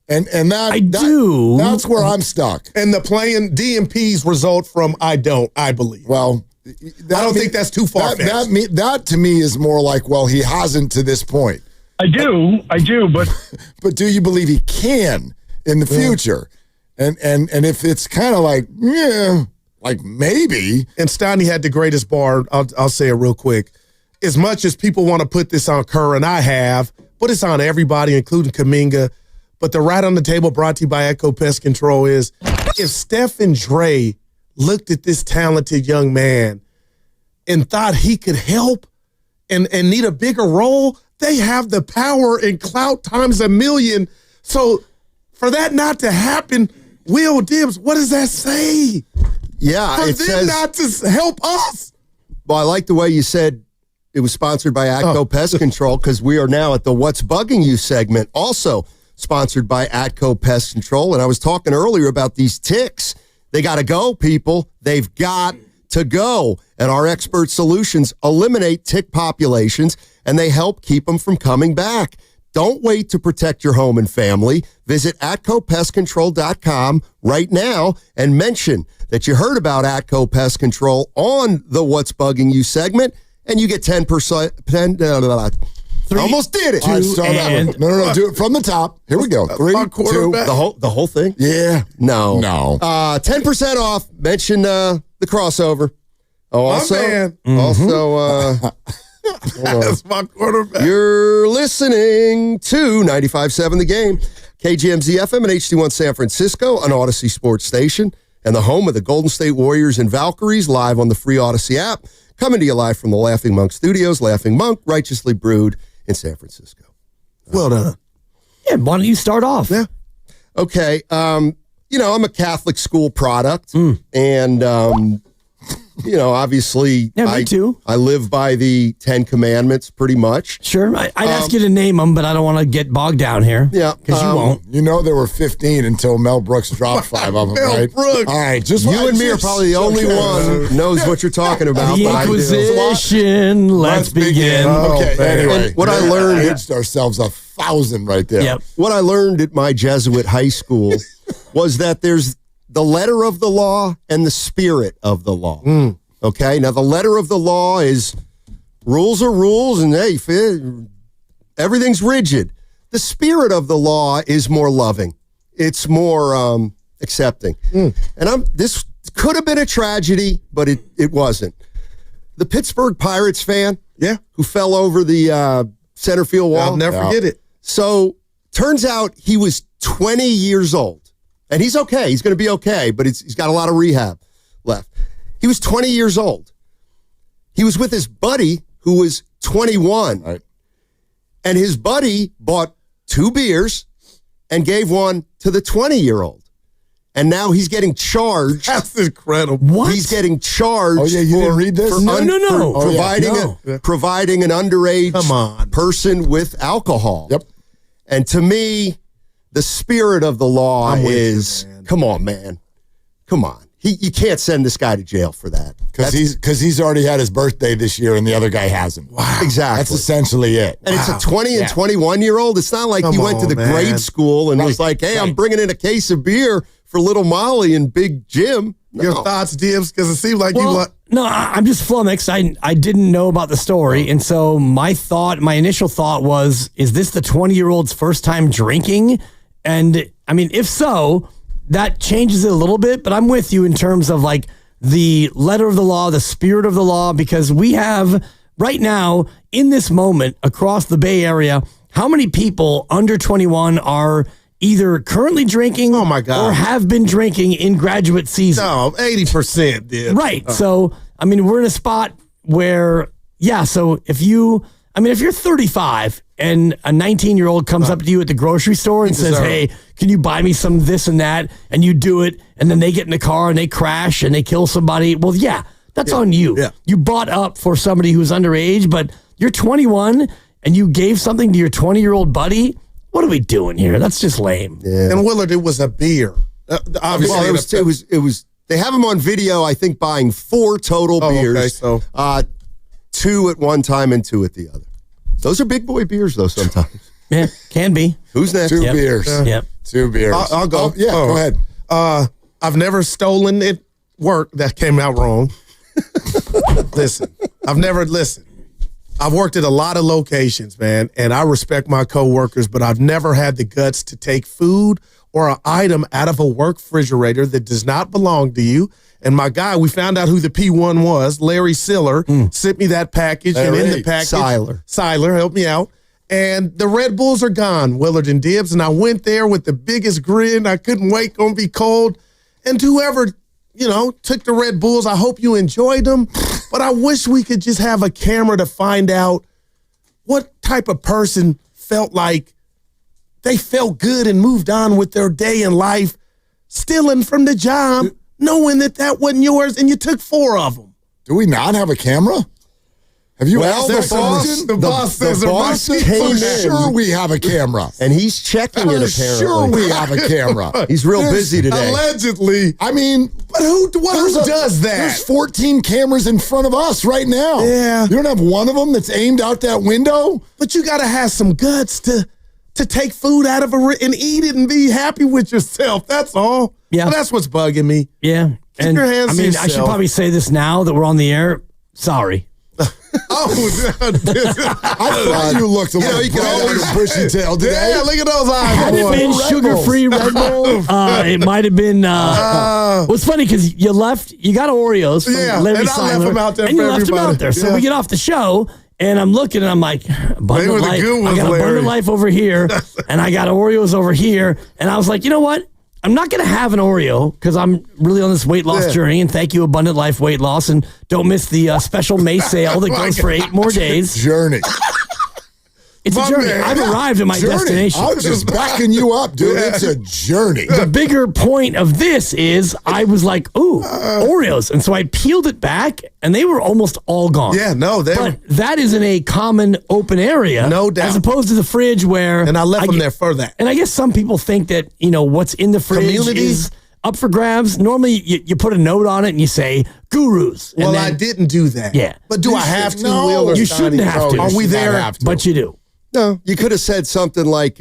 And that's where I'm stuck. And the playing DMPs result from I don't, I believe. Well, I don't think that's too far. That to me is more like, well, he hasn't to this point. I do, but do you believe he can in the future? And if it's kind of like, like maybe. And Steiny had the greatest bar. I'll say it real quick. As much as people want to put this on Kerr, and I have, but it's on everybody, including Kaminga. But the right on the table brought to you by Echo Pest Control is, if Steph and Dre looked at this talented young man and thought he could help and need a bigger role, they have the power and clout times a million. So for that not to happen, Will Dibbs, what does that say? Yeah, for them not to help us. Well, I like the way you said it was sponsored by Atco Pest Control, because we are now at the What's Bugging You segment, also sponsored by Atco Pest Control. And I was talking earlier about these ticks. They got to go, people. They've got to go. And our expert solutions eliminate tick populations, and they help keep them from coming back. Don't wait to protect your home and family. Visit AtcoPestControl.com right now and mention that you heard about Atco Pest Control on the What's Bugging You segment, and you get 10%. I almost did it. No. Do it from the top. Here we go. 3, 2. The whole thing? Yeah. No. 10% off. Mention the crossover. Also, that's my quarterback. You're listening to 95.7 The Game, KGMZ FM and HD1 San Francisco, an Odyssey sports station, and the home of the Golden State Warriors and Valkyries, live on the free Odyssey app. Coming to you live from the Laughing Monk Studios. Laughing Monk, righteously brewed in San Francisco. Well done. Yeah, why don't you start off? Yeah. Okay. I'm a Catholic school product, and obviously, me too. I live by the 10 Commandments pretty much. Sure. I'd ask you to name them, but I don't want to get bogged down here. Yeah. Because you won't. There were 15 until Mel Brooks dropped 5 of them, right? Brooks. All right. You and me are probably the only one who knows what you're talking about. The Inquisition. Let's begin. Okay. Anyway. What I learned. We hitched ourselves a 1,000 right there. Yep. What I learned at my Jesuit high school was that there's the letter of the law and the spirit of the law. Okay? Now, the letter of the law is rules are rules, and hey, everything's rigid. The spirit of the law is more loving. It's more accepting. And this could have been a tragedy, but it wasn't. The Pittsburgh Pirates fan who fell over the center field wall. I'll never forget it. So, turns out he was 20 years old. And he's okay. He's going to be okay, but he's got a lot of rehab left. He was 20 years old. He was with his buddy who was 21. Right. And his buddy bought 2 beers and gave one to the 20-year-old. And now he's getting charged. That's incredible. What? He's getting charged. Oh, yeah, you didn't read this? No. Providing an underage person with alcohol. Yep. And to me, the spirit of the law is, come on, man. Come on. You can't send this guy to jail for that. Because he's already had his birthday this year and the other guy hasn't. Wow. Exactly. That's essentially it. And it's a 20 and 21-year-old. It's not like he went to the grade school and was like, hey, I'm bringing in a case of beer for little Molly and Big Jim. No. Your thoughts, Dibs? Because it seemed like No, I'm just flummoxed. I didn't know about the story. And so my initial thought was, is this the 20-year-old's first time drinking? And, I mean, if so, that changes it a little bit. But I'm with you in terms of, like, the letter of the law, the spirit of the law, because we have, right now, in this moment, across the Bay Area, how many people under 21 are either currently drinking or have been drinking in graduate season? No, 80% did. Right. So, I mean, we're in a spot where, so if you're 35 and a 19-year-old comes up to you at the grocery store and says, hey, can you buy me some this and that? And you do it, and then they get in the car and they crash and they kill somebody. Well, that's on you. Yeah. You bought up for somebody who's underage, but you're 21 and you gave something to your 20-year-old buddy. What are we doing here? That's just lame. Yeah. And Willard, it was a beer. Obviously, it was. They have him on video, I think, buying 4 total beers. Okay, so 2 at one time and 2 at the other. Those are big boy beers, though, sometimes. Yeah, can be. Who's next? 2 beers. Yep. 2 beers. I'll go. Go ahead. I've never stolen at work. That came out wrong. I've worked at a lot of locations, man, and I respect my coworkers, but I've never had the guts to take food or an item out of a work refrigerator that does not belong to you. And my guy, we found out who the P1 was. Larry Siller sent me that package, and in the package, Seiler helped me out. And the Red Bulls are gone, Willard and Dibs. And I went there with the biggest grin. I couldn't wait, gonna be cold. And whoever, took the Red Bulls, I hope you enjoyed them. But I wish we could just have a camera to find out what type of person felt like they felt good and moved on with their day in life, stealing from the job, knowing that wasn't yours, and you took 4 of them. Do we not have a camera? Have you asked the boss says for sure we have a camera. And he's checking it, apparently. Sure we have a camera. He's real busy today. Allegedly. I mean, but who does that? There's 14 cameras in front of us right now. Yeah. You don't have one of them that's aimed out that window? But you got to have some guts to take food out of and eat it and be happy with yourself. That's all. Yeah. Well, that's what's bugging me. Yeah. Keep your hands to yourself. I should probably say this now that we're on the air. Sorry. I thought you looked a little bright and bushy-tailed today. Yeah, look at those eyes. Had it been sugar-free Red Bull, it might have been. What's funny because you got Oreos from Larry Seiler, left them out there and you left them out there. So we get off the show, and I'm looking, and I'm like, Abundant Life. I got Abundant Life over here, and I got Oreos over here, and I was like, you know what? I'm not going to have an Oreo because I'm really on this weight loss journey, and thank you, Abundant Life Weight Loss, and don't miss the special May sale that goes for 8 more days. Journey. It's a journey. I've arrived at my destination. I was just backing you up, dude. It's a journey. The bigger point of this is I was like, ooh, Oreos. And so I peeled it back, and they were almost all gone. Yeah, no. But that is in a common open area. No doubt. As opposed to the fridge where... And I left them there for that. And I guess some people think that, what's in the fridge is up for grabs. Normally, you put a note on it and you say, gurus. Well, I didn't do that. Yeah. But do I have to, No, Will? You shouldn't have to. Are we there? But you do. No, you could have said something like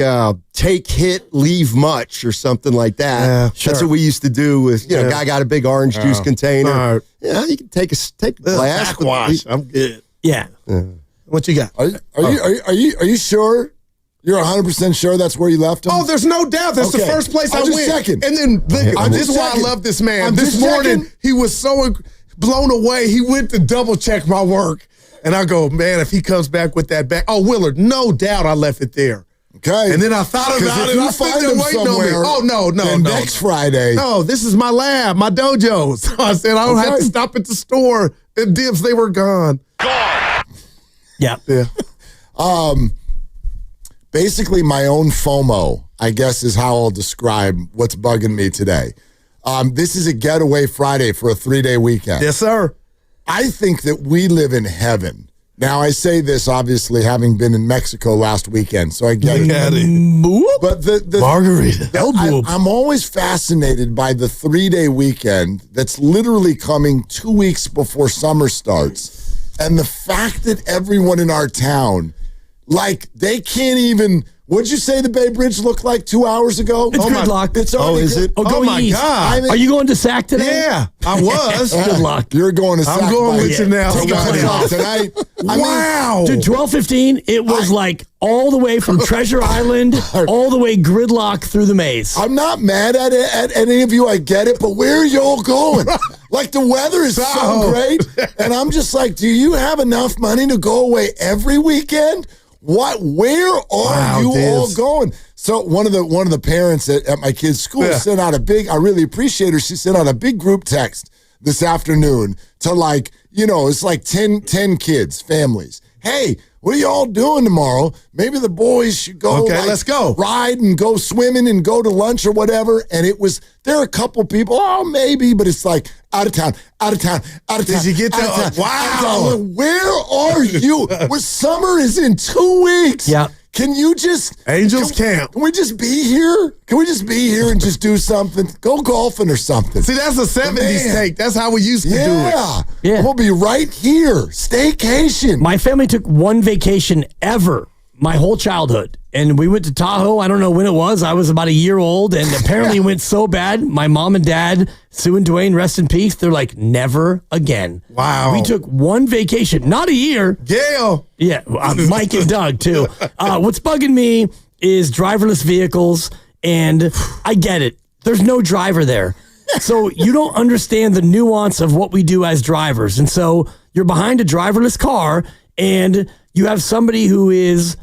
take hit, leave much, or something like that. Yeah, sure. That's what we used to do with, guy got a big orange juice container. Right. Yeah, you can take a glass. Backwash. I'm good. Yeah. What you got? Are you sure? You're 100% sure that's where you left him? Oh, there's no doubt. That's the first place I went. Checking. And then this is why I love this man. This morning, he was so blown away. He went to double check my work. And I go, man, if he comes back with that back. Oh, Willard, no doubt I left it there. Okay. And then I thought about it. I find him waiting on me. Oh, no. Next Friday. No, this is my lab, my dojo. So I said, I don't have to stop at the store. And Dibs, they were gone. Yeah. Basically, my own FOMO, I guess, is how I'll describe what's bugging me today. This is a getaway Friday for a 3-day weekend. Yes, sir. I think that we live in heaven. Now, I say this, obviously, having been in Mexico last weekend, so I get it. But the Margarita. I'm always fascinated by the 3-day weekend that's literally coming 2 weeks before summer starts. And the fact that everyone in our town, they can't even... What'd you say the Bay Bridge looked like 2 hours ago? It's gridlock. Is it? Oh, my east. God. Are you going to SAC today? Yeah, I was. Good luck. You're going to SAC. I'm going with you now. Tonight. Wow. Dude, 12:15, it was all the way from Treasure Island, all the way gridlock through the maze. I'm not mad at any of you. I get it. But where are y'all going? The weather is so great. And I'm just do you have enough money to go away every weekend? Where are you all going? So one of the parents at my kid's school sent out I really appreciate her. She sent out a big group text this afternoon to it's 10 kids, families. Hey, what are y'all doing tomorrow? Maybe the boys should go. Okay, let's go. Ride and go swimming and go to lunch or whatever. And there are a couple people, maybe, but it's out of town. Did you get that? Wow. Where are you? Summer is in 2 weeks. Yeah. Can you just... Angels Camp. Can we just be here? Can we just be here and just do something? Go golfing or something. See, that's a 70s take. That's how we used to do it. Yeah. We'll be right here. Staycation. My family took one vacation ever, my whole childhood. And we went to Tahoe. I don't know when it was. I was about a year old. And apparently it went so bad. My mom and dad, Sue and Dwayne, rest in peace. They're like, never again. Wow. We took one vacation, not a year. Gail. Yeah. Mike and Doug, too. What's bugging me is driverless vehicles. And I get it. There's no driver there. So you don't understand the nuance of what we do as drivers. And so you're behind a driverless car and you have somebody who is...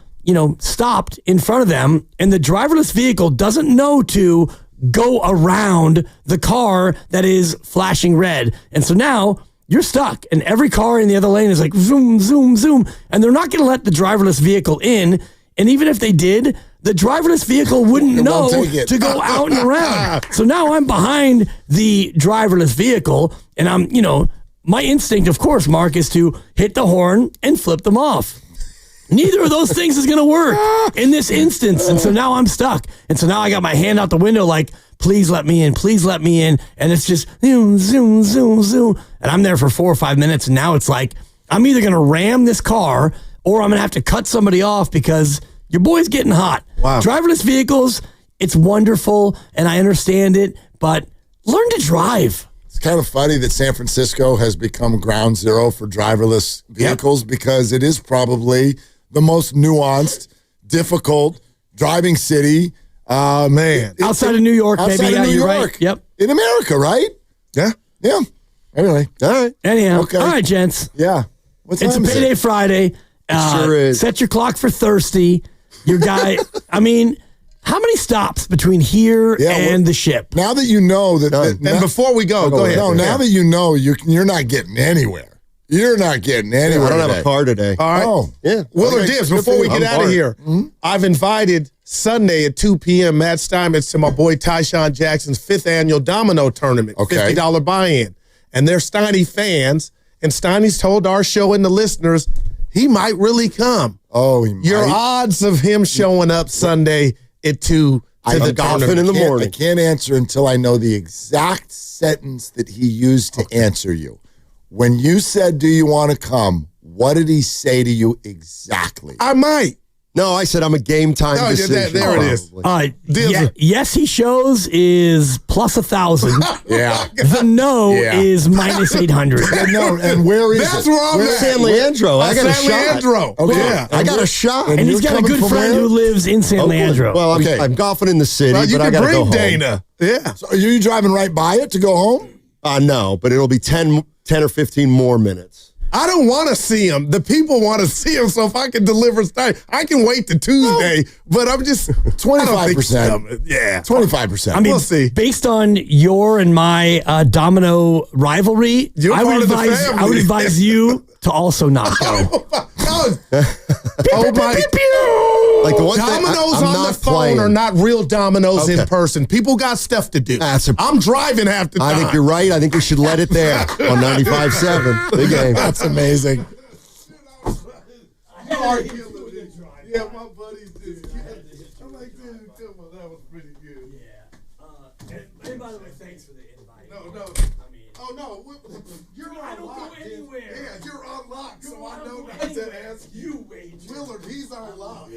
stopped in front of them, and the driverless vehicle doesn't know to go around the car that is flashing red. And so now you're stuck, and every car in the other lane is like zoom, zoom, zoom, and they're not going to let the driverless vehicle in. And even if they did, the driverless vehicle wouldn't know to go out and around. So now I'm behind the driverless vehicle, and I'm, my instinct, of course, Mark, is to hit the horn and flip them off. Neither of those things is going to work in this instance. And so now I'm stuck. And so now I got my hand out the window please let me in, please let me in. And it's just zoom, zoom, zoom, zoom. And I'm there for 4 or 5 minutes. And now it's I'm either going to ram this car or I'm going to have to cut somebody off because your boy's getting hot. Wow. Driverless vehicles, it's wonderful and I understand it, but learn to drive. It's kind of funny that San Francisco has become ground zero for driverless vehicles because it is probably the most nuanced, difficult driving city. Man. Outside of New York, maybe. Outside of New York. Right. Yep. In America, right? Yeah. Yeah. Anyway. All right. Anyhow. Okay. All right, gents. Yeah. It's a payday Friday. Sure is. Set your clock for Thirsty. Your guy, how many stops between here and the ship? Now that you know that. And before we go ahead. No, now that you know, you're not getting anywhere. You're not getting anywhere. I don't have a car today. All right. Oh, yeah. Willard Dibs, before we get out of here, I've invited Sunday at 2 p.m. Matt Steinmetz to my boy Tyshawn Jackson's 5th annual domino tournament, Okay. $50 buy-in. And they're Steiny fans, and Steiny's told our show and the listeners he might really come. Oh, he might. Your odds of him showing up Sunday at 2 to the golfing in the morning. I can't answer until I know the exact sentence that he used to answer you. When you said, do you want to come, what did he say to you exactly? I might. No, I said I'm a game time decision. There it is. Yes, he shows is plus 1,000. Yeah. The no is minus 800. No, and where is That's it? where I'm at. San Leandro. I got a San shot. Leandro. Okay. Yeah. I got a shot. And he's got a good friend who lives in San Leandro. Well, Okay. I'm golfing in the city, Well, you but I can got to go bring home. Dana. Yeah. So are you driving right by it to go home? No, but it'll be 10 or 15 more minutes. I don't want to see him. The people want to see him. So if I can deliver stuff, I can wait to Tuesday. But I'm just 25%. Yeah, 25%. I mean, we'll see. Based on your and my domino rivalry, I would advise you to also not go. Oh my! Like the one Dominoes thing, I'm on not the phone playing. are not real dominoes Okay. in person. People got stuff to do. I'm driving half the time. I think you're right. I think we should let it there on 95.7. Big game. That's amazing. Yeah, my buddies did. I'm like, dude, come on, that was pretty good. Yeah. And by the way, thanks for the invite. No. Oh no, you're unlocked. I don't go anywhere. Yeah, you're unlocked, so I know not to ask you. Willard, he's unlocked.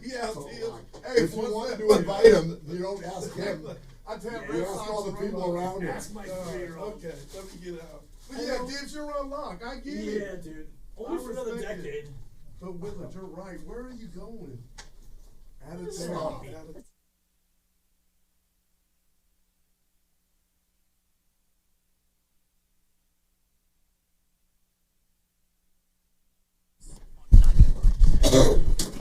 Yes, he is. Hey, If you want to invite him, you don't ask him. I tell You ask all the people around him. Ask my 3-year-old. Okay, let me get out. But yeah, Gibbs, you're unlocked. I get it. Yeah, dude. Only for another decade. But Willard, you're right. Where are you going? Out of town.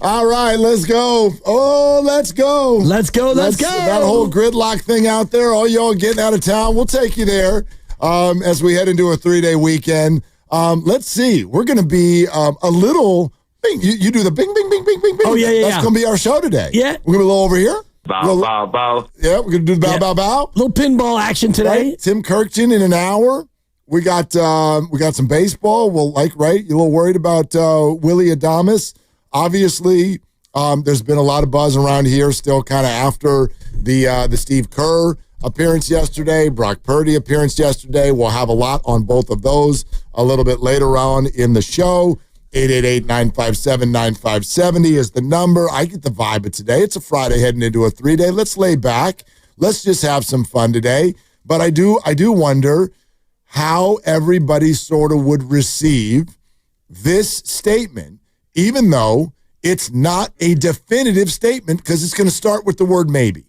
All right, let's go. Oh, let's go. Let's go. That whole gridlock thing out there, all y'all getting out of town, we'll take you there as we head into a 3-day weekend. Let's see. We're going to be a little bing. You do the bing, bing, bing, bing, bing, bing. Oh, yeah. That's going to be our show today. Yeah. We're going to be a little over here. Bow, bow. Yeah, we're going to do the bow, bow, bow. Little pinball action today. Right? Tim Kirkton in an hour. We got some baseball. You're a little worried about Willie Adames. Obviously, there's been a lot of buzz around here still kind of after the Steve Kerr appearance yesterday, Brock Purdy appearance yesterday. We'll have a lot on both of those a little bit later on in the show. 888-957-9570 is the number. I get the vibe of today. It's a Friday heading into a 3-day. Let's lay back. Let's just have some fun today. But I do wonder how everybody sort of would receive this statement, even though it's not a definitive statement, because it's going to start with the word maybe.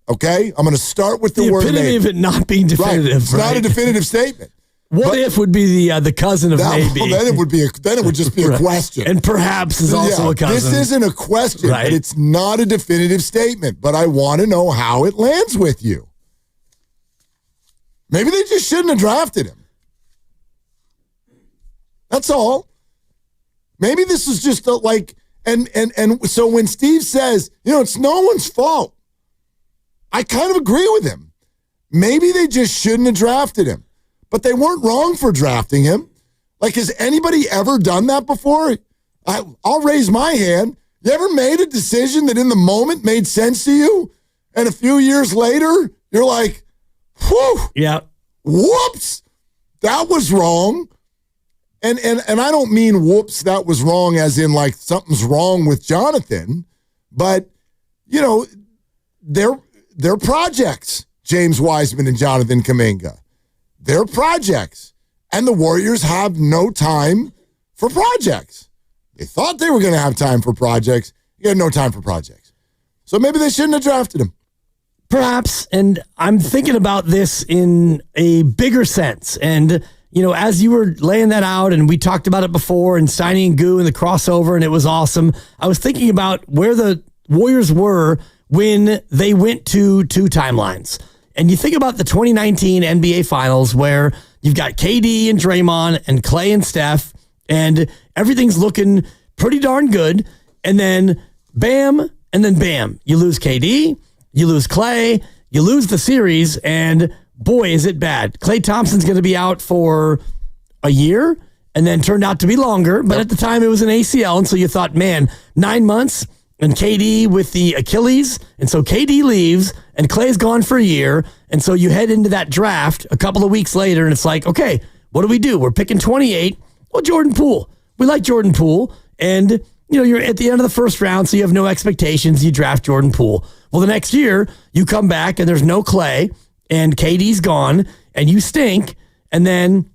Okay? I'm going to start with the word maybe. The epitome of it not being definitive. Right. It's not a definitive statement. What if would be the cousin of maybe? Well, then it would just be a question. And perhaps is also a cousin. This isn't a question, right. But it's not a definitive statement. But I want to know how it lands with you. Maybe they just shouldn't have drafted him. That's all. Maybe this is just and so when Steve says, it's no one's fault, I kind of agree with him. Maybe they just shouldn't have drafted him. But they weren't wrong for drafting him. Has anybody ever done that before? I'll raise my hand. You ever made a decision that in the moment made sense to you, and a few years later, you're like, whew. Yeah. Whoops. That was wrong. And I don't mean whoops, that was wrong as in something's wrong with Jonathan. But, they're projects, James Wiseman and Jonathan Kaminga. They're projects. And the Warriors have no time for projects. They thought they were going to have time for projects. You had no time for projects. So maybe they shouldn't have drafted him. Perhaps. And I'm thinking about this in a bigger sense. And, as you were laying that out, and we talked about it before, and Steiny and Goo and the crossover, and it was awesome. I was thinking about where the Warriors were when they went to 2 timelines. And you think about the 2019 NBA Finals where you've got KD and Draymond and Clay and Steph, and everything's looking pretty darn good. And then bam, and then bam. You lose KD, you lose Clay, you lose the series, and boy, is it bad. Klay Thompson's going to be out for a year, and then turned out to be longer. But at the time, it was an ACL, and so you thought, man, 9 months, and KD with the Achilles, and so KD leaves, and Klay's gone for a year, and so you head into that draft a couple of weeks later, and it's like, okay, what do? We're picking 28. Well, Jordan Poole. We like Jordan Poole, and you're at the end of the first round, so you have no expectations. You draft Jordan Poole. Well, the next year, you come back and there's no Clay, and KD's gone, and you stink, and then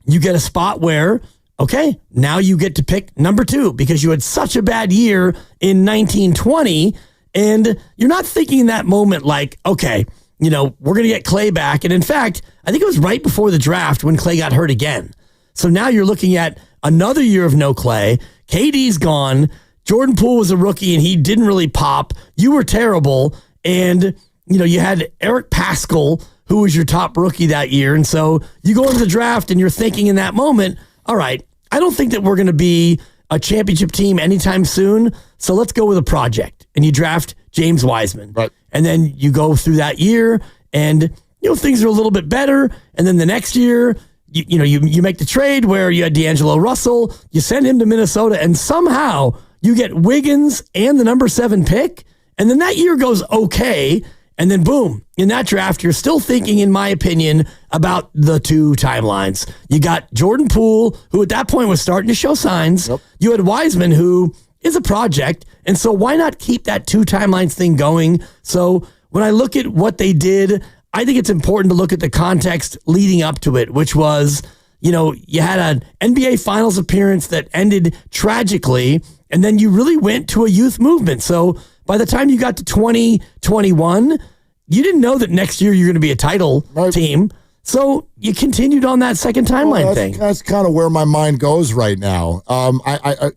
you get a spot where, okay, now you get to pick number 2 because you had such a bad year in 1920, and you're not thinking in that moment like, okay, we're going to get Clay back. And in fact, I think it was right before the draft when Clay got hurt again. So now you're looking at another year of no Clay. KD's gone. Jordan Poole was a rookie and he didn't really pop. You were terrible. And, you had Eric Paschall, who was your top rookie that year. And so you go into the draft and you're thinking in that moment, all right, I don't think that we're going to be a championship team anytime soon. So let's go with a project. And you draft James Wiseman. Right. And then you go through that year and, things are a little bit better. And then the next year, you make the trade where you had D'Angelo Russell, you send him to Minnesota, and somehow you get Wiggins and the number 7 pick. And then that year goes okay. And then boom, in that draft, you're still thinking, in my opinion, about the 2 timelines. You got Jordan Poole, who at that point was starting to show signs. Yep. You had Wiseman, who is a project. And so why not keep that 2 timelines thing going? So when I look at what they did, I think it's important to look at the context leading up to it, which was, you had an NBA Finals appearance that ended tragically, and then you really went to a youth movement. So by the time you got to 2021, you didn't know that next year you're going to be a title team. So you continued on that second timeline thing. That's kind of where my mind goes right now.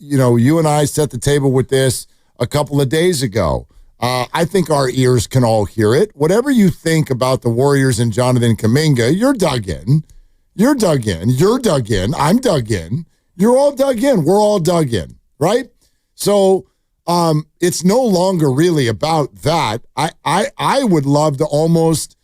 You and I set the table with this a couple of days ago. I think our ears can all hear it. Whatever you think about the Warriors and Jonathan Kaminga, you're dug in. You're dug in. You're dug in. I'm dug in. You're all dug in. We're all dug in, right? So it's no longer really about that. I would love to almost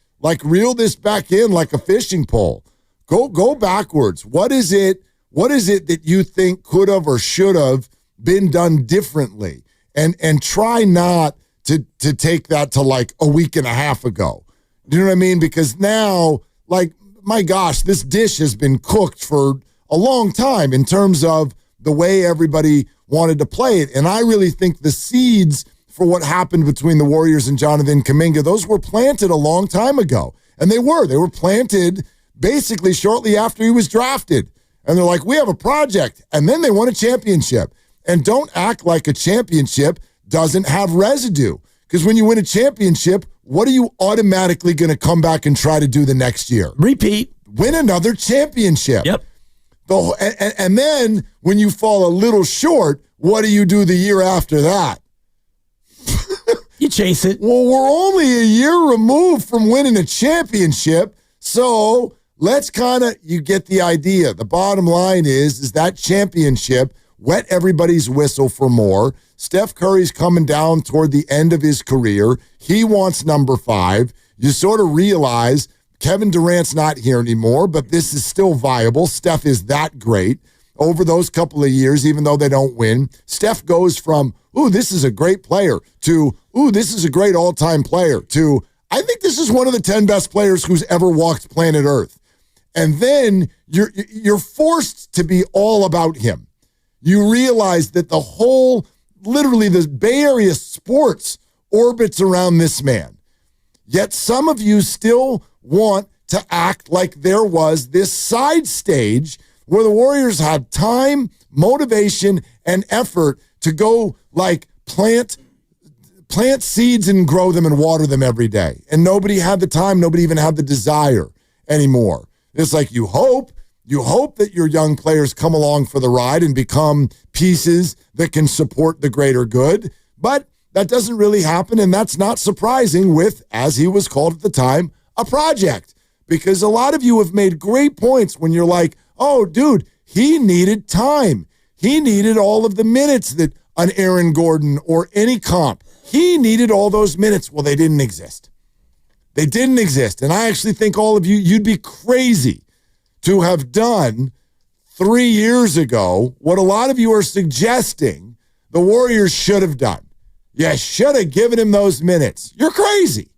reel this back in like a fishing pole. Go backwards. What is it that you think could have or should have been done differently? And try not to take that to a week and a half ago. Do you know what I mean? Because now, my gosh, this dish has been cooked for a long time in terms of the way everybody wanted to play it. And I really think the seeds for what happened between the Warriors and Jonathan Kaminga, those were planted a long time ago. And they were planted basically shortly after he was drafted. And they're like, we have a project. And then they won a championship. And don't act like a championship doesn't have residue. Because when you win a championship, what are you automatically going to come back and try to do the next year? Repeat. Win another championship. Yep. And then when you fall a little short, what do you do the year after that? You chase it. Well, we're only a year removed from winning a championship, so let's you get the idea. The bottom line is that championship wet everybody's whistle for more. Steph Curry's coming down toward the end of his career. He wants number 5. You sort of realize Kevin Durant's not here anymore, but this is still viable. Steph is that great. Over those couple of years, even though they don't win, Steph goes from, ooh, this is a great player, to, ooh, this is a great all-time player, to, I think this is one of the 10 best players who's ever walked planet Earth. And then you're forced to be all about him. You realize that literally the Bay Area sports orbits around this man. Yet some of you still want to act like there was this side stage where the Warriors had time, motivation, and effort to go plant seeds and grow them and water them every day. And nobody had the time, nobody even had the desire anymore. It's you hope that your young players come along for the ride and become pieces that can support the greater good. But that doesn't really happen, and that's not surprising with, as he was called at the time, a project. Because a lot of you have made great points when you're like, oh, dude, he needed time. He needed all of the minutes that an Aaron Gordon or any comp. He needed all those minutes. Well, they didn't exist. They didn't exist. And I actually think all of you, you'd be crazy to have done 3 years ago what a lot of you are suggesting the Warriors should have done. You should have given him those minutes. You're crazy.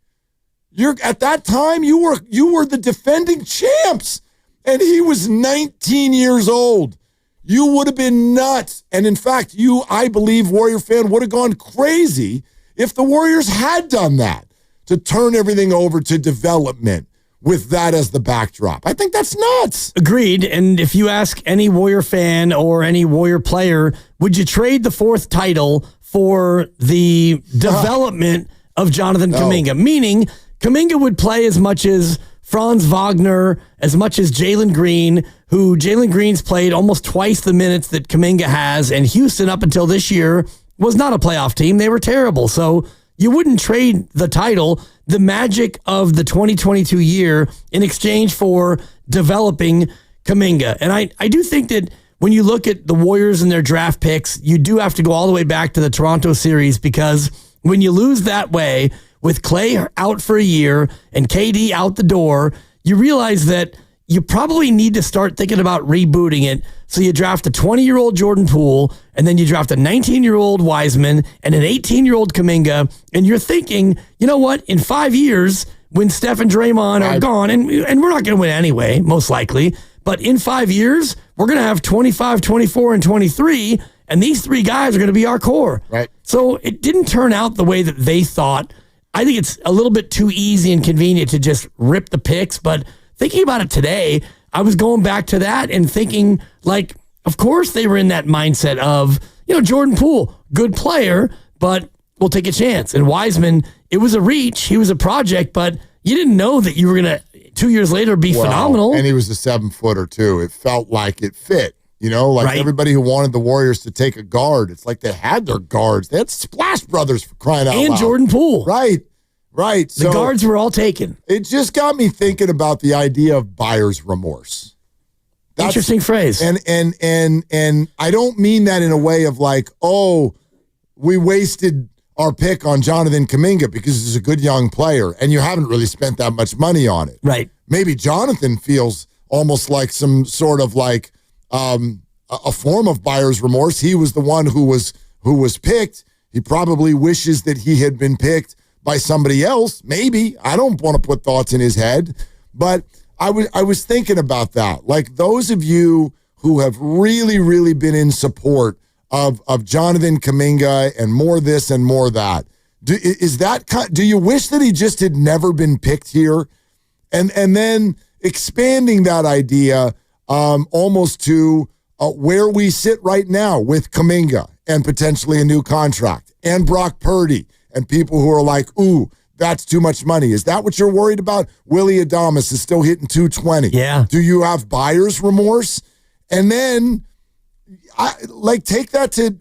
At that time, you were the defending champs, and he was 19 years old. you would have been nuts. And in fact, I believe, Warrior fan, would have gone crazy if the Warriors had done that, to turn everything over to development with that as the backdrop. I think that's nuts. Agreed. And if you ask any Warrior fan or any Warrior player, would you trade the 4th title for the development of Jonathan Kaminga? Meaning, Kaminga would play as much as Franz Wagner, as much as Jalen Green, who Jalen Green's played almost twice the minutes that Kaminga has, and Houston up until this year was not a playoff team. They were terrible. So you wouldn't trade the title, the magic of the 2022 year, in exchange for developing Kaminga. And I do think that when you look at the Warriors and their draft picks, you do have to go all the way back to the Toronto series, because when you lose that way, with Clay out for a year and KD out the door, you realize that you probably need to start thinking about rebooting it. So you draft a 20-year-old Jordan Poole, and then you draft a 19-year-old Wiseman and an 18-year-old Kaminga, and you're thinking, you know what, in 5 years, when Steph and Draymond are gone, and we're not going to win anyway, most likely, but in 5 years, we're going to have 25, 24, and 23, and these 3 guys are going to be our core. Right. So it didn't turn out the way that they thought. I think it's a little bit too easy and convenient to just rip the picks, but thinking about it today, I was going back to that and thinking, like, of course they were in that mindset of, Jordan Poole, good player, but we'll take a chance. And Wiseman, it was a reach. He was a project, but you didn't know that you were going to, 2 years later, be phenomenal. And he was a 7-footer, too. It felt like it fit. Right. Everybody who wanted the Warriors to take a guard, it's like they had their guards. They had Splash Brothers, for crying out loud. And Jordan Poole. Right. The guards were all taken. It just got me thinking about the idea of buyer's remorse. Interesting phrase. And I don't mean that in a way of like, oh, we wasted our pick on Jonathan Kaminga because he's a good young player and you haven't really spent that much money on it. Right. Maybe Jonathan feels almost like some sort of like a form of buyer's remorse. He was the one who was picked. He probably wishes that he had been picked by somebody else. Maybe. I don't want to put thoughts in his head, but I was thinking about that. Like those of you who have really, really been in support of Jonathan Kaminga and more this and more that. Do you wish that he just had never been picked here? And then expanding that idea almost to where we sit right now with Kaminga and potentially a new contract and Brock Purdy and people who are like, ooh, that's too much money. Is that what you're worried about? Willie Adames is still hitting 220. Yeah. Do you have buyer's remorse? And then take that to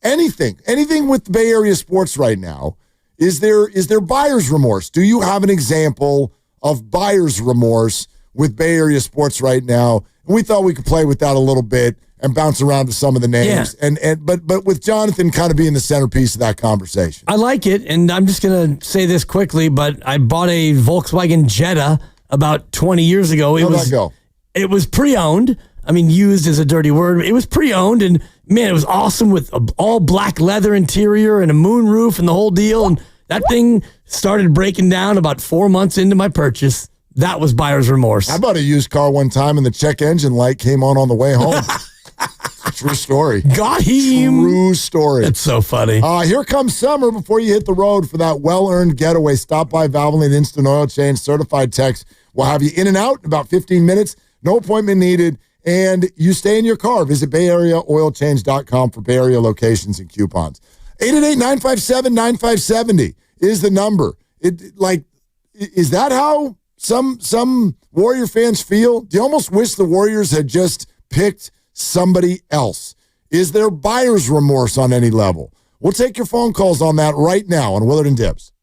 anything with Bay Area sports right now. Is there buyer's remorse? Do you have an example of buyer's remorse with Bay Area sports right now? And we thought we could play with that a little bit and bounce around to some of the names. Yeah. But with Jonathan kind of being the centerpiece of that conversation. I like it, and I'm just going to say this quickly, but I bought a Volkswagen Jetta about 20 years ago. How'd that go? It was pre-owned. I mean, used is a dirty word. It was pre-owned, and man, it was awesome with all black leather interior and a moon roof and the whole deal. And that thing started breaking down about 4 months into my purchase. That was buyer's remorse. I bought a used car one time, and the check engine light came on the way home. True story. Got him. True story. It's so funny. Here comes summer before you hit the road for that well-earned getaway. Stop by Valvoline Instant Oil Change. Certified techs will have you in and out in about 15 minutes. No appointment needed. And you stay in your car. Visit BayAreaOilChange.com for Bay Area locations and coupons. 888-957-9570 is the number. Is that how some Warrior fans feel? Do you almost wish the Warriors had just picked somebody else? Is there buyer's remorse on any level? We'll take your phone calls on that right now on Willard and Dibs.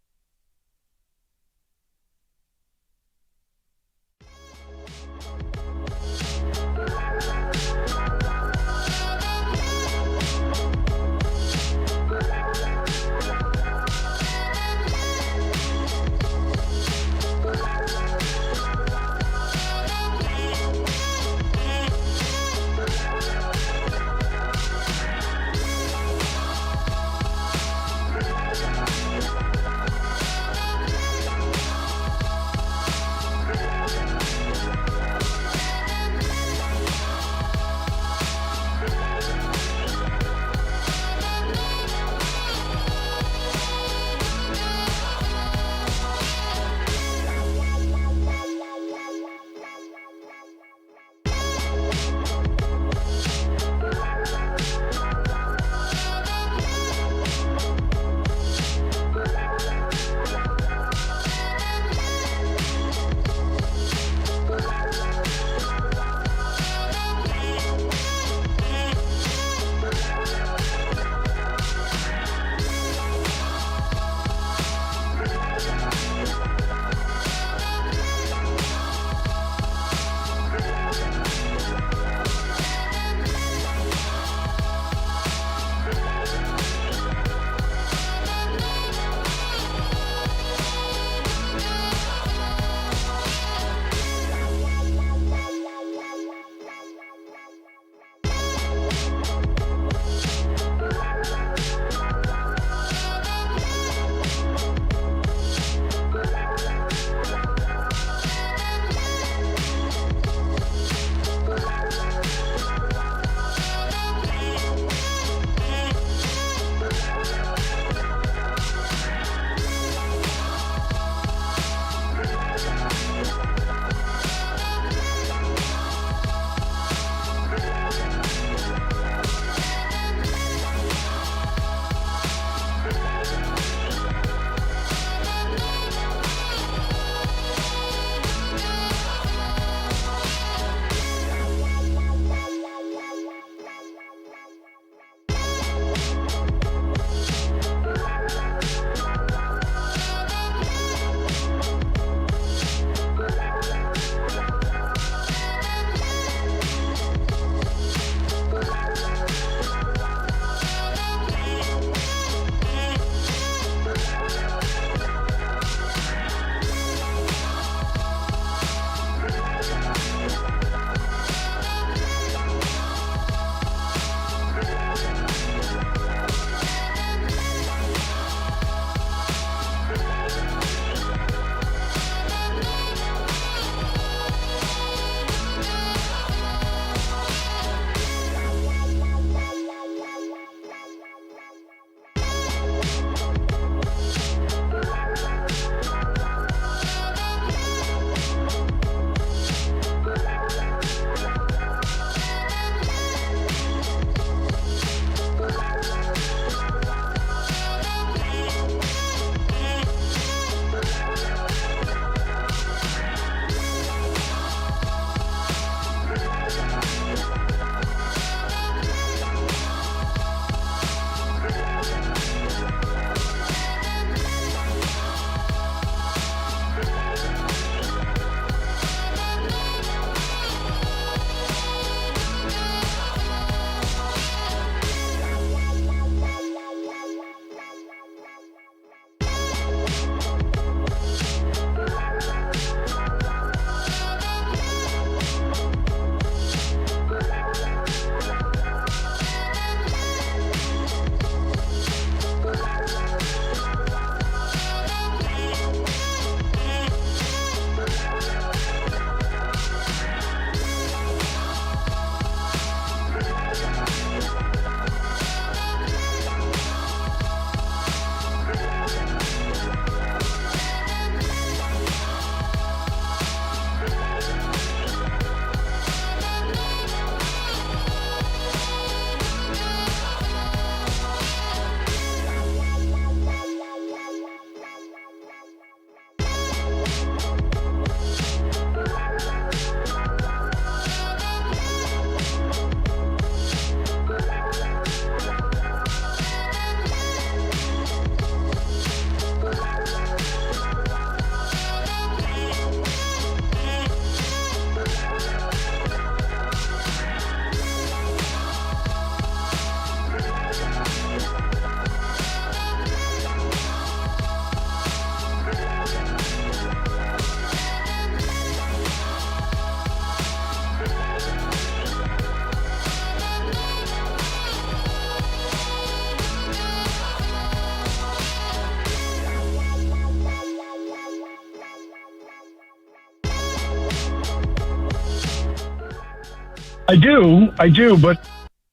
I do, but...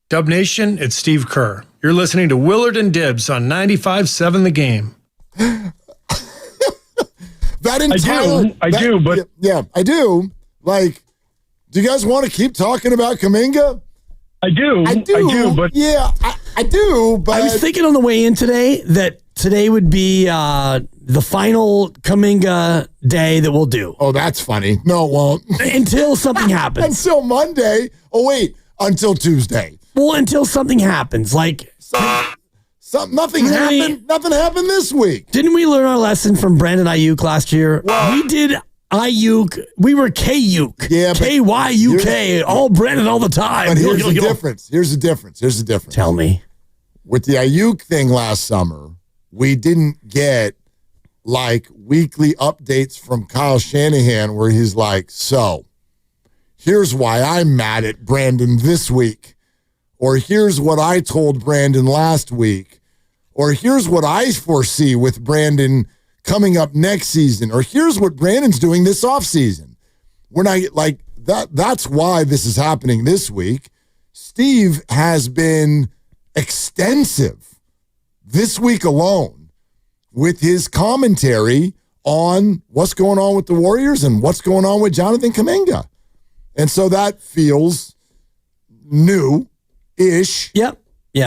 Dub Nation, it's Steve Kerr. You're listening to Willard and Dibs on 95.7 The Game. I do, but... Yeah, I do. Like, do you guys want to keep talking about Kaminga? I do, but... Yeah, I do, but... I was thinking on the way in today that today would be the final Kaminga day that we'll do. Oh, that's funny. No, it won't. Until something happens. Until Monday. Oh, wait. Until Tuesday. Well, until something happens. Like... Nothing happened. Nothing happened this week. Didn't we learn our lesson from Brandon Ayuk last year? Well, we did Ayuk. We were K-Uk. Yeah, K-Y-U-K. All Brandon all the time. But here's the difference. Here's the difference. Tell me. With the Ayuk thing last summer, we didn't get like weekly updates from Kyle Shanahan where he's like, so here's why I'm mad at Brandon this week. Or here's what I told Brandon last week. Or here's what I foresee with Brandon coming up next season. Or here's what Brandon's doing this offseason. We're not like that. That's why this is happening this week. Steve has been extensive this week alone with his commentary on what's going on with the Warriors and what's going on with Jonathan Kaminga. And so that feels new-ish. Yep.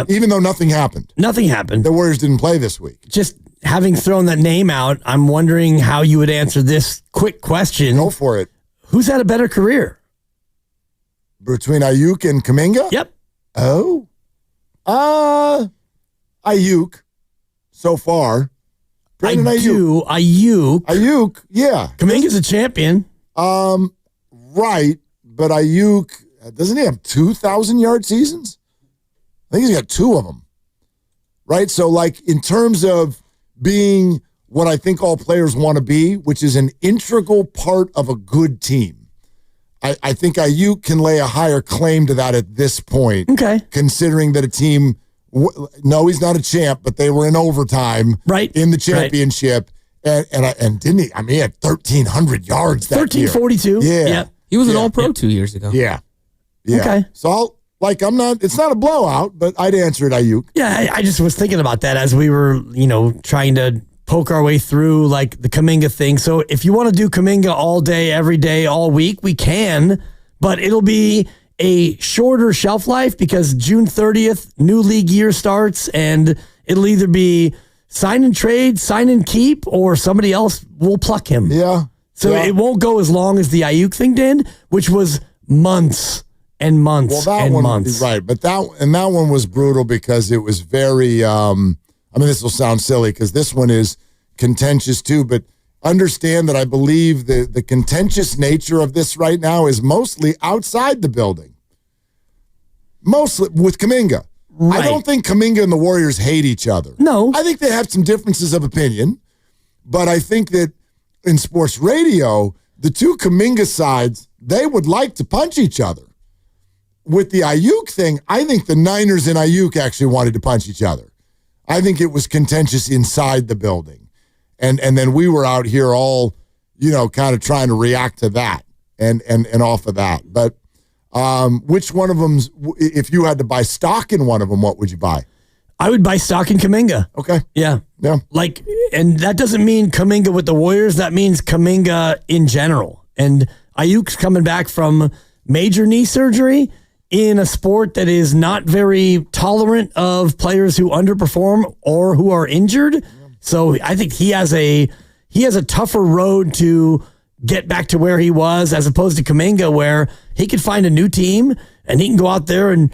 Even though nothing happened. Nothing happened. The Warriors didn't play this week. Just having thrown that name out, I'm wondering how you would answer this quick question. Go for it. Who's had a better career? Between Ayuk and Kaminga? Yep. Oh. Ayuk so far. Brandon Ayuk, yeah. Kaminga's a champion. Right, but Ayuk, doesn't he have 2,000-yard seasons? I think he's got 2 of them. Right? So, like, in terms of being what I think all players want to be, which is an integral part of a good team, I think Ayuk can lay a higher claim to that at this point. Okay. Considering that a team, no, he's not a champ, but they were in overtime in the championship. Right. And didn't he? I mean, he had 1,300 yards that year. 1,342. Yeah. Yep. He was an all-pro 2 years ago. Yeah. Okay. So it's not a blowout, but I'd answer it Ayuk. Yeah, I just was thinking about that as we were, trying to poke our way through like the Kaminga thing. So if you want to do Kaminga all day, every day, all week, we can, but it'll be a shorter shelf life because June 30th, new league year starts, and it'll either be sign and trade, sign and keep, or somebody else will pluck him. Yeah. So it won't go as long as the Ayuk thing did, which was months and months months. Right, but that one was brutal because it was very, this will sound silly because this one is contentious too, but understand that I believe the contentious nature of this right now is mostly outside the building. Mostly with Kaminga. Right. I don't think Kaminga and the Warriors hate each other. No. I think they have some differences of opinion, but I think that in sports radio, the two Kaminga sides, they would like to punch each other. With the Ayuk thing, I think the Niners and Ayuk actually wanted to punch each other. I think it was contentious inside the building. And then we were out here all, kind of trying to react to that and off of that. But which one of them, if you had to buy stock in one of them, what would you buy? I would buy stock in Kaminga. Okay. Yeah. Yeah. And that doesn't mean Kaminga with the Warriors. That means Kaminga in general. And Ayuk's coming back from major knee surgery in a sport that is not very tolerant of players who underperform or who are injured. So I think he has a tougher road to get back to where he was as opposed to Kaminga, where he could find a new team and he can go out there and,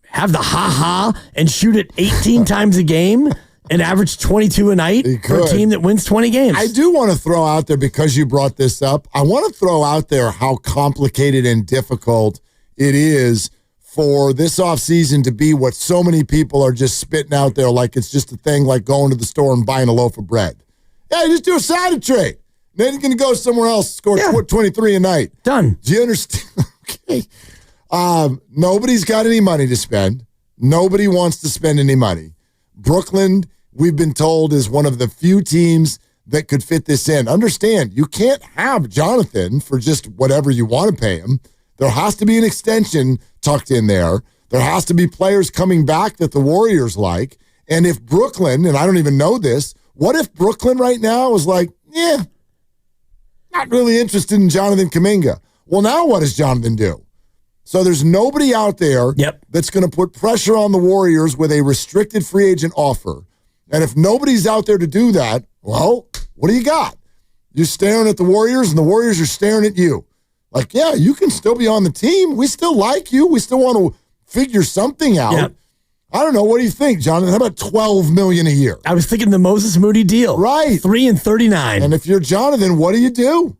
have the ha-ha and shoot it 18 times a game and average 22 a night for a team that wins 20 games. I do want to throw out there, because you brought this up, I want to throw out there how complicated and difficult it is for this offseason to be what so many people are just spitting out there like it's just a thing like going to the store and buying a loaf of bread. Yeah, just do a sign trade. Then he's going to go somewhere else, score 23 a night. Done. Do you understand? Okay. Nobody's got any money to spend. Nobody wants to spend any money. Brooklyn, we've been told, is one of the few teams that could fit this in. Understand, you can't have Jonathan for just whatever you want to pay him. There has to be an extension tucked in there. There has to be players coming back that the Warriors like. And if Brooklyn, and I don't even know this, what if Brooklyn right now is like, not really interested in Jonathan Kaminga? Well, now what does Jonathan do? So there's nobody out there that's going to put pressure on the Warriors with a restricted free agent offer. And if nobody's out there to do that, well, what do you got? You're staring at the Warriors, and the Warriors are staring at you. Like, yeah, you can still be on the team. We still like you. We still want to figure something out. Yep. I don't know. What do you think, Jonathan? How about $12 million a year? I was thinking the Moses Moody deal. Right. 3 and 39. And if you're Jonathan, what do you do?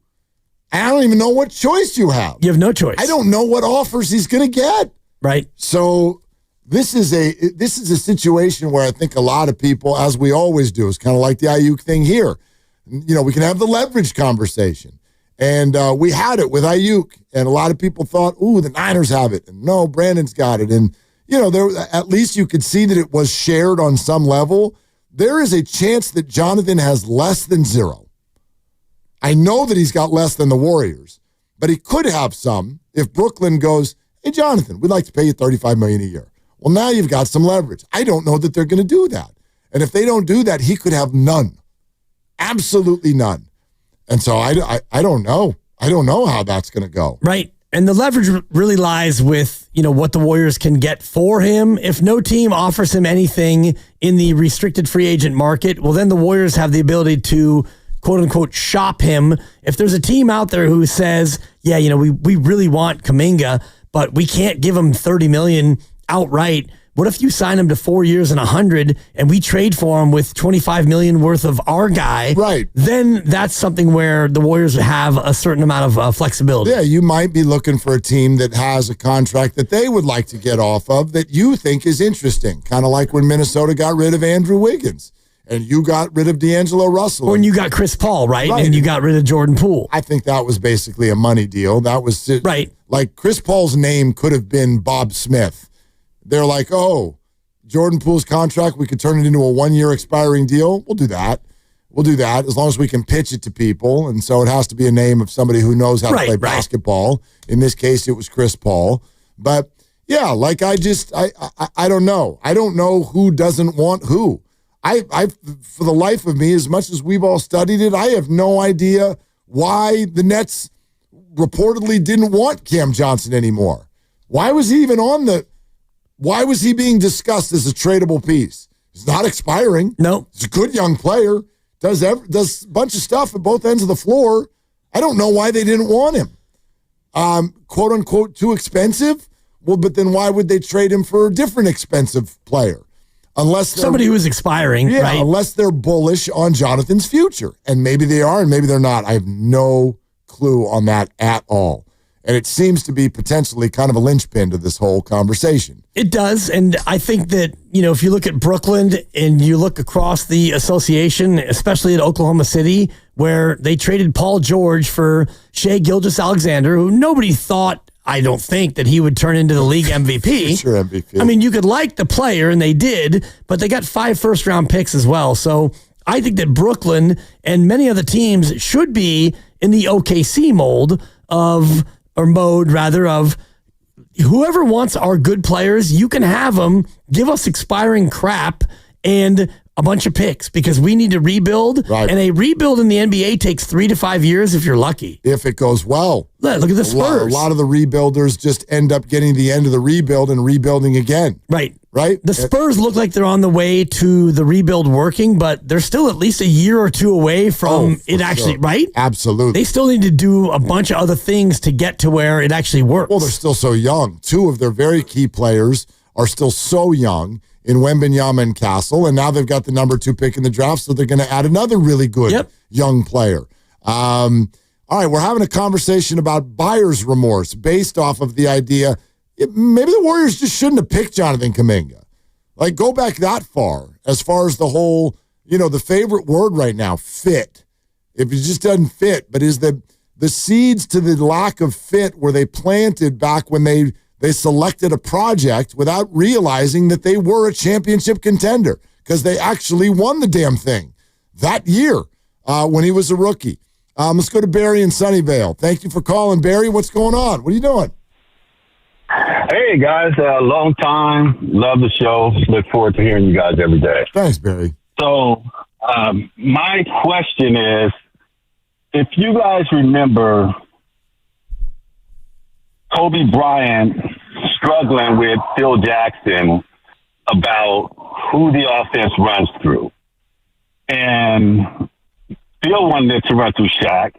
I don't even know what choice you have. You have no choice. I don't know what offers he's going to get. Right. So this is a situation where I think a lot of people, as we always do, it's kind of like the Ayuk thing here. You know, we can have the leverage conversation. And we had it with Ayuk, and a lot of people thought, ooh, the Niners have it. And no, Brandon's got it. And, you know, there at least you could see that it was shared on some level. There is a chance that Jonathan has less than 0. I know that he's got less than the Warriors, but he could have some if Brooklyn goes, hey, Jonathan, we'd like to pay you $35 million a year. Well, now you've got some leverage. I don't know that they're going to do that. And if they don't do that, he could have none. Absolutely none. And so I don't know. I don't know how that's going to go. Right. And the leverage really lies with, you know, what the Warriors can get for him. If no team offers him anything in the restricted free agent market, well, then the Warriors have the ability to, quote unquote, shop him. If there's a team out there who says, yeah, you know, we really want Kaminga, but we can't give him $30 million outright. What if you sign him to 4 years and $100 and we trade for him with $25 million worth of our guy? Right. Then that's something where the Warriors have a certain amount of flexibility. Yeah, you might be looking for a team that has a contract that they would like to get off of that you think is interesting. Kind of like when Minnesota got rid of Andrew Wiggins and you got rid of D'Angelo Russell. When you got Chris Paul, right? And you got rid of Jordan Poole. I think that was basically a money deal. That was right. Like Chris Paul's name could have been Bob Smith. They're like, oh, Jordan Poole's contract, we could turn it into a 1-year expiring deal. We'll do that. We'll do that as long as we can pitch it to people. And so it has to be a name of somebody who knows how to play basketball. In this case, it was Chris Paul. But, yeah, like I don't know. I don't know who doesn't want who. I for the life of me, as much as we've all studied it, I have no idea why the Nets reportedly didn't want Cam Johnson anymore. Why was he even on the... Why was he being discussed as a tradable piece? He's not expiring. No. He's a good young player. Does a bunch of stuff at both ends of the floor. I don't know why they didn't want him. Quote unquote, too expensive? Well, but then why would they trade him for a different expensive player? Unless somebody who's expiring, right? Unless they're bullish on Jonathan's future. And maybe they are and maybe they're not. I have no clue on that at all. And it seems to be potentially kind of a linchpin to this whole conversation. It does. And I think that, you know, if you look at Brooklyn and you look across the association, especially at Oklahoma City, where they traded Paul George for Shai Gilgeous-Alexander, who nobody thought, I don't think, that he would turn into the league MVP. Sure, MVP. I mean, you could like the player, and they did, but they got 5 first-round picks as well. So I think that Brooklyn and many other teams should be in the OKC mold of... or mode, rather, of whoever wants our good players, you can have them, give us expiring crap and a bunch of picks because we need to rebuild. Right. And a rebuild in the NBA takes 3 to 5 years if you're lucky. If it goes well. Look at the Spurs. A lot of the rebuilders just end up getting the end of the rebuild and rebuilding again. Right. Right? The Spurs look like they're on the way to the rebuild working, but they're still at least a year or two away from it actually, right? Absolutely. They still need to do a bunch of other things to get to where it actually works. Well, they're still so young. 2 of their very key players are still so young in Wembanyama and Castle, and now they've got the number 2 pick in the draft, so they're going to add another really good young player. All right, we're having a conversation about buyer's remorse based off of the idea maybe the Warriors just shouldn't have picked Jonathan Kaminga. Like, go back that far as the whole, you know, the favorite word right now, fit. If it just doesn't fit, but is the seeds to the lack of fit were they planted back when they selected a project without realizing that they were a championship contender because they actually won the damn thing that year when he was a rookie. Let's go to Barry in Sunnyvale. Thank you for calling, Barry. What's going on? What are you doing? Hey, guys. Long time. Love the show. Look forward to hearing you guys every day. Thanks, Barry. So, my question is, if you guys remember Kobe Bryant struggling with Phil Jackson about who the offense runs through. And Phil wanted it to run through Shaq,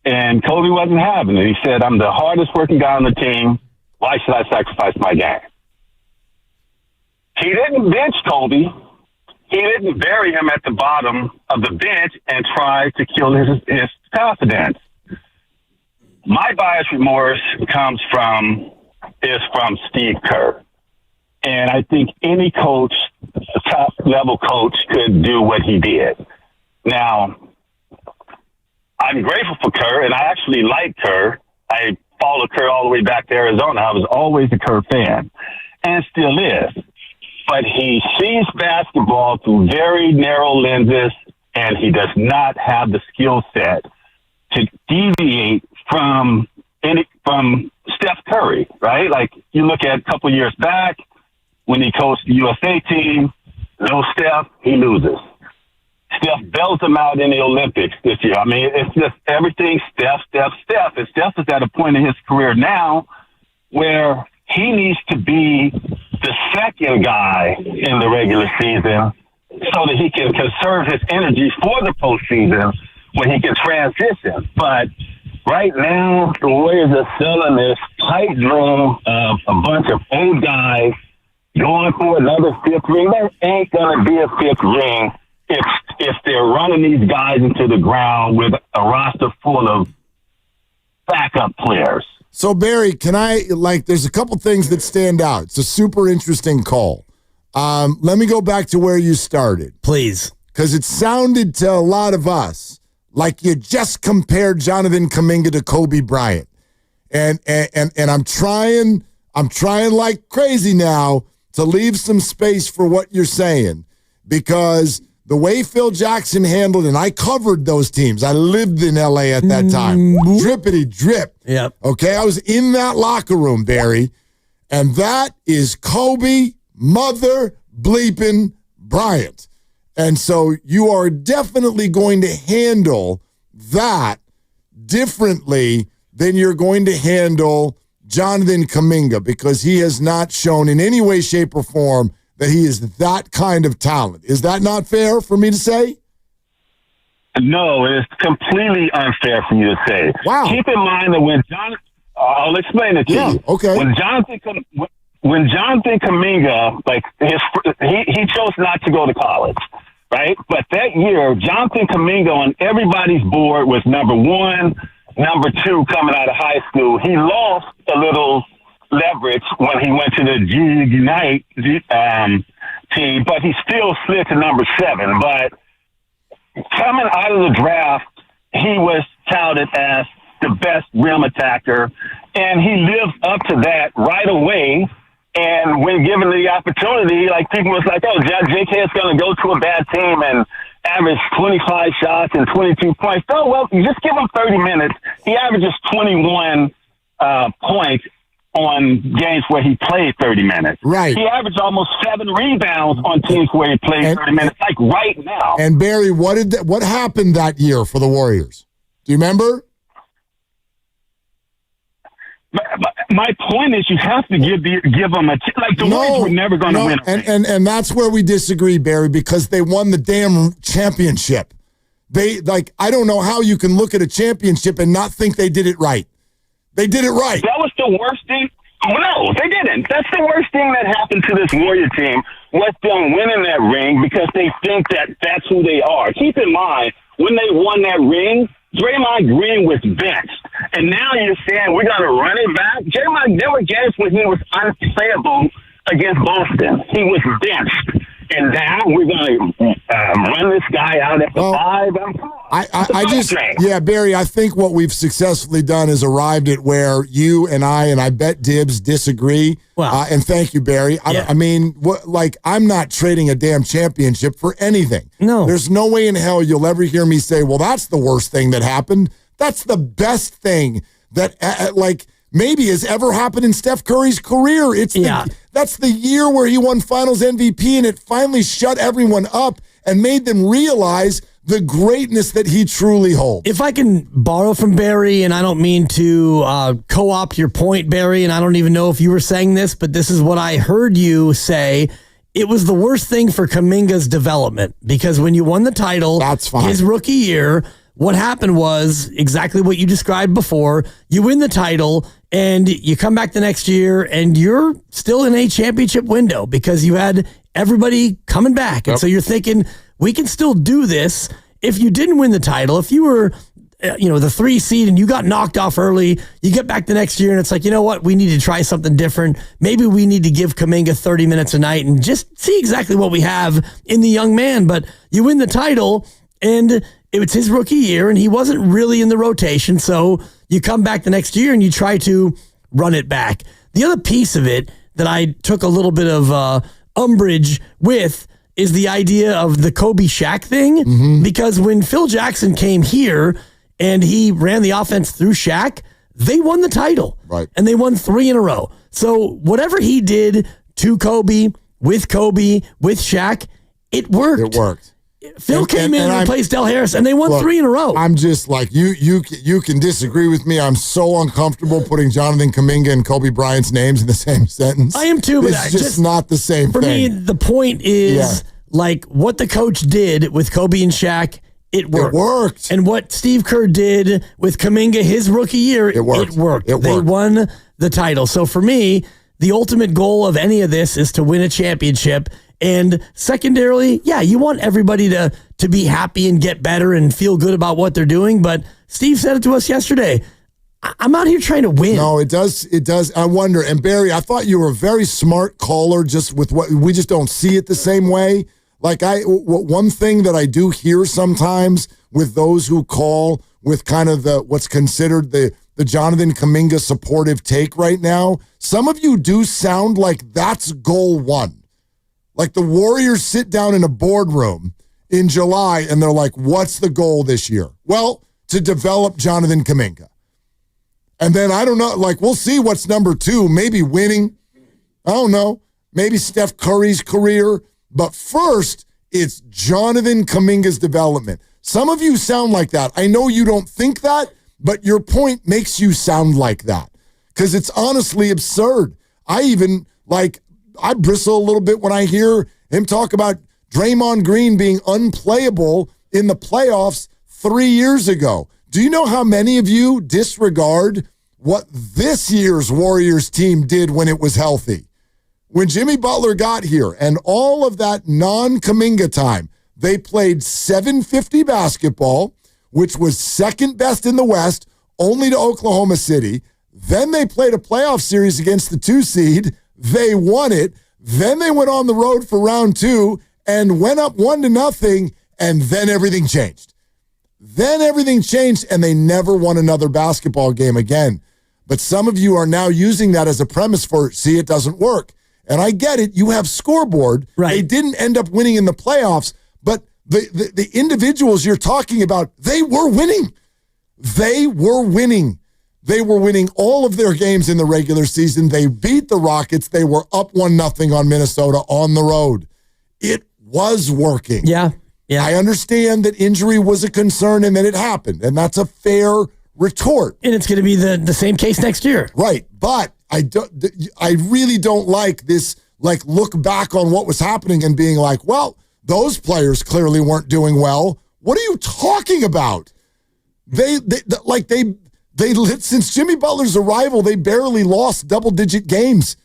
and Kobe wasn't having it. He said, I'm the hardest working guy on the team. Why should I sacrifice my game? He didn't bench Kobe. He didn't bury him at the bottom of the bench and try to kill his confidence. My bias remorse comes from Steve Kerr. And I think any coach, a top-level coach, could do what he did. Now, I'm grateful for Kerr, and I actually like Kerr. I followed Kerr all the way back to Arizona. I was always a Kerr fan, and still is. But he sees basketball through very narrow lenses, and he does not have the skill set to deviate from Steph Curry, right? Like, you look at a couple years back when he coached the USA team, no Steph, he loses. Steph bells him out in the Olympics this year. I mean, it's just everything Steph. And Steph is at a point in his career now where he needs to be the second guy in the regular season so that he can conserve his energy for the postseason when he can transition. But right now, the Warriors are selling this pipe dream of a bunch of old guys going for another fifth ring. There ain't going to be a fifth ring if they're running these guys into the ground with a roster full of backup players. So, Barry, there's a couple things that stand out. It's a super interesting call. Let me go back to where you started. Please. Because it sounded to a lot of us like you just compared Jonathan Kaminga to Kobe Bryant. And I'm trying like crazy now to leave some space for what you're saying, because the way Phil Jackson handled, and I covered those teams. I lived in L.A. at that time. Drippity drip. Yep. Okay, I was in that locker room, Barry, and that is Kobe mother bleeping Bryant. And so you are definitely going to handle that differently than you're going to handle Jonathan Kaminga, because he has not shown in any way, shape, or form that he is that kind of talent. Is that not fair for me to say? No, it's completely unfair for you to say. Wow. Keep in mind that I'll explain it to you. Okay. When Jonathan Kaminga, he chose not to go to college, right? But that year, Jonathan Kaminga on everybody's board was number one, number two coming out of high school. He lost a little leverage when he went to the G-Unite team, but he still slid to number 7. But coming out of the draft, he was touted as the best rim attacker, and he lived up to that right away. And when given the opportunity, people was like, oh, JK is going to go to a bad team and average 25 shots and 22 points. Oh, well, you just give him 30 minutes. He averages 21 points on games where he played 30 minutes. Right. He averaged almost 7 rebounds on teams where he played 30 minutes, right now. And Barry, what happened that year for the Warriors? Do you remember? My point is, you have to give them the Warriors were never going to win. And that's where we disagree, Barry, because they won the damn championship. I don't know how you can look at a championship and not think they did it right. They did it right. That was the worst thing. No, they didn't. That's the worst thing that happened to this Warrior team, was them winning that ring because they think that that's who they are. Keep in mind, when they won that ring, Draymond Green was benched. And now you're saying we're going to run it back? Draymond never guessed when he was unplayable against Boston. He was benched. And now we're going to run this guy out at the 5. Barry, I think what we've successfully done is arrived at where you and I bet Dibs disagree. And thank you, Barry. I'm not trading a damn championship for anything. No. There's no way in hell you'll ever hear me say, well, that's the worst thing that happened. That's the best thing that, maybe has ever happened in Steph Curry's career. That's the year where he won Finals MVP, and it finally shut everyone up and made them realize the greatness that he truly holds. If I can borrow from Barry, and I don't mean to co-opt your point, Barry, and I don't even know if you were saying this, but this is what I heard you say. It was the worst thing for Kaminga's development, because when you won the title, his rookie year, what happened was exactly what you described before. You win the title, and you come back the next year, and you're still in a championship window because you had everybody coming back. And so you're thinking, we can still do this. If you didn't win the title, if you were the 3 seed and you got knocked off early, you get back the next year and it's like, you know what? We need to try something different. Maybe we need to give Kaminga 30 minutes a night and just see exactly what we have in the young man. But you win the title and it's his rookie year and he wasn't really in the rotation. So you come back the next year and you try to run it back. The other piece of it that I took a little bit of umbrage with is the idea of the Kobe Shaq thing, because when Phil Jackson came here and he ran the offense through Shaq, they won the title. Right. And they won 3 in a row. So whatever he did to Kobe, with Shaq, it worked. It worked. Phil came in and replaced Del Harris, and they won 3 in a row. I'm just like, you can disagree with me. I'm so uncomfortable putting Jonathan Kaminga and Kobe Bryant's names in the same sentence. I am too, but it's just not the same for thing. For me, the point is, like, what the coach did with Kobe and Shaq, it worked. It worked. And what Steve Kerr did with Kaminga his rookie year, it worked. They won the title. So for me, the ultimate goal of any of this is to win a championship. And secondarily, you want everybody to be happy and get better and feel good about what they're doing. But Steve said it to us yesterday. I'm out here trying to win. No, it does. It does. I wonder. And Barry, I thought you were a very smart caller, just with what we just don't see it the same way. Like one thing that I do hear sometimes with those who call with kind of what's considered the Jonathan Kaminga supportive take right now, some of you do sound like that's goal one. Like the Warriors sit down in a boardroom in July and they're like, what's the goal this year? Well, to develop Jonathan Kaminga. And then I don't know, like we'll see what's number 2, maybe winning. I don't know. Maybe Steph Curry's career. But first, it's Jonathan Kaminga's development. Some of you sound like that. I know you don't think that, but your point makes you sound like that. Because it's honestly absurd. I bristle a little bit when I hear him talk about Draymond Green being unplayable in the playoffs 3 years ago. Do you know how many of you disregard what this year's Warriors team did when it was healthy? When Jimmy Butler got here and all of that non-Kaminga time, they played 750 basketball, which was second best in the West, only to Oklahoma City. Then they played a playoff series against the 2 seed. They won it. Then they went on the road for round 2 and went up 1-0, and then everything changed. And they never won another basketball game again. But some of you are now using that as a premise for, see, it doesn't work. And I get it. You have scoreboard. Right. They didn't end up winning in the playoffs, but the individuals you're talking about, they were winning. They were winning all of their games in the regular season. They beat the Rockets. They were up 1-0 on Minnesota on the road. It was working. Yeah. I understand that injury was a concern and that it happened, and that's a fair retort. And it's going to be the same case next year. Right. But I really don't like this, like, look back on what was happening and being like, well, those players clearly weren't doing well. What are you talking about? They since Jimmy Butler's arrival, they barely lost double-digit games,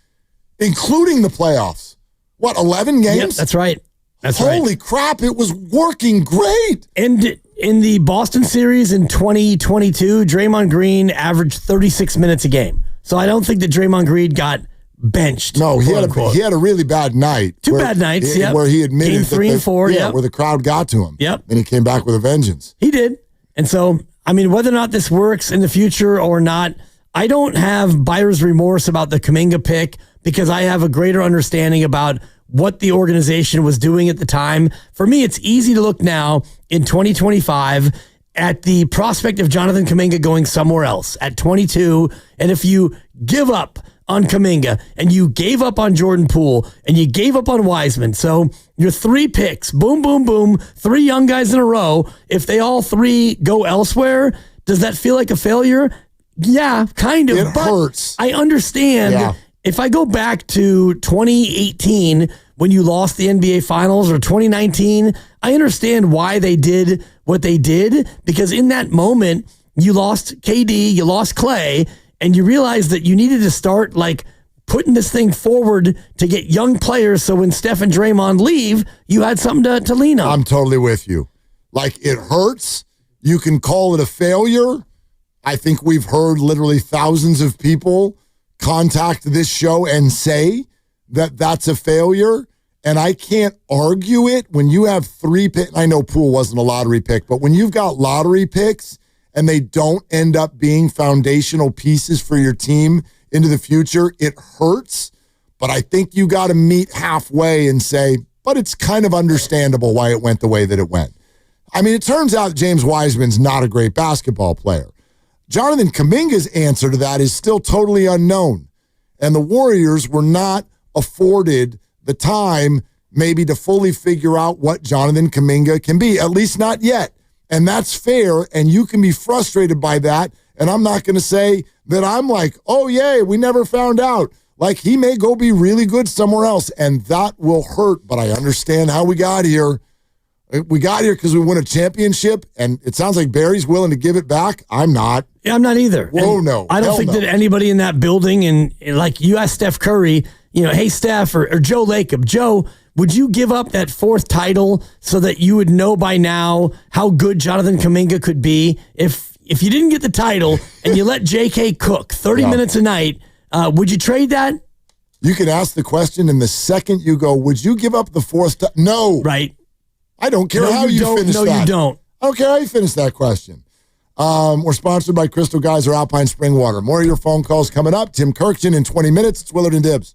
including the playoffs. What, 11 games? Yep, that's right. Holy crap, it was working great. And in the Boston series in 2022, Draymond Green averaged 36 minutes a game. So I don't think that Draymond Green got benched. No, he had a really bad night. Two bad nights, where he admitted Game 3 and 4, where the crowd got to him. Yep. And he came back with a vengeance. He did. And so, I mean, whether or not this works in the future or not, I don't have buyer's remorse about the Kaminga pick because I have a greater understanding about what the organization was doing at the time. For me, it's easy to look now in 2025 at the prospect of Jonathan Kaminga going somewhere else at 22, and if you give up on Kaminga and you gave up on Jordan Poole and you gave up on Wiseman, so your 3 picks, boom, boom, boom, 3 young guys in a row, if they all 3 go elsewhere, does that feel like a failure? Yeah, kind of. It hurts. I understand. Yeah. If I go back to 2018 when you lost the NBA Finals or 2019, I understand why they did what they did, because in that moment, you lost KD, you lost Clay, and you realized that you needed to start like putting this thing forward to get young players so when Steph and Draymond leave, you had something to lean on. I'm totally with you. Like, it hurts. You can call it a failure. I think we've heard literally thousands of people contact this show and say that that's a failure. And I can't argue it when you have 3 picks. I know Poole wasn't a lottery pick, but when you've got lottery picks and they don't end up being foundational pieces for your team into the future, it hurts. But I think you got to meet halfway and say, but it's kind of understandable why it went the way that it went. I mean, it turns out James Wiseman's not a great basketball player. Jonathan Kaminga's answer to that is still totally unknown. And the Warriors were not afforded the time maybe to fully figure out what Jonathan Kaminga can be, at least not yet. And that's fair, and you can be frustrated by that. And I'm not going to say that I'm like, oh, yay, we never found out. Like, he may go be really good somewhere else, and that will hurt. But I understand how we got here. We got here because we won a championship, and it sounds like Barry's willing to give it back. I'm not. Yeah, I'm not either. Whoa, no. I don't think that anybody in that building, and like you asked Steph Curry, hey, Steph, or Joe Lacob, Joe, would you give up that 4th title so that you would know by now how good Jonathan Kaminga could be? If you didn't get the title and you let J.K. cook 30 minutes a night, would you trade that? You can ask the question, and the second you go, would you give up the 4th title? No. Right. I don't care how you finish that. No, you don't. I don't care how you finish that question. We're sponsored by Crystal Geyser Alpine Spring Water. More of your phone calls coming up. Tim Kirkjian in 20 minutes. It's Willard and Dibs.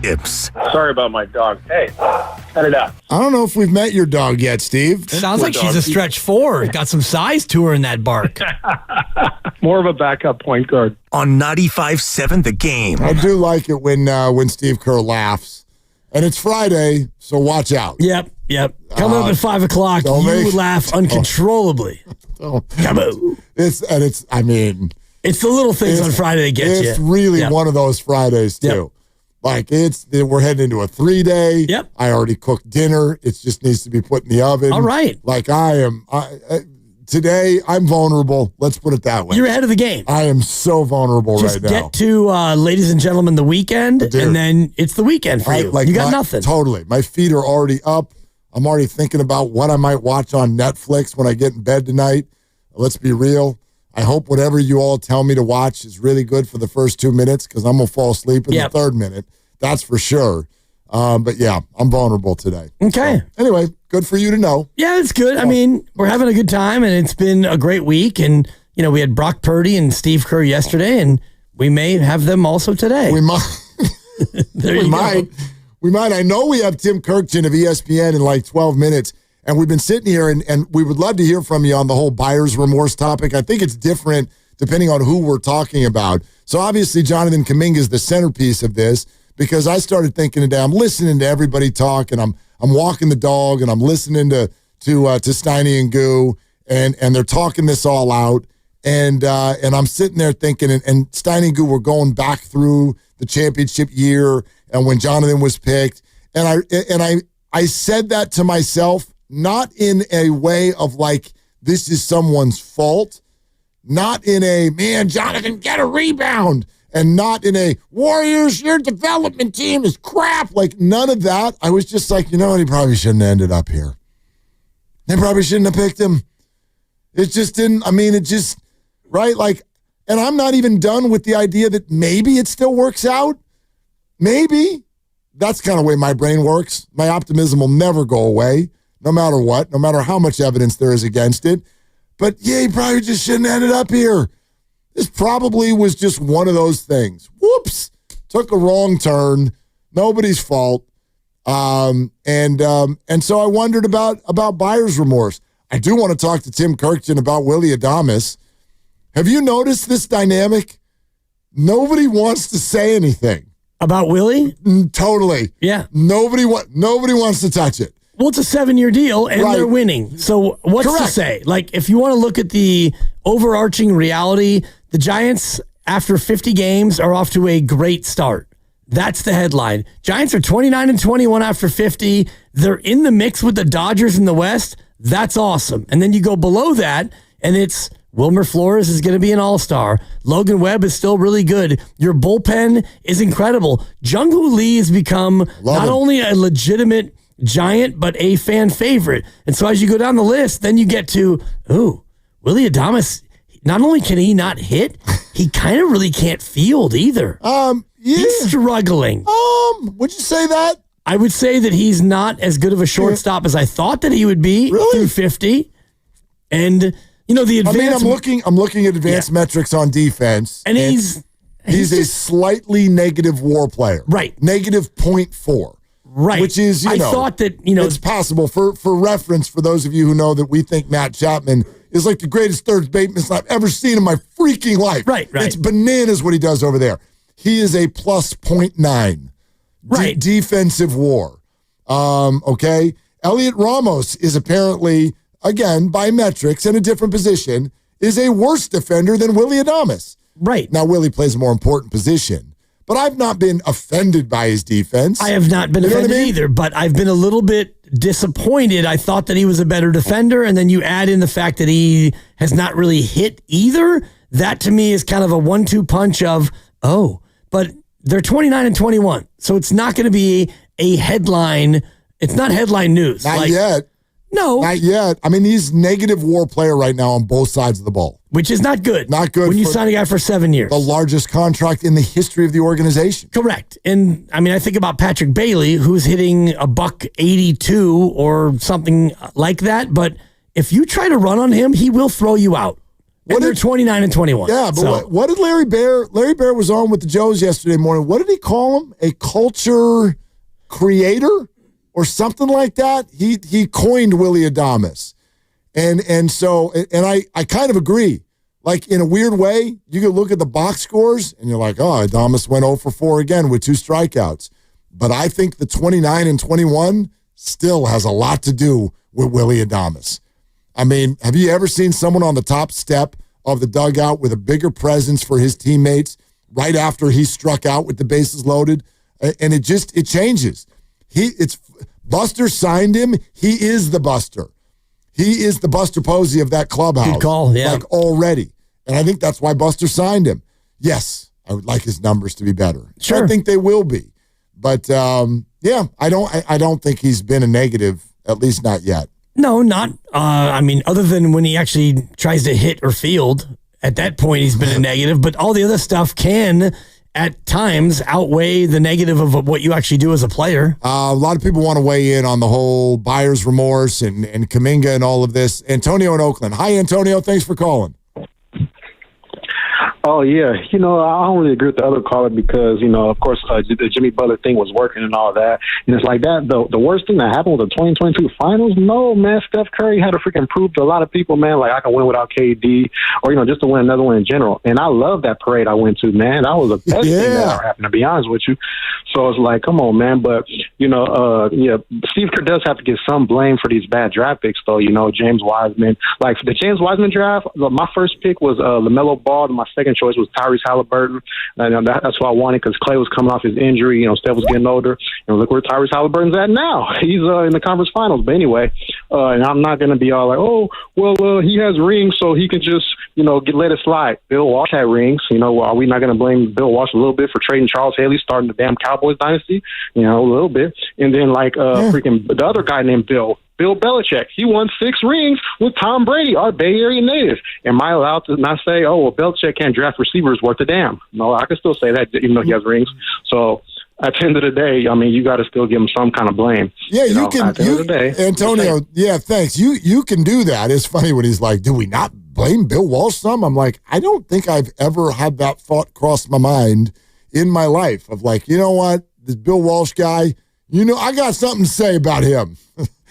Tips. Sorry about my dog. Hey, cut it out. I don't know if we've met your dog yet, Steve. Sounds like she's a stretch 4. Got some size to her in that bark. More of a backup point guard. On 95.7 The Game. I do like it when Steve Kerr laughs. And it's Friday, so watch out. Yep. Coming up at 5 o'clock, you laugh uncontrollably. Kaboom. It's the little things on Friday that get you. It's really one of those Fridays, too. Yep. Like, we're heading into a 3-day. Yep. I already cooked dinner. It just needs to be put in the oven. All right. Like, today, I'm vulnerable. Let's put it that way. You're ahead of the game. I am so vulnerable right now. Just get to, ladies and gentlemen, the weekend, and then it's the weekend for you. You got nothing. Totally. My feet are already up. I'm already thinking about what I might watch on Netflix when I get in bed tonight. Let's be real. I hope whatever you all tell me to watch is really good for the first 2 minutes because I'm going to fall asleep in the third minute. That's for sure. But yeah, I'm vulnerable today. Okay. So, anyway, good for you to know. Yeah, it's good. I mean, we're having a good time, and it's been a great week. And, we had Brock Purdy and Steve Curry yesterday, and we may have them also today. We might. We might. I know we have Tim Kirkchin of ESPN in like 12 minutes. And we've been sitting here, and we would love to hear from you on the whole buyer's remorse topic. I think it's different depending on who we're talking about. So obviously, Jonathan Kaminga is the centerpiece of this because I started thinking today, I'm listening to everybody talk, and I'm walking the dog, and I'm listening to Steiny and Goo, and they're talking this all out. And I'm sitting there thinking, and Steiny and Goo were going back through the championship year and when Jonathan was picked. And I said that to myself, not in a way of like, this is someone's fault, not in a, man, Jonathan, get a rebound, and not in a, Warriors, your development team is crap. Like, none of that. I was just like, you know what? He probably shouldn't have ended up here. They probably shouldn't have picked him. It just didn't, right? Like, and I'm not even done with the idea that maybe it still works out. Maybe. That's kind of the way my brain works. My optimism will never go away. No matter what, no matter how much evidence there is against it. But yeah, he probably just shouldn't have ended up here. This probably was just one of those things. Whoops. Took a wrong turn. Nobody's fault. And so I wondered about buyer's remorse. I do want to talk to Tim Kirkton about Willy Adames. Have you noticed this dynamic? Nobody wants to say anything. About Willie? Totally. Yeah. Nobody wants to touch it. Well, it's a 7-year deal, and they're winning. So what's to say? Like, if you want to look at the overarching reality, the Giants, after 50 games, are off to a great start. That's the headline. Giants are 29-21 after 50. They're in the mix with the Dodgers in the West. That's awesome. And then you go below that, and it's Wilmer Flores is going to be an all-star. Logan Webb is still really good. Your bullpen is incredible. Jung-Hoo Lee has become only a legitimate Giant, but a fan favorite. And so as you go down the list, then you get to, Willy Adames, not only can he not hit, he kind of really can't field either. He's struggling. Would you say that? I would say that he's not as good of a shortstop as I thought that he would be through 50. And the advanced. I'm looking at advanced metrics on defense, and he's a slightly negative WAR player, right? Negative 0.4, right? Which is I thought that it's possible. For reference, for those of you who know that we think Matt Chapman is like the greatest third baseman I've ever seen in my freaking life. Right. It's bananas what he does over there. He is a plus 0.9, right? Defensive WAR. Okay. Elliot Ramos is apparently, again, by metrics in a different position, is a worse defender than Willy Adames. Right. Now, Willie plays a more important position, but I've not been offended by his defense. I have not been offended either, but I've been a little bit disappointed. I thought that he was a better defender, and then you add in the fact that he has not really hit either. That, to me, is kind of a 1-2 punch of, but they're 29-21, so it's not going to be a headline. It's not headline news. Not yet. No. Not yet. I mean, he's negative WAR player right now on both sides of the ball. Which is not good. Not good. When you sign a guy for 7 years. The largest contract in the history of the organization. Correct. And, I think about Patrick Bailey, who's hitting a $182 or something like that. But if you try to run on him, he will throw you out. And they're 29-21. Yeah, but what did Larry Bear was on with the Joes yesterday morning. What did he call him? A culture creator? Or something like that. He coined Willy Adames. And I kind of agree. Like, in a weird way, you can look at the box scores and you're like, Adames went 0 for 4 again with 2 strikeouts. But I think the 29-21 still has a lot to do with Willy Adames. I mean, have you ever seen someone on the top step of the dugout with a bigger presence for his teammates right after he struck out with the bases loaded? And it changes. Buster signed him. He is the Buster. He is the Buster Posey of that clubhouse. Good call, yeah. Like, already. And I think that's why Buster signed him. Yes, I would like his numbers to be better. Sure. I think they will be. But, I don't think he's been a negative, at least not yet. No, not. Other than when he actually tries to hit or field. At that point, he's been a negative. But all the other stuff can, at times, outweigh the negative of what you actually do as a player. A lot of people want to weigh in on the whole buyer's remorse and Kaminga and all of this. Antonio in Oakland. Hi, Antonio. Thanks for calling. Oh, yeah. I don't really agree with the other caller because, of course, the Jimmy Butler thing was working and all that. And it's like that. The worst thing that happened with the 2022 finals, no, man, Steph Curry had to freaking prove to a lot of people, man, like I can win without KD or, just to win another one in general. And I love that parade I went to, man. That was the best thing that ever happened, to be honest with you. So it's like, come on, man. But, Steve Kerr does have to get some blame for these bad draft picks, though. James Wiseman. Like, the James Wiseman draft, my first pick was LaMelo Ball, and my second choice was Tyrese Halliburton. And that's what I wanted because Clay was coming off his injury. Steph was getting older. And look where Tyrese Halliburton's at now. He's in the conference finals. But anyway, and I'm not going to be all like, he has rings, so he can just, let it slide. Bill Walsh had rings. Are we not going to blame Bill Walsh a little bit for trading Charles Haley, starting the damn Cowboys dynasty? A little bit. And then, freaking the other guy named Bill Belichick. He won 6 rings with Tom Brady, our Bay Area native. Am I allowed to not say, Belichick can't draft receivers worth a damn? No, I can still say that even though he has rings. So, at the end of the day, I mean, you got to still give him some kind of blame. Yeah, you can. At the end of the day, Antonio, yeah, thanks. You can do that. It's funny when he's like, do we not blame Bill Walsh some? I'm like, I don't think I've ever had that thought cross my mind in my life of like, you know what, this Bill Walsh guy, I got something to say about him.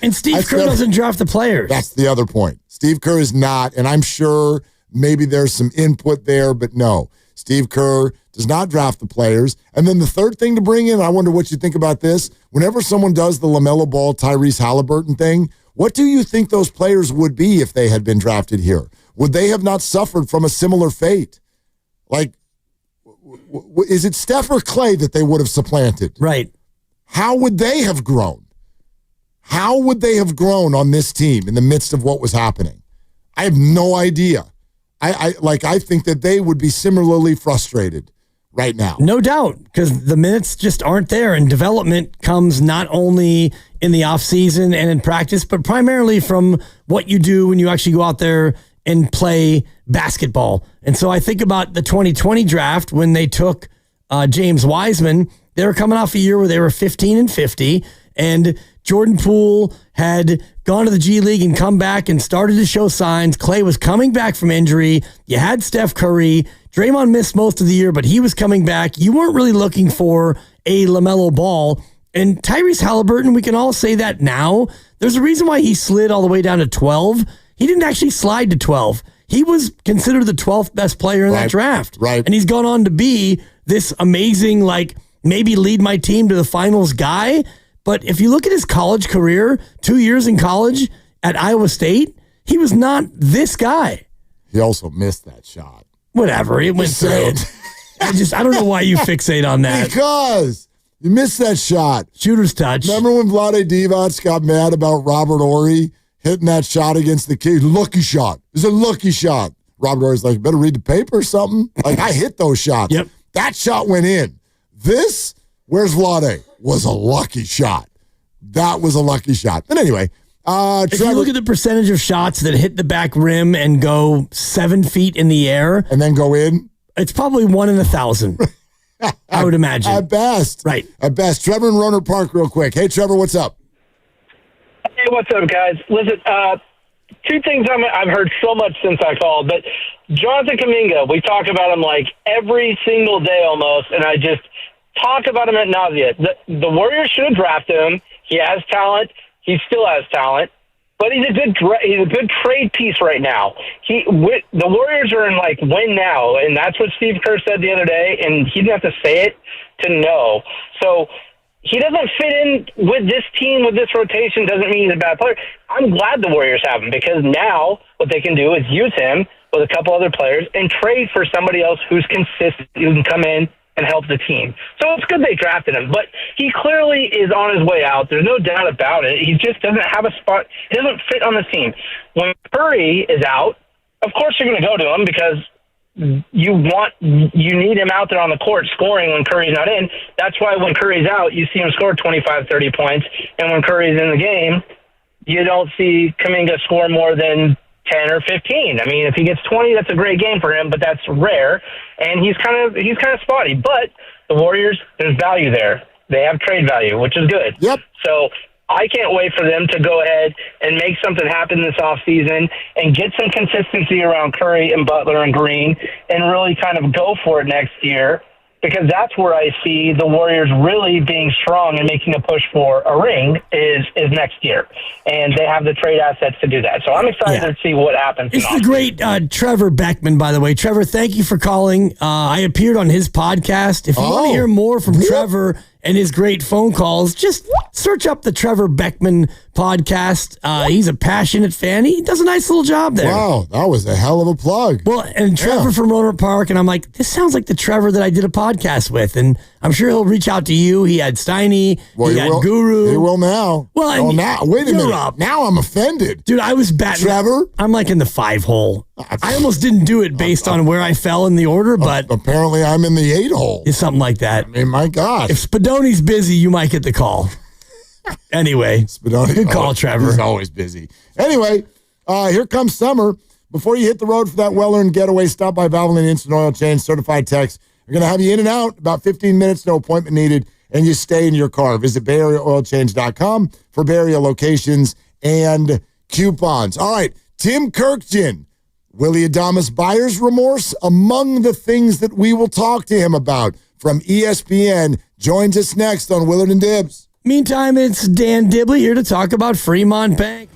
And Steve Kerr doesn't draft the players. That's the other point. Steve Kerr is not, and I'm sure maybe there's some input there, but no. Steve Kerr does not draft the players. And then the third thing to bring in, I wonder what you think about this. Whenever someone does the LaMelo Ball, Tyrese Halliburton thing, what do you think those players would be if they had been drafted here? Would they have not suffered from a similar fate? Like, is it Steph or Clay that they would have supplanted? Right. How would they have grown? How would they have grown on this team in the midst of what was happening? I have no idea. I think that they would be similarly frustrated right now. No doubt, because the minutes just aren't there, and development comes not only in the offseason and in practice, but primarily from what you do when you actually go out there and play basketball. And so I think about the 2020 draft when they took James Wiseman. They were coming off a year where they were 15-50, and Jordan Poole had gone to the G League and come back and started to show signs. Clay was coming back from injury. You had Steph Curry. Draymond missed most of the year, but he was coming back. You weren't really looking for a LaMelo Ball. And Tyrese Halliburton, we can all say that now. There's a reason why he slid all the way down to 12. He didn't actually slide to 12. He was considered the 12th best player in that draft. Right. And he's gone on to be this amazing, maybe lead my team to the finals guy. But if you look at his college career, 2 years in college at Iowa State, he was not this guy. He also missed that shot. Whatever. It went through it. I don't know why you fixate on that. Because you missed that shot. Shooter's touch. Remember when Vlade Divac got mad about Robert Horry hitting that shot against the kid? Lucky shot. It's a lucky shot. Robert Horry's like, better read the paper or something. Like, I hit those shots. Yep. That shot went in. This, where's Vlade? Was a lucky shot. That was a lucky shot. But anyway, if you look at the percentage of shots that hit the back rim and go 7 feet in the air and then go in, it's probably 1 in 1,000. I would imagine. At best. Right. At best. Trevor in Rohnert Park real quick. Hey, Trevor, what's up? Hey, what's up, guys? Listen, two things I've heard so much since I called, but Jonathan Kaminga, we talk about him like every single day almost, and I just talk about him at nauseam. The Warriors should have drafted him. He has talent. He still has talent, but he's a good trade piece right now. The Warriors are in win now, and that's what Steve Kerr said the other day, and he didn't have to say it to know. So he doesn't fit in with this team, with this rotation, doesn't mean he's a bad player. I'm glad the Warriors have him, because now what they can do is use him with a couple other players and trade for somebody else who's consistent, who can come in and help the team. So it's good they drafted him, but he clearly is on his way out. There's no doubt about it. He just doesn't have a spot. He doesn't fit on the team. When Curry is out, of course you're going to go to him because you need him out there on the court scoring when Curry's not in. That's why when Curry's out, you see him score 25, 30 points, and when Curry's in the game, you don't see Kaminga score more than 10 or 15. I mean, if he gets 20, that's a great game for him, but that's rare, and he's kind of spotty. But the Warriors, there's value there. They have trade value, which is good. Yep. So I can't wait for them to go ahead and make something happen this offseason and get some consistency around Curry and Butler and Green and really kind of go for it next year, because that's where I see the Warriors really being strong and making a push for a ring is next year. And they have the trade assets to do that. So I'm excited to see what happens. It's the great Trevor Beckman, by the way. Trevor, thank you for calling. I appeared on his podcast. If you want to hear more from Trevor and his great phone calls, just search up the Trevor Beckman podcast. He's a passionate fan. He does a nice little job there. Wow, that was a hell of a plug. Well, and Trevor from Rohnert Park, and I'm like, this sounds like the Trevor that I did a podcast with, and I'm sure he'll reach out to you. He had Steiny, he had Guru. He will now. Well, now, wait a minute. Now I'm offended. Dude, I was batting. Trevor? I'm like in the 5 hole. I almost didn't do it based on where I fell in the order, but apparently I'm in the 8 hole. It's something like that. I mean, my gosh. If Spadoni's busy, you might get the call. Anyway, Spadoni, good call, Trevor. He's always busy. Anyway, here comes summer. Before you hit the road for that well-earned getaway, stop by Valvoline Instant Oil Change, certified techs. We're going to have you in and out, about 15 minutes, no appointment needed. and you stay in your car. Visit BayAreaOilChange.com for Bay Area locations and coupons. All right, Tim Kirkjian, Willie Adamas buyer's remorse, among the things that we will talk to him about from ESPN, joins us next on Willard and Dibs. Meantime, it's Dan Dibley here to talk about Fremont Bank.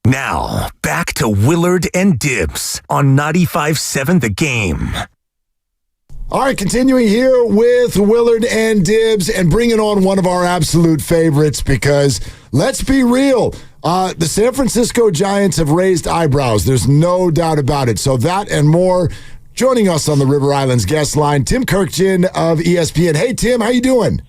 Now, back to Willard and Dibs on 95.7 The Game. All right, continuing here with Willard and Dibs and bringing on one of our absolute favorites because, let's be real, the San Francisco Giants have raised eyebrows. There's no doubt about it. So that and more. Joining us on the River Islands guest line, Tim Kirkjian of ESPN. Hey, Tim, how you doing?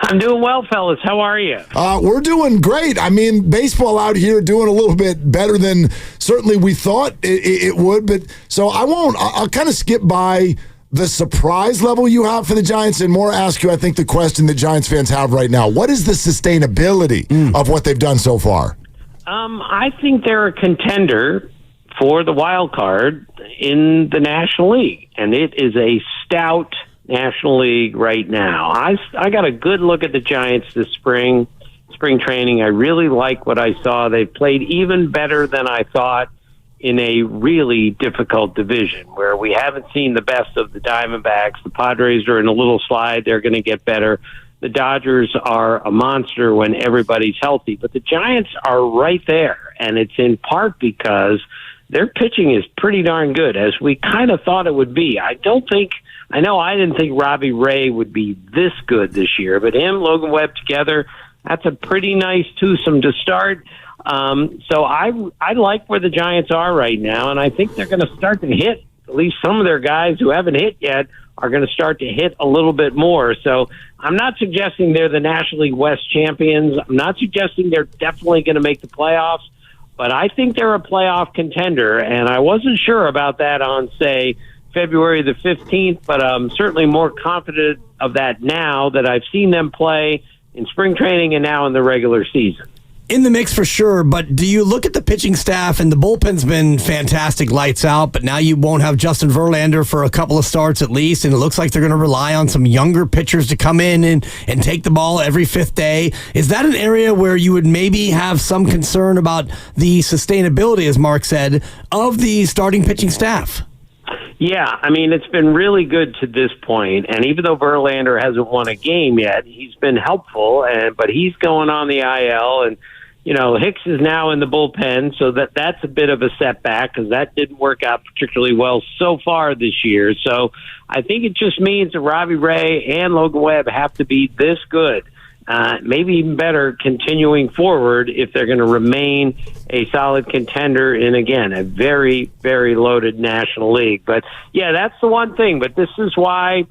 I'm doing well, fellas. How are you? We're doing great. I mean, baseball out here doing a little bit better than certainly we thought it would. But so I'll kind of skip by the surprise level you have for the Giants and more ask you, I think, the question that Giants fans have right now. What is the sustainability of what they've done so far? I think they're a contender for the wild card in the National League, and it is a stout National League right now. I got a good look at the Giants this spring training. I really like what I saw. They've played even better than I thought in a really difficult division where we haven't seen the best of the Diamondbacks. The Padres are in a little slide. They're going to get better. The Dodgers are a monster when everybody's healthy, but the Giants are right there, and it's in part because their pitching is pretty darn good, as we kind of thought it would be. I didn't think Robbie Ray would be this good this year, but him, Logan Webb together, that's a pretty nice twosome to start. So I like where the Giants are right now, and I think they're going to start to hit. At least some of their guys who haven't hit yet are going to start to hit a little bit more. So I'm not suggesting they're the National League West champions. I'm not suggesting they're definitely going to make the playoffs, but I think they're a playoff contender, and I wasn't sure about that on, say, February the 15th, but I'm certainly more confident of that now that I've seen them play in spring training and now in the regular season. In the mix for sure, but do you look at the pitching staff, and the bullpen's been fantastic, lights out, but now you won't have Justin Verlander for a couple of starts at least, and it looks like they're going to rely on some younger pitchers to come in and take the ball every fifth day. Is that an area where you would maybe have some concern about the sustainability, as Mark said, of the starting pitching staff? Yeah, I mean, it's been really good to this point, and even though Verlander hasn't won a game yet, he's been helpful, but he's going on the IL, and Hicks is now in the bullpen, so that's a bit of a setback because that didn't work out particularly well so far this year. So I think it just means that Robbie Ray and Logan Webb have to be this good, maybe even better continuing forward if they're going to remain a solid contender in, again, a very, very loaded National League. But, yeah, that's the one thing. But this is why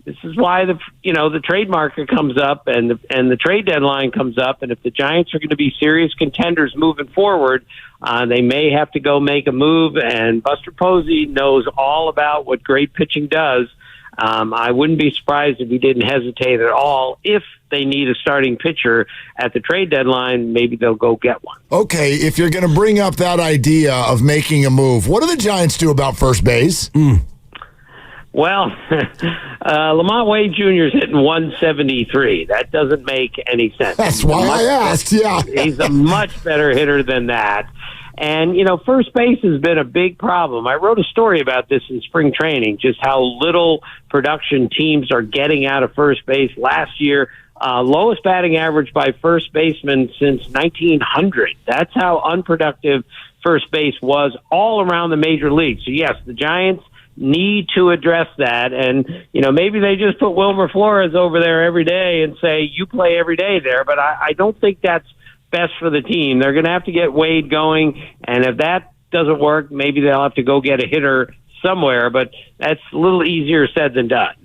the trade market comes up and the trade deadline comes up, and if the Giants are going to be serious contenders moving forward, they may have to go make a move. And Buster Posey knows all about what great pitching does. I wouldn't be surprised if he didn't hesitate at all. If they need a starting pitcher at the trade deadline, maybe they'll go get one. Okay, if you're going to bring up that idea of making a move, what do the Giants do about first base? Well, Lamont Wade Jr. is hitting 173. That doesn't make any sense. That's why I asked, yeah. He's a much better hitter than that. And, first base has been a big problem. I wrote a story about this in spring training, just how little production teams are getting out of first base. Last year, lowest batting average by first baseman since 1900. That's how unproductive first base was all around the major leagues. So, yes, the Giants need to address that. And, maybe they just put Wilmer Flores over there every day and say, you play every day there. But I don't think that's best for the team. They're going to have to get Wade going, and if that doesn't work, maybe they'll have to go get a hitter somewhere, but that's a little easier said than done.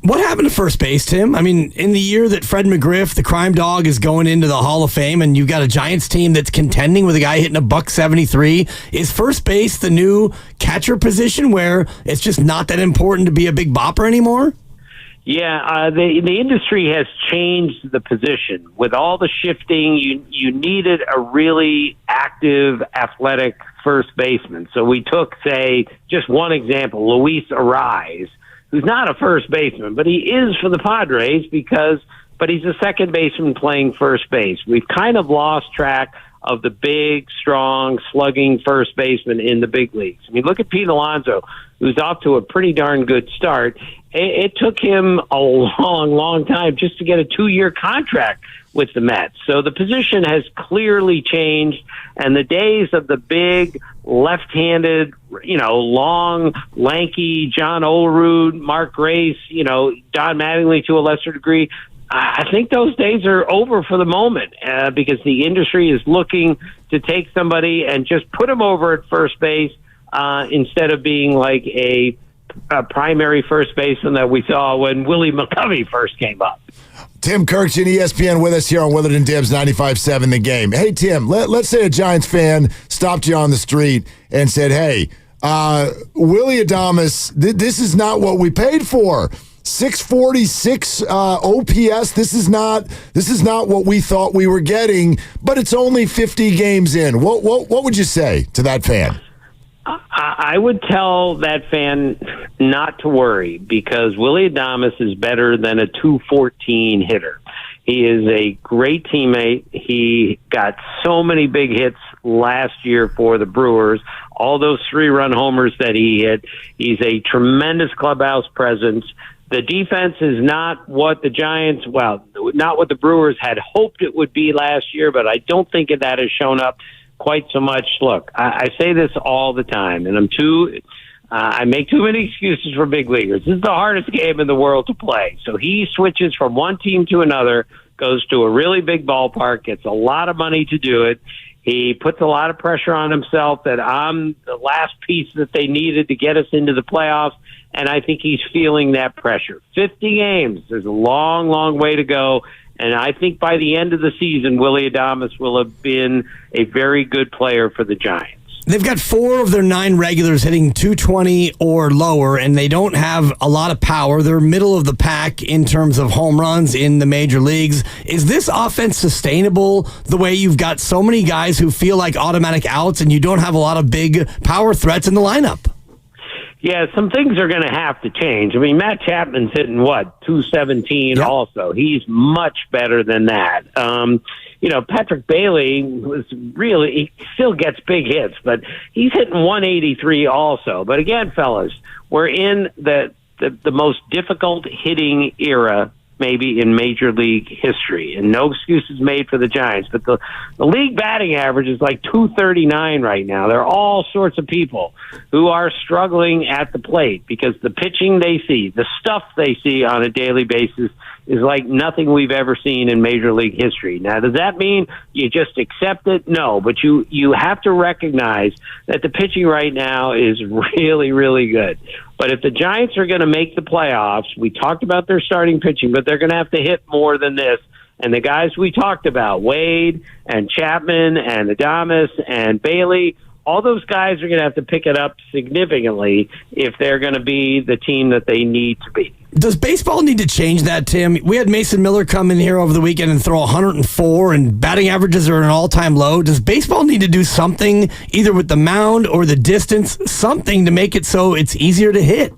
What happened to first base, Tim? I mean, in the year that Fred McGriff, the crime dog, is going into the Hall of Fame, and you've got a Giants team that's contending with a guy hitting $173, is first base the new catcher position where it's just not that important to be a big bopper anymore? Yeah, the industry has changed the position. With all the shifting, you needed a really active, athletic first baseman. So we took, say, just one example, Luis Arraez, who's not a first baseman, but he is for the Padres but he's a second baseman playing first base. We've kind of lost track of the big, strong, slugging first baseman in the big leagues. I mean, look at Pete Alonso, who's off to a pretty darn good start. It took him a long, long time just to get a 2-year contract with the Mets. So the position has clearly changed, and the days of the big, left-handed, long, lanky John Olerud, Mark Grace, Don Mattingly to a lesser degree, I think those days are over for the moment because the industry is looking to take somebody and just put them over at first base instead of being like a primary first baseman that we saw when Willie McCovey first came up. Tim Kirkjian, ESPN, with us here on Willard and Dibs 95.7 The Game. Hey, Tim, let's say a Giants fan stopped you on the street and said, hey, Willie Adames, this is not what we paid for. 646 OPS. This is not what we thought we were getting, but it's only 50 games in. What would you say to that fan? I would tell that fan not to worry because Willie Adames is better than a 214 hitter. He is a great teammate. He got so many big hits last year for the Brewers, all those 3-run homers that he hit. He's a tremendous clubhouse presence. The defense is not what the Giants, not what the Brewers had hoped it would be last year, but I don't think that has shown up quite so much. Look, I say this all the time, and I make too many excuses for big leaguers. This is the hardest game in the world to play. So he switches from one team to another, goes to a really big ballpark, gets a lot of money to do it. He puts a lot of pressure on himself that I'm the last piece that they needed to get us into the playoffs, and I think he's feeling that pressure. 50 games, there's a long, long way to go, and I think by the end of the season, Willie Adames will have been a very good player for the Giants. They've got 4 of their 9 regulars hitting 220 or lower, and they don't have a lot of power. They're middle of the pack in terms of home runs in the major leagues. Is this offense sustainable the way you've got so many guys who feel like automatic outs and you don't have a lot of big power threats in the lineup? Yeah, some things are going to have to change. I mean, Matt Chapman's hitting, 217 also. He's much better than that. Patrick Bailey he still gets big hits, but he's hitting 183 also. But again, fellas, we're in the most difficult hitting era maybe in Major League history, and no excuses made for the Giants. But the league batting average is like 239 right now. There are all sorts of people who are struggling at the plate because the pitching they see, the stuff they see on a daily basis is like nothing we've ever seen in Major League history. Now, does that mean you just accept it? No, but you have to recognize that the pitching right now is really, really good. But if the Giants are going to make the playoffs, we talked about their starting pitching, but they're going to have to hit more than this. And the guys we talked about, Wade and Chapman and Adames and Bailey, all those guys are going to have to pick it up significantly if they're going to be the team that they need to be. Does baseball need to change that, Tim? We had Mason Miller come in here over the weekend and throw 104, and batting averages are at an all-time low. Does baseball need to do something, either with the mound or the distance, something to make it so it's easier to hit?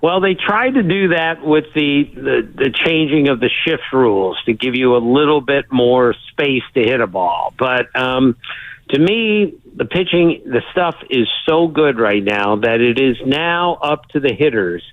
Well, they tried to do that with the changing of the shift rules to give you a little bit more space to hit a ball. But to me, the pitching, the stuff is so good right now that it is now up to the hitters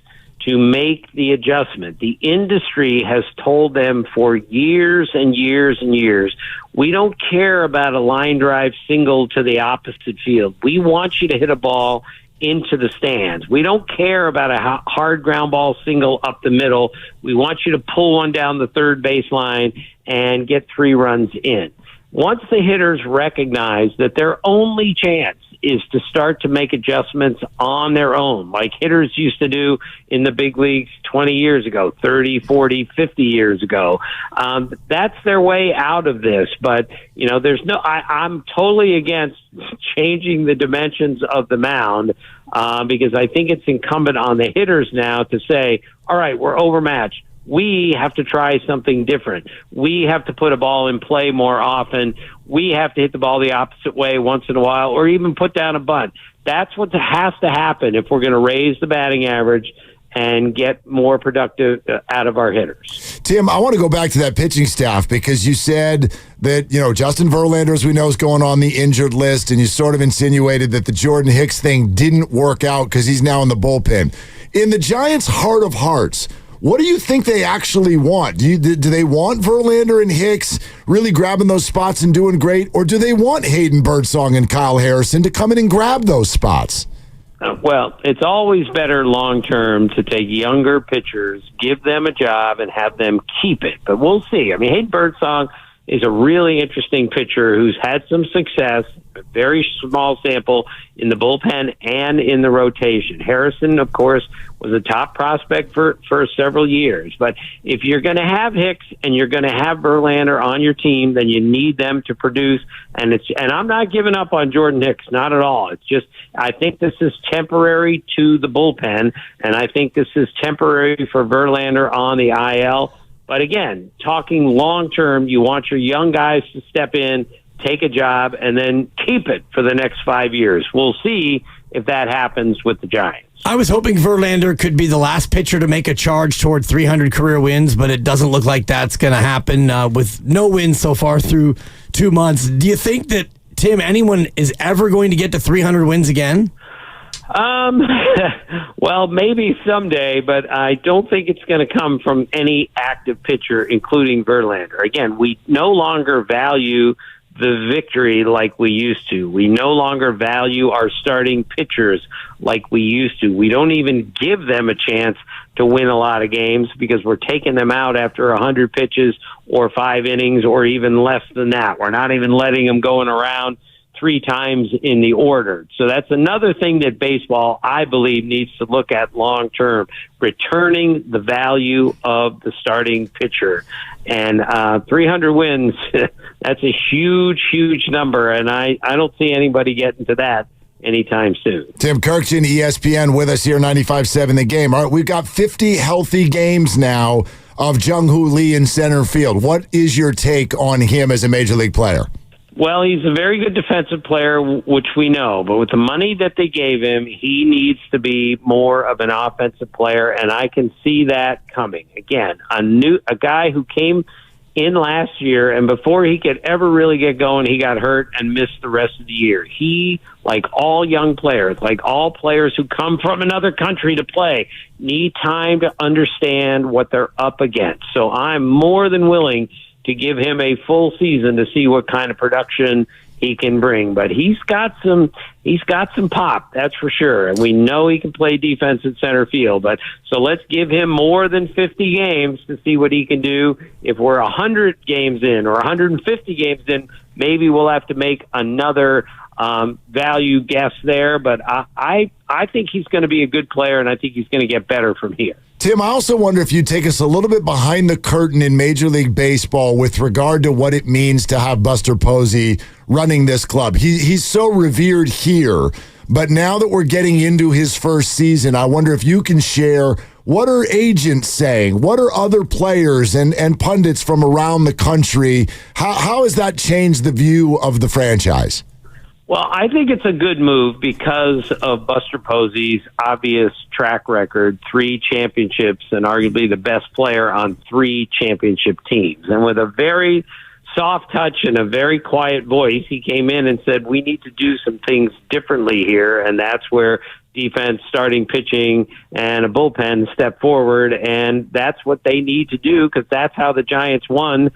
to make the adjustment. The industry has told them for years and years and years, we don't care about a line drive single to the opposite field. We want you to hit a ball into the stands. We don't care about a hard ground ball single up the middle. We want you to pull one down the third baseline and get 3 runs in. once the hitters recognize that their only chance is to start to make adjustments on their own, like hitters used to do in the big leagues 20 years ago, 30, 40, 50 years ago. That's their way out of this. But, I'm totally against changing the dimensions of the mound because I think it's incumbent on the hitters now to say, all right, we're overmatched. We have to try something different. We have to put a ball in play more often. We have to hit the ball the opposite way once in a while, or even put down a bunt. That's what has to happen if we're going to raise the batting average and get more productive out of our hitters. Tim, I want to go back to that pitching staff because you said that, Justin Verlander, as we know, is going on the injured list, and you sort of insinuated that the Jordan Hicks thing didn't work out because he's now in the bullpen. In the Giants' heart of hearts, what do you think they actually want? Do they want Verlander and Hicks really grabbing those spots and doing great, or do they want Hayden Birdsong and Kyle Harrison to come in and grab those spots? Well, it's always better long-term to take younger pitchers, give them a job, and have them keep it. But we'll see. I mean, Hayden Birdsong is a really interesting pitcher who's had some success, a very small sample in the bullpen and in the rotation. Harrison, of course, was a top prospect for several years. But if you're going to have Hicks and you're going to have Verlander on your team, then you need them to produce. And I'm not giving up on Jordan Hicks, not at all. It's just I think this is temporary to the bullpen, and I think this is temporary for Verlander on the IL. But again, talking long-term, you want your young guys to step in, take a job, and then keep it for the next 5 years. We'll see if that happens with the Giants. I was hoping Verlander could be the last pitcher to make a charge toward 300 career wins, but it doesn't look like that's going to happen with no wins so far through 2 months. Do you think that, Tim, anyone is ever going to get to 300 wins again? Well, maybe someday, but I don't think it's going to come from any active pitcher, including Verlander. Again, we no longer value the victory like we used to. We no longer value our starting pitchers like we used to. We don't even give them a chance to win a lot of games because we're taking them out after 100 pitches or 5 innings or even less than that. We're not even letting them going around 3 times in the order. So that's another thing that baseball, I believe, needs to look at long term, returning the value of the starting pitcher. And 300 wins, that's a huge, huge number, and I don't see anybody getting to that anytime soon. Tim Kirkjian, ESPN, with us here, 95.7 The Game. All right, we've got 50 healthy games now of Jung-Hoo Lee in center field. What is your take on him as a Major League player? Well, he's a very good defensive player, which we know. But with the money that they gave him, he needs to be more of an offensive player, and I can see that coming. Again, a guy who came in last year, and before he could ever really get going, he got hurt and missed the rest of the year. He, like all young players, like all players who come from another country to play, need time to understand what they're up against. So I'm more than willing to give him a full season to see what kind of production he can bring. But he's got some pop, that's for sure. And we know he can play defense at center field. But so let's give him more than 50 games to see what he can do. If we're 100 games in or 150 games in, maybe we'll have to make another value guess there. But I think he's going to be a good player, and I think he's going to get better from here. Tim, I also wonder if you'd take us a little bit behind the curtain in Major League Baseball with regard to what it means to have Buster Posey running this club. He's so revered here, but now that we're getting into his first season, I wonder if you can share what are agents saying? What are other players and pundits from around the country? How has that changed the view of the franchise? Well, I think it's a good move because of Buster Posey's obvious track record, 3 championships, and arguably the best player on 3 championship teams. And with a very soft touch and a very quiet voice, he came in and said, we need to do some things differently here, and that's where defense, starting pitching, and a bullpen step forward, and that's what they need to do because that's how the Giants won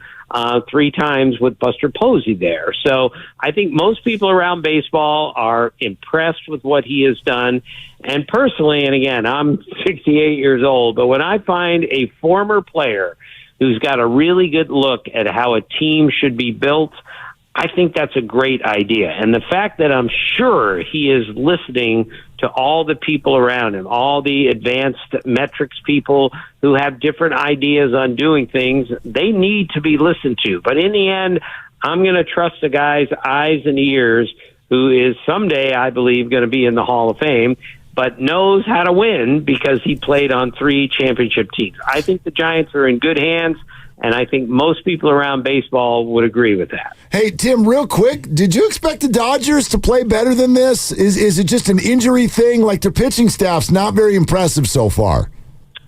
3 times with Buster Posey there. So I think most people around baseball are impressed with what he has done. And personally, and again, I'm 68 years old, but when I find a former player who's got a really good look at how a team should be built, I think that's a great idea. And the fact that I'm sure he is listening to all the people around him, all the advanced metrics people who have different ideas on doing things, they need to be listened to. But in the end, I'm going to trust the guy's eyes and ears, who is someday, I believe, going to be in the Hall of Fame, but knows how to win because he played on 3 championship teams. I think the Giants are in good hands, and I think most people around baseball would agree with that. Hey, Tim, real quick, did you expect the Dodgers to play better than this? Is it just an injury thing? Like, their pitching staff's not very impressive so far.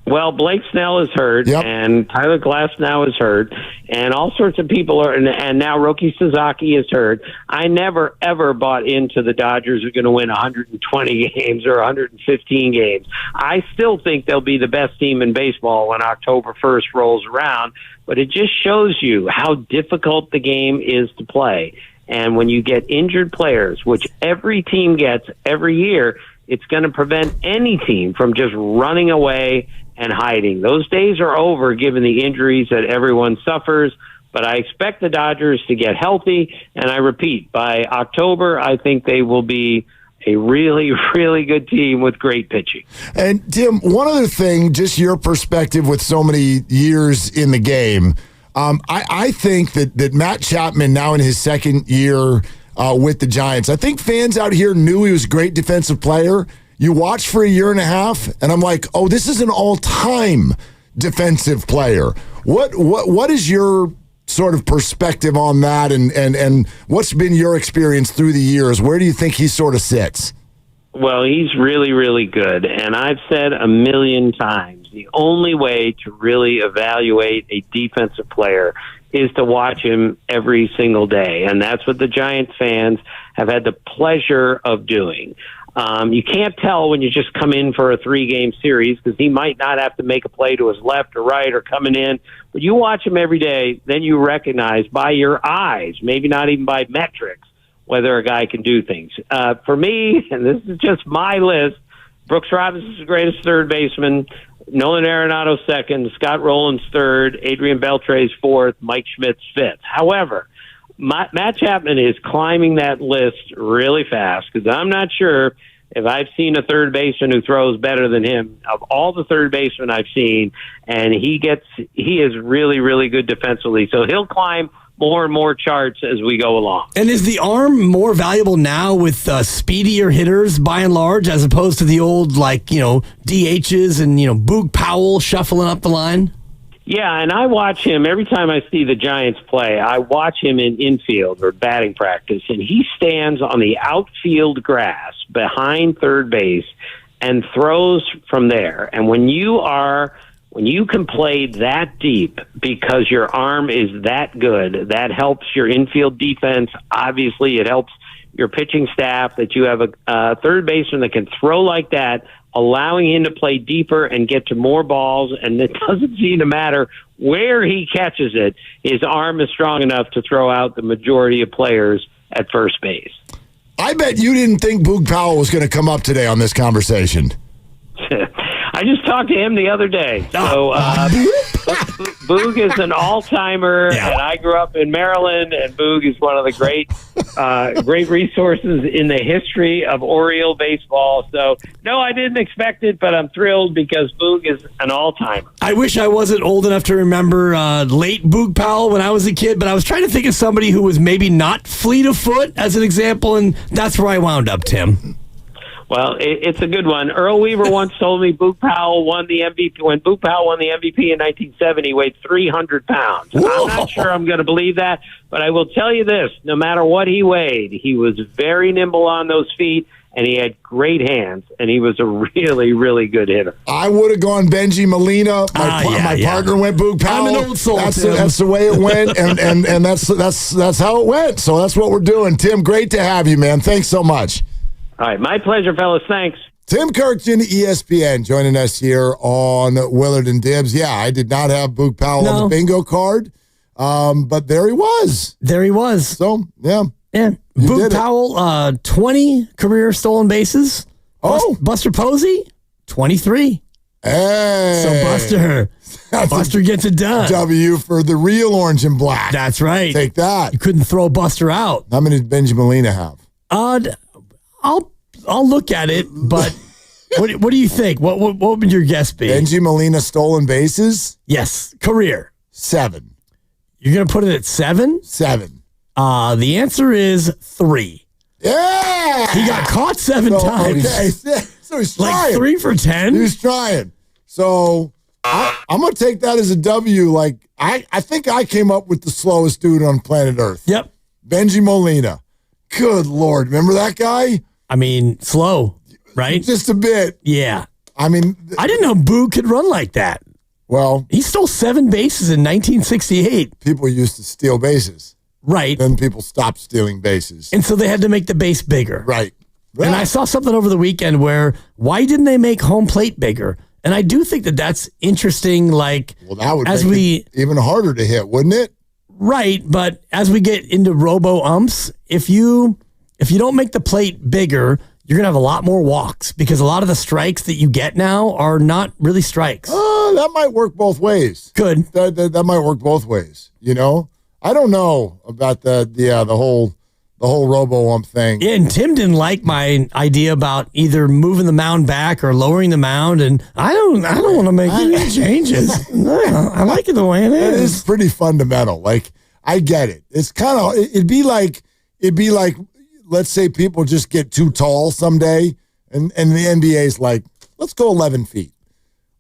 Well, Blake Snell is hurt, and Tyler Glasnow is hurt, and all sorts of people are, and now Roki Sasaki is hurt. I never, ever bought into the Dodgers are going to win 120 games or 115 games. I still think they'll be the best team in baseball when October 1st rolls around, but it just shows you how difficult the game is to play. And when you get injured players, which every team gets every year, it's going to prevent any team from just running away and hiding. Those days are over given the injuries that everyone suffers, but I expect the Dodgers to get healthy, and I repeat, by October, I think they will be a really, really good team with great pitching. And Tim, one other thing, just your perspective with so many years in the game, I think that Matt Chapman, now in his second year with the Giants, I think fans out here knew he was a great defensive player. You watch for a year and a half, and I'm like, oh, this is an all-time defensive player. What is your sort of perspective on that, and what's been your experience through the years? Where do you think he sort of sits? Well, he's really, really good, and I've said a million times, the only way to really evaluate a defensive player is to watch him every single day, and that's what the Giants fans have had the pleasure of doing. You can't tell when you just come in for a 3-game series because he might not have to make a play to his left or right or coming in. But you watch him every day, then you recognize by your eyes, maybe not even by metrics, whether a guy can do things. For me, and this is just my list, Brooks Robinson's the greatest third baseman, Nolan Arenado's second, Scott Rowland's third, Adrian Beltre's fourth, Mike Schmidt's fifth. However, Matt Chapman is climbing that list really fast because I'm not sure if I've seen a third baseman who throws better than him of all the third basemen I've seen, and he is really, really good defensively. So he'll climb more and more charts as we go along. And is the arm more valuable now with speedier hitters by and large as opposed to the old, DHs and, Boog Powell shuffling up the line? Yeah, and I watch him every time I see the Giants play. I watch him in infield or batting practice, and he stands on the outfield grass behind third base and throws from there. And when you can play that deep because your arm is that good, that helps your infield defense. Obviously, it helps your pitching staff that you have a third baseman that can throw like that, allowing him to play deeper and get to more balls, and it doesn't seem to matter where he catches it. His arm is strong enough to throw out the majority of players at first base. I bet you didn't think Boog Powell was going to come up today on this conversation. I just talked to him the other day. So Boog is an all-timer, and I grew up in Maryland, and Boog is one of the great resources in the history of Oriole baseball. So, no, I didn't expect it, but I'm thrilled because Boog is an all-timer. I wish I wasn't old enough to remember late Boog Powell when I was a kid, but I was trying to think of somebody who was maybe not fleet of foot as an example, and that's where I wound up, Tim. Well, it's a good one. Earl Weaver once told me Boog Powell won the MVP. When Boog Powell won the MVP in 1970, he weighed 300 pounds. Whoa. I'm not sure I'm going to believe that, but I will tell you this. No matter what he weighed, he was very nimble on those feet, and he had great hands, and he was a really, really good hitter. I would have gone Benji Molina. My partner went Boog Powell. I'm an old soul, that's the way it went, and that's how it went. So that's what we're doing. Tim, great to have you, man. Thanks so much. All right, my pleasure, fellas. Thanks. Tim Kirkton, ESPN, joining us here on Willard and Dibs. Yeah, I did not have Boog Powell on the bingo card, but there he was. There he was. So, yeah. Yeah. Boog Powell, 20 career stolen bases. Buster Posey, 23. Hey. So Buster gets it done. W for the real orange and black. That's right. Take that. You couldn't throw Buster out. How many did Benji Molina have? I'll look at it, but what do you think? What would your guess be? Benji Molina stolen bases? Yes, career. 7. You're going to put it at 7? 7. The answer is 3. Yeah! He got caught 7 times. Okay, so he's trying. Like 3 for 10? He's trying. So I'm going to take that as a W. Like, I think I came up with the slowest dude on planet Earth. Yep. Benji Molina. Good Lord. Remember that guy? I mean, slow, right? Just a bit. Yeah. I mean, I didn't know Boo could run like that. Well, he stole 7 bases in 1968. People used to steal bases. Right. Then people stopped stealing bases. And so they had to make the base bigger. Right. And I saw something over the weekend where, why didn't they make home plate bigger? And I do think that that's interesting. Like, well, that would make it even harder to hit, wouldn't it? Right. But as we get into robo umps, if you don't make the plate bigger, you're going to have a lot more walks because a lot of the strikes that you get now are not really strikes. That might work both ways. Could. That might work both ways, you know? I don't know about the whole robo ump thing. Yeah, and Tim didn't like my idea about either moving the mound back or lowering the mound, and I don't want to make any changes. No, I like it the way it is. It is pretty fundamental. Like, I get it. It's kind of it'd be like let's say people just get too tall someday, and the NBA's like, let's go 11 feet.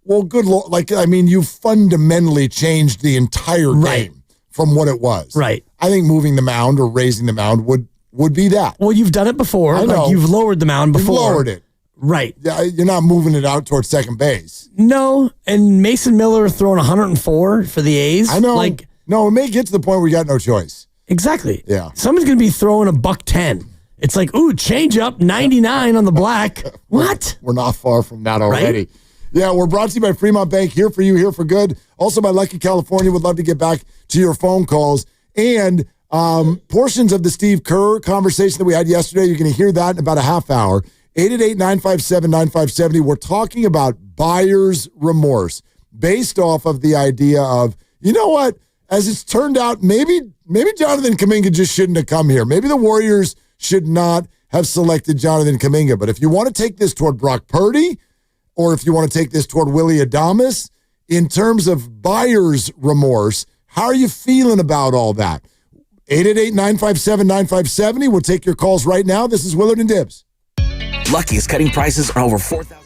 Well, good Lord, like, I mean, you fundamentally changed the entire game from what it was. Right. I think moving the mound or raising the mound would be that. Well, you've done it before. I know. Like, you've lowered the mound before. You've lowered it. Right. Yeah, you're not moving it out towards second base. No, and Mason Miller throwing 104 for the A's. I know. Like, no, it may get to the point where you got no choice. Exactly. Yeah. Someone's going to be throwing $110. It's like, ooh, change up 99 on the black. What? We're not far from that already. Right? Yeah, we're brought to you by Fremont Bank, here for you, here for good. Also by Lucky California, would love to get back to your phone calls. And portions of the Steve Kerr conversation that we had yesterday, you're going to hear that in about a half hour. 888-957-9570. We're talking about buyer's remorse based off of the idea of, you know what, as it's turned out, maybe Jonathan Kaminga just shouldn't have come here. Maybe the Warriors should not have selected Jonathan Kaminga. But if you want to take this toward Brock Purdy, or if you want to take this toward Willie Adames, in terms of buyer's remorse, how are you feeling about all that? 888-957-9570. We'll take your calls right now. This is Willard and Dibs. Lucky is cutting prices on over 4,000.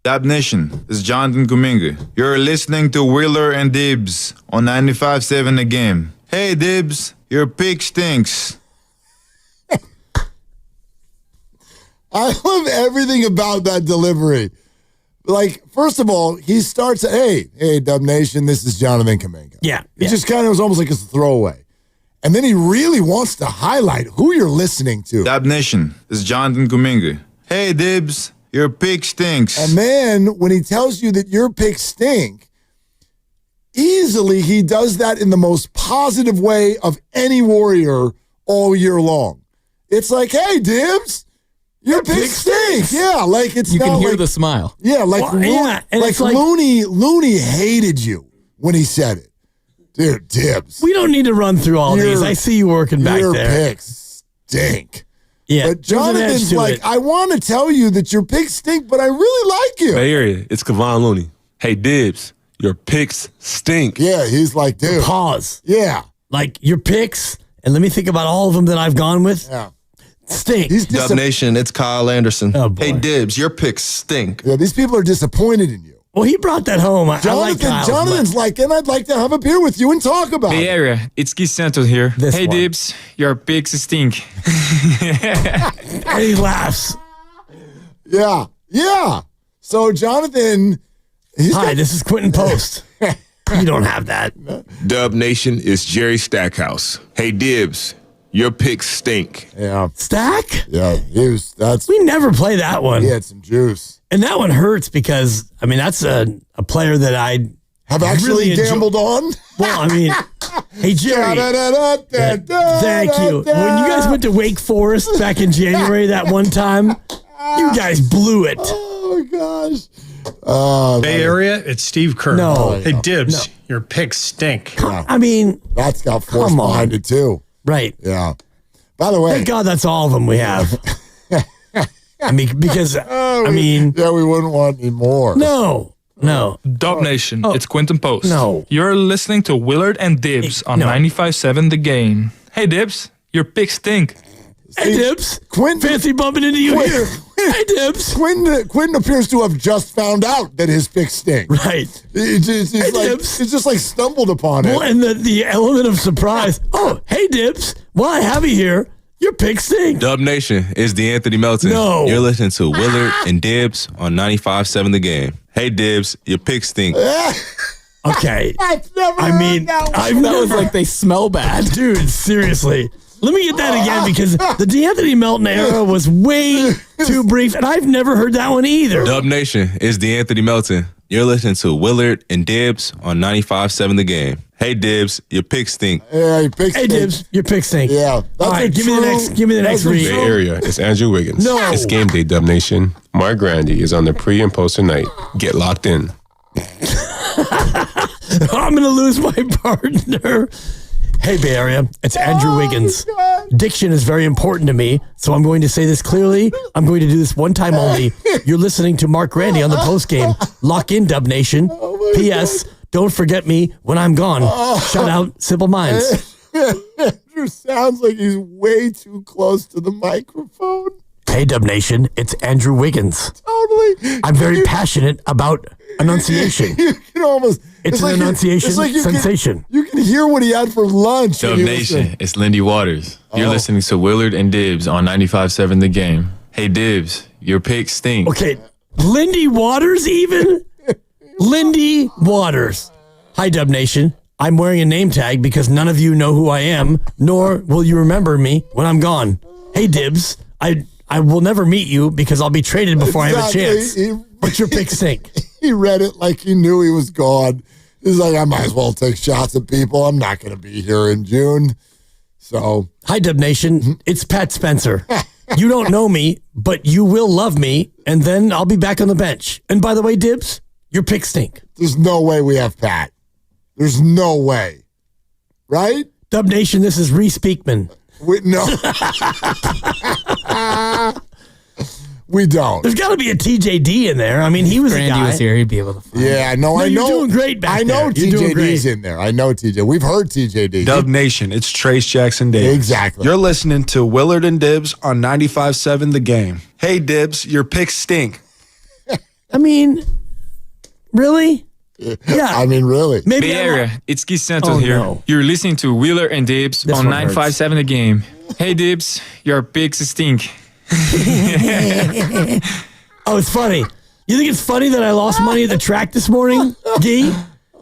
Dub Nation, this is Jonathan Kaminga. You're listening to Wheeler and Dibs on 95.7 The Game. Hey, Dibs, your pick stinks. I love everything about that delivery. Like, first of all, he starts, hey, Dub Nation, this is Jonathan Kaminga. Yeah. It just kind of was almost like it's a throwaway. And then he really wants to highlight who you're listening to. Dub Nation, this is Jonathan Kaminga. Hey, Dibs, your pick stinks. And then when he tells you that your picks stink, easily he does that in the most positive way of any Warrior all year long. It's like, hey, Dibs, your pick stinks. Yeah, like it's You not can hear like, the smile. Yeah, like, and like it's like Looney hated you when he said it. Dude, Dibs. We don't need to run through all these. I see you working back your there. Your picks stink. Yeah, but Jonathan's like, I want to tell you that your picks stink, but I really like you. Bay Area, it's Kevon Looney. Hey, Dibs, your picks stink. Yeah, he's like, dude. Pause. Yeah. Like, your picks, and let me think about all of them that I've gone with. Yeah. Stink. Dub Nation, it's Kyle Anderson. Oh, boy. Hey, Dibs, your picks stink. Yeah, these people are disappointed in you. Well, he brought that home. I like Kyle's, Jonathan's like, and I'd like to have a beer with you and talk about Bay it. Area, it's Keith Santos here. Hey, one. Dibs, your picks stink. And he laughs. Yeah. So, Jonathan. Hi, this is Quentin Post. You don't have that. Dub Nation is Jerry Stackhouse. Hey, Dibs, your picks stink. Yeah. Stack? Yeah, we never play that one. He had some juice. And that one hurts because, I mean, that's a player that I have actually really gambled on. Well, I mean, hey, Jerry. Thank you. When you guys went to Wake Forest back in January that one time, you guys blew it. Oh, my gosh. Bay Area, it's Steve Kerr. No. Hey, Dibs, your picks stink. Yeah. I mean, that's got force behind it, too. Right. Yeah. By the way. Thank God that's all of them we have. I mean, because, yeah, we wouldn't want any more. No. Dub Nation, it's Quentin Post. No. You're listening to Willard and Dibs on 95.7 The Game. Hey, Dibs, your picks stink. Hey, Dibs. Quentin, fancy bumping into you here. Hey, Dibs. Quentin appears to have just found out that his picks stink. Right. It's just like stumbled upon it. Well, and the element of surprise. Oh, hey, Dibs. While I have you here, your picks stink. Dub Nation is DeAnthony Melton. No. You're listening to Willard and Dibs on 95.7 The Game. Hey, Dibs, your picks stink. Okay. I've never That was like they smell bad. Dude, seriously. Let me get that again because the DeAnthony Melton era was way too brief, and I've never heard that one either. Dub Nation is DeAnthony Melton. You're listening to Willard and Dibs on 95.7 The Game. Hey, Dibs, your picks stink. Yeah, your picks stink. Hey, Dibs, your picks stink. Yeah. All right, give me the next read. Bay Area, it's Andrew Wiggins. No. It's game day, Dub Nation. Mark Grandy is on the pre and post tonight. Get locked in. I'm going to lose my partner. Hey, Bay Area, it's Andrew Wiggins. Diction is very important to me, so I'm going to say this clearly. I'm going to do this one time only. You're listening to Mark Grandy on the post game. Lock in, Dub Nation. P.S. Don't forget me when I'm gone. Shout out, Simple Minds. Andrew sounds like he's way too close to the microphone. Hey, Dub Nation, it's Andrew Wiggins. Totally. I'm very passionate about enunciation. You can almost. It's an enunciation sensation. You can hear what he had for lunch. Dub Nation, it's Lindy Waters. You're listening to Willard and Dibs on 95.7 The Game. Hey, Dibs, your picks stink. Okay, Lindy Waters even? Lindy Waters. Hi, Dub Nation. I'm wearing a name tag because none of you know who I am, nor will you remember me when I'm gone. Hey, Dibs, I will never meet you because I'll be traded before I have a chance. But your picks stink. He read it like he knew he was gone. He's like, I might as well take shots at people. I'm not going to be here in June. So, hi, Dub Nation. It's Pat Spencer. You don't know me, but you will love me, and then I'll be back on the bench. And by the way, Dibs, your picks stink. There's no way we have Pat. There's no way. Right? Dub Nation, this is Reese Beekman. No. We don't. There's got to be a TJD in there. I mean, he was a guy. Randy was here, he'd be able to find Yeah, it. no, I know. You're doing great back there. I know TJD's in there. I know TJ. We've heard TJD. Dub Nation, it's Trace Jackson Davis. Exactly. You're listening to Willard and Dibs on 95.7 The Game. Hey, Dibs, your picks stink. I mean, really? Yeah. I mean, really. Maybe Bay Area, it's Keith Santos here. no. You're listening to Wheeler and Dibs This on one hurts. 957 The Game. Hey, Dibs, your picks stink. Oh, it's funny. You think it's funny that I lost money at the track this morning, Gee?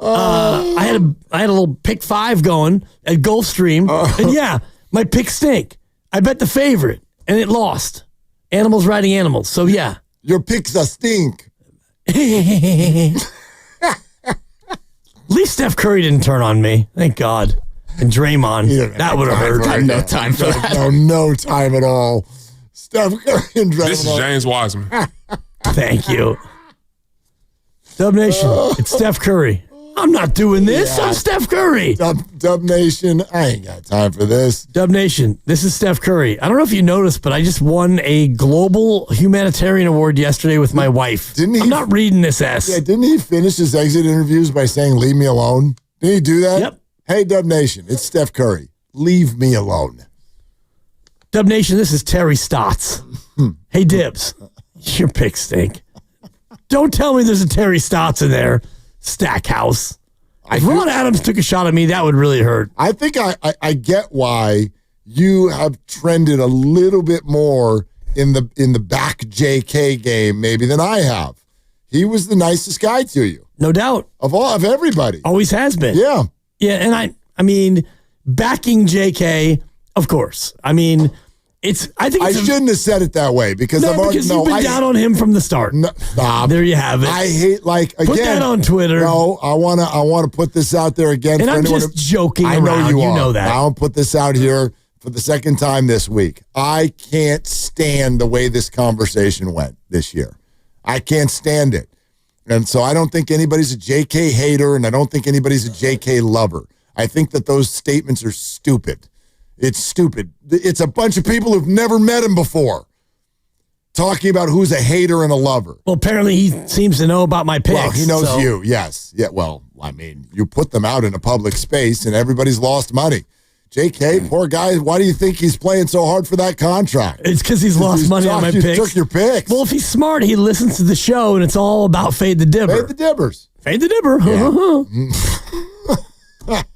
I had a little pick 5 going at Gulfstream, and yeah, my picks stink. I bet the favorite, and it lost. Animals riding animals. So yeah, Your picks are stink. at least Steph Curry didn't turn on me. Thank God. And Draymond, that would have hurt. I have no time for that. No time at all. Steph Curry and Draymond. This is James Wiseman. Thank you. Dub Nation, it's Steph Curry. I'm not doing this. Yeah. I'm Steph Curry. Dub Nation, I ain't got time for this. Dub Nation, this is Steph Curry. I don't know if you noticed, but I just won a global humanitarian award yesterday with my wife. Didn't he? I'm not reading this S. Yeah, didn't he finish his exit interviews by saying, leave me alone? Didn't he do that? Yep. Hey, Dub Nation, it's Steph Curry. Leave me alone. Dub Nation, this is Terry Stotts. Hey, Dibs, your picks stink. Don't tell me there's a Terry Stotts in there. Stackhouse. If Ron Adams took a shot at me, that would really hurt. I think I get why you have trended a little bit more in the back JK game maybe than I have. He was the nicest guy to you. No doubt. Of everybody. Always has been. Yeah. Yeah, and I mean, backing JK, of course. I mean, I shouldn't have said it that way because you've been down on him from the start. No, stop. There you have it. I hate Put that on Twitter. No, I wanna put this out there again. And for I'm anyone just joking I around. know you are. know that. I'll put this out here for the second time this week. I can't stand the way this conversation went this year. I can't stand it. And so I don't think anybody's a JK hater, and I don't think anybody's a JK lover. I think that those statements are stupid. It's stupid. It's a bunch of people who've never met him before talking about who's a hater and a lover. Well, apparently he seems to know about my picks. Well, he knows you, yes. Yeah, well, I mean, you put them out in a public space and everybody's lost money. JK, poor guy, why do you think he's playing so hard for that contract? It's because he's lost money on my picks. Took your picks. Well, if he's smart, he listens to the show and it's all about Fade the Dibber. Fade the Dibbers. Fade the Dibber.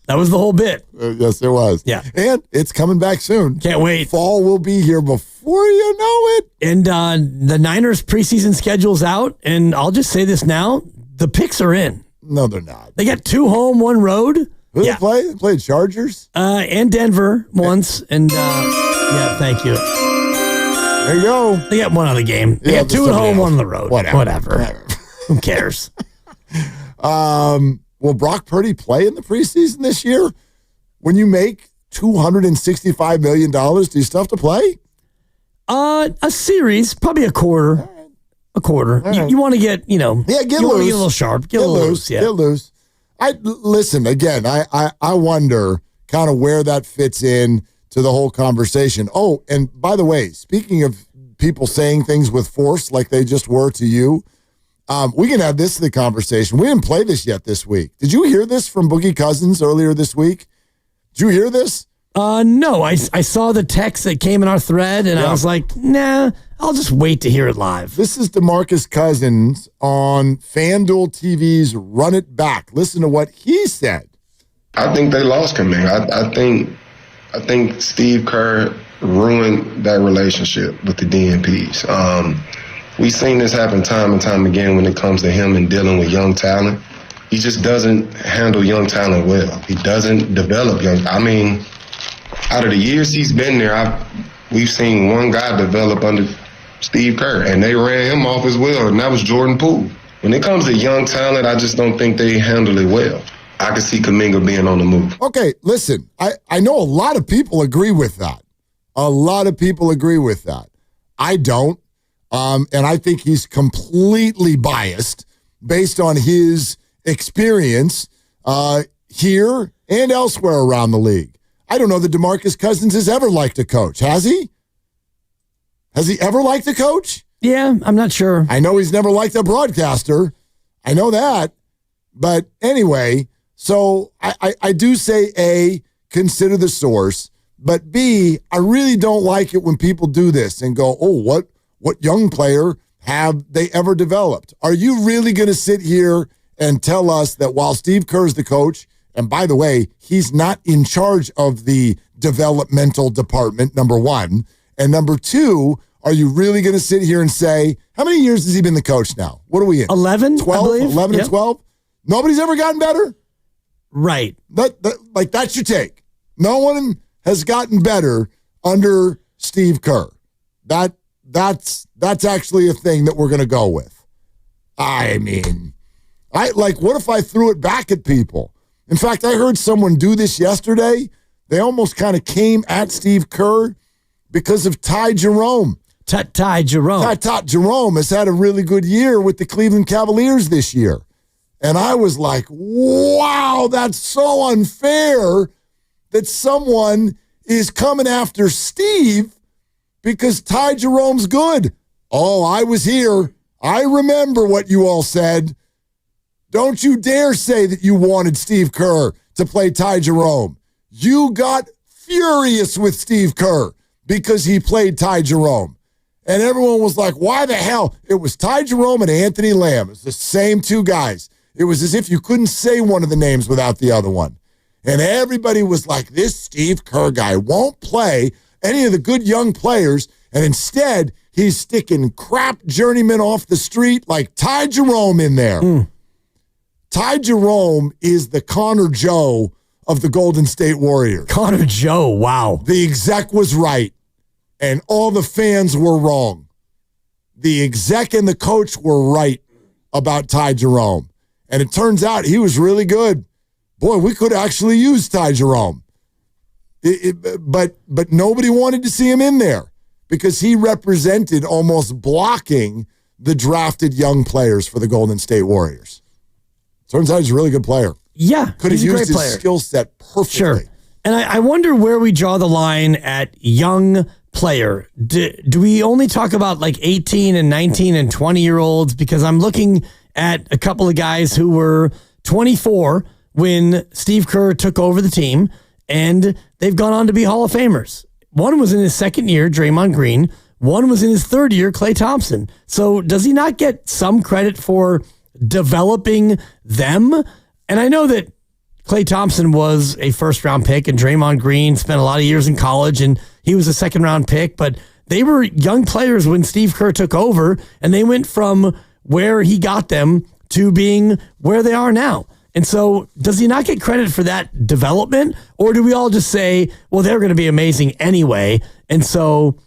That was the whole bit. Yes, it was. Yeah. And it's coming back soon. Can't wait. Fall will be here before you know it. And the Niners preseason schedule's out. And I'll just say this now. The picks are in. No, they're not. They got 2 home, 1 road. Who they play? They played Chargers? And Denver once. And yeah, thank you. There you go. They got 1 other game. They got 2 at home, 1 on the road. Whatever. Who cares? Will Brock Purdy play in the preseason this year? When you make $265 million, do you still have to play? A series, probably a quarter. Right. A quarter. Right. You want to get, get loose. Get a little sharp. Get a little loose. Yeah. Get loose. Listen, again, I wonder kind of where that fits in to the whole conversation. Oh, and by the way, speaking of people saying things with force like they just were to you, we can add this to the conversation. We didn't play this yet this week. Did you hear this from Boogie Cousins earlier this week? Did you hear this? No. I saw the text that came in our thread, and I was like, nah, I'll just wait to hear it live. This is DeMarcus Cousins on FanDuel TV's Run It Back. Listen to what he said. I think they lost Kaminga. I think Steve Kerr ruined that relationship with the DNPs. We've seen this happen time and time again when it comes to him and dealing with young talent. He just doesn't handle young talent well. He doesn't develop out of the years he's been there, we've seen one guy develop under Steve Kerr, and they ran him off as well, and that was Jordan Poole. When it comes to young talent, I just don't think they handle it well. I can see Kaminga being on the move. Okay, listen, I know a lot of people agree with that. A lot of people agree with that. I don't. And I think he's completely biased based on his experience here and elsewhere around the league. I don't know that DeMarcus Cousins has ever liked a coach. Has he? Has he ever liked a coach? Yeah, I'm not sure. I know he's never liked a broadcaster. I know that. But anyway, so I do say, A, consider the source. But B, I really don't like it when people do this and go, oh, what young player have they ever developed? Are you really going to sit here and tell us that while Steve Kerr is the coach, and by the way, he's not in charge of the developmental department, number one, and number two, are you really going to sit here and say, how many years has he been the coach now? What are we in? 11, 12? I believe. 11 Yep. and 12? Nobody's ever gotten better? Right. That's your take. No one has gotten better under Steve Kerr. That's actually a thing that we're going to go with. I mean, what if I threw it back at people? In fact, I heard someone do this yesterday. They almost kind of came at Steve Kerr because of Ty Jerome. Ty Jerome. Ty Jerome has had a really good year with the Cleveland Cavaliers this year. And I was like, wow, that's so unfair that someone is coming after Steve because Ty Jerome's good. Oh, I was here. I remember what you all said. Don't you dare say that you wanted Steve Kerr to play Ty Jerome. You got furious with Steve Kerr because he played Ty Jerome. And everyone was like, why the hell? It was Ty Jerome and Anthony Lamb. It's the same two guys. It was as if you couldn't say one of the names without the other one. And everybody was like, this Steve Kerr guy won't play any of the good young players, and instead he's sticking crap journeymen off the street like Ty Jerome in there. Ty Jerome is the Connor Joe of the Golden State Warriors. Connor Joe, wow. The exec was right, and all the fans were wrong. The exec and the coach were right about Ty Jerome. And it turns out he was really good. Boy, we could actually use Ty Jerome. But nobody wanted to see him in there because he represented almost blocking the drafted young players for the Golden State Warriors. Turns out he's a really good player. Yeah, could have used his skill set perfectly. Sure. And I wonder where we draw the line at young player. Do we only talk about like 18 and 19 and 20-year-olds? Because I'm looking at a couple of guys who were 24 when Steve Kerr took over the team, and they've gone on to be Hall of Famers. One was in his second year, Draymond Green. One was in his third year, Klay Thompson. So does he not get some credit for developing them? And I know that Klay Thompson was a first-round pick, and Draymond Green spent a lot of years in college, and he was a second-round pick, but they were young players when Steve Kerr took over, and they went from where he got them to being where they are now. And so does he not get credit for that development? Or do we all just say, well, they're going to be amazing anyway? And so,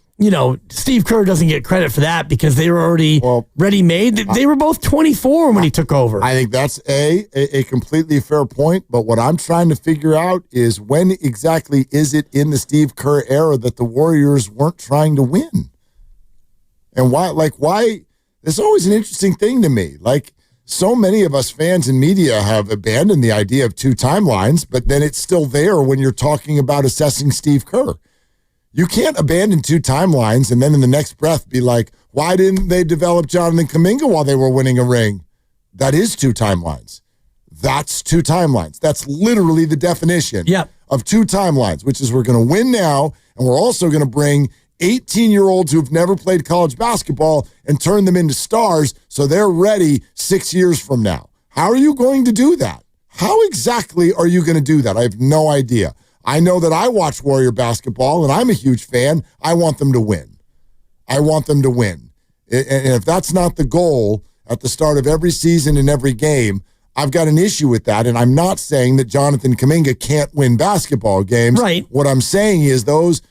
Steve Kerr doesn't get credit for that because they were already ready-made. They were both 24 when he took over. I think that's a completely fair point. But what I'm trying to figure out is when exactly is it in the Steve Kerr era that the Warriors weren't trying to win? And why? It's always an interesting thing to me. Like, so many of us fans and media have abandoned the idea of two timelines, but then it's still there when you're talking about assessing Steve Kerr. You can't abandon two timelines and then in the next breath be like, why didn't they develop Jonathan Kaminga while they were winning a ring? That is two timelines. That's two timelines. That's literally the definition of two timelines, which is we're going to win now, and we're also going to bring 18-year-olds who've never played college basketball and turn them into stars so they're ready 6 years from now. How are you going to do that? How exactly are you going to do that? I have no idea. I know that I watch Warrior basketball, and I'm a huge fan. I want them to win. I want them to win. And if that's not the goal at the start of every season and every game, I've got an issue with that, and I'm not saying that Jonathan Kaminga can't win basketball games. Right. What I'm saying is those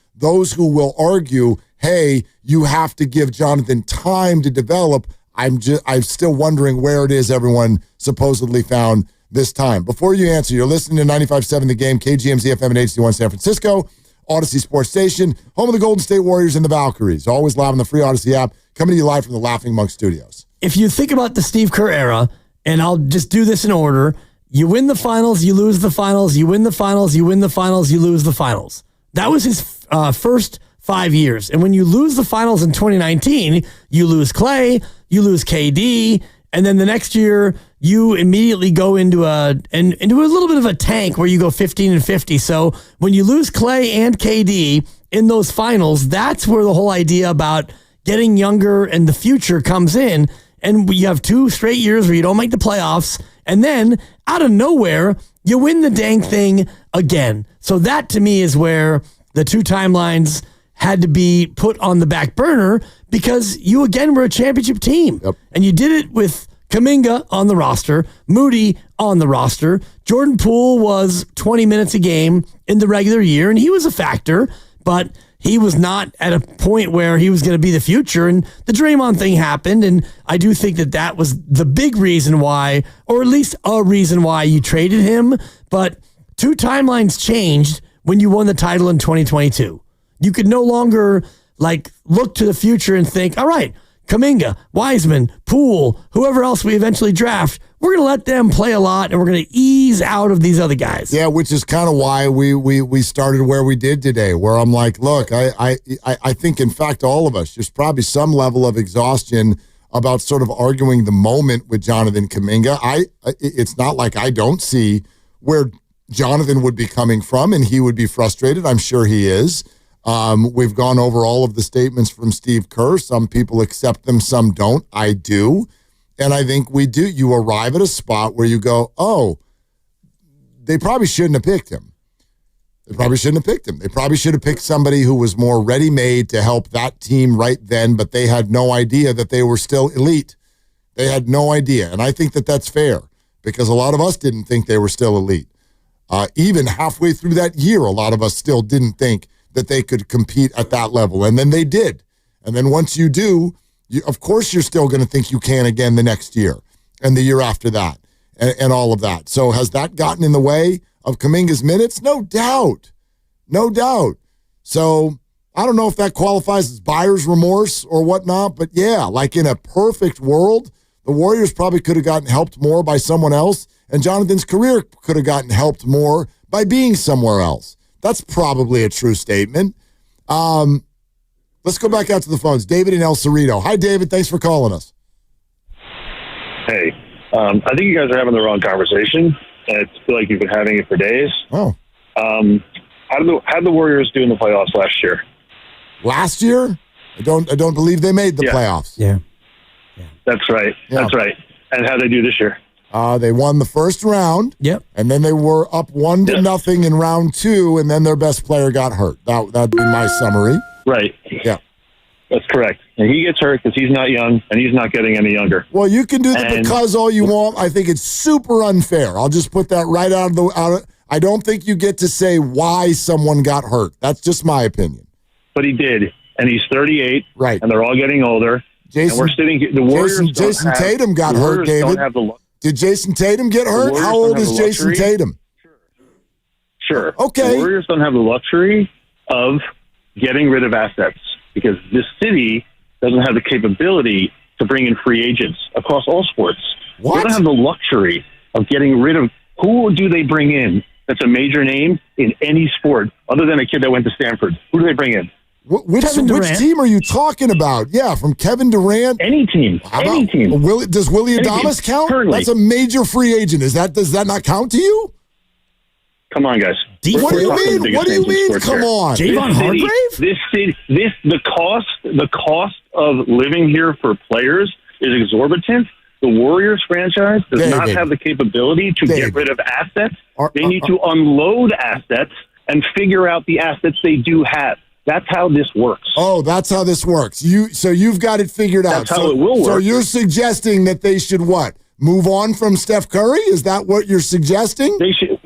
who will argue, hey, you have to give Jonathan time to develop, I'm still wondering where it is everyone supposedly found this time. Before you answer, you're listening to 95.7 The Game, KGMZ FM and HD1 San Francisco, Odyssey Sports Station, home of the Golden State Warriors and the Valkyries. Always live on the free Odyssey app, coming to you live from the Laughing Monk Studios. If you think about the Steve Kerr era, and I'll just do this in order, you win the finals, you lose the finals, you win the finals, you win the finals, you lose the finals. That was his first 5 years. And when you lose the finals in 2019, you lose Klay, you lose KD, and then the next year you immediately go into a little bit of a tank where you go 15-50. So when you lose Klay and KD in those finals, that's where the whole idea about getting younger and the future comes in, and you have 2 straight years where you don't make the playoffs, and then out of nowhere, you win the dang thing again. So that to me is where the 2 timelines had to be put on the back burner, because you again were a championship team. Yep. And you did it with Kaminga on the roster, Moody on the roster. Jordan Poole was 20 minutes a game in the regular year, and he was a factor, but he was not at a point where he was going to be the future. And the Draymond thing happened, and I do think that was the big reason why, or at least a reason why you traded him. But 2 timelines changed when you won the title in 2022. You could no longer look to the future and think, all right, Kaminga, Wiseman, Poole, whoever else we eventually draft, we're going to let them play a lot, and we're going to ease out of these other guys. Yeah, which is kind of why we started where we did today, where I'm like, look, I think, in fact, all of us, there's probably some level of exhaustion about sort of arguing the moment with Jonathan Kaminga. It's not like I don't see where Jonathan would be coming from, and he would be frustrated. I'm sure he is. We've gone over all of the statements from Steve Kerr. Some people accept them, some don't. I do. And I think we do. You arrive at a spot where you go, oh, they probably shouldn't have picked him. They probably shouldn't have picked him. They probably should have picked somebody who was more ready-made to help that team right then, but they had no idea that they were still elite. They had no idea. And I think that that's fair, because a lot of us didn't think they were still elite. Even halfway through that year, a lot of us still didn't think that they could compete at that level. And then they did. And then once you do, of course you're still going to think you can again the next year and the year after that and all of that. So has that gotten in the way of Kaminga's minutes? No doubt. No doubt. So I don't know if that qualifies as buyer's remorse or whatnot, but yeah, like in a perfect world, the Warriors probably could have gotten helped more by someone else, and Jonathan's career could have gotten helped more by being somewhere else. That's probably a true statement. Let's go back out to the phones. David in El Cerrito. Hi, David. Thanks for calling us. Hey, I think you guys are having the wrong conversation. I feel like you've been having it for days. Oh. How did the Warriors do in the playoffs last year? Last year? I don't believe they made the playoffs. Yeah. That's right. Yeah. That's right. And how did they do this year? They won the first round. Yep. And then they were up 1-0 in round 2, and then their best player got hurt. That'd be my summary. Right. Yeah. That's correct. And he gets hurt because he's not young, and he's not getting any younger. Well, you can do the because all you want. I think it's super unfair. I'll just put that right out of I don't think you get to say why someone got hurt. That's just my opinion. But he did, and he's 38. Right. And they're all getting older. Jason, and we're sitting here. The Warriors Jason Tatum got hurt, David. Did Jason Tatum get hurt? How old is Jason Tatum? Sure. Okay. The Warriors don't have the luxury of getting rid of assets because this city doesn't have the capability to bring in free agents across all sports. What? They don't have the luxury of getting rid of – who do they bring in that's a major name in any sport other than a kid that went to Stanford? Who do they bring in? Which team are you talking about? Yeah, from Kevin Durant? Any team. Any team. Does Willie Adamas count? Currently. That's a major free agent. Does that not count to you? Come on, guys. What do you mean? What do you mean? Come on. Javon Hargrave? The cost of living here for players is exorbitant. The Warriors franchise does not have the capability to get rid of assets. They need to unload assets and figure out the assets they do have. That's how this works. Oh, that's how this works. So you've got it figured out. That's how it will work. So you're suggesting that they should what? Move on from Steph Curry? Is that what you're suggesting? They should.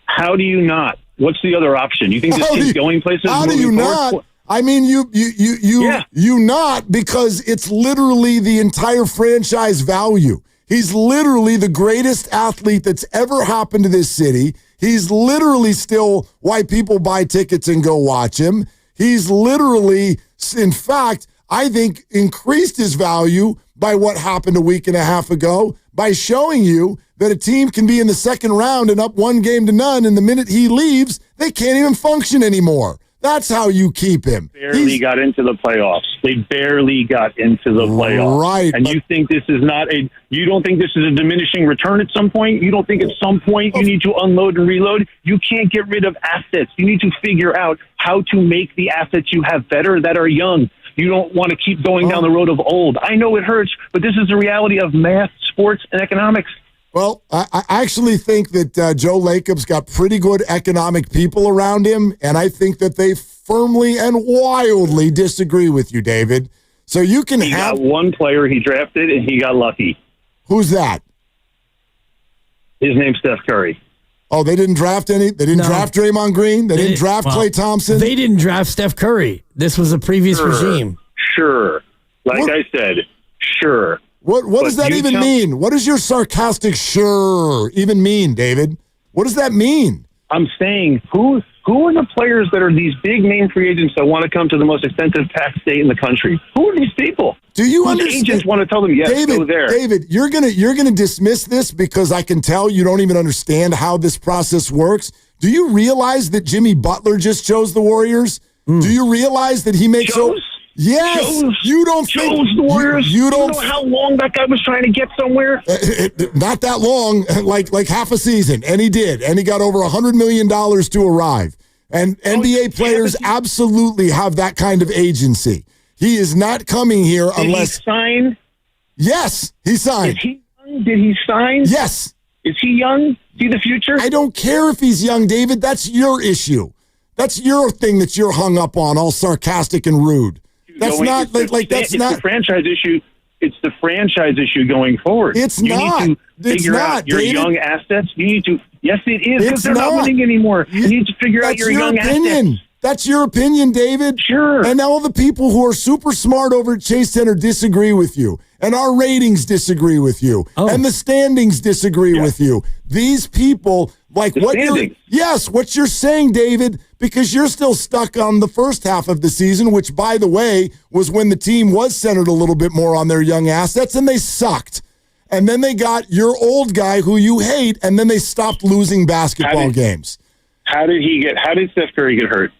How do you not? What's the other option? You think this team's going places? How do you not? I mean, you not, because it's literally the entire franchise value. He's literally the greatest athlete that's ever happened to this city. He's literally still why people buy tickets and go watch him. He's literally, in fact, I think increased his value by what happened a week and a half ago by showing you that a team can be in the second round and up 1-0, and the minute he leaves, they can't even function anymore. That's how you keep him. Barely got into the playoffs. They barely got into the playoffs. Right. And you think this is you don't think this is a diminishing return at some point? You don't think at some point you need to unload and reload? You can't get rid of assets. You need to figure out how to make the assets you have better that are young. you don't want to keep going down the road of old. I know it hurts, but this is the reality of math, sports, and economics. Well, I actually think that Joe Lacob's got pretty good economic people around him, and I think that they firmly and wildly disagree with you, David. So you can got one player he drafted, and he got lucky. Who's that? His name's Steph Curry. Oh, they didn't draft any? They didn't draft Draymond Green? They didn't draft Klay Thompson? They didn't draft Steph Curry. This was a previous regime. Sure. Like I said, sure. What does that even mean? What does your sarcastic sure even mean, David? What does that mean? I'm saying who are the players that are these big name free agents that want to come to the most expensive tax state in the country? Who are these people? Do you understand? Agents want to tell them, yes, go there. David, you're gonna dismiss this because I can tell you don't even understand how this process works. Do you realize that Jimmy Butler just chose the Warriors? Do you realize that he makes Yes, you don't think the Warriors. You don't know how long that guy was trying to get somewhere. Not that long, like half a season, and he did, and he got over $100 million to arrive. And NBA players absolutely have that kind of agency. He is not coming here unless he sign. Yes, he signed. Is he young? Did he sign? Yes. Is he young? Is he the future? I don't care if he's young, David. That's your issue. That's your thing that you're hung up on, all sarcastic and rude. That's not that's not the franchise issue. It's the franchise issue going forward. It's you not. Need to figure out your young assets. You need to. Yes, it is because they're not winning anymore. You need to figure out your young assets. That's your opinion, David. Sure. And all the people who are super smart over at Chase Center disagree with you. And our ratings disagree with you. And the standings disagree with you. These people, like what you're saying, David, because you're still stuck on the first half of the season, which, by the way, was when the team was centered a little bit more on their young assets, and they sucked. And then they got your old guy who you hate, and then they stopped losing basketball games. How did Steph Curry get hurt?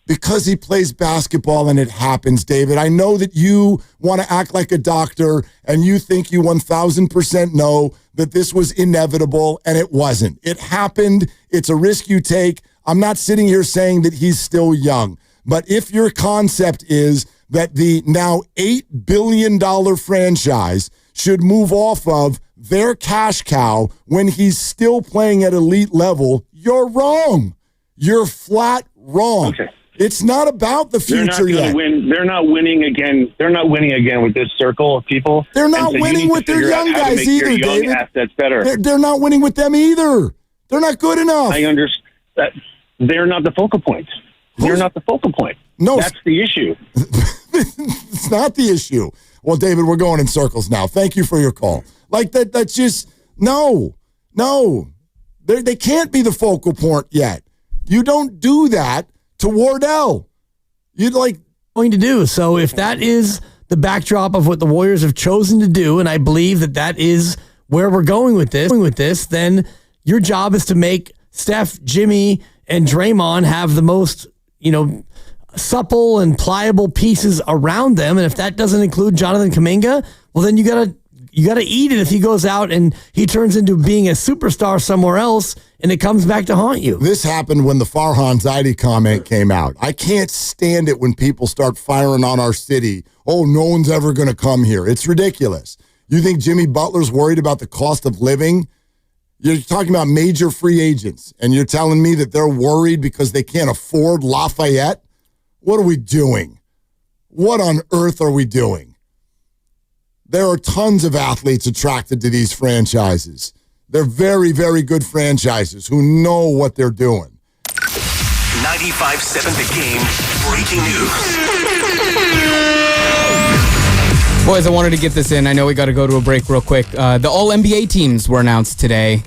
Because he plays basketball and it happens, David. I know that you want to act like a doctor and you think you 1,000% know that this was inevitable, and it wasn't. It happened. It's a risk you take. I'm not sitting here saying that he's still young. But if your concept is that the now $8 billion franchise should move off of their cash cow when he's still playing at elite level, you're wrong. You're flat wrong. Okay. It's not about the future yet. They're not winning again. They're not winning again with this circle of people. They're not winning with their young guys either, David. Assets better. They're not winning with them either. They're not good enough. I understand. They're not the focal point. They're not the focal point. No, that's the issue. It's not the issue. Well, David, we're going in circles now. Thank you for your call. Like that. That's just no. They can't be the focal point yet. You don't do that to Wardell. You'd going to do. So if that is the backdrop of what the Warriors have chosen to do, and I believe that is where we're going with this, then your job is to make Steph, Jimmy, and Draymond have the most, supple and pliable pieces around them. And if that doesn't include Jonathan Kaminga, well, then you gotta eat it if he goes out and he turns into being a superstar somewhere else and it comes back to haunt you. This happened when the Farhan Zaidi comment came out. I can't stand it when people start firing on our city. Oh, no one's ever going to come here. It's ridiculous. You think Jimmy Butler's worried about the cost of living? You're talking about major free agents, and you're telling me that they're worried because they can't afford Lafayette? What are we doing? What on earth are we doing? There are tons of athletes attracted to these franchises. They're very, very good franchises who know what they're doing. 95.7 The Game breaking news. Boys, I wanted to get this in. I know we got to go to a break real quick. The All-NBA teams were announced today,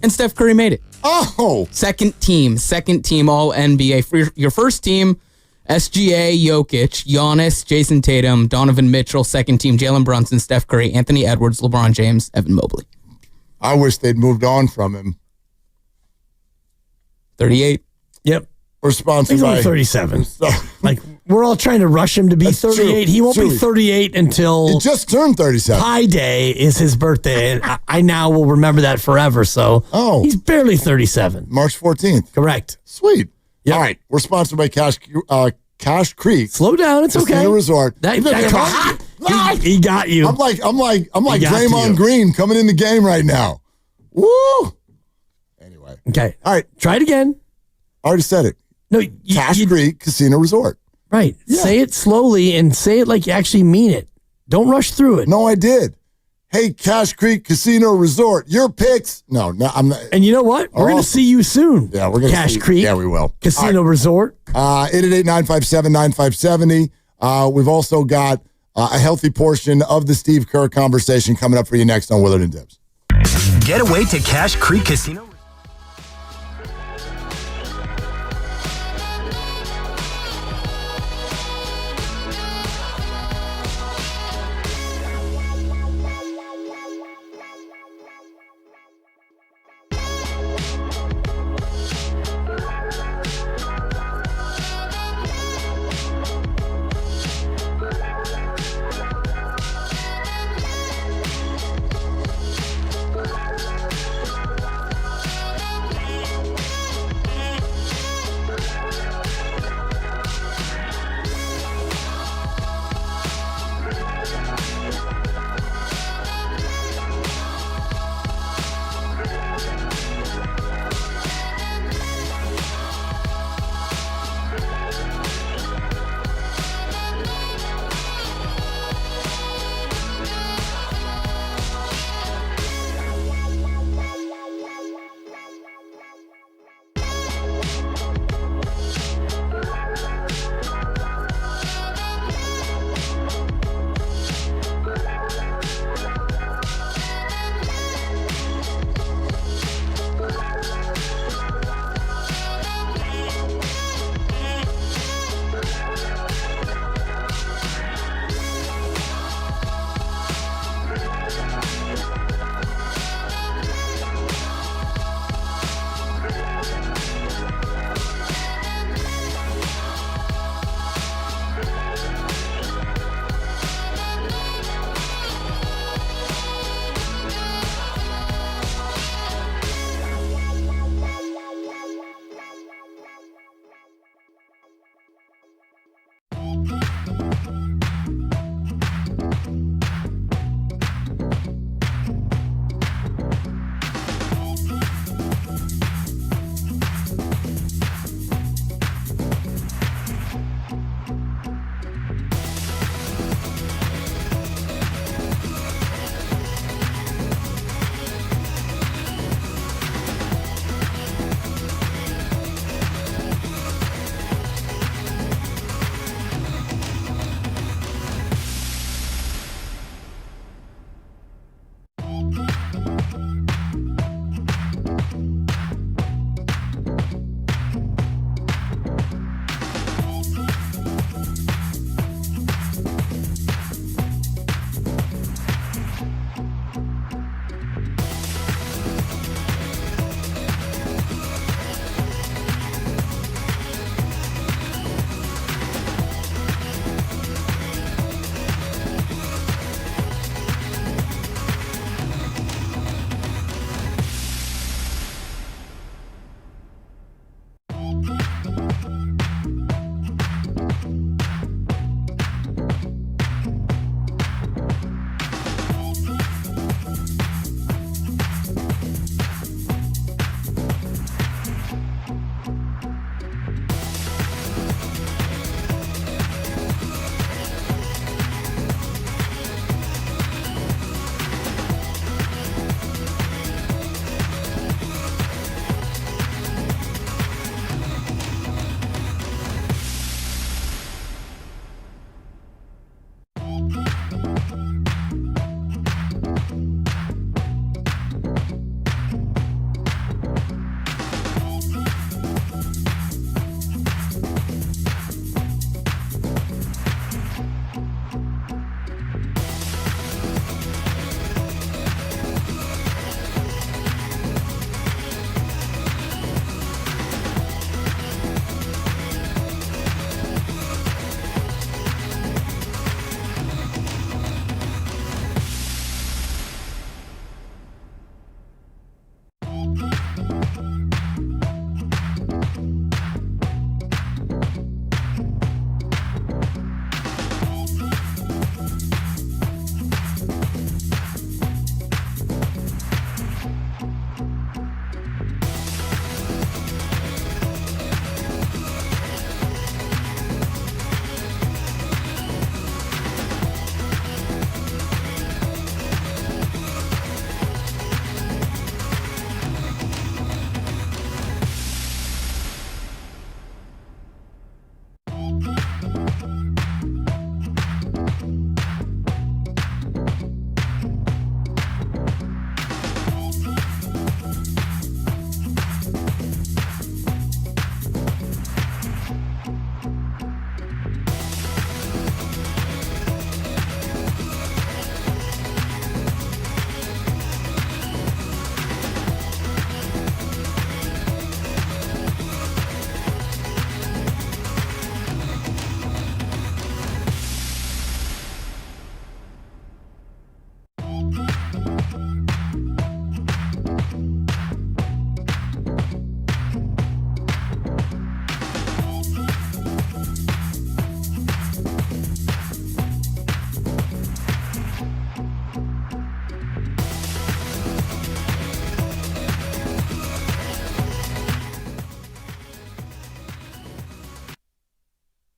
and Steph Curry made it. Oh! Second team All-NBA. For your first team, SGA, Jokic, Giannis, Jason Tatum, Donovan Mitchell. Second team, Jalen Brunson, Steph Curry, Anthony Edwards, LeBron James, Evan Mobley. I wish they'd moved on from him. 38. Yep. We're sponsored He's by... only 37. We're all trying to rush him to be 38. True. He won't be 38 until... He just turned 37. Pi Day is his birthday, and I now will remember that forever, so... Oh. He's barely 37. March 14th. Correct. Sweet. Yep. All right. We're sponsored by Cash Creek. Slow down. It's Casino okay. Resort. He got you. I'm like Draymond Green coming in the game right now. Woo! Anyway. Okay. All right. Try it again. I already said it. No, Cash Creek Casino Resort. Right. Yeah. Say it slowly and say it like you actually mean it. Don't rush through it. No, I did. Hey, Cash Creek Casino Resort. Your picks. No, I'm not. And you know what? We're going to see you soon. Yeah, we're going to Cash Creek. Yeah, we will. Casino Resort. 888-957-9570. We've also got a healthy portion of the Steve Kerr conversation coming up for you next on Willard and Dibs. Get away to Cash Creek Casino.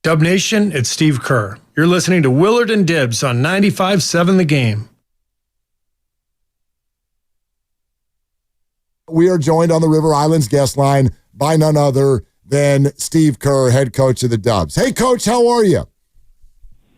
Dub Nation, it's Steve Kerr. You're listening to Willard and Dibs on 95.7 The Game. We are joined on the River Islands guest line by none other than Steve Kerr, head coach of the Dubs. Hey, Coach, how are you?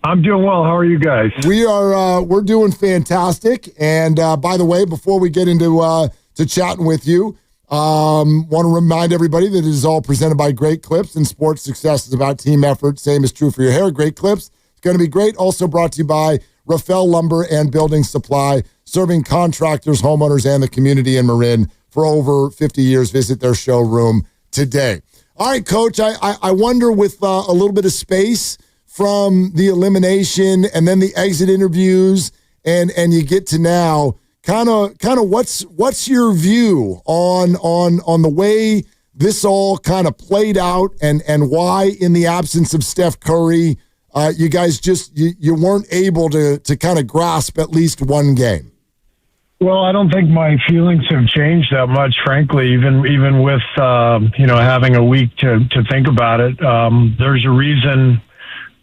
I'm doing well. How are you guys? We're doing fantastic. And by the way, before we get into to chatting with you, want to remind everybody that it is all presented by Great Clips, and sports success is about team effort. Same is true for your hair. Great Clips. It's going to be great. Also brought to you by Rafael Lumber and Building Supply, serving contractors, homeowners, and the community in Marin for over 50 years. Visit their showroom today. All right, Coach, I wonder, with a little bit of space from the elimination and then the exit interviews, and you get to now, kind of what's your view on the way this all kind of played out, and why, in the absence of Steph Curry, you guys just you weren't able to kind of grasp at least one game? Well, I don't think my feelings have changed that much, frankly, even with having a week to think about it. There's a reason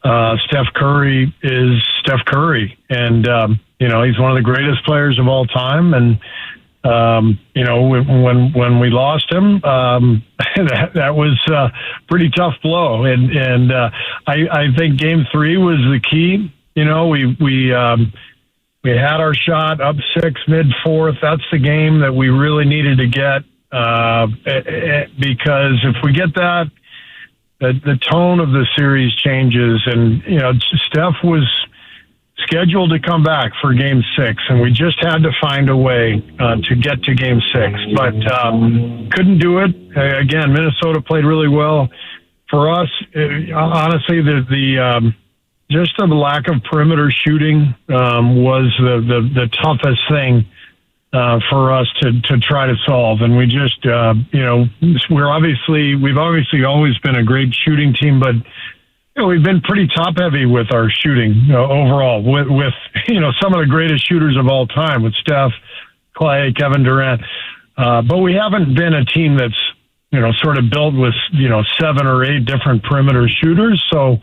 Steph Curry is Steph Curry, and he's one of the greatest players of all time. And when we lost him, that was a pretty tough blow. And I think Game 3 was the key. We had our shot up 6 mid-4th. That's the game that we really needed to get, because if we get that, the tone of the series changes. And, Steph was scheduled to come back for Game 6, and we just had to find a way to get to Game 6. But couldn't do it. Again, Minnesota played really well. For us, honestly, just the lack of perimeter shooting was the toughest thing for us to try to solve. And we just, we've obviously always been a great shooting team, but we've been pretty top heavy with our shooting overall, with some of the greatest shooters of all time, with Steph, Clay, Kevin Durant. But we haven't been a team that's, sort of built with, 7 or 8 different perimeter shooters. So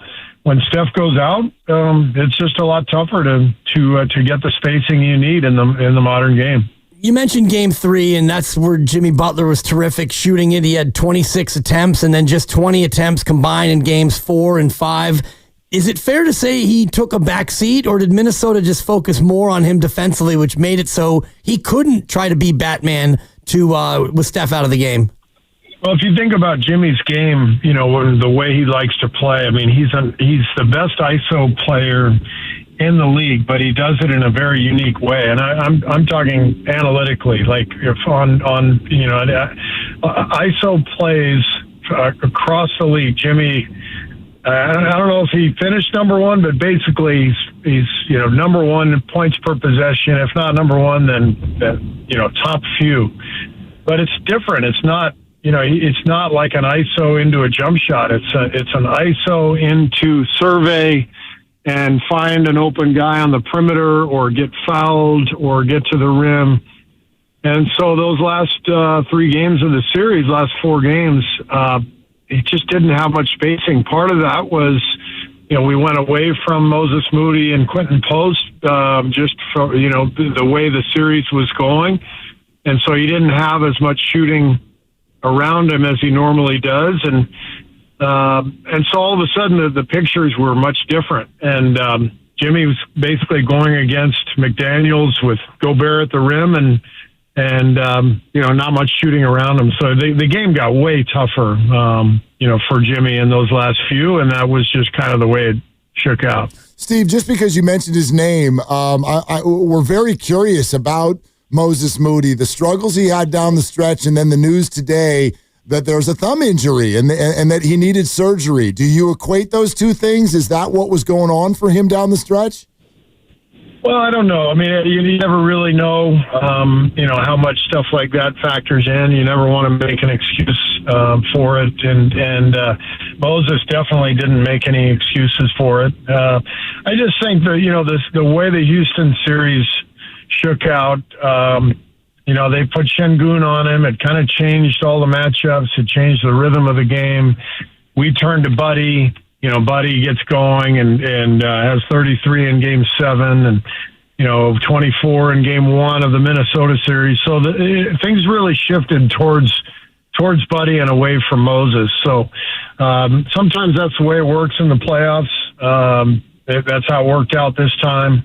when Steph goes out, it's just a lot tougher to get the spacing you need in the modern game. You mentioned Game 3, and that's where Jimmy Butler was terrific shooting it. He had 26 attempts and then just 20 attempts combined in Games 4 and 5. Is it fair to say he took a back seat, or did Minnesota just focus more on him defensively, which made it so he couldn't try to be Batman with Steph out of the game? Well, if you think about Jimmy's game, the way he likes to play, I mean, he's the best ISO player in the league, but he does it in a very unique way. And I'm talking analytically, like if on ISO plays across the league. Jimmy, I don't know if he finished number 1, but basically he's number 1 in points per possession. If not number 1, then top few. But it's different. It's not. It's not like an ISO into a jump shot. It's an ISO into survey and find an open guy on the perimeter, or get fouled, or get to the rim. And so those last 3 games of the series, last 4 games, it just didn't have much spacing. Part of that was, we went away from Moses Moody and Quentin Post just from, the way the series was going. And so he didn't have as much shooting around him as he normally does, and so all of a sudden the pictures were much different. And Jimmy was basically going against McDaniels with Gobert at the rim, and not much shooting around him. So the game got way tougher, for Jimmy in those last few, and that was just kind of the way it shook out. Steve, just because you mentioned his name, we're very curious about Moses Moody, the struggles he had down the stretch, and then the news today that there's a thumb injury and that he needed surgery. Do you equate those two things? Is that what was going on for him down the stretch? Well, I don't know. I mean, you never really know, how much stuff like that factors in. You never want to make an excuse for it. And Moses definitely didn't make any excuses for it. I just think that, the way the Houston series shook out, they put Şengün on him. It kind of changed all the matchups. It changed the rhythm of the game. We turned to Buddy. Buddy gets going and has 33 in Game 7 and 24 in Game 1 of the Minnesota series. So things really shifted towards Buddy and away from Moses. So sometimes that's the way it works in the playoffs. That's how it worked out this time.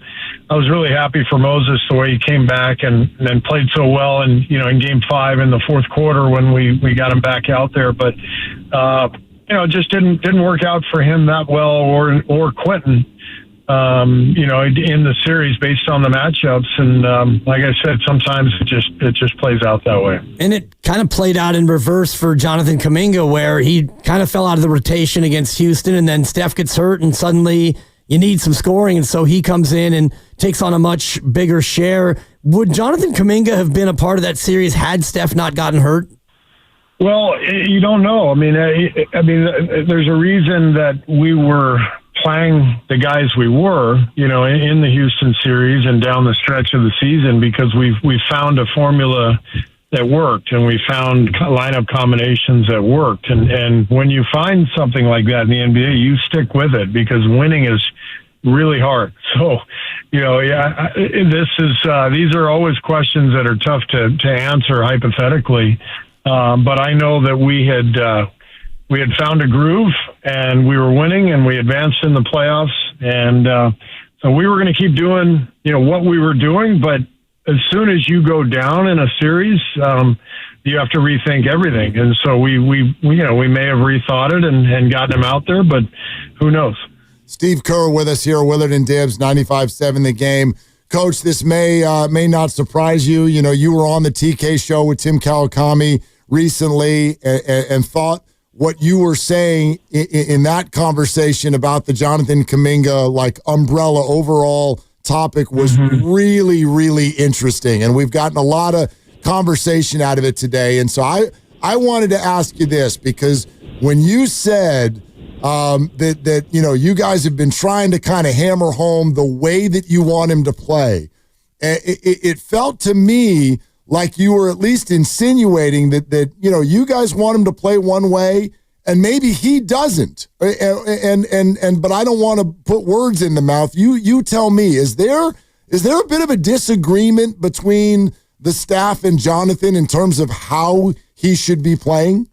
I was really happy for Moses the way he came back and played so well in Game 5 in the fourth quarter when we got him back out there. But it just didn't work out for him that well or Quentin. In the series based on the matchups. And like I said, sometimes it just plays out that way. And it kind of played out in reverse for Jonathan Kaminga, where he kind of fell out of the rotation against Houston, and then Steph gets hurt, and suddenly you need some scoring, and so he comes in and takes on a much bigger share. Would Jonathan Kaminga have been a part of that series had Steph not gotten hurt? Well, you don't know. I mean, there's a reason that we were playing the guys we were, in the Houston series and down the stretch of the season, because we found a formula that worked, and we found lineup combinations that worked. And when you find something like that in the NBA, you stick with it, because winning is really hard. So, these are always questions that are tough to answer hypothetically. But I know that we had found a groove, and we were winning, and we advanced in the playoffs. And so we were going to keep doing, what we were doing. But as soon as you go down in a series, you have to rethink everything. And so we may have rethought it and gotten him out there, but who knows? Steve Kerr with us here, Willard and Dibs, 95.7 The Game. Coach, this may not surprise you. You were on the TK show with Tim Kawakami recently and thought what you were saying in that conversation about the Jonathan Kaminga umbrella overall topic was really, really interesting. And we've gotten a lot of conversation out of it today. And so I wanted to ask you this, because when you said that you guys have been trying to kind of hammer home the way that you want him to play, it felt to me like you were at least insinuating that you guys want him to play one way and maybe he doesn't. But I don't want to put words in the mouth. You tell me, is there a bit of a disagreement between the staff and Jonathan in terms of how he should be playing?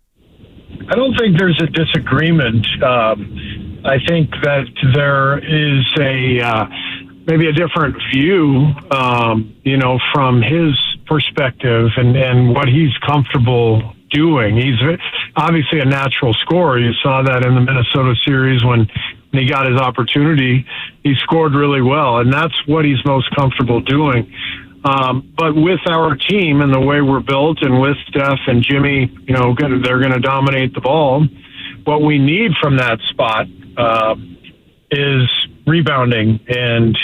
I don't think there's a disagreement. I think that there is maybe a different view, from his perspective and what he's comfortable doing. He's obviously a natural scorer. You saw that in the Minnesota series when he got his opportunity. He scored really well, and that's what he's most comfortable doing. But with our team and the way we're built, and with Steph and Jimmy, they're going to dominate the ball. What we need from that spot is rebounding, and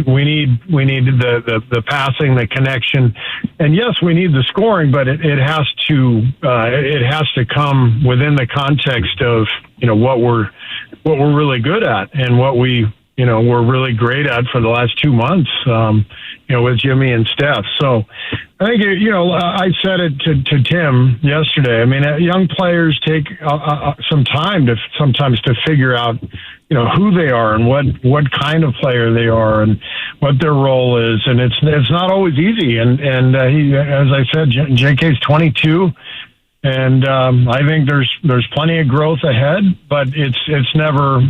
we need the passing, the connection, and yes, we need the scoring, but it has to come within the context of what we're really good at and what we're really great at for the last 2 months, with Jimmy and Steph. So I think, I said it to Tim yesterday. I mean, young players take some time sometimes to figure out, who they are and what kind of player they are and what their role is. And it's not always easy. And he, as I said, JK's 22. And I think there's plenty of growth ahead, but it's never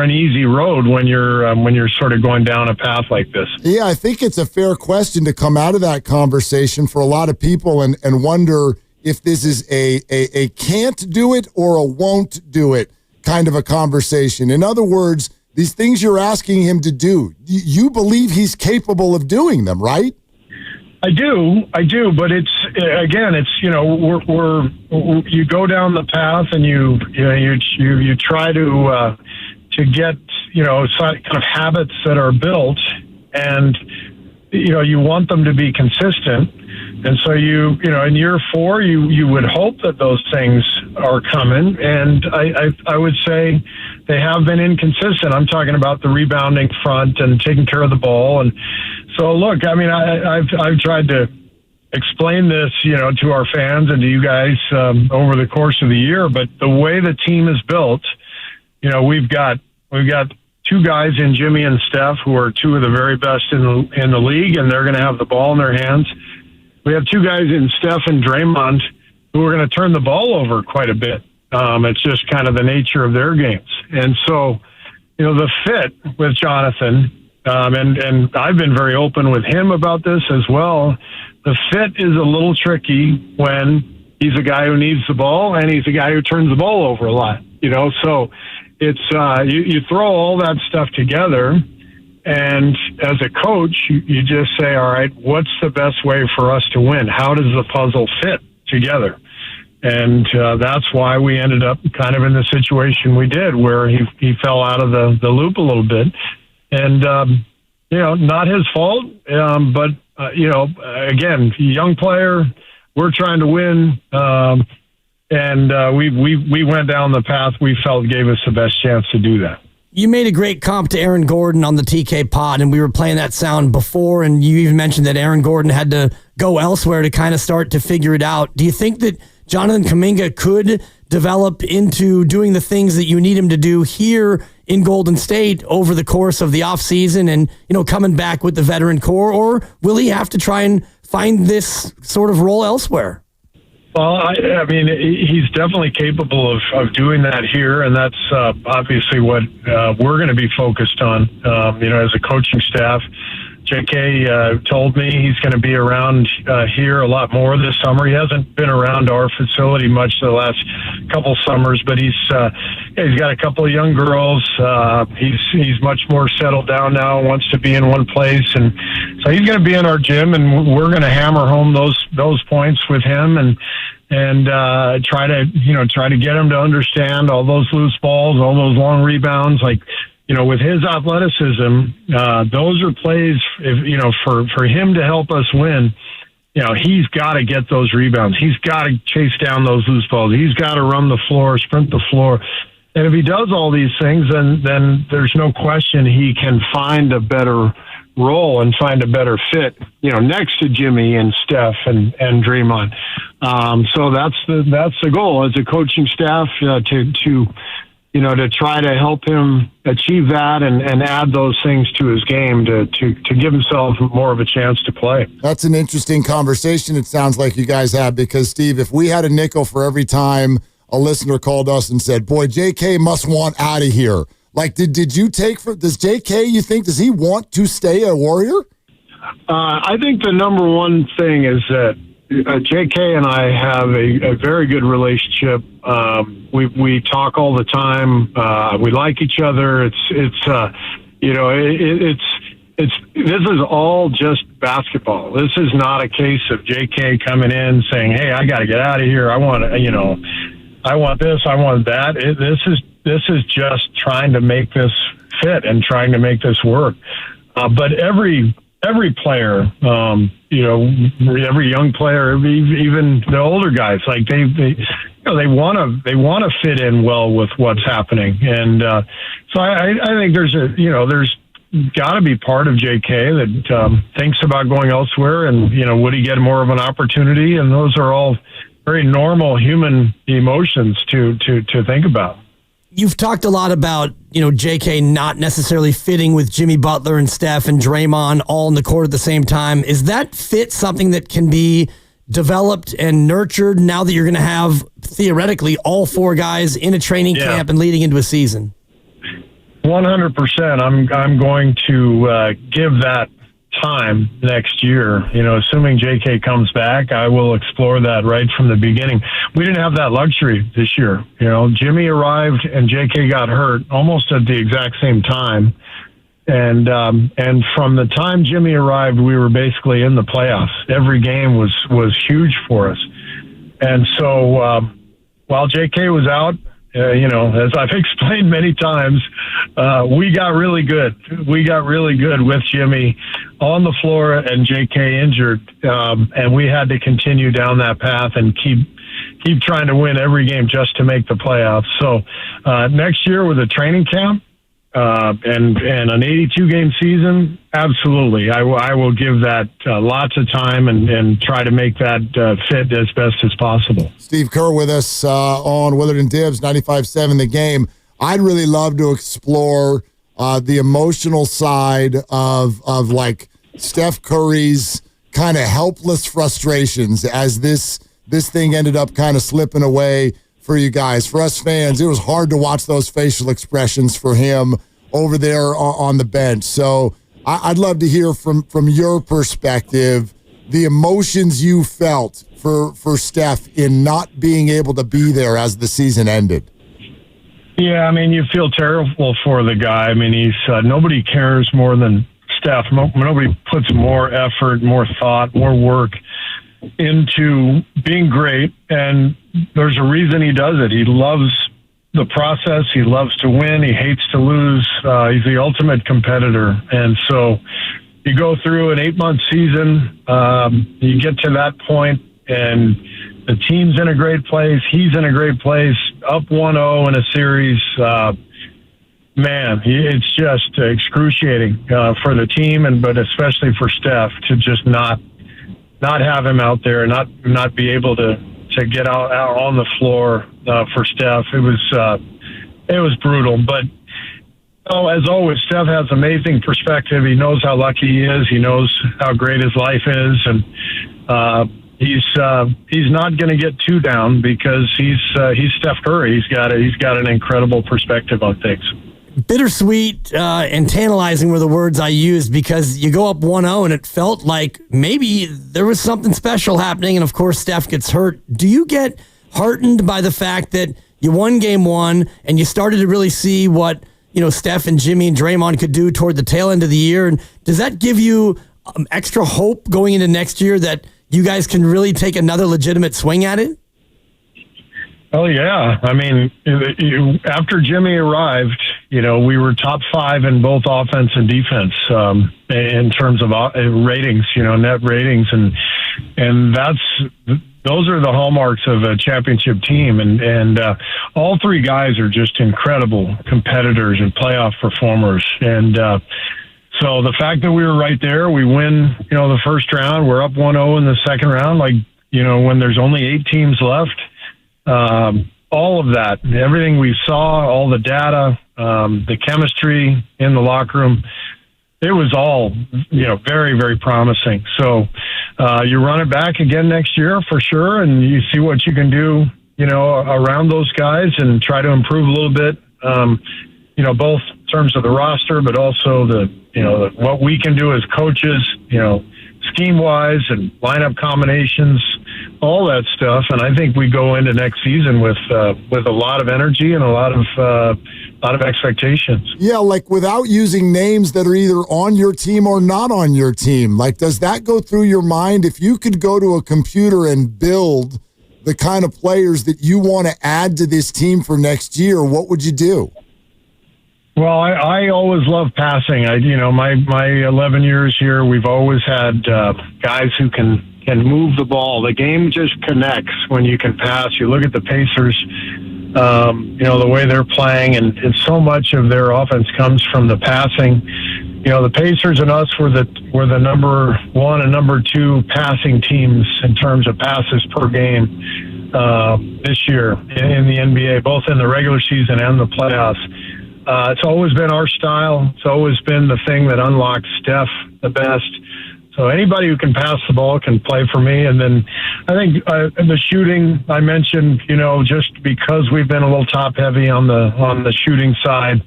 an easy road when you're sort of going down a path like this. Yeah, I think it's a fair question to come out of that conversation for a lot of people and wonder if this is a can't do it or a won't do it kind of a conversation. In other words, these things you're asking him to do, you believe he's capable of doing them, right? I do, but it's you go down the path and you try to get kind of habits that are built, and you want them to be consistent, and so in year 4 you would hope that those things are coming, and I would say they have been inconsistent. I'm talking about the rebounding front and taking care of the ball. And so, look, I mean, I've tried to explain this, to our fans and to you guys over the course of the year. But the way the team is built, we've got two guys in Jimmy and Steph who are two of the very best in the league, and they're going to have the ball in their hands. We have two guys in Steph and Draymond who are going to turn the ball over quite a bit. It's just kind of the nature of their games. And so, the fit with Jonathan, and I've been very open with him about this as well, the fit is a little tricky when he's a guy who needs the ball and he's a guy who turns the ball over a lot, so it's, you throw all that stuff together, and as a coach, you just say, all right, what's the best way for us to win? How does the puzzle fit together? And that's why we ended up kind of in the situation we did, where he fell out of the loop a little bit. And, not his fault, but, again, young player, we're trying to win, and we went down the path we felt gave us the best chance to do that. You made a great comp to Aaron Gordon on the TK pod, and we were playing that sound before, and you even mentioned that Aaron Gordon had to go elsewhere to kind of start to figure it out. Do you think that Jonathan Kaminga could develop into doing the things that you need him to do here in Golden State over the course of the offseason and, coming back with the veteran core, or will he have to try and find this sort of role elsewhere? Well, I mean, he's definitely capable of doing that here, and that's obviously what we're going to be focused on, as a coaching staff. JK told me he's going to be around here a lot more this summer. He hasn't been around our facility much the last couple summers, but he's got a couple of young girls. He's much more settled down now, wants to be in one place, and so he's going to be in our gym, and we're going to hammer home those points with him and try to get him to understand all those loose balls, all those long rebounds, with his athleticism, those are plays, for him to help us win, he's got to get those rebounds. He's got to chase down those loose balls. He's got to run the floor, sprint the floor. And if he does all these things, then there's no question he can find a better role and find a better fit, next to Jimmy and Steph and Draymond. So that's the goal as a coaching staff, to try to help him achieve that and add those things to his game to give himself more of a chance to play. That's an interesting conversation it sounds like you guys have, because, Steve, if we had a nickel for every time a listener called us and said, boy, JK must want out of here, did you take does JK, you think, does he want to stay a Warrior? I think the number one thing is that JK and I have a very good relationship. We talk all the time. We like each other. This is all just basketball. This is not a case of JK coming in saying, "Hey, I got to get out of here. I want this. I want that." This is just trying to make this fit and trying to make this work. But every player, every young player, even the older guys, they want to fit in well with what's happening, and so I think there's got to be part of JK that thinks about going elsewhere, and would he get more of an opportunity? And those are all very normal human emotions to think about. You've talked a lot about, JK not necessarily fitting with Jimmy Butler and Steph and Draymond all in the court at the same time. Is that fit something that can be developed and nurtured now that you're going to have, theoretically, all four guys in a training camp and leading into a season? 100%. I'm going to give that time next year. Assuming JK comes back, I will explore that right from the beginning. We didn't have that luxury this year. Jimmy arrived and JK got hurt almost at the exact same time. And from the time Jimmy arrived, we were basically in the playoffs. Every game was huge for us. And so while JK was out, as I've explained many times, we got really good. We got really good with Jimmy on the floor and JK injured, and we had to continue down that path and keep trying to win every game just to make the playoffs. So next year with a training camp and an 82-game season, absolutely, I will give that lots of time and try to make that fit as best as possible. Steve Kerr with us on Willard and Dibbs, 95.7 The Game. I'd really love to explore the emotional side of like Steph Curry's kind of helpless frustrations as this thing ended up kind of slipping away for you guys. For us fans, it was hard to watch those facial expressions for him over there on the bench. So I'd love to hear from your perspective the emotions you felt for Steph in not being able to be there as the season ended. Yeah, I mean, you feel terrible for the guy. I mean, he's nobody cares more than Steph. Nobody puts more effort, more thought, more work into being great, and there's a reason he does it. He loves the process. He loves to win. He hates to lose. He's the ultimate competitor, and so you go through an 8-month season, you get to that point, and the team's in a great place. He's in a great place, up 1-0 in a series. Man, it's just excruciating for the team, but especially for Steph to just not have him out there, not be able to get out on the floor for Steph. It was brutal, but. Oh, as always, Steph has amazing perspective. He knows how lucky he is. He knows how great his life is, and he's not going to get too down because he's Steph Curry. He's got an incredible perspective on things. Bittersweet and tantalizing were the words I used because you go up 1-0 and it felt like maybe there was something special happening, and of course Steph gets hurt. Do you get heartened by the fact that you won game one and you started to really see what Steph and Jimmy and Draymond could do toward the tail end of the year? And does that give you extra hope going into next year that you guys can really take another legitimate swing at it? Oh, yeah. I mean, after Jimmy arrived, we were top 5 in both offense and defense in terms of ratings, net ratings. And those are the hallmarks of a championship team. And all 3 guys are just incredible competitors and playoff performers. And so the fact that we were right there, we win, the first round, we're up 1-0 in the second round, when there's only 8 teams left, all of that, everything we saw, all the data, the chemistry in the locker room, it was all, very, very promising. So you run it back again next year for sure, and you see what you can do, around those guys and try to improve a little bit, both in terms of the roster, but also what we can do as coaches, scheme-wise and lineup combinations, all that stuff. And I think we go into next season with a lot of energy and a lot of expectations. Yeah, without using names that are either on your team or not on your team. Does that go through your mind? If you could go to a computer and build the kind of players that you want to add to this team for next year, what would you do? Well, I always love passing. My 11 years here, we've always had guys who can move the ball. The game just connects when you can pass. You look at the Pacers, the way they're playing, and so much of their offense comes from the passing. The Pacers and us were the number 1 and number 2 passing teams in terms of passes per game this year in the NBA, both in the regular season and the playoffs. It's always been our style. It's always been the thing that unlocks Steph the best. So anybody who can pass the ball can play for me. And then I think the shooting I mentioned, just because we've been a little top heavy on the shooting side.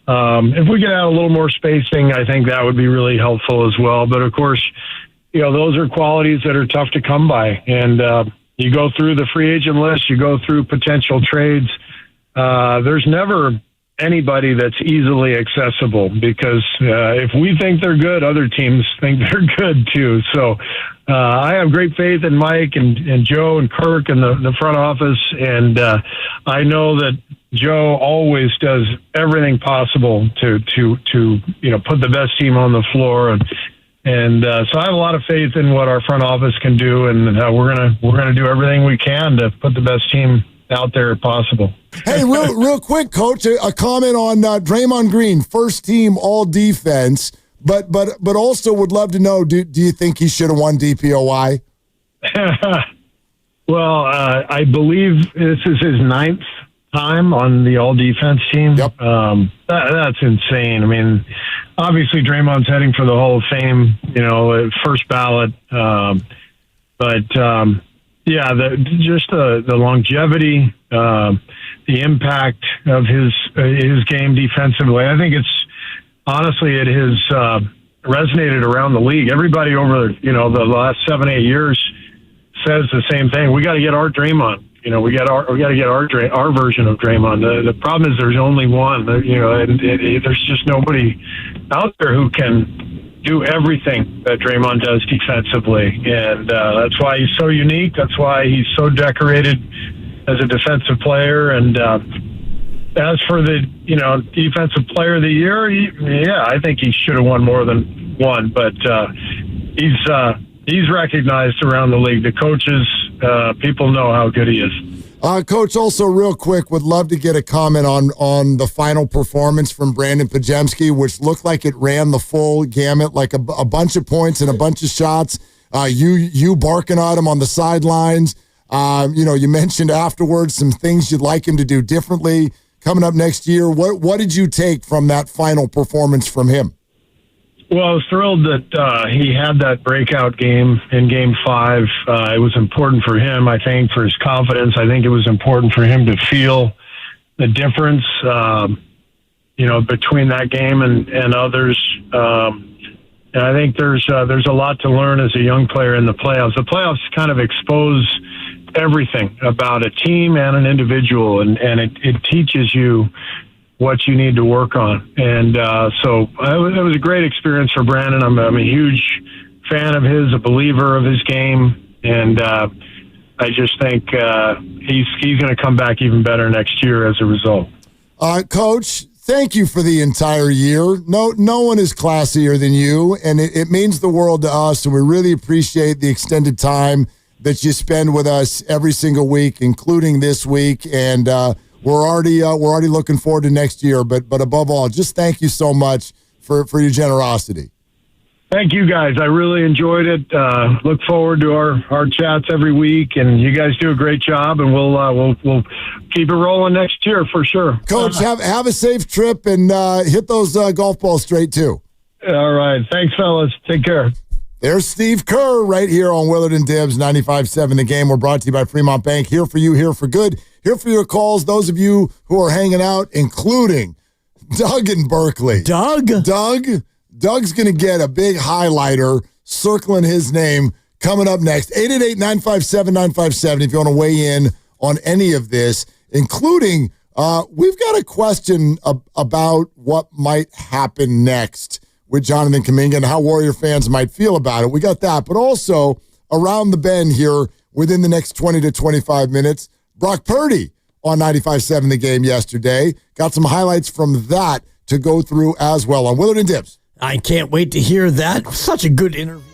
If we could add a little more spacing, I think that would be really helpful as well. But of course, those are qualities that are tough to come by. And you go through the free agent list, you go through potential trades. There's never anybody that's easily accessible because if we think they're good, other teams think they're good too. So I have great faith in Mike and Joe and Kirk and the front office, and I know that Joe always does everything possible to put the best team on the floor, and so I have a lot of faith in what our front office can do, and we're gonna do everything we can to put the best team out there if possible. Hey, real quick, Coach, a comment on Draymond Green, first team all defense, but also would love to know, do you think he should have won DPOY? Well, I believe this is his 9th time on the all-defense team. Yep. That's insane. I mean, obviously Draymond's heading for the Hall of Fame, first ballot. The longevity, the impact of his game defensively. I think it has resonated around the league. Everybody over the last 7-8 years says the same thing. We got to get our Draymond. We got to get our version of Draymond. The problem is there's only one. There's just nobody out there who can do everything that Draymond does defensively, and that's why he's so unique. That's why he's so decorated as a defensive player. And as for the defensive player of the year, I think he should have won more than one, but he's recognized around the league. The coaches, people know how good he is. Coach, also real quick, would love to get a comment on the final performance from Brandon Podziemski, which looked like it ran the full gamut, like a bunch of points and a bunch of shots. You barking at him on the sidelines. You mentioned afterwards some things you'd like him to do differently coming up next year. What did you take from that final performance from him? Well, I was thrilled that he had that breakout game in Game 5. It was important for him, I think, for his confidence. I think it was important for him to feel the difference, between that game and others. And I think there's a lot to learn as a young player in the playoffs. The playoffs kind of expose everything about a team and an individual, and it teaches you what you need to work on. And so it was a great experience for Brandon. I'm a huge fan of his, a believer of his game, and I just think he's going to come back even better next year as a result. Coach, thank you for the entire year. No one is classier than you, and it means the world to us, and we really appreciate the extended time that you spend with us every single week, including this week, and we're already looking forward to next year. But above all, just thank you so much for your generosity. Thank you, guys. I really enjoyed it. Look forward to our chats every week, and you guys do a great job. And we'll keep it rolling next year for sure. Coach, have a safe trip and hit those golf balls straight too. All right, thanks, fellas. Take care. There's Steve Kerr right here on Willard and Dibbs 95.7 The Game. We're brought to you by Fremont Bank. Here for you, here for good. Here for your calls, those of you who are hanging out, including Doug in Berkeley. Doug's going to get a big highlighter circling his name coming up next. 888-957-957 if you want to weigh in on any of this, including we've got a question about what might happen next with Jonathan Kaminga and how Warrior fans might feel about it. We got that, but also around the bend here within the next 20 to 25 minutes, Brock Purdy on 95.7 The Game yesterday. Got some highlights from that to go through as well on Willard and Dibbs. I can't wait to hear that. Such a good interview.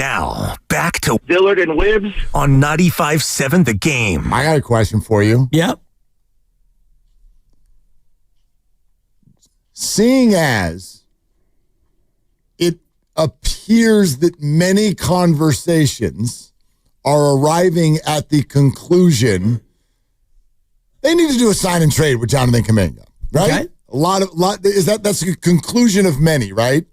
Now, back to Dillard and Wibbs on 95.7 The Game. I got a question for you. Yep. Seeing as it appears that many conversations are arriving at the conclusion they need to do a sign and trade with Jonathan Kaminga, right? Okay. That's a conclusion of many, right?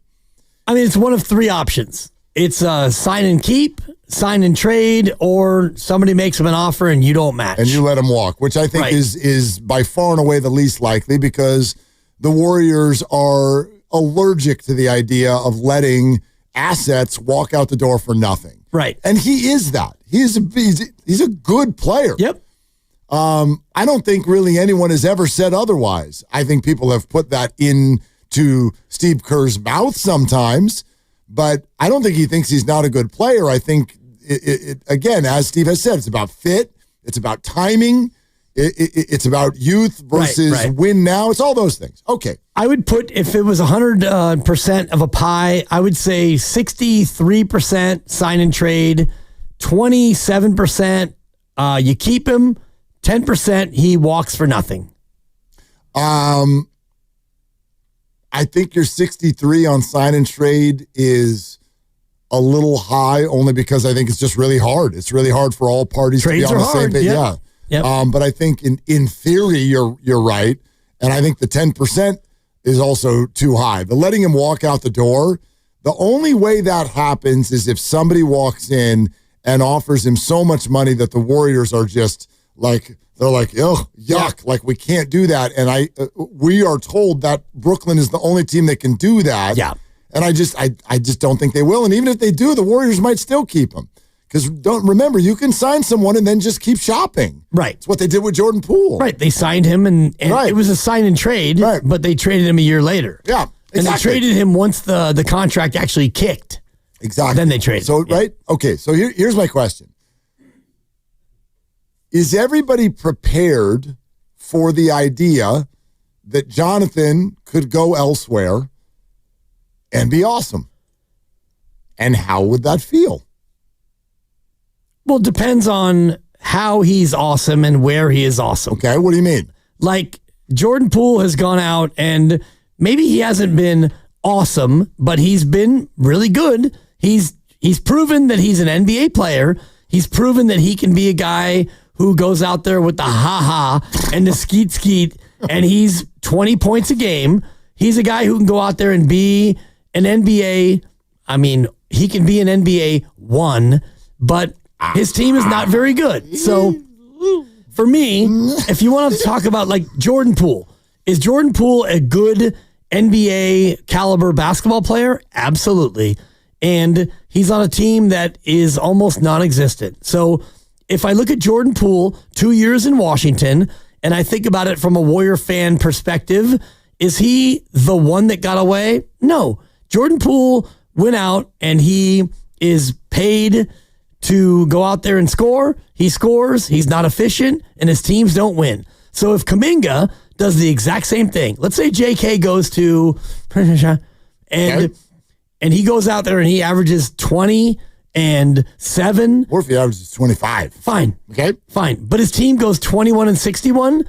I mean, it's one of three options. It's sign and keep, sign and trade, or somebody makes him an offer and you don't match. And you let him walk, which I think is by far and away the least likely because the Warriors are allergic to the idea of letting assets walk out the door for nothing. Right. And he is that. He's a good player. Yep. I don't think really anyone has ever said otherwise. I think people have put that into Steve Kerr's mouth sometimes, but I don't think he thinks he's not a good player. I think, again, as Steve has said, it's about fit. It's about timing. It's about youth versus win now. It's all those things. Okay. I would put, if it was 100% of a pie, I would say 63% sign and trade, 27% you keep him, 10% he walks for nothing. I think your 63 on sign and trade is a little high only because I think it's just really hard. It's really hard for all parties to be on the same page. Yeah. Yep. But I think in theory, you're right. And I think the 10% is also too high. The letting him walk out the door, the only way that happens is if somebody walks in and offers him so much money that the Warriors are just like, they're like, oh, yuck, like we can't do that. And we are told that Brooklyn is the only team that can do that. Yeah. And I just don't think they will. And even if they do, the Warriors might still keep him. Because don't remember, you can sign someone and then just keep shopping. Right. It's what they did with Jordan Poole. Right. They signed him and it was a sign and trade, but they traded him a year later. Yeah. Exactly. And they traded him once the contract actually kicked. Exactly. Then they traded him. Right? Okay, so here's my question. Is everybody prepared for the idea that Jonathan could go elsewhere and be awesome? And how would that feel? Well, it depends on how he's awesome and where he is awesome. Okay, what do you mean? Like, Jordan Poole has gone out and maybe he hasn't been awesome, but he's been really good. He's proven that he's an NBA player. He's proven that he can be a guy who goes out there with the ha-ha and the skeet, and he's 20 points a game. He's a guy who can go out there and be an NBA, I mean, he can be an NBA 1, but his team is not very good. So for me, if you want to talk about like Jordan Poole, is Jordan Poole a good NBA caliber basketball player? Absolutely. And he's on a team that is almost non-existent. So if I look at Jordan Poole, 2 years in Washington, and I think about it from a Warrior fan perspective, is he the one that got away? No. Jordan Poole went out and he is paid to go out there and score. He scores. He's not efficient, and his teams don't win. So if Kaminga does the exact same thing, let's say JK goes to and he goes out there and he averages 20 and 7. Or if he averages 25. Fine. Okay. Fine. But his team goes 21 and 61.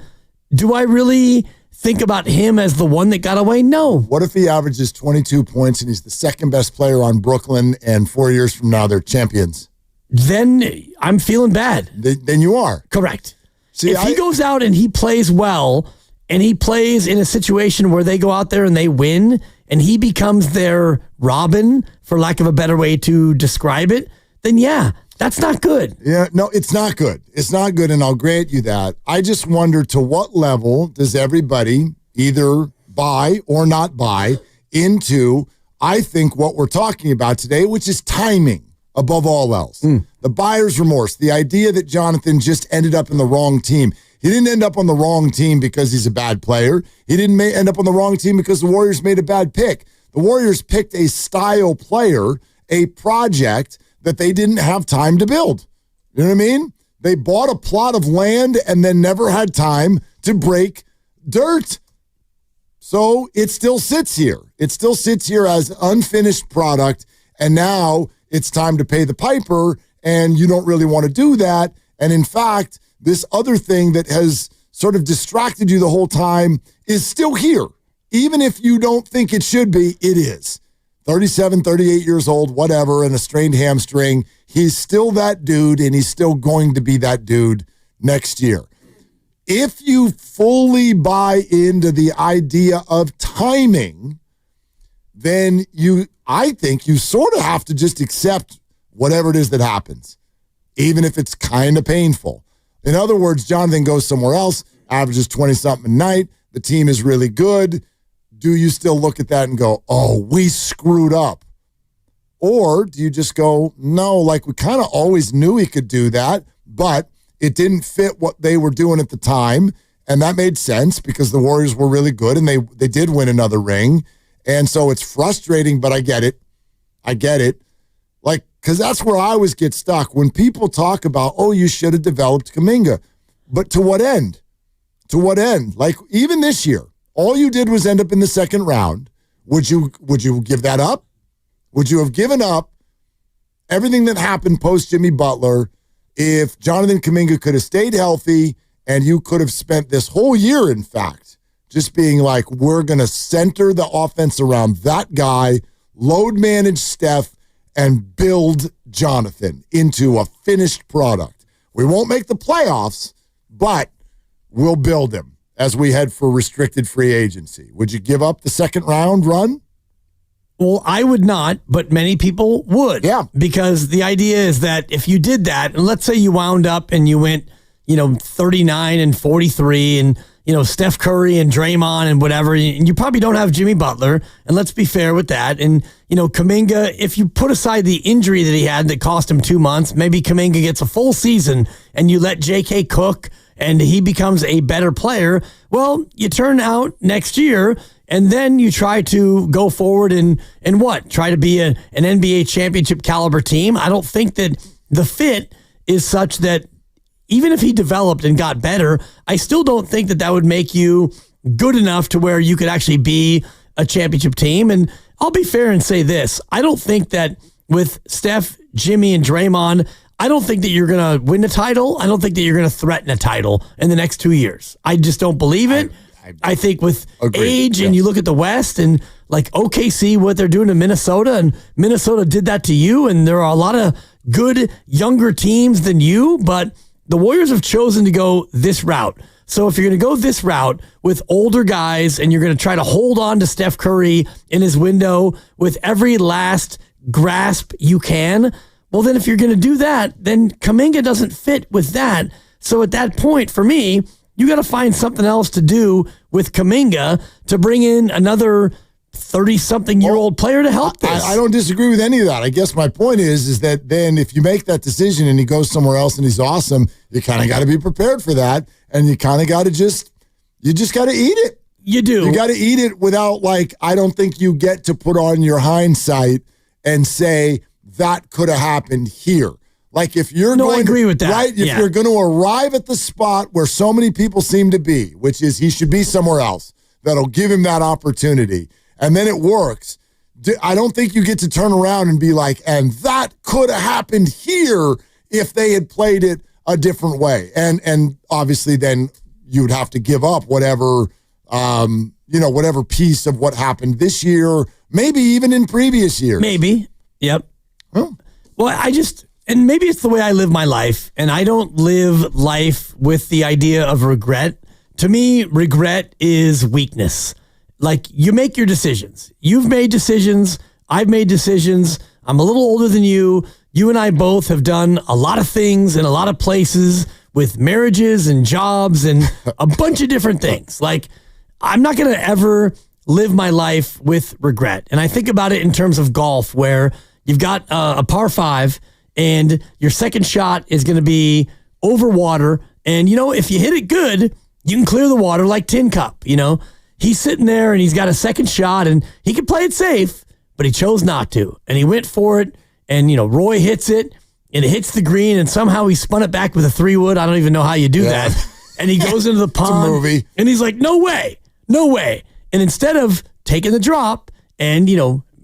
Do I really think about him as the one that got away? No. What if he averages 22 points and he's the second best player on Brooklyn and 4 years from now they're champions? Then I'm feeling bad. Then you are. Correct. See, if he goes out and he plays well and he plays in a situation where they go out there and they win and he becomes their Robin, for lack of a better way to describe it, then yeah, that's not good. Yeah, no, it's not good. It's not good, and I'll grant you that. I just wonder to what level does everybody either buy or not buy into, I think, what we're talking about today, which is timing. Above all else, the buyer's remorse, the idea that Jonathan just ended up in the wrong team. He didn't end up on the wrong team because he's a bad player. He didn't end up on the wrong team because the Warriors made a bad pick. The Warriors picked a style player, a project that they didn't have time to build. You know what I mean? They bought a plot of land and then never had time to break dirt. So it still sits here. It still sits here as unfinished product, and now it's time to pay the piper, and you don't really want to do that. And in fact, this other thing that has sort of distracted you the whole time is still here. Even if you don't think it should be, it is. 37, 38 years old, whatever, and a strained hamstring. He's still that dude, and he's still going to be that dude next year. If you fully buy into the idea of timing, then I think you sort of have to just accept whatever it is that happens, even if it's kind of painful. In other words, Jonathan goes somewhere else, averages 20-something a night. The team is really good. Do you still look at that and go, oh, we screwed up? Or do you just go, no, like we kind of always knew he could do that, but it didn't fit what they were doing at the time. And that made sense because the Warriors were really good and they did win another ring. And so it's frustrating, but I get it. Like, because that's where I always get stuck. When people talk about, oh, you should have developed Kaminga. But to what end? To what end? Like, even this year, all you did was end up in the second round. Would you give that up? Would you have given up everything that happened post Jimmy Butler if Jonathan Kaminga could have stayed healthy and you could have spent this whole year, in fact, just being like, we're going to center the offense around that guy, load manage Steph, and build Jonathan into a finished product. We won't make the playoffs, but we'll build him as we head for restricted free agency. Would you give up the second round run? Well, I would not, but many people would. Yeah. Because the idea is that if you did that, and let's say you wound up and you went, 39 and 43 and, Steph Curry and Draymond and whatever, and you probably don't have Jimmy Butler, and let's be fair with that. And, Kaminga, if you put aside the injury that he had that cost him 2 months, maybe Kaminga gets a full season and you let JK cook and he becomes a better player. Well, you turn out next year and then you try to go forward and what? Try to be an NBA championship caliber team. I don't think that the fit is such that even if he developed and got better, I still don't think that would make you good enough to where you could actually be a championship team. And I'll be fair and say this. I don't think that with Steph, Jimmy, and Draymond, I don't think that you're going to win a title. I don't think that you're going to threaten a title in the next 2 years. I just don't believe it. I think with age and you look at the West and like OKC, what they're doing to Minnesota, and Minnesota did that to you, and there are a lot of good younger teams than you, but the Warriors have chosen to go this route. So if you're going to go this route with older guys and you're going to try to hold on to Steph Curry in his window with every last grasp you can, well, then if you're going to do that, then Kaminga doesn't fit with that. So at that point, for me, you got to find something else to do with Kaminga to bring in another 30-something-year-old player to help this. I don't disagree with any of that. I guess my point is that then if you make that decision and he goes somewhere else and he's awesome, you kind of got to be prepared for that, and you kind of got to you just got to eat it. You do. You got to eat it without, like, I don't think you get to put on your hindsight and say that could have happened here. Like if you're I agree with that. Right? If you're going to arrive at the spot where so many people seem to be, which is he should be somewhere else, that'll give him that opportunity, and then it works, I don't think you get to turn around and be like, and that could have happened here if they had played it a different way. And obviously then you would have to give up whatever, whatever piece of what happened this year, maybe even in previous years. Maybe. Yep. Oh. Well, and maybe it's the way I live my life, and I don't live life with the idea of regret. To me, regret is weakness. Like, you make your decisions. You've made decisions. I've made decisions. I'm a little older than you. You and I both have done a lot of things in a lot of places with marriages and jobs and a bunch of different things. Like, I'm not going to ever live my life with regret. And I think about it in terms of golf, where you've got a par 5 and your second shot is going to be over water. And, if you hit it good, you can clear the water like Tin Cup, He's sitting there and he's got a second shot and he could play it safe, but he chose not to. And he went for it, and, Roy hits it and it hits the green, and somehow he spun it back with a 3-wood. I don't even know how you do that. And he goes into the pond. It's a movie. And he's like, no way. And instead of taking the drop and,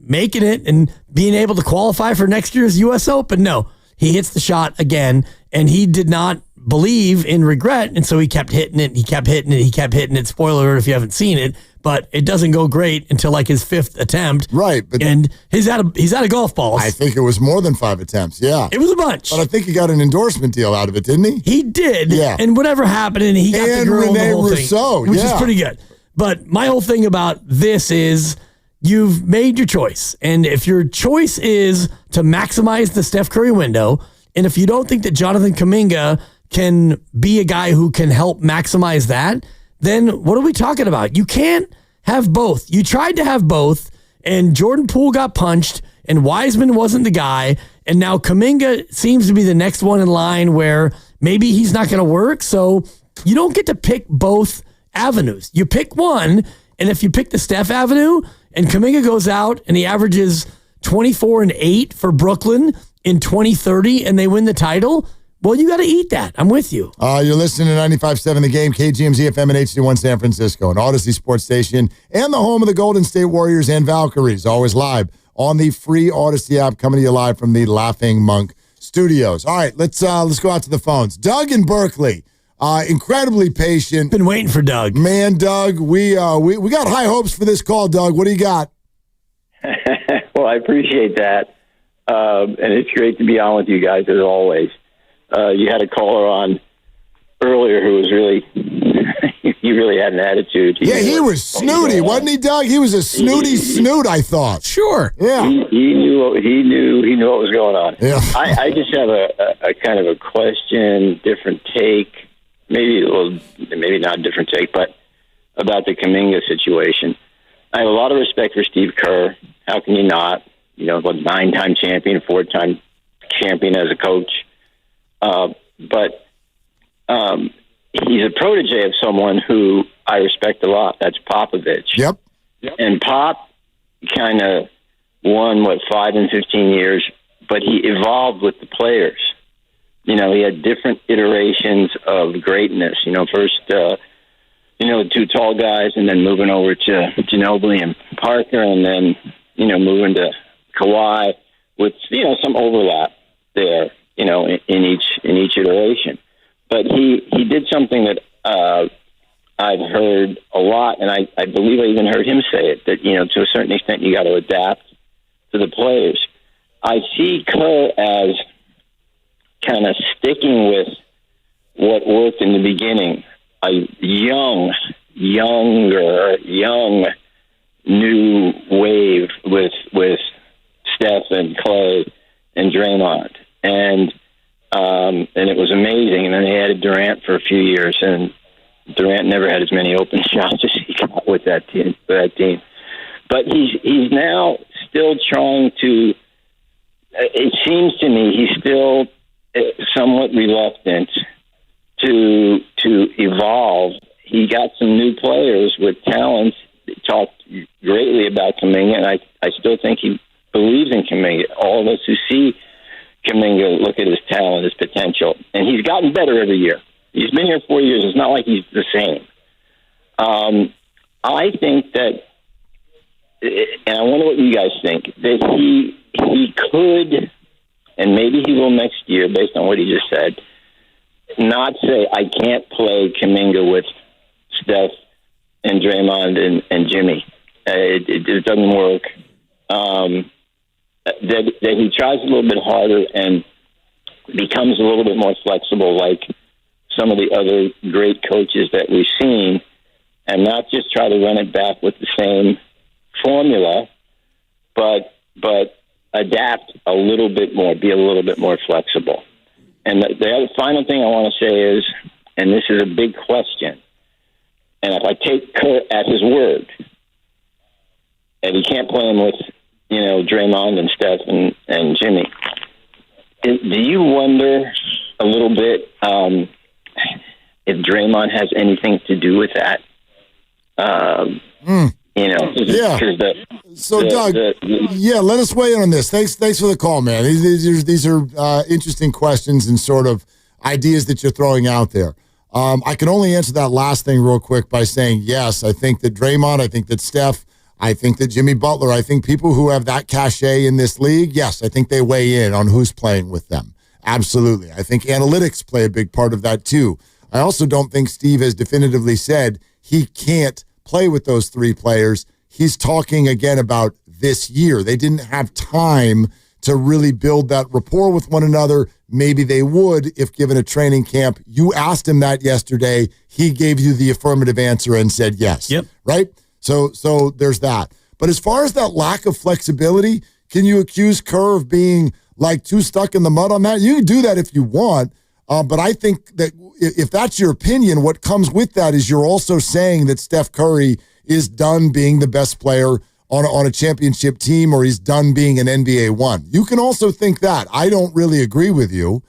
making it and being able to qualify for next year's U.S. Open? No, he hits the shot again, and he did not believe in regret, and so he kept hitting it. He kept hitting it. He kept hitting it. Spoiler alert if you haven't seen it, but it doesn't go great until like his 5th attempt. Right, and he's out of golf balls. I think it was more than 5 attempts. Yeah, it was a bunch. But I think he got an endorsement deal out of it, didn't he? He did. Yeah, and whatever happened, and he got the girl and the whole Rousseau, thing, which is pretty good. But my whole thing about this is you've made your choice, and if your choice is to maximize the Steph Curry window, and if you don't think that Jonathan Kaminga can be a guy who can help maximize that, then what are we talking about? You can't have both. You tried to have both, and Jordan Poole got punched, and Wiseman wasn't the guy, and now Kaminga seems to be the next one in line where maybe he's not going to work, so you don't get to pick both avenues. You pick one, and if you pick the Steph avenue, and Kaminga goes out, and he averages 24 and 8 for Brooklyn in 2030, and they win the title, well, you got to eat that. I'm with you. You're listening to 95.7 The Game, KGMZ FM and HD1 San Francisco, an Odyssey Sports Station, and the home of the Golden State Warriors and Valkyries, always live on the free Odyssey app, coming to you live from the Laughing Monk Studios. All right, let's go out to the phones. Doug in Berkeley, incredibly patient. Been waiting for Doug. Man, Doug, we got high hopes for this call, Doug. What do you got? Well, I appreciate that, and it's great to be on with you guys as always. You had a caller on earlier who was really, he really had an attitude. He was snooty, wasn't he, Doug? He was a snooty snoot, I thought. Sure. Yeah. He knew what was going on. Yeah. I just have a kind of a question, different take, maybe not a different take, but about the Kaminga situation. I have a lot of respect for Steve Kerr. How can you not? 9-time champion, 4-time champion as a coach. But he's a protege of someone who I respect a lot. That's Popovich. Yep. And Pop kind of won, 5 and 15 years, but he evolved with the players. He had different iterations of greatness. First, the 2 tall guys, and then moving over to Ginobili and Parker, and then, moving to Kawhi with, some overlap there. In each iteration, but he did something that I've heard a lot, and I believe I even heard him say it, that to a certain extent you got to adapt to the players. I see Kerr as kind of sticking with what worked in the beginning, a young new wave with Steph and Clay and Draymond. And it was amazing. And then they added Durant for a few years, and Durant never had as many open shots as he got with that team. But he's now still trying to. It seems to me he's still somewhat reluctant to evolve. He got some new players with talents. He talked greatly about Kaminga, and I still think he believes in Kaminga. All of us who see Kaminga look at his talent, his potential, and he's gotten better every year. He's been here 4 years. It's not like he's the same. I think that, and I wonder what you guys think, that he could, and maybe he will next year, based on what he just said, not say, I can't play Kaminga with Steph and Draymond and Jimmy. It doesn't work. That he tries a little bit harder and becomes a little bit more flexible, like some of the other great coaches that we've seen, and not just try to run it back with the same formula, but adapt a little bit more, be a little bit more flexible. And the other final thing I want to say is, and this is a big question, and if I take Kerr at his word, and he can't play him with Draymond and Steph and Jimmy, do you wonder a little bit if Draymond has anything to do with that? Doug, let us weigh in on this. Thanks for the call, man. These are interesting questions and sort of ideas that you're throwing out there. I can only answer that last thing real quick by saying yes. I think that Draymond, I think that Steph I think that Jimmy Butler, I think people who have that cachet in this league, yes, I think they weigh in on who's playing with them. Absolutely. I think analytics play a big part of that too. I also don't think Steve has definitively said he can't play with those three players. He's talking again about this year. They didn't have time to really build that rapport with one another. Maybe they would if given a training camp. You asked him that yesterday. He gave you the affirmative answer and said yes. Yep. Right? So there's that. But as far as that lack of flexibility, can you accuse Kerr of being like too stuck in the mud on that? You can do that if you want. But I think that if that's your opinion, what comes with that is you're also saying that Steph Curry is done being the best player on a championship team, or he's done being an NBA one. You can also think that. I don't really agree with you.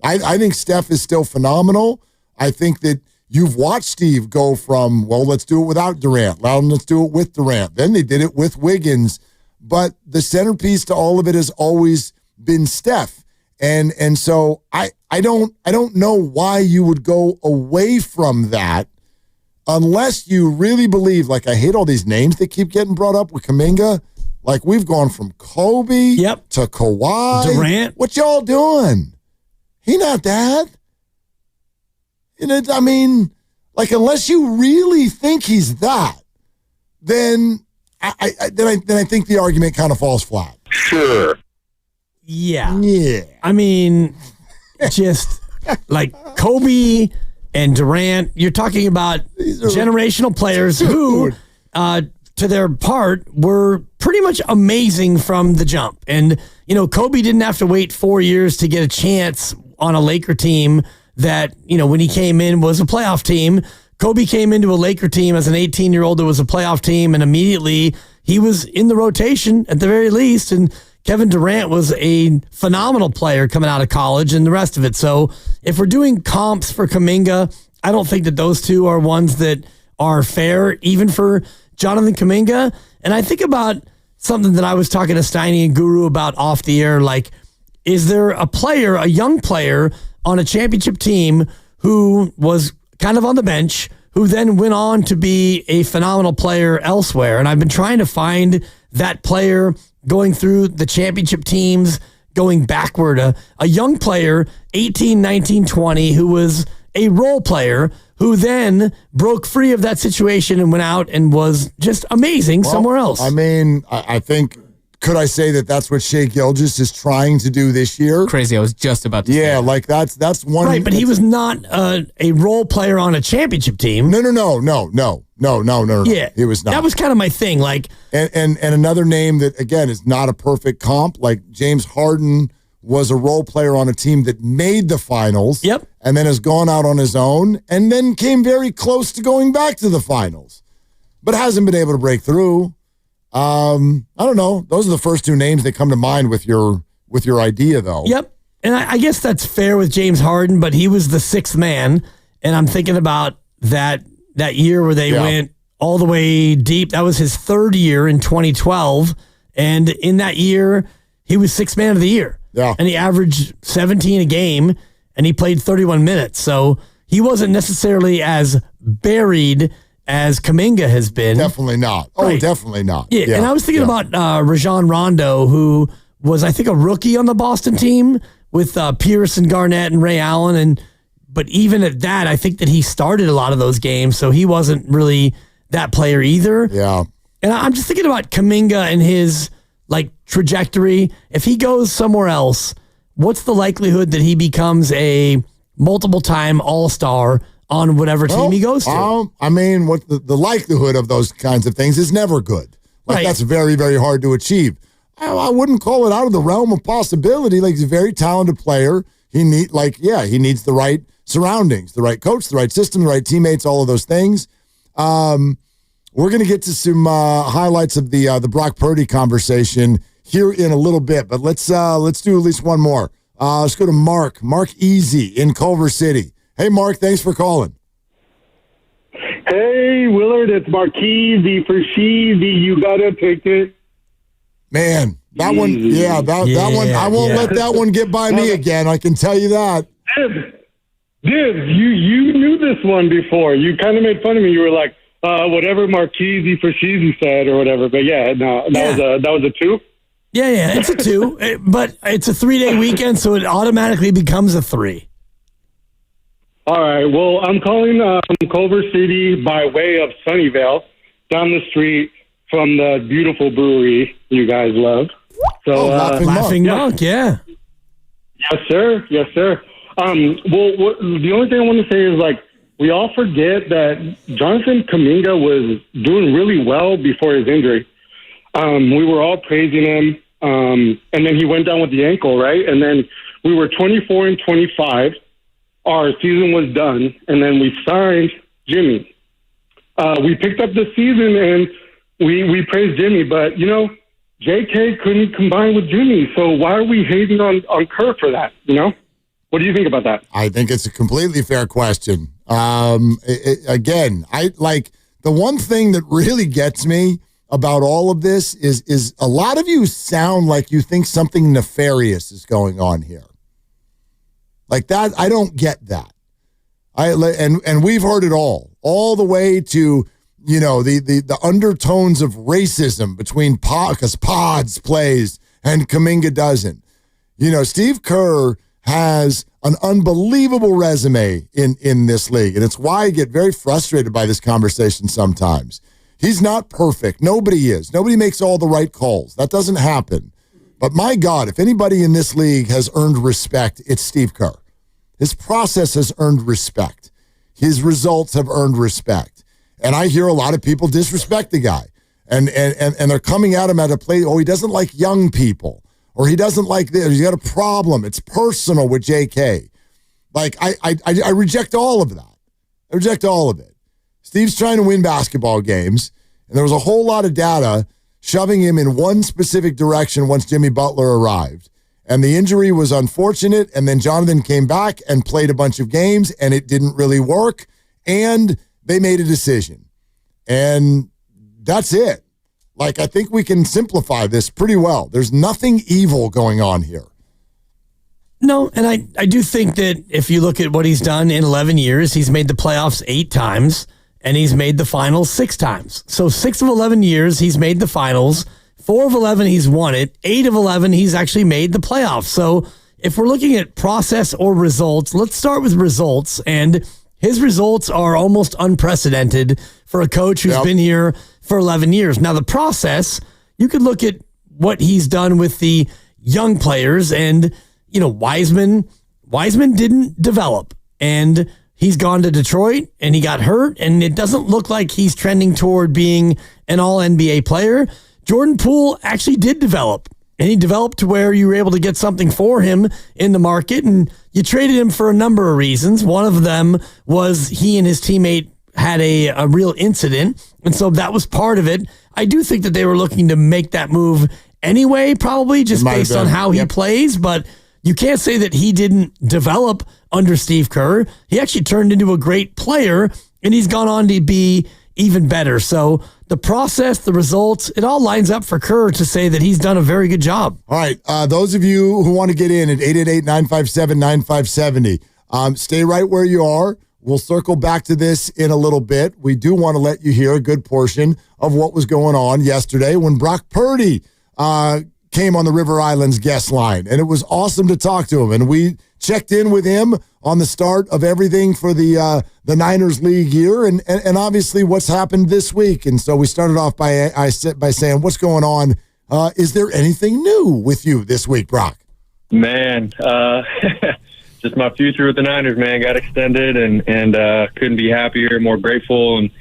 I think Steph is still phenomenal. I think that you've watched Steve go from, well, let's do it without Durant. Well, let's do it with Durant. Then they did it with Wiggins. But the centerpiece to all of it has always been Steph. And so I don't know why you would go away from that unless you really believe, like I hate all these names that keep getting brought up with Kaminga. Like we've gone from Kobe to Kawhi. Durant. What y'all doing? He not that. I mean, like unless you really think he's that, then I think the argument kind of falls flat. Sure. Yeah. Yeah. I mean, just like Kobe and Durant, you're talking about generational players who, to their part, were pretty much amazing from the jump. And, Kobe didn't have to wait 4 years to get a chance on a Laker team that, when he came in was a playoff team. Kobe came into a Laker team as an 18-year-old that was a playoff team, and immediately he was in the rotation at the very least. And Kevin Durant was a phenomenal player coming out of college and the rest of it. So if we're doing comps for Kaminga, I don't think that those two are ones that are fair, even for Jonathan Kaminga. And I think about something that I was talking to Steiny and Guru about off the air, like, is there a young player on a championship team who was kind of on the bench, who then went on to be a phenomenal player elsewhere? And I've been trying to find that player going through the championship teams, going backward, a young player, 18, 19, 20, who was a role player, who then broke free of that situation and went out and was just amazing somewhere else. I mean, I think, could I say that that's what Shai Gilgeous is trying to do this year? Crazy, I was just about to say that. like that's one. Right, but he was not a role player on a championship team. No. Yeah, he was not. That was kind of my thing. Like, and another name that again is not a perfect comp. Like James Harden was a role player on a team that made the finals. Yep, and then has gone out on his own, and then came very close to going back to the finals, but hasn't been able to break through. I don't know. Those are the first two names that come to mind with your idea, though. Yep. And I guess that's fair with James Harden, but he was the sixth man. And I'm thinking about that year where they went all the way deep. That was his third year in 2012. And in that year, he was sixth man of the year. Yeah. And he averaged 17 a game, and he played 31 minutes. So he wasn't necessarily as buried as Kaminga has been. Definitely not. Right. Oh, definitely not. Yeah. And I was thinking about Rajon Rondo, who was, I think, a rookie on the Boston team with Pierce and Garnett and Ray Allen. But even at that, I think that he started a lot of those games, so he wasn't really that player either. Yeah. And I'm just thinking about Kaminga and his trajectory. If he goes somewhere else, what's the likelihood that he becomes a multiple-time All-Star on whatever team he goes to? I mean, what the likelihood of those kinds of things is never good. Right. That's very, very hard to achieve. I wouldn't call it out of the realm of possibility. Like, he's a very talented player. He needs the right surroundings, the right coach, the right system, the right teammates, all of those things. We're going to get to some highlights of the Brock Purdy conversation here in a little bit, but let's do at least one more. Let's go to Mark Easy in Culver City. Hey, Mark, thanks for calling. Hey, Willard, it's Marquise for Sheezy. You gotta take it. Man, that one, that one, I won't let that one get by me again. I can tell you that. Dibs, you knew this one before. You kind of made fun of me. You were like, whatever Marchese for Sheezy said or whatever. But yeah, no, that was a 2. Yeah, it's a 2, but it's a 3-day weekend, so it automatically becomes a 3. All right. Well, I'm calling from Culver City by way of Sunnyvale, down the street from the beautiful brewery you guys love. So, Laughing Monk, yeah. Yes, sir. Yes, sir. The only thing I want to say is, like, we all forget that Jonathan Kaminga was doing really well before his injury. We were all praising him, and then he went down with the ankle, right? And then we were 24-25. Our season was done, and then we signed Jimmy. We picked up the season, and we praised Jimmy, but, you know, JK couldn't combine with Jimmy, so why are we hating on Kerr for that, you know? What do you think about that? I think it's a completely fair question. Again, the one thing that really gets me about all of this is a lot of you sound like you think something nefarious is going on here. Like that, I don't get that. And we've heard it all the way to, you know, the undertones of racism between because Pods plays and Kaminga doesn't. You know, Steve Kerr has an unbelievable resume in this league, and it's why I get very frustrated by this conversation sometimes. He's not perfect. Nobody is. Nobody makes all the right calls. That doesn't happen. But my God, if anybody in this league has earned respect, it's Steve Kerr. His process has earned respect. His results have earned respect. And I hear a lot of people disrespect the guy. And they're coming at him at a play, he doesn't like young people. Or he doesn't like this. He's got a problem. It's personal with JK. Like, I reject all of that. I reject all of it. Steve's trying to win basketball games, and there was a whole lot of data shoving him in one specific direction once Jimmy Butler arrived. And the injury was unfortunate, and then Jonathan came back and played a bunch of games, and it didn't really work, and they made a decision. And that's it. Like, I think we can simplify this pretty well. There's nothing evil going on here. No, and I do think that if you look at what he's done in 11 years, he's made the playoffs 8 times, and he's made the finals 6 times. So 6 of 11 years, he's made the finals. 4 of 11, he's won it. 8 of 11, he's actually made the playoffs. So if we're looking at process or results, let's start with results. And his results are almost unprecedented for a coach who's been here for 11 years. Now, the process, you could look at what he's done with the young players. And, you know, Wiseman didn't develop. And he's gone to Detroit, and he got hurt. And it doesn't look like he's trending toward being an all-NBA player. Jordan Poole actually did develop, and he developed to where you were able to get something for him in the market, and you traded him for a number of reasons. One of them was he and his teammate had a real incident, and so that was part of it. I do think that they were looking to make that move anyway, probably just based on how he plays, but you can't say that he didn't develop under Steve Kerr. He actually turned into a great player, and he's gone on to be even better. So the process, the results, it all lines up for Kerr to say that he's done a very good job. All right. Those of you who want to get in at 888-957-9570, stay right where you are. We'll circle back to this in a little bit. We do want to let you hear a good portion of what was going on yesterday when Brock Purdy came on the River Islands guest line. And it was awesome to talk to him. And we checked in with him on the start of everything for the Niners League year and obviously what's happened this week. And so we started off by saying, what's going on? Is there anything new with you this week, Brock? Man, just my future with the Niners, man, got extended and couldn't be happier, more grateful. And,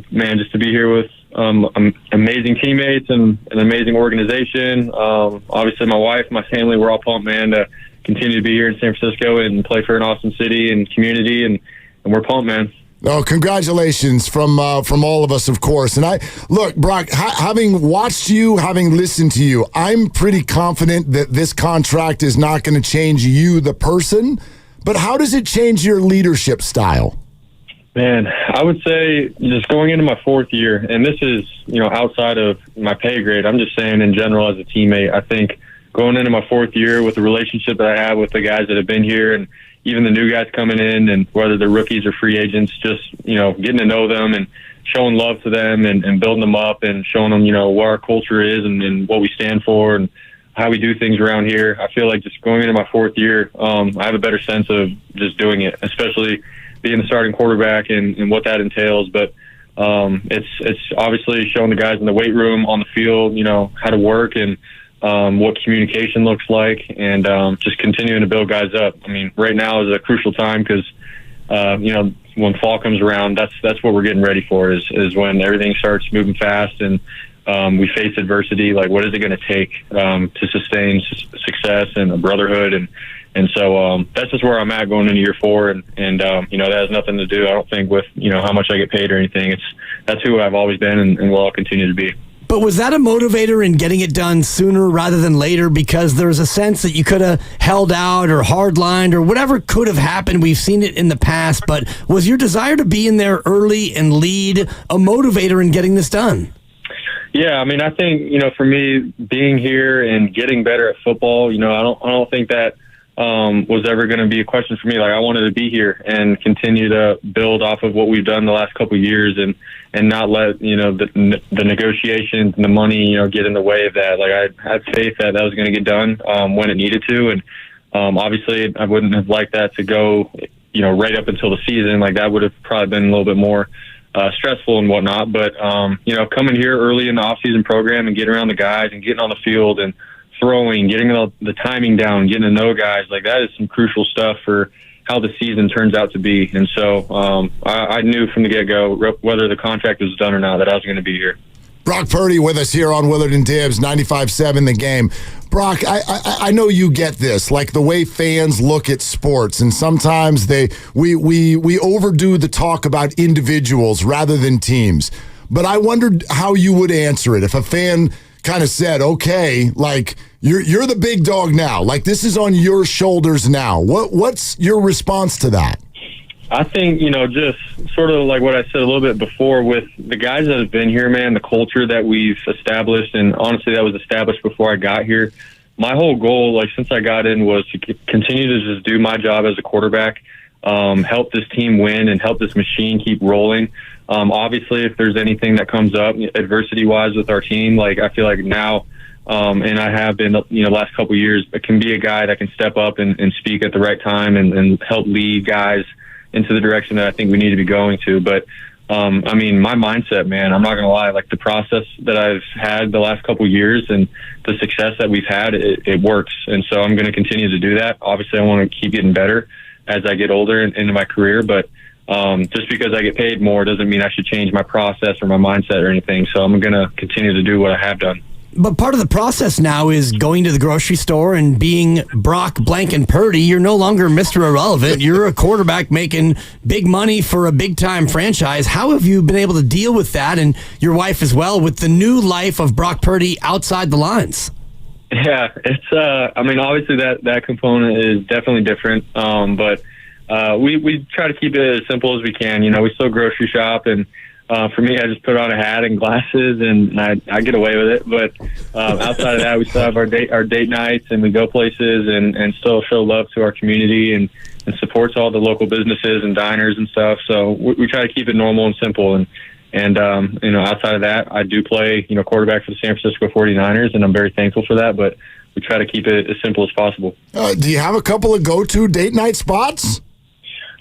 man, just to be here with amazing teammates and an amazing organization. Obviously, my wife, my family, we're all pumped, man, to continue to be here in San Francisco and play for an awesome city and community, and we're pumped, man. Oh, congratulations from all of us, of course. And look, Brock, having watched you, having listened to you, I'm pretty confident that this contract is not going to change you, the person. But how does it change your leadership style? Man, I would say just going into my 4th year, and this is, you know, outside of my pay grade. I'm just saying in general as a teammate, I think going into my 4th year with the relationship that I have with the guys that have been here and even the new guys coming in, and whether they're rookies or free agents, just, getting to know them and showing love to them and building them up and showing them, what our culture is and what we stand for and how we do things around here. I feel like just going into my 4th year, I have a better sense of just doing it, especially being the starting quarterback and what that entails. But it's obviously showing the guys in the weight room, on the field, how to work and what communication looks like, and just continuing to build guys up. I mean, right now is a crucial time because, when fall comes around, that's what we're getting ready for is when everything starts moving fast and we face adversity. Like, what is it going to take to sustain success and a brotherhood? And so that's just where I'm at going into year 4. And that has nothing to do, I don't think, with, how much I get paid or anything. That's who I've always been and will continue to be. But was that a motivator in getting it done sooner rather than later? Because there's a sense that you could have held out or hardlined or whatever could have happened. We've seen it in the past. But was your desire to be in there early and lead a motivator in getting this done? Yeah, I mean, I think, for me, being here and getting better at football, I don't think that was ever going to be a question for me. Like, I wanted to be here and continue to build off of what we've done the last couple of years and not let, the negotiations and the money, get in the way of that. Like, I had faith that was going to get done when it needed to. And obviously I wouldn't have liked that to go, right up until the season. Like, that would have probably been a little bit more stressful and whatnot. But, coming here early in the off-season program and getting around the guys and getting on the field and throwing, getting the timing down, getting to know guys, like, that is some crucial stuff for how the season turns out to be. And so I knew from the get-go, whether the contract was done or not, that I was going to be here. Brock Purdy with us here on Willard and Dibbs, 95.7 The Game. Brock, I know you get this, like the way fans look at sports, and sometimes we overdo the talk about individuals rather than teams. But I wondered how you would answer it if a fan kind of said, okay, like, you're the big dog now. Like, this is on your shoulders now. What's your response to that? I think, just sort of like what I said a little bit before with the guys that have been here, man, the culture that we've established, and honestly, that was established before I got here. My whole goal, like, since I got in, was to continue to just do my job as a quarterback, help this team win and help this machine keep rolling. Obviously, if there's anything that comes up adversity-wise with our team, like, I feel like now, and I have been, last couple of years, it can be a guy that can step up and speak at the right time and help lead guys into the direction that I think we need to be going to. But, I mean, my mindset, man, I'm not going to lie, like, the process that I've had the last couple of years and the success that we've had, it works. And so I'm going to continue to do that. Obviously, I want to keep getting better as I get older into my career, but just because I get paid more doesn't mean I should change my process or my mindset or anything. So I'm going to continue to do what I have done. But part of the process now is going to the grocery store and being Brock Blank and Purdy. You're no longer Mr. Irrelevant. You're a quarterback making big money for a big-time franchise. How have you been able to deal with that, and your wife as well, with the new life of Brock Purdy outside the lines? Yeah, it's, I mean, obviously that component is definitely different. But we try to keep it as simple as we can. We still grocery shop, and for me, I just put on a hat and glasses, and I get away with it. But outside of that, we still have our date nights, and we go places and still show love to our community and supports all the local businesses and diners and stuff. So we try to keep it normal and simple. And outside of that, I do play, quarterback for the San Francisco 49ers, and I'm very thankful for that. But we try to keep it as simple as possible. Do you have a couple of go-to date night spots?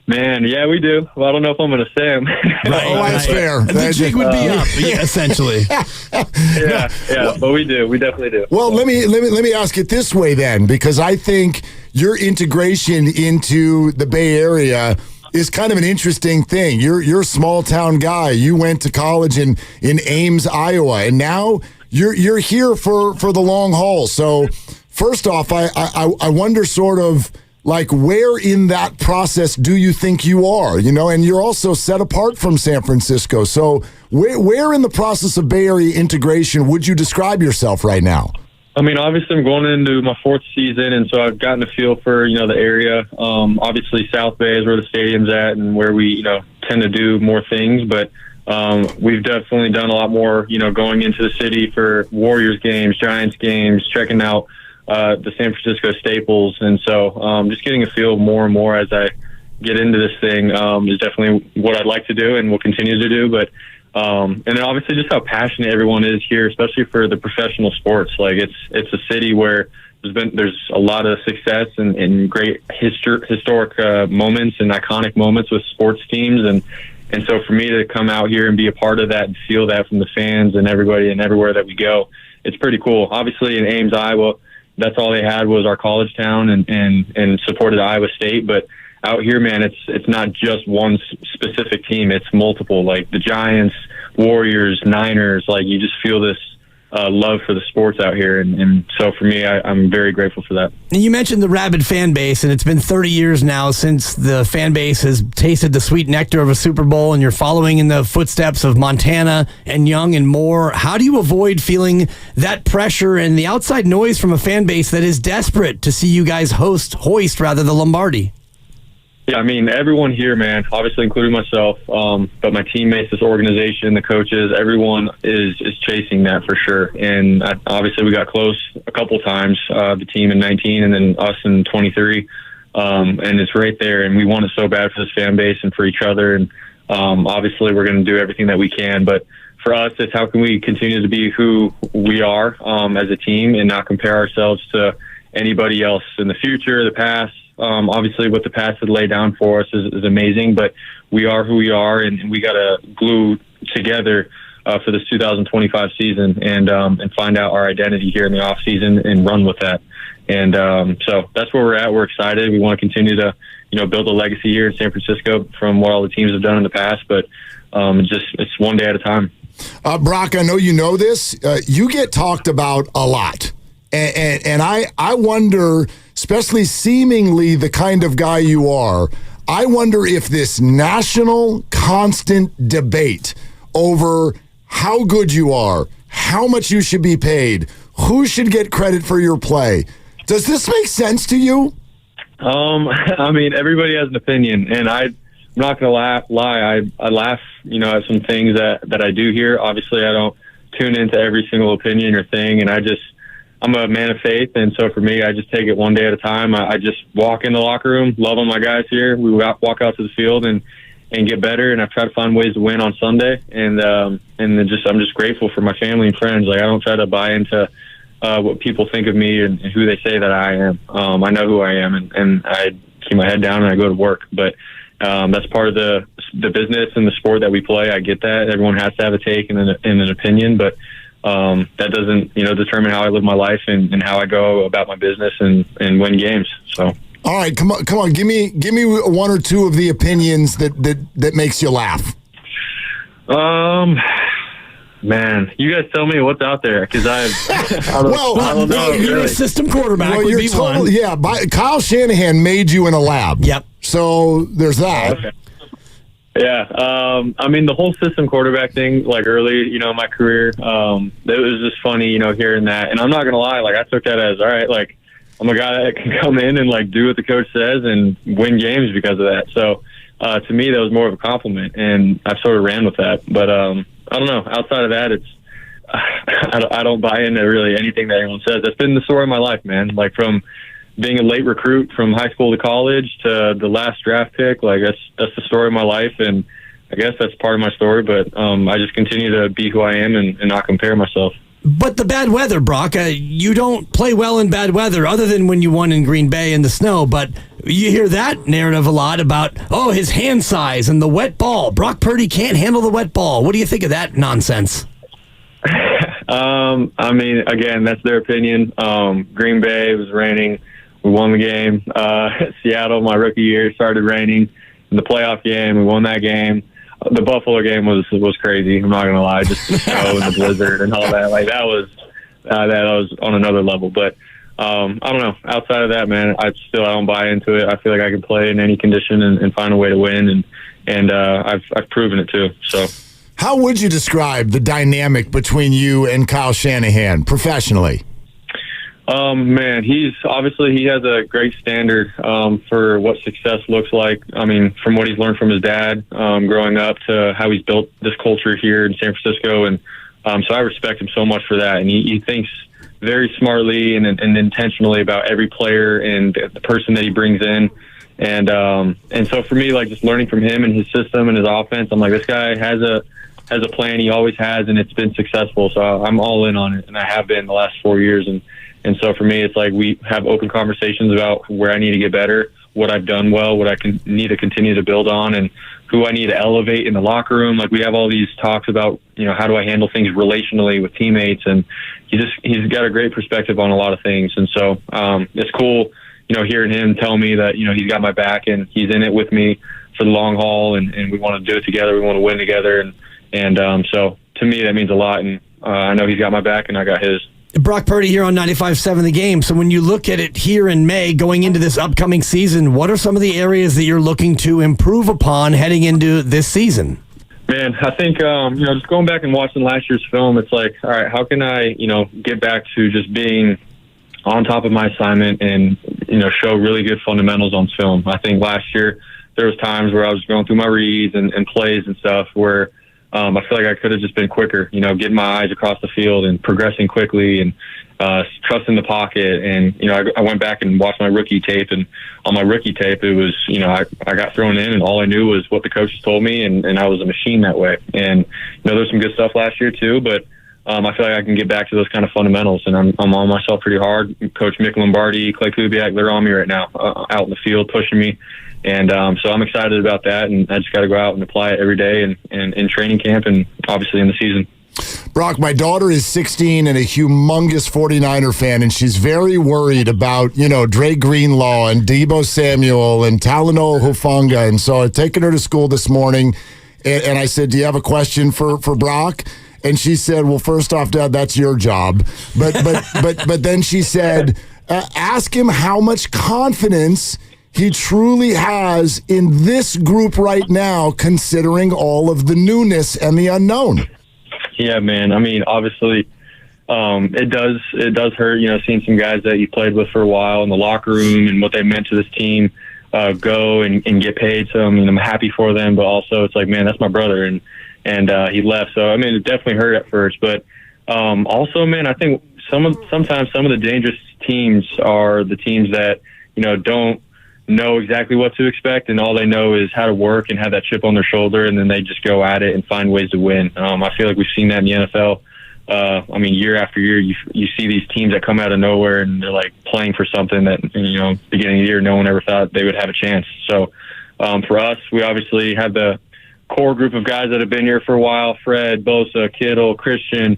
Man, yeah, we do. Well, I don't know if I'm going to say them. That's fair. The jig would be up, essentially. Yeah, but we do. We definitely do. Well, let me ask it this way then, because I think your integration into the Bay Area is kind of an interesting thing. You're a small town guy. You went to college in Ames, Iowa, and now you're here for the long haul. So, first off, I wonder sort of, like, where in that process do you think you are? And you're also set apart from San Francisco. So where in the process of Bay Area integration would you describe yourself right now? I mean, obviously, I'm going into my 4th season, and so I've gotten a feel for, the area. Obviously, South Bay is where the stadium's at and where we, tend to do more things. But we've definitely done a lot more, going into the city for Warriors games, Giants games, checking out the San Francisco staples. And so just getting a feel more and more as I get into this thing is definitely what I'd like to do and will continue to do. But and then obviously just how passionate everyone is here, especially for the professional sports. Like it's a city where there's a lot of success and great historic moments and iconic moments with sports teams, and so for me to come out here and be a part of that and feel that from the fans and everybody and everywhere that we go, it's pretty cool. Obviously in Ames, Iowa, that's all they had was our college town and supported Iowa State, but out here, man, it's not just one specific team. It's multiple, like the Giants, Warriors, Niners. Like you just feel this love for the sports out here. And so for me, I'm very grateful for that. You mentioned the rabid fan base, and it's been 30 years now since the fan base has tasted the sweet nectar of a Super Bowl, and you're following in the footsteps of Montana and Young and Moore. How do you avoid feeling that pressure and the outside noise from a fan base that is desperate to see you guys hoist the Lombardi? Yeah, I mean, everyone here, man, obviously including myself, but my teammates, this organization, the coaches, everyone is chasing that for sure. And obviously we got close a couple times, the team in 19 and then us in 23. And it's right there. And we want it so bad for this fan base and for each other. And obviously we're going to do everything that we can. But for us, it's how can we continue to be who we are as a team and not compare ourselves to anybody else in the future, the past. Obviously what the past had laid down for us is amazing, but we are who we are, and we got to glue together for this 2025 season and find out our identity here in the off season and run with that. And so that's where we're at. We're excited. We want to continue to, build a legacy here in San Francisco from what all the teams have done in the past, but it's one day at a time. Brock, I know you know this. You get talked about a lot. And I wonder, especially seemingly the kind of guy you are, I wonder if this national constant debate over how good you are, how much you should be paid, who should get credit for your play, does this make sense to you? I mean, everybody has an opinion, and I'm not going to lie. I laugh, at some things that I do hear. Obviously, I don't tune into every single opinion or thing, and I'm a man of faith, and so for me, I just take it one day at a time. I just walk in the locker room, love on my guys here. We walk out to the field and get better, and I try to find ways to win on Sunday. And then I'm just grateful for my family and friends. Like I don't try to buy into what people think of me and who they say that I am. I know who I am, and I keep my head down and I go to work. But that's part of the business and the sport that we play. I get that everyone has to have a take and an opinion, but that doesn't, determine how I live my life and how I go about my business and win games. So, all right, come on, give me one or two of the opinions that makes you laugh. Man, you guys tell me what's out there because I don't know. You're a system quarterback. Well, would be one. Yeah, Kyle Shanahan made you in a lab. Yep. So there's that. Okay. Yeah, I mean the whole system quarterback thing, like early, in my career, it was just funny, hearing that. And I'm not gonna lie, like I took that as all right, like I'm a guy that can come in and like do what the coach says and win games because of that. So to me, that was more of a compliment, and I've sort of ran with that. But I don't know. Outside of that, it's I don't buy into really anything that anyone says. That's been the story of my life, man. Like from being a late recruit from high school to college to the last draft pick, like that's the story of my life, and I guess that's part of my story. But I just continue to be who I am and not compare myself. But the bad weather, Brock, you don't play well in bad weather other than when you won in Green Bay in the snow. But you hear that narrative a lot about, his hand size and the wet ball. Brock Purdy can't handle the wet ball. What do you think of that nonsense? I mean, again, that's their opinion. Green Bay, it was raining. We won the game. Seattle, my rookie year, started raining. In the playoff game, we won that game. The Buffalo game was crazy. I'm not gonna lie, just the snow and the blizzard and all that. Like that was on another level. But I don't know. Outside of that, man, I don't buy into it. I feel like I can play in any condition and find a way to win, and I've proven it too. So, how would you describe the dynamic between you and Kyle Shanahan professionally? Man, he has a great standard for what success looks like. I mean, from what he's learned from his dad growing up to how he's built this culture here in San Francisco. And so I respect him so much for that. And he thinks very smartly and intentionally about every player and the person that he brings in. And so for me, like just learning from him and his system and his offense, I'm like, this guy has a plan. He always has, and it's been successful. So I'm all in on it, and I have been the last 4 years. And so for me, it's like we have open conversations about where I need to get better, what I've done well, what I need to continue to build on, and who I need to elevate in the locker room. Like we have all these talks about, how do I handle things relationally with teammates, and he's got a great perspective on a lot of things. And so it's cool, hearing him tell me that, he's got my back and he's in it with me for the long haul, and we want to do it together. We want to win together. And so to me, that means a lot. And I know he's got my back and I got his. Brock Purdy here on 95.7 The Game. So when you look at it here in May, going into this upcoming season, what are some of the areas that you're looking to improve upon heading into this season? Man, I think, just going back and watching last year's film, it's like, all right, how can I, get back to just being on top of my assignment and, show really good fundamentals on film. I think last year there was times where I was going through my reads and plays and stuff where I feel like I could have just been quicker, getting my eyes across the field and progressing quickly and trusting the pocket. And, I went back and watched my rookie tape, and on my rookie tape, it was, I got thrown in and all I knew was what the coaches told me, and I was a machine that way. And, there's some good stuff last year too, but I feel like I can get back to those kind of fundamentals, and I'm on myself pretty hard. Coach Mick Lombardi, Clay Kubiak, they're on me right now, out in the field pushing me. And so I'm excited about that, and I just got to go out and apply it every day and in training camp and obviously in the season. Brock, my daughter is 16 and a humongous 49er fan, and she's very worried about, Dre Greenlaw and Deebo Samuel and Talanoa Hufanga. And so I've taken her to school this morning, and I said, do you have a question for Brock? And she said, well, first off, Dad, that's your job. But then she said, ask him how much confidence he truly has in this group right now, considering all of the newness and the unknown. Yeah, man. I mean, obviously, it does hurt, seeing some guys that you played with for a while in the locker room and what they meant to this team go and get paid. So, I mean, I'm happy for them, but also it's like, man, that's my brother, and he left. So, I mean, it definitely hurt at first. But also, man, I think sometimes some of the dangerous teams are the teams that, don't know exactly what to expect, and all they know is how to work and have that chip on their shoulder, and then they just go at it and find ways to win. I feel like we've seen that in the NFL. Year after year, you see these teams that come out of nowhere and they're like playing for something that, beginning of the year, no one ever thought they would have a chance. So for us, we obviously have the core group of guys that have been here for a while: Fred, Bosa, Kittle, Christian.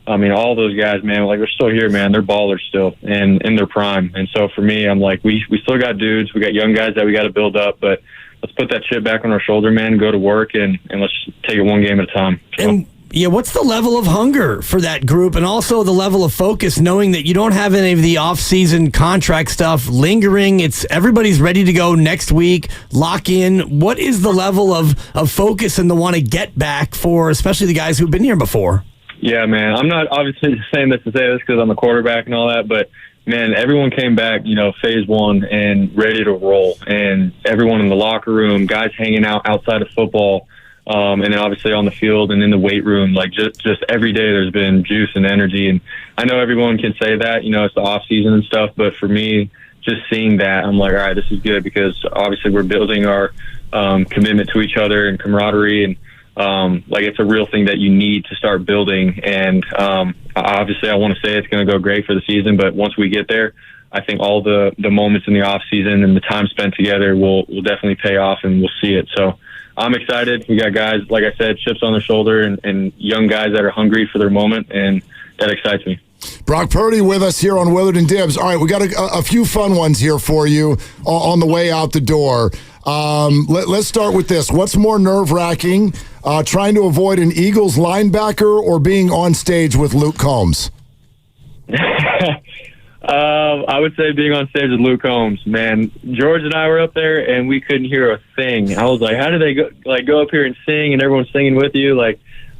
I mean, all those guys, man, like, they're still here, man. They're ballers still and in their prime. And so for me, I'm like, we still got dudes. We got young guys that we got to build up, but let's put that chip back on our shoulder, man, go to work, and let's take it one game at a time. So. And yeah, what's the level of hunger for that group, and also the level of focus, knowing that you don't have any of the off-season contract stuff lingering? It's everybody's ready to go next week, lock in. What is the level of focus and the want to get back for, especially the guys who've been here before? Yeah, man. I'm not obviously just saying this to say this because I'm the quarterback and all that, but, man, everyone came back, phase one and ready to roll. And everyone in the locker room, guys hanging out outside of football, and then obviously on the field and in the weight room, like just every day there's been juice and energy. And I know everyone can say that, it's the off season and stuff, but for me, just seeing that, I'm like, all right, this is good, because obviously we're building our commitment to each other and camaraderie, and it's a real thing that you need to start building. And obviously I want to say it's going to go great for the season, but once we get there, I think all the moments in the off season and the time spent together will definitely pay off, and we'll see it. So I'm excited. We got guys, like I said, chips on their shoulder, and young guys that are hungry for their moment, and that excites me. Brock Purdy with us here on Willard and Dibs. All right, we got a few fun ones here for you on the way out the door. Let's start with this. What's more nerve-wracking, trying to avoid an Eagles linebacker or being on stage with Luke Combs? I would say being on stage with Luke Combs. Man, George and I were up there, and we couldn't hear a thing. I was like, how did they go up here and sing, and everyone's singing with you?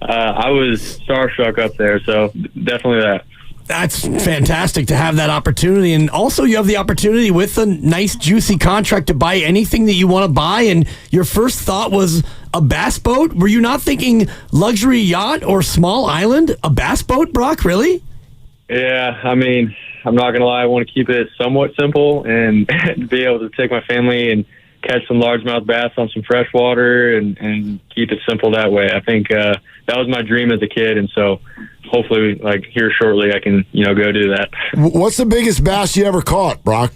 I was starstruck up there, so definitely that. That's fantastic to have that opportunity. And also you have the opportunity with a nice, juicy contract to buy anything that you want to buy. And your first thought was a bass boat? Were you not thinking luxury yacht or small island? A bass boat, Brock? Really? Yeah, I mean, I'm not going to lie. I want to keep it somewhat simple and be able to take my family and catch some largemouth bass on some fresh water and keep it simple that way. I think that was my dream as a kid, and so hopefully, like, here shortly, I can, go do that. What's the biggest bass you ever caught, Brock?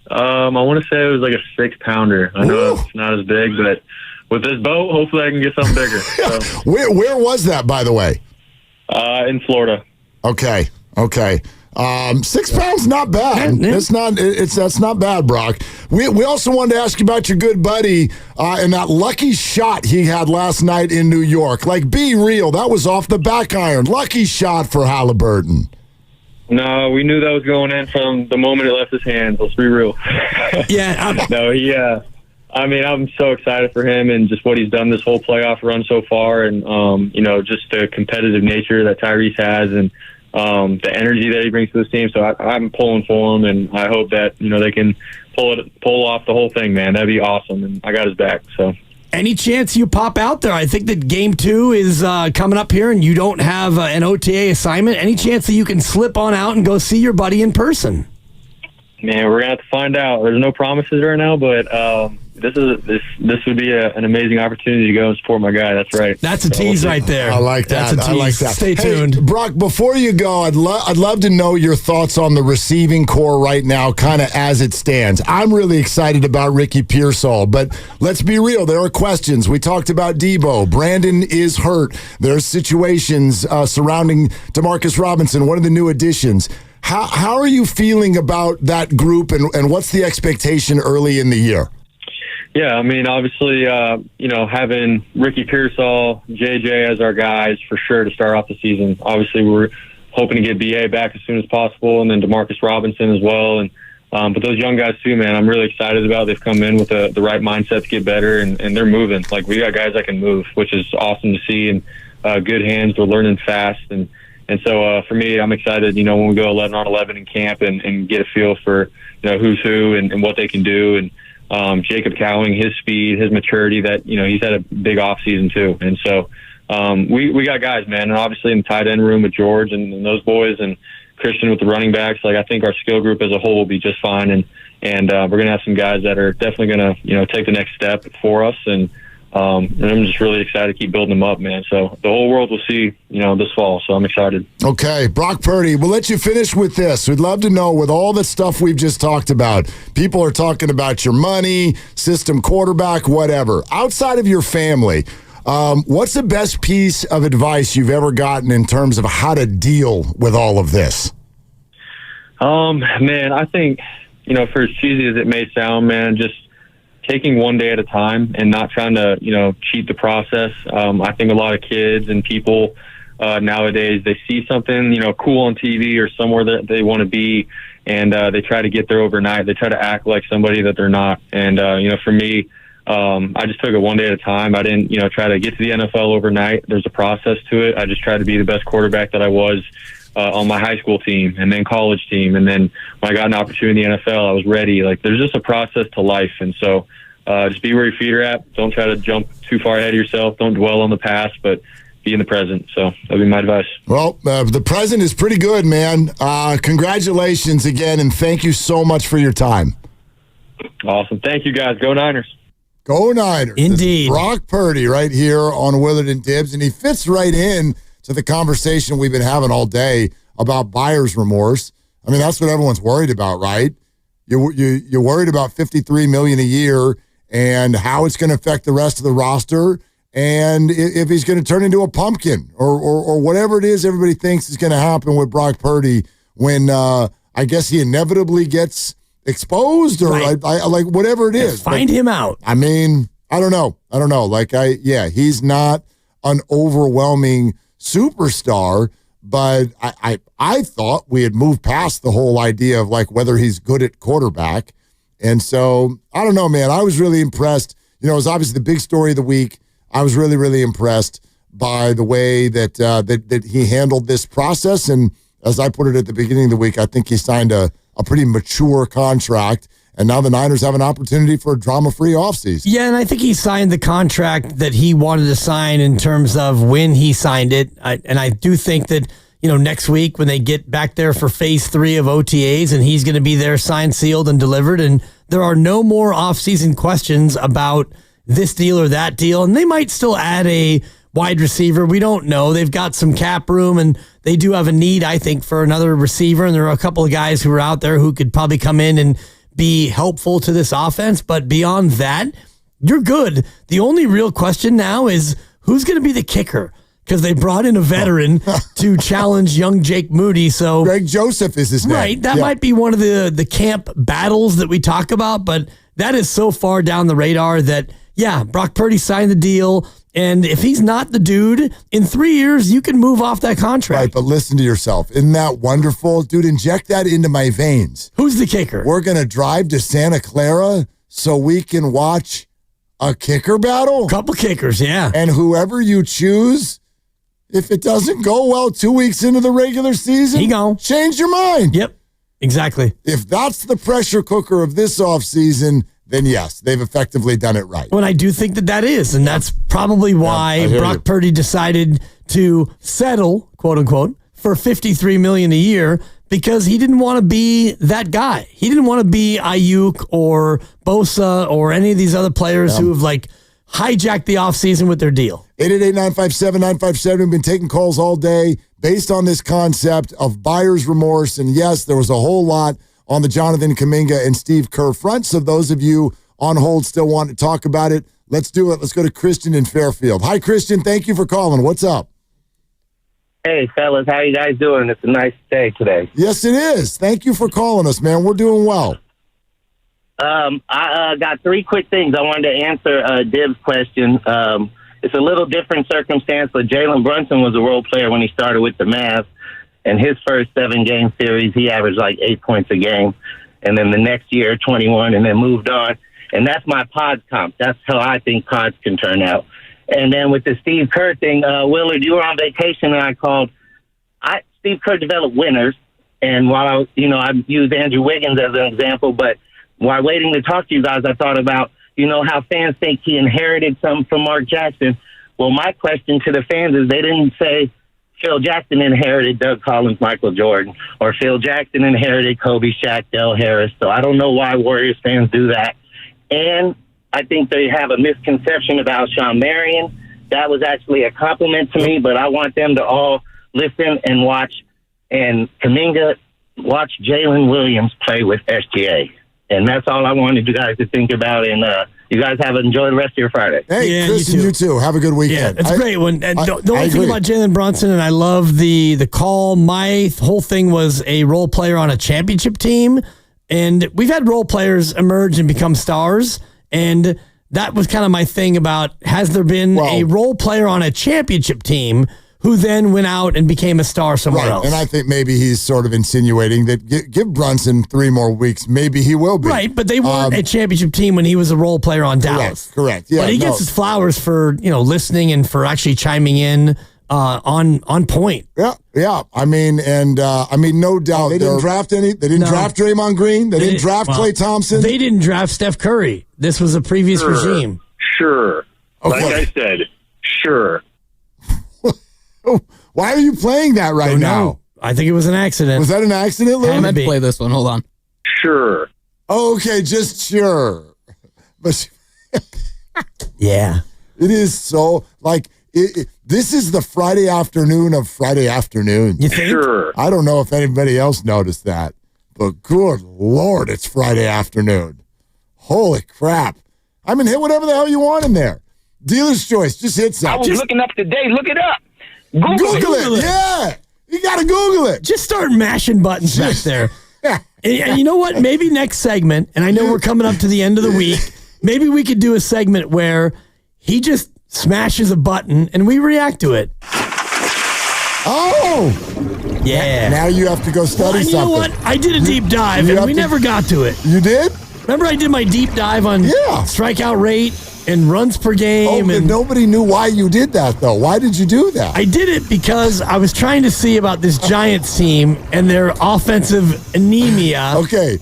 I want to say it was like a 6-pounder. I know it's not as big, but with this boat, hopefully I can get something bigger. So. Where was that, by the way? In Florida. Okay. 6 pounds, not bad. That's not bad, Brock. We also wanted to ask you about your good buddy and that lucky shot he had last night in New York. Like, be real, that was off the back iron. Lucky shot for Halliburton. No, we knew that was going in from the moment it left his hands. Let's be real. I'm so excited for him and just what he's done this whole playoff run so far, and just the competitive nature that Tyrese has, and the energy that he brings to this team. So I'm pulling for him, and I hope that they can pull off the whole thing, man. That'd be awesome, and I got his back. So. Any chance you pop out there? I think that Game 2 is coming up here, and you don't have an OTA assignment. Any chance that you can slip on out and go see your buddy in person? Man, we're gonna have to find out. There's no promises right now, but this would be an amazing opportunity to go and support my guy. That's right. That's a tease right there. I like that. That's a tease. I like that. Stay tuned. Brock, before you go, I'd love to know your thoughts on the receiving core right now, kind of as it stands. I'm really excited about Ricky Pearsall, but let's be real. There are questions. We talked about Debo. Brandon is hurt. There's situations surrounding Demarcus Robinson, one of the new additions. How are you feeling about that group, and what's the expectation early in the year? Yeah, I mean, obviously, having Ricky Pearsall, JJ as our guys for sure to start off the season. Obviously, we're hoping to get BA back as soon as possible, and then Demarcus Robinson as well. And but those young guys too, man, I'm really excited about. They've come in with the right mindset to get better, and they're moving. Like, we got guys that can move, which is awesome to see, and good hands. They're learning fast, and so for me, I'm excited, when we go 11 on 11 in camp and get a feel for, who's who and what they can do. And Jacob Cowing, his speed, his maturity, that, he's had a big off season too. And so we got guys, man, and obviously in the tight end room with George and those boys, and Christian with the running backs. Like, I think our skill group as a whole will be just fine. And we're going to have some guys that are definitely going to, take the next step for us. And I'm just really excited to keep building them up, man. So the whole world will see, this fall. So I'm excited. Okay, Brock Purdy, we'll let you finish with this. We'd love to know, with all the stuff we've just talked about, people are talking about your money, system quarterback, whatever. Outside of your family, what's the best piece of advice you've ever gotten in terms of how to deal with all of this? Man, I think, for as cheesy as it may sound, man, just taking one day at a time and not trying to, cheat the process. I think a lot of kids and people nowadays, they see something, cool on TV or somewhere that they want to be, and they try to get there overnight. They try to act like somebody that they're not. And, for me, I just took it one day at a time. I didn't, try to get to the NFL overnight. There's a process to it. I just tried to be the best quarterback that I was on my high school team and then college team. And then when I got an opportunity in the NFL, I was ready. Like, there's just a process to life. And so just be where your feet are at. Don't try to jump too far ahead of yourself. Don't dwell on the past, but be in the present. So that'd be my advice. Well, the present is pretty good, man. Congratulations again, and thank you so much for your time. Awesome. Thank you, guys. Go Niners. Go Niners. Indeed. Brock Purdy right here on Willard and Dibbs, and he fits right in to the conversation we've been having all day about buyer's remorse. I mean, that's what everyone's worried about, right? You're worried about $53 million a year and how it's going to affect the rest of the roster, and if he's going to turn into a pumpkin or whatever it is everybody thinks is going to happen with Brock Purdy when I guess he inevitably gets exposed, or right. like whatever it is. Find him out. I mean, I don't know. Like, he's not an overwhelming superstar, but I thought we had moved past the whole idea of like whether he's good at quarterback. And so I don't know, man. I was really impressed. It was obviously the big story of the week. I was really, really impressed by the way that he handled this process. And as I put it at the beginning of the week, I think he signed a pretty mature contract. And now the Niners have an opportunity for a drama-free offseason. Yeah, and I think he signed the contract that he wanted to sign in terms of when he signed it. And I do think that, next week when they get back there for phase 3 of OTAs, and he's going to be there signed, sealed, and delivered. And there are no more offseason questions about this deal or that deal. And they might still add a wide receiver. We don't know. They've got some cap room, and they do have a need, I think, for another receiver. And there are a couple of guys who are out there who could probably come in and be helpful to this offense. But beyond that, you're good. The only real question now is who's going to be the kicker? Because they brought in a veteran to challenge young Jake Moody. So Greg Joseph is his name. Right. That might be one of the camp battles that we talk about, but that is so far down the radar that, Brock Purdy signed the deal. And if he's not the dude, in 3 years, you can move off that contract. Right, but listen to yourself. Isn't that wonderful? Dude, inject that into my veins. Who's the kicker? We're going to drive to Santa Clara so we can watch a kicker battle? Couple kickers, yeah. And whoever you choose, if it doesn't go well 2 weeks into the regular season, change your mind. Yep, exactly. If that's the pressure cooker of this offseason, then yes, they've effectively done it right. Well, I do think that is, and that's probably why Brock Purdy decided to settle, quote unquote, for $53 million a year, because he didn't want to be that guy. He didn't want to be Ayuk or Bosa or any of these other players who have hijacked the offseason with their deal. 888-957-957. We've been taking calls all day based on this concept of buyer's remorse. And yes, there was a whole lot on the Jonathan Kaminga and Steve Kerr front. So those of you on hold still want to talk about it, let's do it. Let's go to Christian in Fairfield. Hi, Christian. Thank you for calling. What's up? Hey, fellas. How you guys doing? It's a nice day today. Yes, it is. Thank you for calling us, man. We're doing well. I got 3 quick things. I wanted to answer Div's question. It's a little different circumstance, but Jalen Brunson was a role player when he started with the Mavs. And his first 7-game series, he averaged 8 points a game. And then the next year, 21, and then moved on. And that's my pod comp. That's how I think pods can turn out. And then with the Steve Kerr thing, Willard, you were on vacation, and I called. Steve Kerr developed winners. And while I used Andrew Wiggins as an example, but while waiting to talk to you guys, I thought about, how fans think he inherited something from Mark Jackson. Well, my question to the fans is they didn't say Phil Jackson inherited Doug Collins, Michael Jordan, or Phil Jackson inherited Kobe, Shaq, Del Harris. So I don't know why Warriors fans do that. And I think they have a misconception about Shawn Marion. That was actually a compliment to me, but I want them to all listen and watch. And Kaminga, watch Jalen Williams play with SGA. And that's all I wanted you guys to think about. And you guys enjoy the rest of your Friday. Hey, Christian, you too. Have a good weekend. Yeah, it's great. The only thing about Jalen Brunson, and I love the call, my whole thing was a role player on a championship team. And we've had role players emerge and become stars. And that was kind of my thing about, has there been a role player on a championship team who then went out and became a star somewhere else? And I think maybe he's sort of insinuating that give Brunson 3 more weeks, maybe he will be. Right, but they weren't a championship team when he was a role player on Dallas. Correct. Yeah, but he gets his flowers for listening and for actually chiming in on point. Yeah. I mean, no doubt they didn't draft any. They didn't draft Draymond Green. They didn't draft Klay Thompson. They didn't draft Steph Curry. This was a previous regime. Sure. Okay. Like I said, sure. Why are you playing that right now? I think it was an accident. Was that an accident, Lou? I'm going to play this one. Hold on. Sure. Okay, just sure. But yeah. It is so, this is the Friday afternoon of Friday afternoon. You think? Sure. I don't know if anybody else noticed that, but good Lord, it's Friday afternoon. Holy crap. I mean, hit whatever the hell you want in there. Dealer's choice. Just hit something. I was looking up today. Look it up. Google it. Yeah. You got to Google it. Just start mashing buttons back there. And you know what? Maybe next segment, and I know we're coming up to the end of the week, maybe we could do a segment where he just smashes a button and we react to it. Oh. Yeah. Now you have to go study something. You know what? I did a deep dive, and we never got to it. You did? Remember I did my deep dive on strikeout rate and runs per game. And nobody knew why you did that, though. Why did you do that? I did it because I was trying to see about this Giants team and their offensive anemia. Okay.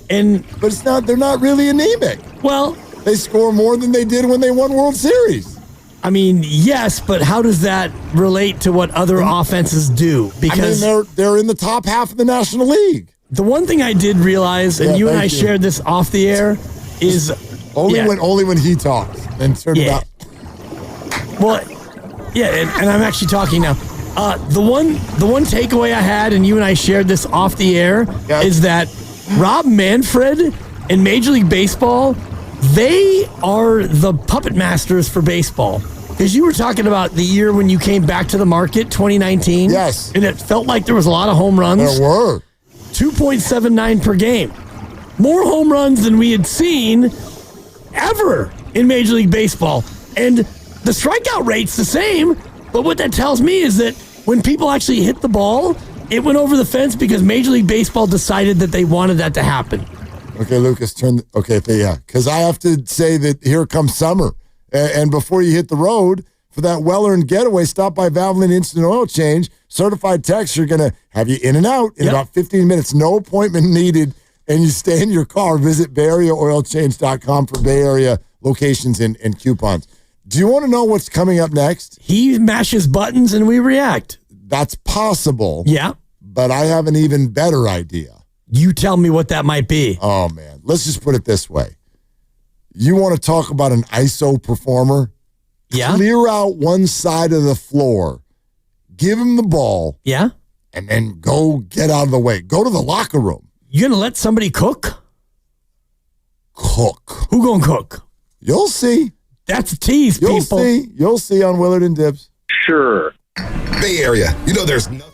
But they're not really anemic. Well, they score more than they did when they won World Series. I mean, yes, but how does that relate to what other offenses do? Because they're in the top half of the National League. The one thing I did realize, and you and I shared this off the air, is only when he talks and turn it up. Well, and I'm actually talking now. The one takeaway I had, and you and I shared this off the air, is that Rob Manfred and Major League Baseball, they are the puppet masters for baseball. Because you were talking about the year when you came back to the market, 2019. Yes. And it felt like there was a lot of home runs. There were. 2.79 per game. More home runs than we had seen ever in Major League Baseball. And the strikeout rate's the same, but what that tells me is that when people actually hit the ball, it went over the fence because Major League Baseball decided that they wanted that to happen. Okay, Lucas, because I have to say that here comes summer. And before you hit the road, for that well-earned getaway, stop by Valvoline Instant Oil Change. Certified techs are going to have you in and out in about 15 minutes. No appointment needed, and you stay in your car. Visit BayAreaOilChange.com for Bay Area locations and coupons. Do you want to know what's coming up next? He mashes buttons and we react. That's possible. Yeah. But I have an even better idea. You tell me what that might be. Oh, man. Let's just put it this way. You want to talk about an ISO performer? Yeah. Clear out one side of the floor. Give him the ball. Yeah. And then go get out of the way. Go to the locker room. You going to let somebody cook? Cook. Who going to cook? You'll see. That's a tease, people. You'll see on Willard and Dibs. Sure. Bay Area. You know there's nothing.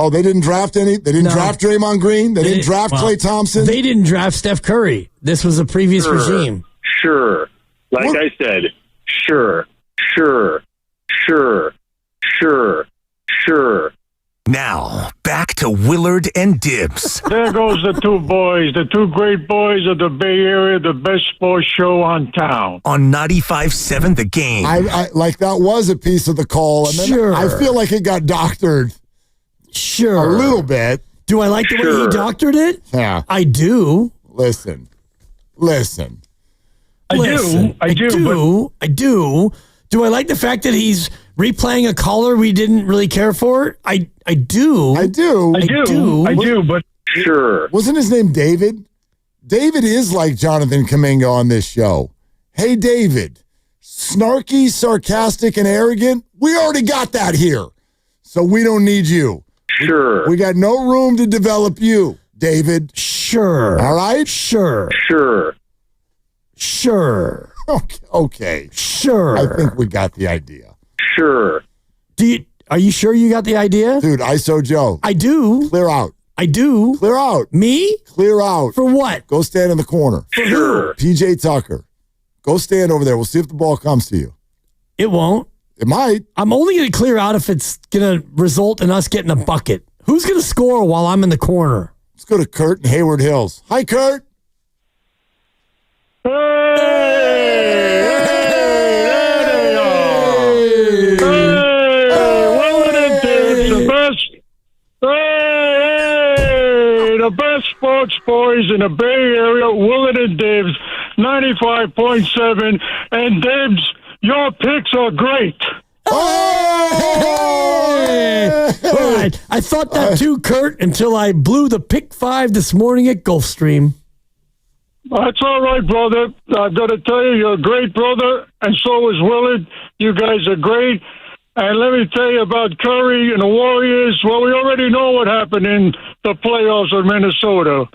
Oh, they didn't draft any? They didn't draft Draymond Green? They didn't draft Klay Thompson? They didn't draft Steph Curry. This was a previous regime. Sure. Like I said, sure. Now, back to Willard and Dibbs. There goes the two boys, the two great boys of the Bay Area, the best sports show on town. On 95.7 The Game. I like that was a piece of the call. And then I feel like it got doctored. Sure. A little bit. Do I like the way he doctored it? Yeah. I do. Listen. I do. Do I like the fact that he's replaying a caller we didn't really care for? I do. But sure. Wasn't his name David? David is like Jonathan Kaminga on this show. Hey, David. Snarky, sarcastic, and arrogant. We already got that here. So we don't need you. Sure. We got no room to develop you, David. Sure. All right? Sure. Okay. Sure. I think we got the idea. Sure. Are you sure you got the idea? Dude, ISO Joe. I do. Clear out. I do. Clear out. Me? Clear out. For what? Go stand in the corner. For who? PJ Tucker. Go stand over there. We'll see if the ball comes to you. It won't. It might. I'm only going to clear out if it's going to result in us getting a bucket. Who's going to score while I'm in the corner? Let's go to Kurt in Hayward Hills. Hi, Kurt. The best sports boys in the Bay Area, Willard and Dibbs, 95.7. And Dibbs, your picks are great. All right. I thought that too, Kurt, until I blew the pick 5 this morning at Gulfstream. That's all right, brother. I've got to tell you, you're a great brother, and so is Willard. You guys are great. And let me tell you about Curry and the Warriors. Well, we already know what happened in the playoffs with Minnesota.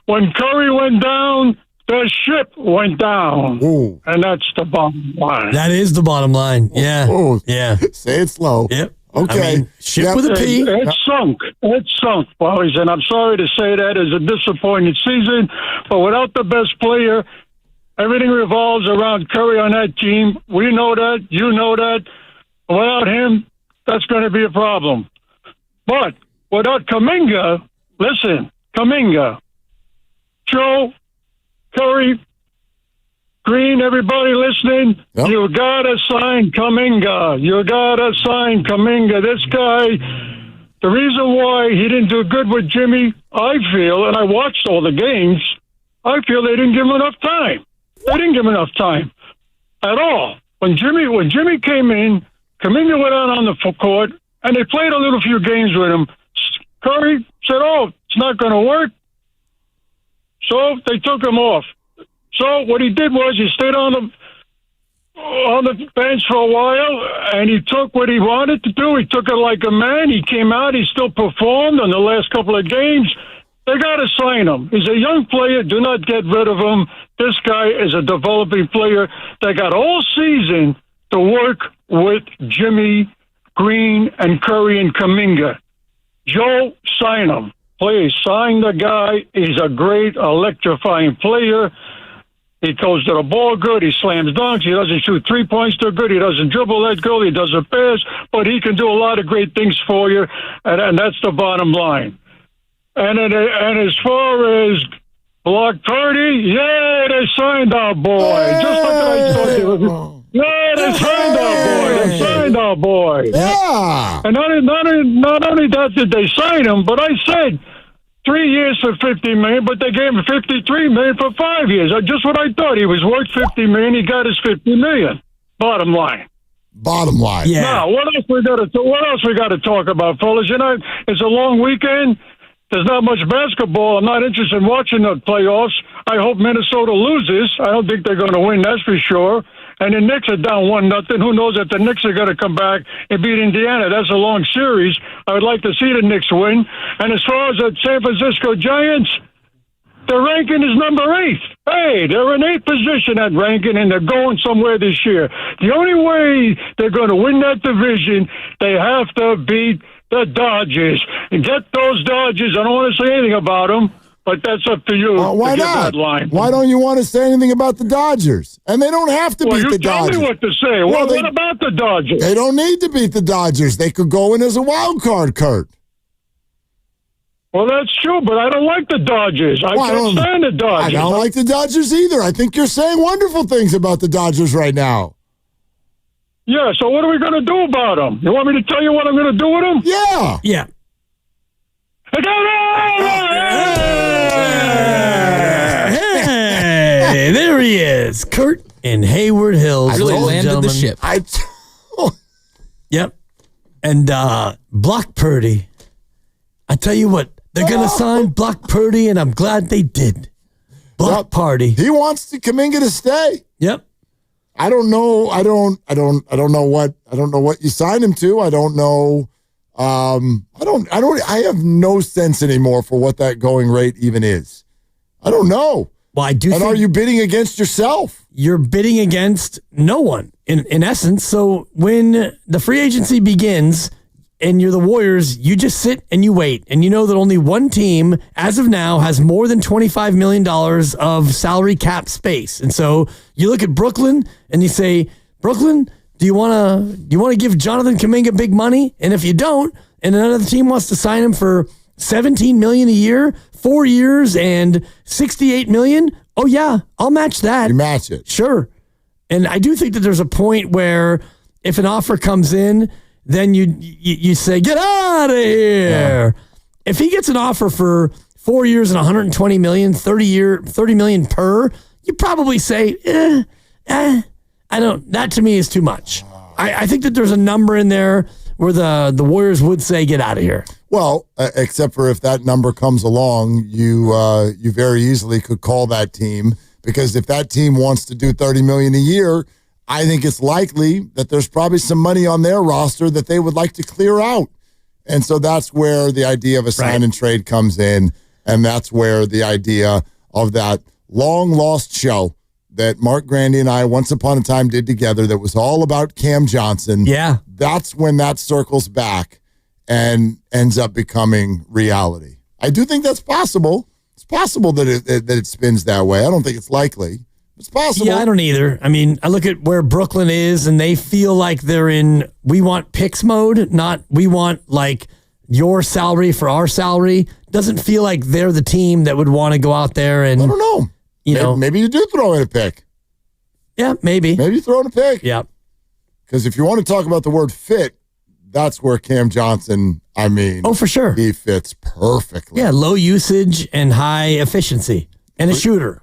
When Curry went down, the ship went down. Ooh. And that's the bottom line. That is the bottom line. Yeah. Ooh. Yeah. Say it slow. Yep. Okay. I mean, ship with a P. It sunk. It sunk, boys. And I'm sorry to say that it's a disappointing season. But without the best player, everything revolves around Curry on that team. We know that. You know that. Without him, that's going to be a problem. But without Kaminga, listen, Kaminga, Joe, Curry, Green, everybody listening, you got to sign Kaminga. You got to sign Kaminga. This guy, the reason why he didn't do good with Jimmy, I feel, and I watched all the games, I feel they didn't give him enough time. They didn't give him enough time at all. When Jimmy came in, Kaminga went out on the court, and they played a few games with him. Curry said, it's not going to work. So they took him off. So what he did was he stayed on the bench for a while, and he took what he wanted to do. He took it like a man. He came out. He still performed on the last couple of games. They got to sign him. He's a young player. Do not get rid of him. This guy is a developing player. They got all season to work with Jimmy, Green, and Curry and Kaminga. Joe, sign him. Please, sign the guy. He's a great, electrifying player. He goes to the ball good. He slams dunks. He doesn't shoot 3 points too good. He doesn't dribble that good. He doesn't pass. But he can do a lot of great things for you, and that's the bottom line. And as far as Brock Purdy, they signed our boy. Just like I told you. Yeah, they signed our boy. Yeah. And not only that did they sign him, but I said 3 years for $50 million, but they gave him $53 million for 5 years. That's just what I thought. He was worth $50 million. He got his $50 million. Bottom line. Yeah. Now, what else we got to talk about, fellas? You know, it's a long weekend. There's not much basketball. I'm not interested in watching the playoffs. I hope Minnesota loses. I don't think they're going to win, that's for sure. And the Knicks are down 1-0. Who knows if the Knicks are going to come back and beat Indiana? That's a long series. I would like to see the Knicks win. And as far as the San Francisco Giants, their ranking is number 8. Hey, they're in 8th position at ranking, and they're going somewhere this year. The only way they're going to win that division, they have to beat The Dodgers. Get those Dodgers. I don't want to say anything about them, but that's up to you. Why not? Why don't you want to say anything about the Dodgers? And they don't have to beat the Dodgers. Tell me what to say. Well, what about the Dodgers? They don't need to beat the Dodgers. They could go in as a wild card, Kurt. Well, that's true, but I don't like the Dodgers. I can't stand the Dodgers. I don't like the Dodgers either. I think you're saying wonderful things about the Dodgers right now. Yeah, so what are we going to do about them? You want me to tell you what I'm going to do with them? Yeah. Yeah. Hey, there he is. Kurt in Hayward Hills. I really landed the ship. Yep. And Brock Purdy. I tell you what, they're going to sign Brock Purdy, and I'm glad they did. Brock Purdy. He wants Kaminga to stay. Yep. I don't know. I don't know what you signed him to. I don't know. I have no sense anymore for what that going rate even is. I don't know. Well, I do. And are you bidding against yourself? You're bidding against no one in essence. So when the free agency begins and you're the Warriors, you just sit and you wait. And you know that only one team, as of now, has more than $25 million of salary cap space. And so you look at Brooklyn and you say, Brooklyn, do you want to give Jonathan Kaminga big money? And if you don't, and another team wants to sign him for $17 million a year, 4 years, and $68 million, oh yeah, I'll match that. You match it. Sure. And I do think that there's a point where if an offer comes in, then you say, get out of here. Yeah. If he gets an offer for 4 years and $120 million, $30 million per, you probably say, that to me is too much. I think that there's a number in there where the Warriors would say, get out of here. Well, except for if that number comes along, you very easily could call that team, because if that team wants to do $30 million a year, I think it's likely that there's probably some money on their roster that they would like to clear out. And so that's where the idea of a sign and trade comes in, and that's where the idea of that long-lost show that Mark Grandy and I once upon a time did together that was all about Cam Johnson. Yeah. That's when that circles back and ends up becoming reality. I do think that's possible. It's possible that it spins that way. I don't think it's likely. It's possible. Yeah, I don't either. I mean, I look at where Brooklyn is, and they feel like they're in we want picks mode, not we want like your salary for our salary. Doesn't feel like they're the team that would want to go out there and I don't know. Maybe you do throw in a pick. Yeah, maybe. Maybe you throw in a pick. Yeah. Because if you want to talk about the word fit, that's where Cam Johnson, oh, for sure. He fits perfectly. Yeah, low usage and high efficiency and a shooter.